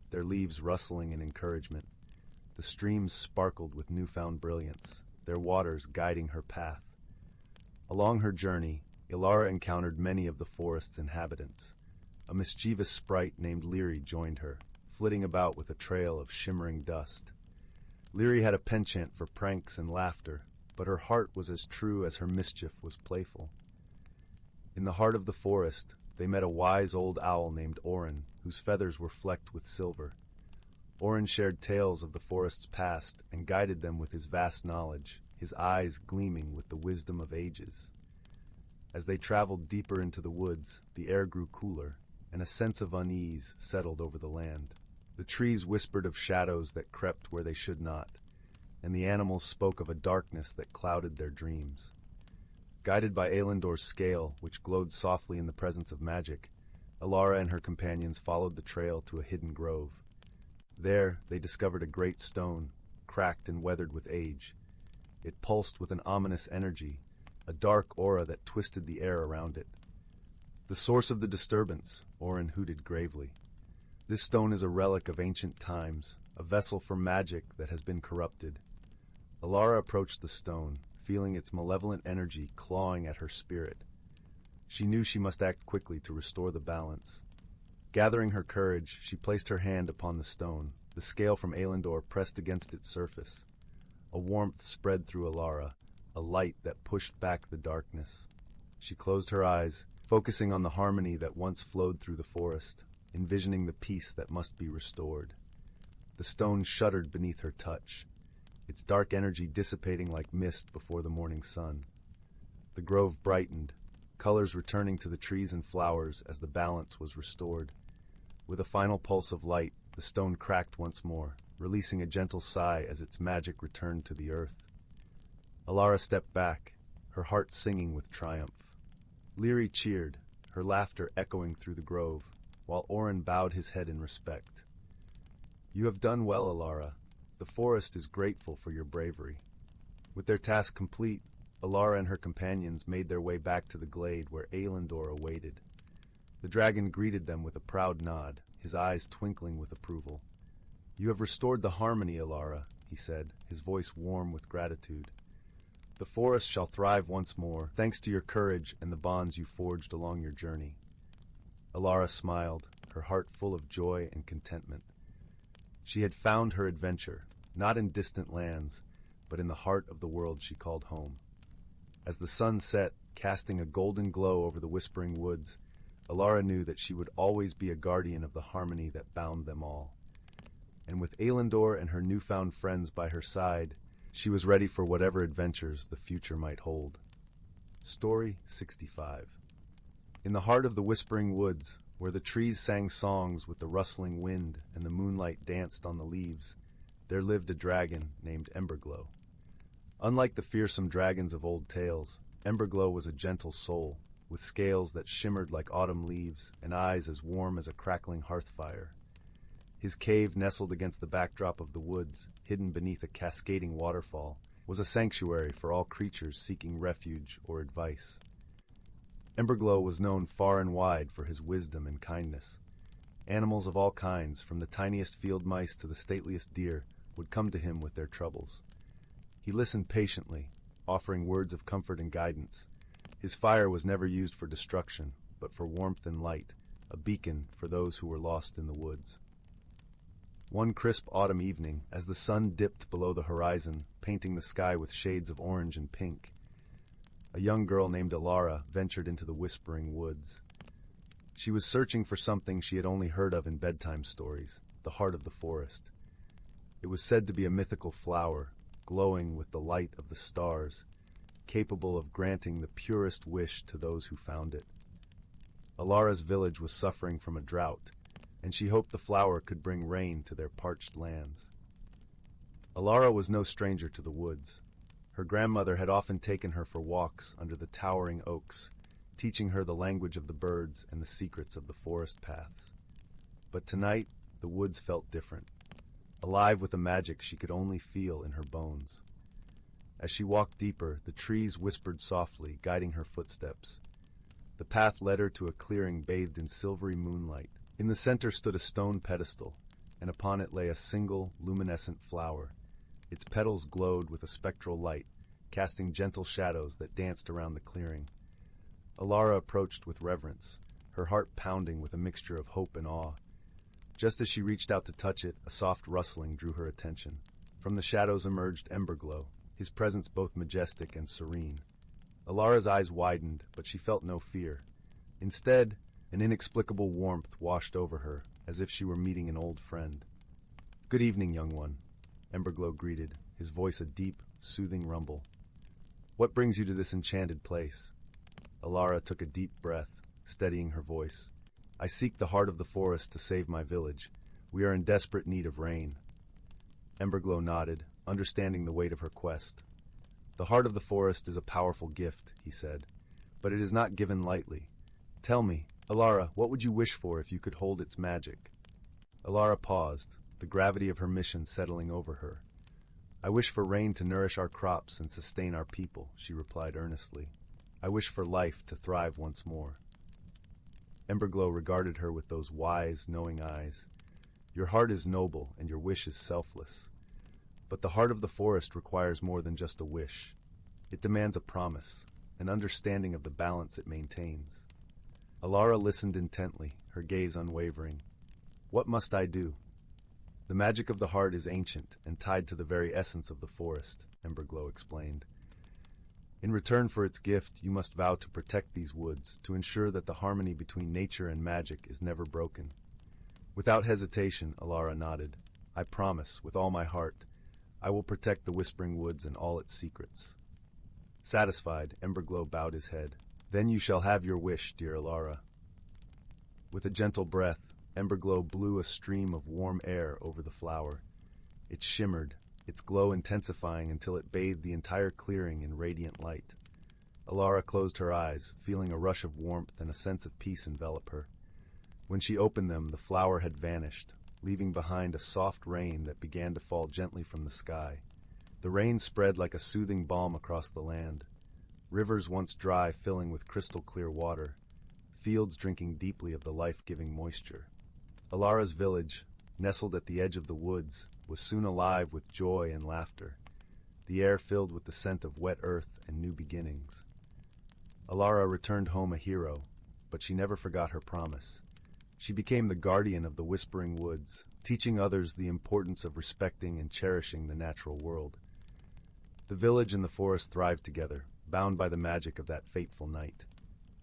Speaker 1: their leaves rustling in encouragement. The streams sparkled with newfound brilliance, their waters guiding her path. Along her journey, Alara encountered many of the forest's inhabitants. A mischievous sprite named Leary joined her, flitting about with a trail of shimmering dust. Leary had a penchant for pranks and laughter, but her heart was as true as her mischief was playful. In the heart of the forest, they met a wise old owl named Orin, whose feathers were flecked with silver. Orin shared tales of the forest's past and guided them with his vast knowledge, his eyes gleaming with the wisdom of ages. As they traveled deeper into the woods, the air grew cooler, and a sense of unease settled over the land. The trees whispered of shadows that crept where they should not, and the animals spoke of a darkness that clouded their dreams. Guided by Elendor's scale, which glowed softly in the presence of magic, Alara and her companions followed the trail to a hidden grove. There, they discovered a great stone, cracked and weathered with age. It pulsed with an ominous energy, a dark aura that twisted the air around it. "The source of the disturbance," Orin hooted gravely. "This stone is a relic of ancient times, a vessel for magic that has been corrupted." Alara approached the stone, feeling its malevolent energy clawing at her spirit. She knew she must act quickly to restore the balance. Gathering her courage, she placed her hand upon the stone, the scale from Elendor pressed against its surface. A warmth spread through Alara, a light that pushed back the darkness. She closed her eyes, focusing on the harmony that once flowed through the forest, envisioning the peace that must be restored. The stone shuddered beneath her touch, its dark energy dissipating like mist before the morning sun. The grove brightened, colors returning to the trees and flowers as the balance was restored. With a final pulse of light, the stone cracked once more, releasing a gentle sigh as its magic returned to the earth. Alara stepped back, her heart singing with triumph. Lyri cheered, her laughter echoing through the grove, while Orin bowed his head in respect. "You have done well, Alara. The forest is grateful for your bravery." With their task complete, Alara and her companions made their way back to the glade where Elendor awaited. The dragon greeted them with a proud nod, his eyes twinkling with approval. "You have restored the harmony, Alara," he said, his voice warm with gratitude. "The forest shall thrive once more, thanks to your courage and the bonds you forged along your journey." Alara smiled, her heart full of joy and contentment. She had found her adventure, not in distant lands, but in the heart of the world she called home. As the sun set, casting a golden glow over the whispering woods, Alara knew that she would always be a guardian of the harmony that bound them all. And with Elendor and her newfound friends by her side, she was ready for whatever adventures the future might hold. Story 65. In the heart of the whispering woods, where the trees sang songs with the rustling wind and the moonlight danced on the leaves, there lived a dragon named Emberglow. Unlike the fearsome dragons of old tales, Emberglow was a gentle soul, with scales that shimmered like autumn leaves and eyes as warm as a crackling hearth fire. His cave, nestled against the backdrop of the woods, hidden beneath a cascading waterfall, was a sanctuary for all creatures seeking refuge or advice. Emberglow was known far and wide for his wisdom and kindness. Animals of all kinds, from the tiniest field mice to the stateliest deer, would come to him with their troubles. He listened patiently, offering words of comfort and guidance. His fire was never used for destruction, but for warmth and light, a beacon for those who were lost in the woods. One crisp autumn evening, as the sun dipped below the horizon, painting the sky with shades of orange and pink, a young girl named Alara ventured into the whispering woods. She was searching for something she had only heard of in bedtime stories, the heart of the forest. It was said to be a mythical flower, glowing with the light of the stars, capable of granting the purest wish to those who found it. Alara's village was suffering from a drought, and she hoped the flower could bring rain to their parched lands. Alara was no stranger to the woods. Her grandmother had often taken her for walks under the towering oaks, teaching her the language of the birds and the secrets of the forest paths. But tonight, the woods felt different, alive with a magic she could only feel in her bones. As she walked deeper, the trees whispered softly, guiding her footsteps. The path led her to a clearing bathed in silvery moonlight. In the center stood a stone pedestal, and upon it lay a single, luminescent flower. Its petals glowed with a spectral light, casting gentle shadows that danced around the clearing. Alara approached with reverence, her heart pounding with a mixture of hope and awe. Just as she reached out to touch it, a soft rustling drew her attention. From the shadows emerged Emberglow, his presence both majestic and serene. Alara's eyes widened, but she felt no fear. Instead, an inexplicable warmth washed over her, as if she were meeting an old friend. "Good evening, young one," Emberglow greeted, his voice a deep, soothing rumble. "What brings you to this enchanted place?" Alara took a deep breath, steadying her voice. "I seek the heart of the forest to save my village. We are in desperate need of rain." Emberglow nodded, understanding the weight of her quest. "The heart of the forest is a powerful gift," he said, "but it is not given lightly. Tell me, Alara, what would you wish for if you could hold its magic? Alara paused, the gravity of her mission settling over her. I wish for rain to nourish our crops and sustain our people, she replied earnestly. I wish for life to thrive once more. Emberglow regarded her with those wise, knowing eyes. Your heart is noble and your wish is selfless. But the heart of the forest requires more than just a wish. It demands a promise, an understanding of the balance it maintains. Alara listened intently, her gaze unwavering. What must I do? The magic of the heart is ancient and tied to the very essence of the forest, Emberglow explained. In return for its gift, you must vow to protect these woods, to ensure that the harmony between nature and magic is never broken. Without hesitation, Alara nodded. I promise, with all my heart, I will protect the Whispering Woods and all its secrets. Satisfied, Emberglow bowed his head. Then you shall have your wish, dear Alara. With a gentle breath, Emberglow blew a stream of warm air over the flower. It shimmered, its glow intensifying until it bathed the entire clearing in radiant light. Alara closed her eyes, feeling a rush of warmth and a sense of peace envelop her. When she opened them, the flower had vanished, leaving behind a soft rain that began to fall gently from the sky. The rain spread like a soothing balm across the land. Rivers once dry filling with crystal-clear water, fields drinking deeply of the life-giving moisture. Alara's village, nestled at the edge of the woods, was soon alive with joy and laughter, the air filled with the scent of wet earth and new beginnings. Alara returned home a hero, but she never forgot her promise. She became the guardian of the Whispering Woods, teaching others the importance of respecting and cherishing the natural world. The village and the forest thrived together, bound by the magic of that fateful night.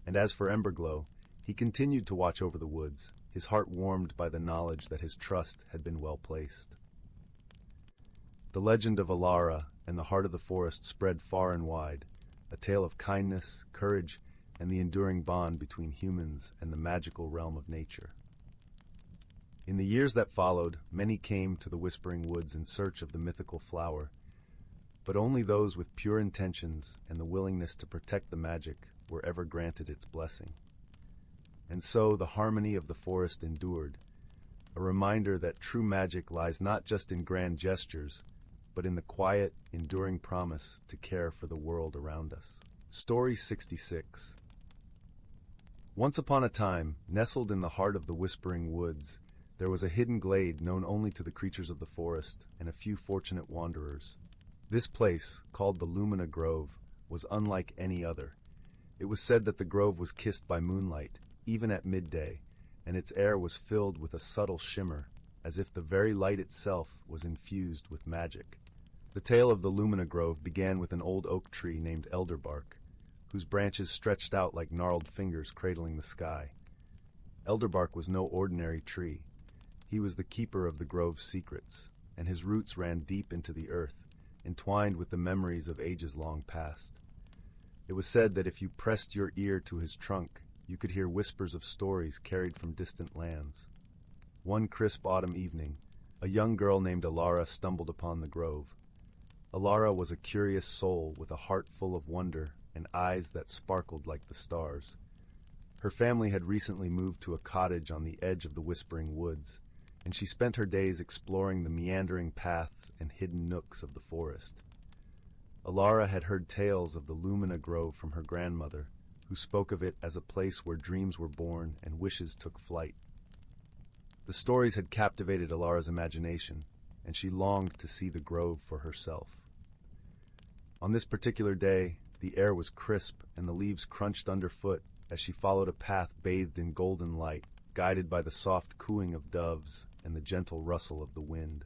Speaker 1: And as for Emberglow, he continued to watch over the woods, his heart warmed by the knowledge that his trust had been well placed. The legend of Alara and the heart of the forest spread far and wide, a tale of kindness, courage, and the enduring bond between humans and the magical realm of nature. In the years that followed, many came to the Whispering Woods in search of the mythical flower, but only those with pure intentions and the willingness to protect the magic were ever granted its blessing. And so the harmony of the forest endured, a reminder that true magic lies not just in grand gestures, but in the quiet, enduring promise to care for the world around us. Story 66. Once upon a time, nestled in the heart of the Whispering Woods, there was a hidden glade known only to the creatures of the forest and a few fortunate wanderers. This place, called the Lumina Grove, was unlike any other. It was said that the grove was kissed by moonlight, even at midday, and its air was filled with a subtle shimmer, as if the very light itself was infused with magic. The tale of the Lumina Grove began with an old oak tree named Elderbark, whose branches stretched out like gnarled fingers cradling the sky. Elderbark was no ordinary tree. He was the keeper of the grove's secrets, and his roots ran deep into the earth, entwined with the memories of ages long past. It was said that if you pressed your ear to his trunk, you could hear whispers of stories carried from distant lands. One crisp autumn evening, a young girl named Alara stumbled upon the grove. Alara was a curious soul with a heart full of wonder and eyes that sparkled like the stars. Her family had recently moved to a cottage on the edge of the Whispering Woods, and she spent her days exploring the meandering paths and hidden nooks of the forest. Alara had heard tales of the Lumina Grove from her grandmother, who spoke of it as a place where dreams were born and wishes took flight. The stories had captivated Alara's imagination, and she longed to see the grove for herself. On this particular day, the air was crisp and the leaves crunched underfoot as she followed a path bathed in golden light, guided by the soft cooing of doves and the gentle rustle of the wind.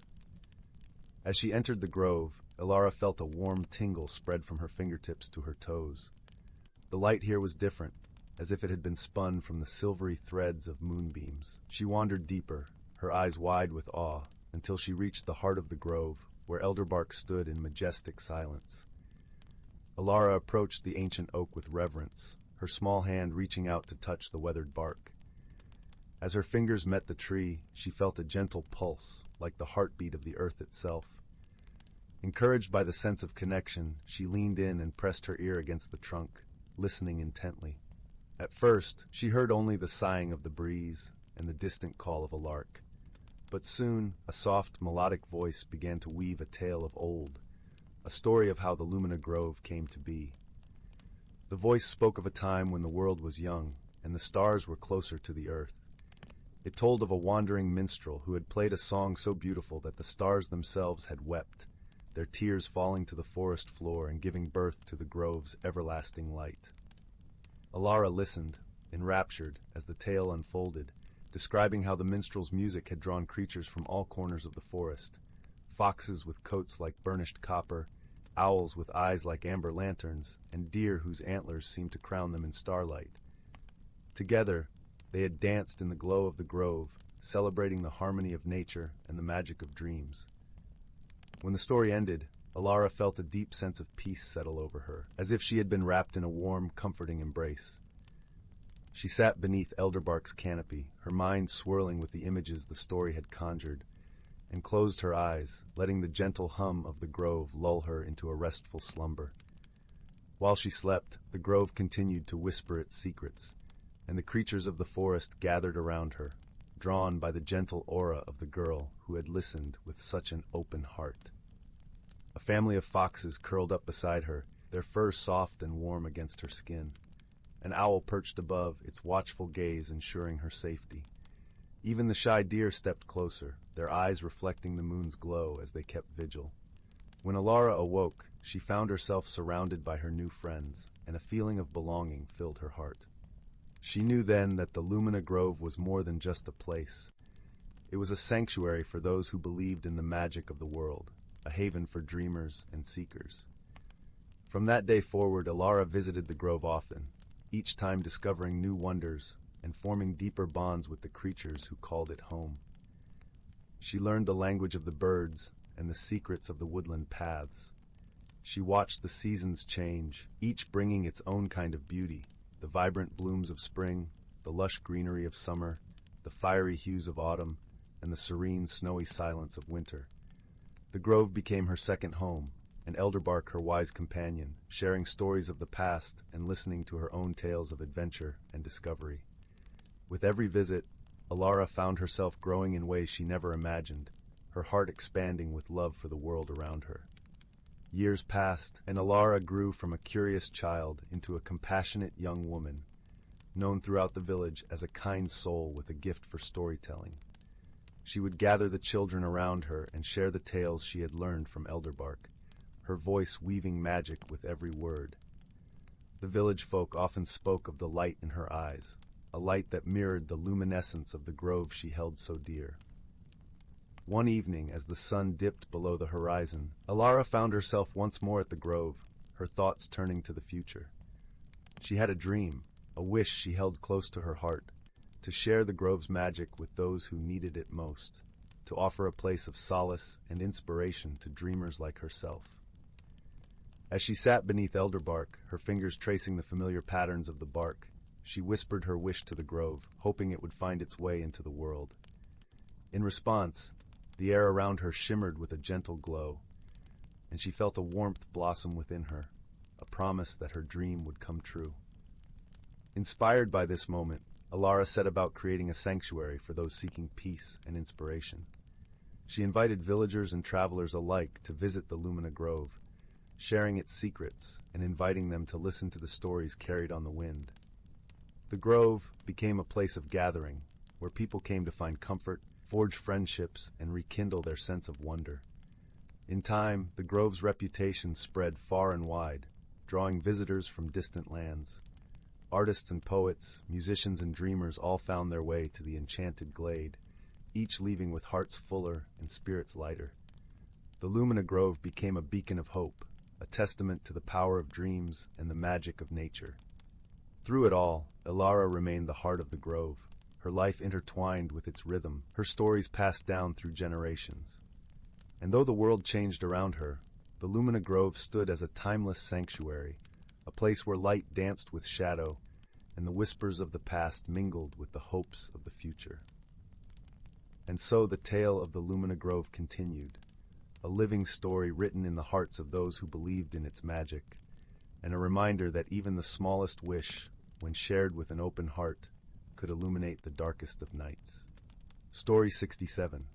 Speaker 1: As she entered the grove, Alara felt a warm tingle spread from her fingertips to her toes. The light here was different, as if it had been spun from the silvery threads of moonbeams. She wandered deeper, her eyes wide with awe, until she reached the heart of the grove, where Elderbark stood in majestic silence. Alara approached the ancient oak with reverence, her small hand reaching out to touch the weathered bark. As her fingers met the tree, she felt a gentle pulse, like the heartbeat of the earth itself. Encouraged by the sense of connection, she leaned in and pressed her ear against the trunk, listening intently. At first, she heard only the sighing of the breeze and the distant call of a lark. But soon, a soft, melodic voice began to weave a tale of old, a story of how the Lumina Grove came to be. The voice spoke of a time when the world was young and the stars were closer to the earth. It told of a wandering minstrel who had played a song so beautiful that the stars themselves had wept, their tears falling to the forest floor and giving birth to the grove's everlasting light. Alara listened, enraptured, as the tale unfolded, describing how the minstrel's music had drawn creatures from all corners of the forest: foxes with coats like burnished copper, owls with eyes like amber lanterns, and deer whose antlers seemed to crown them in starlight. Together, they had danced in the glow of the grove, celebrating the harmony of nature and the magic of dreams. When the story ended, Alara felt a deep sense of peace settle over her, as if she had been wrapped in a warm, comforting embrace. She sat beneath Elderbark's canopy, her mind swirling with the images the story had conjured, and closed her eyes, letting the gentle hum of the grove lull her into a restful slumber. While she slept, the grove continued to whisper its secrets, and the creatures of the forest gathered around her, drawn by the gentle aura of the girl who had listened with such an open heart. A family of foxes curled up beside her, their fur soft and warm against her skin. An owl perched above, its watchful gaze ensuring her safety. Even the shy deer stepped closer, their eyes reflecting the moon's glow as they kept vigil. When Alara awoke, she found herself surrounded by her new friends, and a feeling of belonging filled her heart. She knew then that the Lumina Grove was more than just a place. It was a sanctuary for those who believed in the magic of the world, a haven for dreamers and seekers. From that day forward, Alara visited the grove often, each time discovering new wonders and forming deeper bonds with the creatures who called it home. She learned the language of the birds and the secrets of the woodland paths. She watched the seasons change, each bringing its own kind of beauty: the vibrant blooms of spring, the lush greenery of summer, the fiery hues of autumn, and the serene, snowy silence of winter. The grove became her second home, and Elderbark her wise companion, sharing stories of the past and listening to her own tales of adventure and discovery. With every visit, Alara found herself growing in ways she never imagined, her heart expanding with love for the world around her. Years passed, and Alara grew from a curious child into a compassionate young woman, known throughout the village as a kind soul with a gift for storytelling. She would gather the children around her and share the tales she had learned from Elderbark, her voice weaving magic with every word. The village folk often spoke of the light in her eyes, a light that mirrored the luminescence of the grove she held so dear. One evening, as the sun dipped below the horizon, Alara found herself once more at the grove, her thoughts turning to the future. She had a dream, a wish she held close to her heart: to share the grove's magic with those who needed it most, to offer a place of solace and inspiration to dreamers like herself. As she sat beneath Elderbark, her fingers tracing the familiar patterns of the bark, she whispered her wish to the grove, hoping it would find its way into the world. In response, the air around her shimmered with a gentle glow, and she felt a warmth blossom within her, a promise that her dream would come true. Inspired by this moment, Alara set about creating a sanctuary for those seeking peace and inspiration. She invited villagers and travelers alike to visit the Lumina Grove, sharing its secrets and inviting them to listen to the stories carried on the wind. The grove became a place of gathering, where people came to find comfort, forge friendships, and rekindle their sense of wonder. In time, the grove's reputation spread far and wide, drawing visitors from distant lands. Artists and poets, musicians and dreamers all found their way to the enchanted glade, each leaving with hearts fuller and spirits lighter. The Lumina Grove became a beacon of hope, a testament to the power of dreams and the magic of nature. Through it all, Alara remained the heart of the grove, her life intertwined with its rhythm, her stories passed down through generations. And though the world changed around her, the Lumina Grove stood as a timeless sanctuary, a place where light danced with shadow, and the whispers of the past mingled with the hopes of the future. And so the tale of the Lumina Grove continued, a living story written in the hearts of those who believed in its magic, and a reminder that even the smallest wish, when shared with an open heart, could illuminate the darkest of nights. Story 67.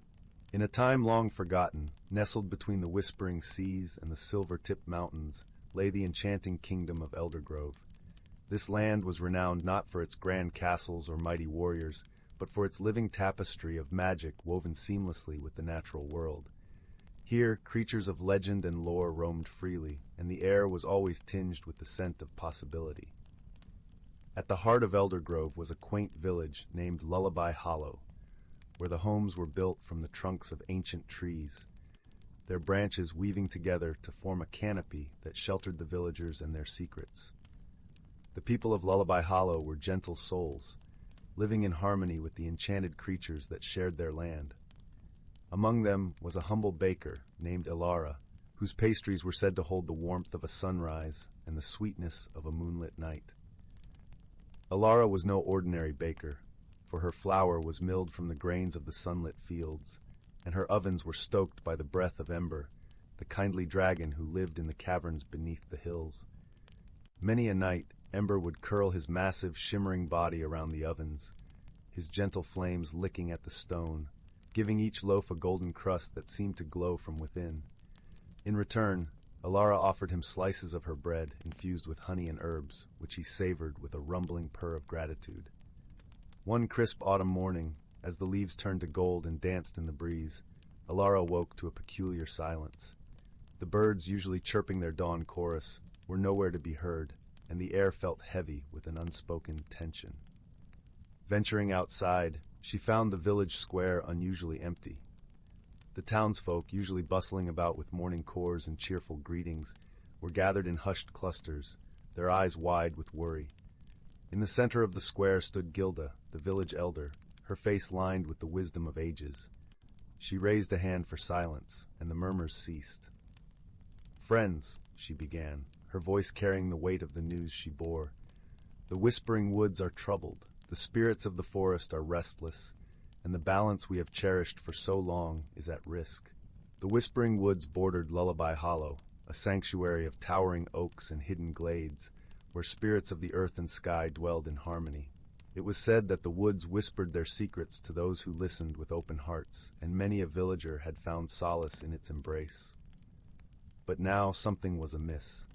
Speaker 1: In a time long forgotten, nestled between the whispering seas and the silver-tipped mountains, lay the enchanting kingdom of Eldergrove. This land was renowned not for its grand castles or mighty warriors, but for its living tapestry of magic woven seamlessly with the natural world. Here, creatures of legend and lore roamed freely, and the air was always tinged with the scent of possibility. At the heart of Eldergrove was a quaint village named Lullaby Hollow, where the homes were built from the trunks of ancient trees, their branches weaving together to form a canopy that sheltered the villagers and their secrets. The people of Lullaby Hollow were gentle souls, living in harmony with the enchanted creatures that shared their land. Among them was a humble baker named Elara, whose pastries were said to hold the warmth of a sunrise and the sweetness of a moonlit night. Elara was no ordinary baker, for her flour was milled from the grains of the sunlit fields, and her ovens were stoked by the breath of Ember, the kindly dragon who lived in the caverns beneath the hills. Many a night, Ember would curl his massive, shimmering body around the ovens, his gentle flames licking at the stone, giving each loaf a golden crust that seemed to glow from within. In return, Elara offered him slices of her bread infused with honey and herbs, which he savored with a rumbling purr of gratitude. One crisp autumn morning, as the leaves turned to gold and danced in the breeze, Elara woke to a peculiar silence. The birds, usually chirping their dawn chorus, were nowhere to be heard, and the air felt heavy with an unspoken tension. Venturing outside, she found the village square unusually empty. The townsfolk, usually bustling about with morning chores and cheerful greetings, were gathered in hushed clusters, their eyes wide with worry. In the center of the square stood Gilda, the village elder, her face lined with the wisdom of ages. She raised a hand for silence, and the murmurs ceased. "Friends," she began, her voice carrying the weight of the news she bore, "the whispering woods are troubled, the spirits of the forest are restless, and the balance we have cherished for so long is at risk." The whispering woods bordered Lullaby Hollow, a sanctuary of towering oaks and hidden glades, where spirits of the earth and sky dwelled in harmony. It was said that the woods whispered their secrets to those who listened with open hearts, and many a villager had found solace in its embrace. But now something was amiss.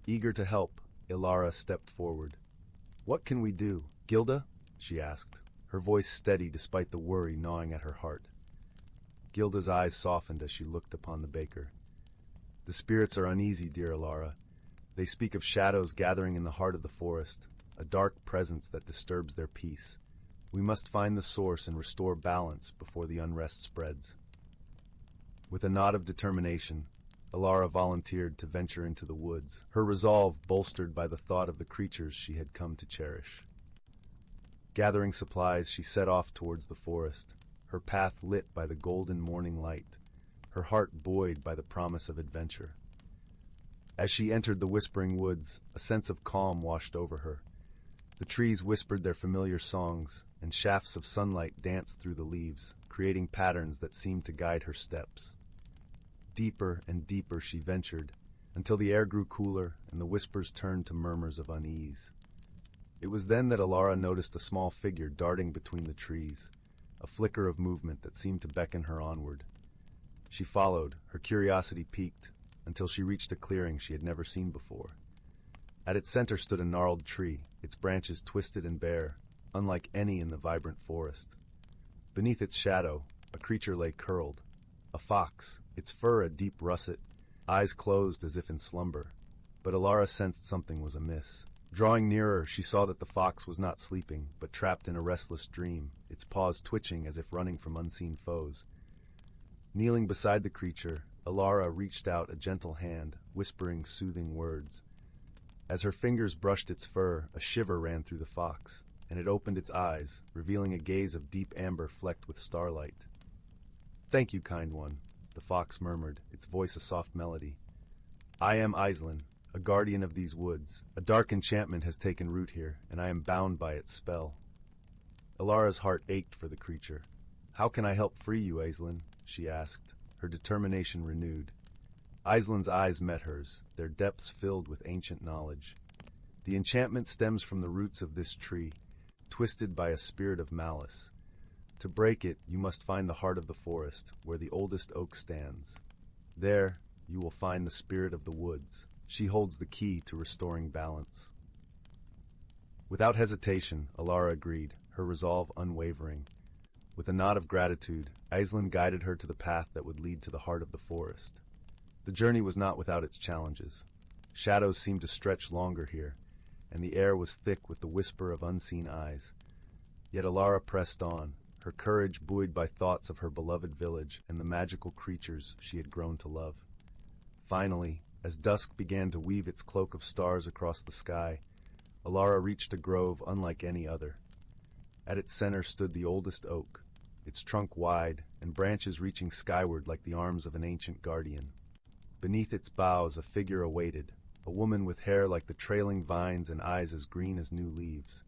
Speaker 1: Eager to help, Elara stepped forward. "What can we do, Gilda?" she asked, her voice steady despite the worry gnawing at her heart. Gilda's eyes softened as she looked upon the baker. "The spirits are uneasy, dear Elara. They speak of shadows gathering in the heart of the forest, a dark presence that disturbs their peace. We must find the source and restore balance before the unrest spreads." With a nod of determination, Elara volunteered to venture into the woods, her resolve bolstered by the thought of the creatures she had come to cherish. Gathering supplies, she set off towards the forest, her path lit by the golden morning light, her heart buoyed by the promise of adventure. As she entered the whispering woods, a sense of calm washed over her. The trees whispered their familiar songs, and shafts of sunlight danced through the leaves, creating patterns that seemed to guide her steps. Deeper and deeper she ventured, until the air grew cooler and the whispers turned to murmurs of unease. It was then that Elara noticed a small figure darting between the trees, a flicker of movement that seemed to beckon her onward. She followed, her curiosity piqued, until she reached a clearing she had never seen before. At its center stood a gnarled tree, its branches twisted and bare, unlike any in the vibrant forest. Beneath its shadow, a creature lay curled, a fox, its fur a deep russet, eyes closed as if in slumber. But Elara sensed something was amiss. Drawing nearer, she saw that the fox was not sleeping, but trapped in a restless dream, its paws twitching as if running from unseen foes. Kneeling beside the creature, Elara reached out a gentle hand, whispering soothing words. As her fingers brushed its fur, a shiver ran through the fox, and it opened its eyes, revealing a gaze of deep amber flecked with starlight. "Thank you, kind one," the fox murmured, its voice a soft melody. "I am Aislinn, a guardian of these woods. A dark enchantment has taken root here, and I am bound by its spell." Elara's heart ached for the creature. "How can I help free you, Aislinn?" she asked, her determination renewed. Aislinn's eyes met hers, their depths filled with ancient knowledge. The enchantment stems from the roots of this tree, twisted by a spirit of malice. To break it, you must find the heart of the forest, where the oldest oak stands. There, you will find the spirit of the woods. She holds the key to restoring balance. Without hesitation, Alara agreed, her resolve unwavering. With a nod of gratitude, Aislinn guided her to the path that would lead to the heart of the forest. The journey was not without its challenges. Shadows seemed to stretch longer here, and the air was thick with the whisper of unseen eyes. Yet Alara pressed on, her courage buoyed by thoughts of her beloved village and the magical creatures she had grown to love. Finally, as dusk began to weave its cloak of stars across the sky, Alara reached a grove unlike any other. At its center stood the oldest oak, its trunk wide and branches reaching skyward like the arms of an ancient guardian. Beneath its boughs a figure awaited, a woman with hair like the trailing vines and eyes as green as new leaves.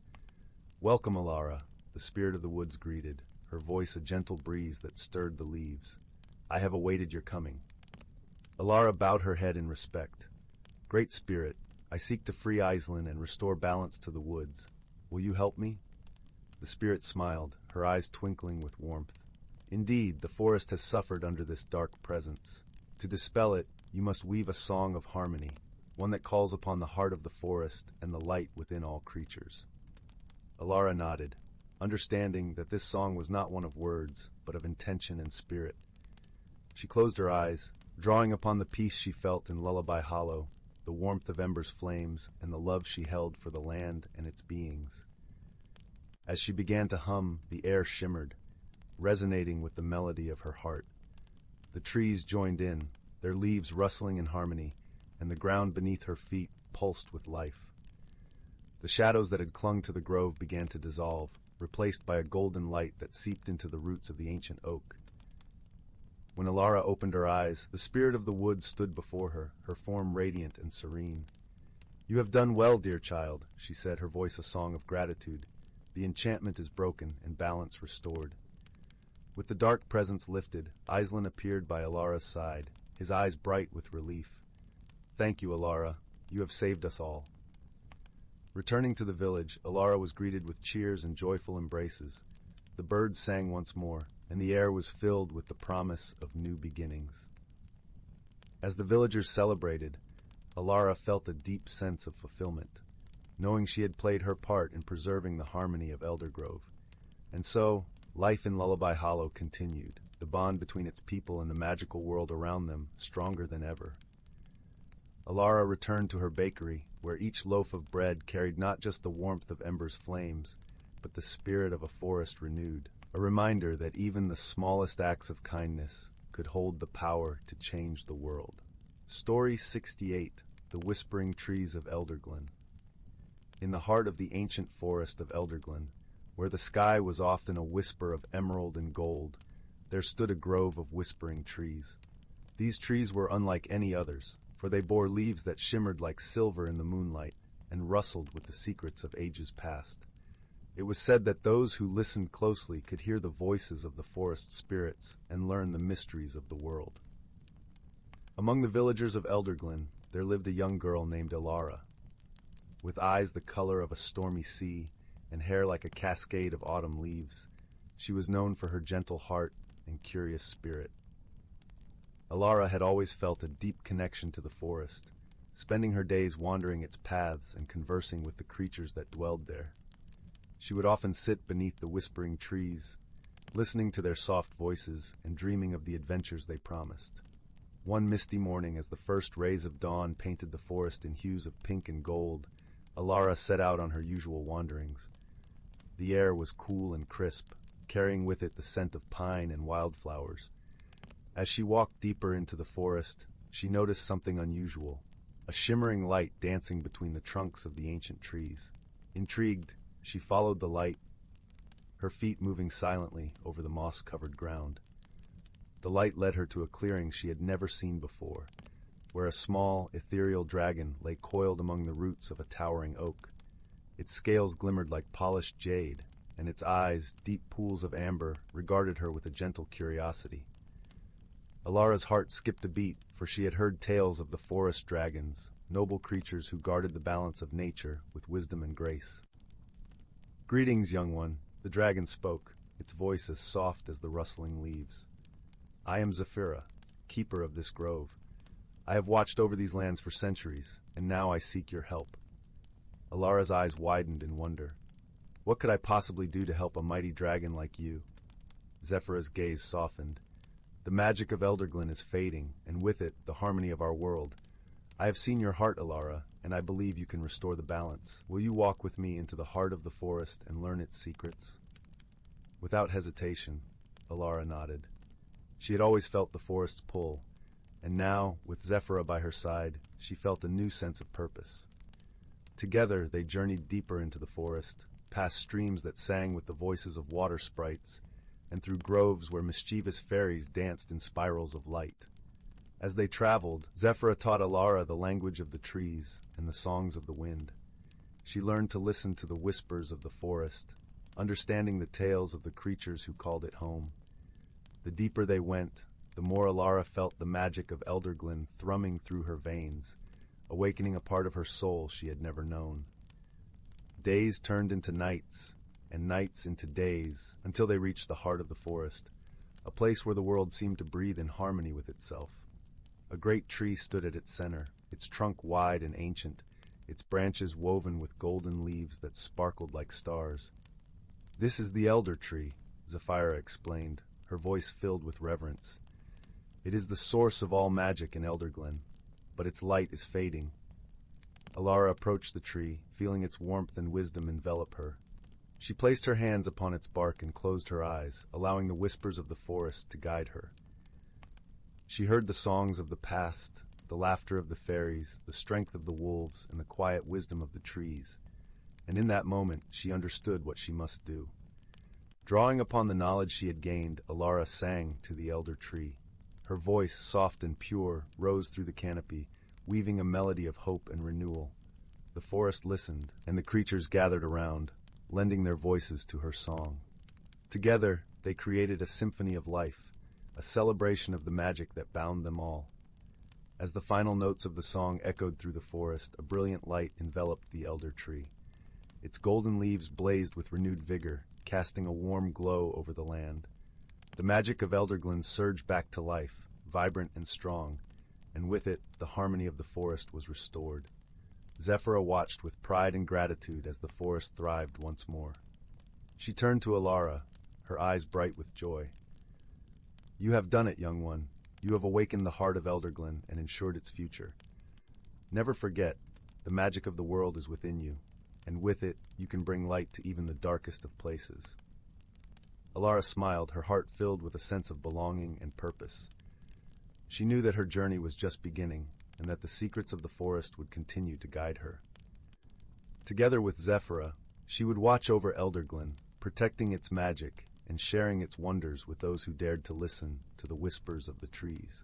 Speaker 1: "Welcome, Alara," the spirit of the woods greeted, her voice a gentle breeze that stirred the leaves. "I have awaited your coming." Alara bowed her head in respect. "Great Spirit, I seek to free Aislinn and restore balance to the woods. Will you help me?" The spirit smiled, her eyes twinkling with warmth. "Indeed, the forest has suffered under this dark presence. To dispel it, you must weave a song of harmony, one that calls upon the heart of the forest and the light within all creatures." Alara nodded, understanding that this song was not one of words, but of intention and spirit. She closed her eyes, drawing upon the peace she felt in Lullaby Hollow, the warmth of Ember's flames, and the love she held for the land and its beings. As she began to hum, the air shimmered, resonating with the melody of her heart. The trees joined in, their leaves rustling in harmony, and the ground beneath her feet pulsed with life. The shadows that had clung to the grove began to dissolve, replaced by a golden light that seeped into the roots of the ancient oak. When Alara opened her eyes, the spirit of the woods stood before her, her form radiant and serene. "You have done well, dear child," she said, her voice a song of gratitude. "The enchantment is broken and balance restored." With the dark presence lifted, Aislinn appeared by Alara's side, his eyes bright with relief. "Thank you, Alara. You have saved us all." Returning to the village, Alara was greeted with cheers and joyful embraces. The birds sang once more, and the air was filled with the promise of new beginnings. As the villagers celebrated, Alara felt a deep sense of fulfillment, knowing she had played her part in preserving the harmony of Eldergrove. And so, life in Lullaby Hollow continued, the bond between its people and the magical world around them stronger than ever. Alara returned to her bakery, where each loaf of bread carried not just the warmth of Ember's flames, but the spirit of a forest renewed, a reminder that even the smallest acts of kindness could hold the power to change the world. Story 68, The Whispering Trees of Elderglen. In the heart of the ancient forest of Elderglen, where the sky was often a whisper of emerald and gold, there stood a grove of whispering trees. These trees were unlike any others, for they bore leaves that shimmered like silver in the moonlight and rustled with the secrets of ages past. It was said that those who listened closely could hear the voices of the forest spirits and learn the mysteries of the world. Among the villagers of Elderglen, there lived a young girl named Alara. With eyes the color of a stormy sea and hair like a cascade of autumn leaves, she was known for her gentle heart and curious spirit. Alara had always felt a deep connection to the forest, spending her days wandering its paths and conversing with the creatures that dwelled there. She would often sit beneath the whispering trees, listening to their soft voices and dreaming of the adventures they promised. One misty morning, as the first rays of dawn painted the forest in hues of pink and gold, Alara set out on her usual wanderings. The air was cool and crisp, carrying with it the scent of pine and wildflowers. As she walked deeper into the forest, she noticed something unusual, a shimmering light dancing between the trunks of the ancient trees. Intrigued, she followed the light, her feet moving silently over the moss-covered ground. The light led her to a clearing she had never seen before, where a small, ethereal dragon lay coiled among the roots of a towering oak. Its scales glimmered like polished jade, and its eyes, deep pools of amber, regarded her with a gentle curiosity. Alara's heart skipped a beat, for she had heard tales of the forest dragons, noble creatures who guarded the balance of nature with wisdom and grace. "Greetings, young one," the dragon spoke, its voice as soft as the rustling leaves. "I am Zephyra, keeper of this grove. I have watched over these lands for centuries, and now I seek your help." Alara's eyes widened in wonder. "What could I possibly do to help a mighty dragon like you?" Zephyra's gaze softened. "The magic of Elderglen is fading, and with it, the harmony of our world. I have seen your heart, Alara, and I believe you can restore the balance. Will you walk with me into the heart of the forest and learn its secrets?" Without hesitation, Alara nodded. She had always felt the forest's pull, and now, with Zephyra by her side, she felt a new sense of purpose. Together, they journeyed deeper into the forest, past streams that sang with the voices of water sprites, and through groves where mischievous fairies danced in spirals of light. As they traveled, Zephyra taught Alara the language of the trees and the songs of the wind. She learned to listen to the whispers of the forest, understanding the tales of the creatures who called it home. The deeper they went, the more Alara felt the magic of Elderglen thrumming through her veins, awakening a part of her soul she had never known. Days turned into nights, and nights into days, until they reached the heart of the forest, a place where the world seemed to breathe in harmony with itself. A great tree stood at its center, its trunk wide and ancient, its branches woven with golden leaves that sparkled like stars. "This is the elder tree," Zephyra explained, her voice filled with reverence. "It is the source of all magic in Elderglen, but its light is fading." Alara approached the tree, feeling its warmth and wisdom envelop her. She placed her hands upon its bark and closed her eyes, allowing the whispers of the forest to guide her. She heard the songs of the past, the laughter of the fairies, the strength of the wolves, and the quiet wisdom of the trees, and in that moment she understood what she must do. Drawing upon the knowledge she had gained, Alara sang to the elder tree. Her voice, soft and pure, rose through the canopy, weaving a melody of hope and renewal. The forest listened, and the creatures gathered around, lending their voices to her song. Together, they created a symphony of life, a celebration of the magic that bound them all. As the final notes of the song echoed through the forest, a brilliant light enveloped the elder tree. Its golden leaves blazed with renewed vigor, casting a warm glow over the land. The magic of Elderglen surged back to life, vibrant and strong, and with it, the harmony of the forest was restored. Zephyra watched with pride and gratitude as the forest thrived once more. She turned to Alara, her eyes bright with joy. "You have done it, young one. You have awakened the heart of Elderglen and ensured its future. Never forget, the magic of the world is within you, and with it, you can bring light to even the darkest of places." Alara smiled, her heart filled with a sense of belonging and purpose. She knew that her journey was just beginning, and that the secrets of the forest would continue to guide her. Together with Zephyra, she would watch over Elderglen, protecting its magic and sharing its wonders with those who dared to listen to the whispers of the trees.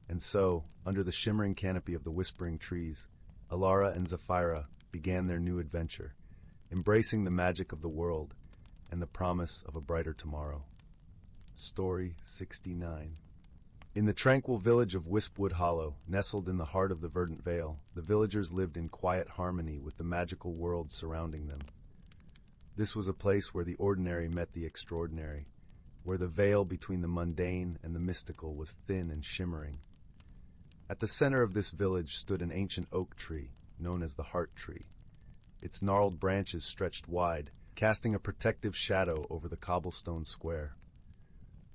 Speaker 1: And so, under the shimmering canopy of the whispering trees, Alara and Zephyra began their new adventure, embracing the magic of the world and the promise of a brighter tomorrow. Story 69. In the tranquil village of Wispwood Hollow, nestled in the heart of the verdant vale, the villagers lived in quiet harmony with the magical world surrounding them. This was a place where the ordinary met the extraordinary, where the veil between the mundane and the mystical was thin and shimmering. At the center of this village stood an ancient oak tree, known as the Heart Tree. Its gnarled branches stretched wide, casting a protective shadow over the cobblestone square.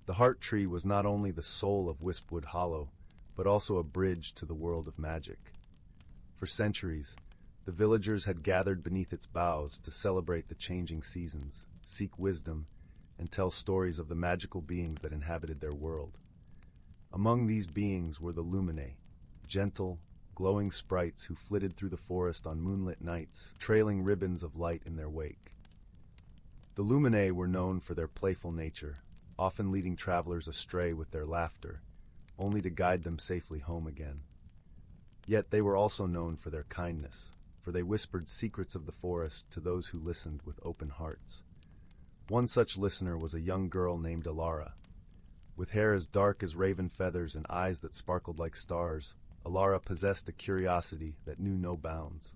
Speaker 1: The Heart Tree was not only the soul of Wispwood Hollow, but also a bridge to the world of magic. For centuries, the villagers had gathered beneath its boughs to celebrate the changing seasons, seek wisdom, and tell stories of the magical beings that inhabited their world. Among these beings were the Luminae, gentle, glowing sprites who flitted through the forest on moonlit nights, trailing ribbons of light in their wake. The Luminae were known for their playful nature, often leading travelers astray with their laughter, only to guide them safely home again. Yet they were also known for their kindness, for they whispered secrets of the forest to those who listened with open hearts. One such listener was a young girl named Alara. With hair as dark as raven feathers and eyes that sparkled like stars, Alara possessed a curiosity that knew no bounds.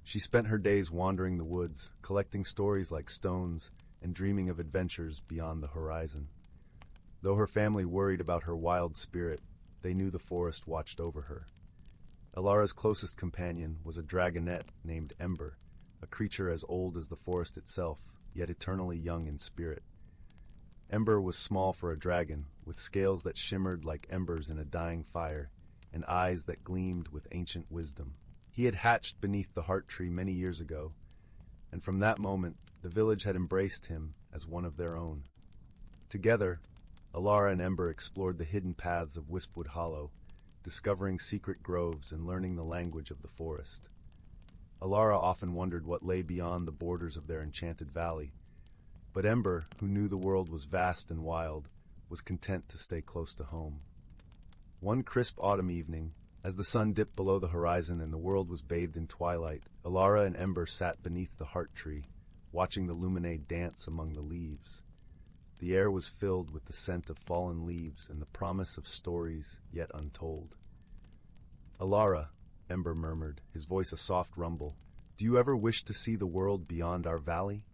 Speaker 1: She spent her days wandering the woods, collecting stories like stones, and dreaming of adventures beyond the horizon. Though her family worried about her wild spirit, they knew the forest watched over her. Alara's closest companion was a dragonette named Ember, a creature as old as the forest itself, yet eternally young in spirit. Ember was small for a dragon, with scales that shimmered like embers in a dying fire, and eyes that gleamed with ancient wisdom. He had hatched beneath the heart tree many years ago, and from that moment the village had embraced him as one of their own. Together, Alara and Ember explored the hidden paths of Wispwood Hollow, discovering secret groves and learning the language of the forest. Alara often wondered what lay beyond the borders of their enchanted valley, but Ember, who knew the world was vast and wild, was content to stay close to home. One crisp autumn evening, as the sun dipped below the horizon and the world was bathed in twilight, Alara and Ember sat beneath the heart tree, watching the luminae dance among the leaves. The air was filled with the scent of fallen leaves and the promise of stories yet untold. "Alara," Ember murmured, his voice a soft rumble, "do you ever wish to see the world beyond our valley?"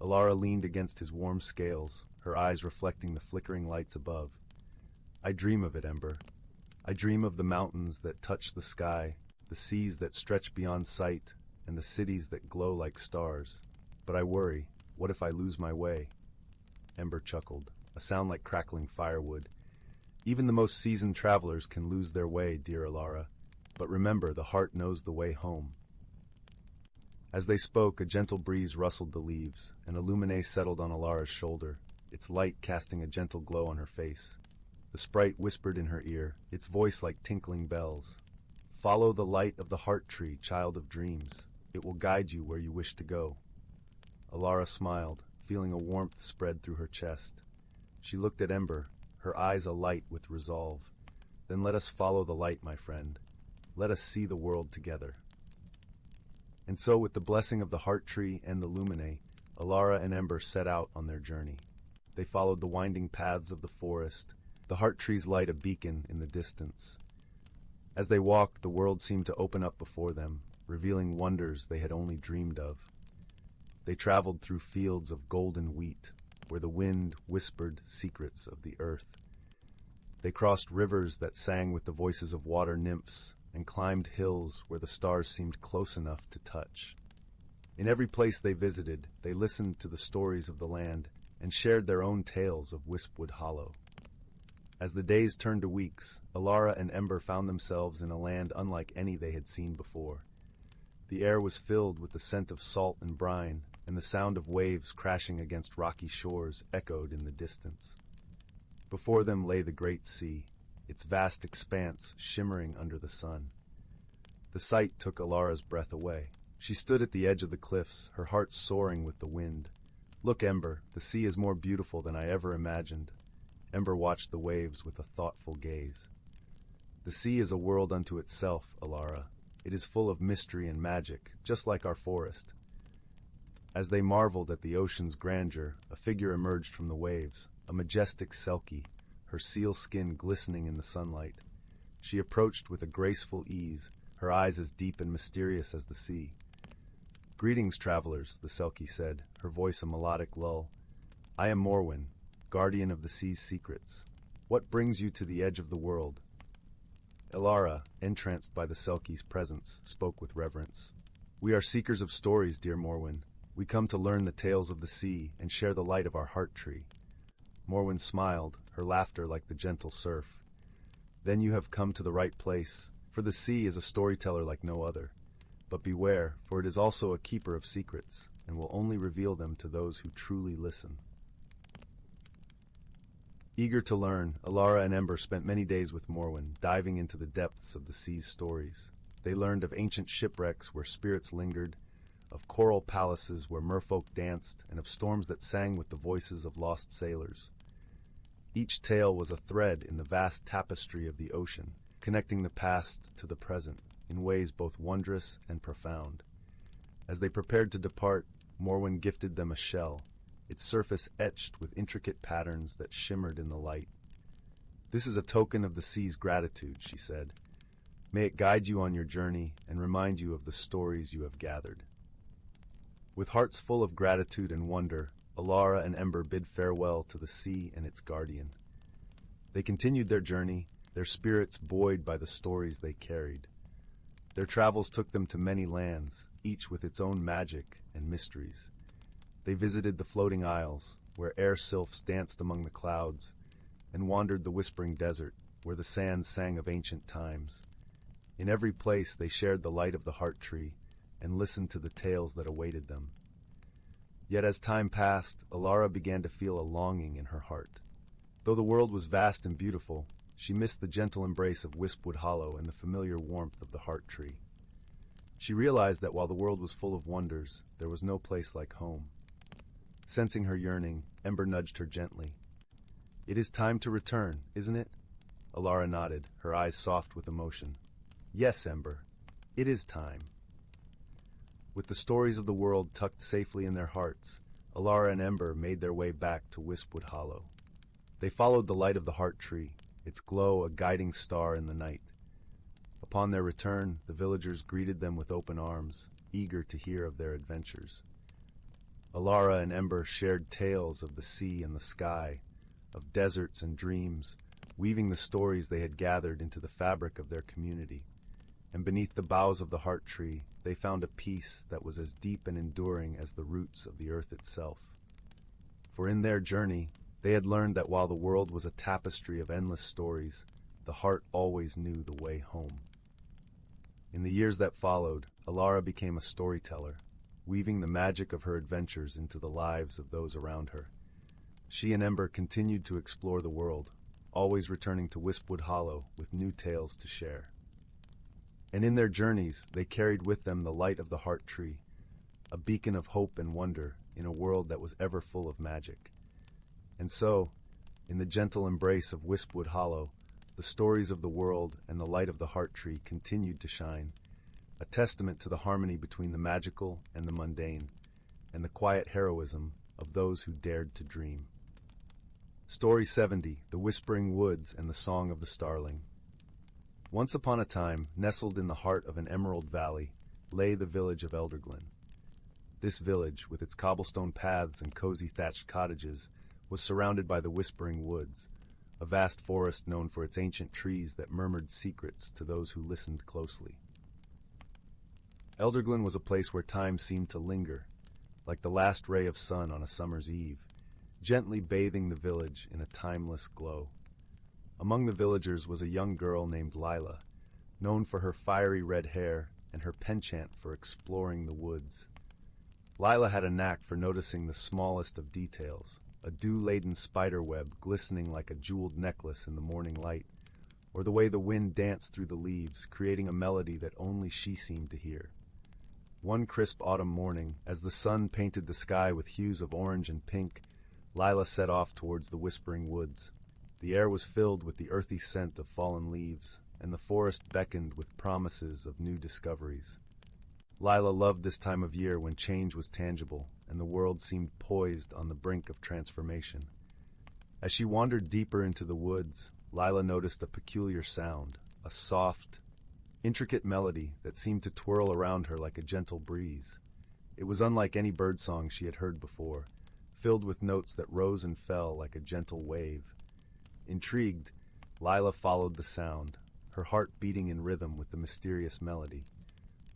Speaker 1: Alara leaned against his warm scales, her eyes reflecting the flickering lights above. "I dream of it, Ember. I dream of the mountains that touch the sky, the seas that stretch beyond sight, and the cities that glow like stars. But I worry, what if I lose my way?" Ember chuckled, a sound like crackling firewood. "Even the most seasoned travelers can lose their way, dear Alara. But remember, the heart knows the way home." As they spoke, a gentle breeze rustled the leaves, and a luminae settled on Alara's shoulder, its light casting a gentle glow on her face. The sprite whispered in her ear, its voice like tinkling bells. "Follow the light of the heart tree, child of dreams. It will guide you where you wish to go." Alara smiled, feeling a warmth spread through her chest. She looked at Ember, her eyes alight with resolve. "Then let us follow the light, my friend. Let us see the world together." And so, with the blessing of the heart tree and the luminae, Alara and Ember set out on their journey. They followed the winding paths of the forest, the heart tree's light a beacon in the distance. As they walked, the world seemed to open up before them, revealing wonders they had only dreamed of. They traveled through fields of golden wheat, where the wind whispered secrets of the earth. They crossed rivers that sang with the voices of water nymphs, and climbed hills where the stars seemed close enough to touch. In every place they visited, they listened to the stories of the land and shared their own tales of Wispwood Hollow. As the days turned to weeks, Alara and Ember found themselves in a land unlike any they had seen before. The air was filled with the scent of salt and brine, and the sound of waves crashing against rocky shores echoed in the distance. Before them lay the great sea, its vast expanse shimmering under the sun. The sight took Alara's breath away. She stood at the edge of the cliffs, her heart soaring with the wind. "Look, Ember, the sea is more beautiful than I ever imagined." Ember watched the waves with a thoughtful gaze. "The sea is a world unto itself, Alara. It is full of mystery and magic, just like our forest." As they marveled at the ocean's grandeur, a figure emerged from the waves, a majestic selkie, her seal skin glistening in the sunlight. She approached with a graceful ease, her eyes as deep and mysterious as the sea. "Greetings, travelers," the selkie said, her voice a melodic lull. "I am Morwen, guardian of the sea's secrets. What brings you to the edge of the world?" Alara, entranced by the selkie's presence, spoke with reverence. "We are seekers of stories, dear Morwen. We come to learn the tales of the sea and share the light of our heart tree." Morwen smiled, her laughter like the gentle surf. "Then you have come to the right place, for the sea is a storyteller like no other. But beware, for it is also a keeper of secrets, and will only reveal them to those who truly listen." Eager to learn, Alara and Ember spent many days with Morwen, diving into the depths of the sea's stories. They learned of ancient shipwrecks where spirits lingered, of coral palaces where merfolk danced, and of storms that sang with the voices of lost sailors. Each tale was a thread in the vast tapestry of the ocean, connecting the past to the present in ways both wondrous and profound. As they prepared to depart, Morwen gifted them a shell, its surface etched with intricate patterns that shimmered in the light. "This is a token of the sea's gratitude," she said. May it guide you on your journey and remind you of the stories you have gathered. With hearts full of gratitude and wonder, Alara and Ember bid farewell to the sea and its guardian. They continued their journey, their spirits buoyed by the stories they carried. Their travels took them to many lands, each with its own magic and mysteries. They visited the floating isles, where air sylphs danced among the clouds, and wandered the whispering desert, where the sands sang of ancient times. In every place they shared the light of the heart tree and listened to the tales that awaited them. Yet as time passed, Alara began to feel a longing in her heart. Though the world was vast and beautiful, she missed the gentle embrace of Wispwood Hollow and the familiar warmth of the heart tree. She realized that while the world was full of wonders, there was no place like home. Sensing her yearning, Ember nudged her gently. "It is time to return, isn't it?" Alara nodded, her eyes soft with emotion. "Yes, Ember, it is time." With the stories of the world tucked safely in their hearts, Alara and Ember made their way back to Wispwood Hollow. They followed the light of the heart tree, its glow a guiding star in the night. Upon their return, the villagers greeted them with open arms, eager to hear of their adventures. Alara and Ember shared tales of the sea and the sky, of deserts and dreams, weaving the stories they had gathered into the fabric of their community. And beneath the boughs of the heart tree, they found a peace that was as deep and enduring as the roots of the earth itself. For in their journey, they had learned that while the world was a tapestry of endless stories, the heart always knew the way home. In the years that followed, Alara became a storyteller, weaving the magic of her adventures into the lives of those around her. She and Ember continued to explore the world, always returning to Wispwood Hollow with new tales to share. And in their journeys, they carried with them the light of the heart tree, a beacon of hope and wonder in a world that was ever full of magic. And so, in the gentle embrace of Wispwood Hollow, the stories of the world and the light of the heart tree continued to shine, a testament to the harmony between the magical and the mundane, and the quiet heroism of those who dared to dream. Story 70, The Whispering Woods and the Song of the Starling. Once upon a time, nestled in the heart of an emerald valley, lay the village of Elderglen. This village, with its cobblestone paths and cozy thatched cottages, was surrounded by the Whispering Woods, a vast forest known for its ancient trees that murmured secrets to those who listened closely. Elderglen was a place where time seemed to linger, like the last ray of sun on a summer's eve, gently bathing the village in a timeless glow. Among the villagers was a young girl named Lila, known for her fiery red hair and her penchant for exploring the woods. Lila had a knack for noticing the smallest of details, a dew-laden spider web glistening like a jeweled necklace in the morning light, or the way the wind danced through the leaves, creating a melody that only she seemed to hear. One crisp autumn morning, as the sun painted the sky with hues of orange and pink, Lila set off towards the Whispering Woods. The air was filled with the earthy scent of fallen leaves, and the forest beckoned with promises of new discoveries. Lila loved this time of year when change was tangible, and the world seemed poised on the brink of transformation. As she wandered deeper into the woods, Lila noticed a peculiar sound, a soft, intricate melody that seemed to twirl around her like a gentle breeze. It was unlike any birdsong she had heard before, filled with notes that rose and fell like a gentle wave. Intrigued, Lila followed the sound, her heart beating in rhythm with the mysterious melody.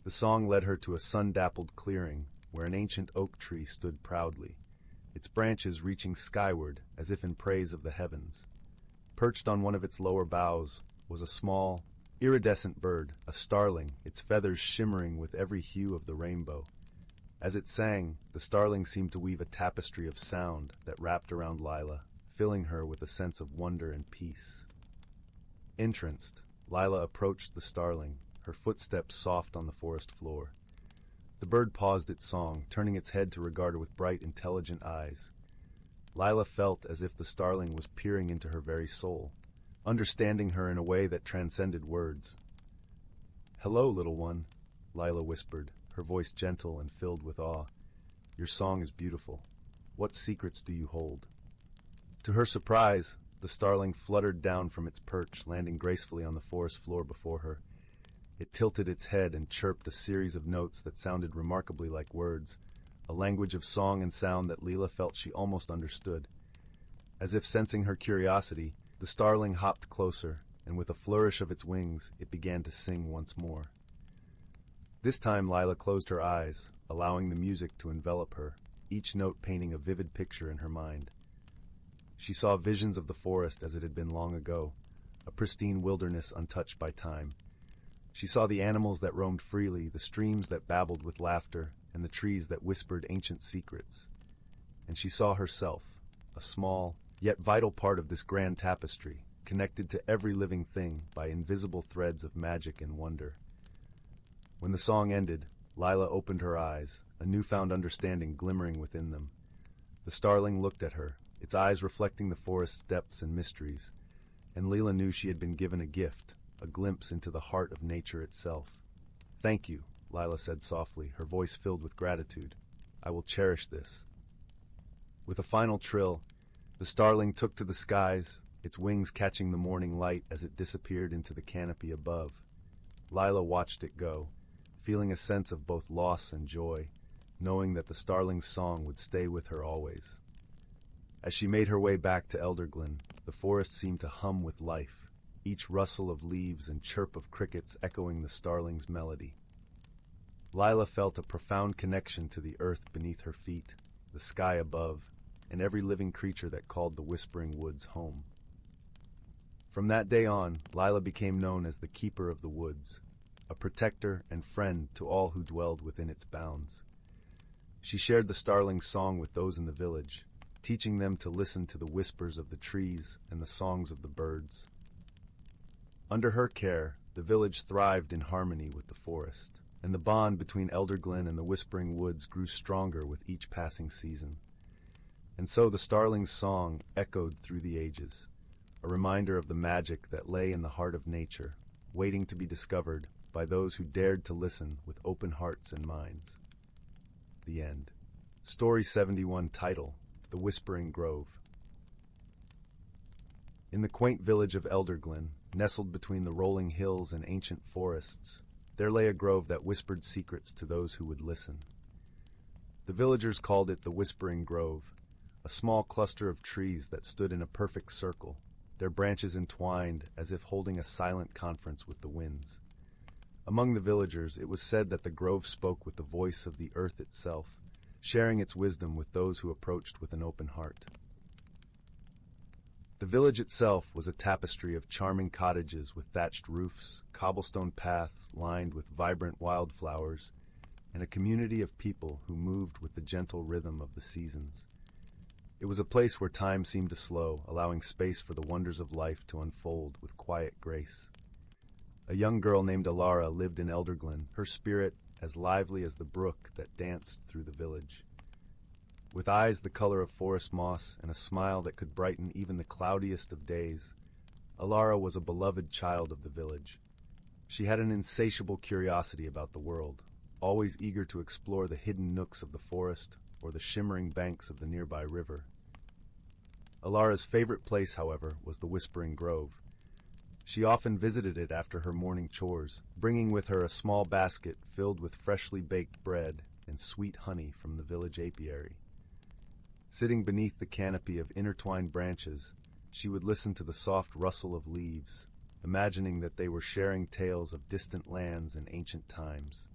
Speaker 1: The song led her to a sun-dappled clearing where an ancient oak tree stood proudly, its branches reaching skyward as if in praise of the heavens. Perched on one of its lower boughs was a small, iridescent bird, a starling, its feathers shimmering with every hue of the rainbow. As it sang, the starling seemed to weave a tapestry of sound that wrapped around Lila, filling her with a sense of wonder and peace. Entranced, Lila approached the starling, her footsteps soft on the forest floor. The bird paused its song, turning its head to regard her with bright, intelligent eyes. Lila felt as if the starling was peering into her very soul, understanding her in a way that transcended words. "Hello, little one," Lila whispered, her voice gentle and filled with awe. "Your song is beautiful. What secrets do you hold?" To her surprise, the starling fluttered down from its perch, landing gracefully on the forest floor before her. It tilted its head and chirped a series of notes that sounded remarkably like words, a language of song and sound that Leela felt she almost understood. As if sensing her curiosity, the starling hopped closer, and with a flourish of its wings, it began to sing once more. This time Lila closed her eyes, allowing the music to envelop her, each note painting a vivid picture in her mind. She saw visions of the forest as it had been long ago, a pristine wilderness untouched by time. She saw the animals that roamed freely, the streams that babbled with laughter, and the trees that whispered ancient secrets. And she saw herself, a small, yet vital part of this grand tapestry, connected to every living thing by invisible threads of magic and wonder. When the song ended, Lila opened her eyes, a newfound understanding glimmering within them. The starling looked at her, its eyes reflecting the forest's depths and mysteries, and Leela knew she had been given a gift, a glimpse into the heart of nature itself. "Thank you," Lila said softly, her voice filled with gratitude. "I will cherish this." With a final trill, the starling took to the skies, its wings catching the morning light as it disappeared into the canopy above. Lila watched it go, feeling a sense of both loss and joy, knowing that the starling's song would stay with her always. As she made her way back to Elderglen, the forest seemed to hum with life, each rustle of leaves and chirp of crickets echoing the starling's melody. Lila felt a profound connection to the earth beneath her feet, the sky above, and every living creature that called the Whispering Woods home. From that day on, Lila became known as the Keeper of the Woods, a protector and friend to all who dwelled within its bounds. She shared the starling's song with those in the village, teaching them to listen to the whispers of the trees and the songs of the birds. Under her care, the village thrived in harmony with the forest, and the bond between Elderglen and the Whispering Woods grew stronger with each passing season. And so the starling's song echoed through the ages, a reminder of the magic that lay in the heart of nature, waiting to be discovered by those who dared to listen with open hearts and minds. The end. Story 71, title: The Whispering Grove. In the quaint village of Elderglen, nestled between the rolling hills and ancient forests, there lay a grove that whispered secrets to those who would listen. The villagers called it the Whispering Grove, a small cluster of trees that stood in a perfect circle, their branches entwined as if holding a silent conference with the winds. Among the villagers, it was said that the grove spoke with the voice of the earth itself, sharing its wisdom with those who approached with an open heart. The village itself was a tapestry of charming cottages with thatched roofs, cobblestone paths lined with vibrant wildflowers, and a community of people who moved with the gentle rhythm of the seasons. It was a place where time seemed to slow, allowing space for the wonders of life to unfold with quiet grace. A young girl named Alara lived in Elderglen, her spirit as lively as the brook that danced through the village. With eyes the color of forest moss and a smile that could brighten even the cloudiest of days, Alara was a beloved child of the village. She had an insatiable curiosity about the world, always eager to explore the hidden nooks of the forest or the shimmering banks of the nearby river. Alara's favorite place, however, was the Whispering Grove. She often visited it after her morning chores, bringing with her a small basket filled with freshly baked bread and sweet honey from the village apiary. Sitting beneath the canopy of intertwined branches, she would listen to the soft rustle of leaves, imagining that they were sharing tales of distant lands and ancient times.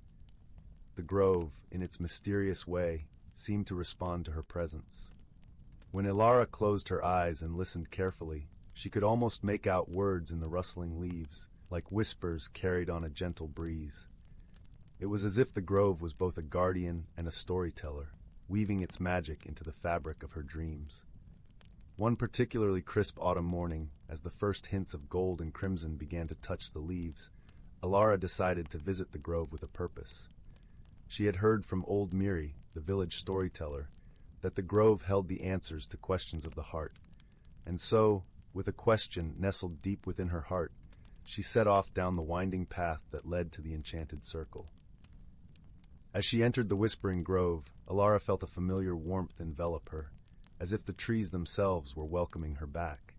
Speaker 1: The grove, in its mysterious way, seemed to respond to her presence. When Alara closed her eyes and listened carefully, she could almost make out words in the rustling leaves, like whispers carried on a gentle breeze. It was as if the grove was both a guardian and a storyteller, weaving its magic into the fabric of her dreams. One particularly crisp autumn morning, as the first hints of gold and crimson began to touch the leaves, Alara decided to visit the grove with a purpose. She had heard from old Miri, the village storyteller, that the grove held the answers to questions of the heart. And so, with a question nestled deep within her heart, she set off down the winding path that led to the enchanted circle. As she entered the Whispering Grove, Alara felt a familiar warmth envelop her, as if the trees themselves were welcoming her back.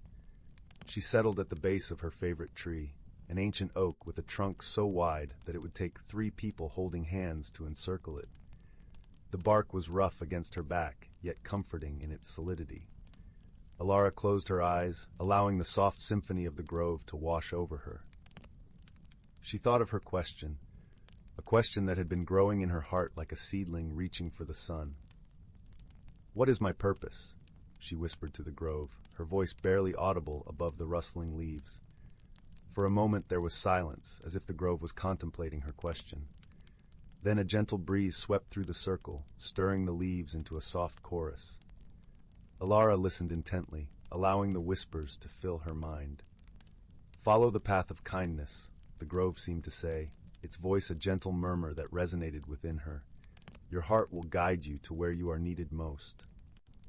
Speaker 1: She settled at the base of her favorite tree, an ancient oak with a trunk so wide that it would take 3 people holding hands to encircle it. The bark was rough against her back, yet comforting in its solidity. Alara closed her eyes, allowing the soft symphony of the grove to wash over her. She thought of her question, a question that had been growing in her heart like a seedling reaching for the sun. "What is my purpose?" she whispered to the grove, her voice barely audible above the rustling leaves. For a moment there was silence, as if the grove was contemplating her question. Then a gentle breeze swept through the circle, stirring the leaves into a soft chorus. Alara listened intently, allowing the whispers to fill her mind. "Follow the path of kindness," the grove seemed to say, its voice a gentle murmur that resonated within her. "Your heart will guide you to where you are needed most."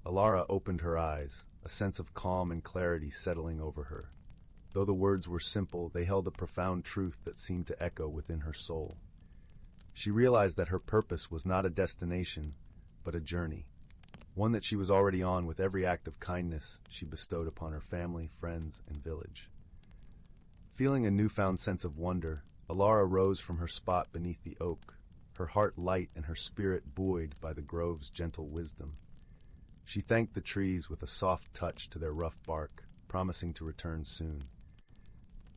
Speaker 1: Alara opened her eyes, a sense of calm and clarity settling over her. Though the words were simple, they held a profound truth that seemed to echo within her soul. She realized that her purpose was not a destination, but a journey, one that she was already on with every act of kindness she bestowed upon her family, friends, and village. Feeling a newfound sense of wonder, Alara rose from her spot beneath the oak, her heart light and her spirit buoyed by the grove's gentle wisdom. She thanked the trees with a soft touch to their rough bark, promising to return soon.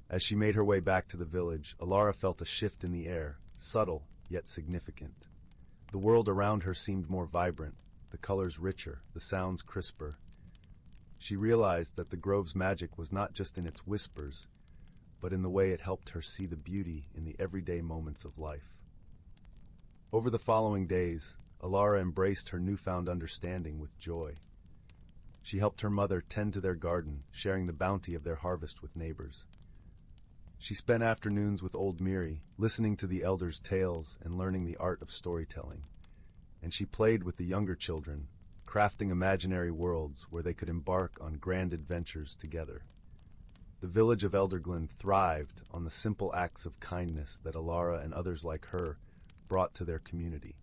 Speaker 1: As she made her way back to the village, Alara felt a shift in the air, subtle yet significant. The world around her seemed more vibrant, the colors richer, the sounds crisper. She realized that the grove's magic was not just in its whispers, but in the way it helped her see the beauty in the everyday moments of life. Over the following days, Alara embraced her newfound understanding with joy. She helped her mother tend to their garden, sharing the bounty of their harvest with neighbors. She spent afternoons with old Miri, listening to the elders' tales and learning the art of storytelling. And she played with the younger children, crafting imaginary worlds where they could embark on grand adventures together. The village of Elderglen thrived on the simple acts of kindness that Alara and others like her brought to their community.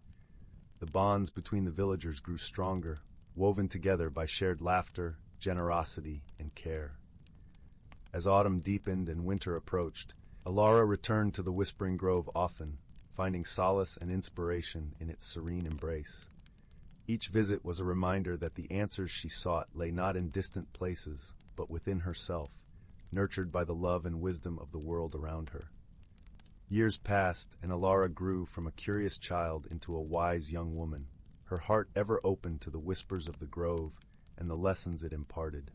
Speaker 1: The bonds between the villagers grew stronger, woven together by shared laughter, generosity, and care. As autumn deepened and winter approached, Alara returned to the Whispering Grove often, finding solace and inspiration in its serene embrace. Each visit was a reminder that the answers she sought lay not in distant places, but within herself, nurtured by the love and wisdom of the world around her. Years passed, and Alara grew from a curious child into a wise young woman, her heart ever open to the whispers of the grove and the lessons it imparted.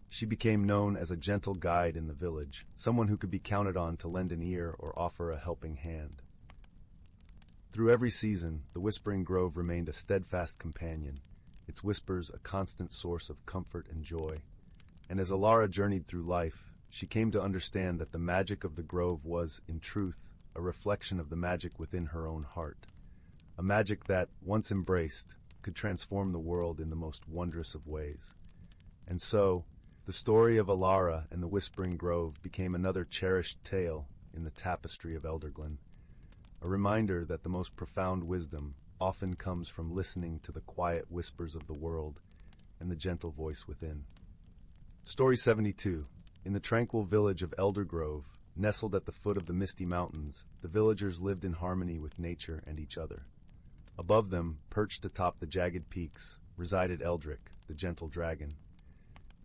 Speaker 1: She became known as a gentle guide in the village, someone who could be counted on to lend an ear or offer a helping hand. Through every season, the Whispering Grove remained a steadfast companion, its whispers a constant source of comfort and joy. And as Alara journeyed through life, she came to understand that the magic of the grove was, in truth, a reflection of the magic within her own heart. A magic that, once embraced, could transform the world in the most wondrous of ways. And so, the story of Alara and the Whispering Grove became another cherished tale in the tapestry of Elderglen, a reminder that the most profound wisdom often comes from listening to the quiet whispers of the world and the gentle voice within. Story 72. In the tranquil village of Eldergrove, nestled at the foot of the misty mountains, the villagers lived in harmony with nature and each other. Above them, perched atop the jagged peaks, resided Eldrick, the gentle dragon.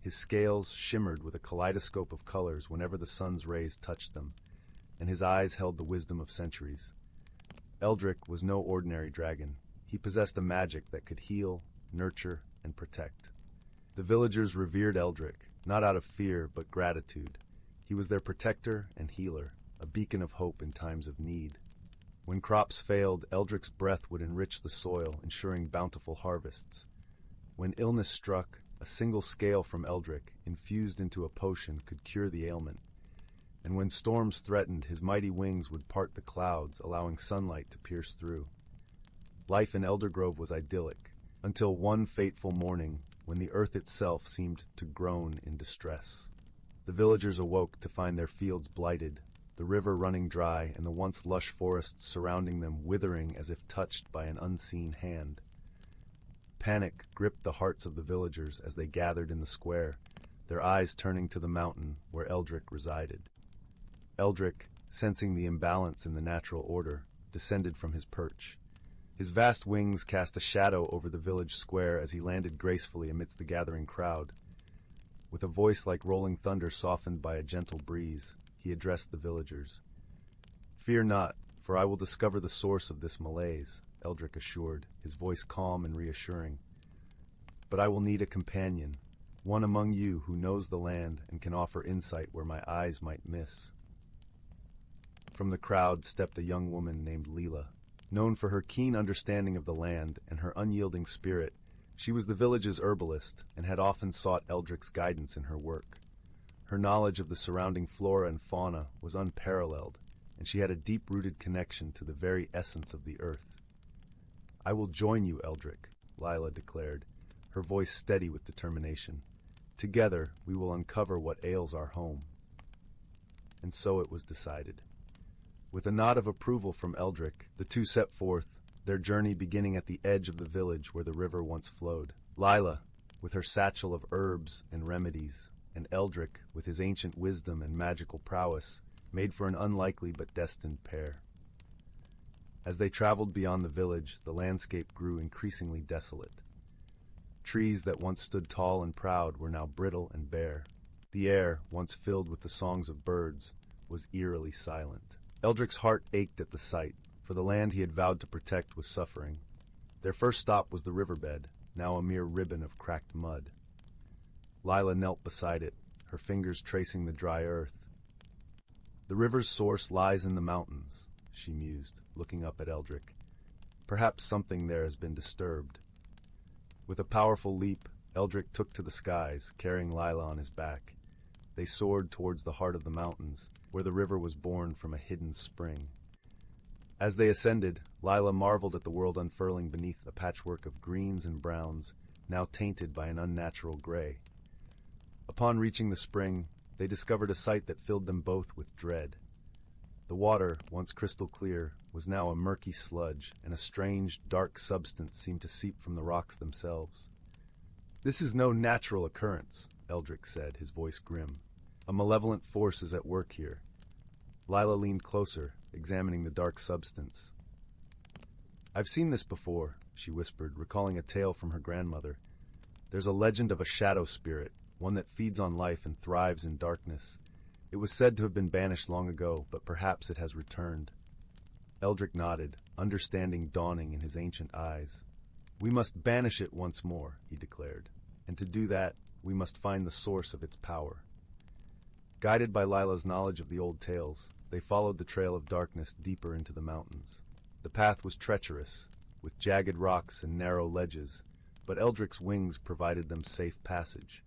Speaker 1: His scales shimmered with a kaleidoscope of colors whenever the sun's rays touched them, and his eyes held the wisdom of centuries. Eldrick was no ordinary dragon. He possessed a magic that could heal, nurture, and protect. The villagers revered Eldrick, not out of fear but gratitude. He was their protector and healer, a beacon of hope in times of need. When crops failed, Eldrick's breath would enrich the soil, ensuring bountiful harvests. When illness struck, a single scale from Eldrick, infused into a potion, could cure the ailment. And when storms threatened, his mighty wings would part the clouds, allowing sunlight to pierce through. Life in Eldergrove was idyllic, until one fateful morning, when the earth itself seemed to groan in distress. The villagers awoke to find their fields blighted, the river running dry, and the once lush forests surrounding them withering as if touched by an unseen hand. Panic gripped the hearts of the villagers as they gathered in the square, their eyes turning to the mountain where Eldrick resided. Eldrick, sensing the imbalance in the natural order, descended from his perch. His vast wings cast a shadow over the village square as he landed gracefully amidst the gathering crowd. With a voice like rolling thunder softened by a gentle breeze, he addressed the villagers. "Fear not, for I will discover the source of this malaise," Eldrick assured, his voice calm and reassuring. "But I will need a companion, one among you who knows the land and can offer insight where my eyes might miss." From the crowd stepped a young woman named Leela. Known for her keen understanding of the land and her unyielding spirit, she was the village's herbalist and had often sought Eldrick's guidance in her work. Her knowledge of the surrounding flora and fauna was unparalleled, and she had a deep-rooted connection to the very essence of the earth. "I will join you, Eldrick," Leela declared, her voice steady with determination. "Together, we will uncover what ails our home." And so it was decided. With a nod of approval from Eldrick, the two set forth, their journey beginning at the edge of the village where the river once flowed. Leela, with her satchel of herbs and remedies, and Eldrick, with his ancient wisdom and magical prowess, made for an unlikely but destined pair. As they traveled beyond the village, the landscape grew increasingly desolate. Trees that once stood tall and proud were now brittle and bare. The air, once filled with the songs of birds, was eerily silent. Eldrick's heart ached at the sight, for the land he had vowed to protect was suffering. Their first stop was the riverbed, now a mere ribbon of cracked mud. Leela knelt beside it, her fingers tracing the dry earth. "The river's source lies in the mountains," she mused, looking up at Eldrick. "Perhaps something there has been disturbed." With a powerful leap, Eldrick took to the skies, carrying Leela on his back. They soared towards the heart of the mountains, where the river was born from a hidden spring. As they ascended, Leela marveled at the world unfurling beneath a patchwork of greens and browns, now tainted by an unnatural gray. Upon reaching the spring, they discovered a sight that filled them both with dread. The water, once crystal clear, was now a murky sludge, and a strange, dark substance seemed to seep from the rocks themselves. "This is no natural occurrence," Eldrick said, his voice grim. "A malevolent force is at work here." Leela leaned closer, examining the dark substance. "I've seen this before," she whispered, recalling a tale from her grandmother. "There's a legend of a shadow spirit, one that feeds on life and thrives in darkness. It was said to have been banished long ago, but perhaps it has returned." Eldrick nodded, understanding dawning in his ancient eyes. "We must banish it once more," he declared, "and to do that, we must find the source of its power." Guided by Leela's knowledge of the old tales, they followed the trail of darkness deeper into the mountains. The path was treacherous, with jagged rocks and narrow ledges, but Eldrick's wings provided them safe passage.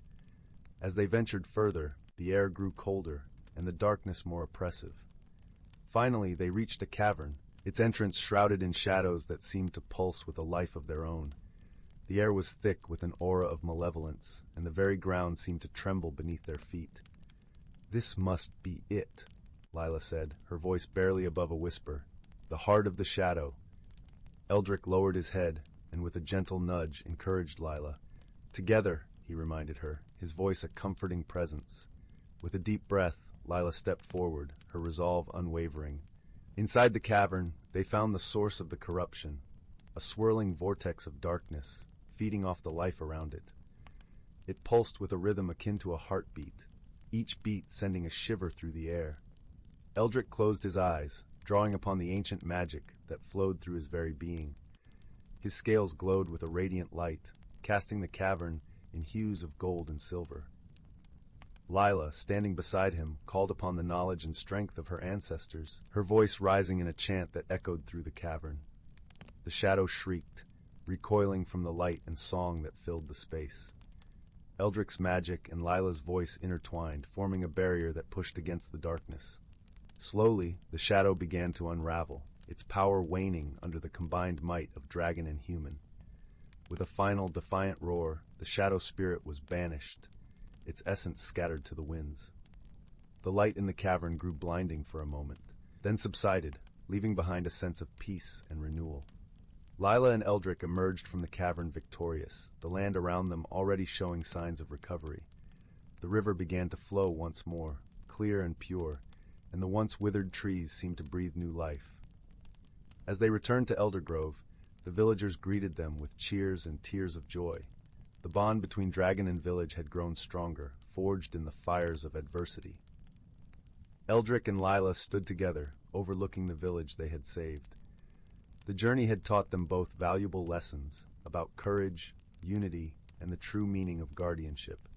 Speaker 1: As they ventured further, the air grew colder, and the darkness more oppressive. Finally, they reached a cavern, its entrance shrouded in shadows that seemed to pulse with a life of their own. The air was thick with an aura of malevolence, and the very ground seemed to tremble beneath their feet. "This must be it," Leela said, her voice barely above a whisper. "The heart of the shadow." Eldrick lowered his head, and with a gentle nudge encouraged Leela. "Together," he reminded her, his voice a comforting presence. With a deep breath, Leela stepped forward, her resolve unwavering. Inside the cavern, they found the source of the corruption, a swirling vortex of darkness, feeding off the life around it. It pulsed with a rhythm akin to a heartbeat, each beat sending a shiver through the air. Eldrick closed his eyes, drawing upon the ancient magic that flowed through his very being. His scales glowed with a radiant light, casting the cavern in hues of gold and silver. Leela, standing beside him, called upon the knowledge and strength of her ancestors, her voice rising in a chant that echoed through the cavern. The shadow shrieked, recoiling from the light and song that filled the space. Eldrick's magic and Leila's voice intertwined, forming a barrier that pushed against the darkness. Slowly, the shadow began to unravel, its power waning under the combined might of dragon and human. With a final defiant roar, the shadow spirit was banished, its essence scattered to the winds. The light in the cavern grew blinding for a moment, then subsided, leaving behind a sense of peace and renewal. Leela and Eldrick emerged from the cavern victorious, the land around them already showing signs of recovery. The river began to flow once more, clear and pure, and the once withered trees seemed to breathe new life. As they returned to Eldergrove, the villagers greeted them with cheers and tears of joy. The bond between dragon and village had grown stronger, forged in the fires of adversity. Eldrick and Lila stood together, overlooking the village they had saved. The journey had taught them both valuable lessons about courage, unity, and the true meaning of guardianship.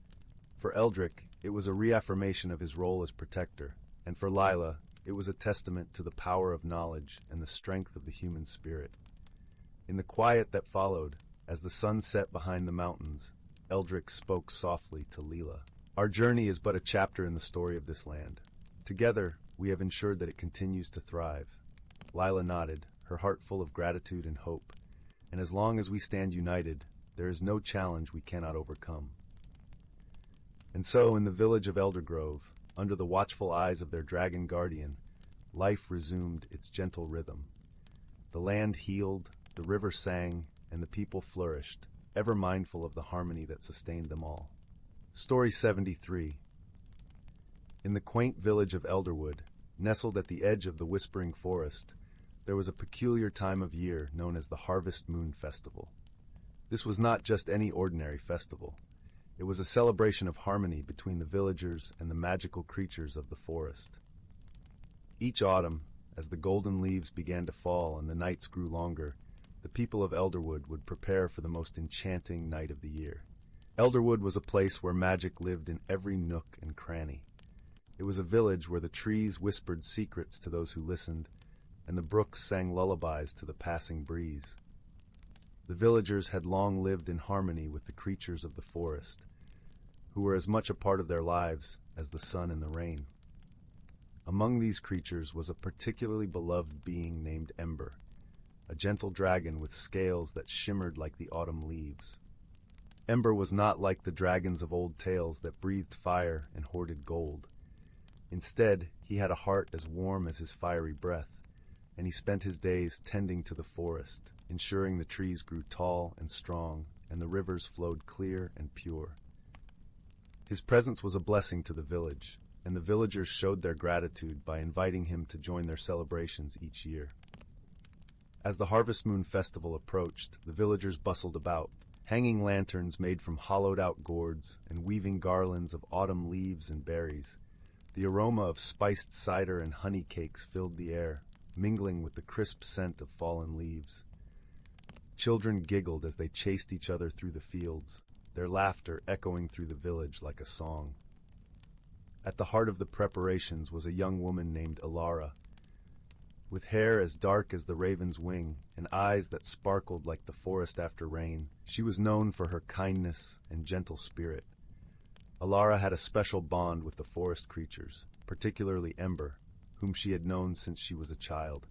Speaker 1: For Eldrick, it was a reaffirmation of his role as protector, and for Lila, it was a testament to the power of knowledge and the strength of the human spirit. In the quiet that followed, as the sun set behind the mountains, Eldrick spoke softly to Lila. "Our journey is but a chapter in the story of this land. Together, we have ensured that it continues to thrive." Lila nodded, her heart full of gratitude and hope. "And as long as we stand united, there is no challenge we cannot overcome." And so, in the village of Eldergrove, under the watchful eyes of their dragon guardian, life resumed its gentle rhythm. The land healed, the river sang, and the people flourished, ever mindful of the harmony that sustained them all. Story 73. In the quaint village of Elderwood, nestled at the edge of the Whispering Forest, there was a peculiar time of year known as the Harvest Moon Festival. This was not just any ordinary festival. It was a celebration of harmony between the villagers and the magical creatures of the forest. Each autumn, as the golden leaves began to fall and the nights grew longer, the people of Elderwood would prepare for the most enchanting night of the year. Elderwood was a place where magic lived in every nook and cranny. It was a village where the trees whispered secrets to those who listened, and the brooks sang lullabies to the passing breeze. The villagers had long lived in harmony with the creatures of the forest, who were as much a part of their lives as the sun and the rain. Among these creatures was a particularly beloved being named Ember, a gentle dragon with scales that shimmered like the autumn leaves. Ember was not like the dragons of old tales that breathed fire and hoarded gold. Instead, he had a heart as warm as his fiery breath, and he spent his days tending to the forest, ensuring the trees grew tall and strong and the rivers flowed clear and pure. His presence was a blessing to the village, and the villagers showed their gratitude by inviting him to join their celebrations each year. As the Harvest Moon Festival approached, the villagers bustled about, hanging lanterns made from hollowed-out gourds and weaving garlands of autumn leaves and berries. The aroma of spiced cider and honey cakes filled the air, mingling with the crisp scent of fallen leaves. Children giggled as they chased each other through the fields, their laughter echoing through the village like a song. At the heart of the preparations was a young woman named Alara. With hair as dark as the raven's wing and eyes that sparkled like the forest after rain, she was known for her kindness and gentle spirit. Alara had a special bond with the forest creatures, particularly Ember, whom she had known since she was a child.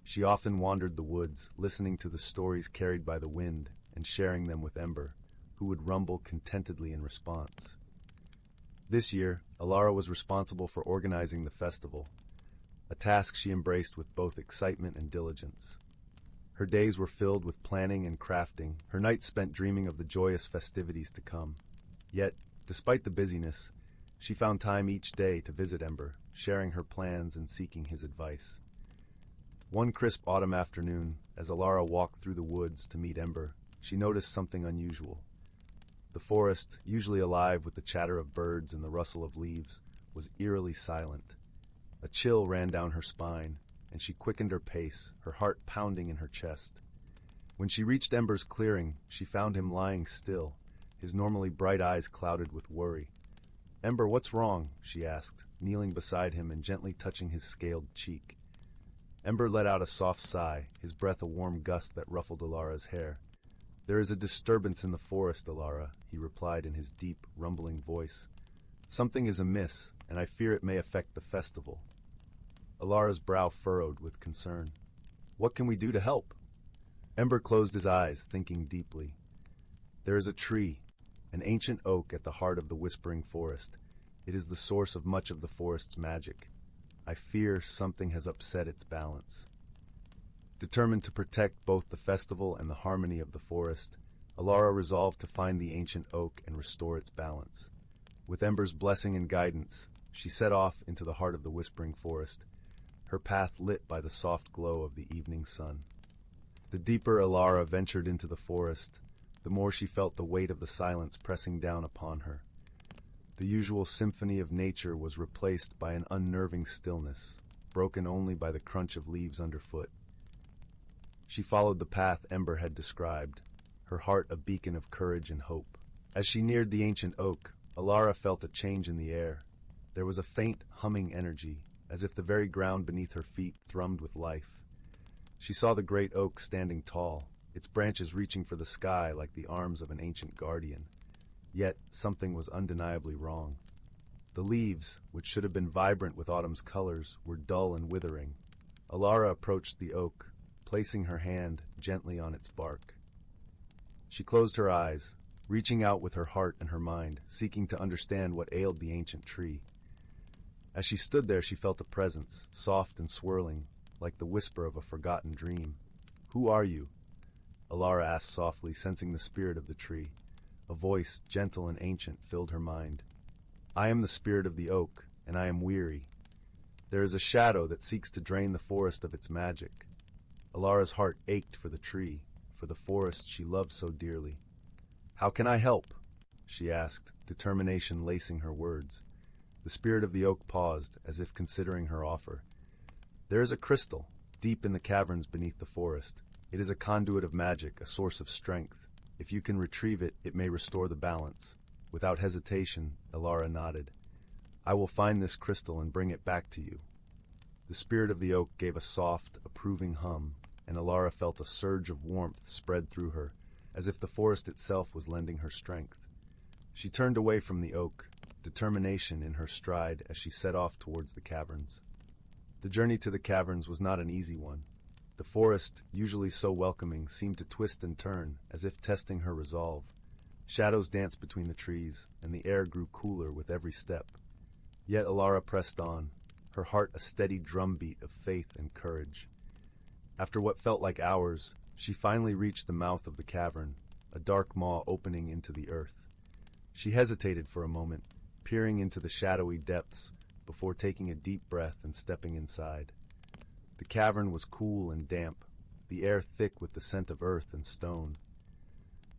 Speaker 1: She often wandered the woods, listening to the stories carried by the wind and sharing them with Ember, who would rumble contentedly in response. This year, Alara was responsible for organizing the festival, a task she embraced with both excitement and diligence. Her days were filled with planning and crafting, her nights spent dreaming of the joyous festivities to come. Yet, despite the busyness, she found time each day to visit Ember, sharing her plans and seeking his advice. One crisp autumn afternoon, as Alara walked through the woods to meet Ember, she noticed something unusual. The forest, usually alive with the chatter of birds and the rustle of leaves, was eerily silent. A chill ran down her spine, and she quickened her pace, her heart pounding in her chest. When she reached Ember's clearing, she found him lying still, his normally bright eyes clouded with worry. "Ember, what's wrong?" she asked, kneeling beside him and gently touching his scaled cheek. Ember let out a soft sigh, his breath a warm gust that ruffled Alara's hair. "There is a disturbance in the forest, Alara," he replied in his deep, rumbling voice. "Something is amiss, and I fear it may affect the festival." Alara's brow furrowed with concern. "What can we do to help?" Ember closed his eyes, thinking deeply. "There is a tree, an ancient oak at the heart of the Whispering Forest. It is the source of much of the forest's magic. I fear something has upset its balance." Determined to protect both the festival and the harmony of the forest, Alara resolved to find the ancient oak and restore its balance. With Ember's blessing and guidance, she set off into the heart of the whispering forest, her path lit by the soft glow of the evening sun. The deeper Elara ventured into the forest, the more she felt the weight of the silence pressing down upon her. The usual symphony of nature was replaced by an unnerving stillness, broken only by the crunch of leaves underfoot. She followed the path Ember had described, her heart a beacon of courage and hope. As she neared the ancient oak, Elara felt a change in the air. There was a faint, humming energy, as if the very ground beneath her feet thrummed with life. She saw the great oak standing tall, its branches reaching for the sky like the arms of an ancient guardian. Yet something was undeniably wrong. The leaves, which should have been vibrant with autumn's colors, were dull and withering. Elara approached the oak, placing her hand gently on its bark. She closed her eyes, reaching out with her heart and her mind, seeking to understand what ailed the ancient tree. As she stood there, she felt a presence, soft and swirling, like the whisper of a forgotten dream. "Who are you?" Elara asked softly, sensing the spirit of the tree. A voice, gentle and ancient, filled her mind. "I am the spirit of the oak, and I am weary. There is a shadow that seeks to drain the forest of its magic." Alara's heart ached for the tree, for the forest she loved so dearly. "How can I help?" she asked, determination lacing her words. The spirit of the oak paused, as if considering her offer. "There is a crystal, deep in the caverns beneath the forest. It is a conduit of magic, a source of strength. If you can retrieve it, it may restore the balance." Without hesitation, Elara nodded. "I will find this crystal and bring it back to you." The spirit of the oak gave a soft, approving hum, and Elara felt a surge of warmth spread through her, as if the forest itself was lending her strength. She turned away from the oak, determination in her stride as she set off towards the caverns. The journey to the caverns was not an easy one. The forest, usually so welcoming, seemed to twist and turn, as if testing her resolve. Shadows danced between the trees, and the air grew cooler with every step. Yet Elara pressed on, her heart a steady drumbeat of faith and courage. After what felt like hours, she finally reached the mouth of the cavern, a dark maw opening into the earth. She hesitated for a moment, peering into the shadowy depths, before taking a deep breath and stepping inside. The cavern was cool and damp, the air thick with the scent of earth and stone.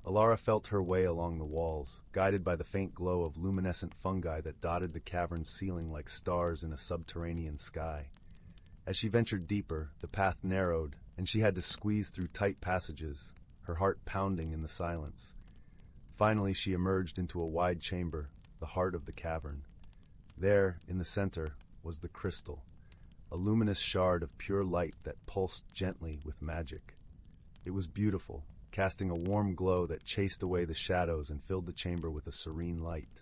Speaker 1: Elara felt her way along the walls, guided by the faint glow of luminescent fungi that dotted the cavern's ceiling like stars in a subterranean sky. As she ventured deeper, the path narrowed, and she had to squeeze through tight passages, her heart pounding in the silence. Finally, she emerged into a wide chamber, the heart of the cavern. There, in the center, was the crystal, a luminous shard of pure light that pulsed gently with magic. It was beautiful, casting a warm glow that chased away the shadows and filled the chamber with a serene light.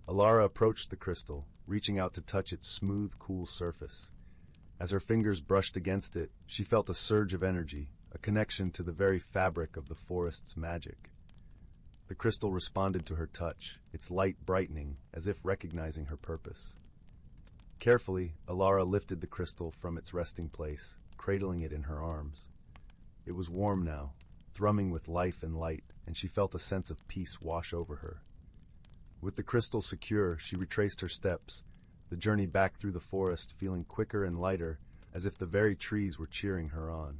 Speaker 1: Elara approached the crystal, reaching out to touch its smooth, cool surface. As her fingers brushed against it, she felt a surge of energy, a connection to the very fabric of the forest's magic. The crystal responded to her touch, its light brightening, as if recognizing her purpose. Carefully, Elara lifted the crystal from its resting place, cradling it in her arms. It was warm now, thrumming with life and light, and she felt a sense of peace wash over her. With the crystal secure, she retraced her steps, the journey back through the forest feeling quicker and lighter, as if the very trees were cheering her on.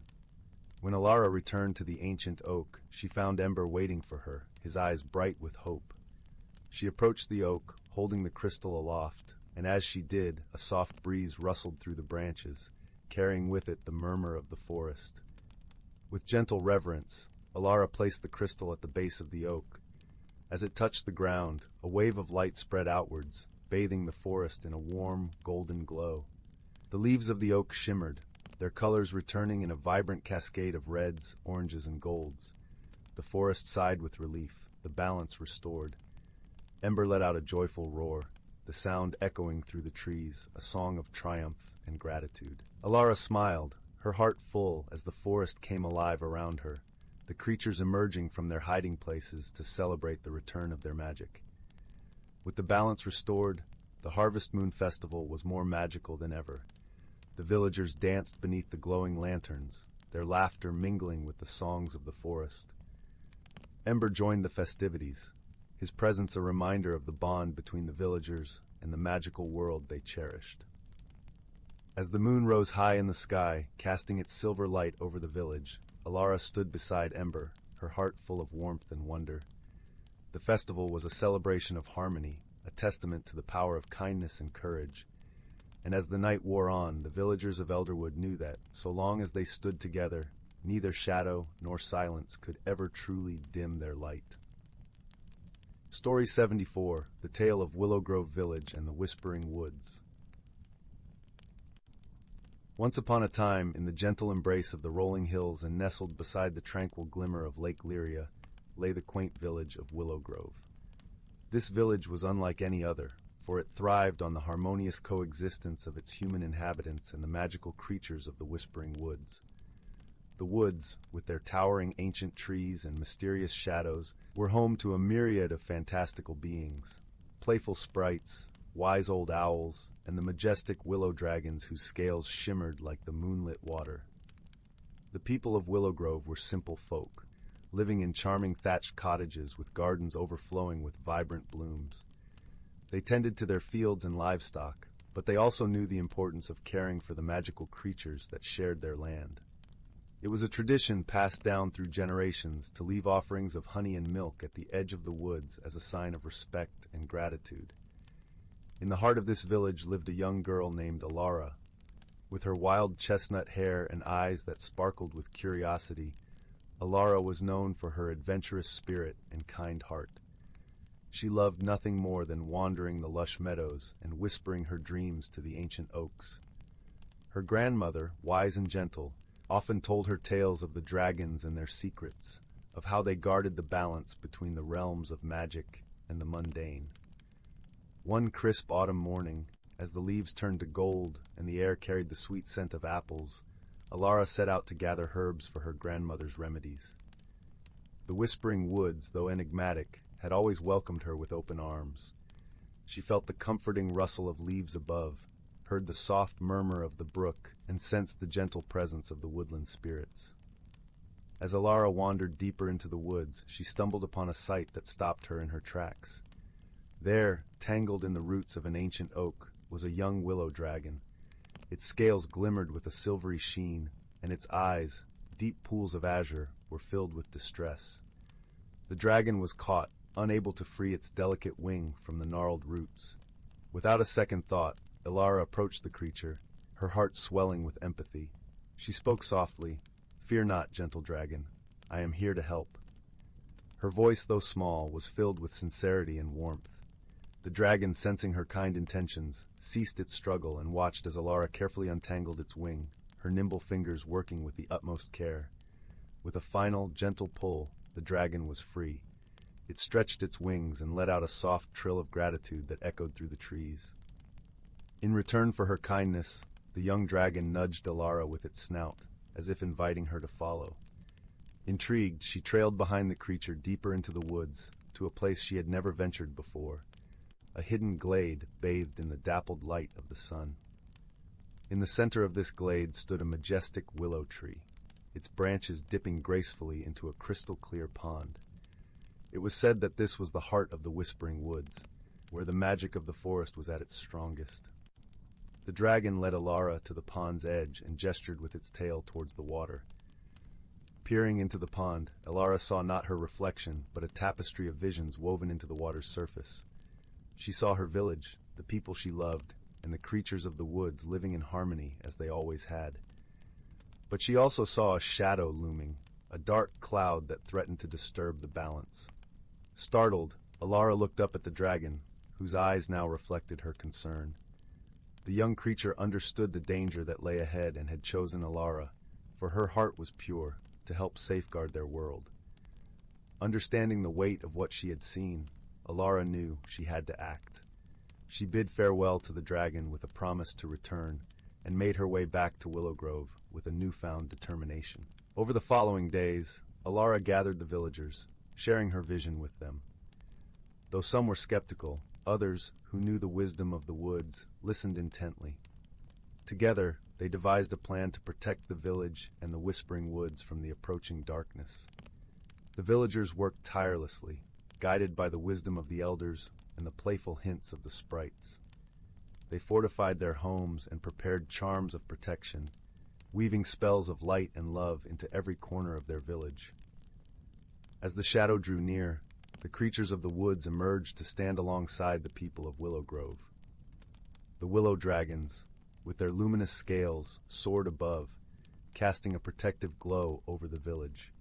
Speaker 1: When Elara returned to the ancient oak, she found Ember waiting for her, his eyes bright with hope. She approached the oak, holding the crystal aloft, and as she did, a soft breeze rustled through the branches, carrying with it the murmur of the forest. With gentle reverence, Elara placed the crystal at the base of the oak. As it touched the ground, a wave of light spread outwards, bathing the forest in a warm, golden glow. The leaves of the oak shimmered, their colors returning in a vibrant cascade of reds, oranges, and golds. The forest sighed with relief, the balance restored. Ember let out a joyful roar, the sound echoing through the trees, a song of triumph and gratitude. Elara smiled, her heart full as the forest came alive around her, the creatures emerging from their hiding places to celebrate the return of their magic. With the balance restored, the Harvest Moon Festival was more magical than ever. The villagers danced beneath the glowing lanterns, their laughter mingling with the songs of the forest. Ember joined the festivities, his presence a reminder of the bond between the villagers and the magical world they cherished. As the moon rose high in the sky, casting its silver light over the village, Alara stood beside Ember, her heart full of warmth and wonder. The festival was a celebration of harmony, a testament to the power of kindness and courage. And as the night wore on, the villagers of Elderwood knew that, so long as they stood together, neither shadow nor silence could ever truly dim their light. Story 74, The Tale of Willowgrove Village and the Whispering Woods. Once upon a time, in the gentle embrace of the rolling hills and nestled beside the tranquil glimmer of Lake Lyria, lay the quaint village of Willowgrove. This village was unlike any other, for it thrived on the harmonious coexistence of its human inhabitants and the magical creatures of the Whispering Woods. The woods, with their towering ancient trees and mysterious shadows, were home to a myriad of fantastical beings, playful sprites, wise old owls, and the majestic willow dragons whose scales shimmered like the moonlit water. The people of Willowgrove were simple folk, living in charming thatched cottages with gardens overflowing with vibrant blooms. They tended to their fields and livestock, but they also knew the importance of caring for the magical creatures that shared their land. It was a tradition passed down through generations to leave offerings of honey and milk at the edge of the woods as a sign of respect and gratitude. In the heart of this village lived a young girl named Alara. With her wild chestnut hair and eyes that sparkled with curiosity, Alara was known for her adventurous spirit and kind heart. She loved nothing more than wandering the lush meadows and whispering her dreams to the ancient oaks. Her grandmother, wise and gentle, often told her tales of the dragons and their secrets, of how they guarded the balance between the realms of magic and the mundane. One crisp autumn morning, as the leaves turned to gold and the air carried the sweet scent of apples, Alara set out to gather herbs for her grandmother's remedies. The Whispering Woods, though enigmatic, had always welcomed her with open arms. She felt the comforting rustle of leaves above, heard the soft murmur of the brook, and sensed the gentle presence of the woodland spirits. As Alara wandered deeper into the woods, she stumbled upon a sight that stopped her in her tracks. There, tangled in the roots of an ancient oak, was a young willow dragon. Its scales glimmered with a silvery sheen, and its eyes, deep pools of azure, were filled with distress. The dragon was caught, unable to free its delicate wing from the gnarled roots. Without a second thought, Alara approached the creature, her heart swelling with empathy. She spoke softly, "Fear not, gentle dragon. I am here to help." Her voice, though small, was filled with sincerity and warmth. The dragon, sensing her kind intentions, ceased its struggle and watched as Alara carefully untangled its wing, her nimble fingers working with the utmost care. With a final, gentle pull, the dragon was free. It stretched its wings and let out a soft trill of gratitude that echoed through the trees. In return for her kindness, the young dragon nudged Alara with its snout, as if inviting her to follow. Intrigued, she trailed behind the creature deeper into the woods, to a place she had never ventured before, a hidden glade bathed in the dappled light of the sun. In the center of this glade stood a majestic willow tree, its branches dipping gracefully into a crystal-clear pond. It was said that this was the heart of the Whispering Woods, where the magic of the forest was at its strongest. The dragon led Alara to the pond's edge and gestured with its tail towards the water. Peering into the pond, Alara saw not her reflection, but a tapestry of visions woven into the water's surface. She saw her village, the people she loved, and the creatures of the woods living in harmony as they always had. But she also saw a shadow looming, a dark cloud that threatened to disturb the balance. Startled, Alara looked up at the dragon, whose eyes now reflected her concern. The young creature understood the danger that lay ahead and had chosen Alara, for her heart was pure, to help safeguard their world. Understanding the weight of what she had seen, Alara knew she had to act. She bid farewell to the dragon with a promise to return, and made her way back to Willowgrove with a newfound determination. Over the following days, Alara gathered the villagers, sharing her vision with them. Though some were skeptical, others, who knew the wisdom of the woods, listened intently. Together, they devised a plan to protect the village and the Whispering Woods from the approaching darkness. The villagers worked tirelessly, guided by the wisdom of the elders and the playful hints of the sprites. They fortified their homes and prepared charms of protection, weaving spells of light and love into every corner of their village. As the shadow drew near, the creatures of the woods emerged to stand alongside the people of Willowgrove. The willow dragons, with their luminous scales, soared above, casting a protective glow over the village.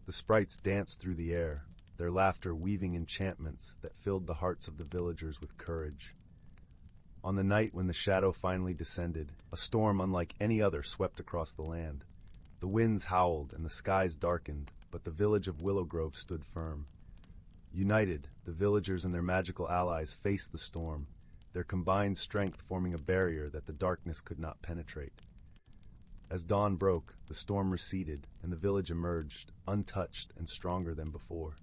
Speaker 1: The sprites danced through the air, their laughter weaving enchantments that filled the hearts of the villagers with courage. On the night when the shadow finally descended, a storm unlike any other swept across the land. The winds howled and the skies darkened, but the village of Willowgrove stood firm. United, the villagers and their magical allies faced the storm, their combined strength forming a barrier that the darkness could not penetrate. As dawn broke, the storm receded, and the village emerged, untouched and stronger than before.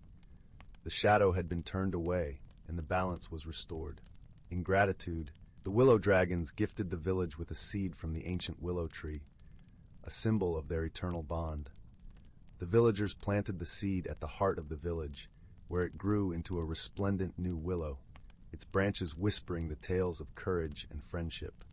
Speaker 1: The shadow had been turned away, and the balance was restored. In gratitude, the willow dragons gifted the village with a seed from the ancient willow tree, a symbol of their eternal bond. The villagers planted the seed at the heart of the village, where it grew into a resplendent new willow, its branches whispering the tales of courage and friendship.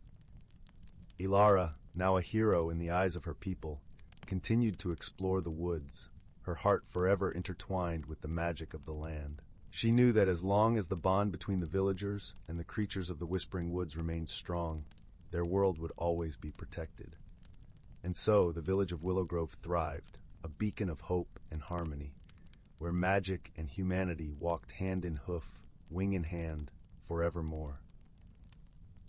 Speaker 1: Ilara, now a hero in the eyes of her people, continued to explore the woods, her heart forever intertwined with the magic of the land. She knew that as long as the bond between the villagers and the creatures of the Whispering Woods remained strong, their world would always be protected. And so the village of Willowgrove thrived, a beacon of hope and harmony, where magic and humanity walked hand in hoof, wing in hand, forevermore.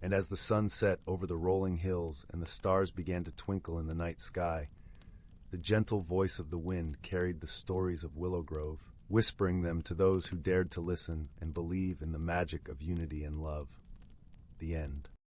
Speaker 1: And as the sun set over the rolling hills and the stars began to twinkle in the night sky, the gentle voice of the wind carried the stories of Willowgrove, whispering them to those who dared to listen and believe in the magic of unity and love. The end.